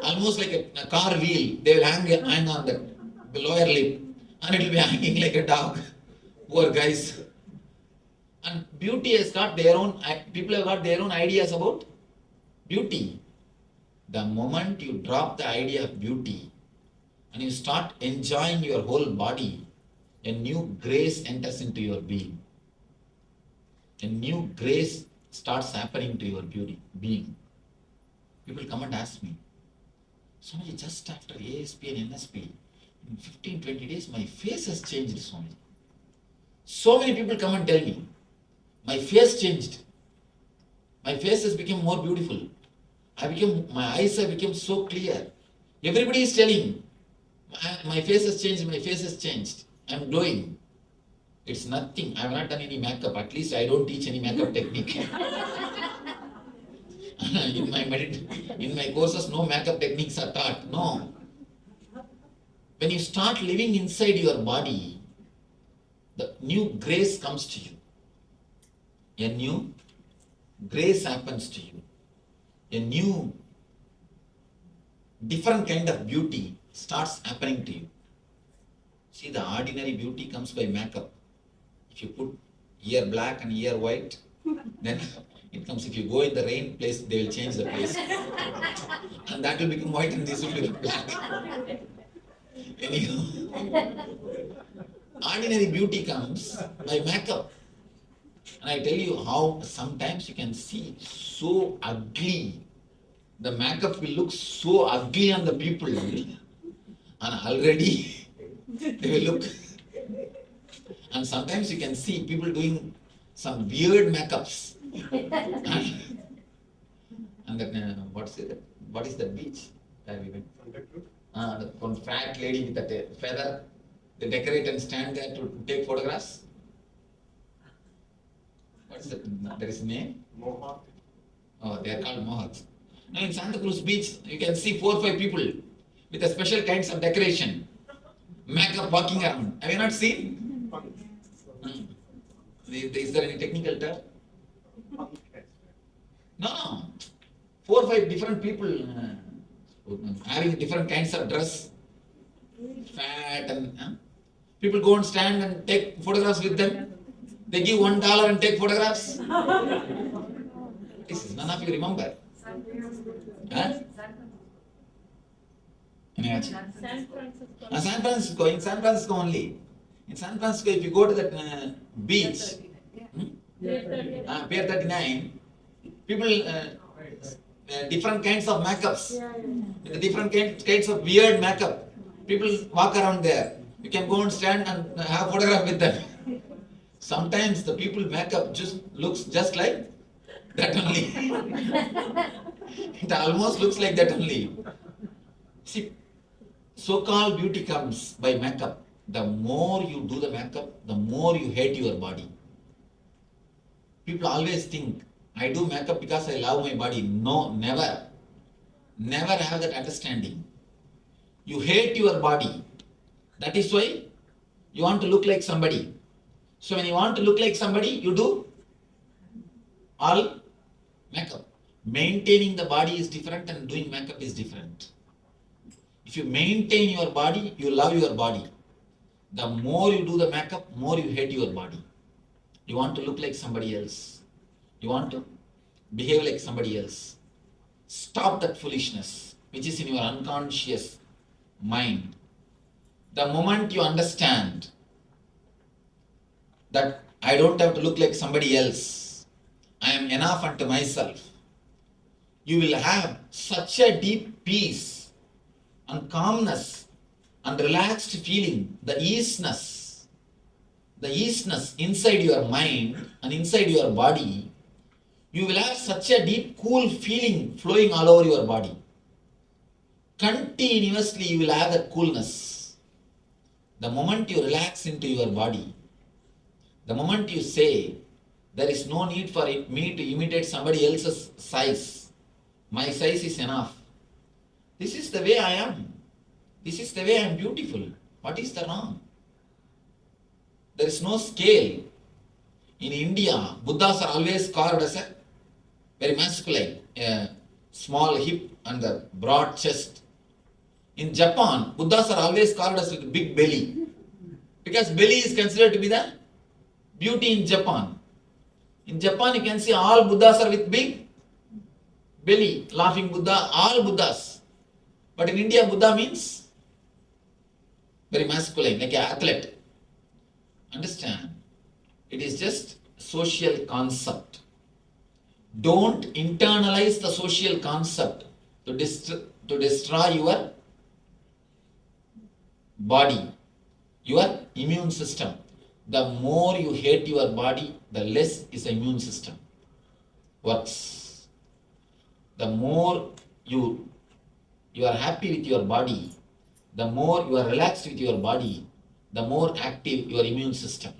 Almost like a car wheel, they will hang on the lower lip. And it will be hanging like a dog. Poor guys. And beauty has got their own, people have got their own ideas about beauty. The moment you drop the idea of beauty and you start enjoying your whole body, A new grace enters into your being. A new grace starts happening to your being. People come and ask me, Swamiji, just after ASP and NSP, in 15-20 days, my face has changed, Swamiji. So many people come and tell me, my face changed. My face has become more beautiful. My eyes have become so clear. Everybody is telling, my face has changed, my face has changed. I am glowing. It's nothing. I have not done any makeup. At least I don't teach any makeup technique. In my courses, no makeup techniques are taught. No. When you start living inside your body, the new grace comes to you. A new grace happens to you. A new, different kind of beauty starts happening to you. See, the ordinary beauty comes by makeup. If you put ear black and ear white, then it comes. If you go in the rain place, they will change the place. And that will become white and this will become black. Anyhow, ordinary beauty comes by makeup. And I tell you how sometimes you can see so ugly. The makeup will look so ugly on the people. And already they will look. And sometimes you can see people doing some weird makeups. And then, what is that beach where we went? The one fat lady with that feather. They decorate and stand there to take photographs. What is that? There is a name? Mohawk. Oh, they are called Mohawks. Now in Santa Cruz Beach, you can see 4 or 5 people with a special kinds of decoration. Makeup walking around. Have you not seen? Is there any technical term? No. 4 or 5 different people having different kinds of dress. Fat and people go and stand and take photographs with them. They give $1 and take photographs. This is none of you remember. Huh? San Francisco. In San Francisco only. In San Francisco, if you go to that beach, Pier 39, people, different kinds of makeups, different kinds of weird makeup. People walk around there. You can go and stand and have a photograph with them. Sometimes the people makeup just looks just like that only. It almost looks like that only. See, so-called beauty comes by makeup. The more you do the makeup, the more you hate your body. People always think, I do makeup because I love my body. No, never. Never have that understanding. You hate your body. That is why you want to look like somebody. So when you want to look like somebody, you do all makeup. Maintaining the body is different and doing makeup is different. If you maintain your body, you love your body. The more you do the makeup, more you hate your body. You want to look like somebody else. You want to behave like somebody else. Stop that foolishness, which is in your unconscious mind. The moment you understand that I don't have to look like somebody else, I am enough unto myself, you will have such a deep peace and calmness and relaxed feeling, the easiness inside your mind and inside your body. You will have such a deep, cool feeling flowing all over your body. Continuously you will have that coolness. The moment you relax into your body, the moment you say, there is no need for me to imitate somebody else's size. My size is enough. This is the way I am. This is the way I am beautiful. What is the wrong? There is no scale. In India, Buddhas are always carved as a very masculine, small hip and the broad chest. In Japan, Buddhas are always carved as with a big belly. Because belly is considered to be the beauty in Japan. In Japan, you can see all Buddhas are with big belly, laughing Buddha, all Buddhas. But in India, Buddha means very masculine, like an athlete. Understand? It is just social concept. Don't internalize the social concept to destroy your body, your immune system. The more you hate your body, the less is the immune system works. The more you are happy with your body, the more you are relaxed with your body, the more active your immune system.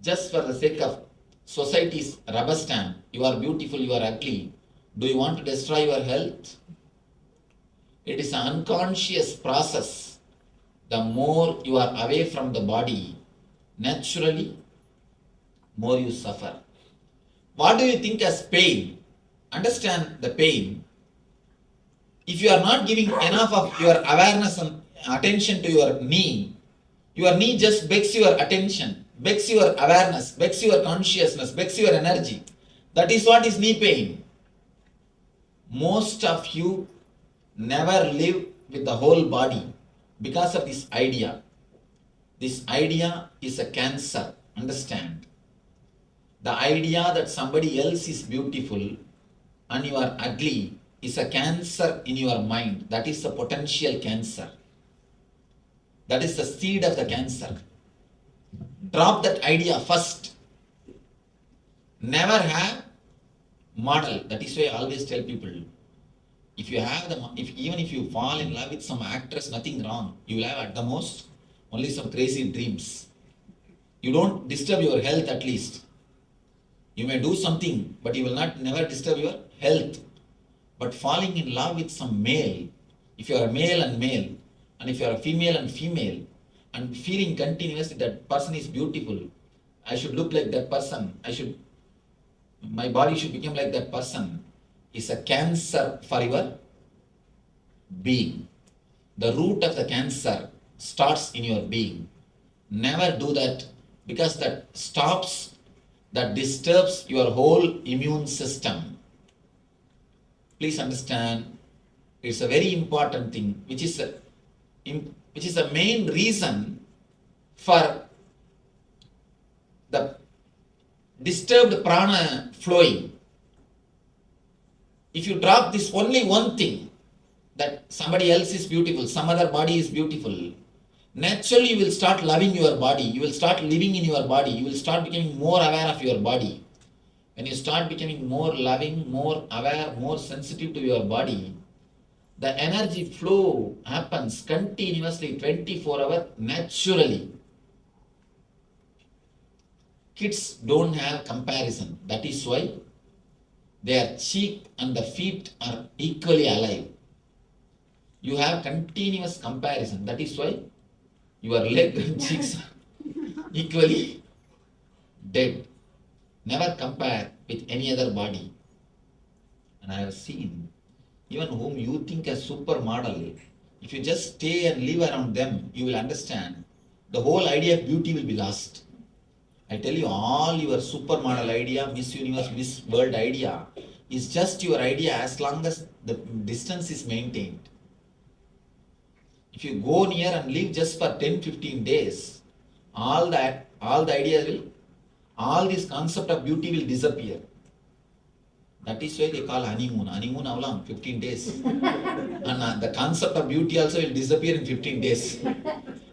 Just for the sake of society's rubber stamp, you are beautiful, you are ugly. Do you want to destroy your health? It is an unconscious process. The more you are away from the body, naturally, more you suffer. What do you think as pain? Understand the pain. If you are not giving enough of your awareness and attention to your knee just begs your attention, begs your awareness, begs your consciousness, begs your energy. That is what is knee pain. Most of you never live with the whole body because of this idea. This idea is a cancer, understand? The idea that somebody else is beautiful and you are ugly is a cancer in your mind. That is the potential cancer. That is the seed of the cancer. Drop that idea first. Never have model. That is why I always tell people, even if you fall in love with some actress, nothing wrong. You will have at the most only some crazy dreams. You don't disturb your health at least. You may do something, but you will never disturb your health. But falling in love with some male, if you are a male, and if you are a female and female, and feeling continuously that person is beautiful, I should look like that person, my body should become like that person, is a cancer for your being. The root of the cancer starts in your being. Never do that, because that disturbs your whole immune system. Please understand, it's a very important thing, which is the main reason for the disturbed prana flowing. If you drop this only one thing, that somebody else is beautiful, some other body is beautiful, naturally you will start loving your body, you will start living in your body, you will start becoming more aware of your body. When you start becoming more loving, more aware, more sensitive to your body, the energy flow happens continuously 24 hours naturally. Kids don't have comparison. That is why their cheek and the feet are equally alive. You have continuous comparison. That is why your leg and cheeks are equally dead. Never compare with any other body. And I have seen, even whom you think as supermodel, if you just stay and live around them, you will understand the whole idea of beauty will be lost. I tell you, all your supermodel idea, Miss Universe, Miss World idea is just your idea as long as the distance is maintained. If you go near and live just for 10-15 days, all the ideas will, all this concept of beauty will disappear. That is why they call honeymoon. Honeymoon how long? 15 days. And the concept of beauty also will disappear in 15 days.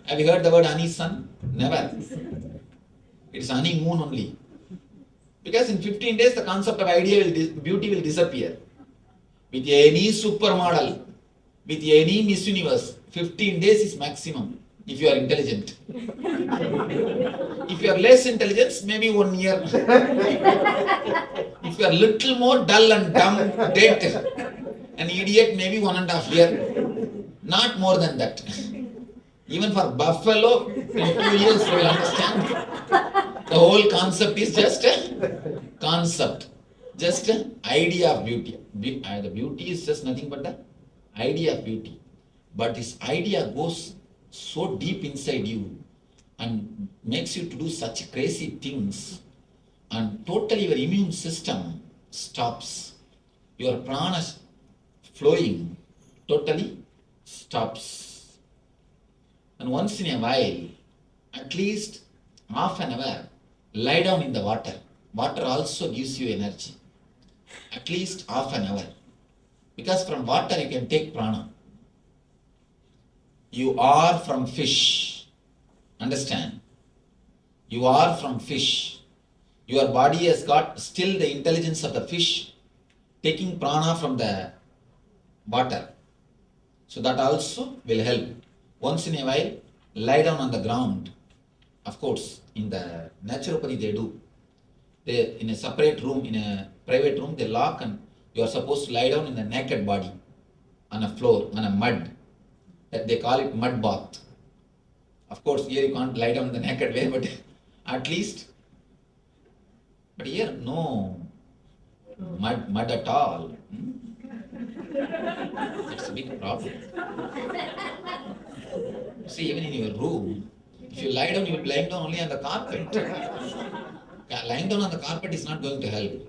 Have you heard the word honey sun? Never. It's honeymoon only. Because in 15 days the concept of beauty will disappear. With any supermodel, with any Miss Universe, 15 days is maximum if you are intelligent. If you are less intelligent, maybe 1 year. If you are little more dull and dumb, dead, an idiot, maybe 1.5 years. Not more than that. Even for buffalo, in 2 years you will understand. The whole concept is just a concept. Just an idea of beauty. The beauty is just nothing but the idea of beauty. But this idea goes so deep inside you and makes you to do such crazy things, and totally your immune system stops. Your prana flowing totally stops. And once in a while, at least half an hour, lie down in the water. Water also gives you energy. At least half an hour. Because from water you can take prana. You are from fish. Understand? You are from fish. Your body has got still the intelligence of the fish, taking prana from the water. So that also will help. Once in a while, lie down on the ground. Of course, in the naturopathy they do. They, in a separate room, in a private room, they lock and you are supposed to lie down in the naked body on a floor, on a mud. That they call it mud bath. Of course, here you can't lie down in the naked way, but at least. But here, no mud at all. That's a big problem. See, even in your room, if you lie down, you will be lying down only on the carpet. Lying down on the carpet is not going to help.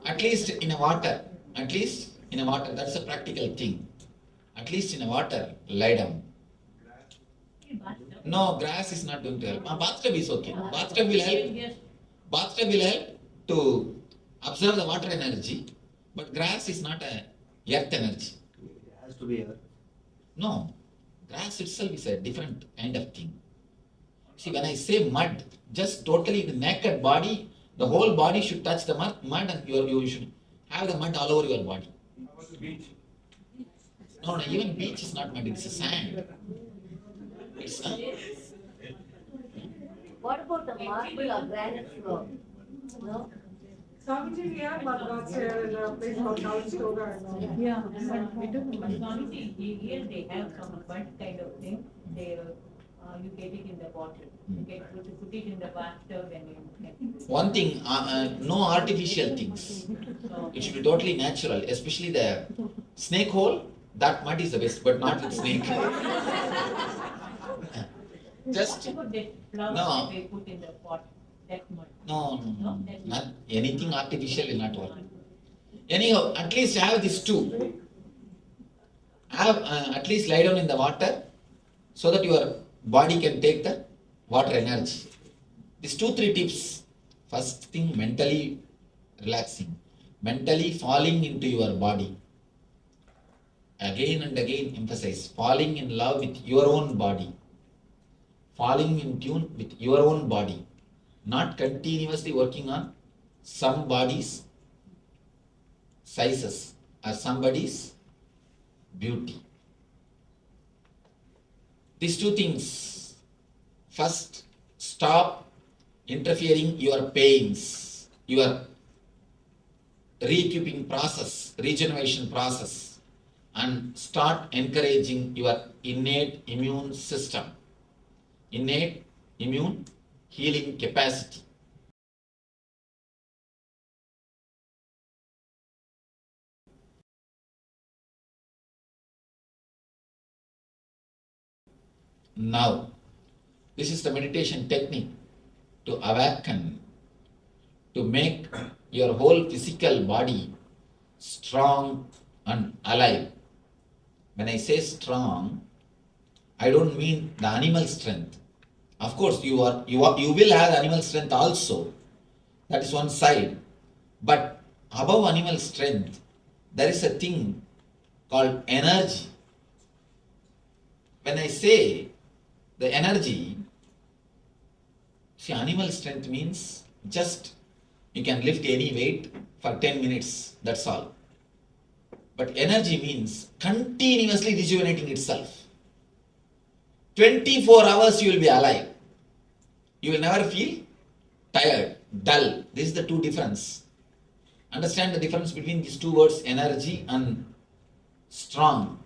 At least in a water, that's a practical thing. At least in a water, lie down. No, grass is not going to help. Bathtub is okay. Bathtub will help. Bathtub will help to observe the water energy, but grass is not a earth energy. It has to be earth. No, grass itself is a different kind of thing. See, when I say mud, just totally the naked body, the whole body should touch the mud and you should have the mud all over your body. How about the beach? No, even beach is not mud, it's a sand. It's What about the marble or granite floor? No? Swamiji, we are Madras here in a place called Kalstoga. Yeah, but we took Swamiji, here they have some mud kind of thing. They, you get it in the bottle. You get to put it in the bathtub and you. one thing, no artificial things. It should be totally natural, especially the snake hole. That mud is the best, but not with snake. Just What about that flower no. that they put in the pot? That mud. No, not anything artificial will not work. Anyhow, at least have these two. Have at least lie down in the water so that your body can take the water energy. These 2-3 tips. First thing, mentally relaxing, mentally falling into your body. Again and again emphasize, falling in love with your own body. Falling in tune with your own body. Not continuously working on somebody's sizes or somebody's beauty. These 2 things. First, stop interfering your pains, your reequipping process, regeneration process, and start encouraging your innate immune system, innate immune healing capacity. Now, this is the meditation technique to awaken, to make your whole physical body strong and alive. When I say strong, I don't mean the animal strength. Of course, you will have animal strength also. That is one side. But above animal strength, there is a thing called energy. When I say the energy, see, animal strength means just you can lift any weight for 10 minutes, that's all. But energy means continuously rejuvenating itself. 24 hours you will be alive. You will never feel tired, dull. This is the 2 difference. Understand the difference between these 2 words, energy and strong.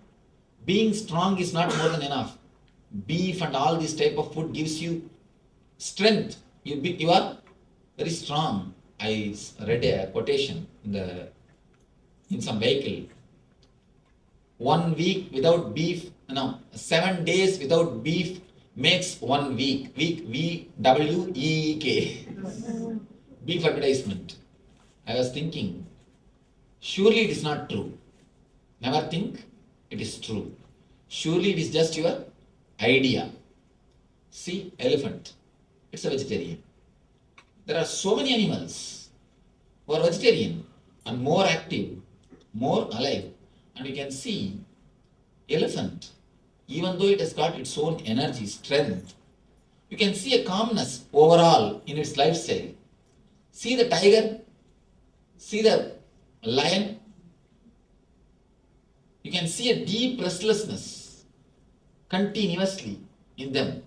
Being strong is not more than enough. Beef and all this type of food gives you strength. You are very strong. I read a quotation in some vehicle. 1 week without beef, 7 days without beef makes 1 week. Week, W-E-E-K. Beef advertisement. I was thinking, surely it is not true. Never think it is true. Surely it is just your idea. See, elephant. it's a vegetarian. There are so many animals who are vegetarian and more active, more alive. And you can see elephant, even though it has got its own energy, strength, you can see a calmness overall in its lifestyle. See the tiger, see the lion, you can see a deep restlessness continuously in them.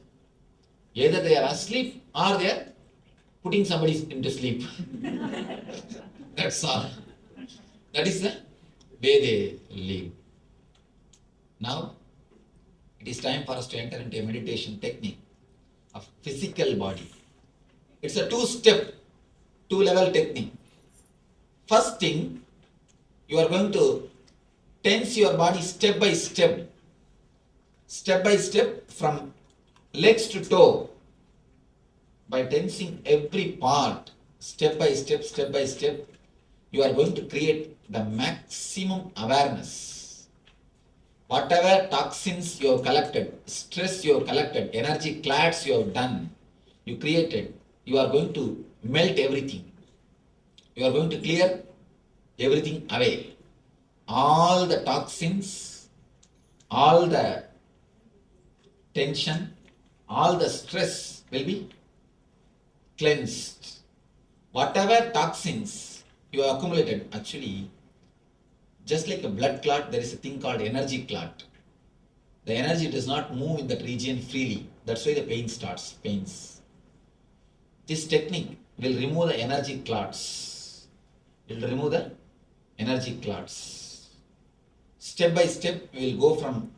Either they are asleep or they are putting somebody into sleep. That's all. That is the way they live. Now, it is time for us to enter into a meditation technique of physical body. It's a two-level technique. First thing, you are going to tense your body step by step from legs to toe. By tensing every part, step by step, you are going to create the maximum awareness. Whatever toxins you have collected, stress you have collected, energy clads you have done, you created, you are going to melt everything. You are going to clear everything away. All the toxins, all the tension, all the stress will be cleansed. Whatever toxins you have accumulated, actually, just like a blood clot, there is a thing called energy clot. The energy does not move in that region freely. That's why the pain starts, pains. This technique will remove the energy clots. It will remove the energy clots. Step by step, we will go from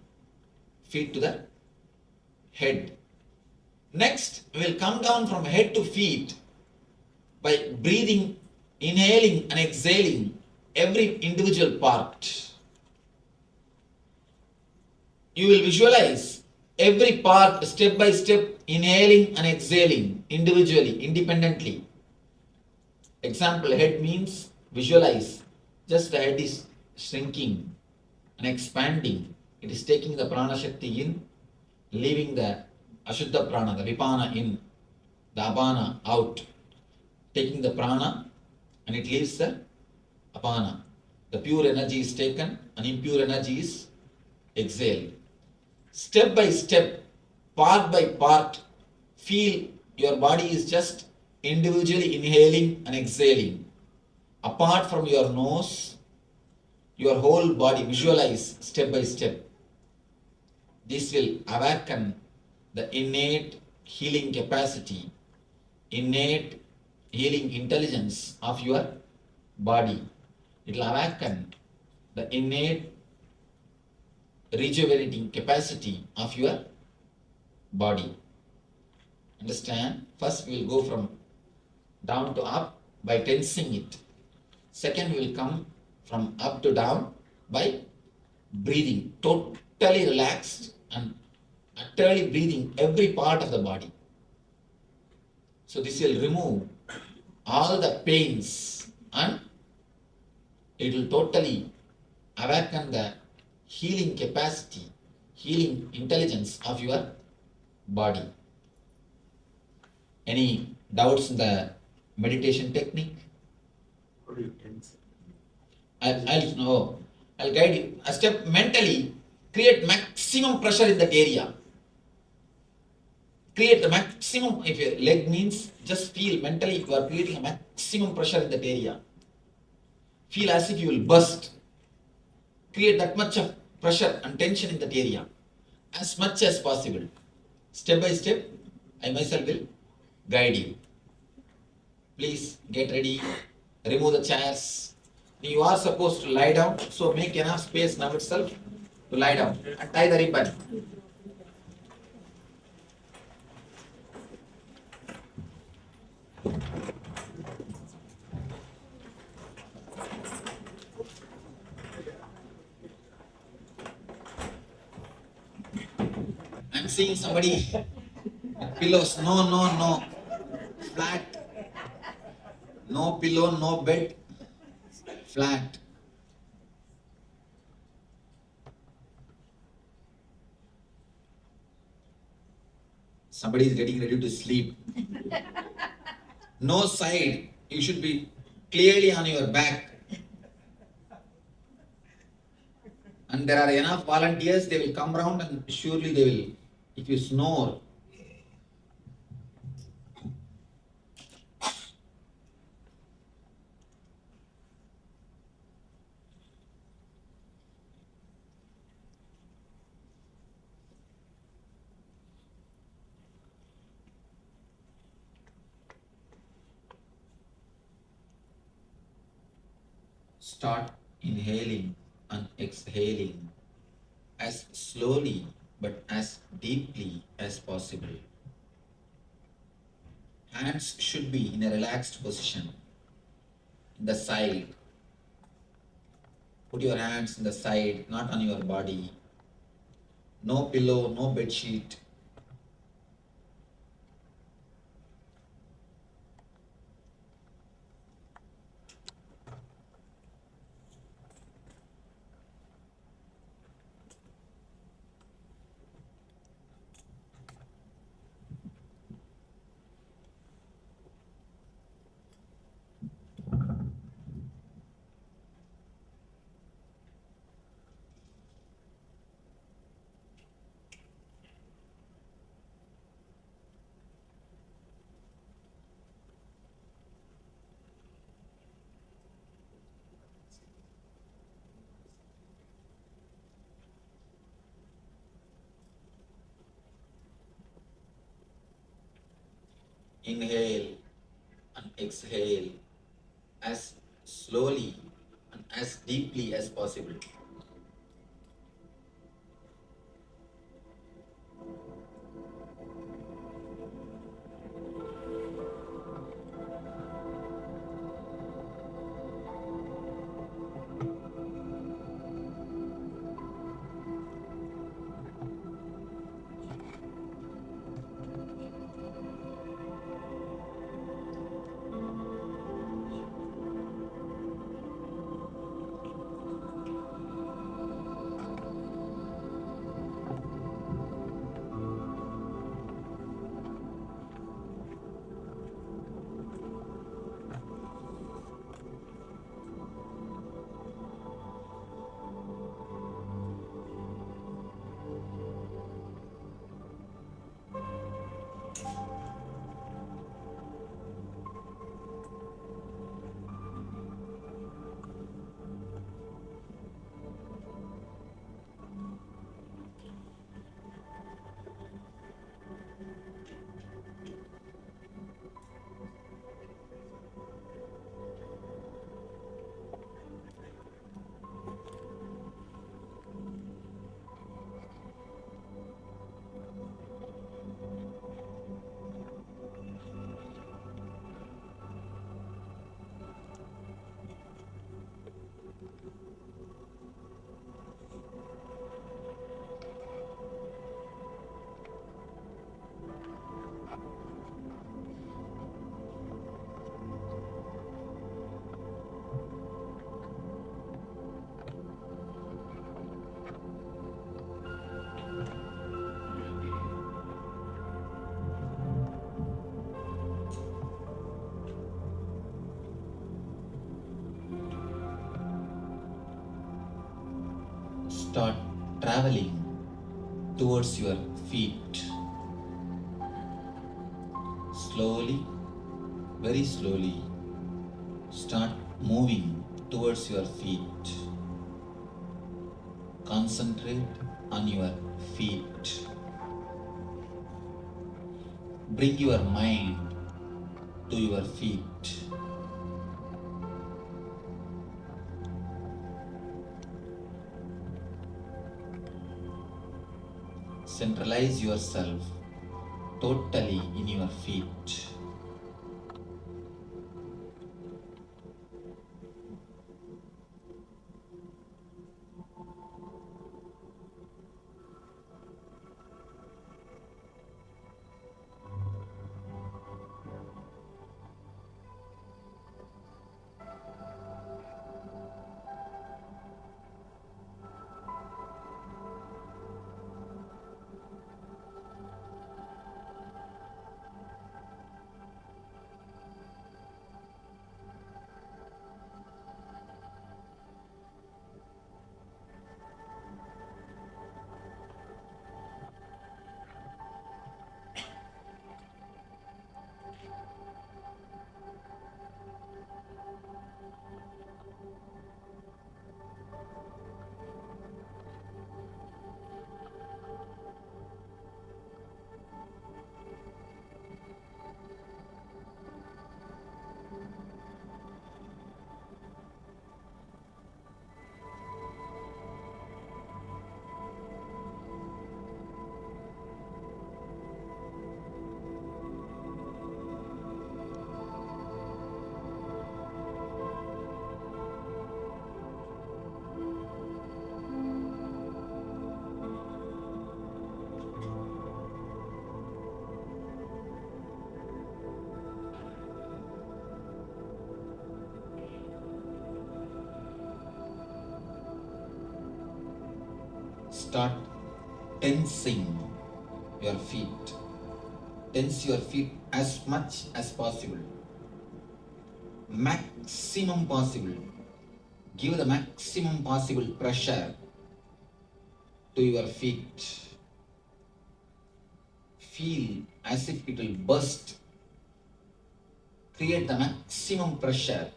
feet to the head. Next, we will come down from head to feet by breathing, inhaling and exhaling every individual part. You will visualize every part step by step, inhaling and exhaling individually, independently. Example, head means visualize. Just the head is shrinking and expanding. It is taking the prana shakti in, leaving the ashuddha prana, the vipana in, the apana out. Taking the prana and it leaves the apana. The pure energy is taken and impure energy is exhaled. Step by step, part by part, feel your body is just individually inhaling and exhaling. Apart from your nose, your whole body, visualize step by step. This will awaken the innate healing capacity, innate healing intelligence of your body. It will awaken the innate rejuvenating capacity of your body. Understand? First we will go from down to up by tensing it. Second we will come from up to down by breathing, totally relaxed and utterly breathing every part of the body. So this will remove all the pains and it will totally awaken the healing capacity, healing intelligence of your body. Any doubts in the meditation technique? How do you tense? I'll guide you. A step mentally, create maximum pressure in that area. Create the maximum, if your leg means, just feel mentally you are creating a maximum pressure in that area. Feel as if you will burst. Create that much of pressure and tension in that area, as much as possible. Step by step, I myself will guide you. Please get ready, remove the chairs. You are supposed to lie down, so make enough space now itself to lie down and tie the ribbon. I'm seeing somebody with pillows. No. Flat. No pillow, no bed. Flat. Somebody is getting ready to sleep. No side. You should be clearly on your back. And there are enough volunteers, they will come round and surely they will, if you snore. Start inhaling and exhaling as slowly but as deeply as possible. Hands should be in a relaxed position, in the side. Put your hands in the side, not on your body. No pillow, no bed sheet. Inhale and exhale as slowly and as deeply as possible. Start traveling towards your feet. Slowly, very slowly, start moving towards your feet. Concentrate on your feet. Bring your mind to your feet. Centralize yourself totally in your feet. start tensing your feet. Tense your feet as much as possible. Maximum possible. Give the maximum possible pressure to your feet. Feel as if it will burst. Create the maximum pressure.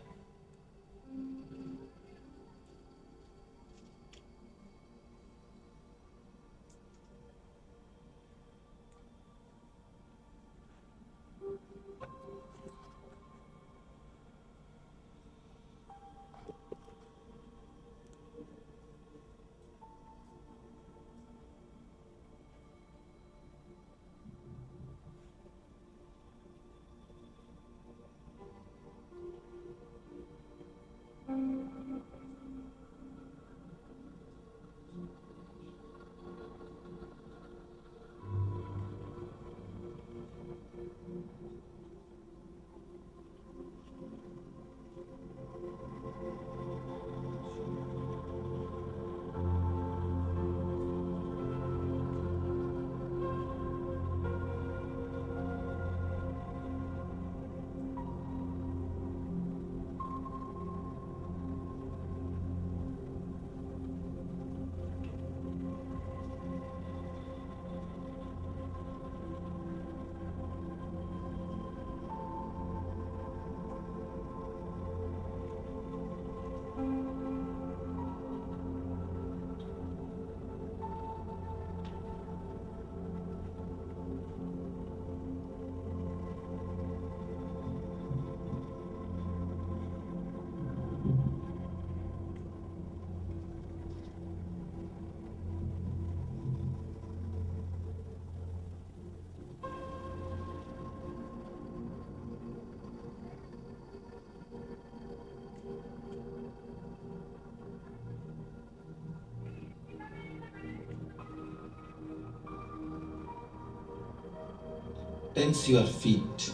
Tense your feet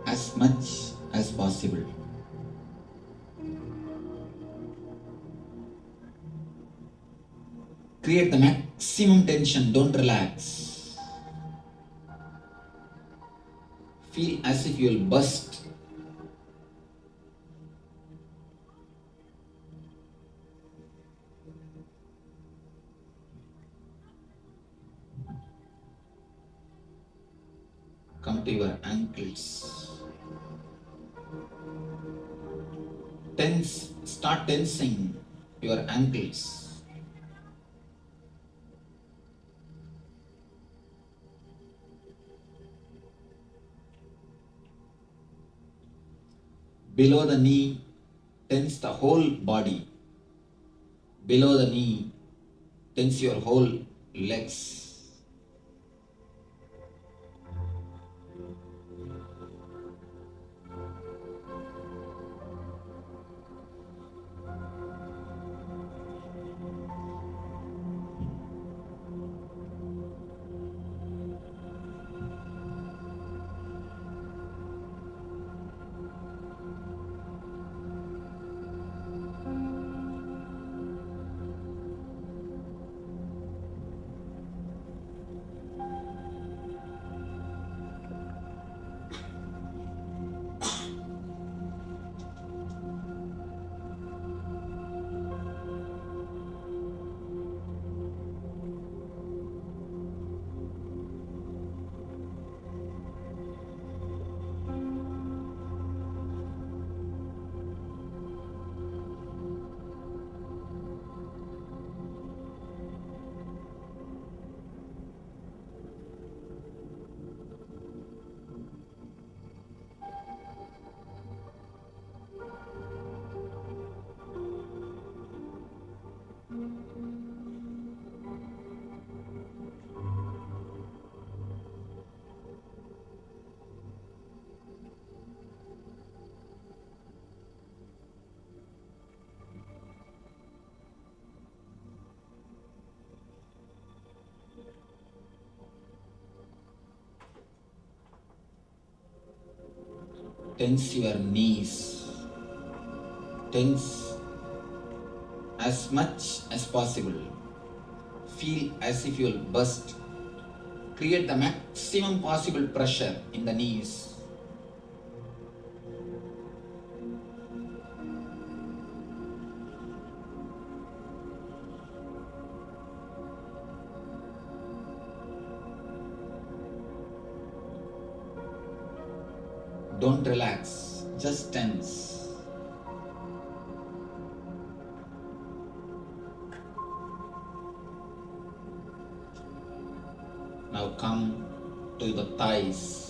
as much as possible. Create the maximum tension, don't relax. Feel as if you will burst. Come to your ankles. Tense, start tensing your ankles. Below the knee, tense the whole body. Below the knee, tense your whole legs. Tense your knees. Tense as much as possible. feel as if you will burst. Create the maximum possible pressure in the knees. Don't relax, just tense. Now come to the thighs.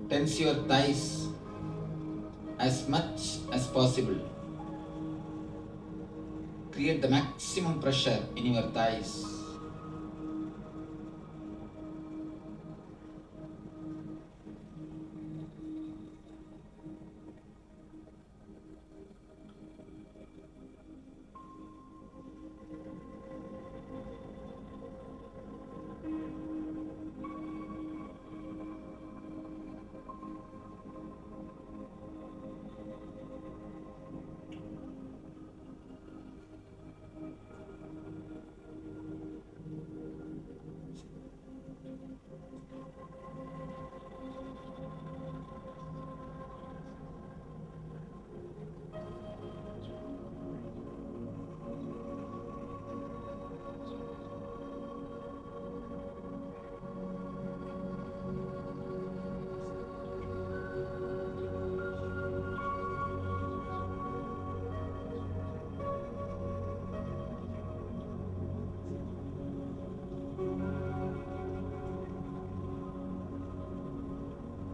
Tense your thighs as much as possible. Create the maximum pressure in your thighs.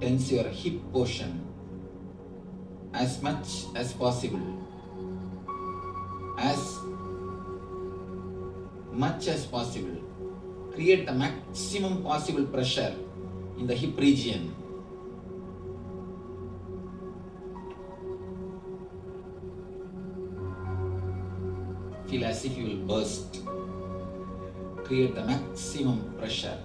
Tense your hip portion as much as possible. As much as possible. Create the maximum possible pressure in the hip region. Feel as if you will burst. Create the maximum pressure.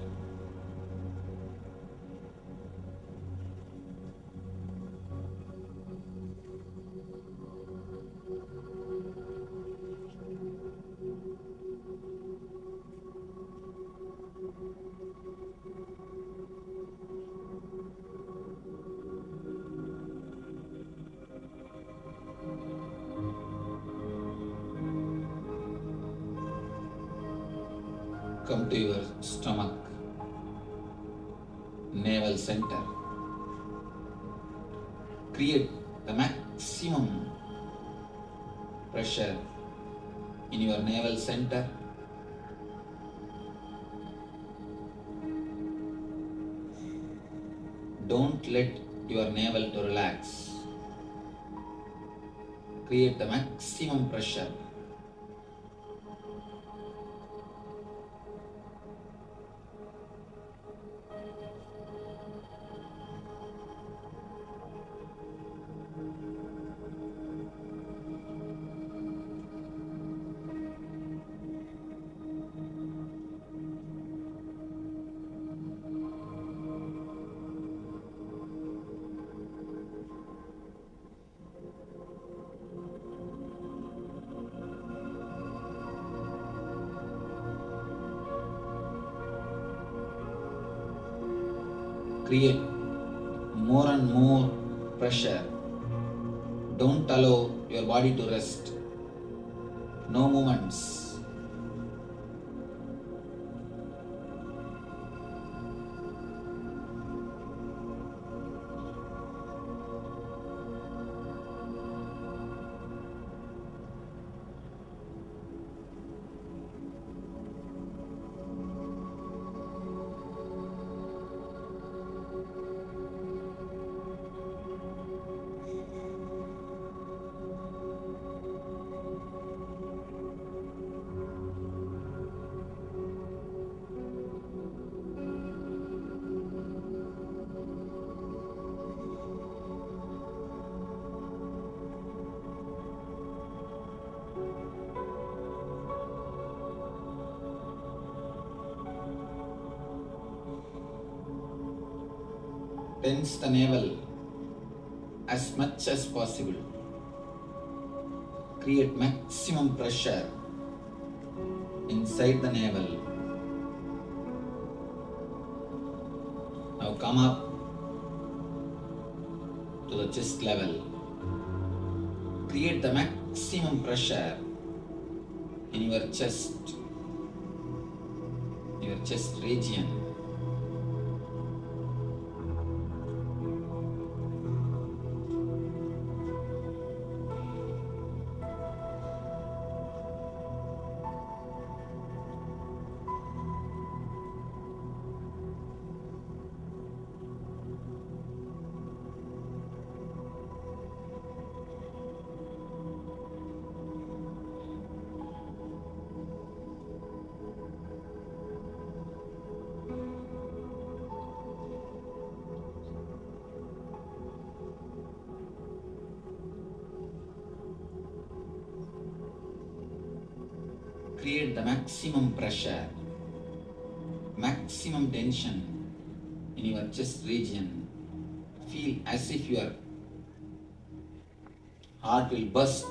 Come to your stomach, navel center. Create the maximum pressure in your navel center. Don't let your navel to relax. Create the maximum pressure. Create more and more pressure. Don't allow your body to rest. No movements. Tense the navel as much as possible. Create maximum pressure inside the navel. Now come up to the chest level. Create the maximum pressure in your chest region. Create the maximum pressure, maximum tension in your chest region. Feel as if your heart will burst.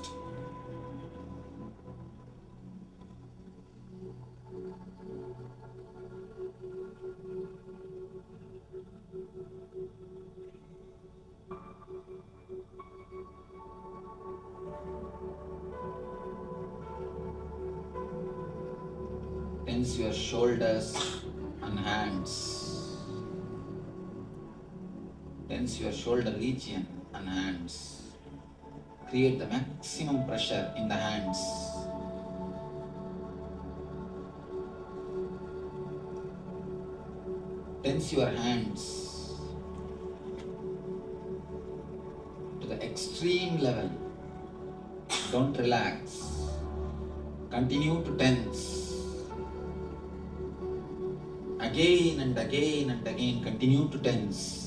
Tense your shoulders and hands. Tense your shoulder region and hands. Create the maximum pressure in the hands. Tense your hands to the extreme level. Don't relax. Continue to tense. Again and again and again, continue to tense.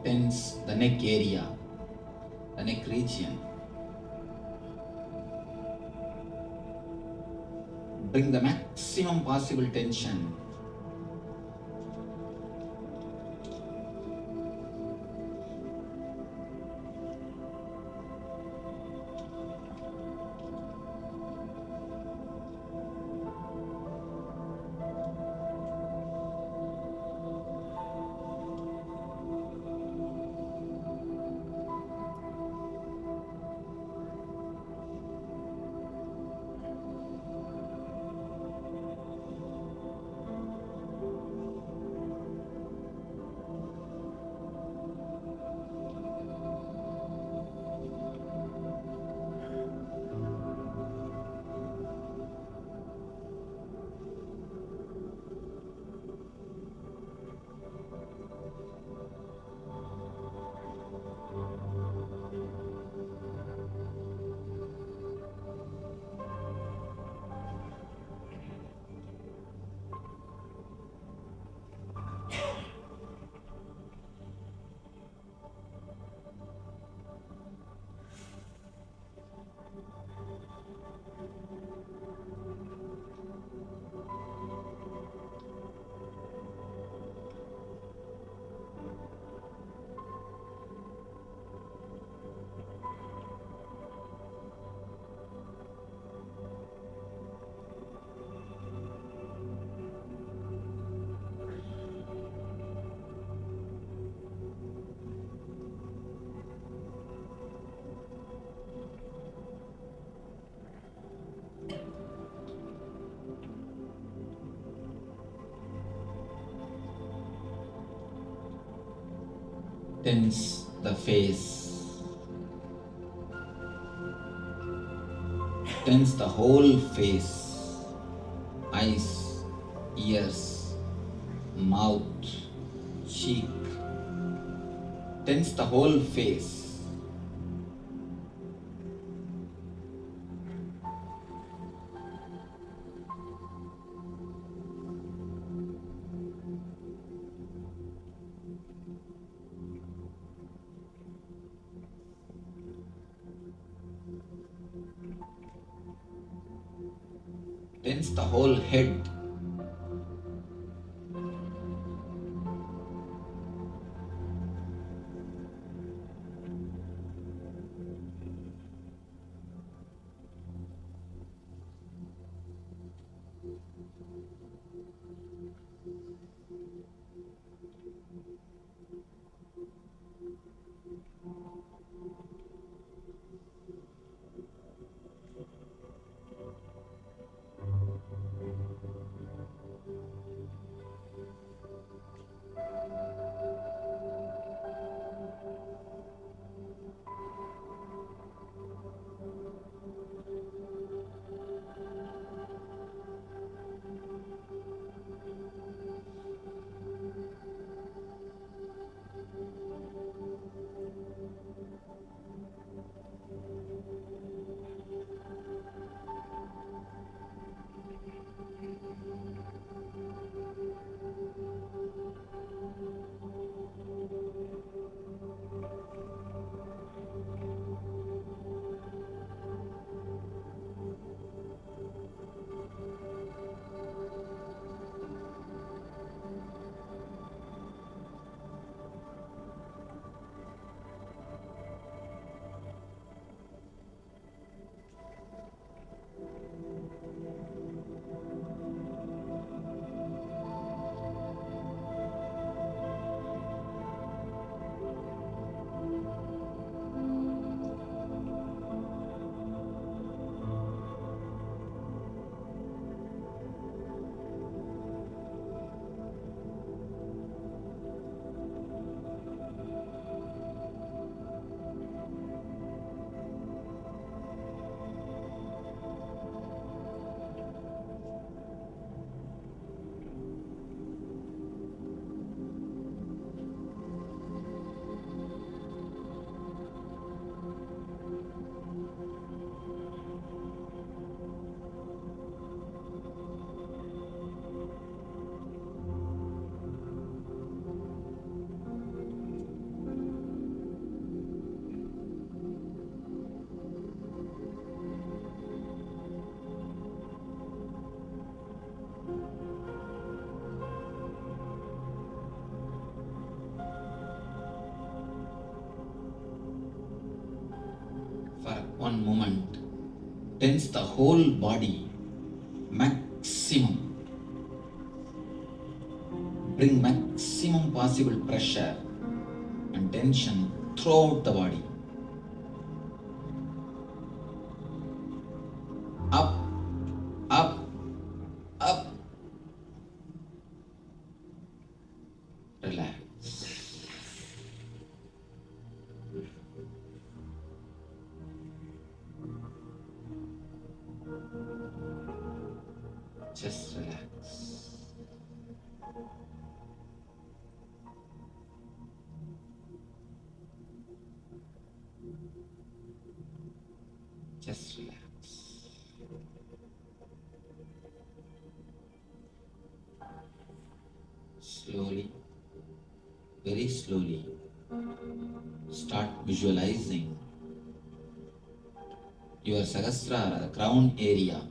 Tense the neck area, the neck region. Bring the maximum possible tension. Tense the face. Tense the whole face. Eyes, ears, mouth, cheek. Tense the whole face. Tense the whole head. For one moment, tense the whole body, maximum. Bring maximum possible pressure and tension throughout the body. Up, up, up. Relax. Just relax. Just relax. Slowly, very slowly, start visualizing your Sahasrara, the crown area,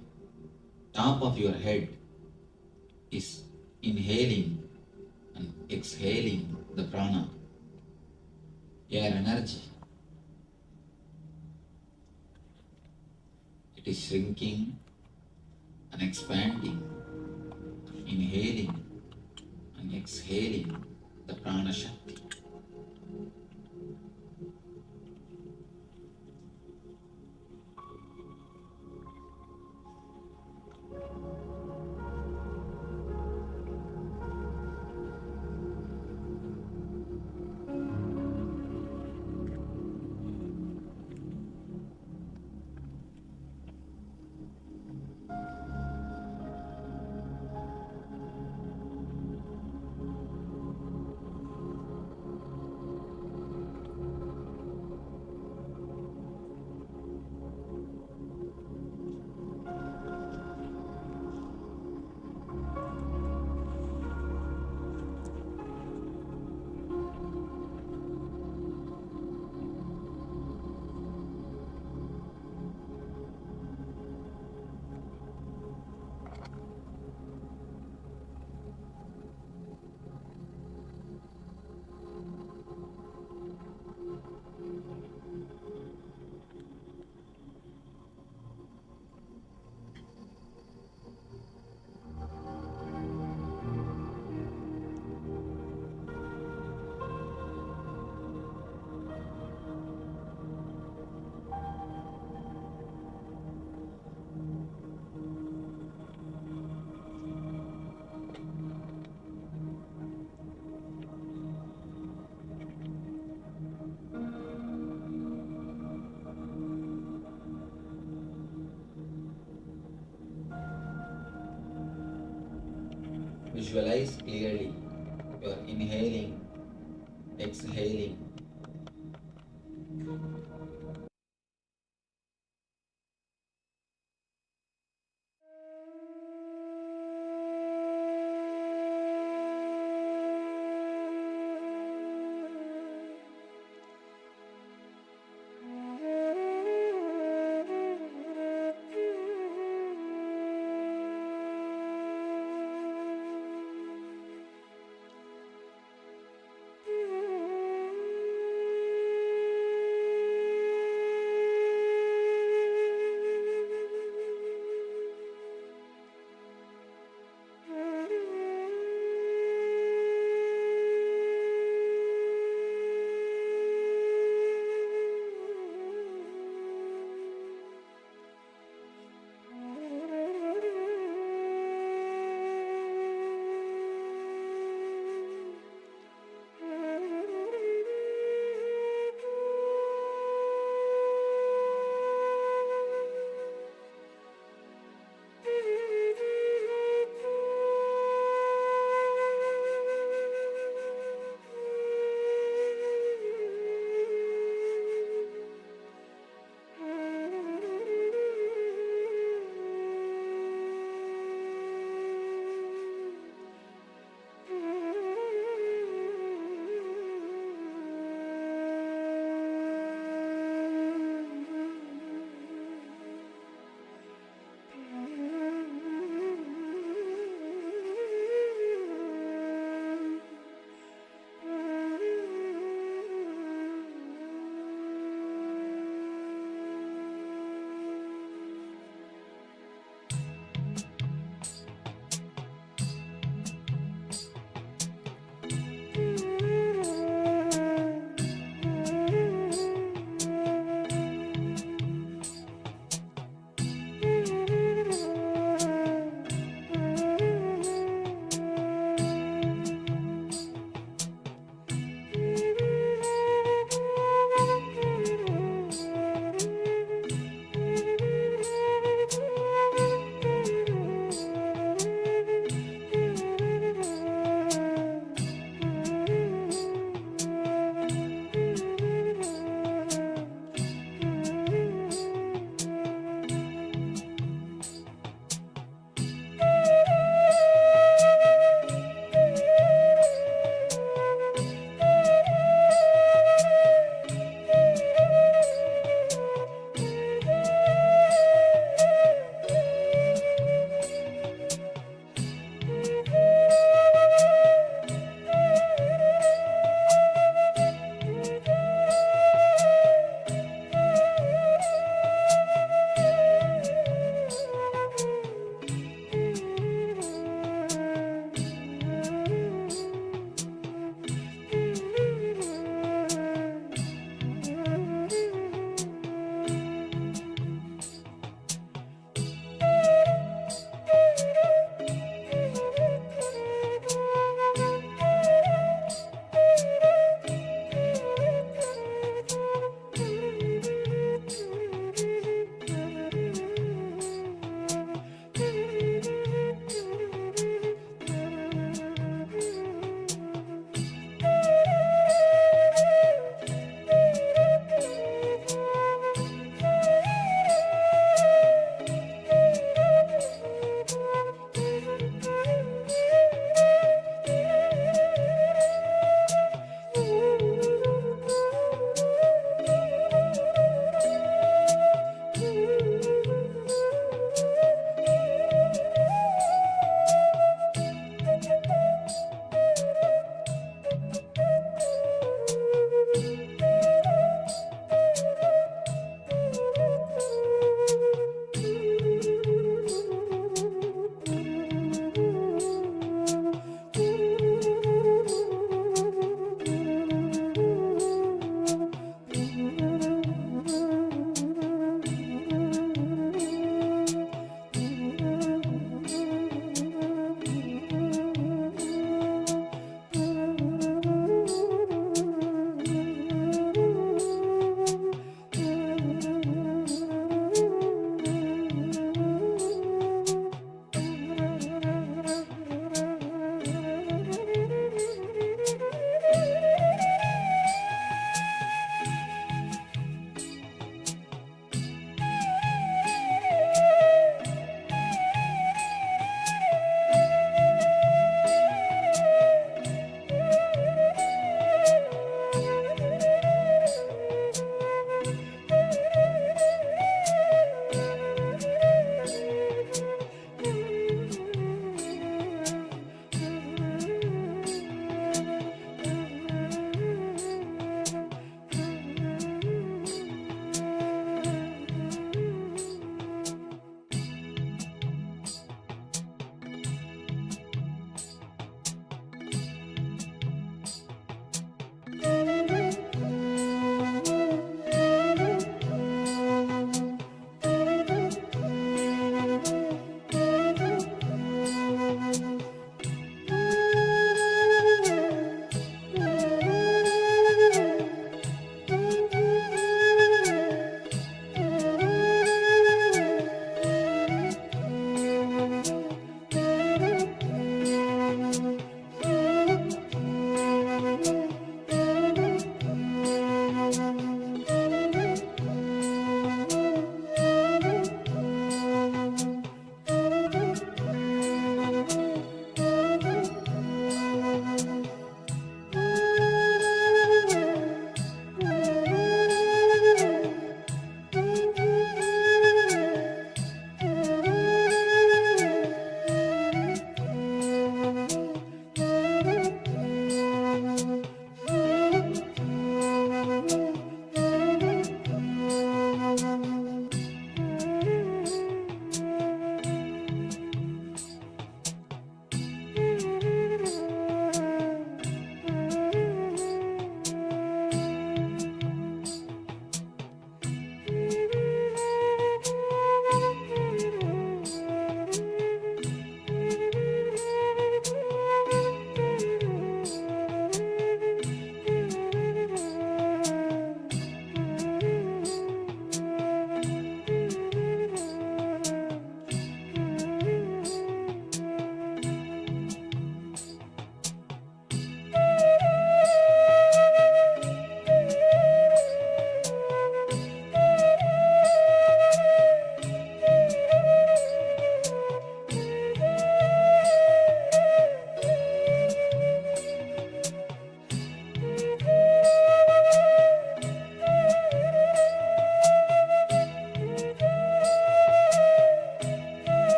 top of your head is inhaling and exhaling the prana, air energy. It is shrinking and expanding, inhaling and exhaling the prana Shakti. visualize clearly. You are inhaling, exhaling.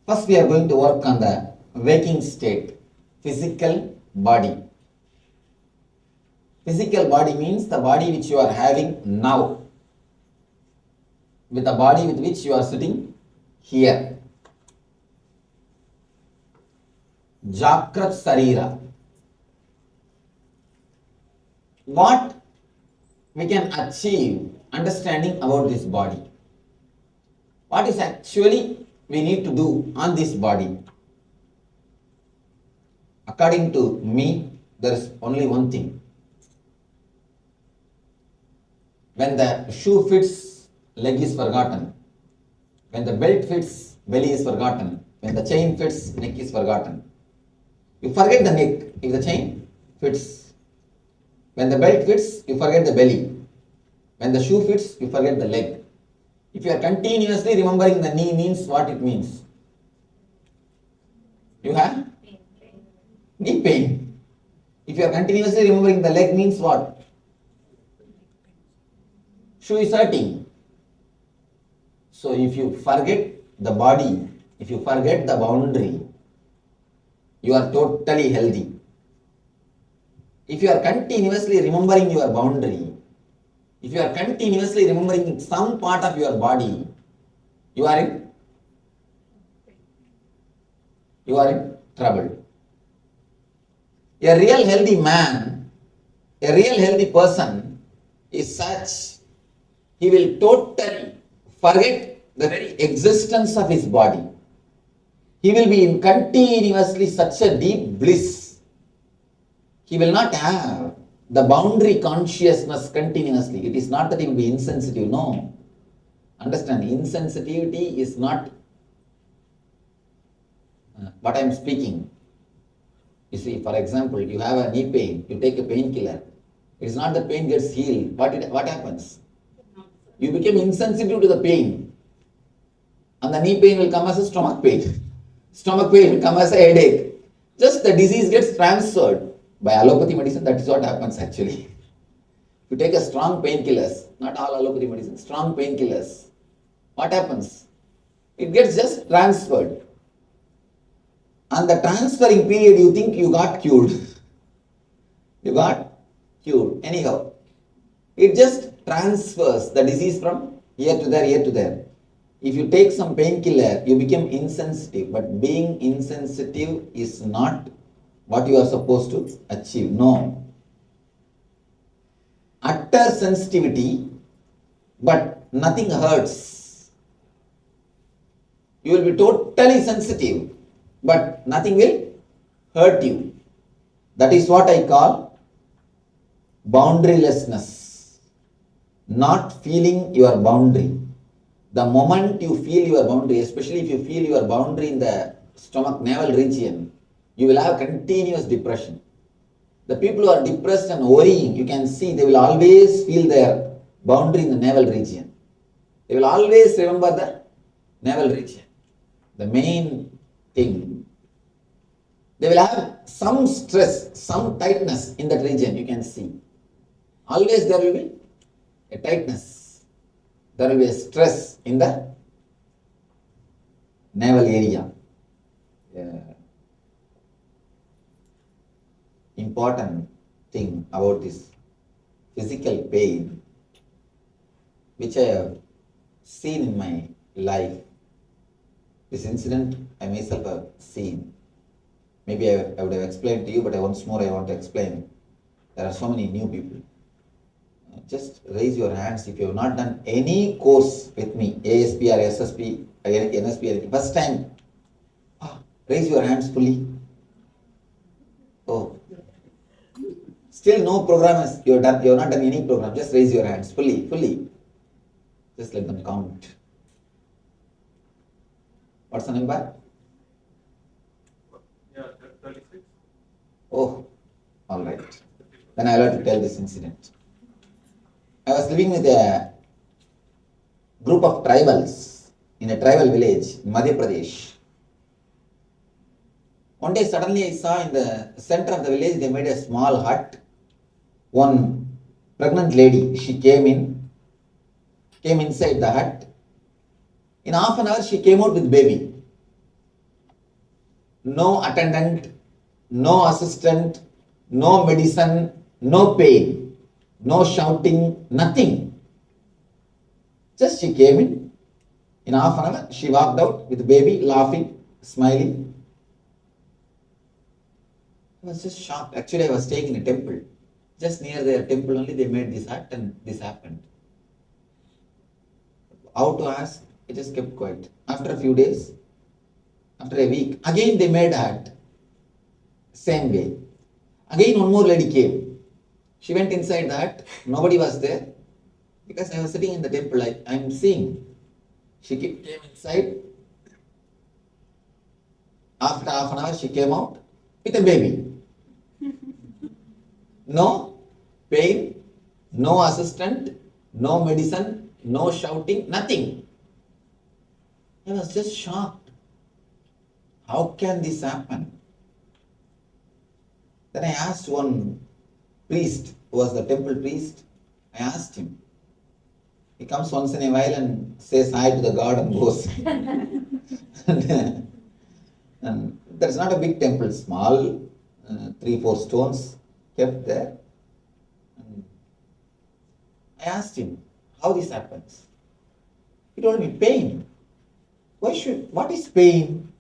First, we are going to work on the waking state, physical body. Physical body means the body which you are having now, with the body with which you are sitting here. Jakrat Sarira. What we can achieve understanding about this body? What is actually we need to do on this body? According to me, there is only one thing. When the shoe fits, leg is forgotten. When the belt fits, belly is forgotten. When the chain fits, neck is forgotten. You forget the neck if the chain fits. When the belt fits, you forget the belly. When the shoe fits, you forget the leg. If you are continuously remembering the knee means what it means? You have knee pain. If you are continuously remembering the leg means what? Shoe is hurting. So if you forget the body, if you forget the boundary, you are totally healthy. If you are continuously remembering your boundary, if you are continuously remembering some part of your body, you are in trouble. A real healthy man, a real healthy person is such, he will totally forget the very existence of his body. He will be in continuously such a deep bliss. He will not have the boundary consciousness continuously. It is not that he will be insensitive, no. Understand, insensitivity is not what I am speaking. You see, for example, you have a knee pain, you take a painkiller. It is not that pain gets healed. What happens? You become insensitive to the pain. And the knee pain will come as a stomach pain. Stomach pain will come as a headache. Just the disease gets transferred. By allopathy medicine, that is what happens actually. You take a strong painkillers, not all allopathy medicine, strong painkillers. What happens? It gets just transferred. And the transferring period, you think you got cured. You got cured. Anyhow, it just transfers the disease from here to there, here to there. If you take some painkiller, you become insensitive. But being insensitive is not what you are supposed to achieve. No. Utter sensitivity, but nothing hurts. You will be totally sensitive, but nothing will hurt you. That is what I call boundarylessness. Not feeling your boundary. The moment you feel your boundary, especially if you feel your boundary in the stomach navel region, you will have continuous depression. The people who are depressed and worrying, you can see they will always feel their boundary in the navel region. They will always remember the navel region. The main thing. They will have some stress, some tightness in that region, you can see. Always there will be a tightness. There will be a stress in the navel area. Important thing about this physical pain, which I have seen in my life. This incident I myself have seen. Maybe I would have explained to you, but once more I want to explain. There are so many new people. Just raise your hands if you have not done any course with me, ASP or SSP, NSP, first time. Raise your hands fully. Oh. Still no program you have done. You have not done any program. Just raise your hands fully. Just let them count. What's the number? Yeah, 36. Oh, all right. Then I will have to tell this incident. I was living with a group of tribals in a tribal village in Madhya Pradesh. One day suddenly I saw in the center of the village they made a small hut. One pregnant lady, she came inside the hut. In half an hour she came out with baby. no attendant, no assistant, no medicine, no pain, no shouting, nothing. Just she came in half an hour, she walked out with the baby, laughing, smiling. I was just shocked. Actually, I was staying in a temple. Just near their temple only they made this act and this happened. How to ask? It just kept quiet. After a few days, after a week, again they made act. Same way. Again one more lady came. She went inside the hut. Nobody was there. Because I was sitting in the temple, I am seeing. She came inside. After half an hour, she came out with a baby. No pain, no assistant, no medicine, no shouting, nothing. I was just shocked. How can this happen? Then I asked one priest, who was the temple priest, I asked him. He comes once in a while and says hi to the god and goes. And there's not a big temple, small, 3-4 stones kept there. And I asked him how this happens. He told me pain. What is pain?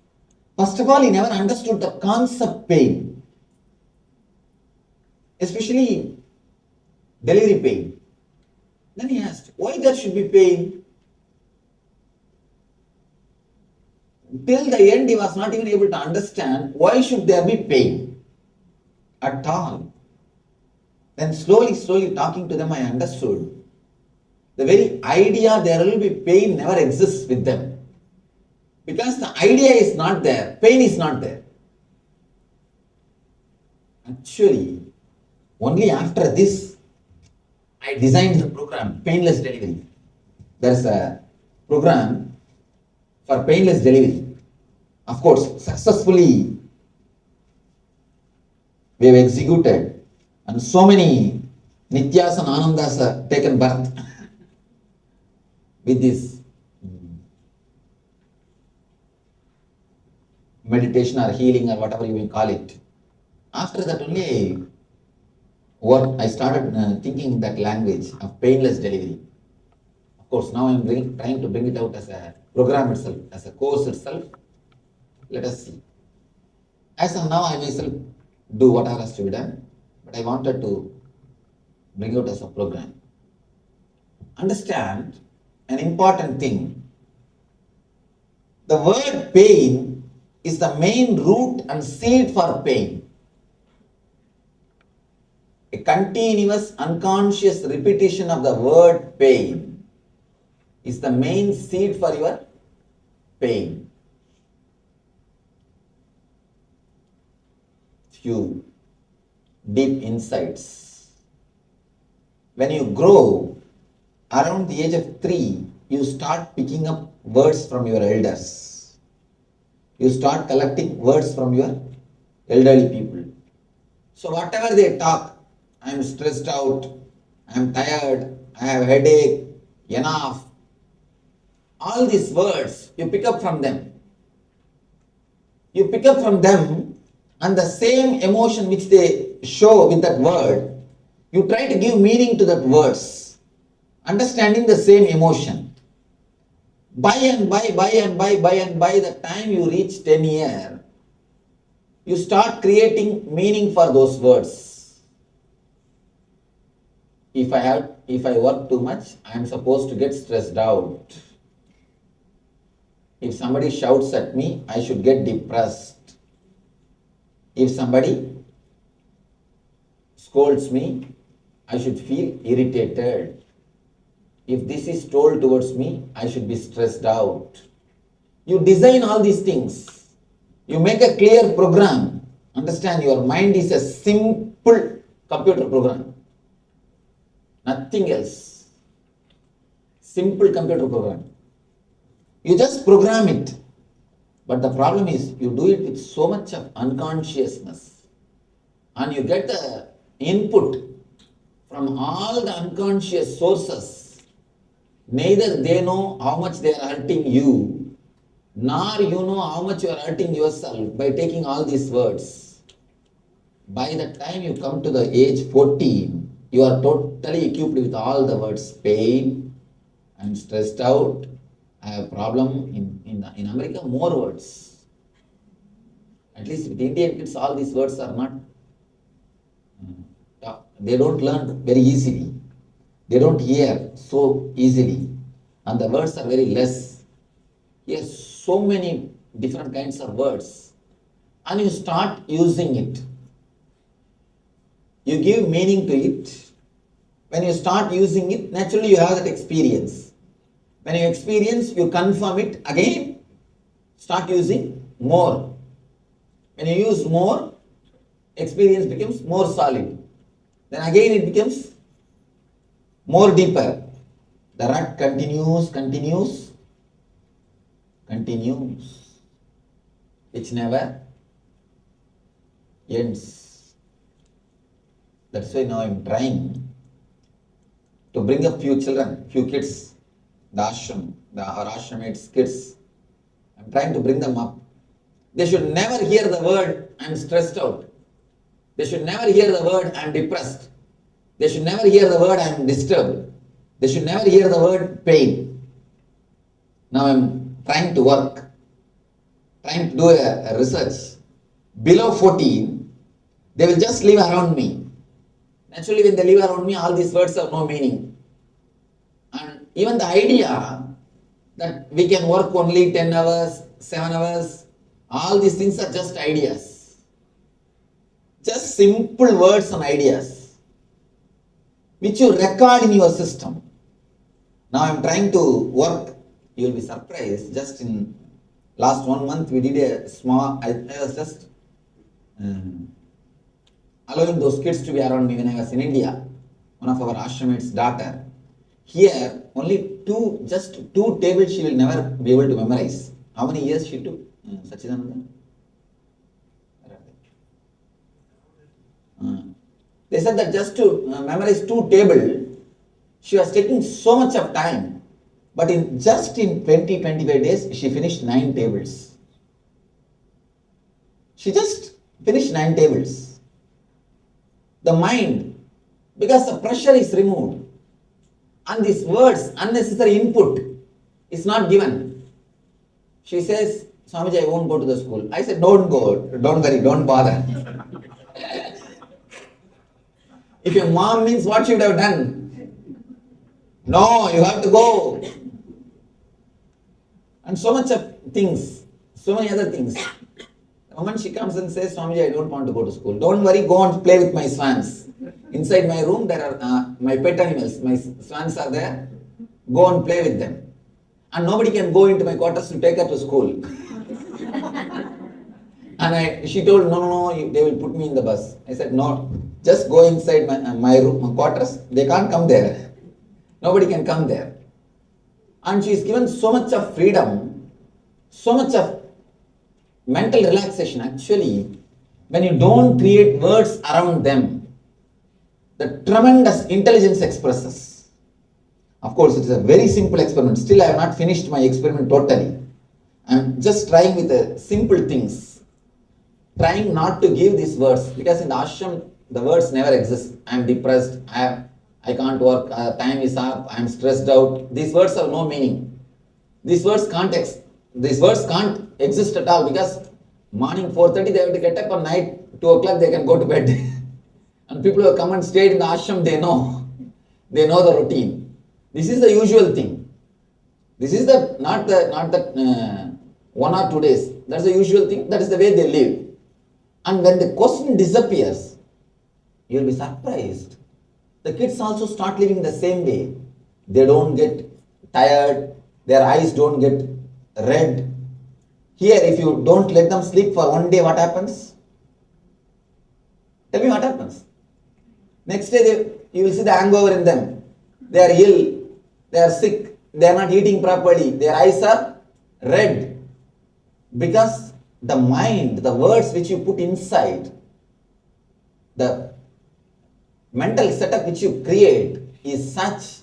First of all, he never understood the concept pain. Especially delivery pain. Then he asked, why there should be pain? Till the end, he was not even able to understand why should there be pain at all. Then slowly talking to them, I understood. The very idea there will be pain never exists with them. Because the idea is not there, pain is not there. Actually, only after this, I designed the program, Painless Delivery. There's a program for painless delivery. Of course, successfully we have executed, and so many Nityas and Anandas have taken birth with this meditation or healing or whatever you may call it. After that only I started thinking that language of painless delivery. Of course, now I am trying to bring it out as a program itself, as a course itself. Let us see. As of now, I myself do whatever has to be done, but I wanted to bring out as a program. Understand an important thing. The word pain is the main root and seed for pain. A continuous unconscious repetition of the word pain is the main seed for your pain. Few deep insights. When you grow, around the age of 3, you start picking up words from your elders. You start collecting words from your elderly people. So whatever they talk, I am stressed out, I am tired, I have headache, enough. All these words, you pick up from them. You pick up from them, and the same emotion which they show with that word, you try to give meaning to that words, understanding the same emotion. By the time you reach 10 years, you start creating meaning for those words. If I work too much, I am supposed to get stressed out. If somebody shouts at me, I should get depressed. If somebody scolds me, I should feel irritated. If this is told towards me, I should be stressed out. You design all these things. You make a clear program. Understand, your mind is a simple computer program. Nothing else. Simple computer program. You just program it. But the problem is, you do it with so much of unconsciousness. And you get the input from all the unconscious sources. Neither they know how much they are hurting you, nor you know how much you are hurting yourself by taking all these words. By the time you come to the age 14, you are totally equipped with all the words pain, I'm stressed out, I have a problem. In America, more words. At least with Indian kids, all these words are not, they don't learn very easily. They don't hear so easily. And the words are very less. Yes, so many different kinds of words. And you start using it. You give meaning to it. When you start using it, naturally you have that experience. When you experience, you confirm it again, start using more. When you use more, experience becomes more solid. Then again it becomes more deeper. The rut continues, which never ends. That's why now I'm trying to bring up few children, few kids, the ashram, our ashramates kids. I'm trying to bring them up. They should never hear the word I'm stressed out. They should never hear the word I'm depressed. They should never hear the word I'm disturbed. They should never hear the word pain. Now I'm trying to work, trying to do a research. Below 14, they will just live around me. Naturally, when they live around me, all these words have no meaning. And even the idea that we can work only 10 hours, 7 hours, all these things are just ideas. Just simple words and ideas, which you record in your system. Now I'm trying to work, you will be surprised, just in last 1 month we did a small, I was just allowing those kids to be around me when I was in India. One of our ashramates' daughter. Here, only just two tables she will never be able to memorize. How many years she took, Sachidananda? They said that just to memorize 2 tables, she was taking so much of time. But in 20-25 days, she finished 9 tables. She just finished 9 tables. The mind, because the pressure is removed, and these words, unnecessary input, is not given. She says, Swamiji, I won't go to the school. I said, don't go, don't worry, don't bother. If your mom means, what she would have done? No, you have to go. And so much of things, so many other things. The moment she comes and says, Swamiji, I don't want to go to school. Don't worry, go and play with my swans. Inside my room, there are my pet animals. My swans are there. Go and play with them. And nobody can go into my quarters to take her to school. And she told, no, they will put me in the bus. I said, no, just go inside my room, my quarters. They can't come there. Nobody can come there. And she is given so much of freedom, so much of mental relaxation. Actually, when you don't create words around them, the tremendous intelligence expresses. Of course, it is a very simple experiment. Still, I have not finished my experiment totally. I am just trying with the simple things. Trying not to give these words, because in the ashram, the words never exist. I am depressed, I can't work, time is up, I am stressed out. These words have no meaning. These words can't exist at all, because morning 4:30 they have to get up, and night 2 o'clock they can go to bed. And people who have come and stayed in the ashram, they know the routine. This is the usual thing. This is not the 1 or 2 days. That's the usual thing. That is the way they live. And when the question disappears, you will be surprised. The kids also start living the same way. They don't get tired. Their eyes don't get red. Here, if you don't let them sleep for 1 day, what happens? Tell me what happens. Next day, you will see the hangover in them. They are ill. They are sick. They are not eating properly. Their eyes are red. Because the mind, the words which you put inside, the mental setup which you create is such,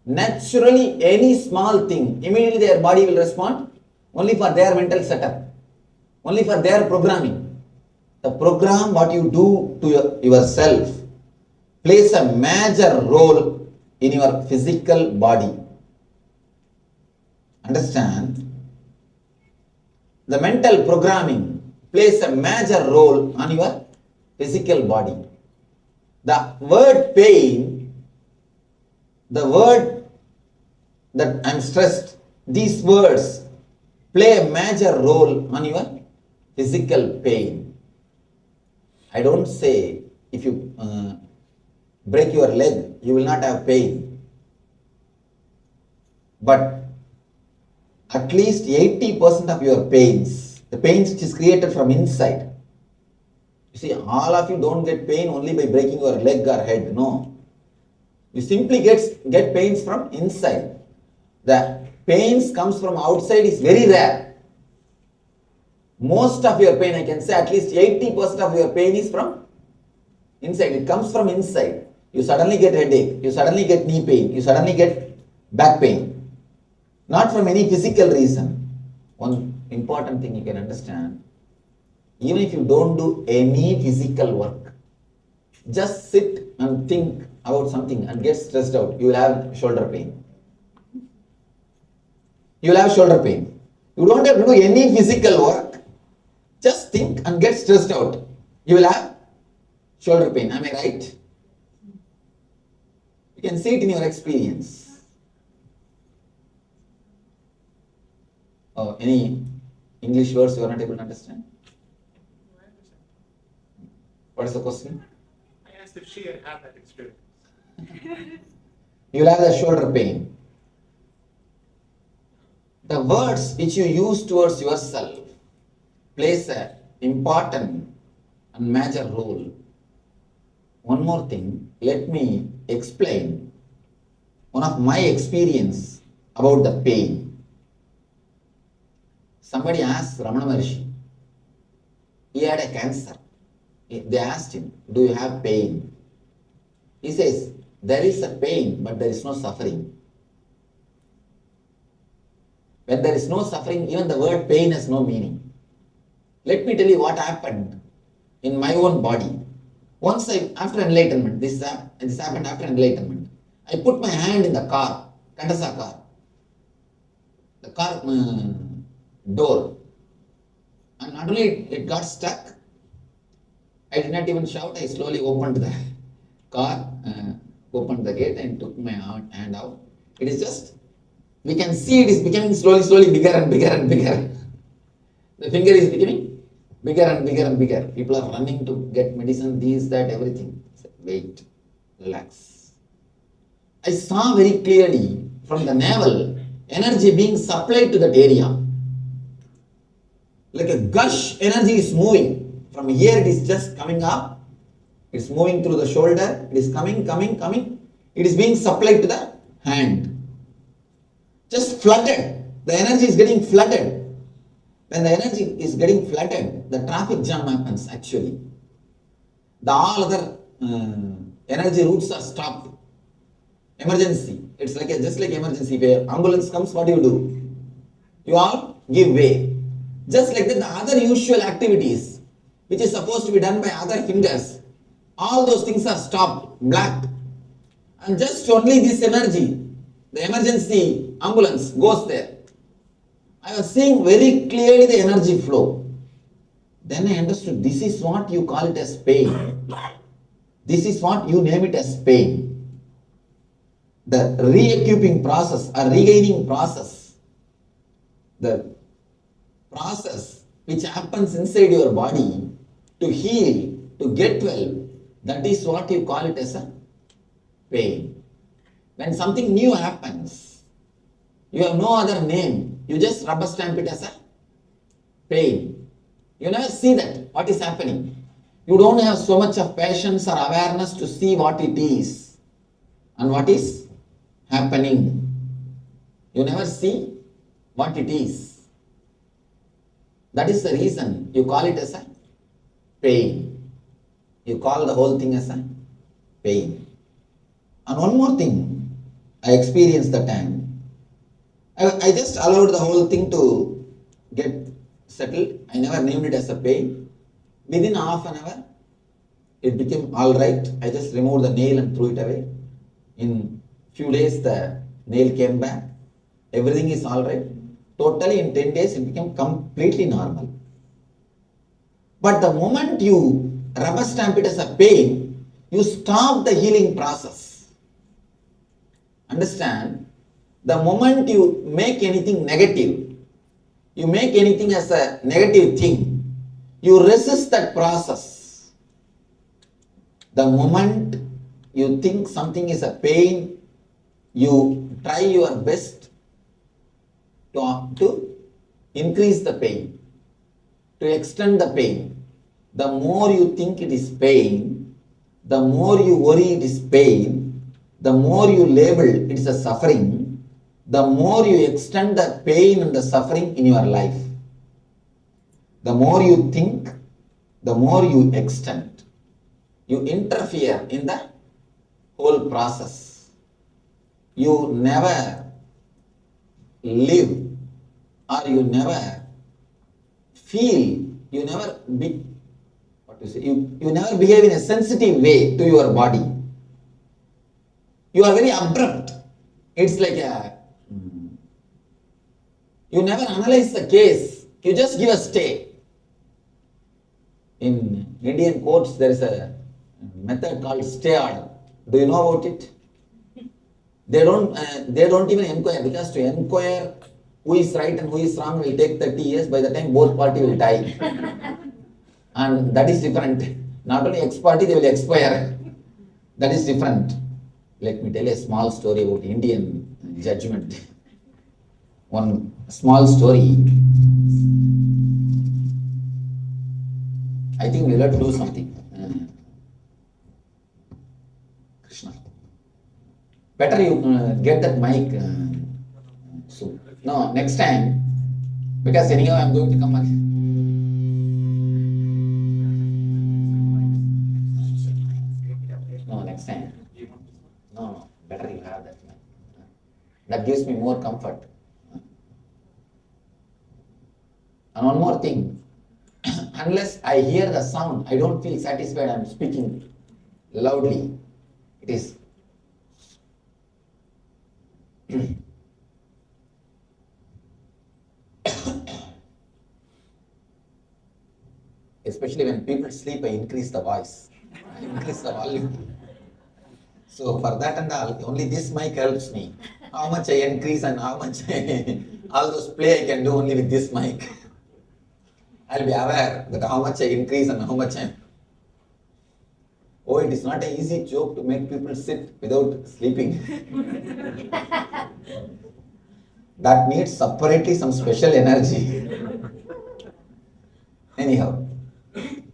naturally any small thing, immediately their body will respond only for their mental setup, only for their programming. The program what you do to yourself plays a major role in your physical body. Understand? The mental programming plays a major role on your physical body. The word pain, the word that I am stressed, these words play a major role on your physical pain. I don't say if you break your leg, you will not have pain. But at least 80% of your pains, the pains which is created from inside. You see, all of you don't get pain only by breaking your leg or head. No. You simply get pains from inside. The pains comes from outside is very rare. Most of your pain, I can say at least 80% of your pain is from inside. It comes from inside. You suddenly get headache, you suddenly get knee pain, you suddenly get back pain. Not from any physical reason. One important thing you can understand, even if you don't do any physical work, just sit and think about something and get stressed out, you will have shoulder pain. You will have shoulder pain. You don't have to do any physical work. Just think and get stressed out. You will have shoulder pain. Am I right? You can see it in your experience. Oh, any English words you are not able to understand? What is the question? I asked if she had had that experience. You will have the shoulder pain. The words which you use towards yourself plays an important and major role. One more thing, let me explain one of my experience about the pain. Somebody asked Ramana Maharshi, he had a cancer. They asked him, do you have pain? He says, there is a pain, but there is no suffering. When there is no suffering, even the word pain has no meaning. Let me tell you what happened in my own body. Once after enlightenment, this happened after enlightenment, I put my hand in the car, Kandasa car, the car door, and not only it got stuck, I did not even shout, I slowly opened the car, opened the gate and took my hand out. It is just, we can see it is becoming slowly bigger and bigger and bigger. The finger is becoming bigger and bigger and bigger. People are running to get medicine, this, that, everything. Wait, relax. I saw very clearly from the navel energy being supplied to that area. Like a gush energy is moving. From here it is just coming up. It's moving through the shoulder. It is coming. It is being supplied to the hand. Just flooded. The energy is getting flooded. When the energy is getting flooded, the traffic jam happens actually. The all other energy routes are stopped. Emergency. It's like just like emergency. Where ambulance comes, what do? You all give way. Just like that, the other usual activities, which is supposed to be done by other fingers, all those things are stopped, black. And just only this energy, the emergency ambulance goes there. I was seeing very clearly the energy flow. Then I understood, this is what you call it as pain. This is what you name it as pain. The re-equipping process or regaining process, the process which happens inside your body to heal, to get well, that is what you call it as a pain. When something new happens, you have no other name, you just rubber stamp it as a pain. You never see that, what is happening. You don't have so much of patience or awareness to see what it is and what is happening. You never see what it is. That is the reason you call it as a pain. You call the whole thing as a pain. And one more thing I experienced that time. I just allowed the whole thing to get settled. I never named it as a pain. Within half an hour, it became all right. I just removed the nail and threw it away. In few days, the nail came back. Everything is all right. Totally in 10 days, it became completely normal. But the moment you rubber stamp it as a pain, you stop the healing process. Understand? The moment you make anything negative, you make anything as a negative thing, you resist that process. The moment you think something is a pain, you try your best to increase the pain, to extend the pain. The more you think it is pain, the more you worry it is pain, the more you label it is a suffering, the more you extend the pain and the suffering in your life. The more you think, the more you extend. You interfere in the whole process. You never live, or you never feel, you never be, you never behave in a sensitive way to your body. You are very abrupt. It's like you never analyze the case. You just give a stay. In Indian courts, there is a method called stay order. Do you know about it? They don't even inquire, because to inquire who is right and who is wrong will take 30 years. By the time both parties will die. And that is different. Not only X party, they will expire. That is different. Let me tell you a small story about Indian judgment. One small story. I think we'll have to do something. Krishna. Better you get that mic soon. No, next time. Because anyhow I'm going to come back. No, next time. No, better you have that mic. That gives me more comfort. And one more thing. Unless I hear the sound, I don't feel satisfied. I'm speaking loudly. It is. Especially when people sleep, I increase the voice. I increase the volume. So for that and all, only this mic helps me. How much I increase and how much all those play I can do only with this mic. I'll be aware that how much I increase and how much I... Oh, it is not an easy joke to make people sit without sleeping. That needs separately some special energy. Anyhow,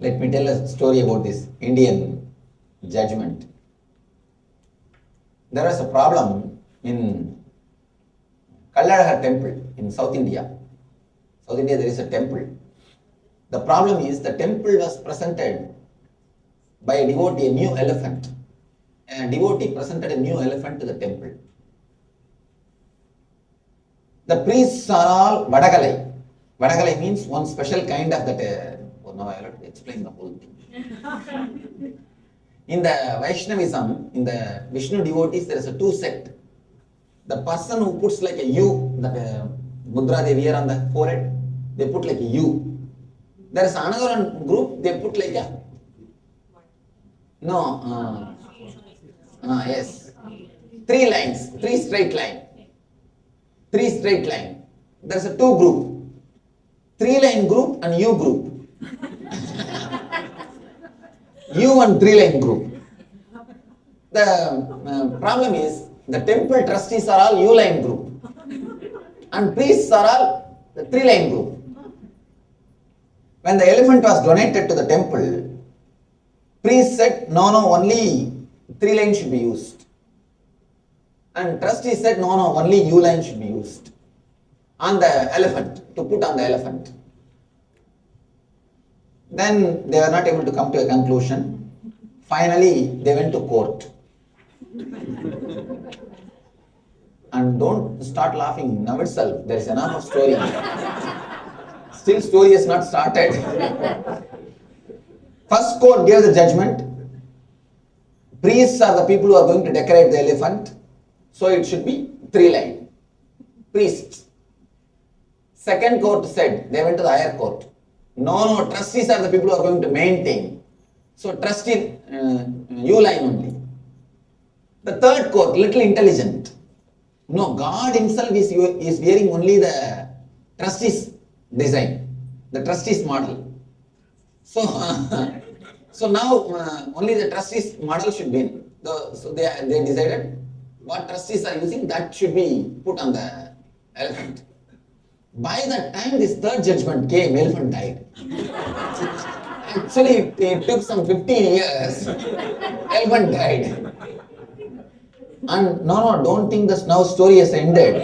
let me tell a story about this Indian judgment. There was a problem in Kailasa temple in South India. South India, there is a temple. The problem is the temple was presented by a devotee, a new elephant. A devotee presented a new elephant to the temple. The priests are all Vadagalai. Vadagalai means one special kind of that. Now I have to explain the whole thing. In the Vaishnavism, in the Vishnu devotees, there is a two sect. The person who puts like a U, that mudra they wear on the forehead, they put like a U. There is another group, they put like a... No. Yes. 3 lines, 3 straight line. 3 straight line. There is a 2 group. 3 line group and U group. U and 3 line group. The problem is, the temple trustees are all U line group. And priests are all the 3 line group. When the elephant was donated to the temple, priest said, no, only 3 lines should be used. And trustee said, no, only U line should be used. On the elephant, to put on the elephant. Then they were not able to come to a conclusion. Finally, they went to court. And don't start laughing now itself. There is enough of story. Still story has not started. First court gave the judgment. Priests are the people who are going to decorate the elephant. So it should be 3 lines. Priests. Second court said, they went to the higher court. No, trustees are the people who are going to maintain. So trustee, U line only. The third court, little intelligent. No, God himself is wearing only the trustees design, the trustees model. So, so now only the trustees model should win. So they decided what trustees are using, that should be put on the elephant. By the time this third judgment came, elephant died. Actually, it took some 15 years. Elephant died. And no, don't think this now story has ended.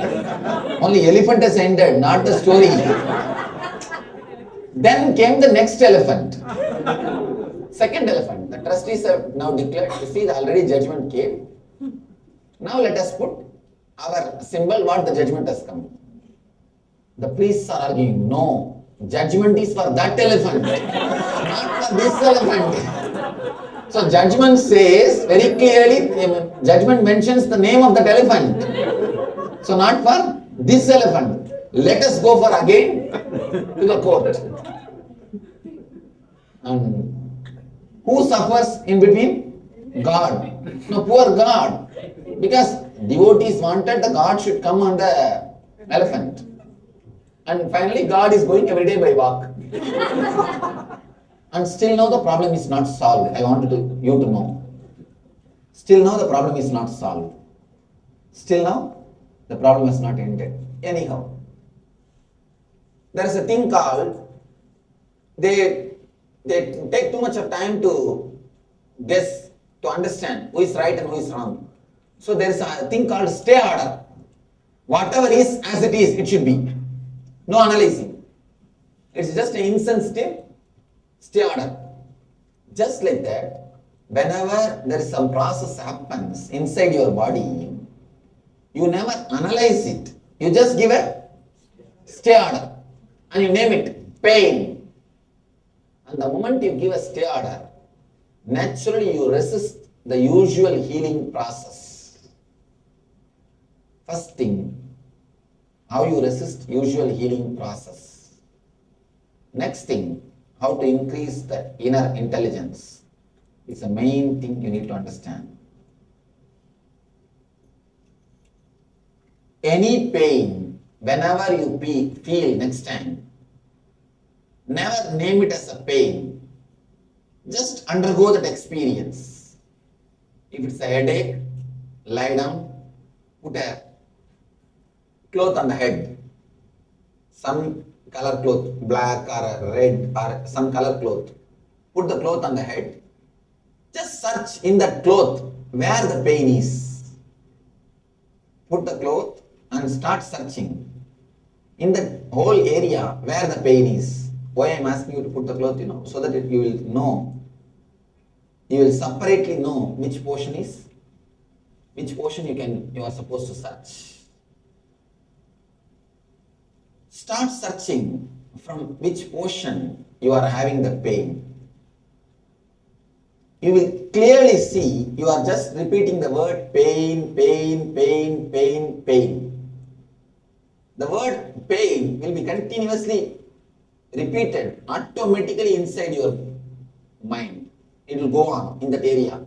Only elephant has ended, not the story. Then came the next elephant. Second elephant. The trustees have now declared, you see, the already judgment came. Now let us put our symbol, what the judgment has come. The priests are arguing, no, judgment is for that elephant, not for this elephant. So judgment says very clearly, judgment mentions the name of that elephant. So not for this elephant. Let us go for again to the court. And who suffers in between? God. No, poor God. Because devotees wanted the God should come on the elephant. And finally God is going every day by walk. And still now the problem is not solved. I wanted you to know. Still now the problem is not solved. Still now the problem has not ended. Anyhow, there is a thing called, they take too much of time to guess, to understand who is right and who is wrong. So there is a thing called stay order. Whatever is as it is, it should be. No analyzing. It's just an insensitive stay order. Just like that, whenever there is some process happens inside your body, you never analyze it. You just give a stay order and you name it pain. And the moment you give a stay order, naturally you resist the usual healing process. First thing, how you resist usual healing process. Next thing, how to increase the inner intelligence. It's the main thing you need to understand. Any pain, whenever you feel next time, never name it as a pain. Just undergo that experience. If it's a headache, lie down, put a cloth on the head. Some color cloth, black or red or some color cloth. Put the cloth on the head. Just search in that cloth where the pain is. Put the cloth and start searching in the whole area where the pain is. Why I am asking you to put the cloth, so that you will know. You will separately know which portion you are supposed to search. Start searching from which portion you are having the pain. You will clearly see you are just repeating the word pain, pain, pain, pain, pain. The word pain will be continuously repeated automatically inside your mind. It will go on in that area.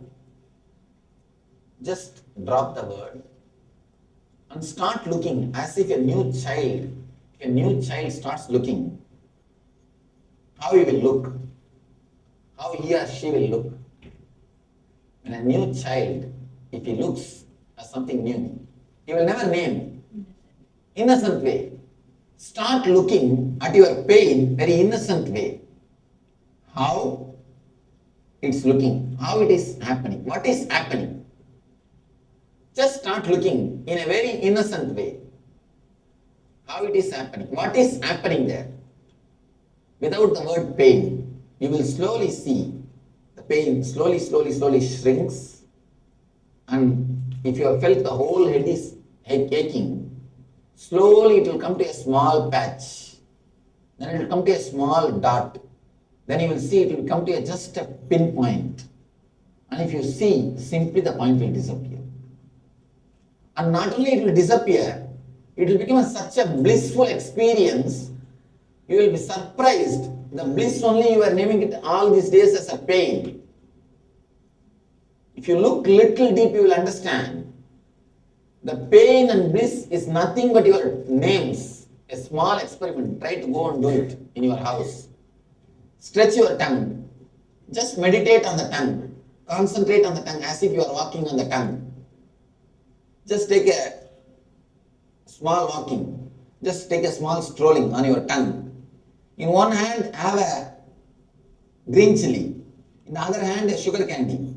Just drop the word and start looking as if a new child starts looking. How he will look, how he or she will look. When a new child, if he looks as something new, he will never name. Innocent way. Start looking at your pain very innocent way. How it's looking, how it is happening, what is happening. Just start looking in a very innocent way. How it is happening, what is happening there. Without the word pain, you will slowly see the pain slowly shrinks. And if you have felt the whole head is aching, slowly it will come to a small patch. Then it will come to a small dot. Then you will see it will come to just a pinpoint. And if you see, simply the point will disappear. And not only it will disappear, it will become such a blissful experience, you will be surprised. The bliss only you are naming it all these days as a pain. If you look little deep, you will understand. The pain and bliss is nothing but your names. A small experiment. Try to go and do it in your house. Stretch your tongue. Just meditate on the tongue. Concentrate on the tongue as if you are walking on the tongue. Just take a small walking. Just take a small strolling on your tongue. In one hand, have a green chili. In the other hand, a sugar candy.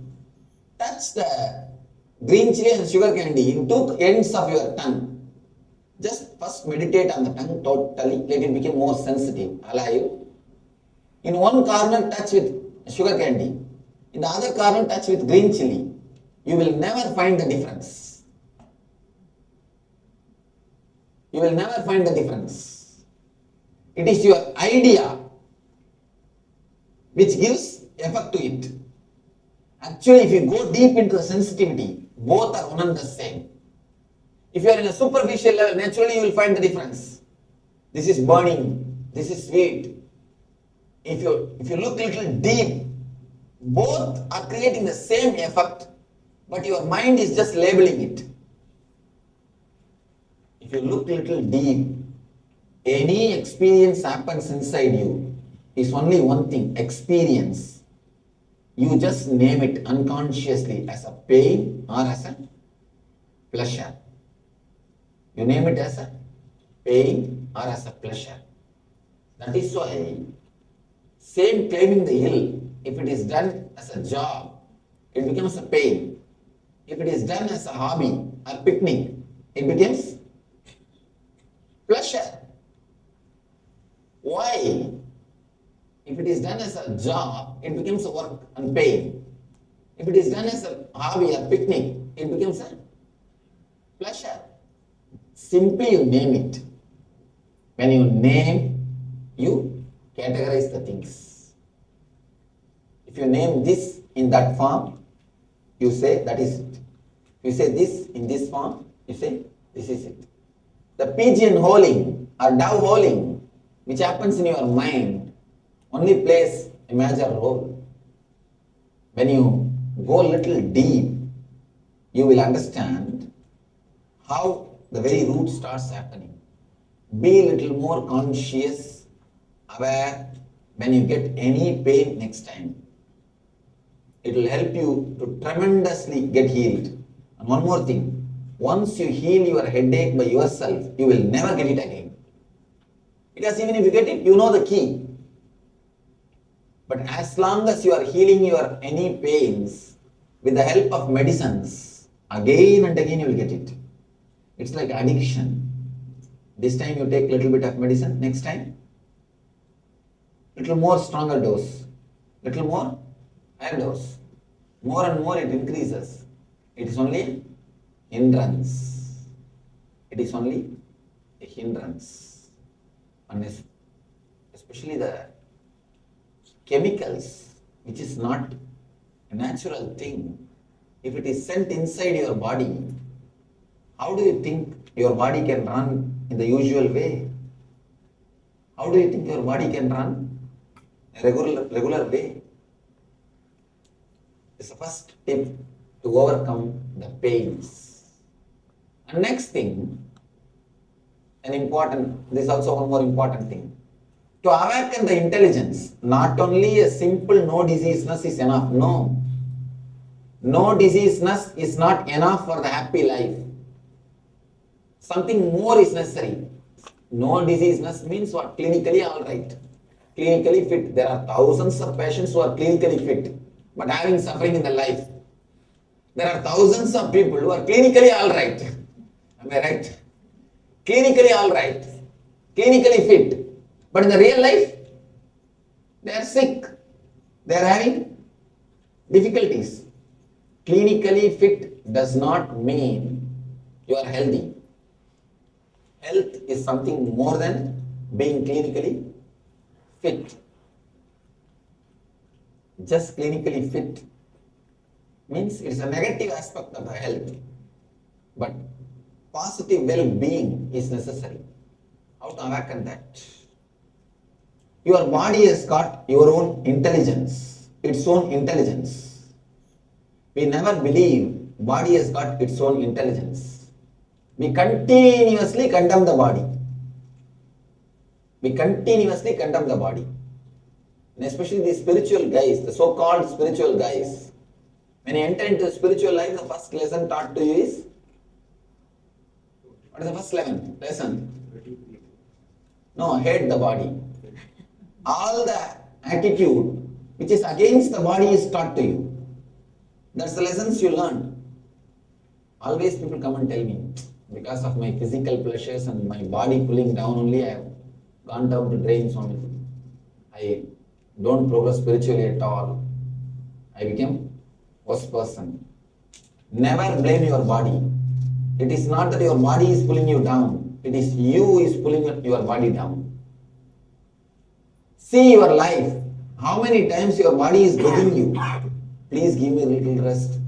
Touch the green chili and sugar candy in two ends of your tongue. Just first meditate on the tongue totally. Let it become more sensitive, alive. In one corner, touch with sugar candy. In the other corner, touch with green chili. You will never find the difference. You will never find the difference. It is your idea which gives effect to it. Actually, if you go deep into the sensitivity, both are one and the same. If you are in a superficial level, naturally you will find the difference. This is burning, this is sweet. If you look a little deep, both are creating the same effect, but your mind is just labeling it. If you look a little deep, any experience happens inside you is only one thing, experience. You just name it unconsciously as a pain or as a pleasure. You name it as a pain or as a pleasure. That is why, same climbing the hill, if it is done as a job, it becomes a pain. If it is done as a hobby or picnic, it becomes pleasure. Why? If it is done as a job, it becomes a work and pain. If it is done as a hobby or picnic, it becomes a pleasure. Simply you name it. When you name, you categorize the things. If you name this in that form, you say that is it. You say this in this form, you say this is it. The pigeonholing or dove-holing, which happens in your mind, only plays a major role. When you go a little deep, you will understand how the very root starts happening. Be a little more conscious, aware when you get any pain next time. It will help you to tremendously get healed. And one more thing, once you heal your headache by yourself, you will never get it again. Because even if you get it, you know the key. But as long as you are healing your any pains with the help of medicines, again and again you will get it. It's like addiction. This time you take little bit of medicine, next time little more stronger dose, little more higher dose. More and more it increases. It is only hindrance. It is only a hindrance. And especially the chemicals, which is not a natural thing, if it is sent inside your body, how do you think your body can run in the usual way? How do you think your body can run a regular way? It's the first tip to overcome the pains. And next thing, this is also one more important thing. To awaken the intelligence, not only a simple no diseaseness is enough. No. No diseaseness is not enough for the happy life. Something more is necessary. No diseaseness means what? Clinically alright. Clinically fit. There are thousands of patients who are clinically fit, but having suffering in their life. There are thousands of people who are clinically alright. Am I right? Clinically alright. Clinically fit. But in the real life, they are sick. They are having difficulties. Clinically fit does not mean you are healthy. Health is something more than being clinically fit, just clinically fit, means it's a negative aspect of the health, but positive well-being is necessary. How to awaken that? Your body has got your own intelligence, its own intelligence. We never believe body has got its own intelligence. We continuously condemn the body. We continuously condemn the body. And especially the spiritual guys, the so-called spiritual guys. When you enter into spiritual life, the first lesson taught to you is, what is the first lesson? No, hate the body. All the attitude which is against the body is taught to you. That's the lessons you learn. Always people come and tell me, because of my physical pleasures and my body pulling down only, I have gone down to drain so many. I don't progress spiritually at all. I became worse person. Never blame your body. It is not that your body is pulling you down. It is you who is pulling your body down. See your life. How many times your body is begging you, please give me a little rest.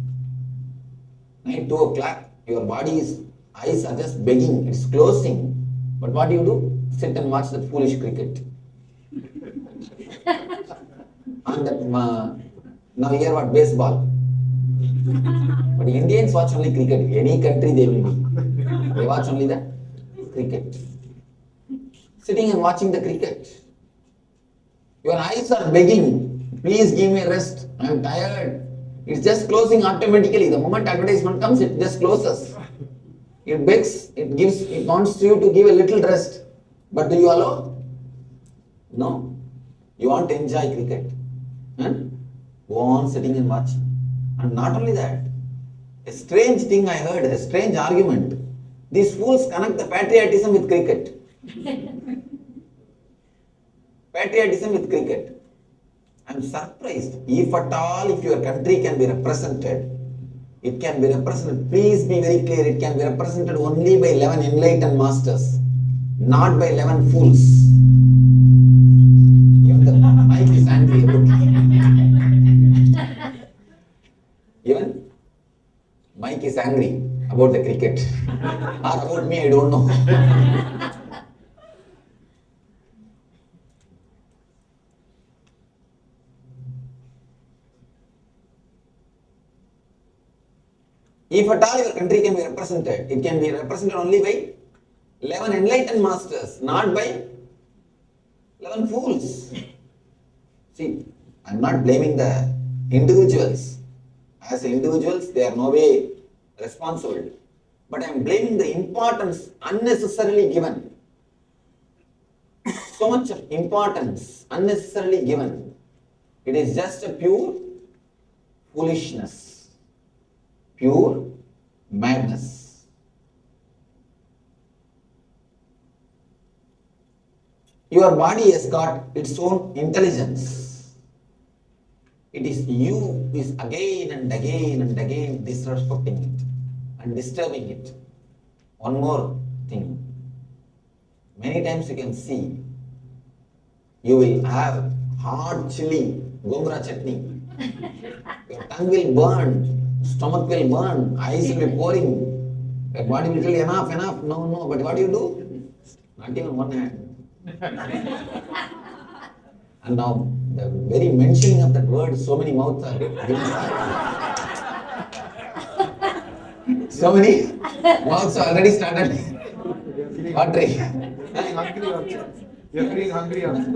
Night 2 o'clock, your body's eyes are just begging, it's closing. But what do? Sit and watch that foolish cricket. And that, now here what? Baseball. But Indians watch only cricket. Any country they will be. They watch only the cricket. Sitting and watching the cricket. Your eyes are begging, please give me a rest, I am tired. It's just closing automatically. The moment advertisement comes, it just closes. It begs, it wants you to give a little rest. But do you allow? No. You want to enjoy cricket. And go on sitting and watching. And not only that, a strange thing I heard, a strange argument. These fools connect the patriotism with cricket. Patriotism with cricket. I am surprised. If at all, if your country can be represented, it can be represented, please be very clear, it can be represented only by 11 enlightened masters, not by 11 fools. Even the mic is angry about Even Mike is angry about the cricket. Or about me, I don't know. If at all your country can be represented, it can be represented only by 11 enlightened masters, not by 11 fools. See, I am not blaming the individuals. As individuals, they are no way responsible. But I am blaming the importance unnecessarily given. So much of importance unnecessarily given. It is just a pure foolishness. Pure madness. Your body has got its own intelligence. It is you who is again and again and again disrespecting it and disturbing it. One more thing. Many times you can see, you will have hard chili, gongura chutney. Your tongue will burn. Stomach will burn, eyes will be pouring, your body will tell you enough, enough, no, but what do you do? Not even one hand. And now, the very mentioning of that word, so many mouths are getting started. So many mouths are already started watering. You're feeling hungry also.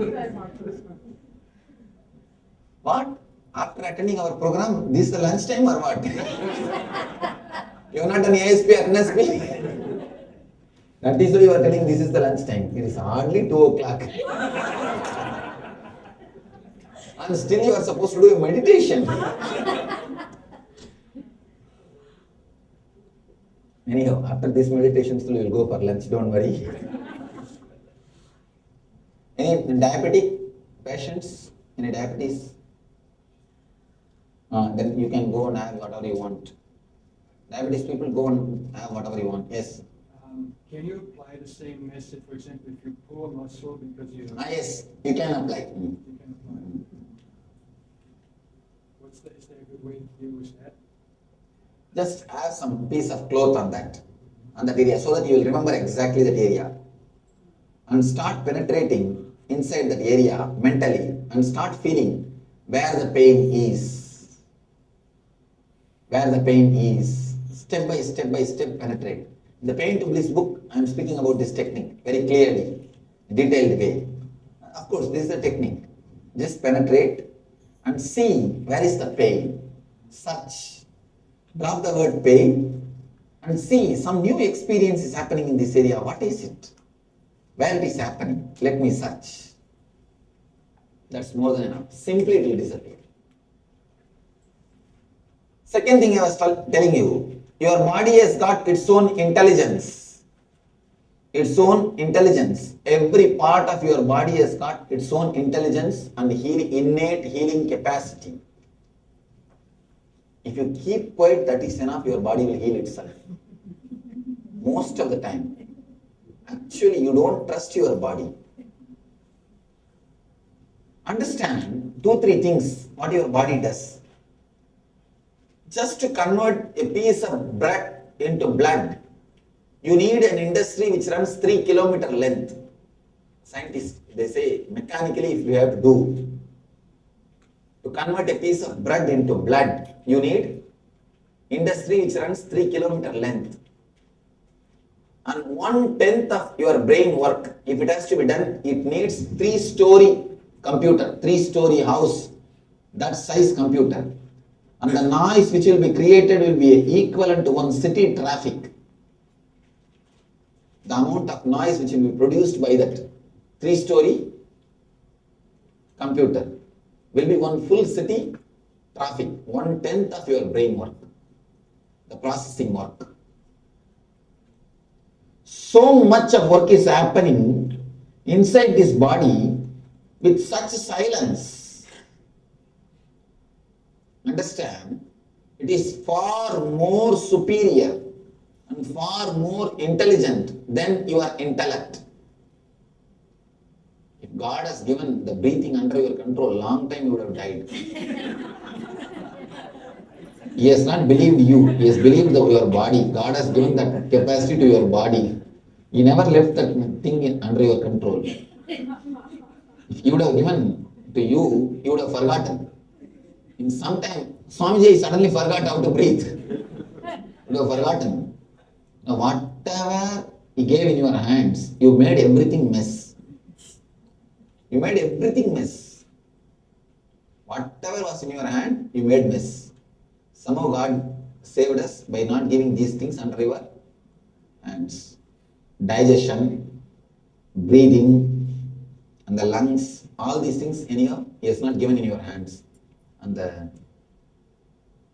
What? After attending our program, this is the lunch time or what? You are not an ASP or NSP? That is why you are telling this is the lunch time. It is hardly 2 o'clock. And still you are supposed to do a meditation. Anyhow, after this meditation, still you will go for lunch, don't worry. Any diabetic patients? Any diabetes? Then you can go and have whatever you want. Diabetes people, go and have whatever you want. Yes. Can you apply the same message, for example, if you pull a muscle because you... Yes, you can apply. You can apply. Is there a good way to use that? Just have some piece of cloth on that area, so that you will remember exactly that area. And start penetrating inside that area mentally and start feeling where the pain is. Where the pain is. Step by step penetrate. In the Pain to Bliss book, I am speaking about this technique very clearly, detailed way. Of course, this is the technique. Just penetrate and see where is the pain. Search. Drop the word pain and see some new experience is happening in this area. What is it? Where it is happening? Let me search. That's more than enough. Simply it will disappear. Second thing I was telling you, your body has got its own intelligence. Its own intelligence. Every part of your body has got its own intelligence and innate healing capacity. If you keep quiet, that is enough, your body will heal itself. Most of the time. Actually, you don't trust your body. Understand 2-3 things what your body does. Just to convert a piece of bread into blood, you need an industry which runs 3 kilometer length. Scientists, they say mechanically if you have to do, to convert a piece of blood into blood, you need industry which runs 3 kilometer length. And 1/10 of your brain work, if it has to be done, it needs 3-story computer, 3-story house, that size computer. And the noise which will be created will be equivalent to one city traffic. The amount of noise which will be produced by that 3-story computer will be one full city traffic, 1/10 of your brain work, the processing work. So much of work is happening inside this body with such silence. Understand? It is far more superior and far more intelligent than your intellect. If God has given the breathing under your control, long time you would have died. He has not believed you, he has believed your body. God has given that capacity to your body. He never left that thing under your control. If he would have given to you, you would have forgotten. In some time, Swamiji suddenly forgot how to breathe. You would have forgotten. Now whatever he gave in your hands, you made everything mess. You made everything mess. Whatever was in your hand, you made mess. Somehow God saved us by not giving these things under your hands. Digestion, breathing, and the lungs, all these things anyhow, he has not given in your hands. And the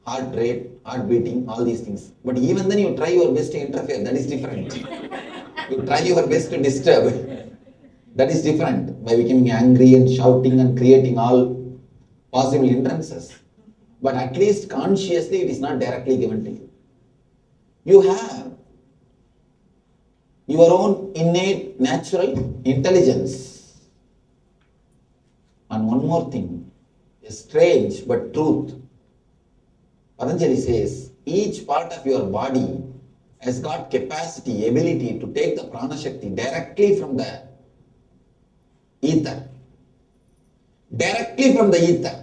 heart rate, heart beating, all these things. But even then you try your best to interfere, that is different. You try your best to disturb, that is different, by becoming angry and shouting and creating all possible hindrances. But at least consciously it is not directly given to you. You have your own innate natural intelligence. And one more thing, a strange but truth. Patanjali says, each part of your body has got capacity, ability to take the prana shakti directly from the ether. Directly from the ether.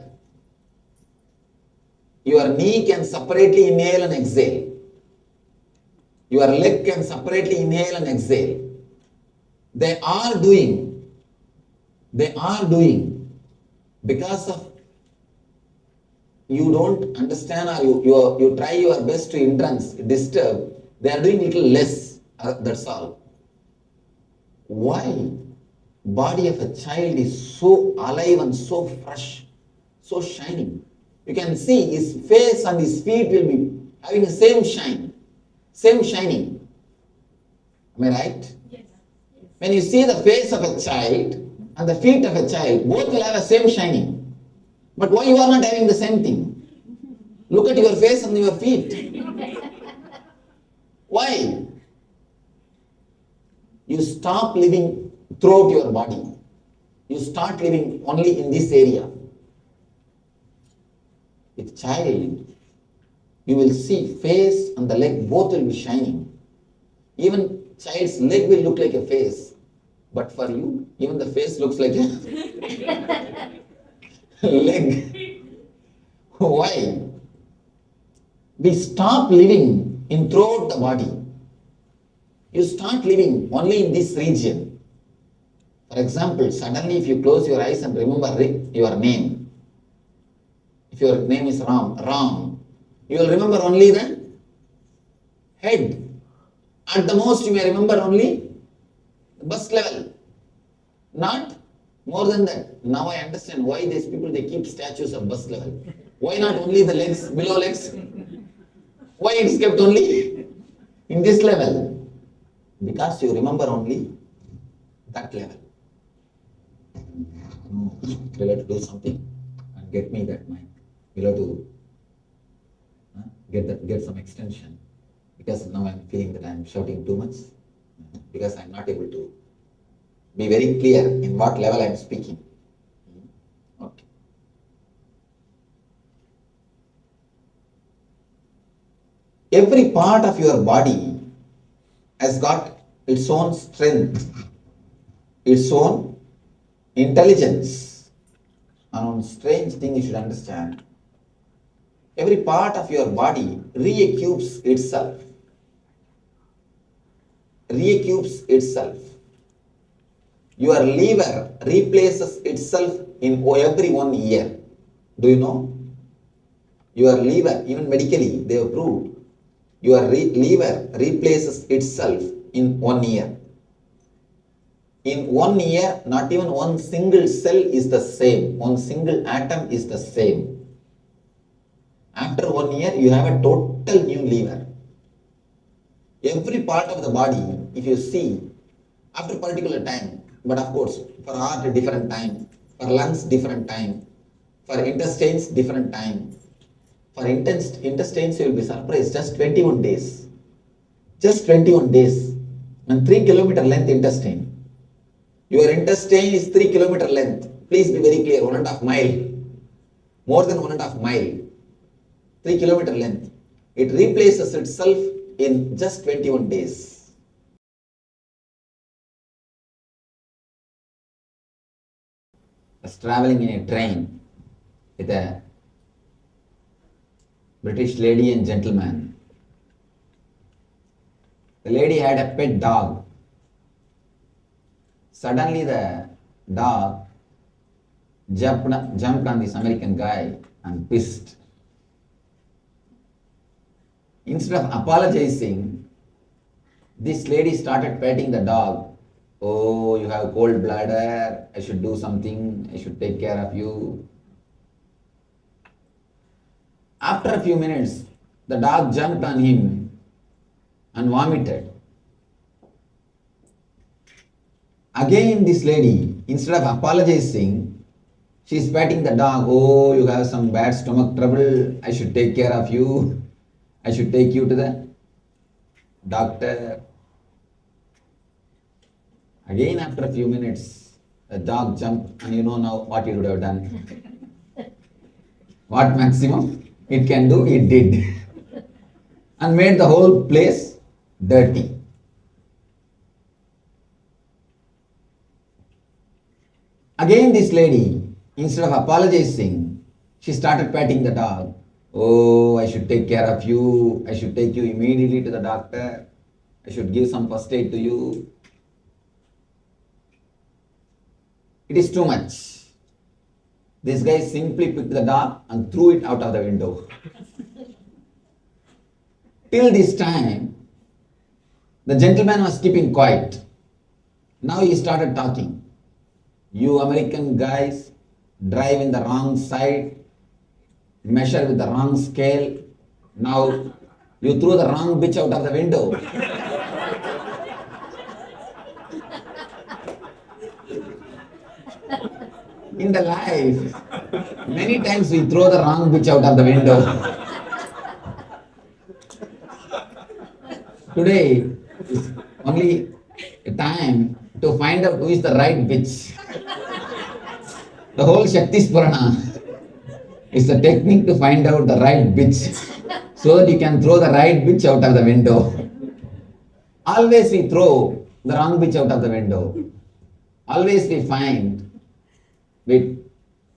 Your knee can separately inhale and exhale. Your leg can separately inhale and exhale. They are doing because of you don't understand or you try your best to hindrance, disturb, they are doing little less, that's all. Why? Body of a child is so alive and so fresh, so shining. You can see his face and his feet will be having the same shine, same shining. Am I right? Yes. When you see the face of a child and the feet of a child, both will have the same shining. But why you are not having the same thing? Look at your face and your feet. Why? you stop living throughout your body. You start living only in this area. With child, you will see face and the leg both will be shining. Even child's leg will look like a face. But for you, even the face looks like a leg. Why? We stop living in throughout the body. You start living only in this region. For example, suddenly if you close your eyes and remember your name, if your name is Ram, you will remember only the head. At the most, you may remember only the bust level, not more than that. Now I understand why these people, they keep statues of bust level. Why not only the legs, below legs? Why it is kept only in this level? Because you remember only that level. We'll have to do something and get me that mic. We'll have to get some extension. Because now I'm feeling that I'm shouting too much. Because I'm not able to be very clear in what level I'm speaking. Okay. Every part of your body has got its own strength, its own intelligence. And one strange thing you should understand. Every part of your body re-equips itself. Re-equips itself. Your liver replaces itself in every 1 year. Do you know? Your liver, even medically, they have proved, your liver replaces itself in 1 year. In 1 year, not even one single cell is the same. One single atom is the same. After 1 year, you have a total new liver. Every part of the body, if you see, after a particular time, but of course, for heart, a different time, for lungs, different time, for intestines, different time. For intestines, you will be surprised, just 21 days. Just 21 days. And 3 kilometer length intestine. Your intestine is 3 kilometer length. Please be very clear, 1.5 mile. More than 1.5 mile. 3 kilometer length. It replaces itself in just 21 days. I was traveling in a train with a British lady and gentleman. The lady had a pet dog. Suddenly the dog jumped on this American guy and pissed. Instead of apologizing, this lady started petting the dog. Oh, you have cold bladder, I should do something, I should take care of you. After a few minutes, the dog jumped on him and vomited. Again, this lady, instead of apologizing, she is patting the dog. Oh, you have some bad stomach trouble, I should take care of you. I should take you to the doctor. Again, after a few minutes, the dog jumped, and you know now what it would have done. What maximum it can do, it did. And made the whole place dirty. Again, this lady, instead of apologizing, she started patting the dog. Oh, I should take care of you. I should take you immediately to the doctor. I should give some first aid to you. It is too much. This guy simply picked the dog and threw it out of the window. Till this time, the gentleman was keeping quiet. Now he started talking. You American guys drive in the wrong side, measure with the wrong scale. Now you threw the wrong bitch out of the window. In the life, many times we throw the wrong bitch out of the window. Today is only a time find out who is the right bitch. The whole Shakti Spurana is the technique to find out the right bitch so that you can throw the right bitch out of the window. Always we throw the wrong bitch out of the window. Always we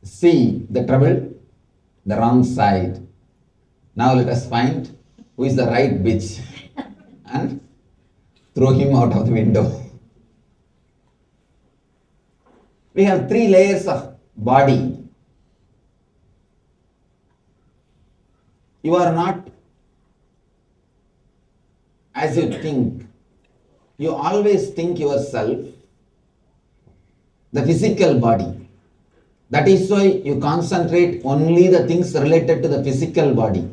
see the trouble, the wrong side. Now let us find who is the right bitch and throw him out of the window. We have 3 layers of body. You are not as you think. You always think yourself the physical body. That is why you concentrate only the things related to the physical body.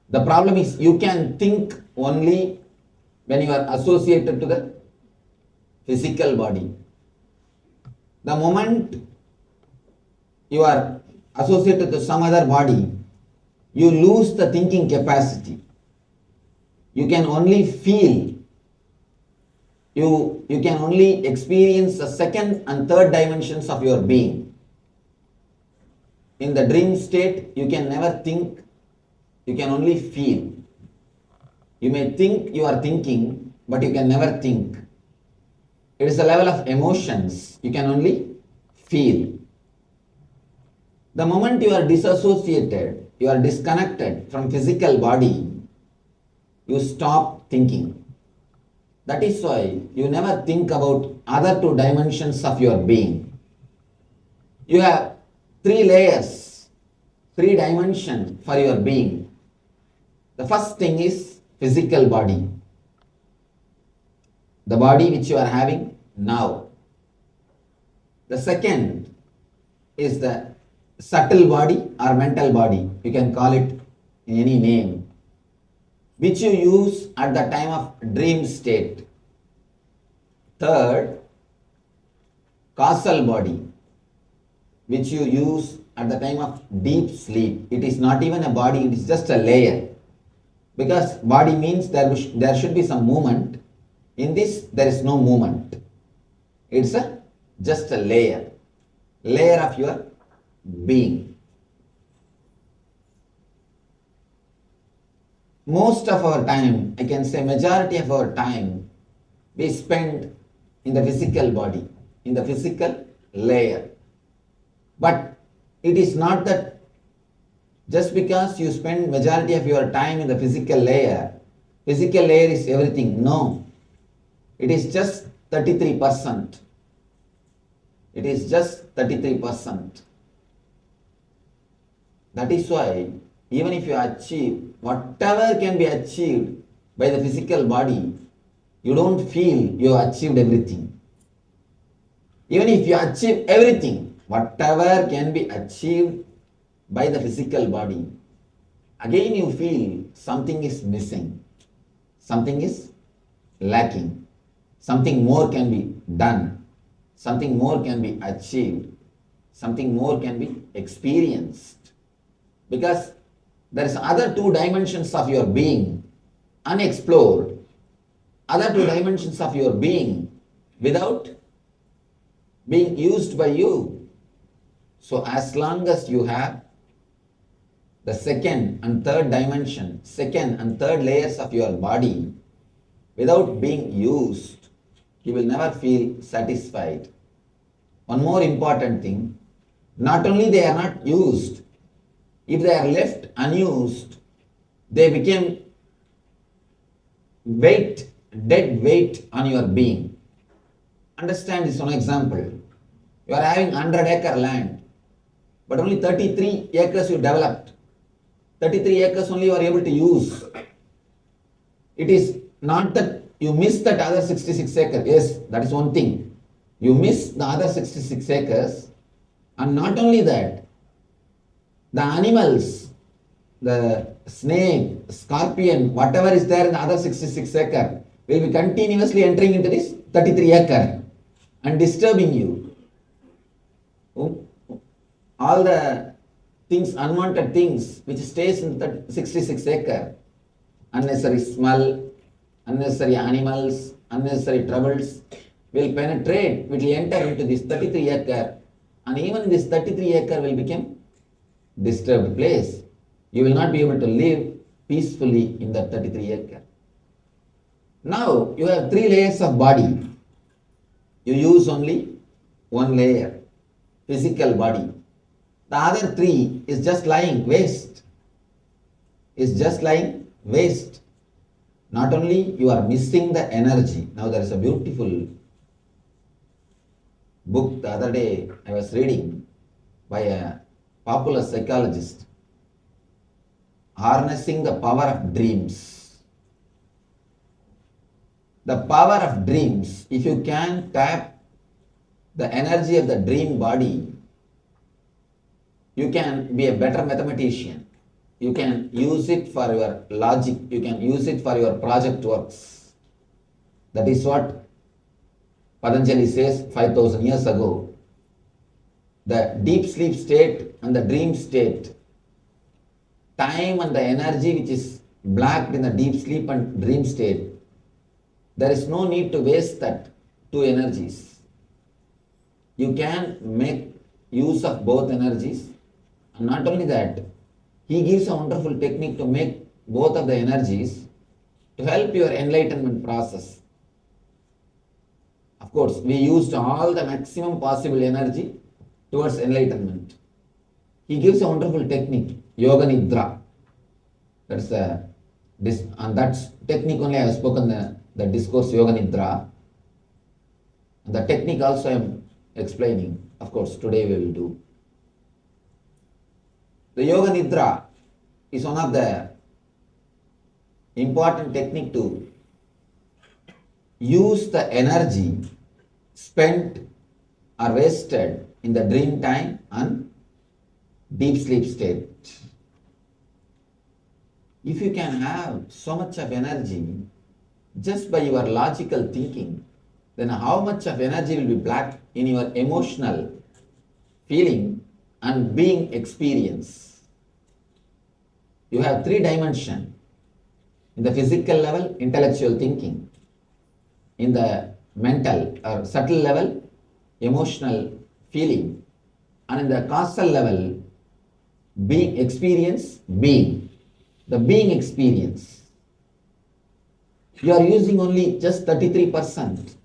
The problem is you can think only when you are associated to the physical body. The moment you are associated to some other body, you lose the thinking capacity. You can only feel. You can only experience the second and third dimensions of your being. In the dream state, you can never think, you can only feel. You may think you are thinking, but you can never think. It is a level of emotions, you can only feel. The moment you are disassociated, you are disconnected from physical body, you stop thinking. That is why you never think about other 2 dimensions of your being. You have 3 layers, 3 dimensions for your being. The first thing is physical body. The body which you are having now. The second is the subtle body or mental body. You can call it in any name, which you use at the time of dream state. Third, causal body, which you use at the time of deep sleep. It is not even a body, it is just a layer. Because body means there should be some movement. In this, there is no movement. It's just a layer of your being. Most of our time, I can say majority of our time, we spend in the physical body, in the physical layer. But it is not that just because you spend majority of your time in the physical layer is everything. No. It is just 33%. It is just 33%. That is why even if you achieve whatever can be achieved by the physical body, you don't feel you have achieved everything. Even if you achieve everything, whatever can be achieved by the physical body, again you feel something is missing, something is lacking, something more can be done, something more can be achieved, something more can be experienced. Because there is other 2 dimensions of your being unexplored, other 2 dimensions of your being without being used by you. So as long as you have the second and third dimension, second and third layers of your body without being used, you will never feel satisfied. One more important thing, not only they are not used, if they are left unused, they became dead weight on your being. Understand this one example. You are having 100-acre land, but only 33 acres you developed. 33 acres only you are able to use. It is not that you miss that other 66 acres. Yes, that is one thing. You miss the other 66 acres, and not only that, the animals, the snake, scorpion, whatever is there in the other 66 acre will be continuously entering into this 33 acre and disturbing you. All the things, unwanted things which stays in that 66 acre, unnecessary smell, unnecessary animals, unnecessary troubles, will penetrate, will enter into this 33 acre, and even this 33 acre will become disturbed place. You will not be able to live peacefully in that 33 acre. Now you have 3 layers of body. You use only 1 layer, physical body. The other 3 is just lying waste. Is just lying waste. Not only you are missing the energy. Now there is a beautiful book the other day I was reading by a popular psychologist, Harnessing the Power of Dreams. The power of dreams, if you can tap the energy of the dream body, you can be a better mathematician. You can use it for your logic. You can use it for your project works. That is what Patanjali says 5,000 years ago. The deep sleep state and the dream state, time and the energy which is blacked in the deep sleep and dream state, there is no need to waste that 2 energies. You can make use of both energies, and not only that, he gives a wonderful technique to make both of the energies to help your enlightenment process. Of course, we used all the maximum possible energy towards enlightenment. He gives a wonderful technique, Yoga Nidra. That's and that's technique only I have spoken the discourse Yoga Nidra. And the technique also I am explaining. Of course, today we will do. The Yoga Nidra is one of the important technique to use the energy spent or wasted in the dream time and deep sleep state. If you can have so much of energy just by your logical thinking, then how much of energy will be black in your emotional feeling and being experience? You have 3 dimensions. In the physical level, intellectual thinking. In the mental or subtle level, emotional feeling. And in the causal level, being experience, being. The being experience. You are using only just 33%.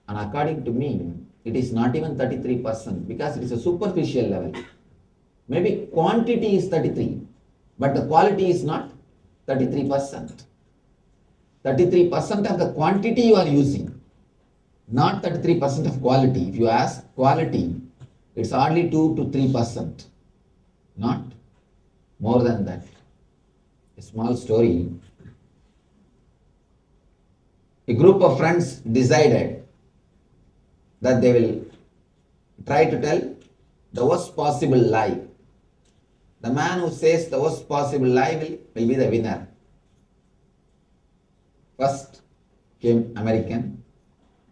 And according to me, it is not even 33% because it is a superficial level. Maybe quantity is 33, but the quality is not 33%. 33% of the quantity you are using, not 33% of quality. If you ask quality, it's hardly 2 to 3%, not more than that. A small story. A group of friends decided that they will try to tell the worst possible lie. The man who says the worst possible lie will be the winner. First came American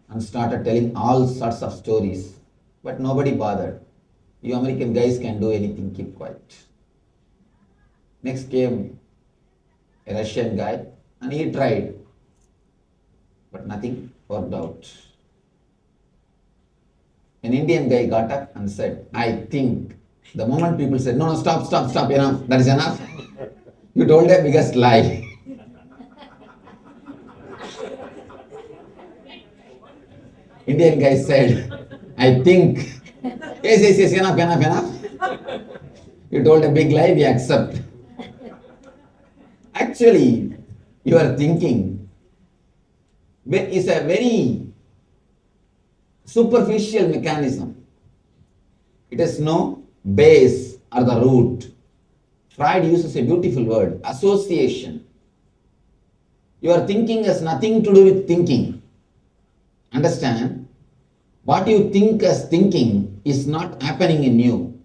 and started telling all sorts of stories, but nobody bothered. You American guys can do anything, keep quiet. Next came a Russian guy and he tried, but nothing worked out. An Indian guy got up and said, I think. The moment people said, no, stop, enough, that is enough. You told the biggest lie. Indian guy said, I think. Yes, enough. You told a big lie, we accept. Actually, your thinking is a very superficial mechanism. It has no base or the root. Freud uses a beautiful word, association. Your thinking has nothing to do with thinking. Understand? What you think as thinking is not happening in you.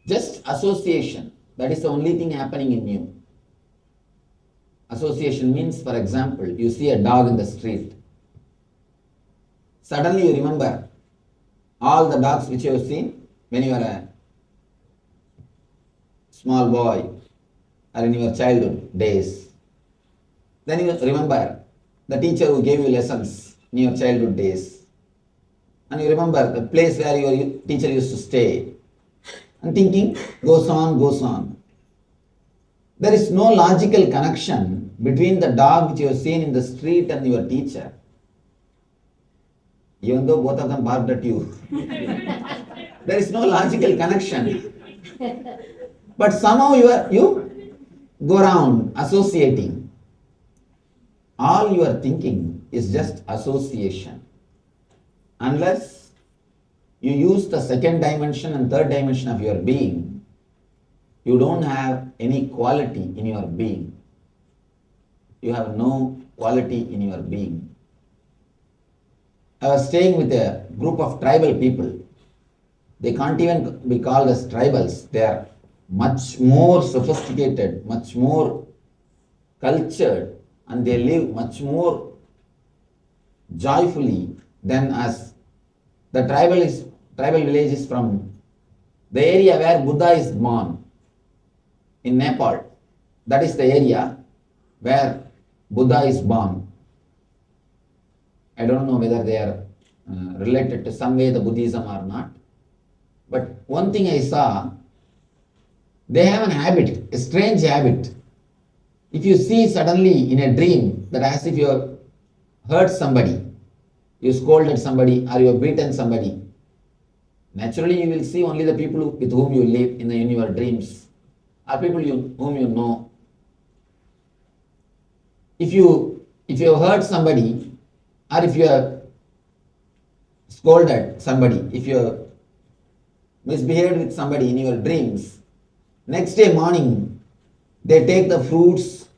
Just association. That is the only thing happening in you. Association means, for example, you see a dog in the street. Suddenly you remember all the dogs which you have seen when you were a small boy or in your childhood days. Then you remember the teacher who gave you lessons in your childhood days, and you remember the place where your teacher used to stay, and thinking goes on, goes on. There is no logical connection between the dog which you have seen in the street and your teacher, even though both of them barked at you. There is no logical connection. But somehow you go around associating. All you are thinking is just association. Unless you use the second dimension and third dimension of your being, you don't have any quality in your being. You have no quality in your being. I was staying with a group of tribal people. They can't even be called as tribals. They are much more sophisticated, much more cultured, and they live much more joyfully than us. The tribal village is from the area where Buddha is born, in Nepal. That is the area where Buddha is born. I don't know whether they are related to some way the Buddhism or not. But one thing I saw, they have an habit, a strange habit. If you see suddenly in a dream that as if you have hurt somebody, you scolded somebody or you have beaten somebody, naturally you will see only the people with whom you live in your dreams, or people whom you know. If you have hurt somebody, or if you have scolded somebody, if you have misbehaved with somebody in your dreams, next day morning they take the fruits,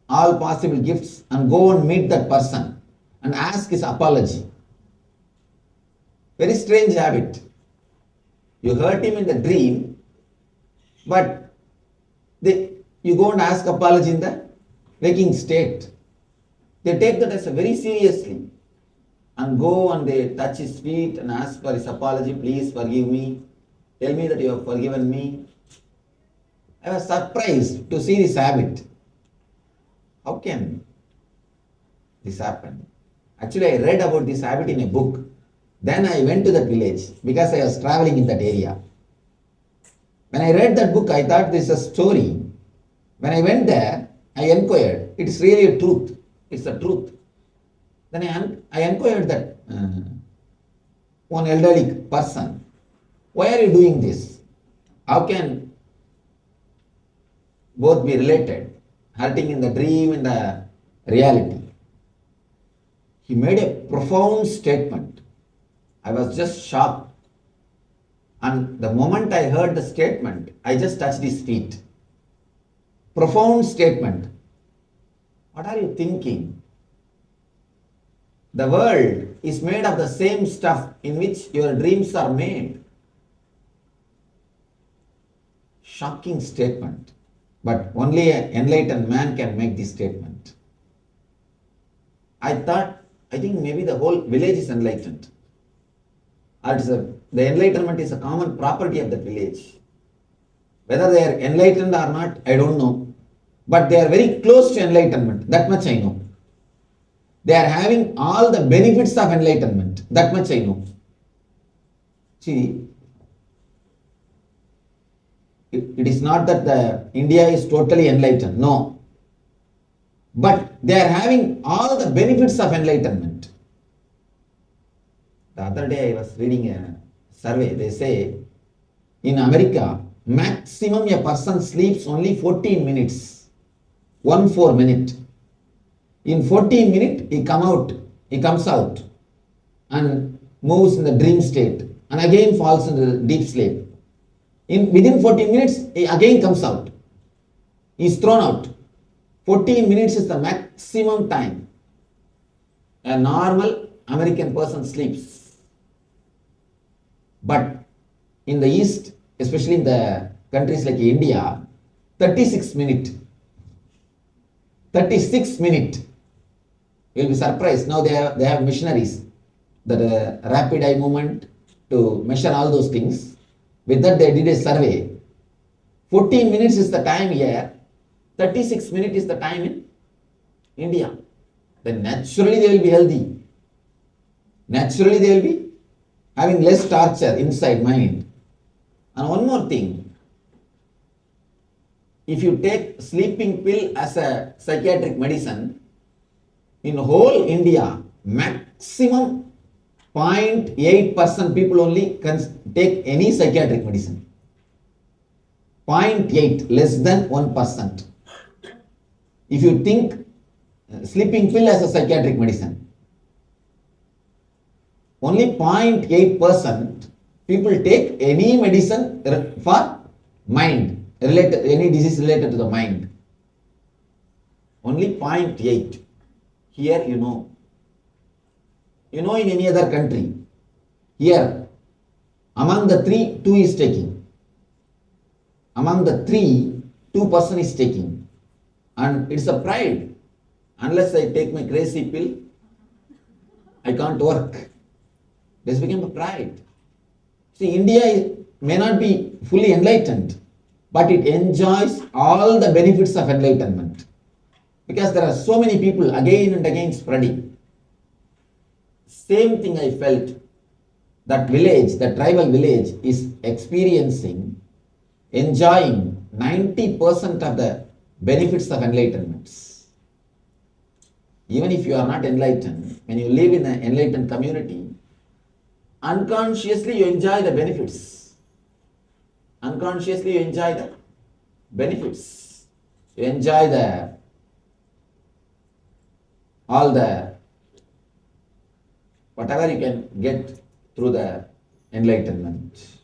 all possible gifts, and go and meet that person and ask his apology. Very strange habit. You hurt him in the dream, but you go and ask apology in the waking state. They take that as a very seriously and go and they touch his feet and ask for his apology. Please forgive me. Tell me that you have forgiven me. I was surprised to see this habit. How can this happen? Actually, I read about this habit in a book. Then I went to that village because I was traveling in that area. When I read that book, I thought this is a story. When I went there, I inquired. It's really a truth. It's the truth. Then I inquired that one elderly person, why are you doing this? How can both be related? Hurting in the dream and the reality. He made a profound statement. I was just shocked. And the moment I heard the statement, I just touched his feet. Profound statement. What are you thinking? The world is made of the same stuff in which your dreams are made. Shocking statement. But only an enlightened man can make this statement. I think maybe the whole village is enlightened. Or the enlightenment is a common property of the village. Whether they are enlightened or not, I don't know. But they are very close to enlightenment. That much I know. They are having all the benefits of enlightenment. That much I know. See, it is not that India is totally enlightened. No. But they are having all the benefits of enlightenment. The other day I was reading a survey. They say in America, maximum a person sleeps only 14 minutes. 1 minute. In 14 minutes, he comes out and moves in the dream state and again falls into the deep sleep. Within 14 minutes, he again comes out. He is thrown out. 14 minutes is the maximum time a normal American person sleeps. But in the East, especially in the countries like India, 36 minutes. 36 minutes. You'll be surprised. Now they have machineries, that rapid eye movement to measure all those things. With that they did a survey. 14 minutes is the time here. 36 minutes is the time in India. Then naturally they will be healthy. Naturally they will be having less torture inside mind. And one more thing, if you take sleeping pill as a psychiatric medicine, in whole India, maximum 0.8% people only can take any psychiatric medicine. 0.8, less than 1%. If you think sleeping pill as a psychiatric medicine, only 0.8% people take any medicine for mind, any disease related to the mind. Only 0.8. Here you know in any other country, here among the three, 2 is taking. Among the three, 2% is taking. And it's a pride. Unless I take my crazy pill, I can't work. This became a pride. See, India may not be fully enlightened, but it enjoys all the benefits of enlightenment. Because there are so many people again and again spreading. Same thing I felt, that village, the tribal village is experiencing, enjoying 90% of the benefits of enlightenment. Even if you are not enlightened, when you live in an enlightened community, unconsciously you enjoy the benefits. Unconsciously you enjoy the benefits. You enjoy all the whatever you can get through the enlightenment.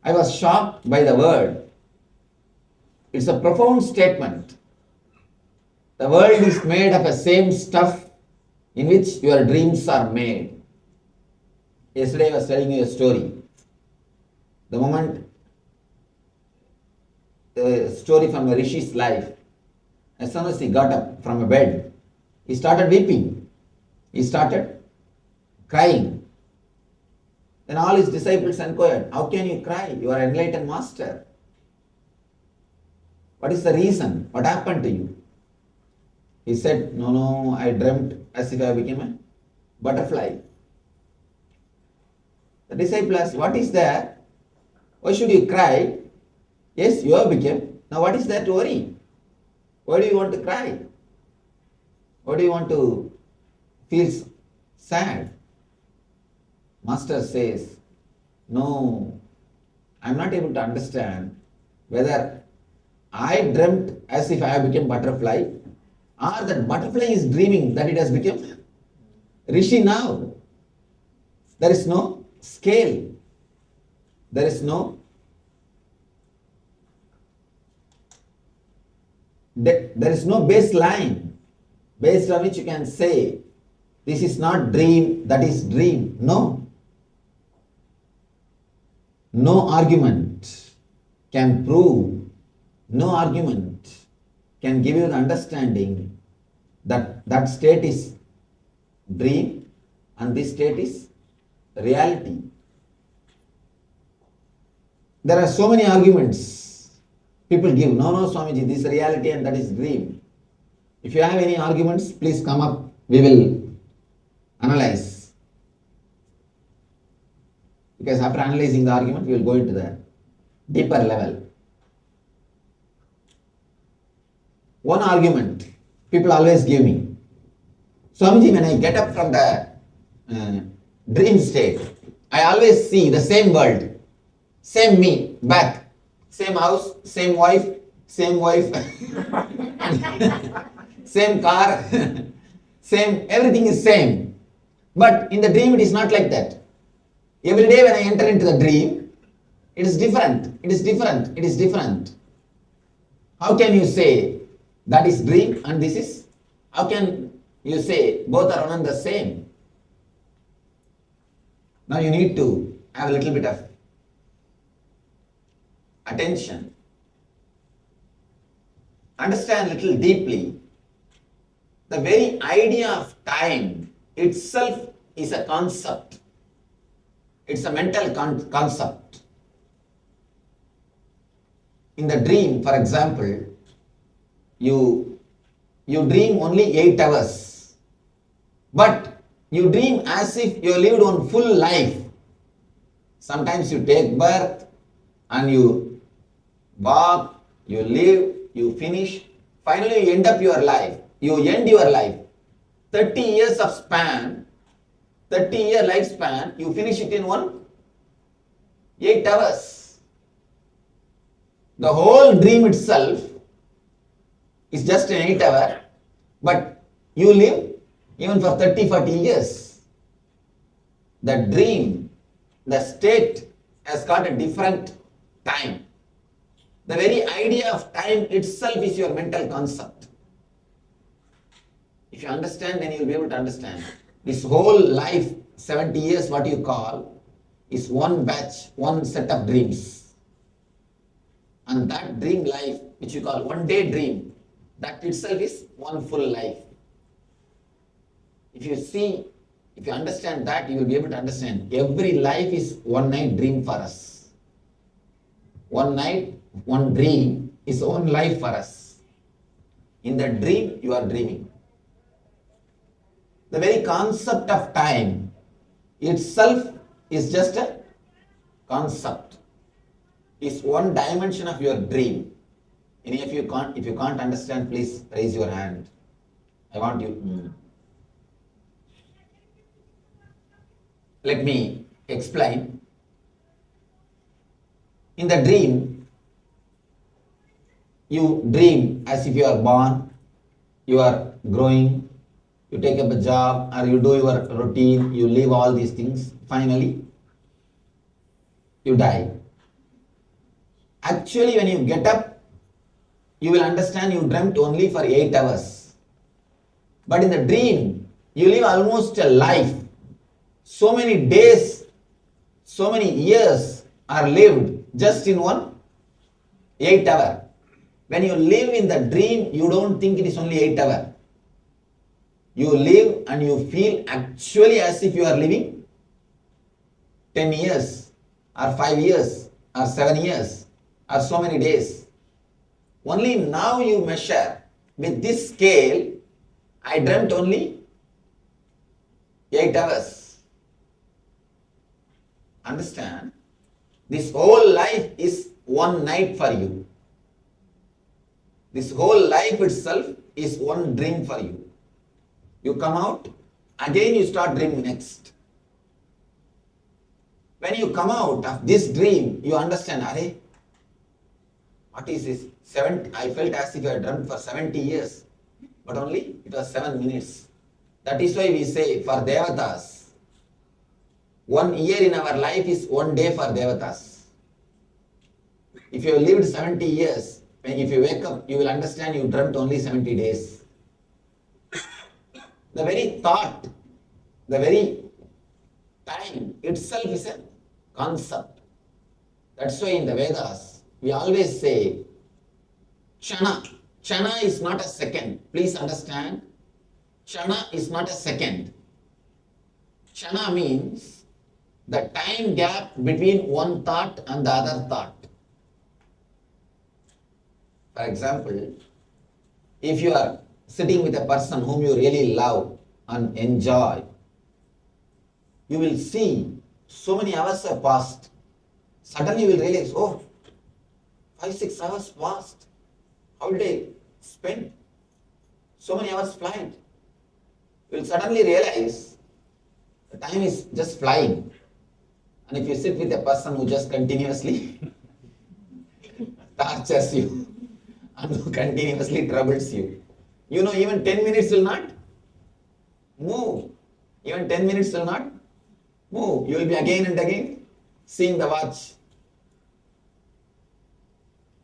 I was shocked by the word. It's a profound statement. The world is made of the same stuff in which your dreams are made. Yesterday I was telling you a story. The moment, a story from a Rishi's life. As soon as he got up from a bed, he started weeping. He started crying. Then all his disciples inquired, how can you cry? You are an enlightened master. What is the reason? What happened to you? He said, no, I dreamt as if I became a butterfly. The disciple asked, what is there? Why should you cry? Yes, you have become. Now what is there to worry? Why do you want to cry? Why do you want to feel sad? Master says, no, I am not able to understand whether I dreamt as if I have become butterfly, or that butterfly is dreaming that it has become Rishi now. There is no scale. There is no baseline based on which you can say this is not dream, that is dream. No. No argument can prove, no argument can give you the understanding that that state is dream and this state is reality. There are so many arguments people give. No, Swamiji, this is reality and that is dream. If you have any arguments, please come up. We will analyze. Because after analyzing the argument, we will go into the deeper level. One argument people always give me. Swamiji, when I get up from the dream state, I always see the same world, same me, back, same house, same wife, same car, same, everything is same. But in the dream it is not like that. Every day when I enter into the dream, it is different, it is different, it is different. How can you say that is dream and this is, how can you say both are one and the same? Now you need to have a little bit of attention. Understand a little deeply. The very idea of time itself is a concept. It's a mental concept. In the dream, for example, you dream only 8 hours. But You dream as if you lived one full life. Sometimes you take birth and you walk, you live, you finish. Finally, you end up your life. You end your life. 30 years of span, 30-year lifespan, you finish it in 8 hours. The whole dream itself is just an 8 hour, but you live even for 30, 40 years. The dream, the state has got a different time. The very idea of time itself is your mental concept. If you understand, then you will be able to understand. This whole life, 70 years, what you call, is one batch, one set of dreams. And that dream life, which you call one day dream, that itself is one full life. If you understand that, you will be able to understand. Every life is one night dream for us. One night, one dream is one life for us. In the dream, you are dreaming. The very concept of time itself is just a concept. It's one dimension of your dream. Any of you can't, if you can't understand, please raise your hand. I want you. Let me explain. In the dream, you dream as if you are born, you are growing, you take up a job, or you do your routine, you leave all these things. Finally, you die. Actually, when you get up, you will understand you dreamt only for 8 hours. But in the dream, you live almost a life. So many days, so many years are lived just in 8 hour. When you live in the dream, you don't think it is only 8 hours. You live and you feel actually as if you are living 10 years or 5 years or 7 years or so many days. Only now you measure with this scale, I dreamt only 8 hours. Understand? This whole life is one night for you. This whole life itself is one dream for you. You come out, again you start dreaming next. When you come out of this dream, you understand, Are, what is this? I felt as if I dreamt for 70 years, but only it was 7 minutes. That is why we say for Devatas, 1 year in our life is 1 day for Devatas. If you have lived 70 years, if you wake up, you will understand you dreamt only 70 days. The very thought, the very time itself is a concept. That's why in the Vedas, we always say, Kshana. Kshana is not a second. Please understand, Kshana is not a second. Kshana means the time gap between one thought and the other thought. For example, if you are sitting with a person whom you really love and enjoy, you will see so many hours have passed. Suddenly you will realize, 5-6 hours passed. How did I spend so many hours flying? You will suddenly realize the time is just flying. And if you sit with a person who just continuously tortures you and who continuously troubles you, you know, even 10 minutes will not move. Even 10 minutes will not move. You will be again and again seeing the watch.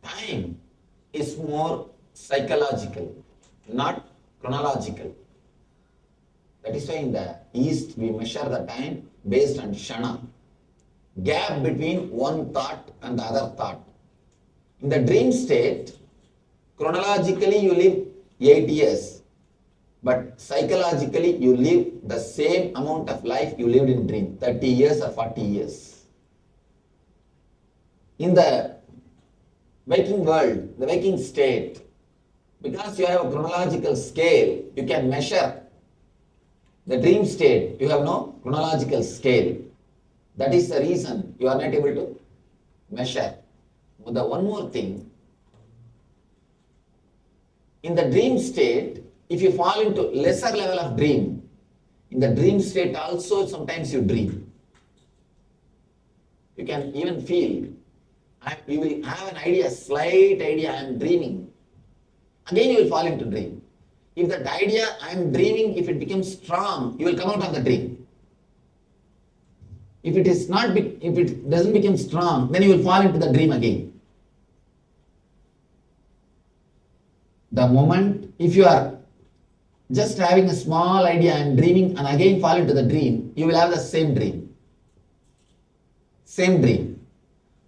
Time is more psychological, not chronological. That is why in the East we measure the time based on Shana, gap between one thought and the other thought. In the dream state, chronologically you live 8 years, but psychologically you live the same amount of life you lived in dream, 30 years or 40 years. In the waking world, the waking state, because you have a chronological scale, you can measure The dream state, you have no chronological scale. That is the reason you are not able to measure. But the one more thing, in the dream state, if you fall into lesser level of dream, in the dream state also sometimes you dream. You can even feel, you will have an idea, slight idea, I am dreaming. Again you will fall into dream. If that idea, I am dreaming, if it becomes strong, you will come out of the dream. If it is not, if it doesn't become strong, then you will fall into the dream again. The moment, if you are just having a small idea, I am dreaming, and again fall into the dream, you will have the same dream. Same dream.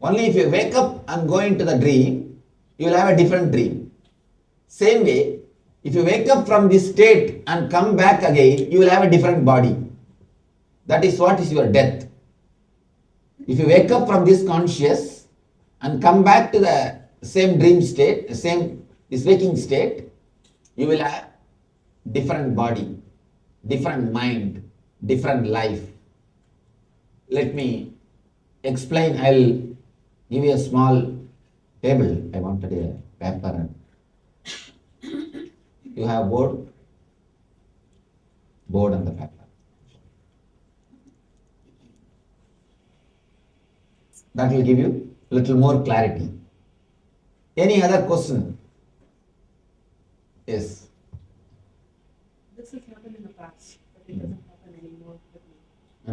Only if you wake up and go into the dream, you will have a different dream. Same way, if you wake up from this state and come back again, you will have a different body. That is what is your death. If you wake up from this conscious and come back to the same dream state, this waking state, you will have different body, different mind, different life. Let me explain. I will give you a small table. I wanted a paper. You have board on the paper. That will give you a little more clarity. Any other question? Yes. This has happened in the past, but it doesn't happen anymore with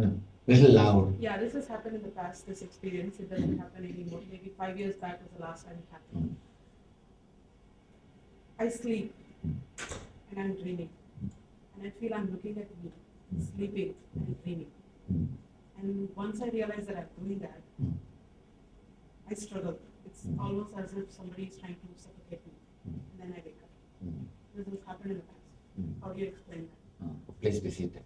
me. Little loud. Yeah, this has happened in the past, this experience. It doesn't happen anymore. Maybe 5 years back was the last time it happened. I sleep and I'm dreaming. And I feel I'm looking at me, sleeping and dreaming. And once I realize that I'm doing that, I struggle. It's almost as if somebody is trying to suffocate me. And then I wake up. This has happened in the past. How do you explain that? Please be seated.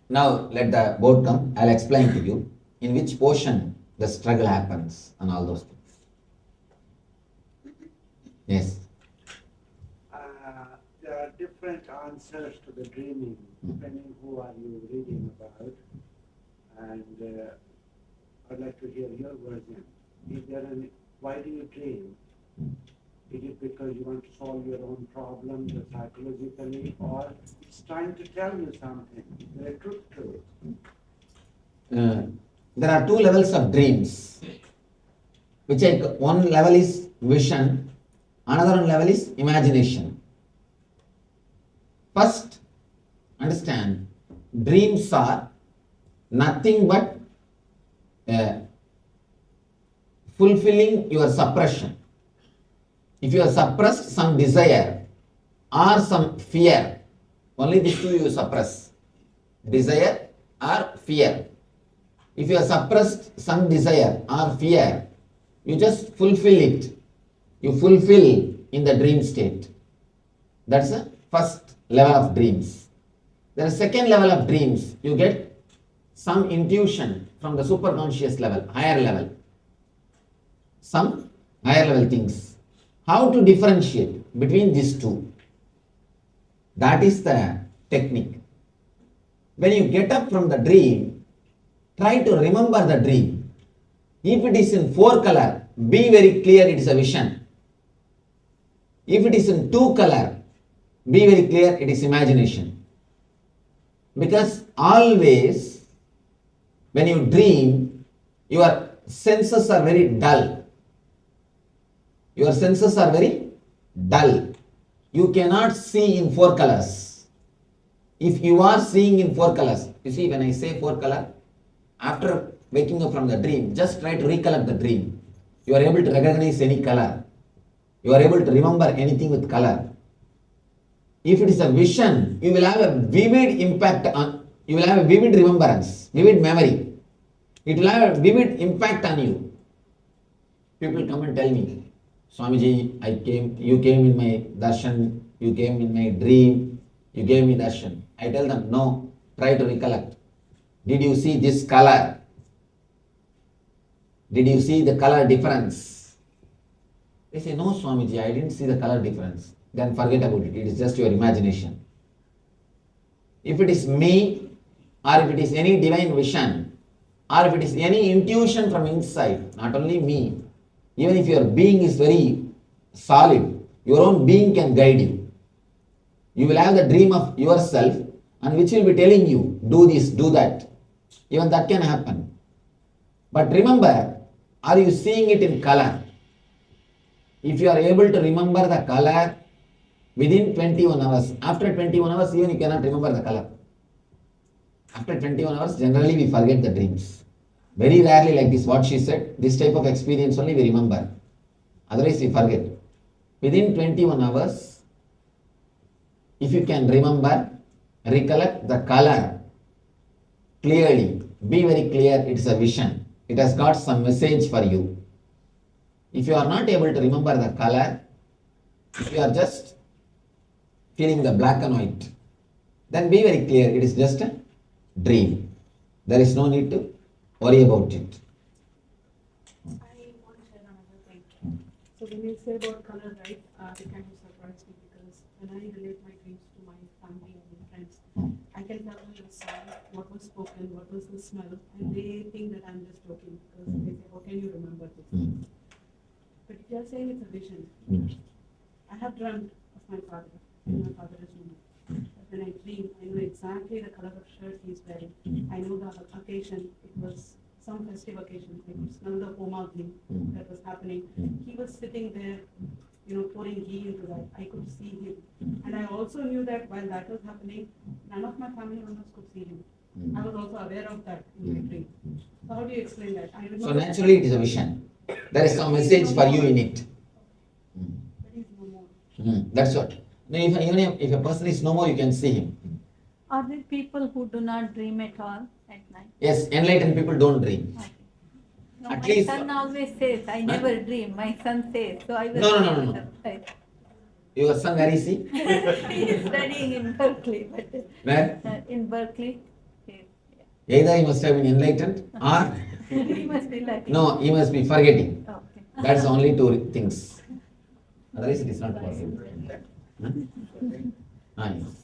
Now let the board come. I'll explain to you in which portion the struggle happens and all those things. Yes. There are different answers to the dreaming, depending who are you reading about. And I'd like to hear your version. Is there any, why do you dream? Is it because you want to solve your own problems psychologically, or it's trying to tell you something? Is there a truth to it? There are two levels of dreams. One level is vision, another level is imagination. First, understand, dreams are nothing but fulfilling your suppression. If you have suppressed some desire or some fear, only these two you suppress. Desire or fear. If you have suppressed some desire or fear, you just fulfill it. You fulfill in the dream state. That's the first level of dreams. There is second level of dreams. You get some intuition from the superconscious level, higher level. Some higher level things. How to differentiate between these two? That is the technique. When you get up from the dream, try to remember the dream. If it is in 4 color, be very clear it is a vision. If it is in 2 color, be very clear it is imagination. Because always when you dream, your senses are very dull. Your senses are very dull. You cannot see in 4 colors. If you are seeing in 4 colors, you see when I say 4 color, after waking up from the dream, just try to recollect the dream. You are able to recognize any color. You are able to remember anything with color. If it is a vision, you will have a vivid impact on, you will have a vivid remembrance, vivid memory. It will have a vivid impact on you. People come and tell me, Swamiji, you came in my darshan, you came in my dream, you gave me darshan. I tell them, no, try to recollect. Did you see this color? Did you see the color difference? They say, no, Swamiji, I didn't see the color difference. Then forget about it. It is just your imagination. if it is me, or if it is any divine vision, or if it is any intuition from inside, not only me, even if your being is very solid, your own being can guide you. You will have the dream of yourself and which will be telling you, do this, do that. Even that can happen. But remember, are you seeing it in color? If you are able to remember the color within 21 hours, after 21 hours even you cannot remember the color. After 21 hours, generally we forget the dreams. Very rarely like this, what she said, this type of experience only we remember. Otherwise we forget. Within 21 hours, if you can remember, recollect the color clearly, be very clear, it is a vision. It has got some message for you. If you are not able to remember the color, if you are just feeling the black and white, then be very clear, it is just a dream. There is no need to worry about it. I want to share another thing. So when you say about color, right, it kind of surprised me because when I relate my dreams to my family and my friends, I can tell them the sound, what was spoken, what was the smell, and they think that I'm just joking because they say, how can you remember this? But if you're saying it's a vision, I have dreamt of my father, and my father is no more. But when I dream, I know exactly the color of shirt he's wearing. I know the occasion, it was some festive occasion. I could smell the homa ghee that was happening. He was sitting there, pouring ghee into that. I could see him. And I also knew that while that was happening, none of my family members could see him. I was also aware of that in my dream. So how do you explain that? I So naturally it is a vision. There is some message for you in it. But he's no more. That's what. Now, even if a person is no more, you can see him. Are there people who do not dream at all at night? Yes, enlightened people don't dream. No, At my least- son always says, I never dream. My son says, so I was No. really surprised. Your son, where is he? He is studying in Berkeley. But, Where? in Berkeley. He, Either he must have been enlightened or he must be like. no, he must be forgetting. Okay. That's the only two things. Otherwise, it is not possible. Yes.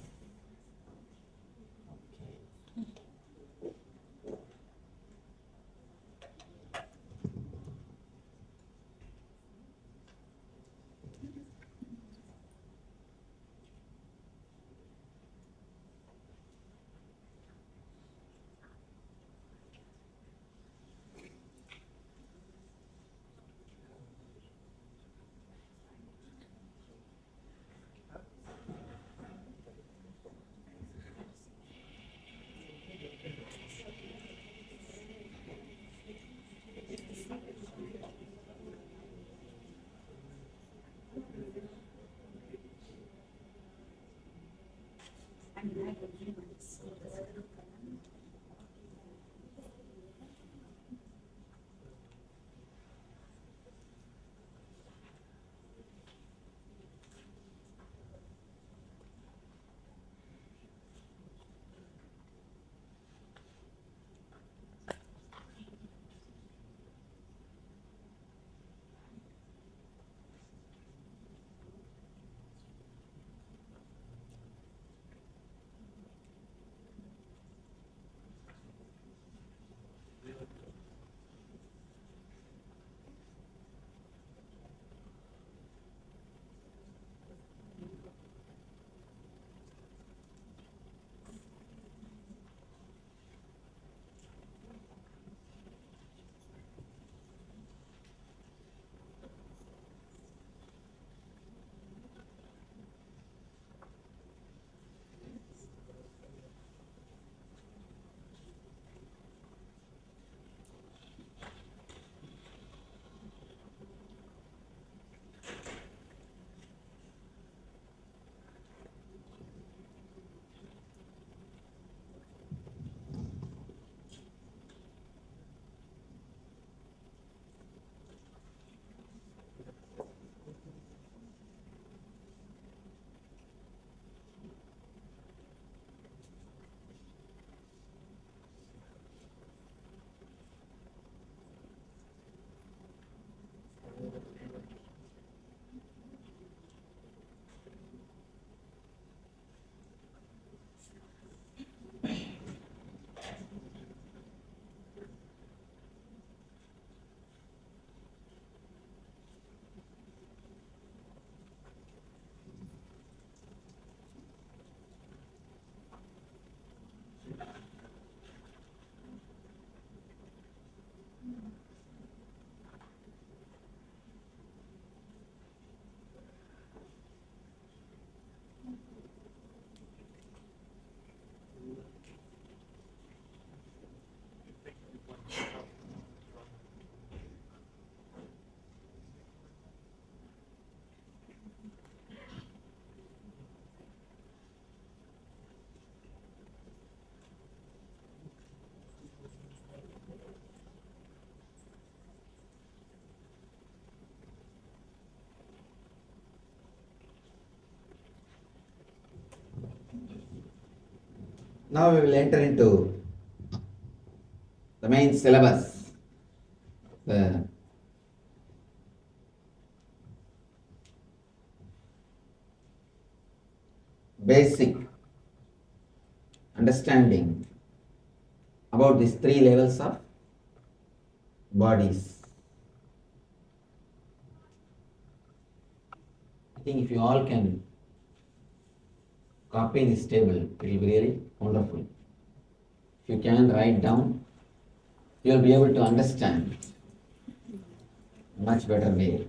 Now we will enter into the main syllabus, the basic understanding about these three levels of bodies. I think if you all can copy this table, it will be really wonderful. If you can write down, you will be able to understand much better way.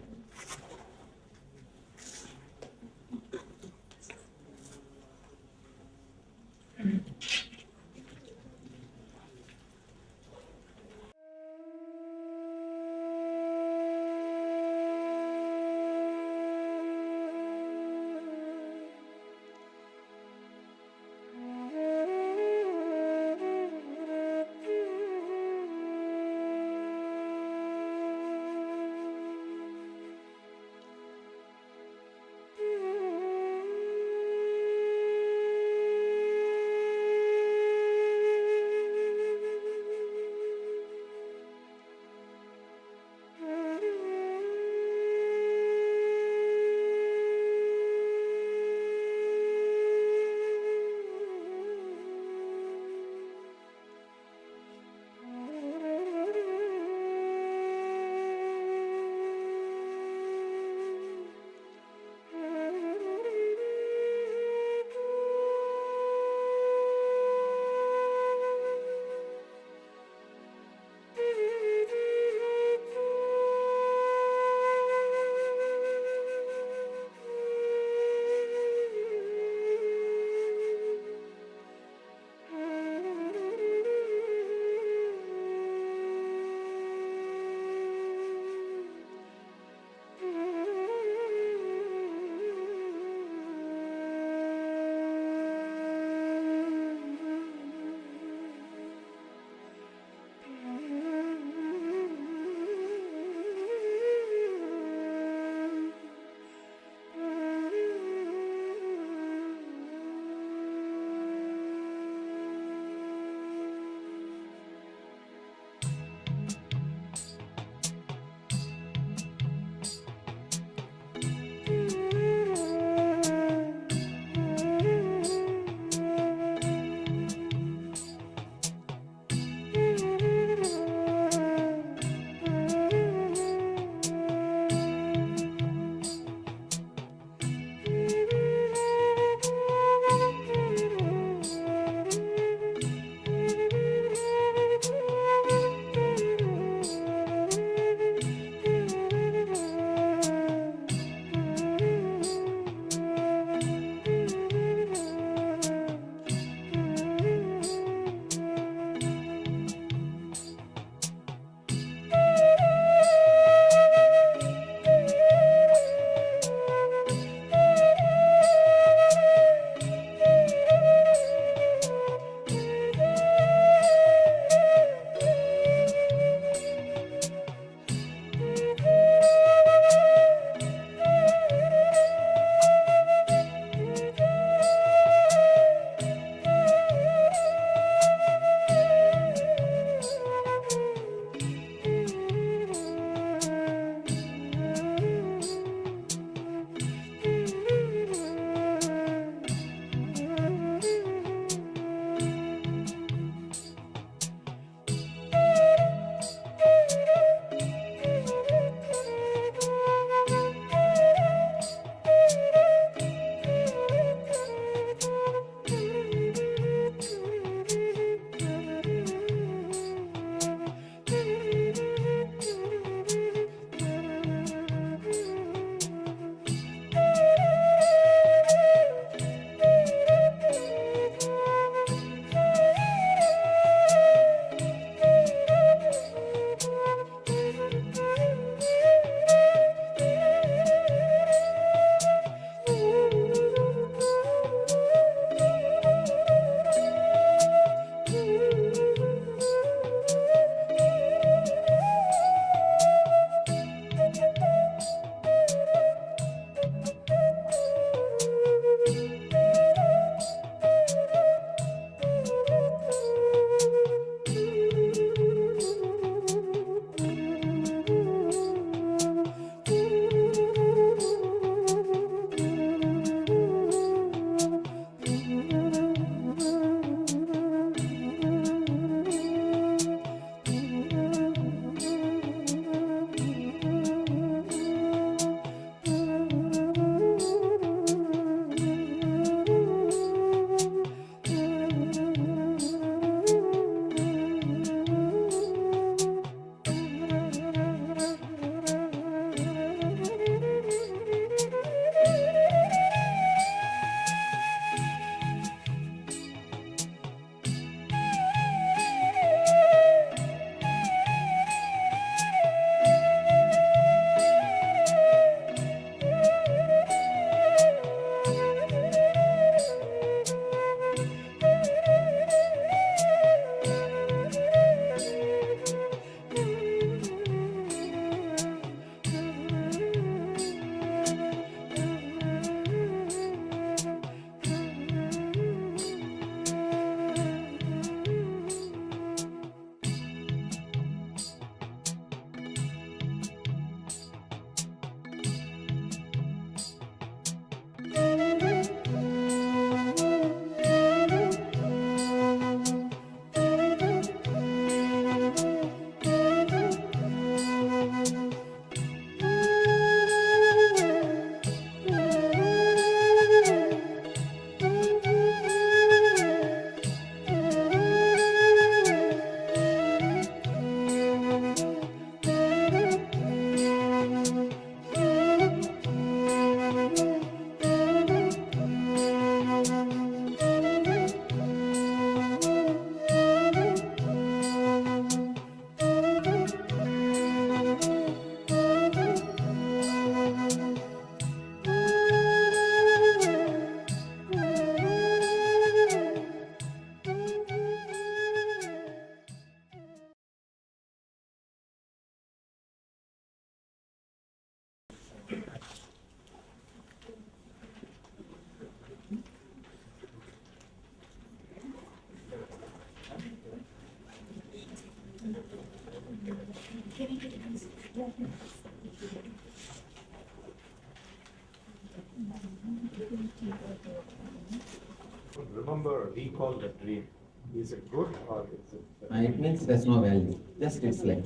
Remember, recall the dream. Is it good or is it? It means there's no value. Just it's like,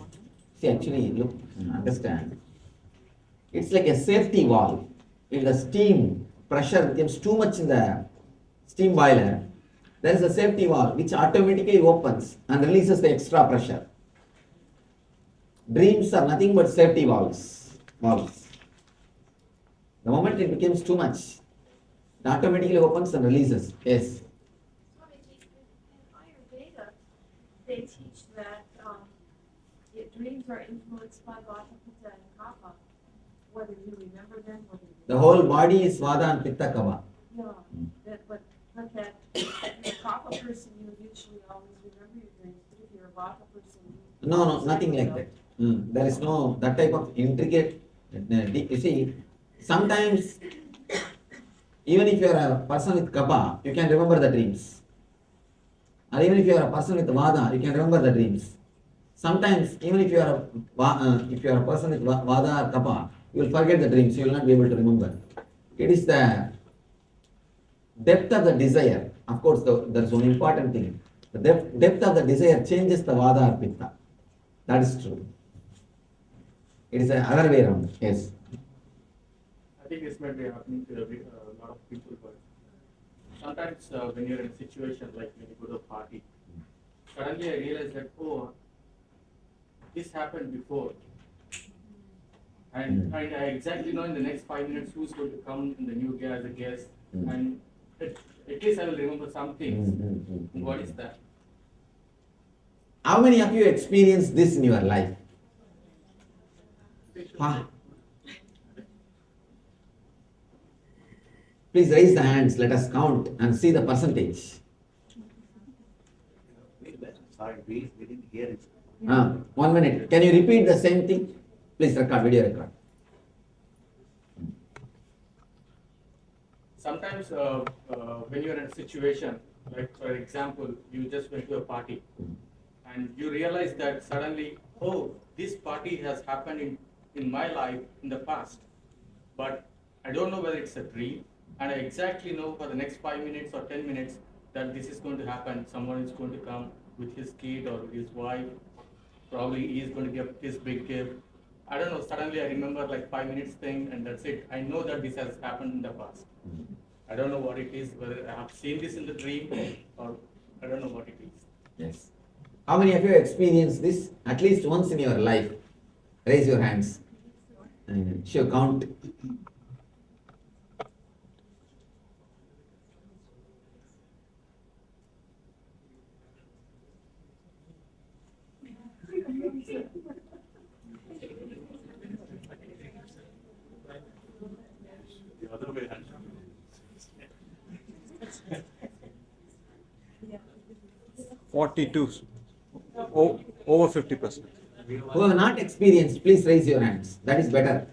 see, actually, look, understand. It's like a safety valve. If the steam pressure becomes too much in the steam boiler, there is a safety valve which automatically opens and releases the extra pressure. Dreams are nothing but safety valves. The moment it becomes too much, it automatically opens and releases. Yes. Swamiji, in Ayurveda, they teach that dreams are influenced by Vata, Pitta, and Kapha. Whether you remember them, whether you The whole body is Vata and Pitta Kapha. yeah, but that if you're a Kapha person, you usually always remember your dreams. But if you're a Vata person, you No, nothing like that. There is no that type of intricate. You see, sometimes even if you are a person with Kapha, you can remember the dreams. Or even if you are a person with Vada, you can remember the dreams. Sometimes even if you are a person with Vada or Kapha, you will forget the dreams. You will not be able to remember. It is the depth of the desire. Of course, there is one important thing. The depth of the desire changes the Vada or Pitta. That is true. It is the other way around. Yes. I think this might be happening to a lot of people, but sometimes when you're in a situation like when you go to a party, suddenly I realize that, oh, this happened before. And I exactly know in the next 5 minutes who's going to come in the new guy as a guest. And at least I will remember some things. What is that? How many of you experienced this in your life? Please raise the hands. Let us count and see the percentage. Sorry, we didn't hear it. 1 minute. Can you repeat the same thing? Please record, video record. Sometimes when you're in a situation, like for example, you just went to a party and you realize that suddenly, oh, this party has happened in my life in the past, but I don't know whether it's a dream, and I exactly know for the next 5 minutes or 10 minutes that this is going to happen. Someone is going to come with his kid or his wife. Probably he is going to give this big gift. I don't know, suddenly I remember like 5 minutes thing and that's it. I know that this has happened in the past. I don't know what it is, whether I have seen this in the dream or I don't know what it is. Yes. How many of you experienced this at least once in your life? Raise your hands. Sure, count. The other way. Over 50%. Who have not experienced, please raise your hands. That is better.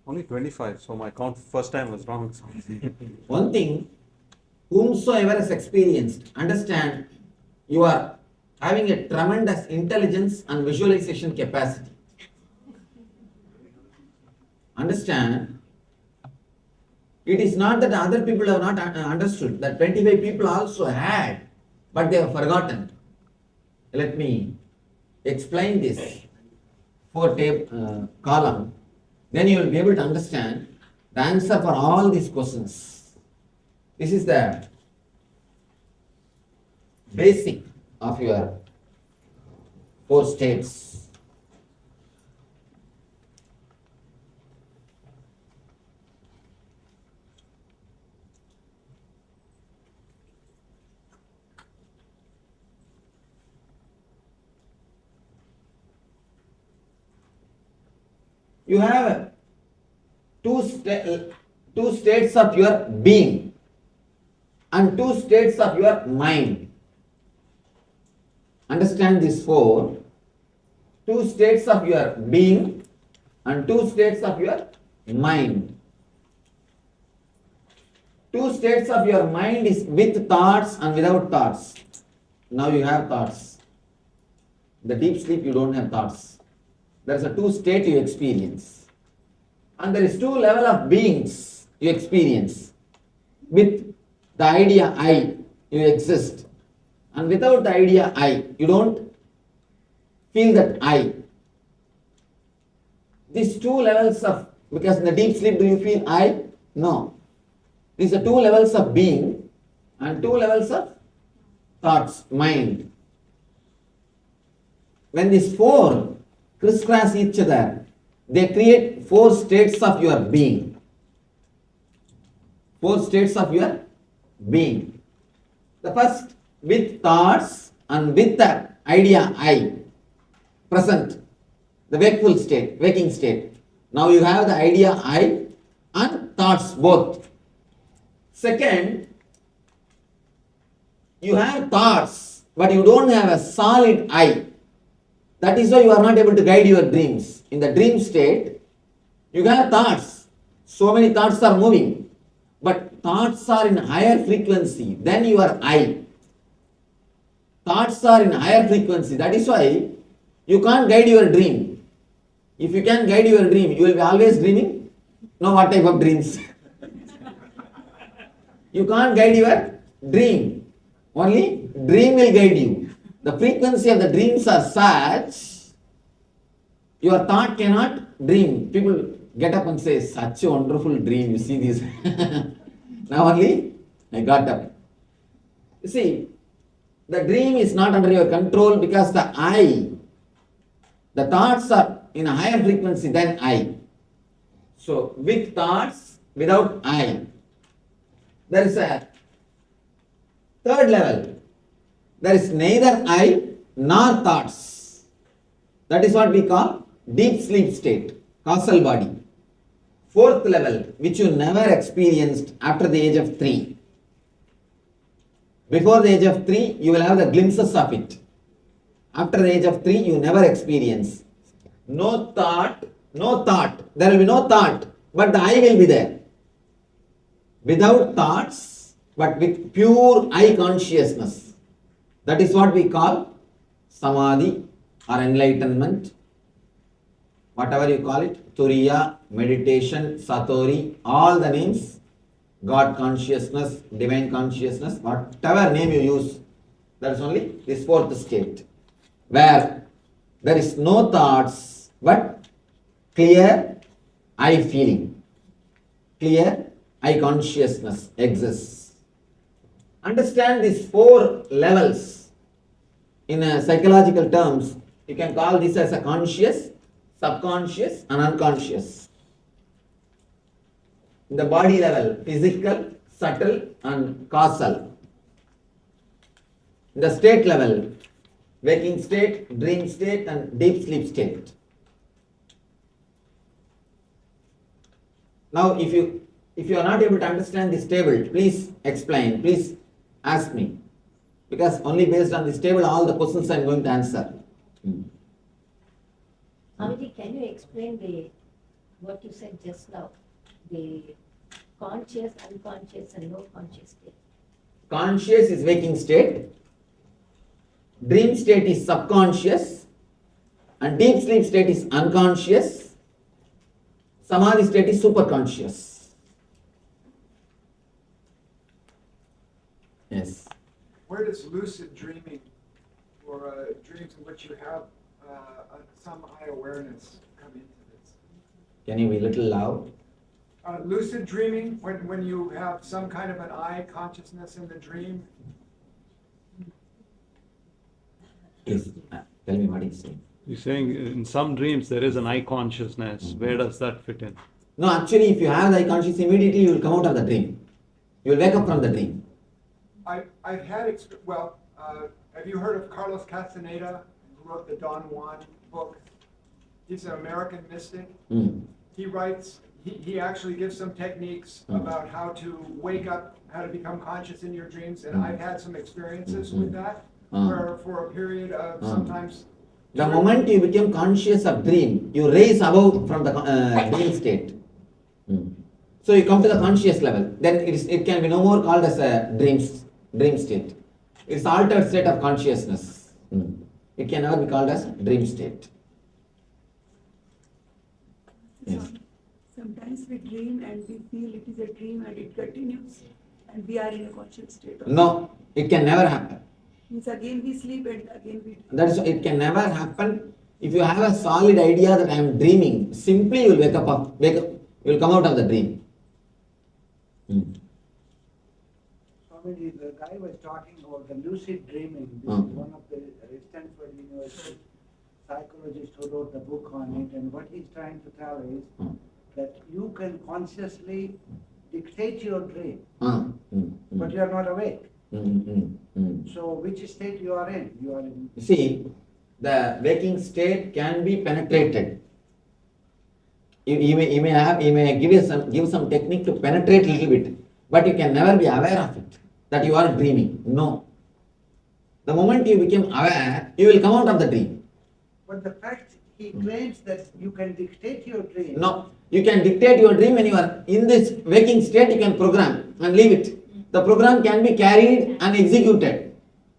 Only 25, so my count first time was wrong. One thing, whomsoever has experienced, understand you are having a tremendous intelligence and visualization capacity. Understand, it is not that other people have not understood, that 25 people also had, but they have forgotten. Let me explain this 4-tape column, then you will be able to understand the answer for all these questions. This is the basic of your 4 states. You have two states of your being and 2 states of your mind. Understand these 4. 2 states of your being and 2 states of your mind. 2 states of your mind is with thoughts and without thoughts. Now you have thoughts. In the deep sleep you don't have thoughts. There is a 2 state you experience. And there is 2 level of beings you experience. With the idea I, you exist. And without the idea I, you don't feel that I. These 2 levels of, because in the deep sleep do you feel I? No. These are 2 levels of being and 2 levels of thoughts, mind. When these 4 crisscross each other, they create 4 states of your being. 4 states of your being. The first, with thoughts and with the idea I, present, the wakeful state, waking state. Now you have the idea I and thoughts both. Second, you have thoughts, but you don't have a solid I. That is why you are not able to guide your dreams. In the dream state, you have thoughts. So many thoughts are moving, but thoughts are in higher frequency than your I. Thoughts are in higher frequency. That is why you can't guide your dream. If you can guide your dream, you will be always dreaming. No, what type of dreams? You can't guide your dream. Only dream will guide you. The frequency of the dreams are such, your thought cannot dream. People get up and say, such a wonderful dream, you see this. Now only I got up. You see, the dream is not under your control because the I, the thoughts are in a higher frequency than I. So, with thoughts, without I. There is a third level. There is neither I nor thoughts. That is what we call deep sleep state, causal body. Fourth level, which you never experienced after the age of 3. Before the age of 3, you will have the glimpses of it. After the age of 3, you never experience. No thought, no thought. There will be no thought, but the I will be there. Without thoughts, but with pure I consciousness. That is what we call samadhi or enlightenment. Whatever you call it, turiya, meditation, satori, all the names, God consciousness, divine consciousness, whatever name you use, that is only this fourth state, where there is no thoughts, but clear I feeling, clear I consciousness exists. Understand these 4 levels. In psychological terms, you can call this as a conscious, subconscious and unconscious. In the body level, physical, subtle and causal. In the state level, waking state, dream state and deep sleep state. Now if you are not able to understand this table, please explain, please ask me. Because only based on this table all the questions I am going to answer. Swamiji, can you explain what you said just now? The conscious, unconscious and no conscious state. Conscious is waking state. Dream state is subconscious. And deep sleep state is unconscious. Samadhi state is superconscious. Yes. Where does lucid dreaming or dreams in which you have some I awareness come into this? Can you be a little loud? Lucid dreaming, when you have some kind of an I consciousness in the dream. Please tell me what he's saying. You're saying in some dreams there is an I consciousness. Where does that fit in? No, actually, if you have the I consciousness, immediately you will come out of the dream. You will wake up from the dream. I've had, have you heard of Carlos Castaneda, who wrote the Don Juan book? He's an American mystic. He writes, he actually gives some techniques about how to wake up, how to become conscious in your dreams, and I've had some experiences with that, where for a period of sometimes The moment you become conscious of dream, you raise above from the dream state. So you come to the conscious level. Then it can be no more called as a dream state. It's altered state of consciousness. It can never be called as dream state. Yes. Sometimes we dream and we feel it is a dream and it continues and we are in a conscious state. No, it can never happen. Means again we sleep and again we dream. That's it can never happen. If you have a solid idea that I am dreaming, simply you will wake up, you will come out of the dream. Swamiji, the guy was talking about the lucid dreaming. This is one of the Stanford University psychologists who wrote the book on it, and what he's trying to tell is that you can consciously dictate your dream, but you are not awake. So which state you are in? You are in. See, the waking state can be penetrated. You may give some technique to penetrate a little bit, but you can never be aware of it, that you are dreaming. No. The moment you become aware, you will come out of the dream. But the fact he claims that you can dictate your dream. No, you can dictate your dream when you are in this waking state. You can program and leave it. The program can be carried and executed,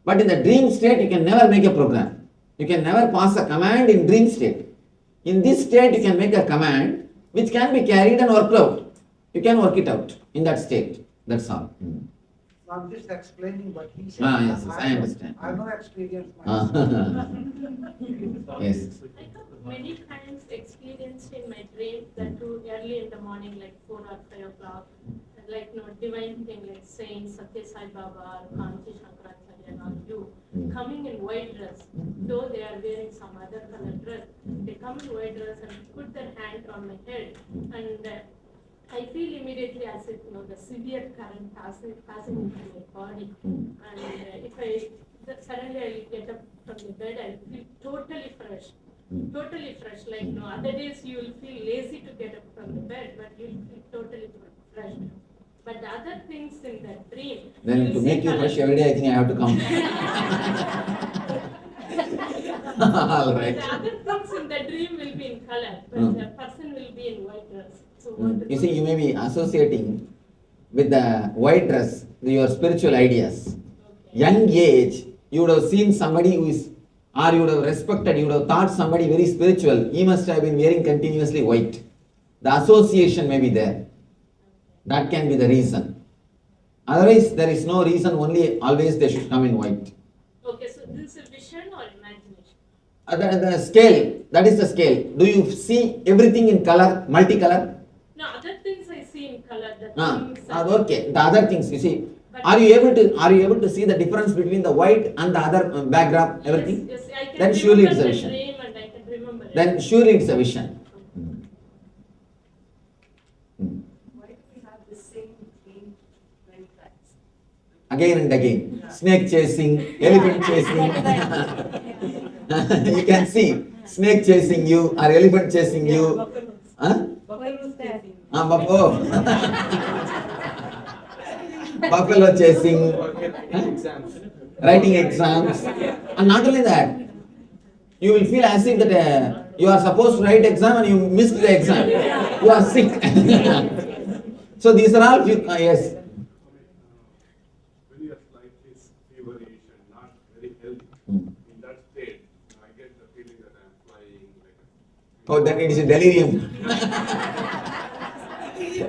but in the dream state you can never make a program. You can never pass a command in dream state. In this state you can make a command which can be carried and worked out. You can work it out in that state. That's all. So I'm just explaining what he said. Yes, I understand. I have no experience myself. Yes. I have many times experienced in my dreams that too early in the morning, like 4 or 5 o'clock, like divine thing like saying Satya Sai Baba or Kanchi Shankaracharya or you coming in white dress, though they are wearing some other color dress, they come in white dress and put their hand on my head, and I feel immediately as if the severe current passing into my body, and if suddenly I get up from the bed, I feel totally fresh. Totally fresh, like other days you will feel lazy to get up from the bed, but you will feel totally fresh. But the other things in that dream. Then to make you fresh every day, I think I have to come. All right. The other things in the dream will be in color, but the person will be in white dress. So You see, you may be associating with the white dress your spiritual ideas. Young age, you would have seen somebody who is, or you would have respected, you would have thought somebody very spiritual, he must have been wearing continuously white. The association may be there. That can be the reason. Otherwise, there is no reason, only always they should come in white. Okay, so this is vision or imagination? The scale, that is the scale. Do you see everything in color, multicolor? No, other things I see in color. Okay, the other things you see. Are you able to see the difference between the white and the other background, everything? Yes, I can Then surely it's a the vision. dream and I can remember it. Then surely it's a vision. Why do we have the same dream many times? Again and again. Snake chasing, elephant chasing. You can see snake chasing you or elephant chasing you. Buffalo chasing, writing exams, and not only that, you will feel as if that you are supposed to write exam and you missed the exam. You are sick. So these are all few, yes. When you are slightly feverish and not very healthy, in that state, I get the feeling that I am flying like Oh, then it is a delirium.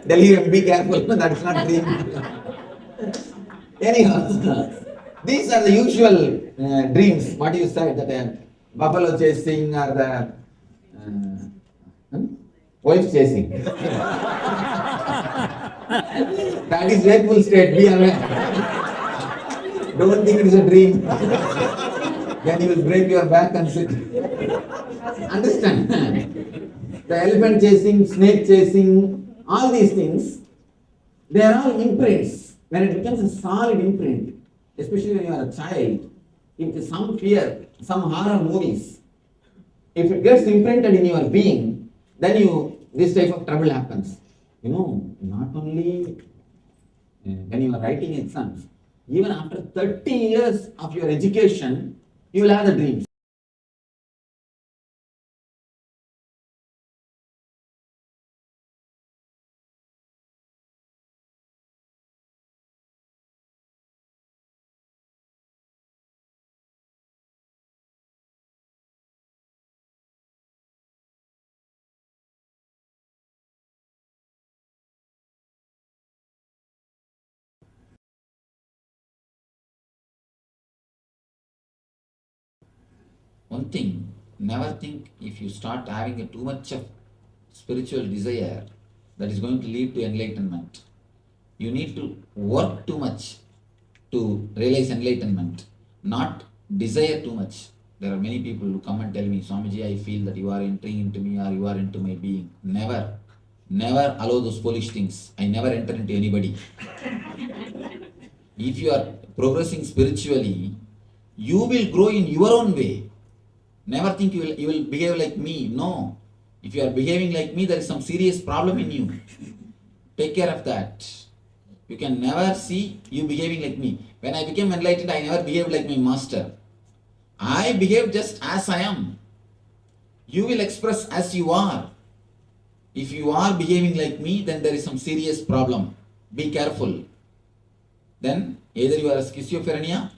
Delirium, be careful, that is not dream. Anyhow, these are the usual dreams. What you said, that buffalo chasing or the wife chasing. That is wakeful state, be aware. Don't think it is a dream. Then you will break your back and sit. Understand? The elephant chasing, snake chasing, all these things, they are all imprints. When it becomes a solid imprint, especially when you are a child, if some fear, some horror movies, if it gets imprinted in your being, then this type of trouble happens. Not only when you are writing exams, even after 30 years of your education, you will have the dreams. One thing, never think if you start having too much of spiritual desire, that is going to lead to enlightenment. You need to work too much to realize enlightenment, not desire too much. There are many people who come and tell me, Swamiji, I feel that you are entering into me or you are into my being. Never, never allow those foolish things. I never enter into anybody. If you are progressing spiritually, you will grow in your own way. Never think you will behave like me. No. If you are behaving like me, there is some serious problem in you. Take care of that. You can never see you behaving like me. When I became enlightened, I never behaved like my master. I behave just as I am. You will express as you are. If you are behaving like me, then there is some serious problem. Be careful. Then either you are a schizophrenia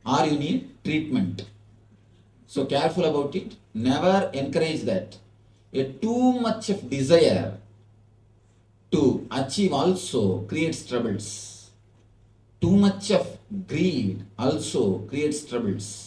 or you need treatment. So careful about it. Never encourage that. Too much of desire to achieve also creates troubles. Too much of greed also creates troubles.